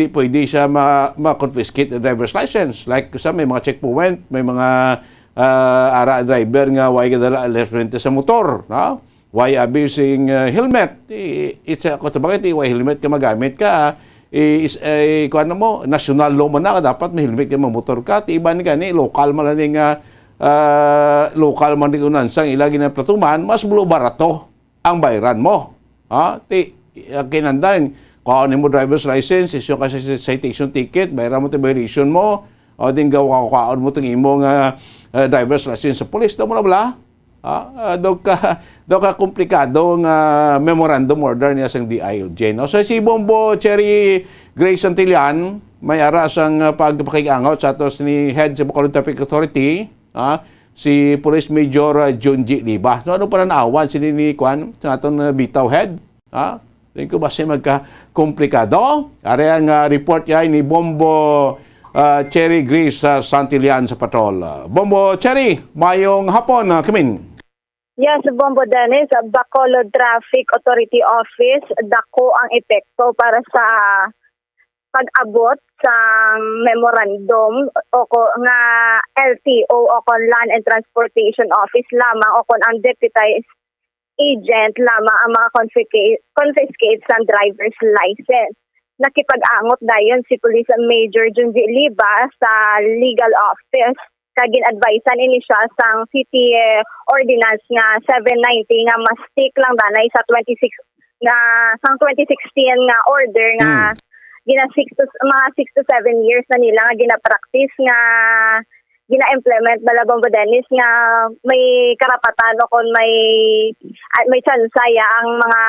pwede siya ma-confiscate the driver's license. Like sa may mga checkpoint, may mga ara driver nga way kadala license sa motor, why abusing helmet. It's a bakit way helmet ka magamit ka, kuan mo, national law mo na dapat may helmet ka mamotor ka. Ti iban gani local man ning local man ning unansang ilagi na platuman, mas bulo barato ang bayaran mo. Ti kinandang kuhanin mo driver's license, isyo ka sa citation ticket, bayaran mo ti violation mo, o din kuhaon mo itong imong driver's license sa police, daw mo na bala. Daw ka komplikado nga memorandum order niya sang DILG. No? So si Bombo Cherry Grace Santillan, may ara sang pagpakigangot sa atos ni Head sa Bacolod Traffic Authority, si Police Major Junji Liba. No, ano pa na naawan si ni Kwan sa atong bitaw head? Tingin ko basta magka-komplikado. Ari ang report niya ni Bombo Cherry Grace Santillan sa patrol. Bombo Cherry, mayong hapon, Kamin. Yes, Bombo Dennis, Bacolod Traffic Authority Office, dako ang epekto para sa pag-abot sa memorandum o nga LTO o kon Land and Transportation Office lamang o kon ang deputized agent lamang ang mga confiscate sa driver's license. Nakipag-angot dayon si Police Major Junji Liba sa legal office kagin advisean ini siya sang city ordinance nga 790 nga mas stick lang danay sa 26 nga sang 2016 nga order nga mga 6 to 7 years na nila nga gina-practice nga gina-implement bala Bombo Dennis nga may karapatan o kon may chansaya ang mga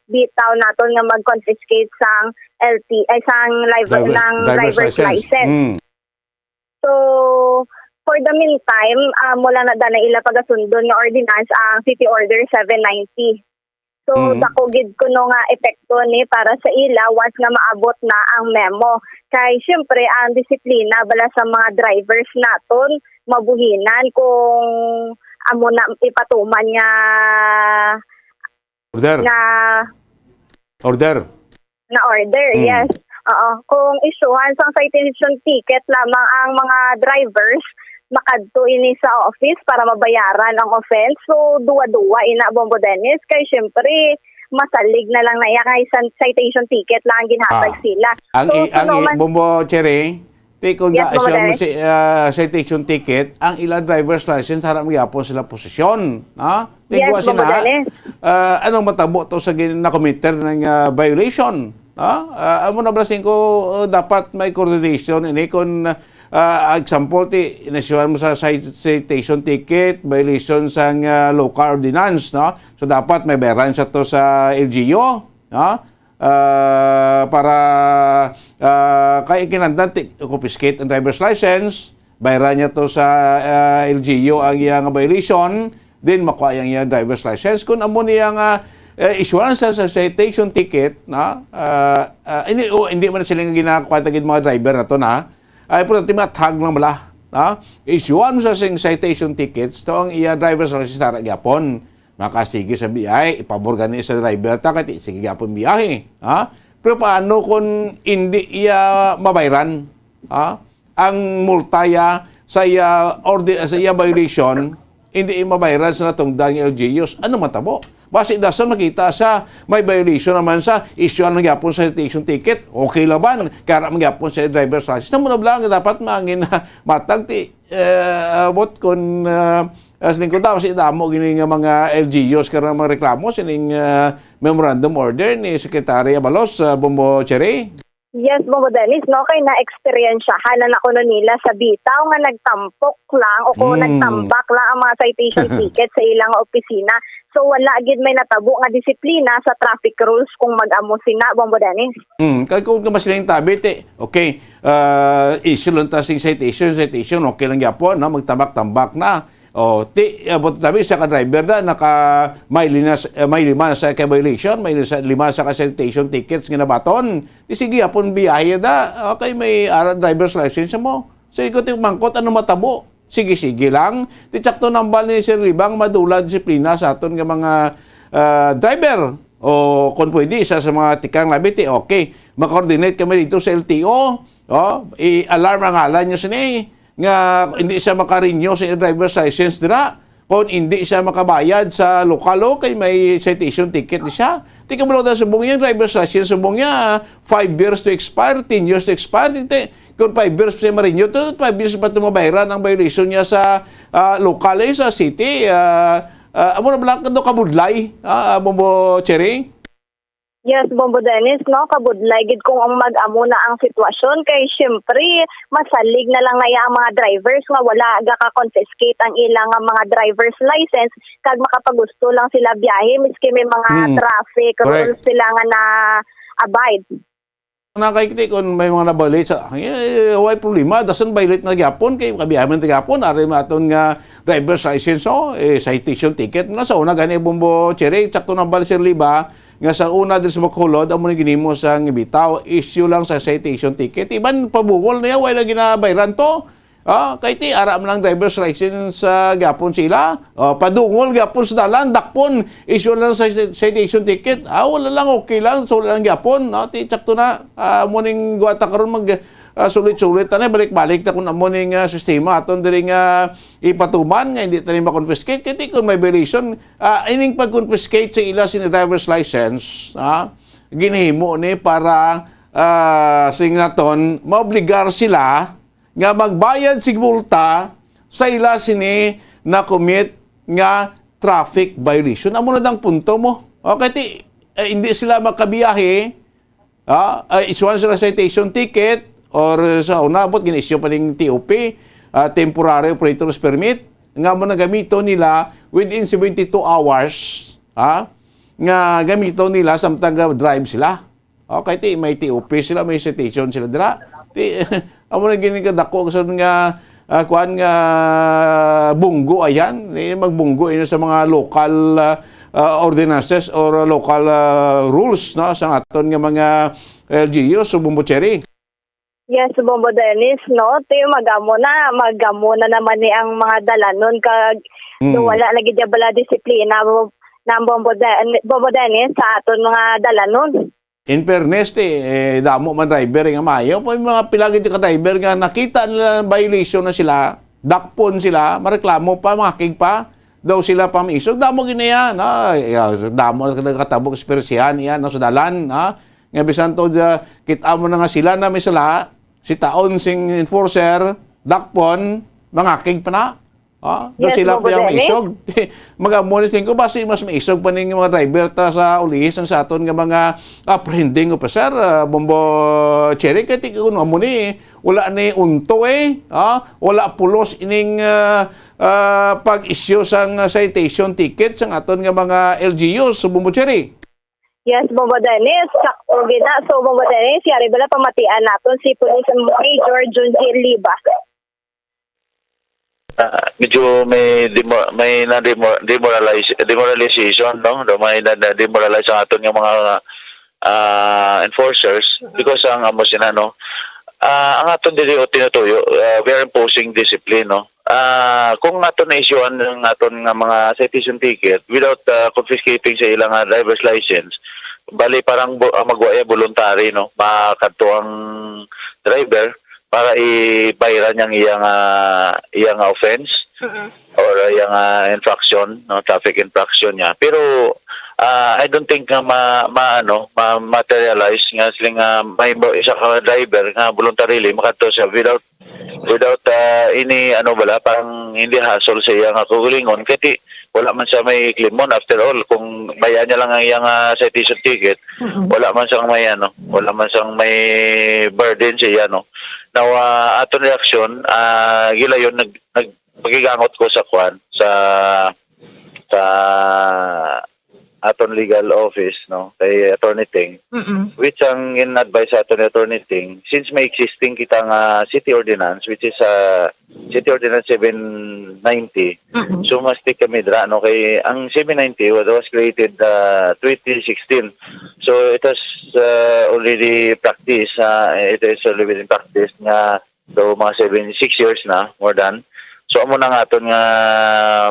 bitaw naton nga mag-confiscate sang sang driver's license. So, for the meantime, mula na na ila pagasundon nga ordinance ang City Order 790. So, dakogid ko no nga epekto ni para sa ila once nga maabot na ang memo. Kay syempre ang disiplina bala sa mga drivers naton mabuhinan kung amo na ipatuman nga order. Yes. Kung isuhan sang citation ticket lamang ang mga drivers makadto ini sa office para mabayaran ang offense. So duwa-duwa ina Bombo Dennis kay syempre masalig na lang na iya kay citation ticket lang ginhatag sila. Bombo Cherry, kung na-issue mo si citation ticket, ang ilang driver's license harap magyapon sila posisyon. Yes, Bombo Dennis. Anong matabo to sa na-committer ng violation? Amo na brasin ko dapat may coordination ini kung example ti inasyuhan mo sa citation ticket violation sa local ordinance, no? So dapat may bayaran sa to sa LGU, no? Para kay kinandan confiscate ang driver's license, bayaran niya to sa LGU ang iyang violation, then makuha ang iyang driver's license kung amo niyang issuance sa citation ticket na hindi man sila ginakuha tagid mga driver na to na ay pero timatag lang bala issuance sa citation tickets to ang iya driver's license tara gyapon makasige sa biyahe ipabor gani sa driver ta kay sige gyapon biyahe pero paano kung hindi iya mabayran ang multaya sa iya violation hindi mabayran sa natong dang LGUs ano matabo. Basi dasan makita sa may violation naman sa issuean magyapon sa citation ticket. Okay laban kaya magyapon sa driver's license. Namo na lang dapat mangin matag ti bot kun sining ko daw si damo gini nga mga LGUs karang mga reklamo sining memorandum order ni Secretary Abalos Bombo Cherry. Yes, Bombo Dennis, no? Kay na-experiensyahan na ako nila sa bitaw nga nagtampok lang o kung nagtambak lang ang mga citation ticket sa ilang opisina. So wala gid may natabo nga disiplina sa traffic rules kung mag-amo sina Bombo Dennis. Kay kung mas lang tabi okay, issue lang ta sing citation okay lang gyapon no magtambak-tambak na. Abot tabi sa ka-driver na may lima sa violation, may lima sa citation tickets nga nabaton. Sige apon biyahe da. Okay, may driver's license mo. So ikot yung mangkot ano matabo. Sige lang. Titsakto nambal ni Sir Ribang madula disiplina sa aton nga mga driver. O kung pwede isa sa mga tikang labiti, okay. Mag-coordinate kami dito sa LTO. I-alarm ang ngalan niya sini nga hindi siya makarenew sa driver's license dira kung hindi siya makabayad sa lokalo kay may citation ticket siya Tika mo lang na subong niya, driver's license, subong niya 5 years to expire, 10 years to expire. Kung 5 years siya marinyo, 5 years pa tumabayran ang violation niya sa local, sa city. Amo na bala ka do kabudlay, Bombo Cherry? Yes, Bombo Dennis, no, kabudlay gid kung ang mag-amo na ang sitwasyon kay syempre masalig na lang ngaya ang mga drivers nga wala ga-confiscate ang ilang mga driver's license kag makapagusto lang sila biyahe miski may mga traffic rules sila nga na abide. Nakakiti kung may mga nabalate sa why problema, doesn't violate na gyapon kay kabiyaman ta gyapon ari maton nga driver's license citation ticket nga sa una gani Bombo Cherry sakto nang bal Sir Liba nga sa una din sa Bacolod amo ni ginimo sa bitaw issue lang sa citation ticket iban pabungol niya wala ginabayran to kay ti ara man lang driver's license sa gyapon sila padungol gyapon sa dalan dakpon issue lang sa citation ticket wala lang okay lang so wala lang gyapon ti sakto na morning guwata karon mag sulit-sulit na balik-balik ta kun amo ning sistema aton diri nga ipatuman nga hindi tani ma-confiscate kay kung may violation ining pag-confiscate sa ila sin driver's license ginhimo ni para singnaton maobligar sila nga magbayad sig multa sa ila sini na commit nga traffic violation amo na dang punto mo okay ti hindi sila makabiyahe isuan sila citation ticket or sa unabot ginisyo pa ning TOP temporary operator's permit nga mo na gamito nila within 72 hours nga gamito nila samtang drive sila okay ti may TOP sila may citation sila dira ti amo na gini kadako sa nga kuan nga bunggo ayan magbunggo ino sa mga local ordinances or local rules sa aton nga mga LGUs so Bombo Cherry. Yes, Bombo Dennis, no? Magamo na naman ni ang mga dalanon kag wala lagi bala disiplina ng Bombo Dennis sa aton mga dalanon. In fairness, damo man driver nga maayo. Pa mga pilagid ka driver nga nakita nila violation na sila, dakpon sila, mareklamo pa, makakig pa, daw sila pa maisog. Damo ginayan, damo na nakatabok espersihan yan sa dalan, nga bisan to kita mo na nga sila na may sala, si taon sing enforcer, dakpon, mangakig pa na. Doon sila pa yung maisog. Mag-monitoring ko, basi mas maisog pa ning mga driver ta sa ulihis ang sa aton nga mga apprehending officer, Bombo Cherry, kaya kung mo ni, wala ni unto wala pulos ining pag-issue sang citation ticket sang aton nga mga LGUs, Bombo Cherry. Yes, Bombo Dennis. Sakto gina. So, Bombo Dennis, yari bala pamatian naton si Police Major Junji Liba. Medyo may demoralization, no? May demoralize ang aton yung mga enforcers because ang amo sina, no? Ang aton dili o tinutuyo, we are imposing discipline, no? Kung aton na-issuean ng aton nga mga citation ticket without confiscating sa ilang driver's license, bali parang magwaya voluntary, no? Makadto ang driver para ibayaran yung iyang offense or yung infraction, no, traffic infraction niya. Pero I don't think nga ma-materialize nga sila may isa ka driver nga voluntarily makadto siya without any parang hindi hassle sa iyang kugulingon kasi wala man siya may claim on after all kung bayan niya lang ang iyang citation ticket wala man siyang may burden siya now aton reaction gila yun nagpagigangot ko sa kwan sa aton legal office, no, kay Attorney Ting, which ang in-advise sa aton Attorney Ting, since may existing kitang city ordinance, which is City Ordinance 790, so mas take kami dra, no, kay ang 790 was created 2016, so it has already practiced, it is already in practice nga, so mga 6 years na, more than, so amo na nga aton nga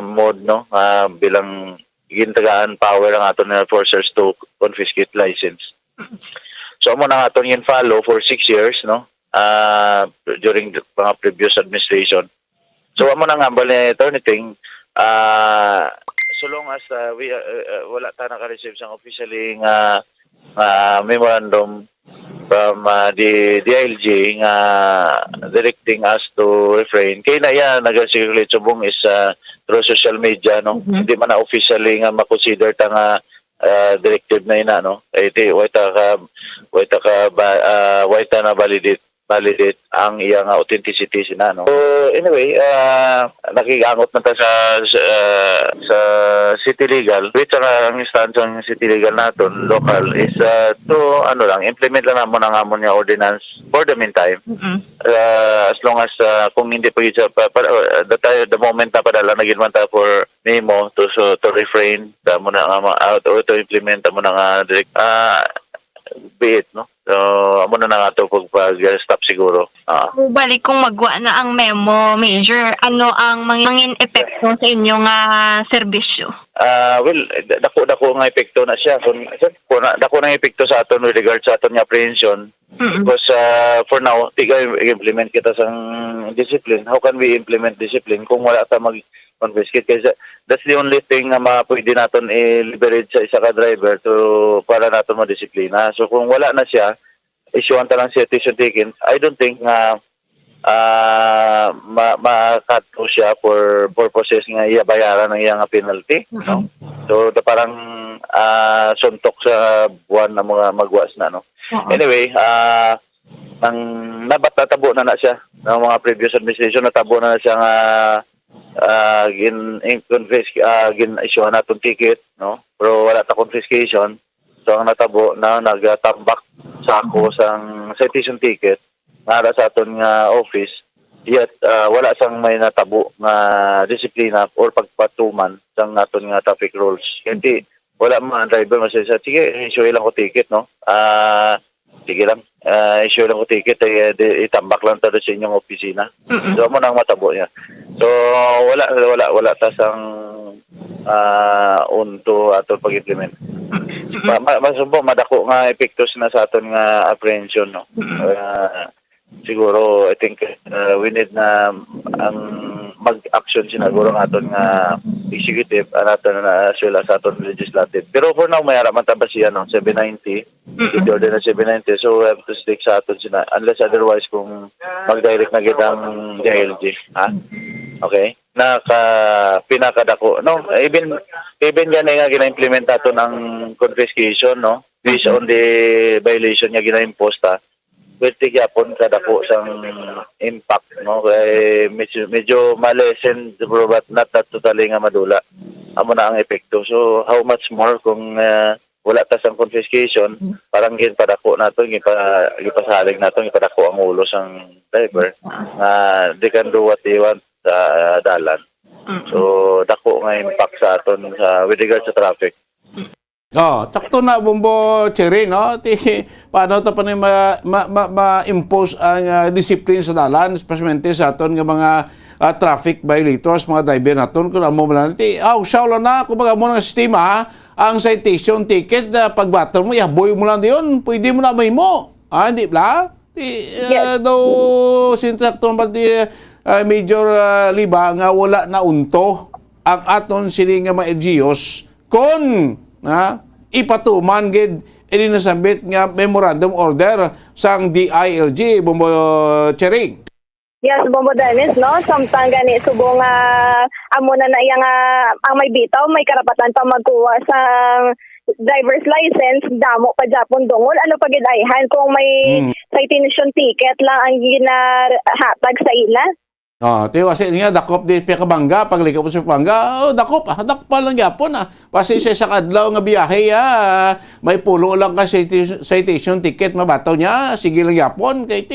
mode, no, bilang gintagaan power ang aton na enforcers to confiscate license. So amo na aton yin follow for 6 years, no, during the previous administration. So amo na nga bali Attorney Ting, so long as we wala ta naka-receive sang officially nga memorandum from the DILG nga directing us to refrain. Kaya na yan, nag-circulate subong is through social media, no? Hindi man na officially nga makonsider ta nga directive na ina, no? Iti, wait na validate ang iyang authenticity sina, no? So anyway, nakigangot na ta sa city legal, which ang instance ng city legal naton local is to implement lang namon ang amon nga ordinance for the meantime. As long as kung hindi pa the moment na padala naging man ta for memo to refrain ta mo na to implement mo na nga direct be it, no? So, amo na nga ito pag-stop siguro. Balik kung magwa na ang memo, Major, ano ang mangin epekto sa inyong serbisyo? Well, dako nga epekto na siya. Dako na epekto sa aton with regard sa aton nga apprehension. Because for now, tiga implement kita sang discipline. How can we implement discipline kung wala ta mag-confiscate? Kasi that's the only thing na pwede natin i-liberate sa isa ka driver para natin ma-disiplina. So kung wala na siya, issuean ta lang citation ticket, I don't think na ma-cut po siya for purposes nga iyabayaran ng iyang penalty. No? So parang suntok sa buwan na mga magwas na, no? Anyway, ang nabatabo na siya ng mga previous administration, natabo na siya nga gin-issue na itong ticket, no? Pero wala ta confiscation. So ang natabo na nagtambak sa ako sang citation ticket para sa aton nga office, yet wala sang may natabo nga disiplina or pagpatuman sang aton nga traffic rules. Hindi wala man driver masaya, sige, issue lang ko ticket, no? Sige lang, issue lang ko ticket, itambak lang tayo sa inyong opisina. So, mo nang matabo niya. So, wala tasang unto ato pag-implement. Masubong, madako nga epektos na sa aton nga apprehension, no? Siguro, I think we need na ang mag-action sinaguro ng aton nga executive aton na as well as aton legislative. Pero for now, may araman taba siya, no? 790. Ito order na 790. So we have to stick sa aton sina. Unless otherwise kung mag-direct na kitang DILG. Ha? Okay? Pinakadako. No, even yan nga gina-implement ato ng confiscation, no? Based on the violation nga gina-impose ta. Pwede yapon kadako sang impact, no? Kaya medyo malesen but not totally nga madula. Amo na ang epekto. So how much more kung wala ta sang confiscation, parang ginpadako nato, gipasalig nato, gipadako ang ulo sang driver they can do what they want sa dalan. So dako nga impact sa aton with regard sa traffic. Takto na Bombo Cherry, no? Paano ta pa ma-impose ang discipline sa dalan, especially sa aton nga mga traffic violators, mga driver naton, kung amo man saulo na, kung baga mo ng sistema, ang citation ticket, pagbaton mo, yaboy mo lang diyon, pwede mo na may mo. Hindi ba? Daw sintrakton ba Major Liba nga wala na unto ang aton sini nga mga LGUs kon ipatuman gid ini nasabit nga memorandum order sang DILG, Bombo Cherry. Yes, Bombo Dennis, no? Samtang gani subong amo na iyang ang may bitaw may karapatan pa magkuha sa driver's license, damo pa Japon dungol, ano pa gid ayhan kung may citation ticket lang ang ginahatag sa ila. Tiyo kasi nga dakop di Pekabanga, paglikaw mo sa Pekabanga, dakop lang yapon Kasi sa kadlaw nga biyahe may pulo lang ka citation ticket mabataw niya, sige lang yapon kay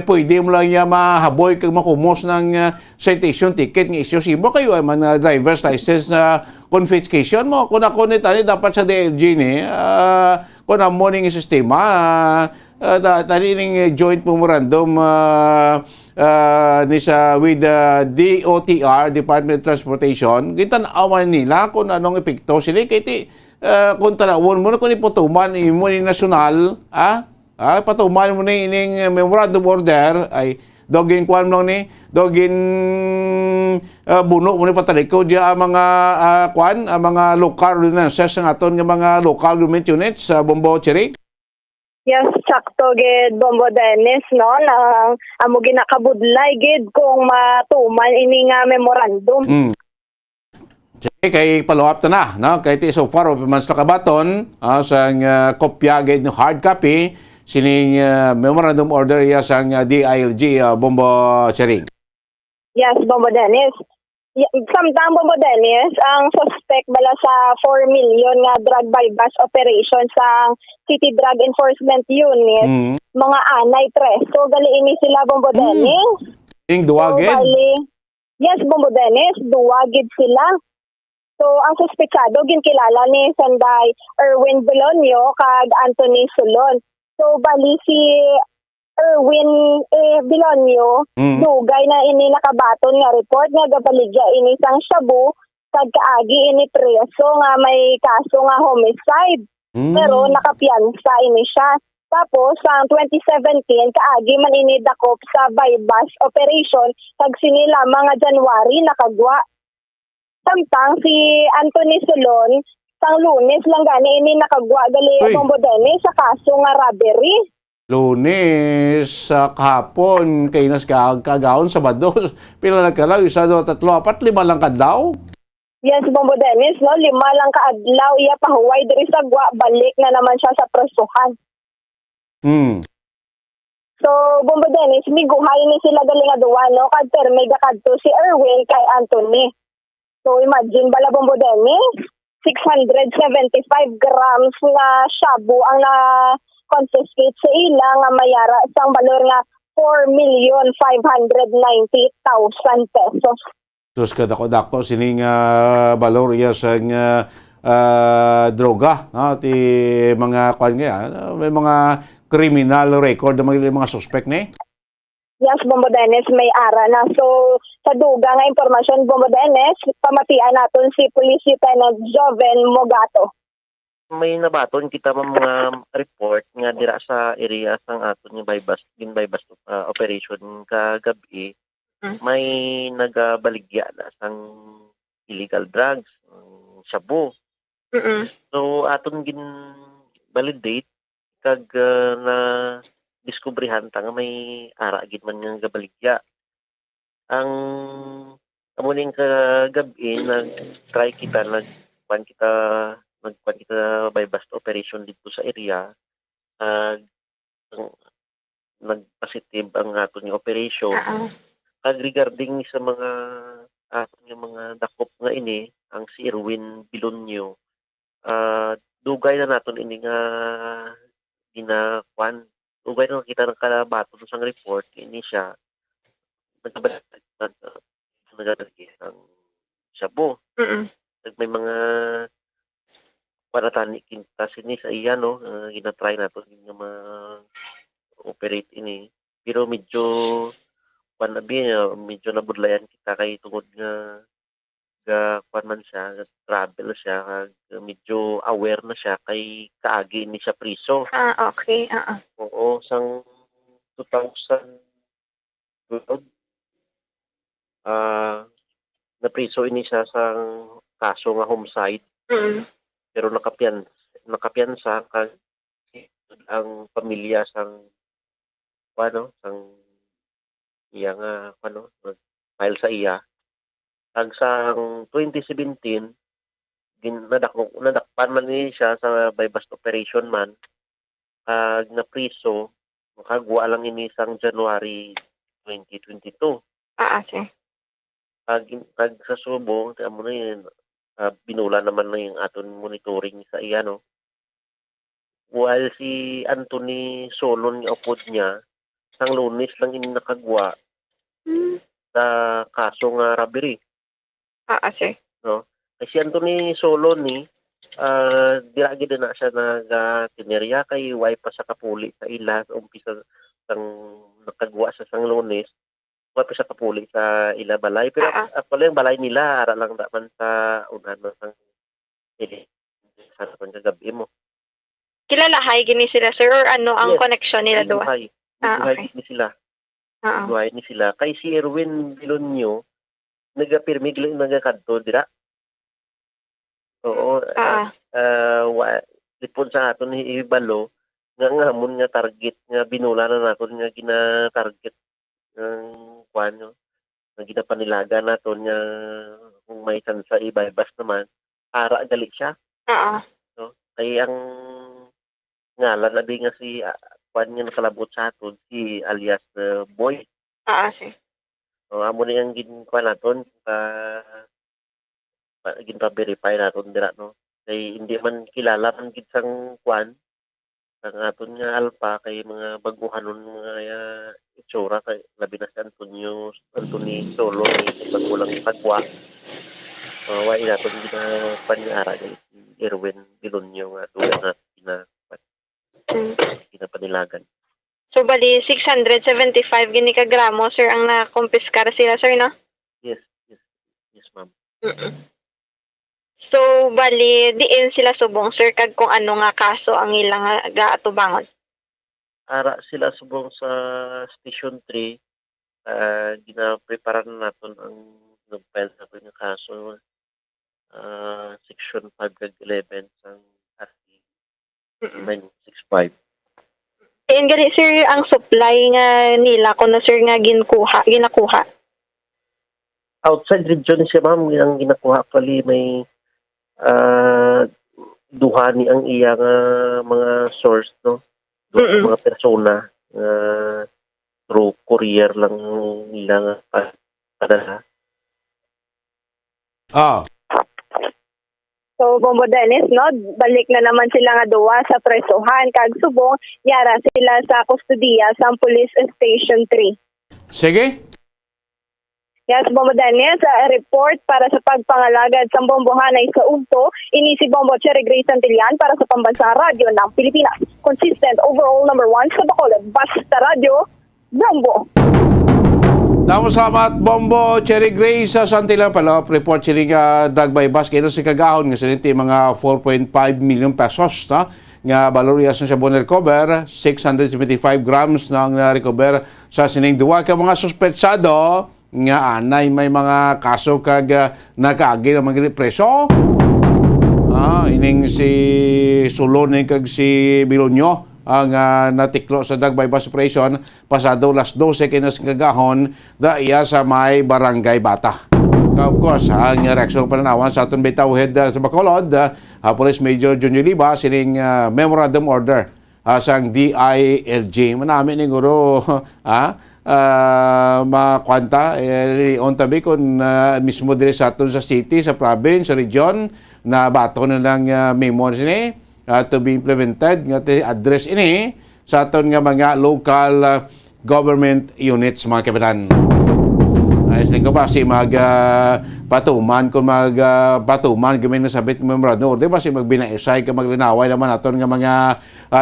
pwede mo lang niya mahaboy kag makumos ng citation ticket ng issue sibo kayo man driver's license confiscation mo kun ako ni tani dapat sa DLG ni kun amo ning sistema tani ning joint memorandum ni sa with the DOTR, Department of Transportation, kita naawan nila kung anong epekto sila. Kaya kung tanawon mo na kung iputuman mo ni nasyonal, patuman mo na ining memorandum order, ay dogin kuan mo ni dogin buno mo ni pataliko dia ang mga kuan ang mga local ordinances ang aton nga mga local government units sa Bombo Cherry. Yes, sakto gid Bombo Dennis no na amo ginakabudlay gid kung matuman ini nga memorandum. Sige, kay follow-up na no? Kay ti so far, man sa kabaton, sang kopya gid no hard copy, sining memorandum order ya sang DILG Bombo Cherry. Yes, Bombo Dennis. Samtang Bombo Dennis, ang suspect bala sa 4 million nga drug bypass operation sa City Drug Enforcement Unit, mga anay preso, gali ini sila Bombo Dennis. Ing duwagid? Yes, Bombo Dennis, duwagid sila. So, ang suspetsado, ginkilala ni Sanday Erwin Belonio kag Anthony Solon. So, bali si Erwin Belonio, dugay na ini nakabaton nga report nga gabaligya ini sang shabu kag kaagi ini preso nga may kaso nga homicide. Pero nakapiyansa ini siya. Tapos, sa 2017, kaagi man ini dakop sa bypass operation kag sinila mga January nakagwa. Samtang si Anthony Solon, sang Lunes lang gani ini nakagwa gali Bombo Dennis sa kaso nga robbery. Lunes sa kahapon kay nas kagawon Sabado. Pila lang ka lang, 1, 2, 3, 4, 5 lang kadlaw. Yes, Bombo Dennis, no, 5 lang kaadlaw iya pahuway diri sa gwa, balik na naman siya sa presuhan. So, Bombo Dennis, miguhay ni sila gali nga duwa, no, kag perme kadto si Erwin kay Anthony. So, imagine bala Bombo Dennis, 675 grams nga shabu ang na-confiscate sa ila nga mayara isang balor nga 4,590,000 pesos. Sus ka dako sining balor iya sa droga, no? Ti mga kwan nga, may mga criminal record ng mga suspect ni. Yes, Bombo Dennis, may ara na. So, sa duga nga impormasyon, Bombo Dennis, pamatian natin si Police Lieutenant Joven Mogato. May nabaton kita mga report nga dira sa area sang aton yung bypass operation kagabi. May nagabaligya na sang illegal drugs, shabu. So, aton gin validate kag na diskubrihan ta nga may ara gid man nga gabaligya. Ang amuning kagabi nag-try kita nagkuan kita bypass operation dito sa area. Nag-positive ang aton nga operation. Kag regarding sa mga aton nga mga dakop nga ini ang si Erwin Belonio, dugay na naton ini nga ginakuan. Ugay na kita ng kalabaton sa report, ini siya nagdadagis ng shabu. May mga paratani kinta sini sa iya, no? Ginatry nato nga ma-operate ini. Pero medyo medyo nabudlayan kita kay tungod nga kuan man siya, travel siya, medyo aware na siya kay kaagi ni siya priso. Okay. Oo, sang 2012 na priso ini siya sang kaso nga homicide. Pero nakapiyansa kag ang pamilya sang sang iya nga file sa iya. Kag sa 2017 nadakpan man ni siya sa bypass operation man kag na priso makagwa lang ini sang January 2022. Okay. Kag sa Subo amo na yun, binula naman na yung aton monitoring sa iya, no. While si Anthony Solon nga upod niya sang Lunes lang ini nakagwa sa kaso nga robbery. Okay. No? Si Anthony Solon ni dira gid na siya tinerya kay way pa sa kapuli sa ila umpisa sang nakagwa sa sang Lunes. Way pa sa kapuli sa ila balay pero actually ang balay nila ara lang daman sa unan sang sa kagabi mo. Kilalahay gini sila sir or ano ang connection nila doon? Okay. Ni sila. Duhay ni sila. Kay si Erwin Bilonyo, nagapirmig lang nagakadto, dira. Oo. Lipon sa aton ni Ibalo, nga hamon nga target, nga binula na naton nga gina-target ng kwan, nga ginapanilaga naton nga kung may sansa ibaybas naman, ara gali siya. No? Kaya ang ngalan na nga si kwan nga nakalabot sa aton, si alias Boy. So, amo na yung ginkuha naton, ginpa-verify naton dira, no? Kay hindi man kilala man gid sang kwan, sang aton nga alpa, kay mga baguhanon mga itsura, kay labi na si Anthony Solo, ni Bagulang Pagwa. Wala naton ginapaniara kay si Erwin Bilonyo nga tulad na pinapanilagan. So, bali, 675 gini ka gramo, sir, ang nakumpiskar sila, sir, no? Yes, ma'am. So, bali, diin sila subong, sir, kag kung ano nga kaso ang ilang gaatubangon. Ara sila subong sa Station 3, gina-prepare na naton ang nag-file sa nga kaso, Section 5-11 sang RT 965. And gani, sir, ang supply nga nila, kung sir nga ginakuha. Outside region siya, ma'am, ang ginakuha pali may duha ni ang iyang mga source, no? Mga persona through courier lang nila padala. So, Bombo Dennis, no, balik na naman sila nga duwa sa presohan. Kag subong, yara sila sa kustudiya sa Police Station 3. Sige. Yes, Bombo Dennis, report para sa pagpangalagad sa bombohanay sa Unto, ini si Bombo Cherry Grace Santillan para sa Pambansa Radio ng Pilipinas. Consistent overall number 1 sa Bacolod. Basta Radio, Bombo. Salamat, Bombo Cherry Grace sa Santillan pala. Report sila drug by bus kayo si kagahon nga siniti mga 4.5 million pesos na nga valorias na siya bon recover 675 grams na ang recover sa sining duwa ka mga suspetsado nga anay may mga kaso kag nakaagi na mga preso. Ining si Sulon kag si Bilonyo ang natiklo sa drug by bus operation pasado las 12 kinas kagahon da iya sa may barangay Bata. Of course, ang reaksyon pananawan sa aton bitawid sa Bacolod, Police Major John Liba sining memorandum order sang DILG. Manami ni guro makwanta on tabi kun mismo dire sa aton sa city, sa province, sa region na bato na lang memo sini to be implemented nga address ini sa aton nga mga local government units mga kapitan. Ayos lang ko ba si patuman kung patuman kami nasabit ng memorandum order ba si magbinaisay ka maglinaway naman aton nga mga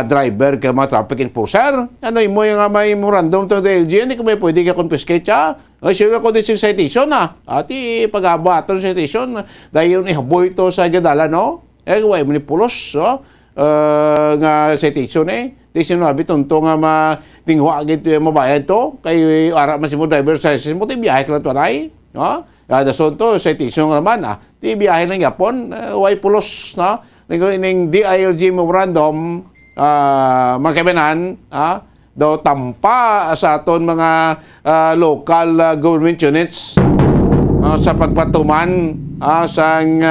driver ka mga traffic enforcer. Ano mo yung may memorandum to the LG hindi ko may pwede ka confiscate siya. Ay sure ko din citation ati pag-aba aton citation dahil yung ihaboy to sa gadala no. Way manipulos nga citation di sinabi tunto nga matingwa gito mabayad to kay ara man si mo driver sa mo ti biyahe ka lang tuanay no dason to citation naman ti biyahe lang yapon way pulos no ning DILG memorandum makabenan do tampa sa aton mga local government units sa pagpatuman sang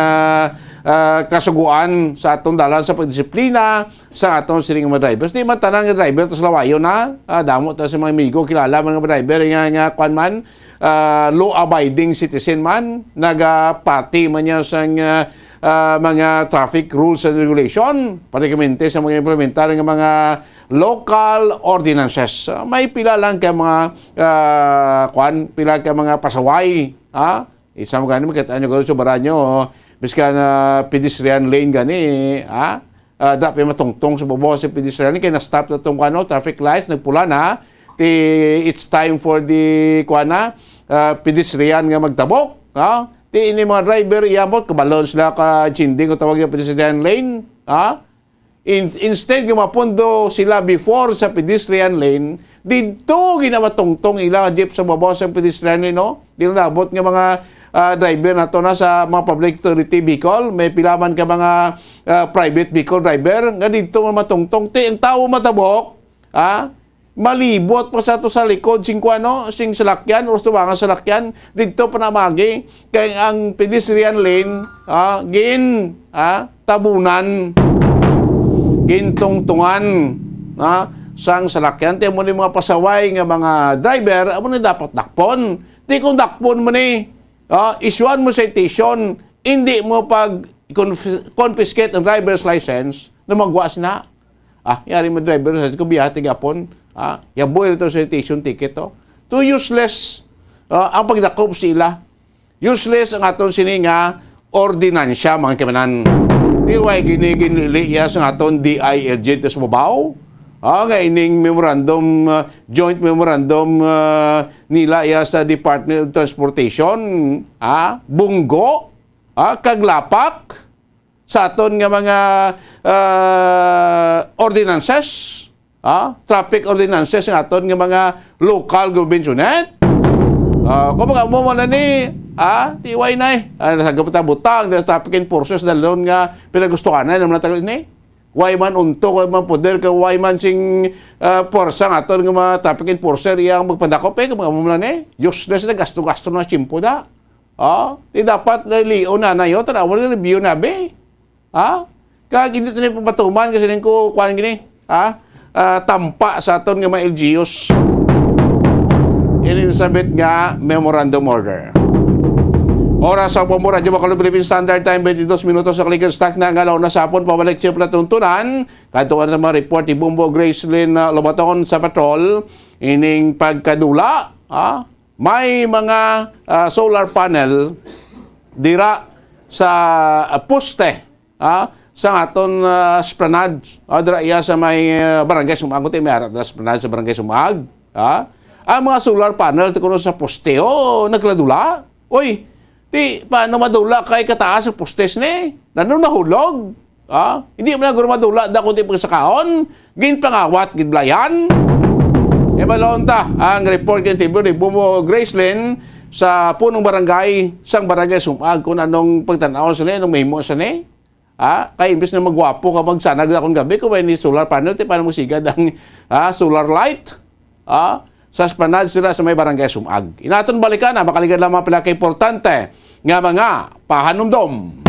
kasuguan sa atong dalan sa pagdisiplina sa atong sining mga drivers. Di man tanang nga driver tas lawayo na damo ta sa mga amigo kilala mga driver nga kwan man law abiding citizen man nagapati man niya sa mga traffic rules and regulation patikamente sa mga implementar ng mga local ordinances. May pila lang kay mga pila kay mga pasaway isa mo gani makita nyo gano'n sa baranyo biskan pedestrian lane gani dapat matungtong sa babo sa pedestrian kaya na-stop na itong traffic lights nagpula na it's time for the pedestrian nga magtabok ini mga driver iamot kabalon sila ka chinding o tawag yung pedestrian lane Instead nga mapundo sila before sa pedestrian lane, dito ginamatungtong ilang jeep sa babaw sa pedestrian lane, no? Dinabot nga mga driver na to na sa mga public utility vehicle, may pilaman ka mga private vehicle driver, nga dito matungtong, ang tao matabok, malibot pa sa to sa likod, sing salakyan, o tuwangan salakyan, dito pa namagi, kaya ang pedestrian lane, tabunan, gintungtungan, sang salakyan, tiyan mo ni mga pasaway nga mga driver, amo na dapat dakpon. Di kung dakpon mo ni, isuan mo citation, hindi mo confiscate ang driver's license na magwas na. Yari mo driver's license, kung biyati gapon, yaboy ito citation ticket. To useless ang pagdakop sila. Useless ang aton sininga ordinansya, mga kamanan. Iway gini-ginili sa aton DILG sa mabaw. Ining memorandum, joint memorandum nila sa Department of Transportation, bunggo, kaglapak sa aton nga mga ordinances, traffic ordinances ng aton nga mga local government unit. Kung mga mo na ni, tiway na nasagapata-butang, traffic enforcers na loon nga pinagustuhan na naman natagal ni. Why man unto, why man poder, why man sing porsa nga aton nga mga traffic enforcer iyang magpadakop kung mga mo na ni. Useless na gasto-gasto na simpo da. Di dapat lion na na yun, tanawan na review na be. Kaya hindi ito na patuman kasi rin ko, kuhaan gini, tampa sa aton nga mga LGUs. Inisabit nga memorandum order. Oras sa Pamura, Jabakalong Philippine Standard Time, 22 minutos sa Clickered Stock na ngalaw na sapon, pabalik siya platuntunan. Kantuan na mga report ni Bumbo Gracelyn Lobaton sa patrol. Ining pagkadula, may mga solar panel dira sa poste, sa aton esplanade. Dira iya sa may barangay Sumag. May harap na esplanade sa barangay Sumag. Ang mga solar panel kuno sa poste, nagladula. Paano madula kay kataas sa postes ni? Nahulog. Hindi mo na guro madula, da kundi pagsakaon, ginpangawat, ginblayan. Balon ta, ang report kay TV ni Bumbo Gracelyn sa punong barangay, sang barangay Sumag, kung anong pagtanaw sa ni, anong mahimo sa ni. Kaya imbes na magwapo ka magsanag akong gabi, kung may ni solar panel, paano mo sigad ang solar light? Sa esplanade sila sa may barangay Sumag. Inaton balikan na, makaligan lamang pala kay importante nga mga pahanumdom.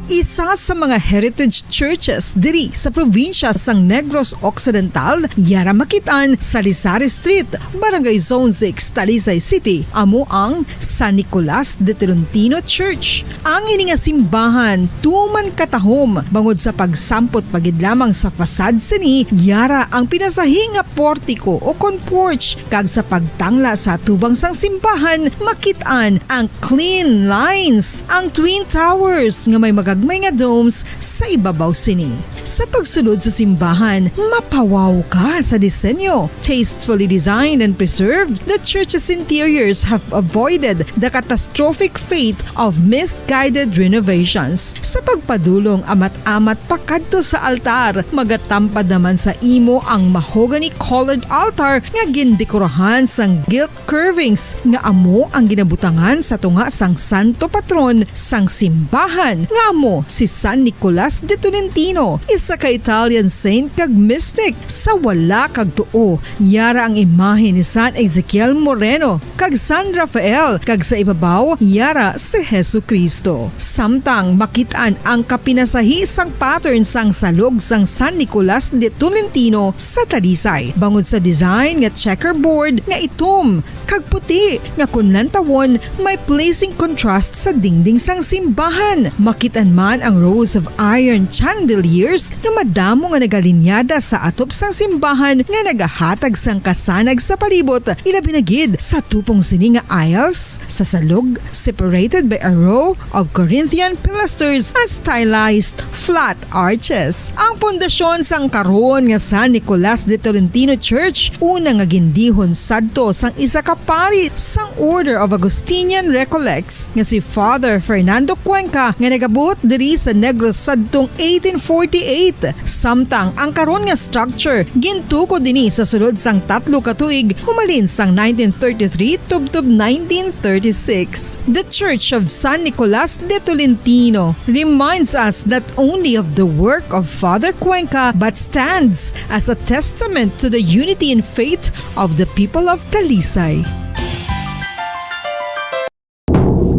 Isa sa mga heritage churches diri sa probinsya sang Negros Occidental, yara makitaan sa Lizares Street, Barangay Zone 6, Talisay City, amo ang San Nicolas de Tolentino Church. Ang ininga simbahan tuman katahom bangod sa pagsampot pagid lamang sa fasad sini, yara ang pinasahi nga portiko o porch, kag sa pagtangla sa tubang sang simbahan makitaan ang clean lines, ang twin towers nga may magagmay nga domes sa ibabaw sini. Sa pagsulod sa simbahan, mapawaw ka sa disenyo. Tastefully designed and preserved, the church's interiors have avoided the catastrophic fate of misguided renovations. Sa pagpadulong amat-amat pakadto sa altar, magatampad naman sa imo ang mahogany colored altar nga gindekorahan sang gilt curvings nga amo ang ginabutangan sa tunga sang santo patron sang simbahan nga amo si San Nicolas de Tolentino, isa ka Italian saint kag mystic. Sa wala kag tuo, yara ang imahe ni San Ezekiel Moreno kag San Rafael, kag sa ibabaw yara si Hesu Kristo. Samtang makitaan ang kapinasahi sang pattern sang salog sang San Nicolas de Tolentino sa Talisay, bangod sa design nga checkerboard nga itom kag puti nga kunlantawon may placing contrast sa dingding sang simbahan. Makitaan man ang rows of iron chandeliers nga madamo nga nagalinyada sa atop sang simbahan nga nagahatag sang kasanag sa palibot, ilabi na gid sa tupong sini nga aisles sa salog, separated by a row of Corinthian pilasters at stylized flat arches. Ang pundasyon sang karon nga San Nicolas de Tolentino Church una nga gindihon sadto sang isa ka pari sang Order of Augustinian Recollects nga si Father Fernando Cuenca nga nagabot diri sa Negros sadtong 1848. Samtang ang karon nga structure gintuko dinhi sa sulod sang 3 ka tuig humalin sang 1933 tubtob 1936. The Church of San Nicolas de Tolentino reminds us not only of the work of Father Cuenca but stands as a testament to the unity and faith of the people of Talisay.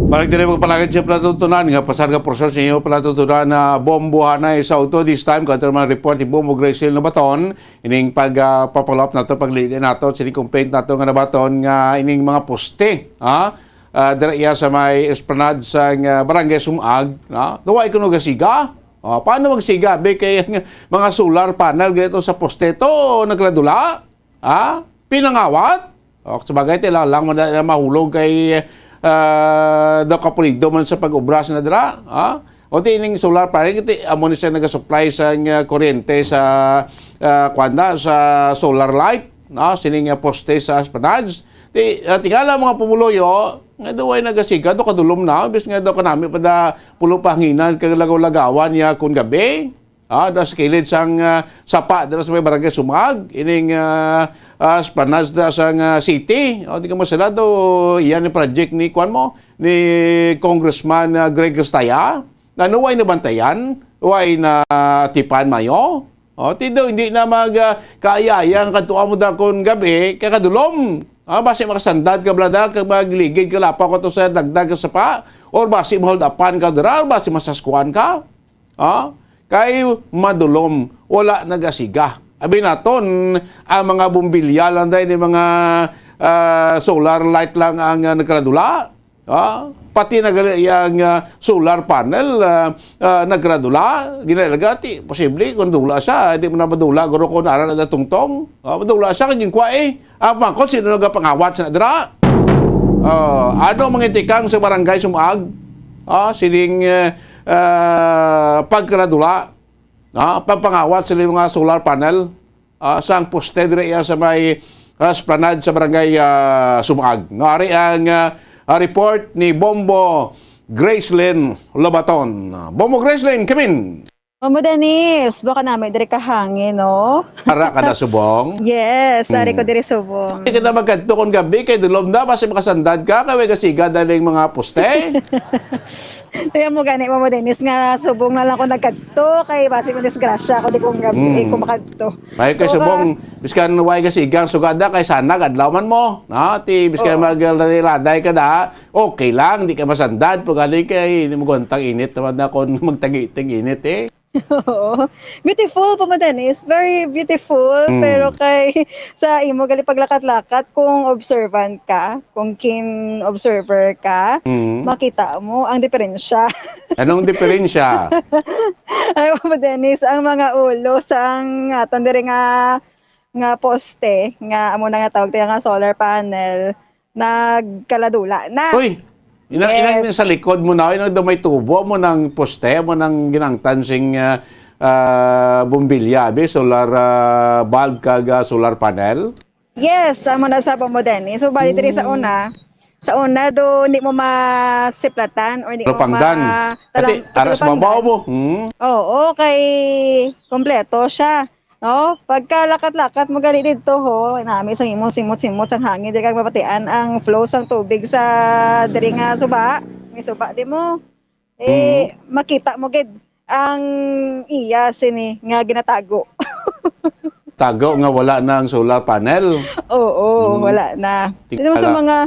Balik din magpalagad siya palatuntunan nga pasar ka porson sa inyo palatuntunan na bombohanay sa auto this time kada man report ni Bombo Gracel na baton ining pagpapalop nato pagliliin nato sini complaint nato nga nabaton nga ining mga poste dira iya sa may esplanade sa barangay Sumag duwa ikuno gasiga paano magsiga be kay mga solar panel gayto sa poste to nagladula pinangawat sabagay tila lang mahulog kay daw kapulido man sa pag-obra na dira o tining solar panel iti amo ni siya nagasupply sa kuryente sa kwanda sa solar light sining poste sa esplanades tingala mga pumuloyo nga daw ay nagasiga do kadulom na bis nga daw kanami pada pulo panginan kag lagaw-lagawan ya kun gabi da sa kilid sang sapa dira sa may barangay Sumag ining esplanades da sang city di ka masalado iyan ni project ni kuan mo ni Congressman Greg Gastaya na nuway nabantayan way na tipan mayo tido hindi na kaayayang kadtuan mo da kon gabi kakadulom basi makasandad ka blada kag magligid ka lapaw ka to sa dagdag sa sapa or basi hold upan ka dira or basi masaskuan ka kay madulom wala nagasiga abi naton ang mga bumbilya lang dahil mga solar light lang ang nagradula pati yung solar panel nagradula ginalagati posible kung dula siya hindi mo na madula guro kung aral na tungtong madula siya kaging kwa ang pangkot sino nagapangawat sa nadra ano mangitikang sa barangay Sumag sining pagkradula pagpangawat sila yung mga solar panel sa ang poste dire sa may esplanade sa barangay Sumag. Ngari ang report ni Bombo Gracelyn Lobaton. Bombo Gracelyn, come in! Mamo Dennis, baka namin dire ka hangin, no? Para ka na subong? Yes, sari ko dire subong. Hindi kita magkanto kung gabi, kay dulom na, basi makasandad ka, kaway kasiga daling mga poste. Kaya mo gani, Mamo Dennis, nga subong na lang ko nagkanto, kay basi ko disgrasya ako di kong gabi, kung makanto. Ay, kay subong, biskan way kasigang sugada, kay sana, kadlaman mo. Biskan maglaladay ka na, okay lang, di ka masandad, pag galing kay, hindi mo guntang init, naman na kung magtagiting init Oo. Beautiful po mo Dennis, very beautiful, pero kay sa imo gali paglakat-lakat kung observant ka, kung keen observer ka, makita mo ang diferensya. Anong diferensya? Ay mo Dennis, ang mga ulo sang aton diri nga poste nga amo na nga tawag tayo nga solar panel nagkaladula na. Uy! Inang sa likod mo na, inang may tubo mo ng poste, mo ng ginangtansing bumbilya, solar bulb kag solar panel? Yes, amo na sa mo Dennis. So bali diri sa una do hindi mo masiplatan or hindi mo aras mabaw mo. Oo, kay kompleto siya. No, pagkalakat-lakat mo gali dito ho, nami sang imo simot-simot sang hangin di kag mapatian ang flow sang tubig sa diri nga suba. May suba di mo. Makita mo gid ang iya sini nga ginatago. Tago nga wala na ang solar panel. Oo, wala na. Dito mo sa mga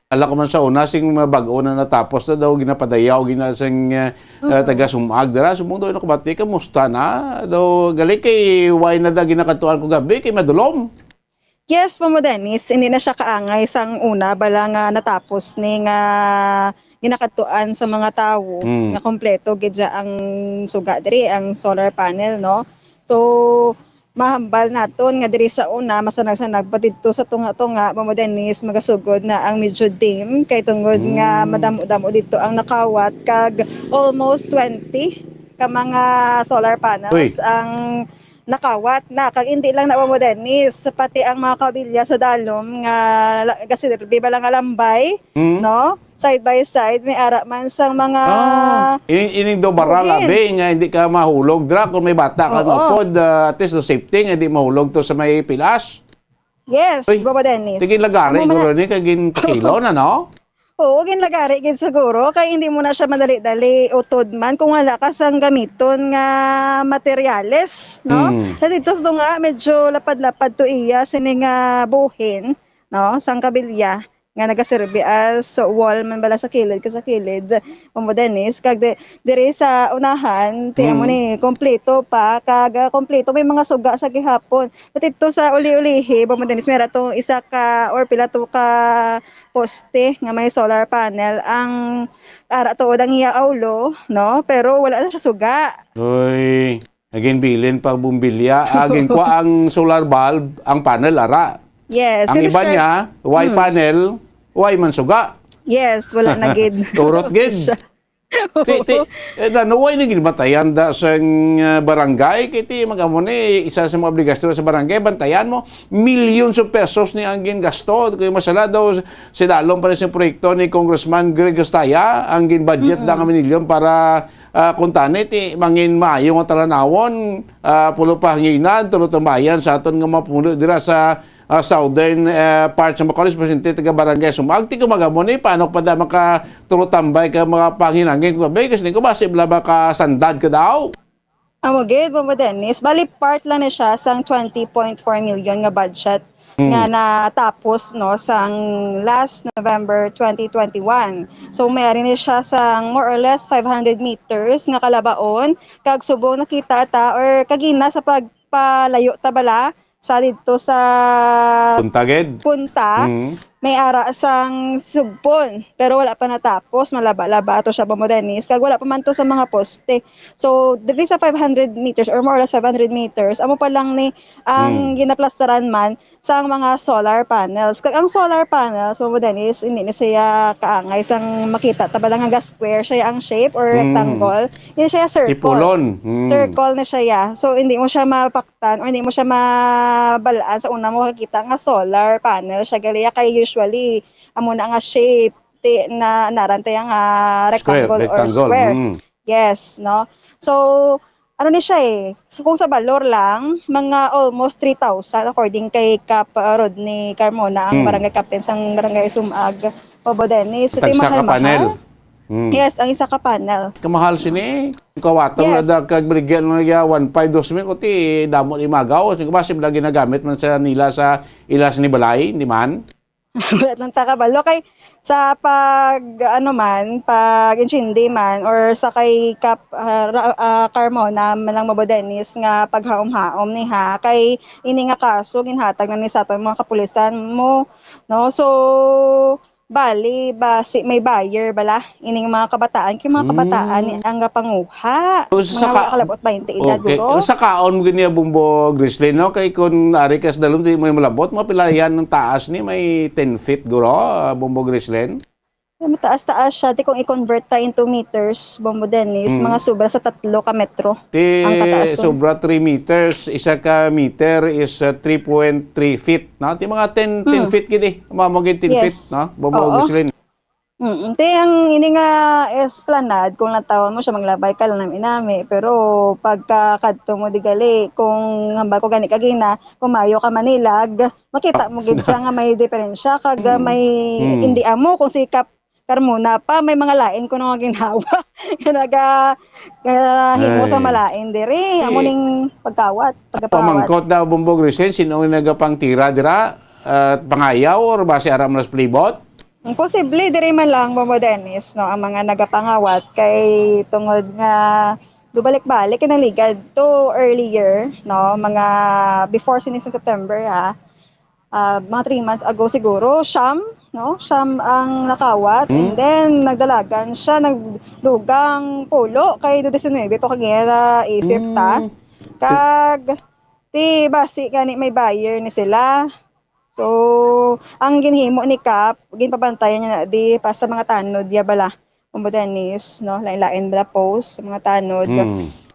Ala ko man sa una, sing bago na natapos na daw, ginapadayaw, ginasing taga Sumag. Dara, sumong daw nakabati, kamusta na? Daw, gali kay, why na da ginakatuan ko gabi, kay madulom. Yes, Mamo Dennis, hindi na siya kaangay sang una, bala nga natapos ni nga ginakatuan sa mga tawo nga kompleto gid siya ang suga diri ang solar panel, no. So mahambal naton nga diri sa una masanag-sanag patidto sa tunga-tunga mamodernis magasugod na ang medyo dim kay tungod nga madamo-damo dito ang nakawat kag almost 20 ka mga solar panels ang nakawat na kag hindi lang na modernis pati ang mga kabilya sa dalom nga kasi di ba lang alambay no side by side may ara man sang mga Ining do baralabi nga hindi ka mahulog dra kung may bata ka upod at least no safety nga hindi mahulog to sa may pilas. Yes, Baba Dennis. Tigil lagari guro ni kagin pakilo na no. Oo, ginlagari gid siguro kay hindi mo na siya madali-dali utod man kung wala ka sang gamiton nga materyales, no? Dito sa nga medyo lapad-lapad to iya sini nga buhin, no? Sang kabilya nga nagaserbi as wall man bala sa kilid Dennis kag dire sa unahan tiyan mo ni kompleto pa kag kompleto may mga suga sa gihapon dito sa uli-ulihi Dennis meron tong isa ka or pila to ka poste nga may solar panel ang ara tuod ang iya aulo no pero wala na siya suga. Uy, agin bilin pag bumbilya agin ko ang solar bulb ang panel ara. Yes. Ang iba niya Y panel why man suga? Yes, wala na gid. Turot gid. Why na gid batayan da sa barangay kiti magamo ni isa sa mga obligasyon sa barangay bantayan mo millions of pesos ni ang gasto kay masala daw si dalom pa sa proyekto ni Congressman Greg Gastaya ang gin budget da nga milyon para kuntani ti mangin maayo nga talanawon pulo pa hanginan tulo bayan sa aton nga mapuno dira sa southern part sa Bacolod, presidente taga barangay Sumag. Ti kumagamo ni paano pa da makatulotambay ka mga panghinangin ko ba kasi ko basi bla ba ka sandad ka daw. Amo gid Mama Dennis, bali part lang na siya sang 20.4 million nga budget nga natapos no sang last November 2021. So mayari ni siya sang more or less 500 meters nga kalabaon kag subong nakita ta or kagina sa pagpalayo ta bala sa dito sa punta may ara sang sugpon pero wala pa natapos malaba-laba ato siya Dennis kag wala pa man to sa mga poste so diri sa 500 meters or more or less 500 meters amo pa lang ni ang ginaplastaran man sa mga solar panels kag ang solar panels Dennis hindi ni siya kaangay sang makita tabalang nga square siya ang shape or rectangle hindi siya circle tipulon circle na siya so hindi mo siya mapaktan or hindi mo siya mabalaan sa una mo makita nga solar panel siya gali kay usually amo na nga shape na narantay ang rectangle or square. Yes, no. So ano ni siya so, kung sa valor lang mga almost 3,000 according kay Cap Rodney Carmona ang barangay captain sang barangay Sumag Dennis so mahal. Yes, ang isa ka panel. Kamahal sini. Kawatong na da kag brigyan nga 1.5-2 ko ti damo ni magaw. Kasi basi lagi nagamit man sa nila sa ilas ni balay, di man. Wala lang takabalo kay sa pag pag insindi man or sa kay Cap Carmona malang Dennis nga paghaom-haom ni kay ini nga kaso ginhatag na ni sa ato mga kapulisan mo no so bali may buyer bala ining mga kabataan kay mga kabataan ang panguha mga kalabot 20 edad bro sa kaon mo gani Bumbo Grizzly no kay kun ari kas dalom di mo malabot mapilayan ng taas ni may 10 feet guro Bumbo Grizzly mataas-taas siya di kung i-convert ta into meters Bombo Dennis mga sobra sa 3 ka metro ang kataas sobra 3 meters isa ka meter is 3.3 feet no ti mga 10 feet gid mamagin 10 feet no Bombo Grizzly Te ang ini nga esplanade kung natawon mo siya maglabay ka lang inami pero pagka kadto mo di gali kung hamba ko gani kagina kumayo ka Manilag makita mo gid siya nga may diferensya kag may hindi amo kung sikap Carmona pa may mga lain ko nang ginhawa himo sa malain diri amo ning pagkawat pamangkot daw Bombo Grizzly sino ang nagapang tira dira pangayaw or base aram nas plibot. Posible diri man lang Bombo Dennis no ang mga nagapangawat kay tungod nga dubalik-balik kinaligad to earlier no mga before sinis September mga 3 months ago siguro, Siyam ang nakawat. And then, nagdalagan siya, nagdugang pulo kay 19 to kagera isip ta. Kag, basi gani may buyer ni sila. So, ang ginhimo ni Kap, ginpabantayan niya na di pa sa mga tanod, ya bala, kumbudanis, no? Lain-lain bala post sa mga tanod.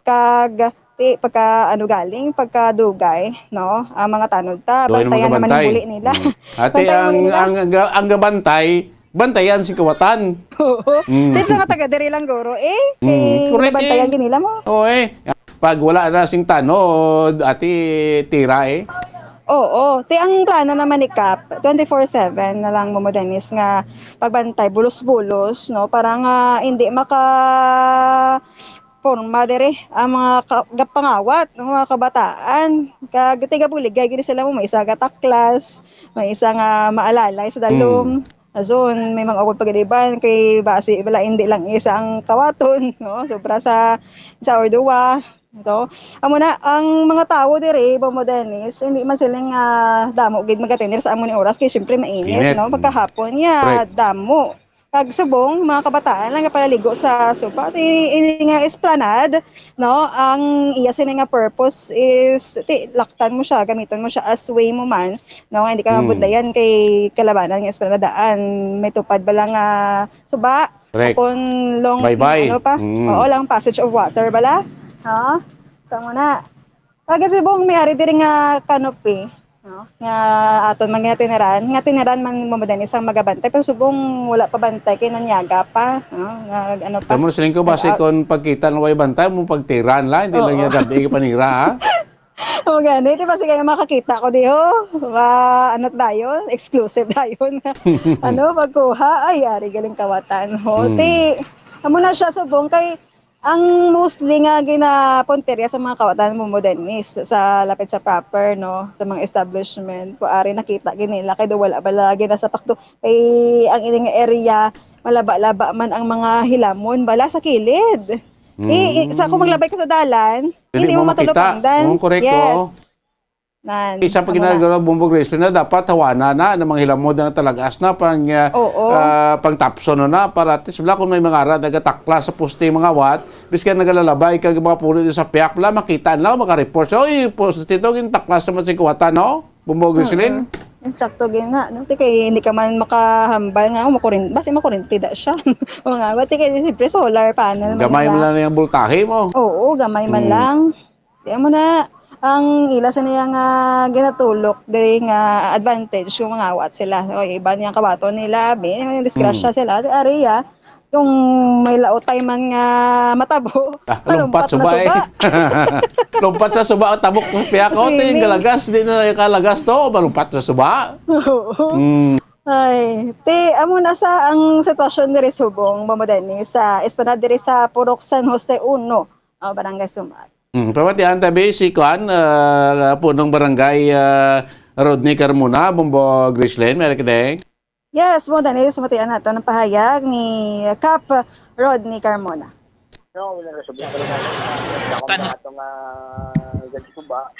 Kag, pagka dugay, no? Ang mga tanod ta, bantayan naman yung buli nila. Ate, ang gabantay, bantayan si kawatan. Oo. Dito nga taga diri lang guro Correct, bantayan nila mo. Oo pag wala na sing tanod, ate, tira Oo. Ang plano naman ni Kap, 24/7 na lang momodernis nga pagbantay, bulos-bulos, no? Para nga hindi forma dere ang mga pangawat ng mga kabataan. Kag tiga buligay gini sila mo, may isa ga taklas, may isa nga maalalay sa dalom. Azon may mga awod pagadiban kay basi bala hindi lang isa ang kawaton, no? Sobra sa or duwa. So, amo na ang mga tao dire modernis, hindi man sila nga damo gid magatenir sa amo ni oras kay syempre mainit, no? Pagkahapon niya damo. Kag subong mga kabataan lang nga palaligo sa sopa si ini nga esplanade, no? Ang iya sini nga purpose is laktan mo siya, gamiton mo siya as way mo man, no? Hindi ka mabudayan kay kalabanan nga esplanadaan, may tupad bala nga suba kung long ano pa, oo lang passage of water bala, ha? Tama na. Kag subong may ari diri nga canopy, no? Nga aton mga tiniran man mamodernis ang magabantay pero subong wala pa bantay kay nanyaga pa, no? Nga ano pa. Tamo siling ko base kon pagkita ng way bantay mo pagtiran lang, hindi lang yung gabi panira ha. O gani, di ba sige makakita ko diho? Ano tayo? Exclusive tayo na. Pagkuha ay ari galing kawatan ho. Amo na siya subong kay ang mostly nga ginapunterya sa mga kawatan mo modernis sa lapit sa proper, no, sa mga establishment ko ari nakita ginila kay do wala bala gina sa pakto kay ang ining area malaba-laba man ang mga hilamon bala sa kilid. Sa kung maglabay ka sa dalan, hindi mo matulog pangdan. Correct. Yes. Isa pa ginagawa bumbog wrestling na dapat hawana na ng mga hilamod na talagas na pang tapson na para at least kung may mga ara nagatakla sa poste mga wat bis ka nagalalabay kag mga pulo sa piyak wala makita na maka-report so poste ito gin taklas sa masing kuwatan no bumbog wrestling. Sakto gina, no? Kay hindi ka man makahambal nga basi makurinti da siya. O nga, bati kay siyempre solar panel. Gamay mo lang yung voltahe mo. Oo, gamay man lang. Diyan mo na, ang ila sa niya nga ginatulok, dili nga advantage yung mga awat sila. O iba niyang kabaton nila, disgrasya sila. Ariya, kung may laotay man nga matabo, lumpat suba lumpat sa suba tabok ng piyako yung galagas di na kalagas to malumpat sa suba. Ay, amo na sa ang sitwasyon diri subong mamodernis sa esplanade diri sa Purok San Jose 1, Barangay Sumat. Pamatian tabi si Kwan punong barangay Rodney Carmona, Bumbo Grislin, meron ka Yes, mo dani sumatian nato ng pahayag ni Cap Rodney Carmona. No, wala na sabi ko na atong ganito ko ba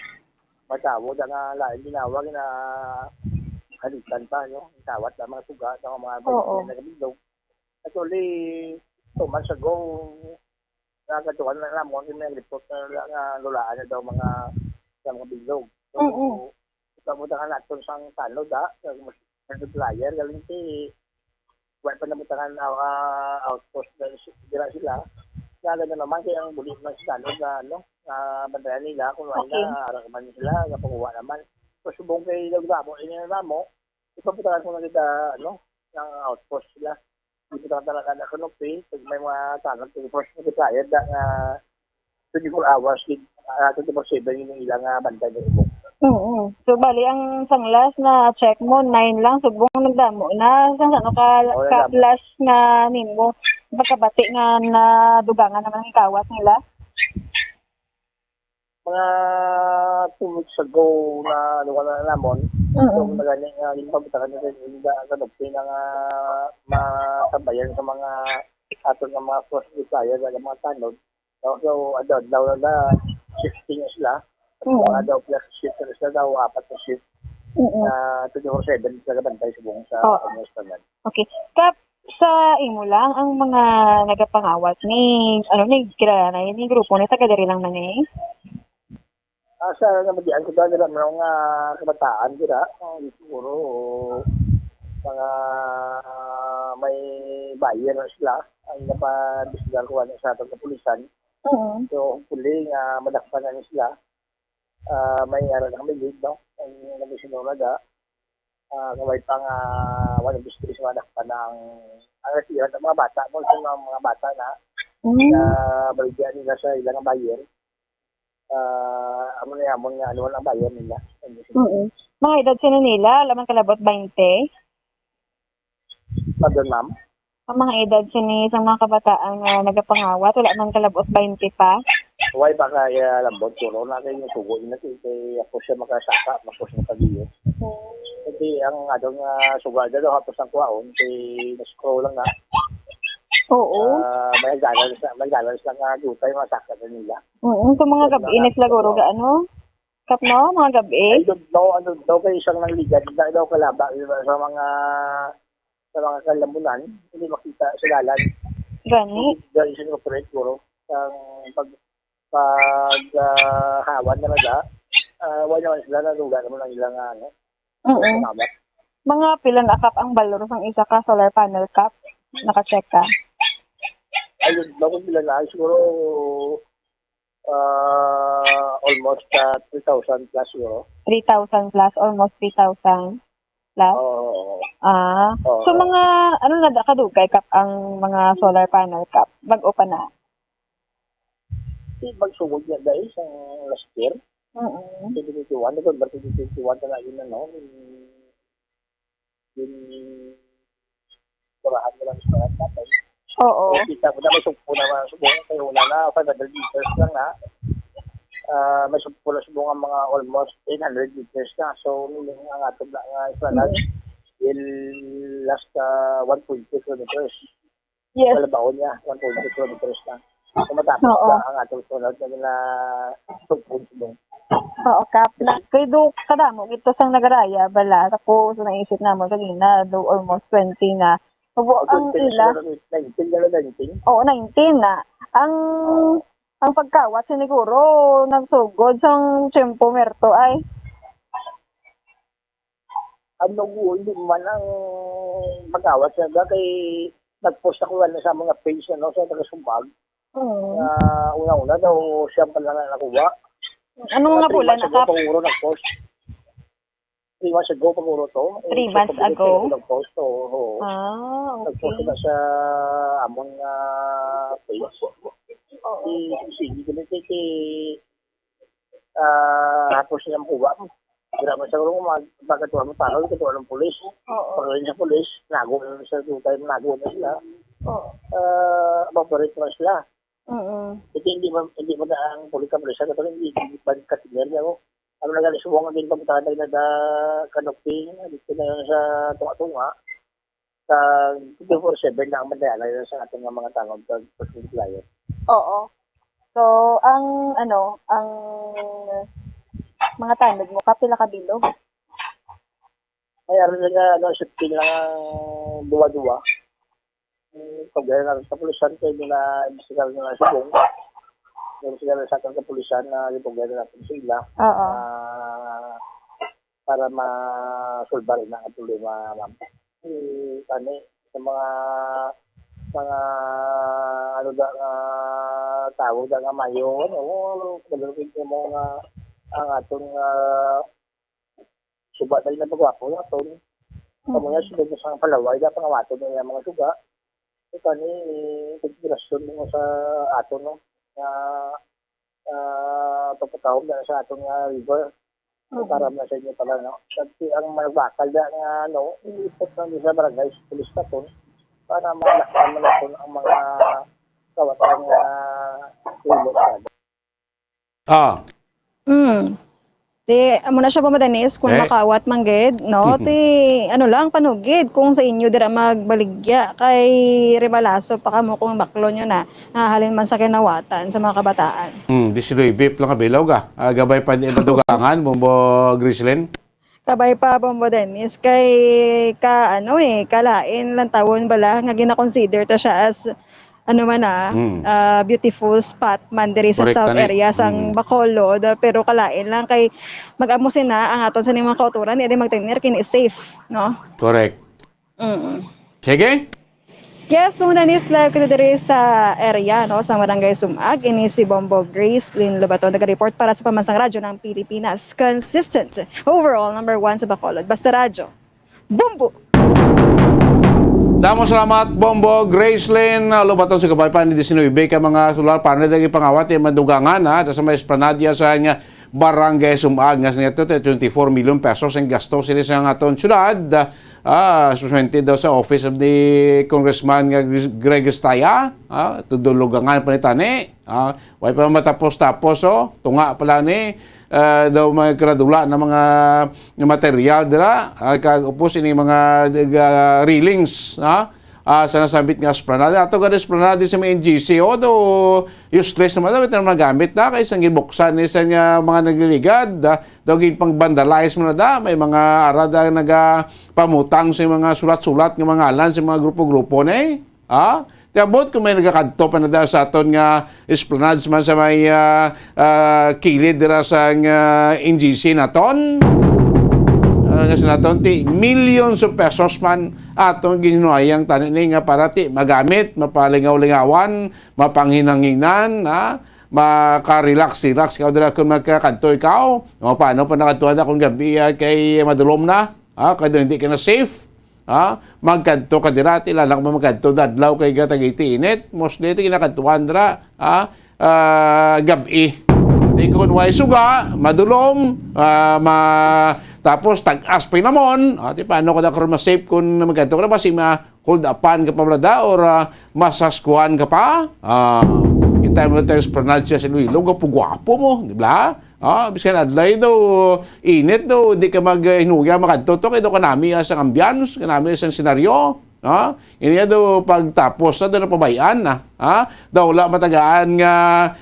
matawo da nga lain ginawag na halitan pa no tawat sa mga suga sa mga nagabilog. Actually, 2 months ago nagatuan na mo yung report na lulaan na daw mga bilog. So, kamuta ka natin sang tanod multiplier galing wala pa namutangan outpost na sila kaya naman kaya ang bulit ng salod na bandayan nila kung wala na arakaman sila kapanguha naman so subong kay Lagdamo ininamo ipaputakan ko na kita ng outpost sila ipaputakan talaga na kanopi pag may mga tanod 24 multiplier na 24 hours 24/7 yung ilang banda ng ibong. So, bali, ang sanglas na check mo, 9 lang. Subong nagdamo na. Sang ano ka last na nimo. Pagkabati nga na dugangan naman ang kawat nila. Mga 2 weeks ago na luwan na namon. So, magaling nga pagkabitakan nila yung kanopin na matabayan sa mga aton ng mga first retire sa mga tanod. So, daw na shifting sila. Mga daw plus shift sila daw, 4 na shift. na 24/7 sila bantay subong sa kanyang standard. Okay. Kap, sa imo lang ang mga nagapangawat ni kilala na yun, yung grupo ni taga diri lang man eh. Sa namadian ko dahil mga kabataan sila, siguro mga may bayan na sila ang napadisigal ko sa atong kapulisan. So, hopefully, madakpan na sila. May araw na kami lead, no? Ang namisinura na kamay pang wala gusto sa madakpan ng natira ng mga bata. Kung sa mga bata na baligyan nila sa ilang bayan. Amo na yamon nga ano ang bayan nila. Mga edad sino nila? Laman kalabot 20? Pardon, ma'am? Ang mga edad sini sa mga kabataan nga nagapangawat, wala man kalabot 20 pa? Huwag ba kaya lambot ko na kayo yung tugo na kaya ako siya makasaka, ako siya makagiyo. Kasi ang adong sugada daw hapos ang kuwaon, kaya na-scroll lang na. Oo. May galas lang nga dutay masaka na nila. Sa mga gabi, naglaguro ga ano? Kap no? Mga gabi? Ano daw kayo isang nangligad, daw kalaba sa mga kalamunan, hindi makita sa dalan. Gani? Dahil siya operate guro. Hawan na nada, wala naman sila na lugar mo lang ilang Mga pilan akap ang balor ng isa ka solar panel cap? Naka-check ka? Ayun, bago sila na, siguro almost 3,000 plus siguro. 3,000 plus, almost 3,000 plus? So mga, ano na kadugay kap ang mga solar panel cap? Bago pa na? Magsugod niya dahil sa last year. 2021, November 2021 na yun yung kurahan nila sa mga tatay. Oo. Kita ko na may sumpo na subong kayo na 500 liters lang na. May sumpo na subong ang mga almost 800 liters na. So, nilang ang atong na islanad will last 1.2 kilometers. Yes. Wala baon niya, 1.2 kilometers na. So, matapos na ang atong sunod na sumpo subong. Oo, kap. Kaya do, kadamo, ito sang nagaraya, bala. Ako, so naisip naman kanina, do almost 20 na. Huwag ang ila. 19. Oo, 19 na. Ang pagkawat, siniguro, nagsugod sang tiyempo merto ay. Ano hindi man ang pagkawat siya. Kay nag-post ako sa mga page sa taga-Sumbag. Una-una daw siya pala na nakuha. Anong nga pula na kap? 3 months ago paguro to. 3 months ago? Nag-post to. Okay. Nag-post na sa among page. Sige, ganito hapos niya makuha. Kira mo sa magpagkatuwa mo tao, katuwa ng pulis. Pagkain sa pulis, nago na sa tutay, nago na sila. Evaporate na sila. Kasi hindi mo na ang pulis-pulisan, ito hindi katigyan niya ko. Ano na galing subong din pagkatay na kanoping, dito na yun sa tunga-tunga. Sa 24/7 na ang mandala yun sa ating mga tangog sa pag-client. Oo. So, ang mga tanod mo, kapila kabilog? Ay, aron na shifting lang ang duwa-duwa. Pag na sa pulisan, kayo na imbestigal na subong. Imbestigal na sa ating kapulisan na ipag natin sila. Para ma-solve rin ang problema namin. Kani, sa mga tawag nga mayon, kadalawin mo nga ang atong suba dahil na pagwapo na ito. Kamuya sunod na sa palaway, dapat nga wato na yung mga suga. Ito ni konspirasyon mo sa ato no, na pagkatawag na sa atong river. Para na sa inyo pala, no? Kasi ang magbakal na iipot lang sa barangay, pulis na po, para malaksan mo na po ang mga kawatan na ulo. Ti, amo na siya pamadanis kung makawat mangged, no? Ti, ano lang, panugid kung sa inyo dira magbaligya kay Rimalaso pa kamo kung baklo nyo na nahalin man sa kinawatan sa mga kabataan. Disiloy, beep lang kabilaw ka. Gabay pa di madugangan, bumbo Grislin. Tabay pa Bombo Dennis kay kalain lang tawon bala nga gina-consider ta siya as beautiful spot man diri sa Correct, south tani. area sang Bacolod, pero kalain lang kay mag-amusin na ang aton sa mga kauturan edi magtingner kini safe, no? Correct. Sige. Yes, Bombo Dennis, live kita diri sa area, no, sa Barangay Sumag. Ini si Bombo Grace Lynn Lobaton, nag-report para sa Pamansang Radyo ng Pilipinas. Consistent, overall, number 1 sa Bacolod. Basta Radyo. Bumbo! Damo salamat Bombo Gracelyn Lobaton sa kabaypan ni 19 ka mga sular para na pangawat yung madugangan sa may esplanadya sa Barangay Sumag nga sa 24 million pesos ang gasto sila sa aton syudad. Suswente daw sa office of the Congressman Greg Estaya, tudulugangan pa ni tani, way pa matapos-tapos, tunga pala ni, daw may karadula na mga material dira, kag-upos ini mga railings, sa nasabit nga esplanade. Ato ka esplanade sa may NGC, do useless naman daw, ito na magamit na, kaysa gibuksan ni sa mga nagliligad, daw pang vandalize mo na da, may mga arada nagapamutang sa mga sulat-sulat ng mga alan sa mga grupo-grupo na Tiabot kung may nagakadto pa na da sa aton nga esplanade man sa may kilid dira sa NGC naton. Kasi naton ti millions of pesos man atong ginuayang tanin nga para ti magamit, mapalingaw-lingawan, mapanghinanginan, maka-relax ka dira kung magkakadto ikaw. Paano pa nakatuan akong gabi kay madulom na, kaya hindi ka na safe. Magkadto ka dira, tilalak mo magkadto dadlaw kay gatagiti init. Mostly ito kinakadtuan dira, gabi. Di kung way suga, madulom, tapos tag-as pa namon, paano ka na safe kung magkadto ka na, basi ma-hold upan ka pa brada, or masaskuhan ka pa. Kita mo tayo sa pranalsya sa Iloilo, gwapo mo, di ba? Biskan adlay daw, init daw, di ka mag-hinuya, makadto, kaya daw kanami sa ambiance, kanami sa senaryo. Ini daw pagtapos na daw na pabayaan na. Daw wala matagaan nga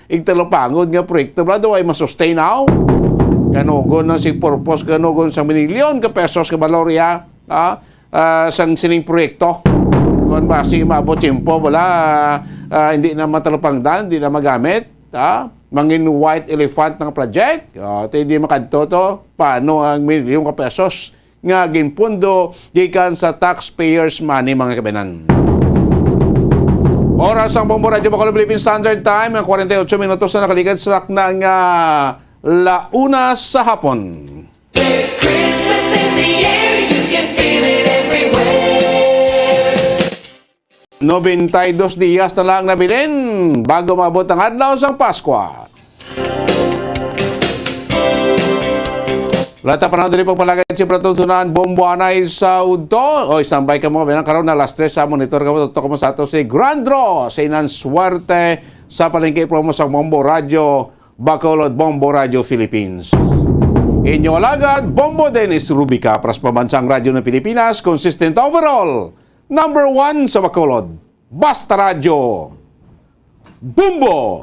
igtalopangod nga proyekto bla daw ay masustain now. Kanugon na si purpose, kanugon sa milyon ka pesos ka balorya sang sining proyekto. Kung basi maabot timpo wala hindi na matalopangdan, hindi na magamit. Mangin white elephant ng project. Hindi makadto to. Paano ang milyon ka pesos nga ginpundo gikan sa taxpayers money mga kabanan. Oras ang Bombo Radyo Bacolod Philippine Standard Time, ang 48 minutos na nakalikan sa takna nga launa sa hapon. There's Christmas in the air, you can feel it everywhere. 92 diyas na lang nabilin bago maabot ang adlaw sang Paskwa. Lata pa na dali pagpalagay si Pratuntunan Bomboanay sa Udto. Standby ka mga binang karoon na last 3 sa monitor ka mo. Tutok mo sa ato si Grand Draw sa inang swerte sa palengke promo sa Bombo Radio Bacolod Bombo Radio Philippines. Inyo alagad, Bombo Dennis Rubica, pras pambansang radyo ng Pilipinas, consistent overall, number 1 sa Bacolod, Basta Radio, Bumbo!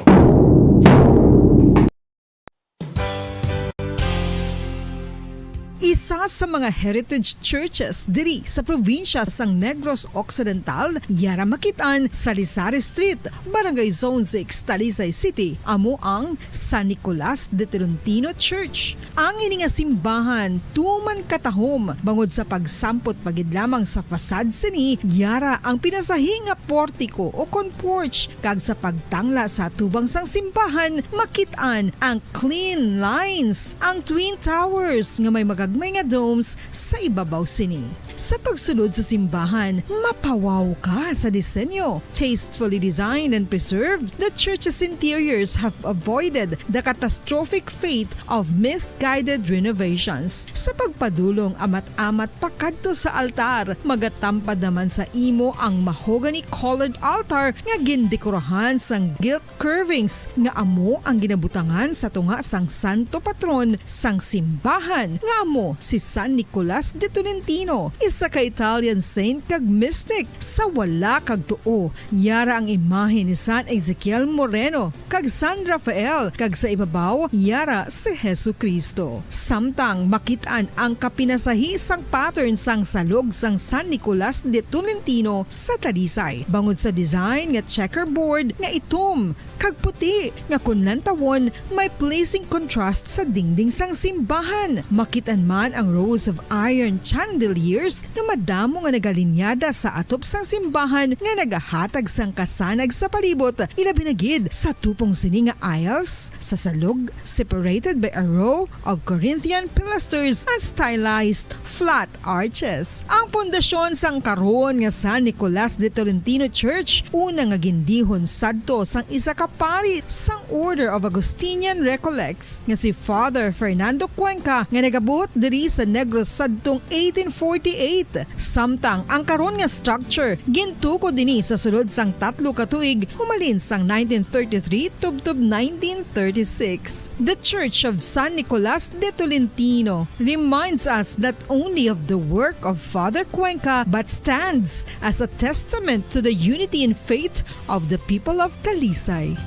Isa sa mga heritage churches diri sa probinsya sang Negros Occidental, yara makitaan sa Lizares Street, Barangay Zone 6, Talisay City, amo ang San Nicolas de Tolentino Church. Ang ininga simbahan tuman katahom bangod sa pagsampot pagid lamang sa fasad sini, yara ang pinasahinga portiko o porch, kag sa pagtangla sa tubang sang simbahan makitaan ang clean lines, ang twin towers nga may magagmay nga domes sa ibabaw sini. Sa pagsulod sa simbahan, mapawaw ka sa disenyo. Tastefully designed and preserved, the church's interiors have avoided the catastrophic fate of misguided renovations. Sa pagpadulong amat-amat pakadto sa altar, magatampad naman sa imo ang mahogany colored altar nga gindekorahan sang gilt curvings nga amo ang ginabutangan sa tunga sang santo patron sang simbahan nga amo amo si San Nicolas de Tolentino, isa ka Italian saint kag mystic. Sa wala kag tuo, yara ang imahe ni San Ezekiel Moreno kag San Rafael, kag sa ibabaw yara si Hesu Kristo. Samtang makitaan ang kapinasahi sang pattern sang salog sang San Nicolas de Tolentino sa Talisay. Bangod sa design nga checkerboard nga itom kag puti nga kunlantawon may placing contrast sa dingding sang simbahan. Makitan man ang rows of iron chandeliers nga madamo nga nagalinyada sa atop sang simbahan nga nagahatag sang kasanag sa palibot. Ilabi na gid sa tupong sini nga aisles sa salog, separated by a row of Corinthian pilasters and stylized flat arches. Ang pundasyon sang karon nga San Nicolas de Tolentino Church una nga gindihon sadto sang isa ka pari sang Order of Augustinian Recollects nga si Father Fernando Cuenca nga nagabot diri sa Negros sadtong 1848. Samtang ang karon nga structure gintuko dinhi sa sulod sang 3 ka tuig humalin sang 1933 tubtob 1936. The Church of San Nicolas de Tolentino reminds us not only of the work of Father Cuenca but stands as a testament to the unity and faith of the people of Talisay.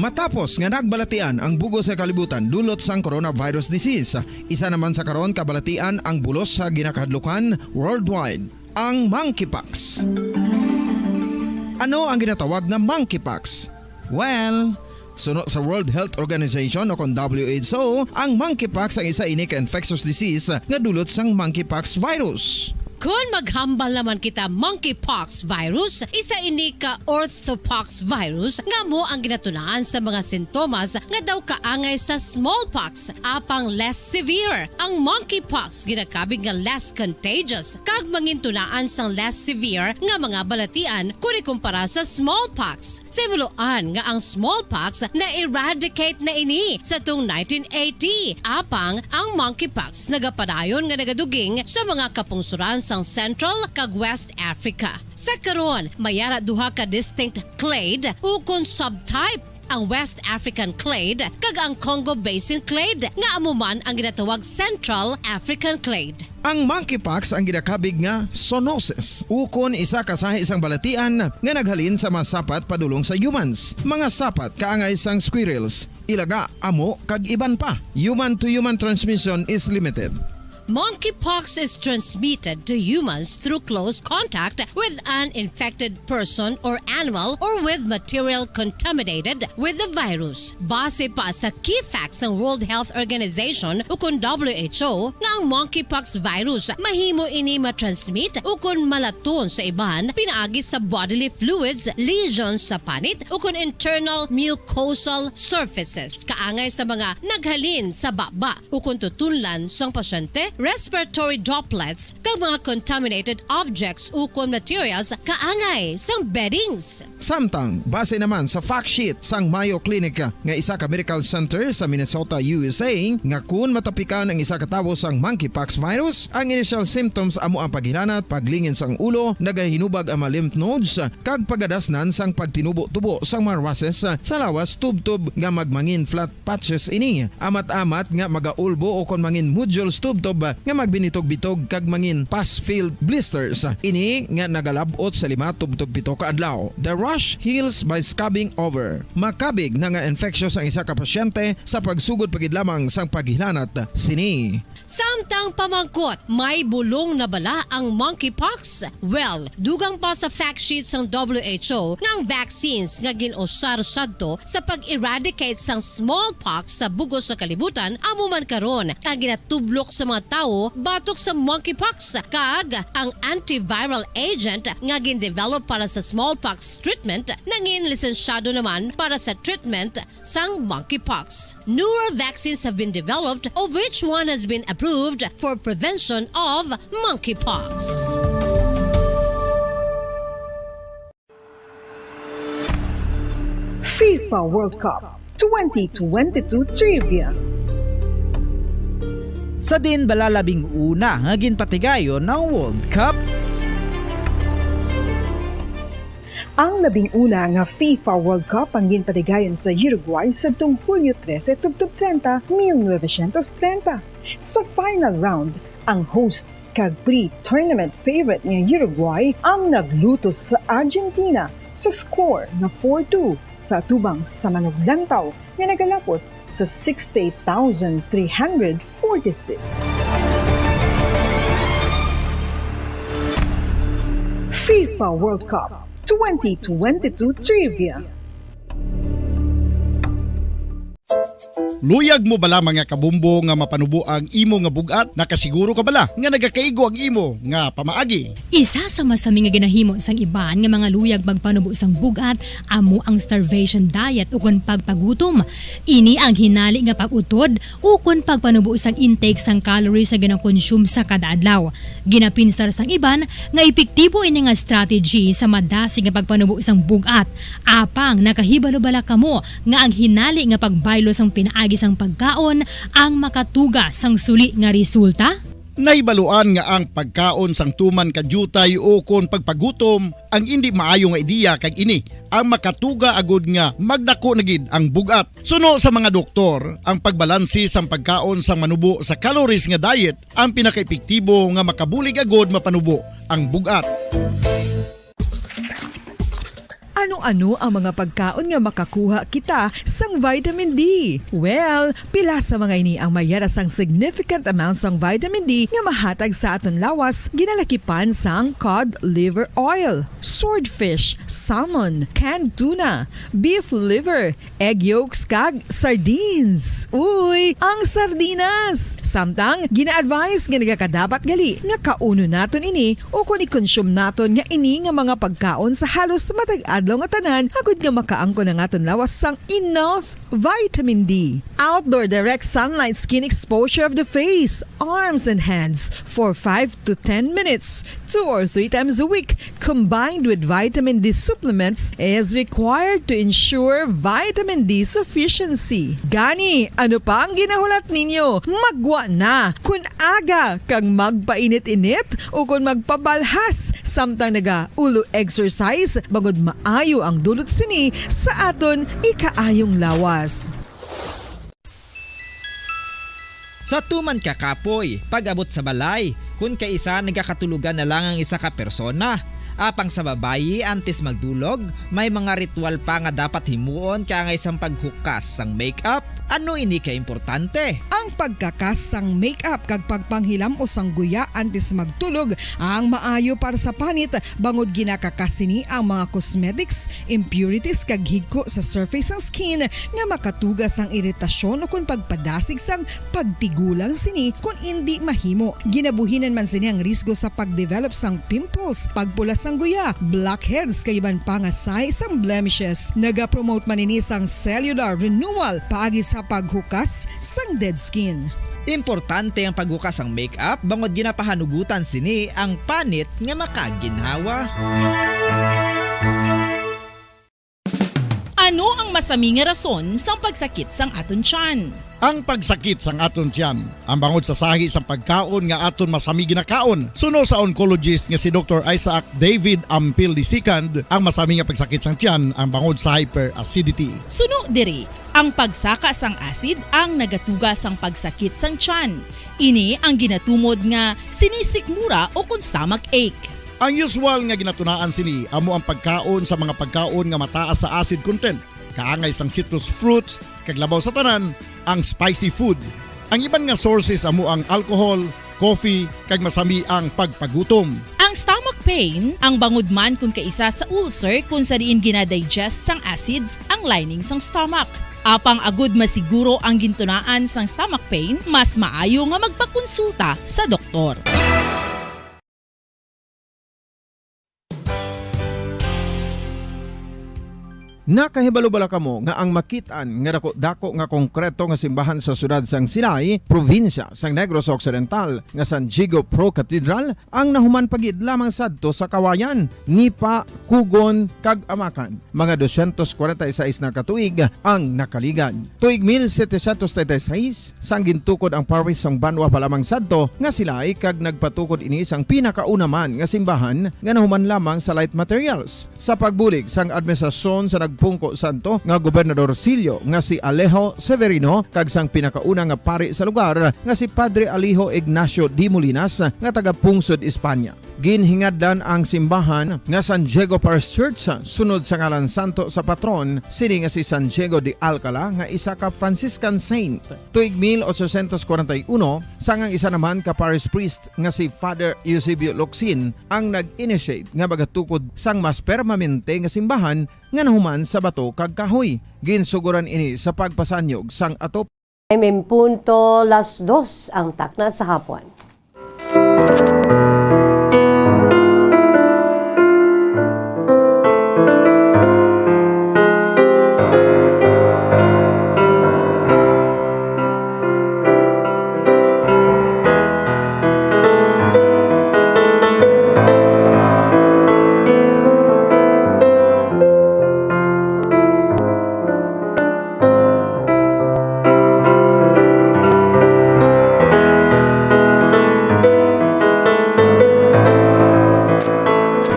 Matapos nga nagbalatian ang bugos sa kalibutan dulot sang coronavirus disease, isa naman sa karon kabalatian ang bulos sa ginakahadlukan worldwide, ang monkeypox. Ano ang ginatawag na monkeypox? Well, sunod sa World Health Organization o kon WHO, ang monkeypox ang isa ini ka infectious disease nga dulot sang monkeypox virus. Kung maghambal naman kita monkeypox virus, isa ini ka orthopox virus nga mo ang ginatunaan sa mga sintomas nga daw kaangay sa smallpox, apang less severe. Ang monkeypox ginakabig nga less contagious kag mangintunaan sang less severe nga mga balatian kung ikumpara sa smallpox. Simuloan nga ang smallpox na eradicate na ini sa tung 1980, apang ang monkeypox nagapadayon nga nagaduging sa mga kapungsuran sa Central kag West Africa. Sa karon, mayara duha ka distinct clade ukon subtype, ang West African clade kag ang Congo Basin clade nga amuman ang ginatawag Central African clade. Ang monkeypox ang ginakabig nga zoonosis, ukon isa ka sa isang balatian nga naghalin sa mga sapat padulong sa humans. Mga sapat kaangay sang squirrels, ilaga, amo kag iban pa. Human to human transmission is limited. Monkeypox is transmitted to humans through close contact with an infected person or animal or with material contaminated with the virus. Base pa sa key facts ng World Health Organization ukon WHO nga ang monkeypox virus mahimo ini matransmit ukon malaton sa iban pinaagi sa bodily fluids, lesions sa panit ukon internal mucosal surfaces kaangay sa mga naghalin sa baba ukon tutunlan sang pasyente, respiratory droplets kag mga contaminated objects ukon materials kaangay sang beddings. Samtang base naman sa fact sheet sang Mayo Clinic nga isa ka medical center sa Minnesota, USA, nga kun matapikan ang isa ka tawo sang monkeypox virus, ang initial symptoms amo ang paghilanat, paglingin sang ulo, nagahinubag ang mga lymph nodes kag pagadasnan sang pagtinubo-tubo sang mga rashes sa lawas tubtob nga magmangin flat patches ini. Amat-amat nga magaulbo o kon mangin nodules tubtob nga magbinitog-bitog kag mangin pus-filled blisters. Ini nga nagalabot sa 5 tubtob 7 ka adlaw. The rash heals by scabbing over. Makabig na nga infectious ang isa ka pasyente sa pagsugod pagid lamang sang paghilanat sini. Samtang pamangkot, may bulong na bala ang monkeypox? Well, dugang pa sa fact sheets ng WHO nga ang vaccines nga ginusar sadto sa pag-eradicate sang smallpox sa bugos sa kalibutan amo man karon ang ginatublok sa mga tao batok sa monkeypox kag ang antiviral agent nga gin-develop para sa smallpox treatment nangin lisensyado naman para sa treatment sang monkeypox. Newer vaccines have been developed, of which one has been approved for prevention of monkeypox. FIFA World Cup 2022 Trivia. Sa din balalabing una nga ginpatigayon ng World Cup, Ang 11 nga FIFA World Cup ang ginpatigayon sa Uruguay sa tung Hulyo 13 tubtob 30, 1930. Sa final round, ang host kag pre-tournament favorite nga Uruguay ang naglutos sa Argentina sa score na 4-2 sa atubang sa manuglantaw nga nagalapot sa 68,346. FIFA World Cup 2022 Trivia. Luyag mo bala mga kabumbo nga mapanubo ang imo nga bugat? Nakasiguro ka bala nga nagakaigo ang imo nga pamaagi? Isa sa masami nga ginahimo sang iban nga mga luyag magpanubo sang bugat amo ang starvation diet ukon pagpagutom. Ini ang hinali nga pag-utod ukon pagpanubo sang intake sang calories sa ginakonsume sa kada adlaw. Ginapinsar sang iban nga epektibo ini nga strategy sa madasi nga pagpanubo sang bugat. Apang nakahibalo bala kamo nga ang hinali nga pagbaylo sang pinaagi sang pagkaon ang makatuga sang suli nga resulta? Naibaluan nga ang pagkaon sang tuman kadyutay o kon pagpagutom ang hindi maayo nga ideya kag ini ang makatuga agud nga magdako na gid ang bugat. Suno sa mga doktor, ang pagbalansi sang pagkaon sang manubo sa calories nga diet ang pinakaepektibo nga makabulig agud mapanubo ang bugat. Ano-ano ang mga pagkaon nga makakuha kita sang vitamin D? Well, pila sa mga ini ang mayara sang significant amount sang vitamin D nga mahatag sa aton lawas ginalakipan sang cod liver oil, swordfish, salmon, canned tuna, beef liver, egg yolks kag sardines. Uy, ang sardinas! Samtang gina-advise nga nagakadapat gali nga kauno naton ini o kung i-consume naton nga ini nga mga pagkaon sa halos matag adlaw nga tanan agud nga makaangko na aton lawas sang enough vitamin D. Outdoor direct sunlight skin exposure of the face, arms and hands for 5 to 10 minutes 2 or 3 times a week combined with vitamin D supplements is required to ensure vitamin D sufficiency. Gani, ano pa ang ginahulat ninyo? Magwa na kun aga kang magpainit-init o kun magpabalhas samtang naga ulo exercise bagod maayo ang dulot sini sa aton ikaayong lawas. Sa tuman ka kapoy, pag-abot sa balay, kung kaisa nagakatulugan na lang ang isa ka persona. Apang sa babayi antes magdulog, may mga ritual pa nga dapat himuon kaya nga isang paghukas sang makeup. Ano ini ka importante? Ang pagkakas sang makeup kag pagpanghilam o sang guya antes magtulog ang maayo para sa panit bangod ginakakas sini ang mga cosmetics, impurities kag higko sa surface sang skin nga makatugas sang iritasyon o kung pagpadasig sang pagtigulang sini kung hindi mahimo. Ginabuhinan man sini ang risgo sa pagdevelop sang pimples, pagpula sang guya, blackheads kay iban pa nga size sang blemishes. Naga-promote man ini sang cellular renewal paagi sa paghukas sang dead skin. Importante ang paghukas ang makeup bangod ginapahanugutan sini ang panit nga makaginhawa. Ano ang masami nga rason sang pagsakit sang aton tiyan? Ang pagsakit sang aton tiyan ang bangod sa sahi sang pagkaon nga aton masami ginakaon. Suno sa oncologist nga si Dr. Isaac David Ampil II, ang masami nga pagsakit sang tiyan ang bangod sa hyperacidity. Suno diri, ang pagsaka sang acid ang nagatuga sang pagsakit sang tiyan. Ini ang ginatumod nga sinisikmura o kung stomach ache. Ang usual nga ginatunaan sini amo ang pagkaon sa mga pagkaon nga mataas sa acid content, kaangay sang citrus fruits, kag labaw sa tanan ang spicy food. Ang iban nga sources amo ang alcohol, coffee, kag masami ang pagpagutom. Ang stomach pain ang bangod man kung kaisa sa ulcer kung sa diin ginadigest sang acids ang lining sang stomach. Apang agud masiguro ang gintunaan sang stomach pain, mas maayo nga magpakonsulta sa doktor. Nakahibalo-bala kamo nga ang makitaan nga dako-dako nga konkreto nga simbahan sa sudad sang Sinay, probinsya sang Negros Occidental nga San Diego Pro Cathedral ang nahuman pagid lamang sadto sa kawayan ni pa Kugon kag Amakan. Mga 246 na katuig ang nakaligan. Tuig 1736 sang gintukod ang parish sang Banwa pa lamang sadto nga sila ay kag nagpatukod ini sang pinakauna man nga simbahan nga nahuman lamang sa light materials. Sa pagbulig sang administrasyon sa nagpungko santo nga Gobernador Silio nga si Alejo Severino kag sang pinakauna nga pari sa lugar nga si Padre Alijo Ignacio Di Molinas nga taga Pungsod, Espanya. Ginhingaddan ang simbahan nga San Diego Parish Church sunod sa ngalan santo sa patron sini nga si San Diego de Alcala nga isa ka Franciscan saint. Tuig 1841 sangang isa naman ka parish priest nga si Father Eusebio Locsin ang nag-initiate nga bagatukod sang mas permanente nga simbahan nga nahuman sa bato kag kahoy. Ginsuguran ini sa pagpasanyog sang atop. Punto las 2 ang takna sa hapon.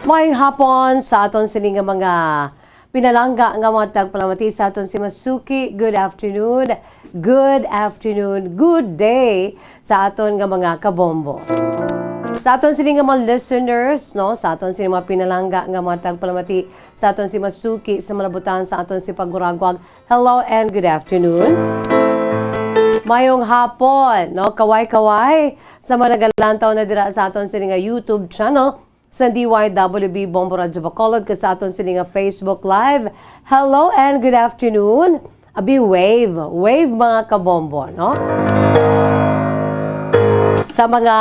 Maayong hapon sa aton sini nga mga pinalangga nga mga tagpalamati sa aton si Masuki. Good afternoon, good day sa aton nga mga kabombo. Sa aton sini nga mga listeners, no, sa aton sini mga pinalangga nga mga tagpalamati sa aton si Masuki sa malabutan sa aton si Paguragwag. Hello and good afternoon. Mayong hapon, no, kaway-kaway sa mga nagalantaw na dira sa aton sini nga YouTube channel sa DYWB Bombo Radyo Bacolod ka sa aton sini nga Facebook Live. Hello and good afternoon. Abi wave mga kabombo, no? Sa mga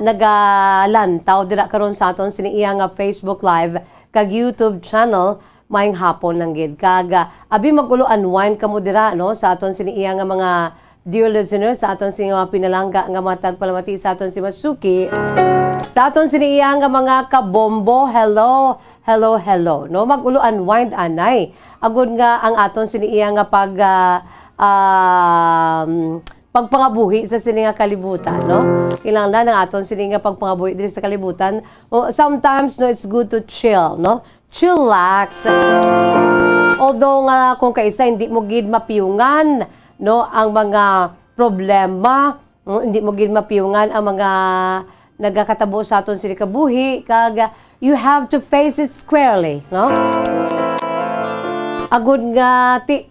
nagalantaw dira karon sa aton sini iya nga Facebook Live kag YouTube channel, maayong hapon lang gid kag abi magulo unwind kamo dira, no, sa aton sini iya nga mga dear listeners, sa aton sini nga pinalangga nga matag palamati sa aton si Masuki. Sa aton siniya nga mga kabombo, hello, no? Magulo unwind anay. Agud nga ang aton siniya nga pagpangabuhi sa sini nga kalibutan, no? Kinahanglan ang aton sini nga pagpangabuhi diri sa kalibutan. Sometimes, no, it's good to chill, no? Chillax. Although nga kung kaisa hindi mo gid mapiyungan, no, ang mga problema, no? Hindi mo gid mapiyungan ang mga nagakatabo sa aton sini kabuhi kag you have to face it squarely, no? Agud nga ti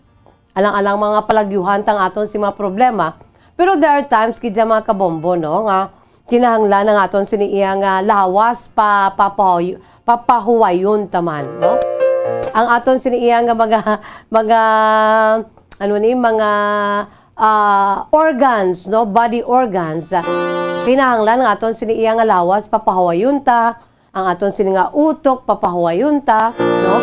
alang-alang mga palagyuhan tang aton si mga problema, pero there are times kidya mga kabombo, no, nga kinahanglan ang aton sini iya nga lawas papahuwayon taman, no? Ang aton sini iya nga mga organs, no, body organs, kinahanglan ang aton sini iya nga lawas papahuwayon ta, ang aton sini nga utok papahuwayon ta, no?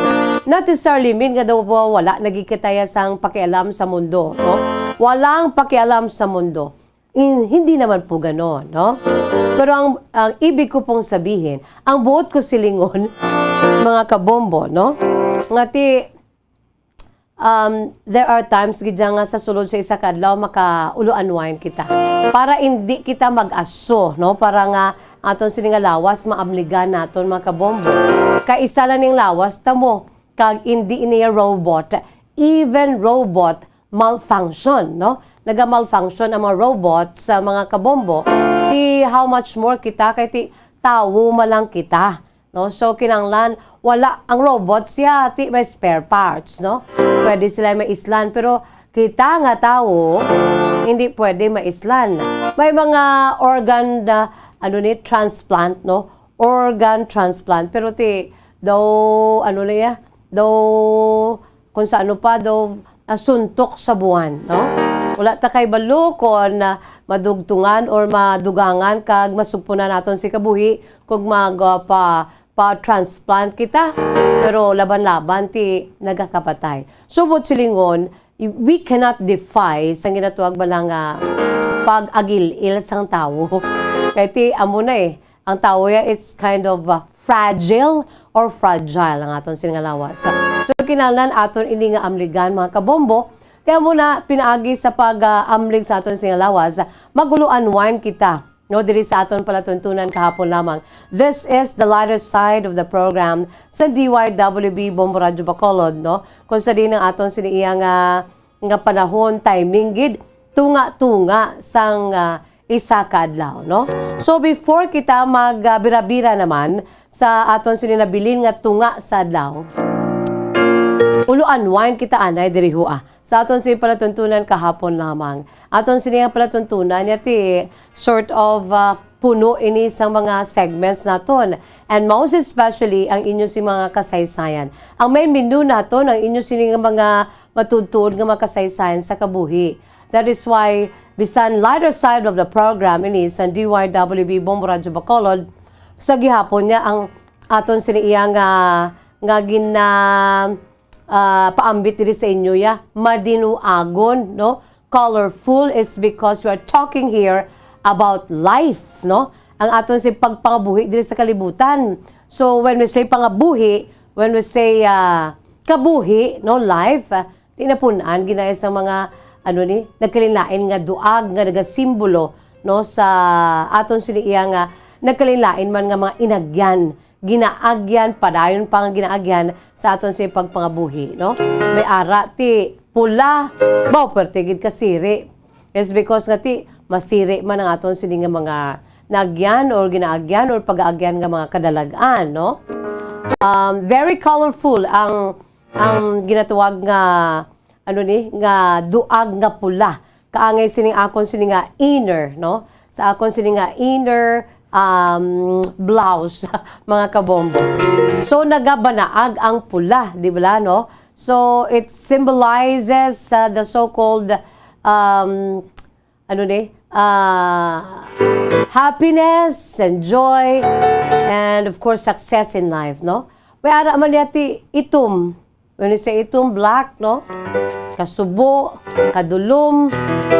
Not necessarily mean nga daw wala nagikitaya sang pakialam sa mundo, no? Walang pakialam sa mundo. Hindi naman po gano'n, no? Pero ang ibig ko pong sabihin, ang buot ko silingon, mga kabombo, no? Ngati there are times gidya nga sa sulod sa isa kadlaw maka-ulo-unwind kita. Para hindi kita mag-aso, no? Para nga aton sini nga lawas maabligan naton mga kabombo. Kaisa lang ning lawas tamo kag hindi niya robot. Even robot malfunction, no? Naga-malfunction ang mga robot sa mga kabombo. Ti how much more kita kay ti tawo malang kita. No? So, kinanglan, wala ang robots siya, ti may spare parts, no? Pwede sila maislan, pero kita nga tao, hindi pwede maislan. May mga organ na, transplant, no? Organ transplant, pero ti, kung sa ano pa, suntok sa buwan, no? Wala ta kay balo kon na madugtungan or madugangan kag masugpunan naton si kabuhi kung pa-transplant kita. Pero laban-laban ti nagakapatay. So, what silingon, we cannot defy sa ginatuwag ba lang pag-agil-il sang tao. Kaya ti, amo na ang tao it's kind of fragile or fragile ang aton sinangalawas. So, kinahanglan aton ini nga amligan mga kabombo. Kaya muna pinaagi sa pag-amlig sa aton sinangalawas, maguluan wine kita. No, diri sa aton palatuntunan kahapon lamang. This is the lighter side of the program sa DYWB Bombo Radyo Bacolod, no? Kung sa din ang aton siniiyang nga panahon, timing gid, tunga-tunga sang isa ka adlaw, no? So before kita magbira-bira naman sa aton sininabilin nga tunga sa adlaw, uluan wine kita anay diri hua. Sa aton sini palatuntunan kahapon lamang. Aton sini palatuntunan ti sort of puno ini sa mga segments naton. And most especially ang inyo si mga kasaysayan. Ang main menu naton ang inyo sini mga matutuod nga makasaysayan sa kabuhi. That is why bisan lighter side of the program ini sa DYWB Bombo Radyo Bacolod sa gihapon niya ang aton sini nga gina paambit diri sa inyo madinuagon, no? Colorful. It's because we are talking here about life, no? Ang aton si pagpangabuhi diri sa kalibutan. So when we say pangabuhi, when we say kabuhi, no, life, tinapunan ginaya sa mga nagkalilain nga duag nga nagasimbolo, no, sa aton siniya nga nagkalilain man nga mga inagyan, ginaagyan, padayon pa nga ginaagyan sa aton sa pagpangabuhi, no? May ara ti pula, baw pertigid kasiri. It's because nga ti masiri man ang aton sini nga mga nagyan or ginaagyan or pag-aagyan nga mga kadalagan, no? Very colorful ang ginatuwag nga nga duag nga pula. Kaangay sining akon sini nga inner, no? Sa akon sini nga inner blouse, mga kabombo. So, nagabanaag ang pula, di ba, no? So, it symbolizes the so-called, happiness and joy, and of course, success in life, no? May ara man yati itom. When you say itom, black, no? Kasubo, kadulom,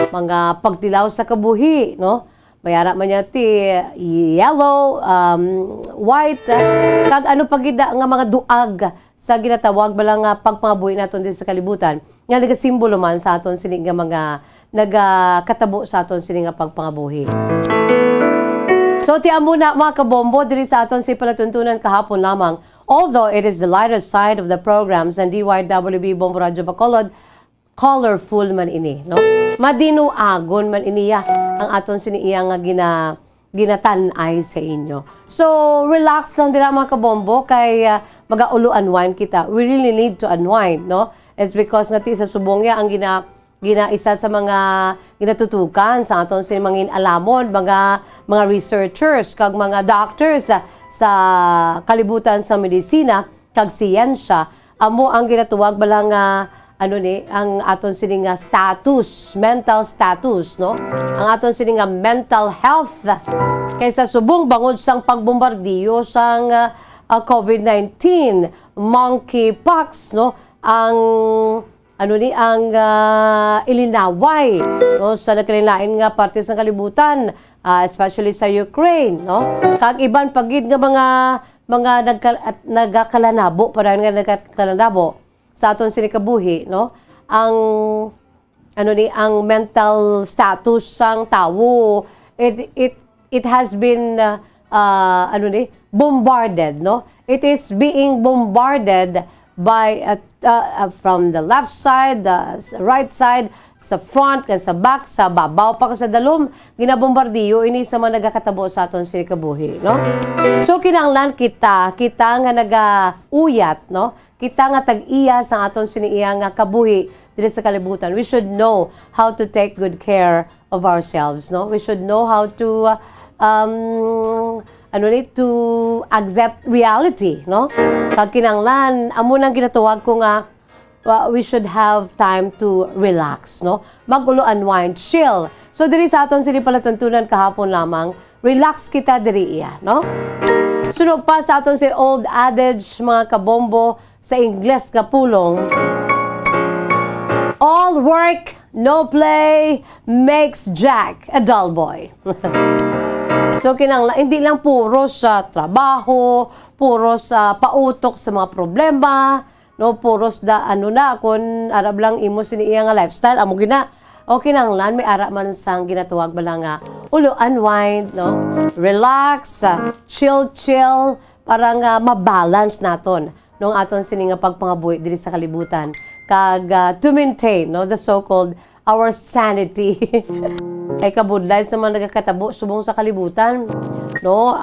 mga pagtilaw sa kabuhi, no? Mayara man niya ti yellow, white, kag ano pagida nga mga duag sa ginatawag balang pagpangabuhi naton din sa kalibutan. Nga nagasimbolo man sa aton sini nga mga nagakatabo sa aton sini nga pagpangabuhi. So ti amo na mga kabombo diri sa aton si palatuntunan kahapon lamang. Although it is the lighter side of the programs and DYWB Bombo Radyo Bacolod, colorful man ini, no? Madinuagon man iniya ang aton siniya nga ginatanay sa inyo. So, relax lang dira mga kabombo kay mag-aulo unwind kita. We really need to unwind, no? It's because ngati sa subong ya ang ginaisa sa mga ginatutukan sa aton sin mga alamon, mga researchers kag mga doctors sa kalibutan sa medisina kag siyensya amo ang ginatuwag balang ang aton sining status, mental status, no? Ang aton sining mental health kaysa subong bangod sang pagbombardiyo sang COVID-19, monkeypox, no? Ang ilinaway, no, sa nagkalilain nga parte sa kalibutan, especially sa Ukraine, no? Kag iban pagid nga mga nagakalanabo, parang nga nagakalanabo sa aton sinikabuhi, no? Ang ang mental status sang tawo, it has been bombarded, no? It is being bombarded by from the left side, the right side, sa front, sa back, sa babaw, pa sa dalom, ginabombardiyo, ini sa mga nagakatabo sa aton sinikabuhi, no? So, kinanglan kita nga nagauyat, no? Kita nga tag-iya sa aton siniiya nga kabuhi dito sa kalibutan. We should know how to take good care of ourselves, no? We should know how to to accept reality, no? Kag kinanglan, amo nang ginatuwag ko nga we should have time to relax, no? Magulo, unwind, chill. So diri sa aton sini palatuntunan kahapon lamang, relax kita diri iya, no? Sunog pa sa aton si old adage mga kabombo sa Ingles nga pulong. All work, no play makes Jack a dull boy. So hindi lang puro sa trabaho, puro sa pautok sa mga problema, no, puro sa kung arab lang imo siniya nga lifestyle amo gina. O kinanglan may ara man sang ginatuwag bala nga ulo unwind, no, relax, chill para nga mabalance naton nung aton sini nga pagpangabuhi diri sa kalibutan kag to maintain, no, the so-called our sanity. Kay kabudlay sa mga nagakatabo subong sa kalibutan, no,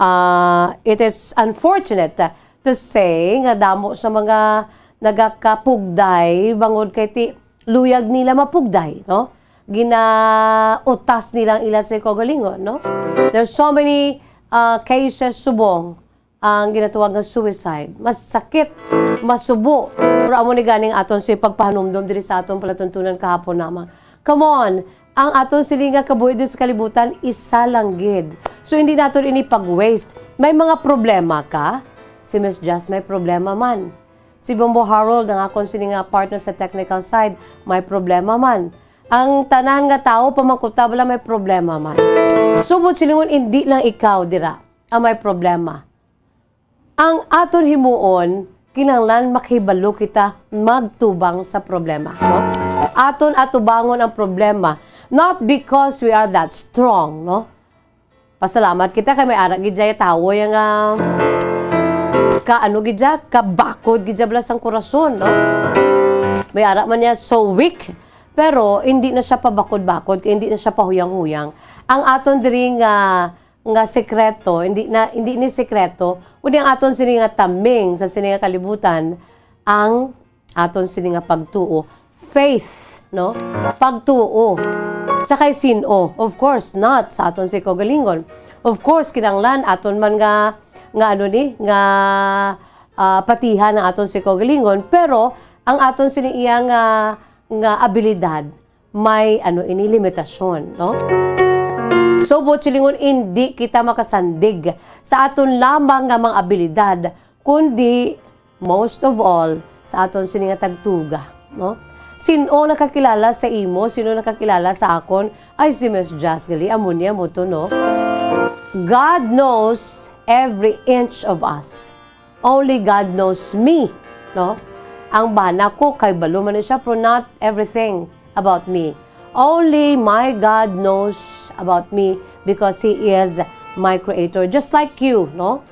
it is unfortunate to say nga damo sa mga nagakapugday bangod kay ti luyag nila mapugday, no, ginautas nilang ila sa kagalingon, no. There's so many cases subong ang ginatuwag ng suicide. Mas sakit, masubo. Pero amo ni ganing aton si pagpahanumdom diri sa aton palatuntunan kahapon naman. Come on, ang aton silinga kabuhi sa kalibutan isa lang gid. So hindi naton ini pag-waste. May mga problema ka? Si Miss Jazz may problema man. Si Bombo Harold, ang akong silinga partner sa technical side, may problema man. Ang tanan nga tao pamangkuta wala may problema man. Subot silingon hindi lang ikaw dira ang may problema. Ang aton himuon kinahanglan makahibalo kita magtubang sa problema, no? Aton atubangon ang problema not because we are that strong, no? Pasalamat kita kay may ara gid jay tawo yang kabakod gid bala sang korason, no? May ara man niya so weak. Pero hindi na siya pabakod-bakod, hindi na siya pahuyang-huyang. Ang aton diri nga sekreto, hindi ni sekreto, kundi ang aton sini nga taming sa sini nga kalibutan, ang aton sini nga pagtuo, faith, no? Pagtuo. Sa kay sino? Of course not sa aton si kagalingon. Of course kinanglan aton man nga patihan ang aton si kagalingon, pero ang aton sini iya nga abilidad may limitasyon, no? So silingon hindi kita makasandig sa aton lamang nga mga abilidad kundi most of all sa aton sini nga tagtuga, no? Sino nakakilala sa imo, sino nakakilala sa akon ay si Miss Jazz gali amonia mo to, no? God knows every inch of us. Only God knows me, no? Ang bana ko kay balo man siya pero not everything about me. Only my God knows about me because He is my Creator. Just like you, no?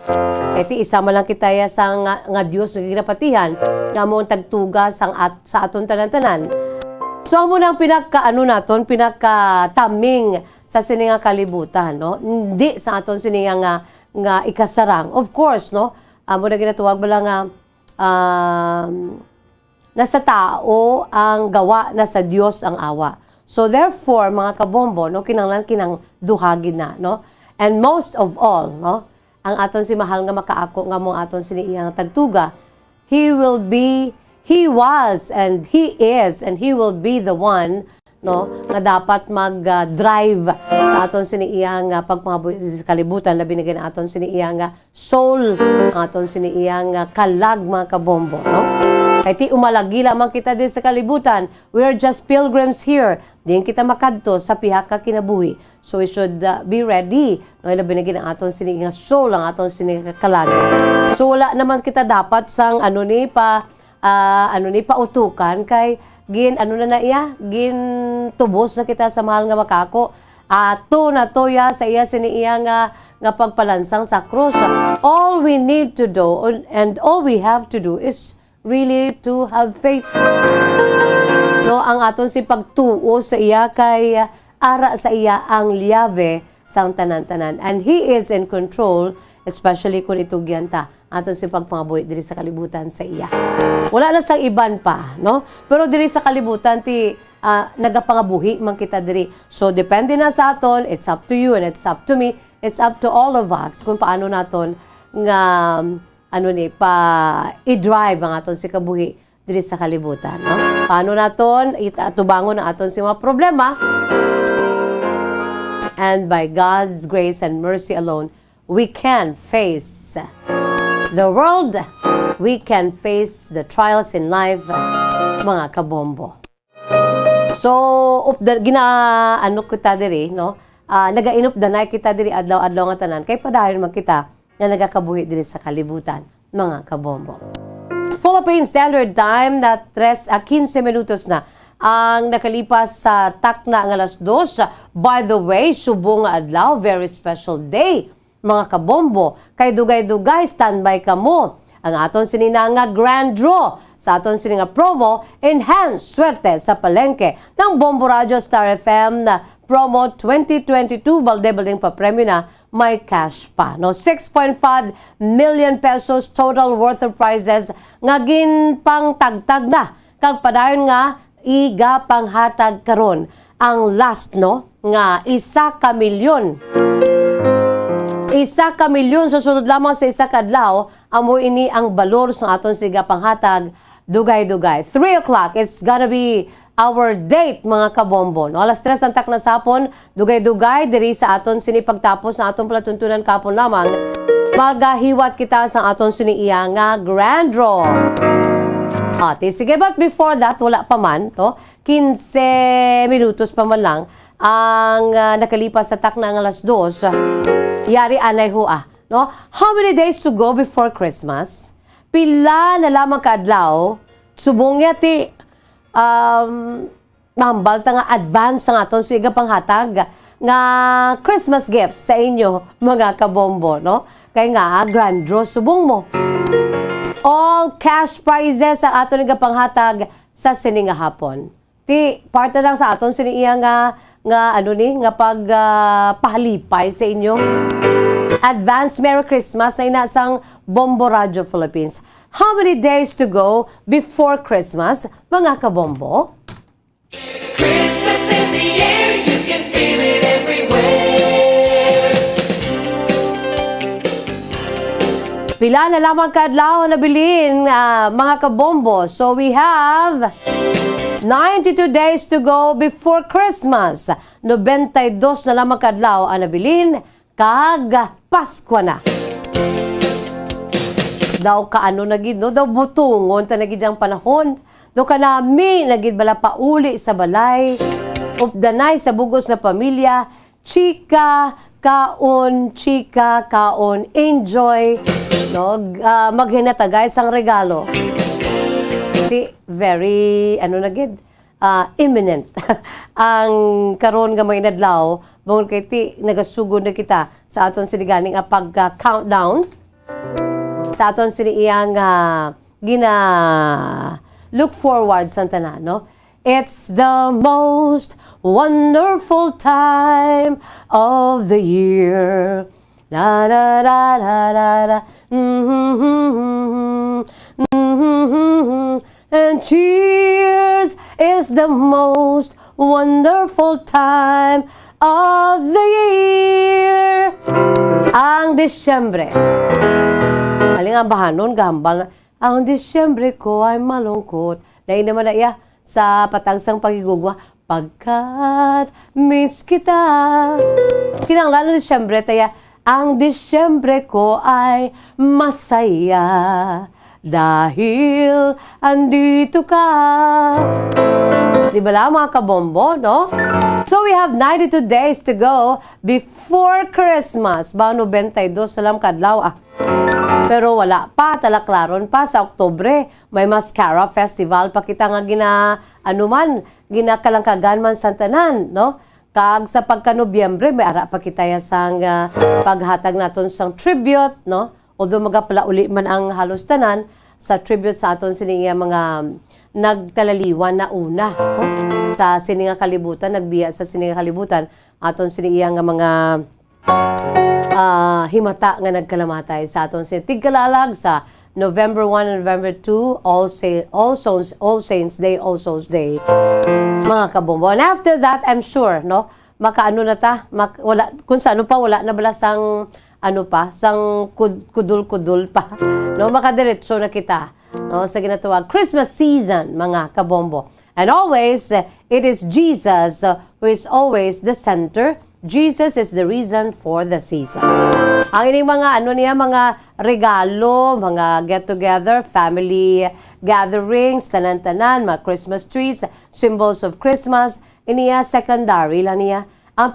Iti isa man lang kita sa nga Diyos nga ginapatihan nga mo tagtuga sa aton tanan-tanan. So mo nang pinakataming sa sininga kalibutan, no? Hindi sa aton sininga nga ikasarang. Of course, no? Amo na ginatuwag bala nga nasa tao ang gawa, nasa Diyos ang awa. So therefore, mga kabombo, no, kinanglan duhagin na, no? And most of all, no, ang aton si mahal nga makaako nga mong aton siniyang tagtuga, He was, and He is, and He will be the one, no, nga dapat mag-drive sa aton siniyang pagpangabuhi sa kalibutan, labi na gina aton siniyang soul, aton siniyang kalag, mga kabombo, no? Kaya ti umalagi lamang kita din sa kalibutan. We are just pilgrims here. Diyan kita makadto sa pihak ka kinabuhi. So we should be ready. No, ilabi na gina aton sini nga soul, ang aton sini kalag. So wala naman kita dapat sang pautukan kay gin tubos na kita sa mahal nga makako. Ato na toya sa iya sini iya nga pagpalansang sa krus. All we need to do and all we have to do is really to have faith. No, ang aton si pagtuo sa iya kay ara sa iya ang liyave sang tanan-tanan. And He is in control, especially kung itugyan ta aton si pagpangabuhi diri sa kalibutan sa iya. Wala na sang iban pa, no? Pero diri sa kalibutan ti nagapangabuhi man kita diri. So depende na sa aton, it's up to you and it's up to me, it's up to all of us kung paano naton nga i-drive ang aton si kabuhi diri sa kalibutan, no? Paano naton itubangon ang aton si mga problema? And by God's grace and mercy alone, we can face the world, we can face the trials in life, mga kabombo. So, ginaano kita diri, no? Nagainop danay kita diri adlaw-adlaw nga tanan kay padayon man kita na nagakabuhi diri sa kalibutan, mga kabombo. Philippine Standard Time na 15 minutos na ang nakalipas sa takna ng alas 2. By the way, subong nga adlaw, very special day, mga kabombo. Kay dugay-dugay, standby ka mo. Ang aton sinina nga grand draw sa aton sinina promo, enhance swerte sa palengke ng Bombo Radio Star FM na promo 2022, balde-balding pa premyo na, may cash pa. No, 6.5 million pesos total worth of prizes nga ginpang tagtag na. Kag padayon nga iga panghatag karon ang last, no, nga 1 ka milyon. 1 ka milyon sa sunod lamang sa isa kadlaw, amo ini ang balor sa aton siga panghatag, dugay-dugay. 3 o'clock, it's gonna be our date, mga kabombo. No? Alas 3 ang takna sapon, dugay-dugay, diri sa aton sinipagtapos sa aton palatuntunan kapon lamang, magahiwat kita sa aton siniiya nga grand draw. Ate, sige, but before that, wala pa man, no? 15 minutos pa man lang, ang nakalipas sa takna ng alas 2, yari anay hua, no? How many days to go before Christmas? Pila na lamang kaadlaw, subong yati, mahambal ta nga advance nga aton siga panghatag nga Christmas gifts sa inyo, mga kabombo, no? Kaya nga, grand draw subong mo. All cash prizes ang aton nga panghatag sa sininga hapon. Ti part na lang sa aton siniya nga ano ni nga pahalipay sa inyo. Advance Merry Christmas na inasang Bombo Radio Philippines. How many days to go before Christmas, mga kabombo? Christmas in the air, you can feel it everywhere. Pila na lamang kadlaw na bilhin, mga kabombo. So we have 92 days to go before Christmas. 92 na lamang kadlaw ang nabilin, kag Pasko na. Daw kaano nagid, no? Daw butungon ta nagid ang panahon. Daw kanami nagid bala pauli sa balay. Updanay sa bugos na pamilya. Chika, kaon, enjoy. No? Maghinatagay sang regalo. Very, nagid, imminent. Ang karon nga mga inadlaw, bangod kay ti, nagasugod na kita sa aton siniganing pag-countdown. Sa aton siniyang look forward sa tanan, no? It's the most wonderful time of the year. La la la la la la. And cheers is the most wonderful time of the year. Ang Disyembre. Aling ang bahanon, gambal. Ang Disyembre ko ay malungkot. Dahil naman na iya sa patagsang pagigugwa. Pagkat miss kita. Kinanglan ng Disyembre, taya, ang Disyembre ko ay masaya. Dahil andito ka. Di ba lang, mga kabombo, no? So we have 92 days to go before Christmas. Ba 92 salam kadlaw Pero wala pa, talaklaron pa sa Oktubre. May Mascara Festival pa kita nga ginakalangkagan man sa tanan, no? Kag sa pagka-Nobyembre, may ara pa kita sang paghatag naton sang tribute, no? Although magapalauli man ang halos tanan sa tribute sa aton sininga mga nagtalaliwan na una. No? Sa sininga kalibutan, nagbiya sa sininga kalibutan, aton sininga nga mga himata nga nagkalamatay sa aton sininga tigkalalag sa November 1 and November 2, All Saints Day, All Souls Day. Mga kabombo. And after that, I'm sure, no? Makaano na ta? Wala, kung sa ano pa, wala na bala sang sang kudul-kudul pa. No, makadiretso na kita, no, sa ginatawag Christmas season, mga kabombo. And always, it is Jesus who is always the center Jesus is the reason for the season. Ang ining mga mga regalo, mga get-together, family gatherings, tanan-tanan, mga Christmas trees, symbols of Christmas, iniya secondary lang niya. Ang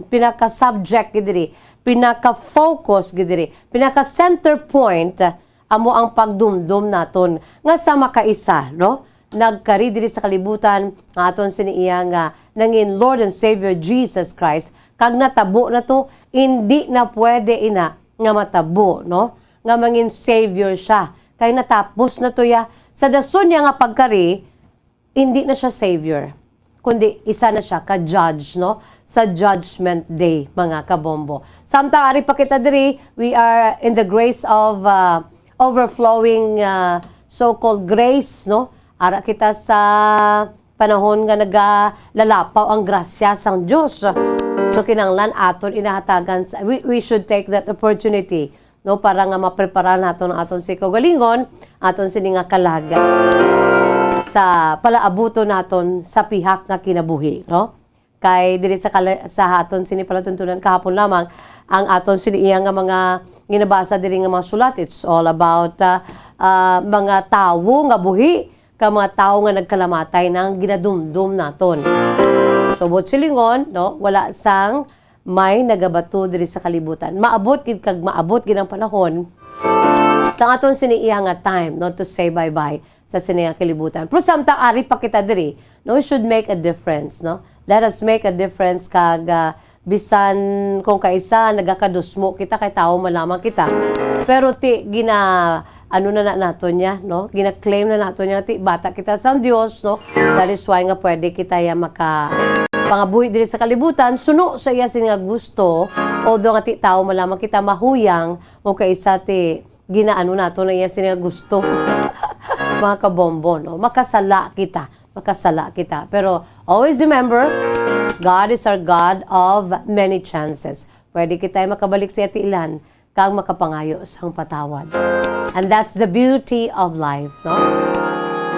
pinaka-subject gidiri, pinaka-focus gidiri, pinaka-center point amo ang pagdumdum naton nga sa makaisa, no? Nagkari diri sa kalibutan nga aton siniiya nga nangin Lord and Savior Jesus Christ, kag natabo na to, hindi na pwede ina nga matabo, no? Nga mangin Savior siya. Kay natapos na to ya. Sa dason niya nga pagkari, hindi na siya Savior, kundi isa na siya ka-judge, no? Sa Judgment Day, mga kabombo. Samtang ari pa kita diri, we are in the grace of overflowing so-called grace, no? Ara kita sa panahon nga nagalalapaw ang grasya sang Diyos. So kinanglan aton inahatagan, we should take that opportunity, no, para nga maprepara naton ang aton si kagalingon, aton sini nga kalaga sa palaabuto naton sa pihak nga kinabuhi, no? Kay diri sa aton sini palatuntunan kahapon lamang ang aton sini iya nga mga ginabasa diri nga mga sulat. It's all about mga tawo nga buhi, ka mga tao nga nagkalamatay nang ginadumdum naton. So bot silingon, no, wala sang may nagabato diri sa kalibutan. Maabot gid ang panahon sa aton siniiya nga time, no, to say bye-bye sa siniya kalibutan. Pero samtang ari pa kita diri, no, we should make a difference, no? Let us make a difference kag bisan kung kaisa nagakadusmo kita kay tao malamang kita. Pero ti na naton niya, no? Gina-claim na naton niya ti bata kita sa Dios, no? That is why nga pwede kita ya pangabuhi diri sa kalibutan, suno sa iya sin nga gusto, although nga ti tao malamang kita mahuyang o kaisa ti nato na iya sin nga gusto. Mga kabombo, no? Makasala kita. Pero always remember, God is our God of many chances. Pwede kita makabalik sa iti ilan kang makapangayo sang patawad. And that's the beauty of life, no?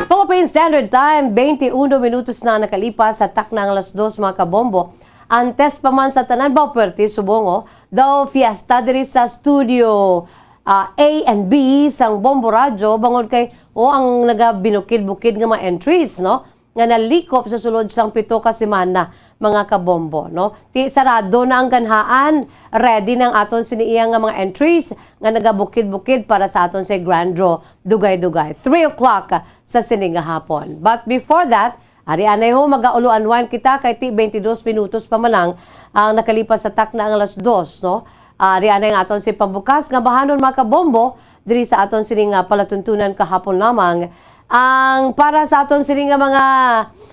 Philippine Standard Time, 21 minutos na nakalipas sa taknang 2:00, mga kabombo. Antes pa man sa tanan ba puwerte subongo, daw fiesta diri sa studio A and B sang Bombo Radyo bangod kay ang nagabinukid-bukid nga mga entries, no? Nga nalikop sa sulod sang 7 ka semana, mga kabombo, no? Ti sarado na ang ganhaan, ready nang aton siniiya nga mga entries nga nagabukid-bukid para sa aton sa Grand Draw dugay-dugay 3 o'clock sa sininga hapon. But before that, ari anay ho magauluanwan kita kay ti 22 minutos pa malang ang nakalipas sa takna ang 2:00, no? Ari anay nga aton si pambukas nga bahanon, mga kabombo, diri sa aton sining palatuntunan kahapon lamang ang para sa aton sining mga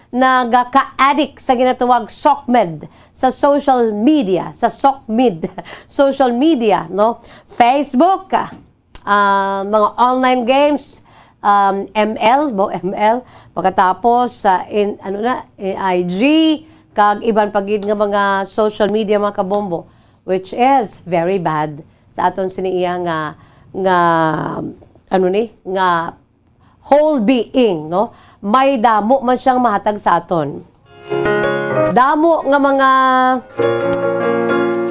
nagaka-addict sa ginatawag SOCMED sa social media, social media, no? Facebook, mga online games, ML, pagkatapos sa IG, kag iban pagid nga mga social media, mga kabombo, which is very bad sa aton siniiya nga whole being, no? May damo man siyang mahatag sa aton. Damo nga mga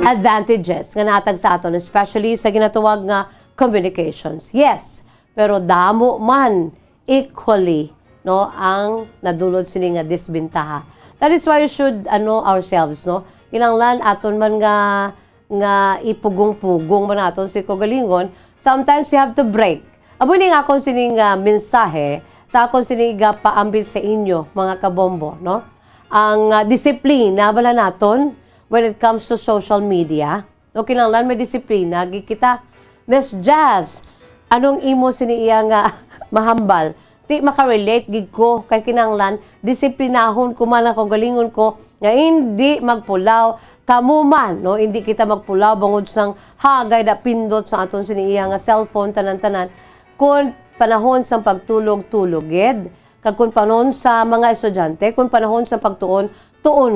advantages nga nahatag sa aton, especially sa ginatawag nga communications. Yes, pero damo man equally, no, ang nadulot sini nga disbintaha. That is why we should ourselves, no? Kinanglan aton man nga ipugong-pugong man aton si kagalingon, sometimes you have to break. Abo ni nga akong sining mensahe sa akong sining paambit sa inyo, mga kabombo, no? Ang disiplina bala naton when it comes to social media. No, kinanglan may disiplina kita. Miss Jazz, anong imo siniiya nga mahambal? Di makarelate gid ko kay kinanglan disiplinahon ko man ako galingon ko nga hindi magpulaw kamo man, no? Hindi kita magpulaw bangod sang hagay da pindot sa aton siniiya nga cellphone tanan-tanan kun panahon sa pagtulog-tulog gid, kag kun panahon sa mga estudyante, kun panahon sa pagtuon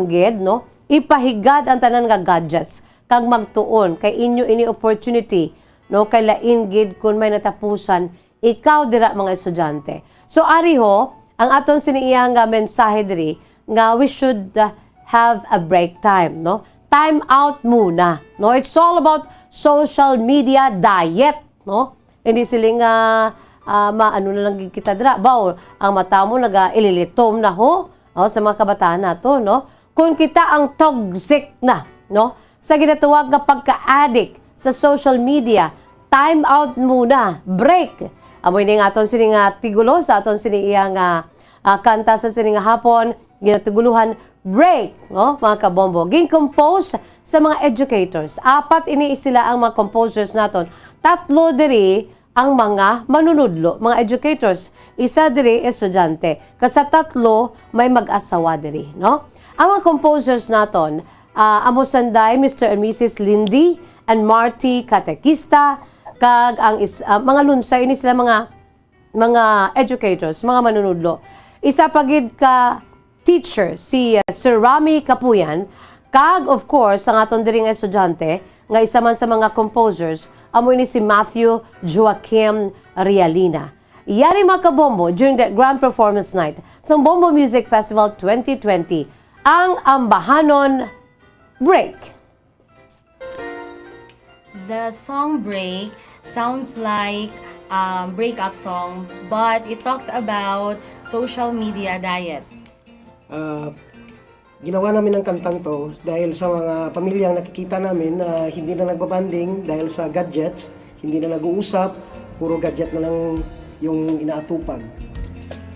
gid, no? Ipahigad ang tanan nga gadgets kag magtuon kay inyo ini opportunity, no? Kay lain gid kun may natapusan ikaw dira mga estudyante. So ari ho ang aton siniiya nga mensahe diri nga we should have a break time, no? Time out muna, no? It's all about social media diet, no? Hindi siling maano na lang kita dira. Baw, ang mata mo ililitom na ho, sa mga kabataan nato, no? Kung kita ang toxic na, no? Sa ginatawag nga pagka-addict sa social media, time out muna, break. Amoy ni nga aton sining tigulo sa aton sining iyang kanta sa sining hapon, ginatuguluhan break, no? Mga kabombo. Ging compose sa mga educators. 4 ini sila ang mga composers naton. 3 diri ang mga manunudlo, mga educators. 1 diri estudyante. Kasi 3 may mag-asawa diri, no? Ang mga composers naton, amo sanday Mr. and Mrs. Lindy and Marty Katekista, kag ang mga lunsay ini sila mga educators, mga manunudlo. Isa pagid ka teacher si Sir Rami Kapuyan, kag of course ang aton diri nga estudyante nga isa man sa mga composers amo ini si Matthew Joaquim Rialina. Yari mga kabombo during the Grand Performance Night sa Bombo Music Festival 2020 ang Ambahanon Break. The song Break sounds like a breakup song, but it talks about social media diet. Ginawa namin ang kantang to dahil sa mga pamilyang nakikita namin na hindi na nagbabanding dahil sa gadgets, hindi na nag-uusap, puro gadget na lang yung inaatupag.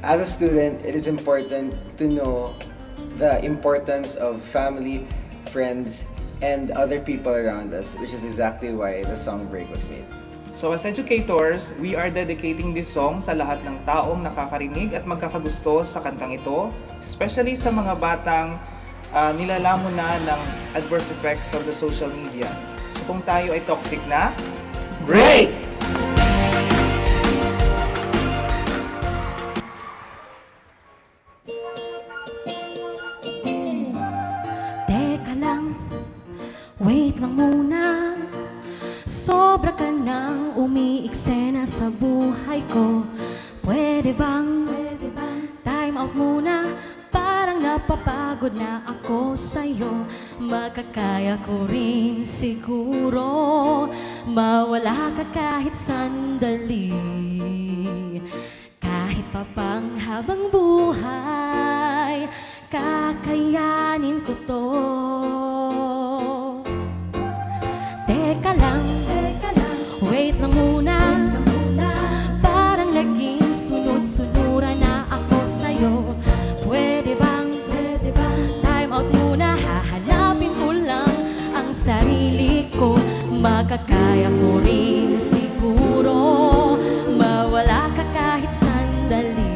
As a student, it is important to know the importance of family, friends, and other people around us, which is exactly why the song Break was made. So as educators, we are dedicating this song sa lahat ng taong nakakarinig at magkakagusto sa kantang ito, especially sa mga batang nilalamon na ng adverse effects of the social media. So kung tayo ay toxic na, break! Teka lang, wait lang muna. Sobra ka nang umiiksena sa buhay ko. Pwede bang time out muna? Parang napapagod na ako sa'yo. Makakaya ko rin siguro mawala ka kahit sandali. Kahit pa pang habang buhay, kakayanin ko to. Teka lang, wait lang muna. Parang naging sunod-sunuran na ako sa'yo. Pwede bang time out muna? Hahanapin ko lang ang sarili ko. Makakaya ko rin siguro mawala ka kahit sandali.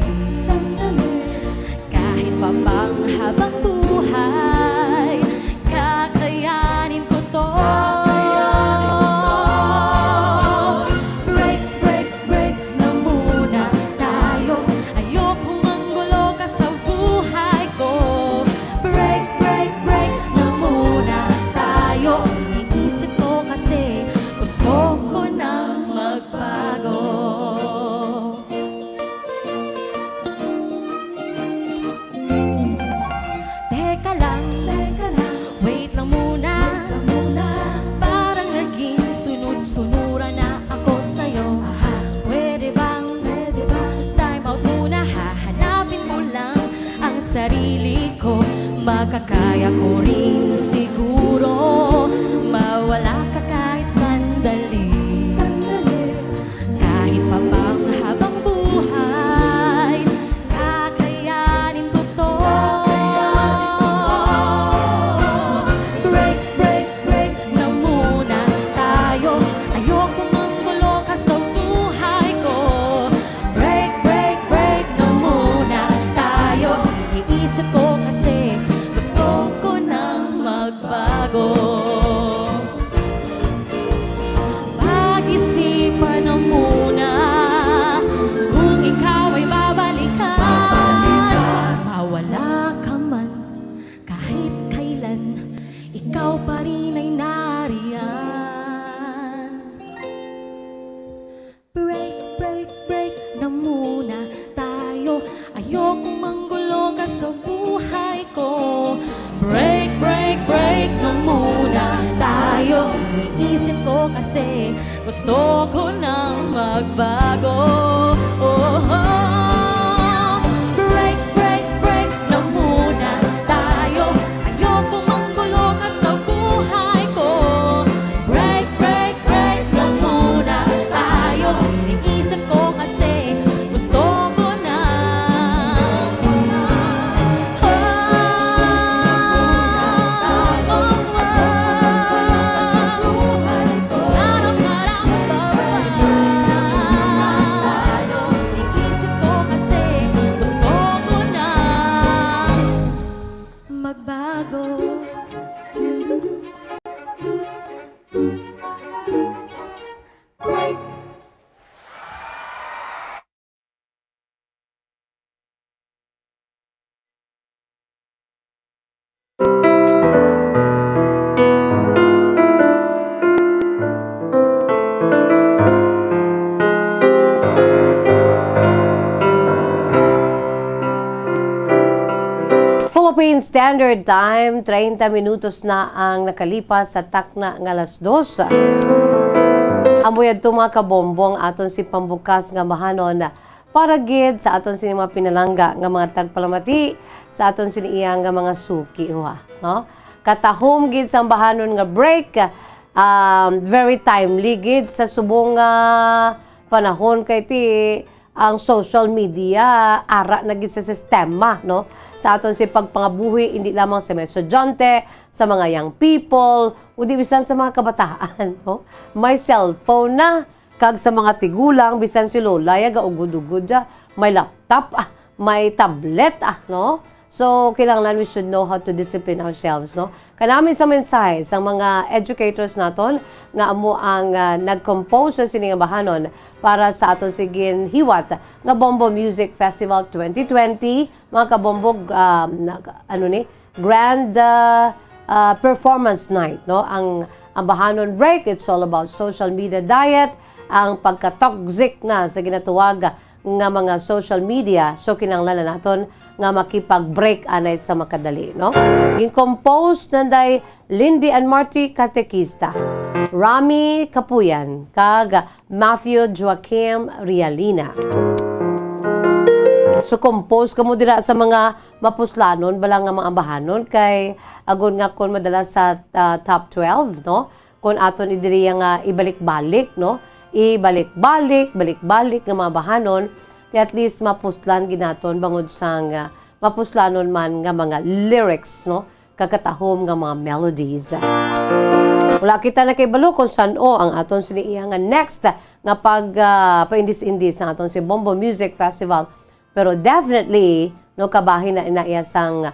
Kahit pa pang habang buhay, kakayanin ko to. Break, break, break na muna tayo. Ayokong manggulo ka sa buhay ko. Break, break, break na muna tayo. Iniisip ko kasi gusto ko nang magbago. iniisip ko kasi gusto ko nang magbago. Break, break, break na muna tayo. Ayoko manggulo ka sa buhay ko. Break, break, break na muna tayo. Iniisip ko kasi gusto ko na. Iniisip ko kasi gusto ko na magbago. Break. Philippine Standard Time, 30 minutos na ang nakalipas sa takna ng alas 2. Amoy adto mga kabombong aton si pambukas nga mahanon para gid sa aton sini mga pinalangga nga mga tagpalamati sa aton siniyang nga mga suki no? Katahom gid sa bahanon nga break, very timely gid sa subong panahon kay ti ang social media ara na gid sa sistema no sa aton si pagpangabuhi hindi lamang sa mga estudyante, sa mga young people, kundi bisan sa mga kabataan no. May cellphone na kag sa mga tigulang bisan si lola ya gaugod-ugod ja, may laptop may tablet no. So, kailangan we should know how to discipline ourselves, no? Kanami sa mensahe sa mga educators naton nga amo ang nag-compose sa sining bahanon para sa aton sigin hiwat nga Bombo Music Festival 2020, mga kabombo grand performance night, no? Ang bahanon break, it's all about social media diet, ang pagka-toxic na sa ginatuwag nga mga social media. So kinahanglan naton nga makipag-break anay sa makadali, no? Gin-compose nanday Lindy and Marty Katekista, Rami Kapuyan, kag Matthew Joaquim Rialina. So compose kamo dira sa mga mapuslanon balang nga mga bahanon kay agon nga kon madala sa top 12, no? Kon aton idiri nga ibalik-balik, no? Ibalik-balik, balik-balik nga mga bahanon, at least mapuslan ginaton bangod sang mapuslanon man nga mga lyrics, no? Kakatahom nga mga melodies. Wala kita na kay balo kung saan ang aton siniiya nga next nga paindis-indis ang aton si Bombo Music Festival. Pero definitely, no, kabahin na inaiya sang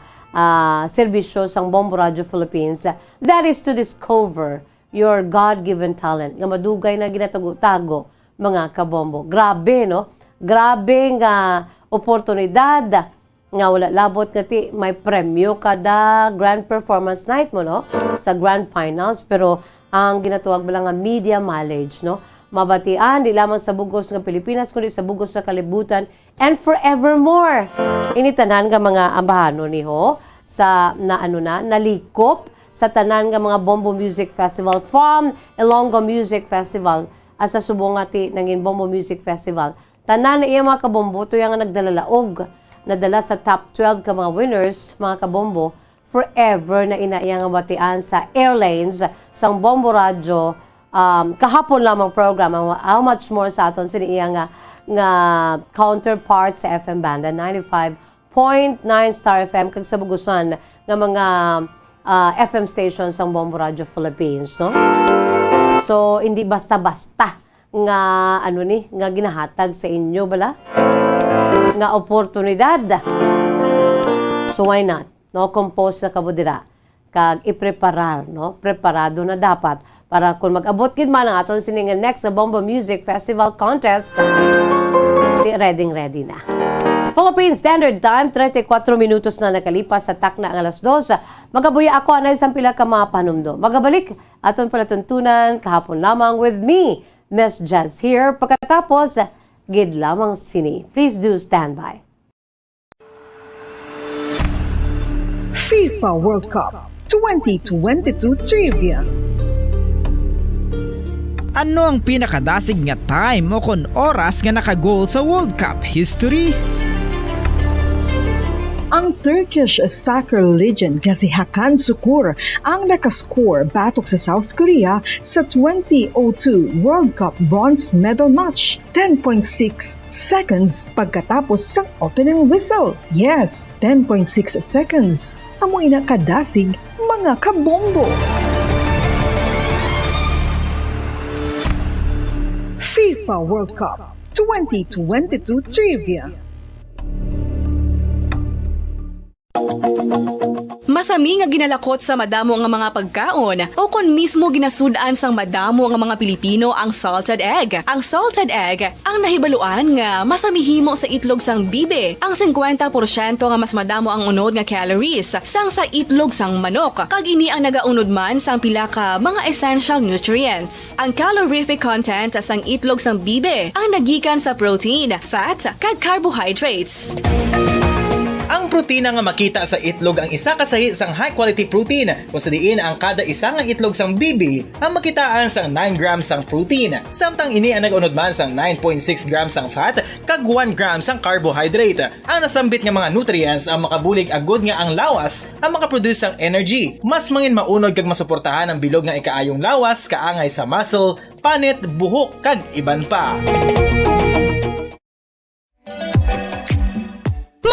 serbisyo sang Bombo Radio Philippines, that is to discover your God-given talent nga madugay na ginatago-tago mga kabombo. Grabe, no? Grabe nga oportunidad nga wala labot nga ti may premyo kada grand performance night mo, no? Sa grand finals, pero ang ginatuwag ba lang nga media mileage, no? Mabatian di lamang sa bugos ng Pilipinas kundi sa bugos sa kalibutan and forevermore. Initanan nga mga ambahanon niho sa nalikop sa tanan nga mga Bombo Music Festival from Ilonggo Music Festival as sa subong ati nangin Bombo Music Festival. Tanan na iya mga kabombo to yung nagdalalaog nadala sa top 12 ka mga winners mga kabombo forever na inaiya nga batian sa airlanes sang Bombo Radio kahapon lamang program how much more sa aton siniya nga counterpart sa FM banda 95.9 Star FM kag sa bugusan nga mga FM stations ang Bombo Radio Philippines, no? So hindi basta-basta nga nga ginahatag sa inyo bala nga oportunidad. So why not, no? Compose na kabudira kag ipreparar, no? Preparado na dapat para kung mag-abot gid man ang aton sining next sa Bombo Music Festival Contest, ready na. Philippine Standard Time, 34 minutos na nakalipas sa takna ang alas 2. Magabuya ako anay sa pila ka mga panumdo. Magabalik aton palatuntunan kahapon lamang with me, Miss Jazz here. Pagkatapos, gid lamang sini. Please do stand by. FIFA World Cup 2022 Trivia. Ano ang pinakadasig nga time o kon oras nga naka-goal sa World Cup history? Ang Turkish soccer legend nga si Hakan Şükür ang nakascore batok sa South Korea sa 2002 World Cup bronze medal match. 10.6 seconds pagkatapos sa opening whistle. Yes, 10.6 seconds. Amoy na kadasig mga kabombo. FIFA World Cup 2022 Trivia. Masami nga ginalakot sa madamo nga mga pagkaon o kon mismo ginasudaan sang madamo nga mga Pilipino ang salted egg. Ang salted egg ang nahibaluan nga masamihimo sa itlog sang bibe. Ang 50% nga mas madamo ang unod nga calories sang sa itlog sang manok. Kag ini ang nagaunod man sang pila ka mga essential nutrients. Ang calorific content sang itlog sang bibe ang nagikan sa protein, fat, kag carbohydrates. Ang protina nga makita sa itlog ang isa kasahi sang high quality protein kung sa diin ang kada isa nga itlog sang bibi ang makitaan sang 9 grams sang protein. Samtang ini ang nag-unod man sang 9.6 grams sang fat kag 1 gram sang carbohydrate. Ang nasambit nga mga nutrients ang makabulig agud nga ang lawas ang makaproduce sang energy. Mas mangin maunod kag masuportahan ang bilog nga ikaayong lawas kaangay sa muscle, panit, buhok kag iban pa.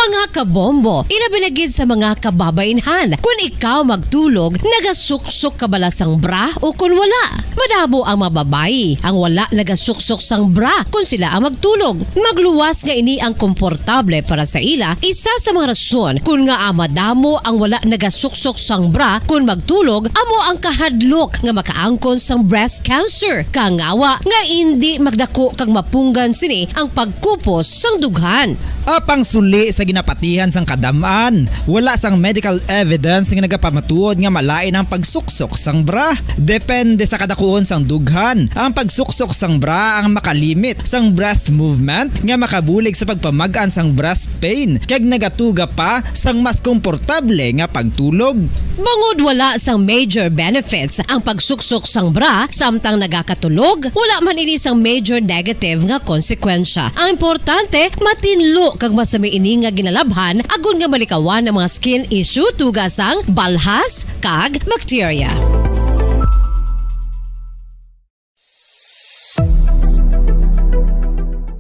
Mga kabombo, ilabilagid sa mga kababainhan. Kung ikaw magtulog, nagasuksok ka bala sang bra o kung wala. Madamo ang mababayi, ang wala nagasuksok sang bra kung sila ang magtulog. Magluwas nga ini ang komportable para sa ila, isa sa mga rason kung nga madamo ang wala nagasuksok sang bra kung magtulog, amo ang kahadlok nga makaangkon sang breast cancer. Kangawa nga hindi magdako kag mapunggan sini ang pagkupos sang dughan. Apang suli sa ginapatihan sang kadamaan, wala sang medical evidence nga nagapamatuod nga malain ang pagsuksok sang bra. Depende sa kadakuon sang dughan. Ang pagsuksok sang bra ang makalimit sang breast movement nga makabulig sa pagpamagaan sang breast pain kag nagatuga pa sang mas komportable nga pagtulog. Bangod wala sang major benefits ang pagsuksok sang bra samtang nagakatulog, wala man ini sang major negative nga konsekwensya. Ang importante, matinlo kag masami ini nga ginalabhan agon nga malikawan ang mga skin issue tugasang balhas kag bacteria.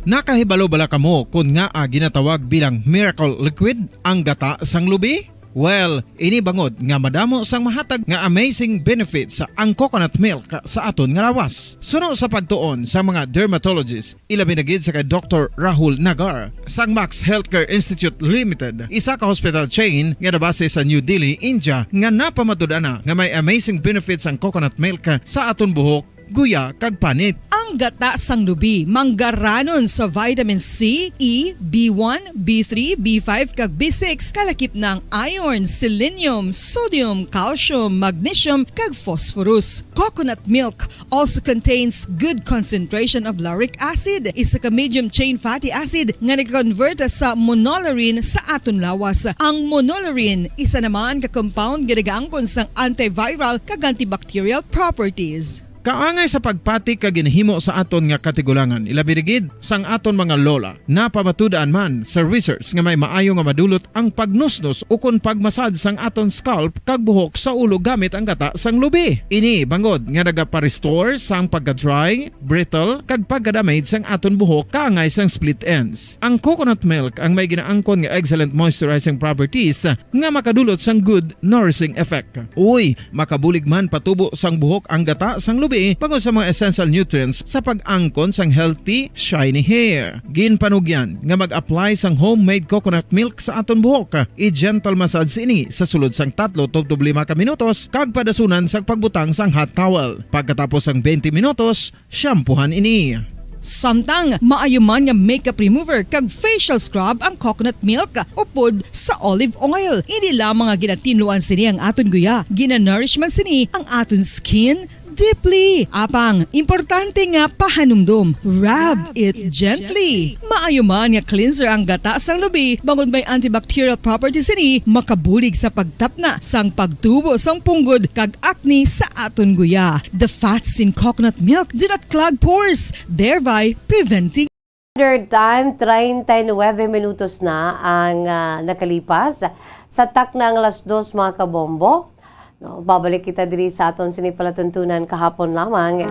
Nakahibalo bala kamo kung nga ginatawag bilang miracle liquid ang gata sang lubi? Well, ini bangod nga madamo sang mahatag nga amazing benefits sa ang coconut milk sa aton nga lawas. Suno sa pagtuon sa mga dermatologist, ilabi na gid sa kay Dr. Rahul Nagar sang Max Healthcare Institute Limited, isa ka hospital chain nga nabase sa New Delhi, India, nga napamatud-ana nga may amazing benefits ang coconut milk sa aton buhok, guya kag panit. Ang gata sang lubi manggaranon sa vitamin C, E, B1, B3, B5 kag B6 kalakip ng iron, selenium, sodium, calcium, magnesium kag phosphorus. Coconut milk also contains good concentration of lauric acid, isa ka medium chain fatty acid nga nag-convert sa monolaurin sa aton lawas. Ang monolaurin isa naman ka compound nga nagaangkon sang antiviral kag antibacterial properties. Kaangay sa pagpati ka ginhimo sa aton nga katigulangan, ilabirigid sang aton mga lola, napamatudaan man sa research nga may maayo nga madulot ang pagnusnos o kon pagmasad sang aton scalp kag buhok sa ulo gamit ang gata sang lubi. Ini bangod nga nagapa-restore sang pagka-dry, brittle kag pagka-damage sang aton buhok kaangay sang split ends. Ang coconut milk ang may ginaangkon nga excellent moisturizing properties nga makadulot sang good nourishing effect. Uy, makabulig man patubo sang buhok ang gata sang lubi pagod sa mga essential nutrients sa pag-angkon sang healthy, shiny hair. Ginpanugyan nga mag-apply sang homemade coconut milk sa aton buhok. I-gentle massage ini sa sulod sang 3 to 5 ka minutos kag padasunan sang pagbutang sang hot towel. Pagkatapos sang 20 minutos, shampoohan ini. Samtang maayuman nga makeup remover kag facial scrub ang coconut milk upod sa olive oil. Hindi lamang nga ginatinluan sini ang aton guya, gina-nourishman sini ang aton skin deeply. Apang, importante nga pahanumdum. Rub it gently. Maayuman nga cleanser ang gata sang lubi, bangod may antibacterial properties ini, makabulig sa pagtapna sang pagtubo sang punggod kag acne sa aton guya. The fats in coconut milk do not clog pores, thereby preventing Standard time, 39 minutos na ang nakalipas. Sa tak ng alas 2 mga kabombo. No, babalik kita diri sa aton sinipalatuntunan kahapon lamang.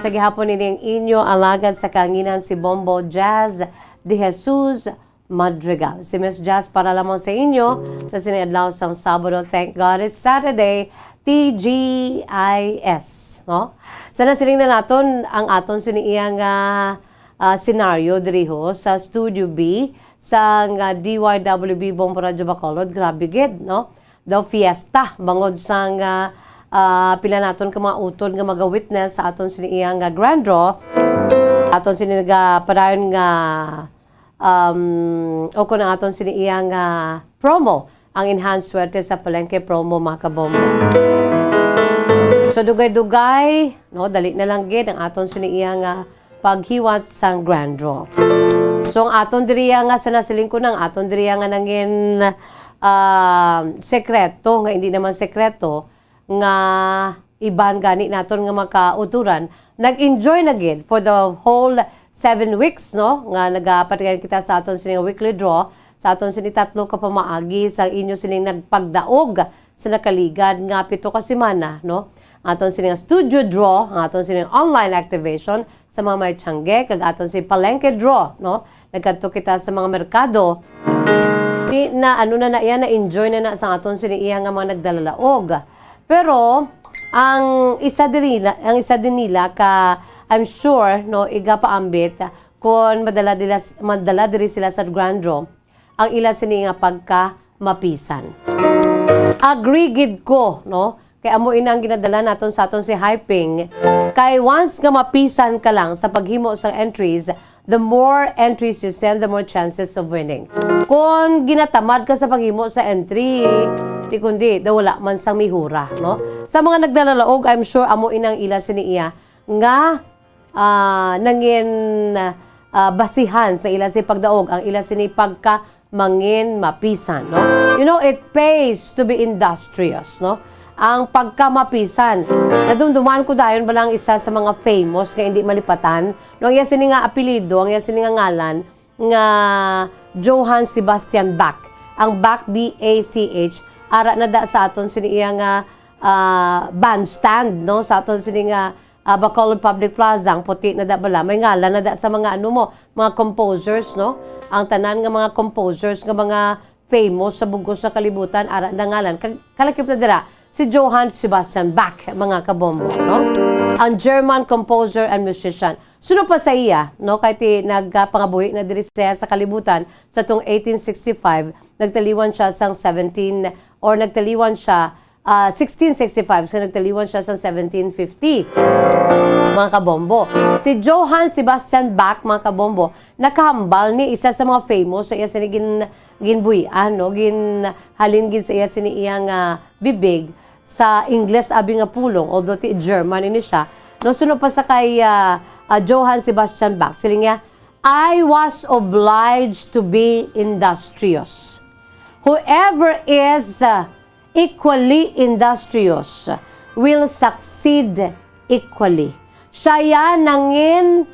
Sa gihapon ini ang inyo alagad sa kanginan si Bombo Jazz de Jesus Madrigal. Si Miss Jazz para lamang sa inyo sa siniadlaw sang Sabado. Thank God it's Saturday. TGIS. No? Sana siling na naton ang aton siniyang senaryo diri ho sa Studio B sa DYWB Bombo Radio Bacolod. Grabe gid, no? Daw fiesta bangod sang pila naton ka mga utod nga maga-witness sa aton siniyang grand draw. Aton siniga padayon nga o kung aton siniyang promo ang enhanced swerte sa palengke promo mga kabombo. So dugay-dugay, no, dali na lang gid ang aton siniyang paghiwat sang grand draw. So ang aton diriya nga sa nasiling ko nang aton diriya nga nangin sekreto nga hindi naman sekreto nga iban gani naton nga makauturan, nag-enjoy na gid for the whole 7 weeks, no, nga nagapatigan kita sa aton sining weekly draw sa aton sini tatlo ka pamaagi sa inyo sining nagpagdaog sa nakaligad nga 7 ka semana, no, aton sining studio draw, ang aton sining online activation sa mga may tiyangge kag aton si palengke draw, no, nagkadto kita sa mga merkado na ano na yan, na-enjoy na sa aton siniiya nga mga nagdalalaog. Pero, ang isa din nila ka, I'm sure, no, iga paambit, kung madala diri sila sa grand draw, ang ila sini nga pagka mapisan. Agree gid ko, no? Kaya amo ina ang ginadala naton sa aton si hyping. Kay once nga mapisan ka lang sa paghimo sa entries, the more entries you send, the more chances of winning. Kung ginatamad ka sa paghimo sa entry, di kundi, wala man sang mihura, no? Sa mga nagdalalaog, I'm sure amo inang ila siniiya nga nangin basihan sa ila si pagdaog, ang ila sini pagka mangin mapisan, no? You know, it pays to be industrious, no? Ang pagkamapisan. Nadumduman ko dayon balang isa sa mga famous nga hindi malipatan. No, ang sini nga apelido, ang sini nga ngalan nga Johann Sebastian Bach. Ang Bach, B-A-C-H, ara na da sa aton sini nga bandstand, no, sa aton sini nga Bacolod Public Plaza, ang puti na da bala. May ngalan na da sa mga ano mo, mga composers, no? Ang tanan nga mga composers nga mga famous sa bugos sa kalibutan, ara na ngalan. Kalakip na dira si Johann Sebastian Bach, mga kabombo, no? Ang German composer and musician. Suno pa sa iya, no? Kahit nagpangabuhi na diri siya sa kalibutan sa tong 1865, nagtaliwan siya sang 1665, so nagtaliwan siya sang 1750. Mga kabombo. Si Johann Sebastian Bach, mga kabombo, nakahambal ni isa sa mga famous sa iya sini ginbuyan, no? Ginhalin gin sa iya sini iyang bibig sa Ingles abi nga pulong, although ti German ini siya. No, sunod pa sa kay Johann Sebastian Bach, siling niya, I was obliged to be industrious. Whoever is equally industrious will succeed equally. Siya yan nangin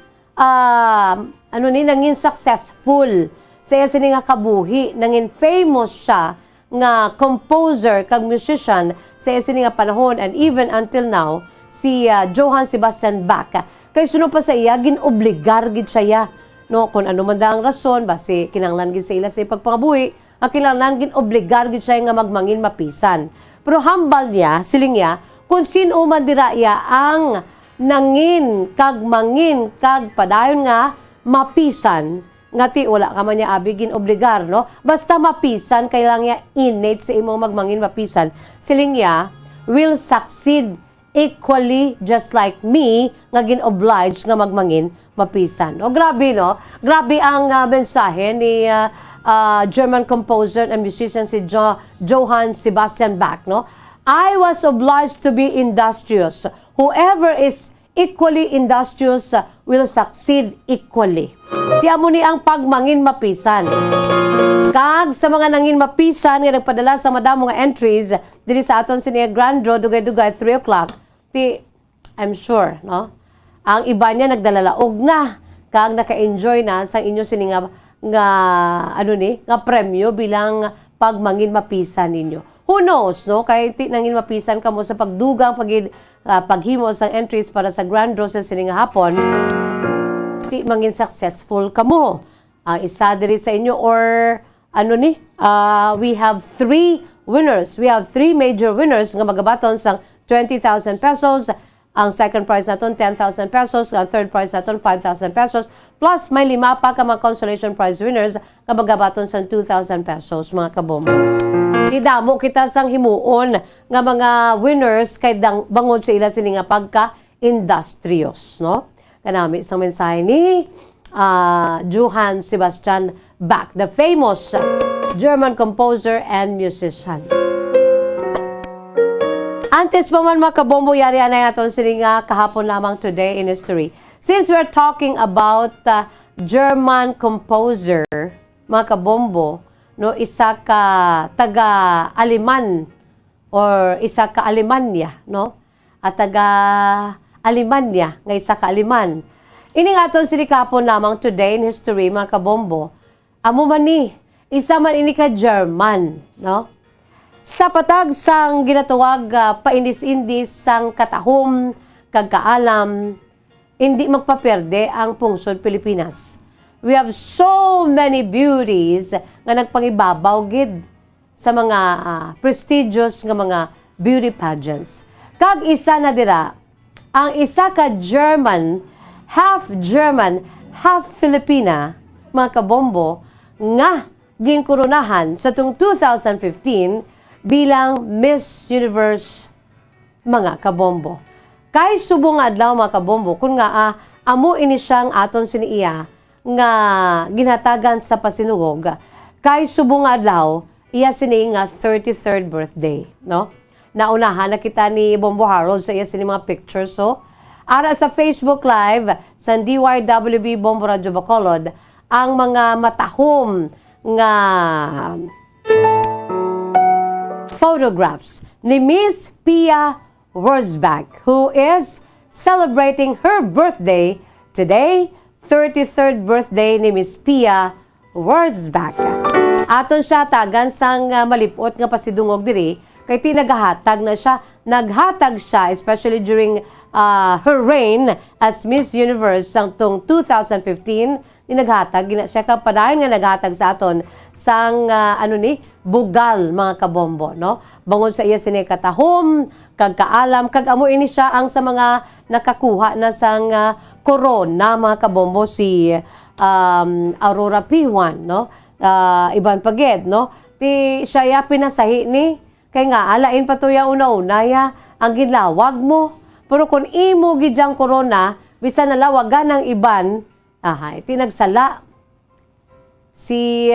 nangin successful sa iya sini nga kabuhi, nangin famous siya nga composer kag musician sa iya sini nga panahon, and even until now si Johann Sebastian Bach kay suno pa sa iya ginobligar gid siya, no, kung ano man da ang rason basi kinahanglan gid sa ila sa pagpangabuhi, ang kinahanglan ginobligar gid siya nga magmangin mapisan. Pero hambal niya, siling niya, kung sino man dira iya ang nangin kag mangin kag padayon nga mapisan, ngati wala ka man niya abigin obligar, no? Basta mapisan, kailangan niya innate sa imong magmangin mapisan. Siling niya, will succeed equally just like me nga gin-oblige nga magmangin mapisan. O grabe no? Grabe ang mensahe ni German composer and musician si Johann Sebastian Bach, no? I was obliged to be industrious. Whoever is equally industrious will succeed equally. Tiya mo ni ang pagmangin mapisan. Kag sa mga nangin mapisan nga nagpadala sa madamo nga entries diri sa aton sining Grand Draw dugay-dugay 3 o'clock, I'm sure, no? Ang iba niya nagdalalaog na kag naka-enjoy na sa inyo sining nga premyo bilang pagmangin mapisan ninyo. Who knows, no? Kay nangin mapisan kamo sa pagdugang paghimo sa entries para sa Grand Draw sa sining hapon, mangin successful kamo. Isa diri sa inyo or we have 3 winners. We have 3 major winners nga magabaton sang 20,000 pesos. Ang second prize naton 10,000 pesos, ang third prize naton 5,000 pesos. Plus may 5 pa ka mga consolation prize winners nga magabaton sang 2,000 pesos mga kabombo. Idamo kita sang himuon nga mga winners kay bangod sa ila sini nga pagka-industrious, no? Kanami isang mensahe ni Johann Sebastian Bach, the famous German composer and musician. Antes pa man mga kabombo, yari na yaton sini nga kahapon lamang today in history. Since we're talking about German composer, mga kabombo, no, isa ka taga-Aleman or isa ka Alemanya, no? At taga-Alemanya, nga isa ka Aleman. Ini nga aton sini kahapon lamang today in history, mga kabombo. Amo man ni, isa man ini ka German, no? Sa patag sang ginatawag paindis-indis sang katahom kag kaalam, hindi magpaperde ang pungsod Pilipinas. We have so many beauties nga nagpangibabaw gid sa mga prestigious nga mga beauty pageants. Kag isa na dira, ang isa ka German, half Filipina, mga kabombo, nga ginkoronahan sa tung 2015 bilang Miss Universe, mga kabombo. Kay subong adlaw mga kabombo, kung nga amo ini siyang aton siniiya nga ginhatagan sa pasinugog, kay subong adlaw iya sini nga 33rd birthday, no? Naunahan na kita ni Bombo Harold sa iya sini mga pictures, so ara sa Facebook Live sa DYWB Bombo Radio Bacolod ang mga matahom nga photographs ni Miss Pia Wurzbach, who is celebrating her birthday today, 33rd birthday ni Miss Pia Wurzbach. Aton siya tagan sang malipot nga pasidungog diri kay tinagahatag na siya, naghatag siya especially during her reign as Miss Universe sang tong 2015. Naghatag gina siya kapadayon nga naghatag sa aton sang bugal mga kabombo, no? Bangod sa iya sini katahom kag kaalam kag amo ini siya ang sa mga nakakuha na sang corona mga kabombo si Aurora P1, no? Iban paged, no? Ti siya ya pinasahi ni kay nga alain pa to ya una-una ya ang ginlawag mo. Pero kung imo gidyang corona bisan nalawagan ng iban, tinagsala si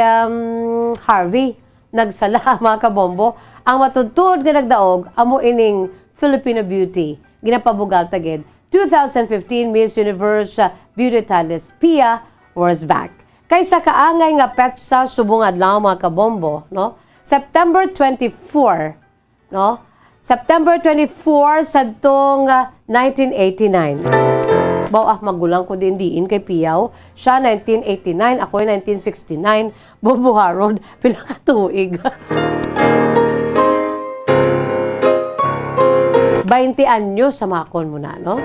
Harvey, nagsala mga kabombo. Ang matudtod nga nagdaog, amo ining Filipino beauty. Ginapabugal tagid. 2015 Miss Universe Beauty Talent Pia Wurzbach. Kaysa kaangay nga petsa subong adlaw mga kabombo, no? September 24, no? September 24 sadtong 1989. Magulang ko din diin kay Piyaw. Siya 1989, ako 1969. Bombo Harold, pinakatuig. 20 anyos sa makon mo na, no?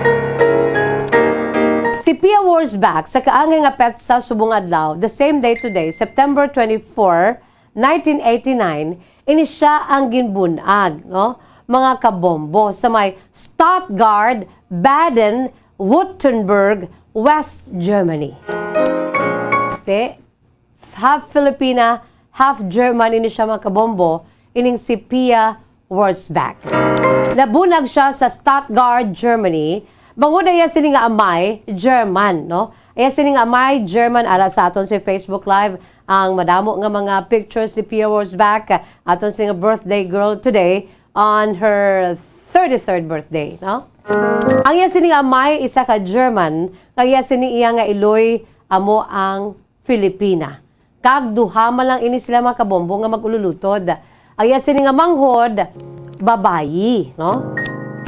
Si Pia Wurzbach, sa kaangay nga petsa subong adlaw, the same day today, September 24, 1989, ini siya ang ginbunag, no? Mga kabombo sa may Stuttgart, Baden, Württemberg, West Germany. Half Filipina, half German ini siya mga kabombo, ining si Pia Wurzbach. Nabunag siya sa Stuttgart, Germany. Bangod na sini nga amay, German, no? Sini nga amay, German, ara sa aton si Facebook Live, ang madamo nga mga pictures si Pia Wurzbach, aton si nga birthday girl today on her 33rd birthday, no? Ang sini nga amay, isa ka German, kaya sini iya nga iloy, amo ang Filipina. Kag duhama lang ini sila mga kabombo nga magululutod. Ang sini nga manghod, babayi, no?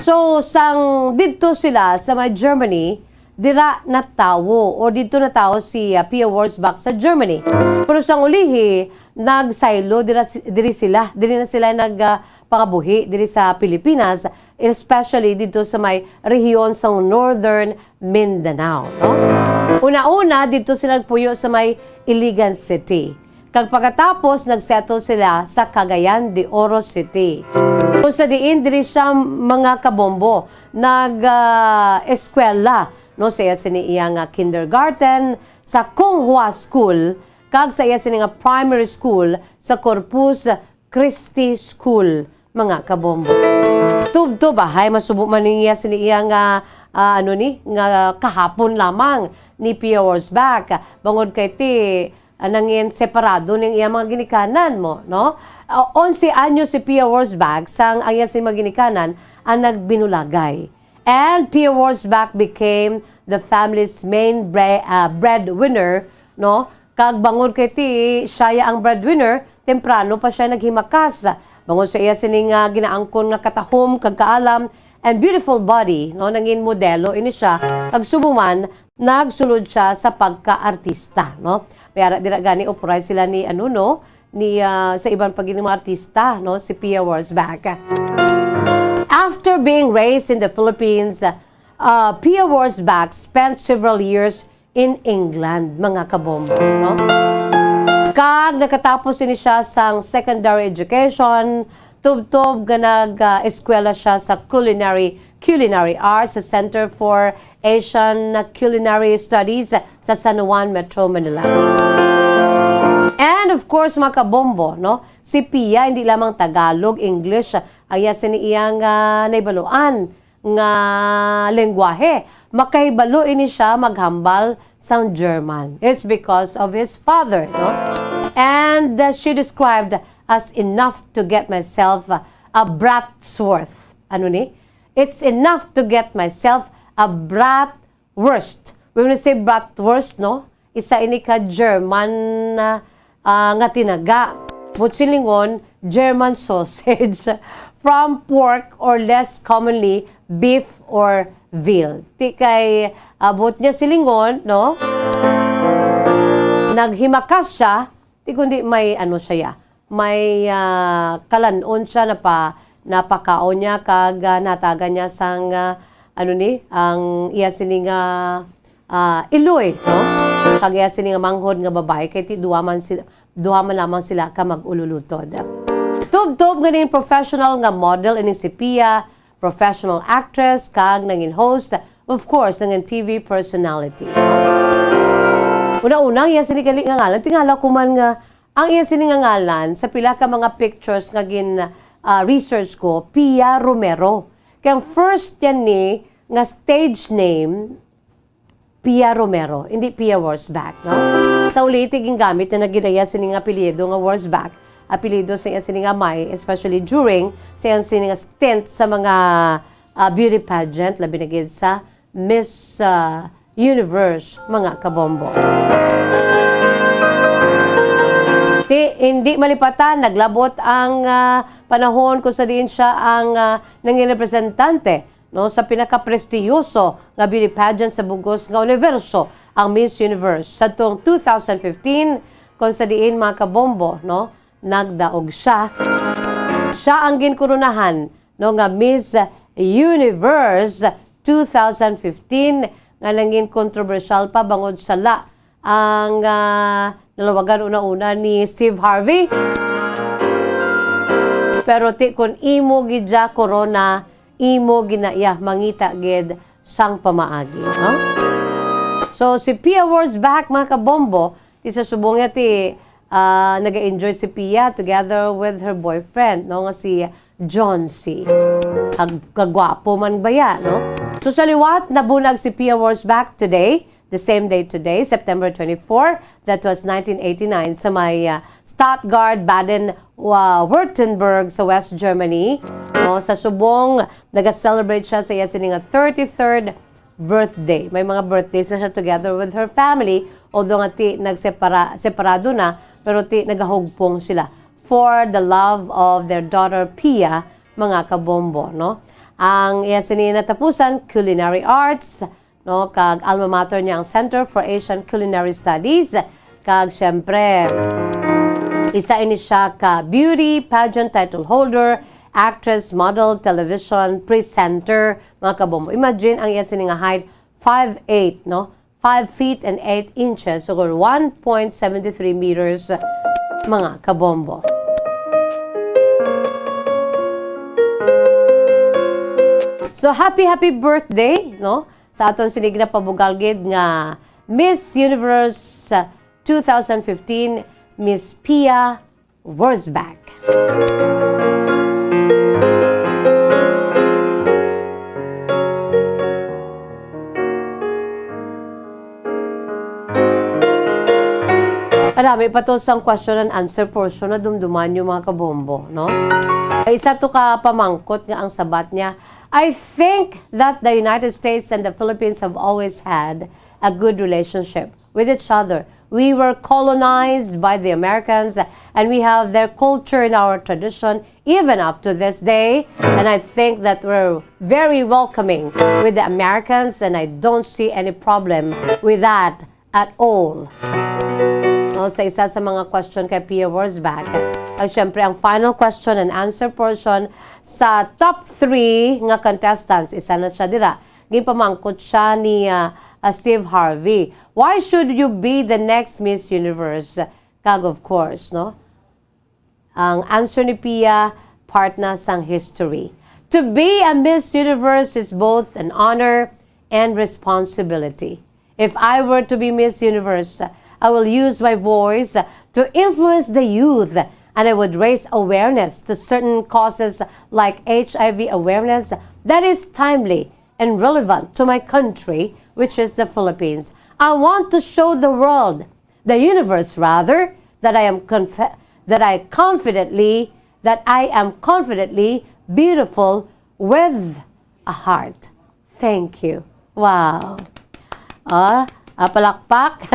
So, sang dito sila sa may Germany, dira na tawo o dito na tawo si Pia Wurzbach sa Germany. Pero sang ulihi, nagsaylo diri na sila nagpangabuhi diri sa Pilipinas, especially dito sa may rehiyon sa Northern Mindanao, no? Una-una dito sila nagpuyo sa may Iligan City. Kag pagkatapos, nagsettle sila sa Cagayan de Oro City. Kung sa diin, diri siya mga kabombo, nag-eskwela, no, sa iya siniya nga kindergarten, sa Konghua School, kag sa iya siniya nga primary school, sa Corpus Christi School, mga kabombo. Tub-tub, hay masubo man niya siniya nga, nga kahapon lamang ni Pia Wurzbach. Bangod kay ti, nangin separado ng iya mga ginikanan mo, no? 11 anyo si Pia Wurzbach sang ang iya si mga ginikanan ang nagbinulagay. And Pia Wurzbach became the family's main breadwinner, no? Kag bangod kay ti siya ang breadwinner, temprano pa siya naghimakas. Bangod sa iya sining ginaangkon nga katahom kag kaalam and beautiful body, no, nangin modelo ini siya. Kag subuman nagsulod siya sa pagka-artista, no? Kaya dira gani operay sila ni sa ibang pagiging mga artista, no, si Pia Wurzbach. After being raised in the Philippines, Pia Wurzbach spent several years in England, mga kabombo, no? Kag nakatapos ini siya sang secondary education, tub-tub nag-eskwela siya sa culinary arts sa Center for Asian Culinary Studies sa San Juan, Metro Manila. And of course, mga kabombo, no? Si Pia, hindi lamang Tagalog, English, ay iyang naibaluan nga lengguwahe. Makahibalo ini siya maghambal sang German. It's because of his father, no? And she described as enough to get myself a bratwurst. Ano ni? It's enough to get myself a bratwurst. When we say bratwurst, no? Isa ini ka German nga tinaga. Butsilingon, German sausage from pork or less commonly beef or veal. Ti kay abot niya silingon, no? Naghimakas siya, ti kundi may siya, may kalanon siya napakaon niya kag nataga niya sang ang iya sining iloy, no? Kag iya sining manghod nga babae kay ti duha man lamang sila ka magululutod. Tub-tub ganin professional nga model ini si Pia, professional actress kag nangin host, of course nangin TV personality. Una-una iya sinigali nga ngalan, tingala ko man nga ang iya siningangalan sa pila ka mga pictures nga research ko, Pia Romero. Kaya first yan ni nga stage name Pia Romero, hindi Pia Wurzbach, no? Sa ulitin gamit na nagidaya sining apelyido nga Wurzbach, apelyido sa sining amay, especially during sa sining stint sa mga beauty pageant, labi na gid sa Miss Universe, mga kabombo. Hindi malipatan, naglabot ang panahon kung sa diin siya ang nanging representante, no, sa pinaka-prestiyoso nga beauty pageant sa bugos nga universo, ang Miss Universe. Sa tuong 2015, kung sa diin mga kabombo, no, nagdaog siya. Siya ang ginkurunahan, no, nga Miss Universe 2015 nga nanging kontrobersyal pa bangod sala ang nalawagan una-una ni Steve Harvey. Pero kung imo gidya corona, imo ginaya mangita gid sang pamaagi, no? So si Pia Wurzbach, mga kabombo, ti sa subong ti nag-enjoy si Pia together with her boyfriend, no, nga si John C. Kagwapo man ba yan, no? So sa liwat, nabunag si Pia Wurzbach today, the same day today, September 24. That was 1989 sa may Stuttgart, Baden-Württemberg sa West Germany. No, sa subong, nag-celebrate siya sa iya sining 33rd birthday. May mga birthdays na siya together with her family, although nga ti separado na, pero ti nagahugpong sila for the love of their daughter Pia, mga kabombo, no? Ang iya sining natapusan, culinary arts, no, kag alma mater niya ang Center for Asian Culinary Studies, kag syempre isa ini siya ka beauty pageant title holder, actress, model, television presenter, mga kabombo. Imagine ang iya sining height 5'8", no, 5 feet and 8 inches, so 1.73 meters, mga kabombo. So happy birthday, no, sa aton sinig na pabugalgid nga Miss Universe 2015, Miss Pia Wurzbach. Marami pa to sa question and answer portion na dumduman yung mga kabombo, no? Isa to ka pamangkot nga ang sabat niya. I think that the United States and the Philippines have always had a good relationship with each other. We were colonized by the Americans and we have their culture and our tradition even up to this day. And I think that we're very welcoming with the Americans and I don't see any problem with that at all. No, sa isa sa mga question kay Pia Wurzbach, ay syempre ang final question and answer portion sa top 3 nga contestants, isa na siya dira. Gipamangkot siya ni Steve Harvey. Why should you be the next Miss Universe? Kag of course, no? Ang answer ni Pia, part na sang history. To be a Miss Universe is both an honor and responsibility. If I were to be Miss Universe, I will use my voice to influence the youth and I would raise awareness to certain causes like HIV awareness that is timely and relevant to my country, which is the Philippines. I want to show the world, the universe rather, that I am confidently beautiful with a heart. Thank you. Wow. Palakpak.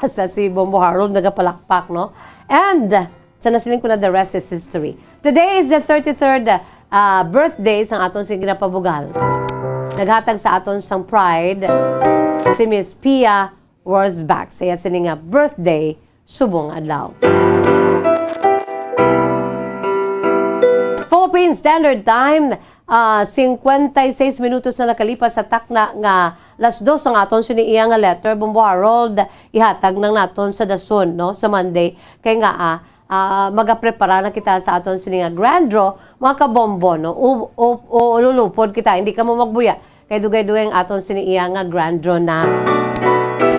Sa si Bombo Harold nagapalakpak, no? And sa nasiling ko na the rest is history. Today is the 33rd birthday sang aton si ginapabugal. Naghatag sa aton sang pride si Miss Pia Wurzbach. Saya sining birthday subong adlaw. Philippine Standard Time, 56 minutos na nakalipas sa takna nga las 2 ang aton siniiya nga letter. Bombo Harold, ihatag nang naton sa dason, no, sa Monday. Kaya nga, magaprepara na kita sa aton siniya grand draw, mga kabombo, no, ululupod kita, hindi ka mo magbuya. Kaya dugay-dugay ang aton siniiya nga grand draw na.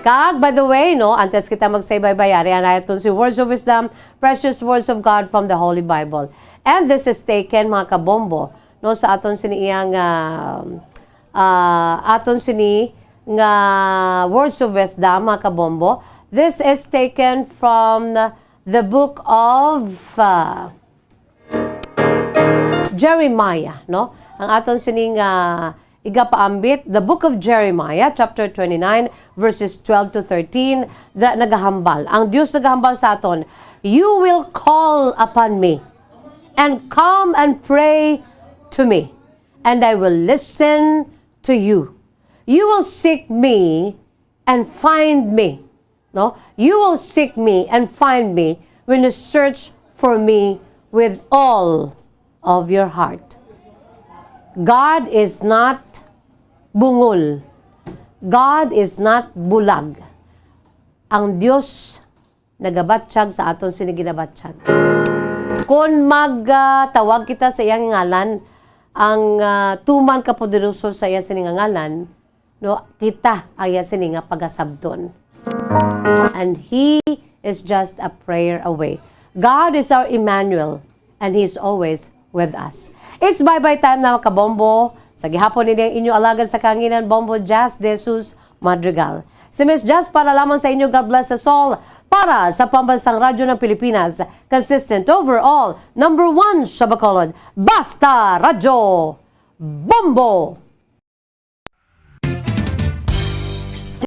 Kag, by the way, no, antes kita mag-say bye-bye, ariyan na ito si Words of Wisdom, Precious Words of God from the Holy Bible. And this is taken, mga kabombo, no, sa aton siniyang Words of Wisdom, mga kabombo. This is taken from the book of Jeremiah, no? Ang aton sining igapaambit, the book of Jeremiah, chapter 29, verses 12 to 13, nagahambal. Ang Diyos nagahambal sa aton, you will call upon me and come and pray to me, and I will listen to you. You will seek me and find me. No? You will seek me and find me when you search for me with all of your heart. God is not bungol. God is not bulag. Ang Diyos nagabatsyag sa aton siniginabatsyag. Kung magtawag kita sa iyang ngalan, ang tuman kapoderoso sa iya sininga ngalan, no, kita ang iya sininga pagasabton. And He is just a prayer away. God is our Emmanuel and He's always with us. It's bye-bye time na mga kabombo. Sa gihapon nila ang inyo alagad sa kanginan, Bombo Jazz de Jesus Madrigal. Si Miss Jazz para lamang sa inyo, God bless us all. Para sa Pambansang Radyo ng Pilipinas, consistent overall, #1 sa Bacolod, Basta Radyo Bombo!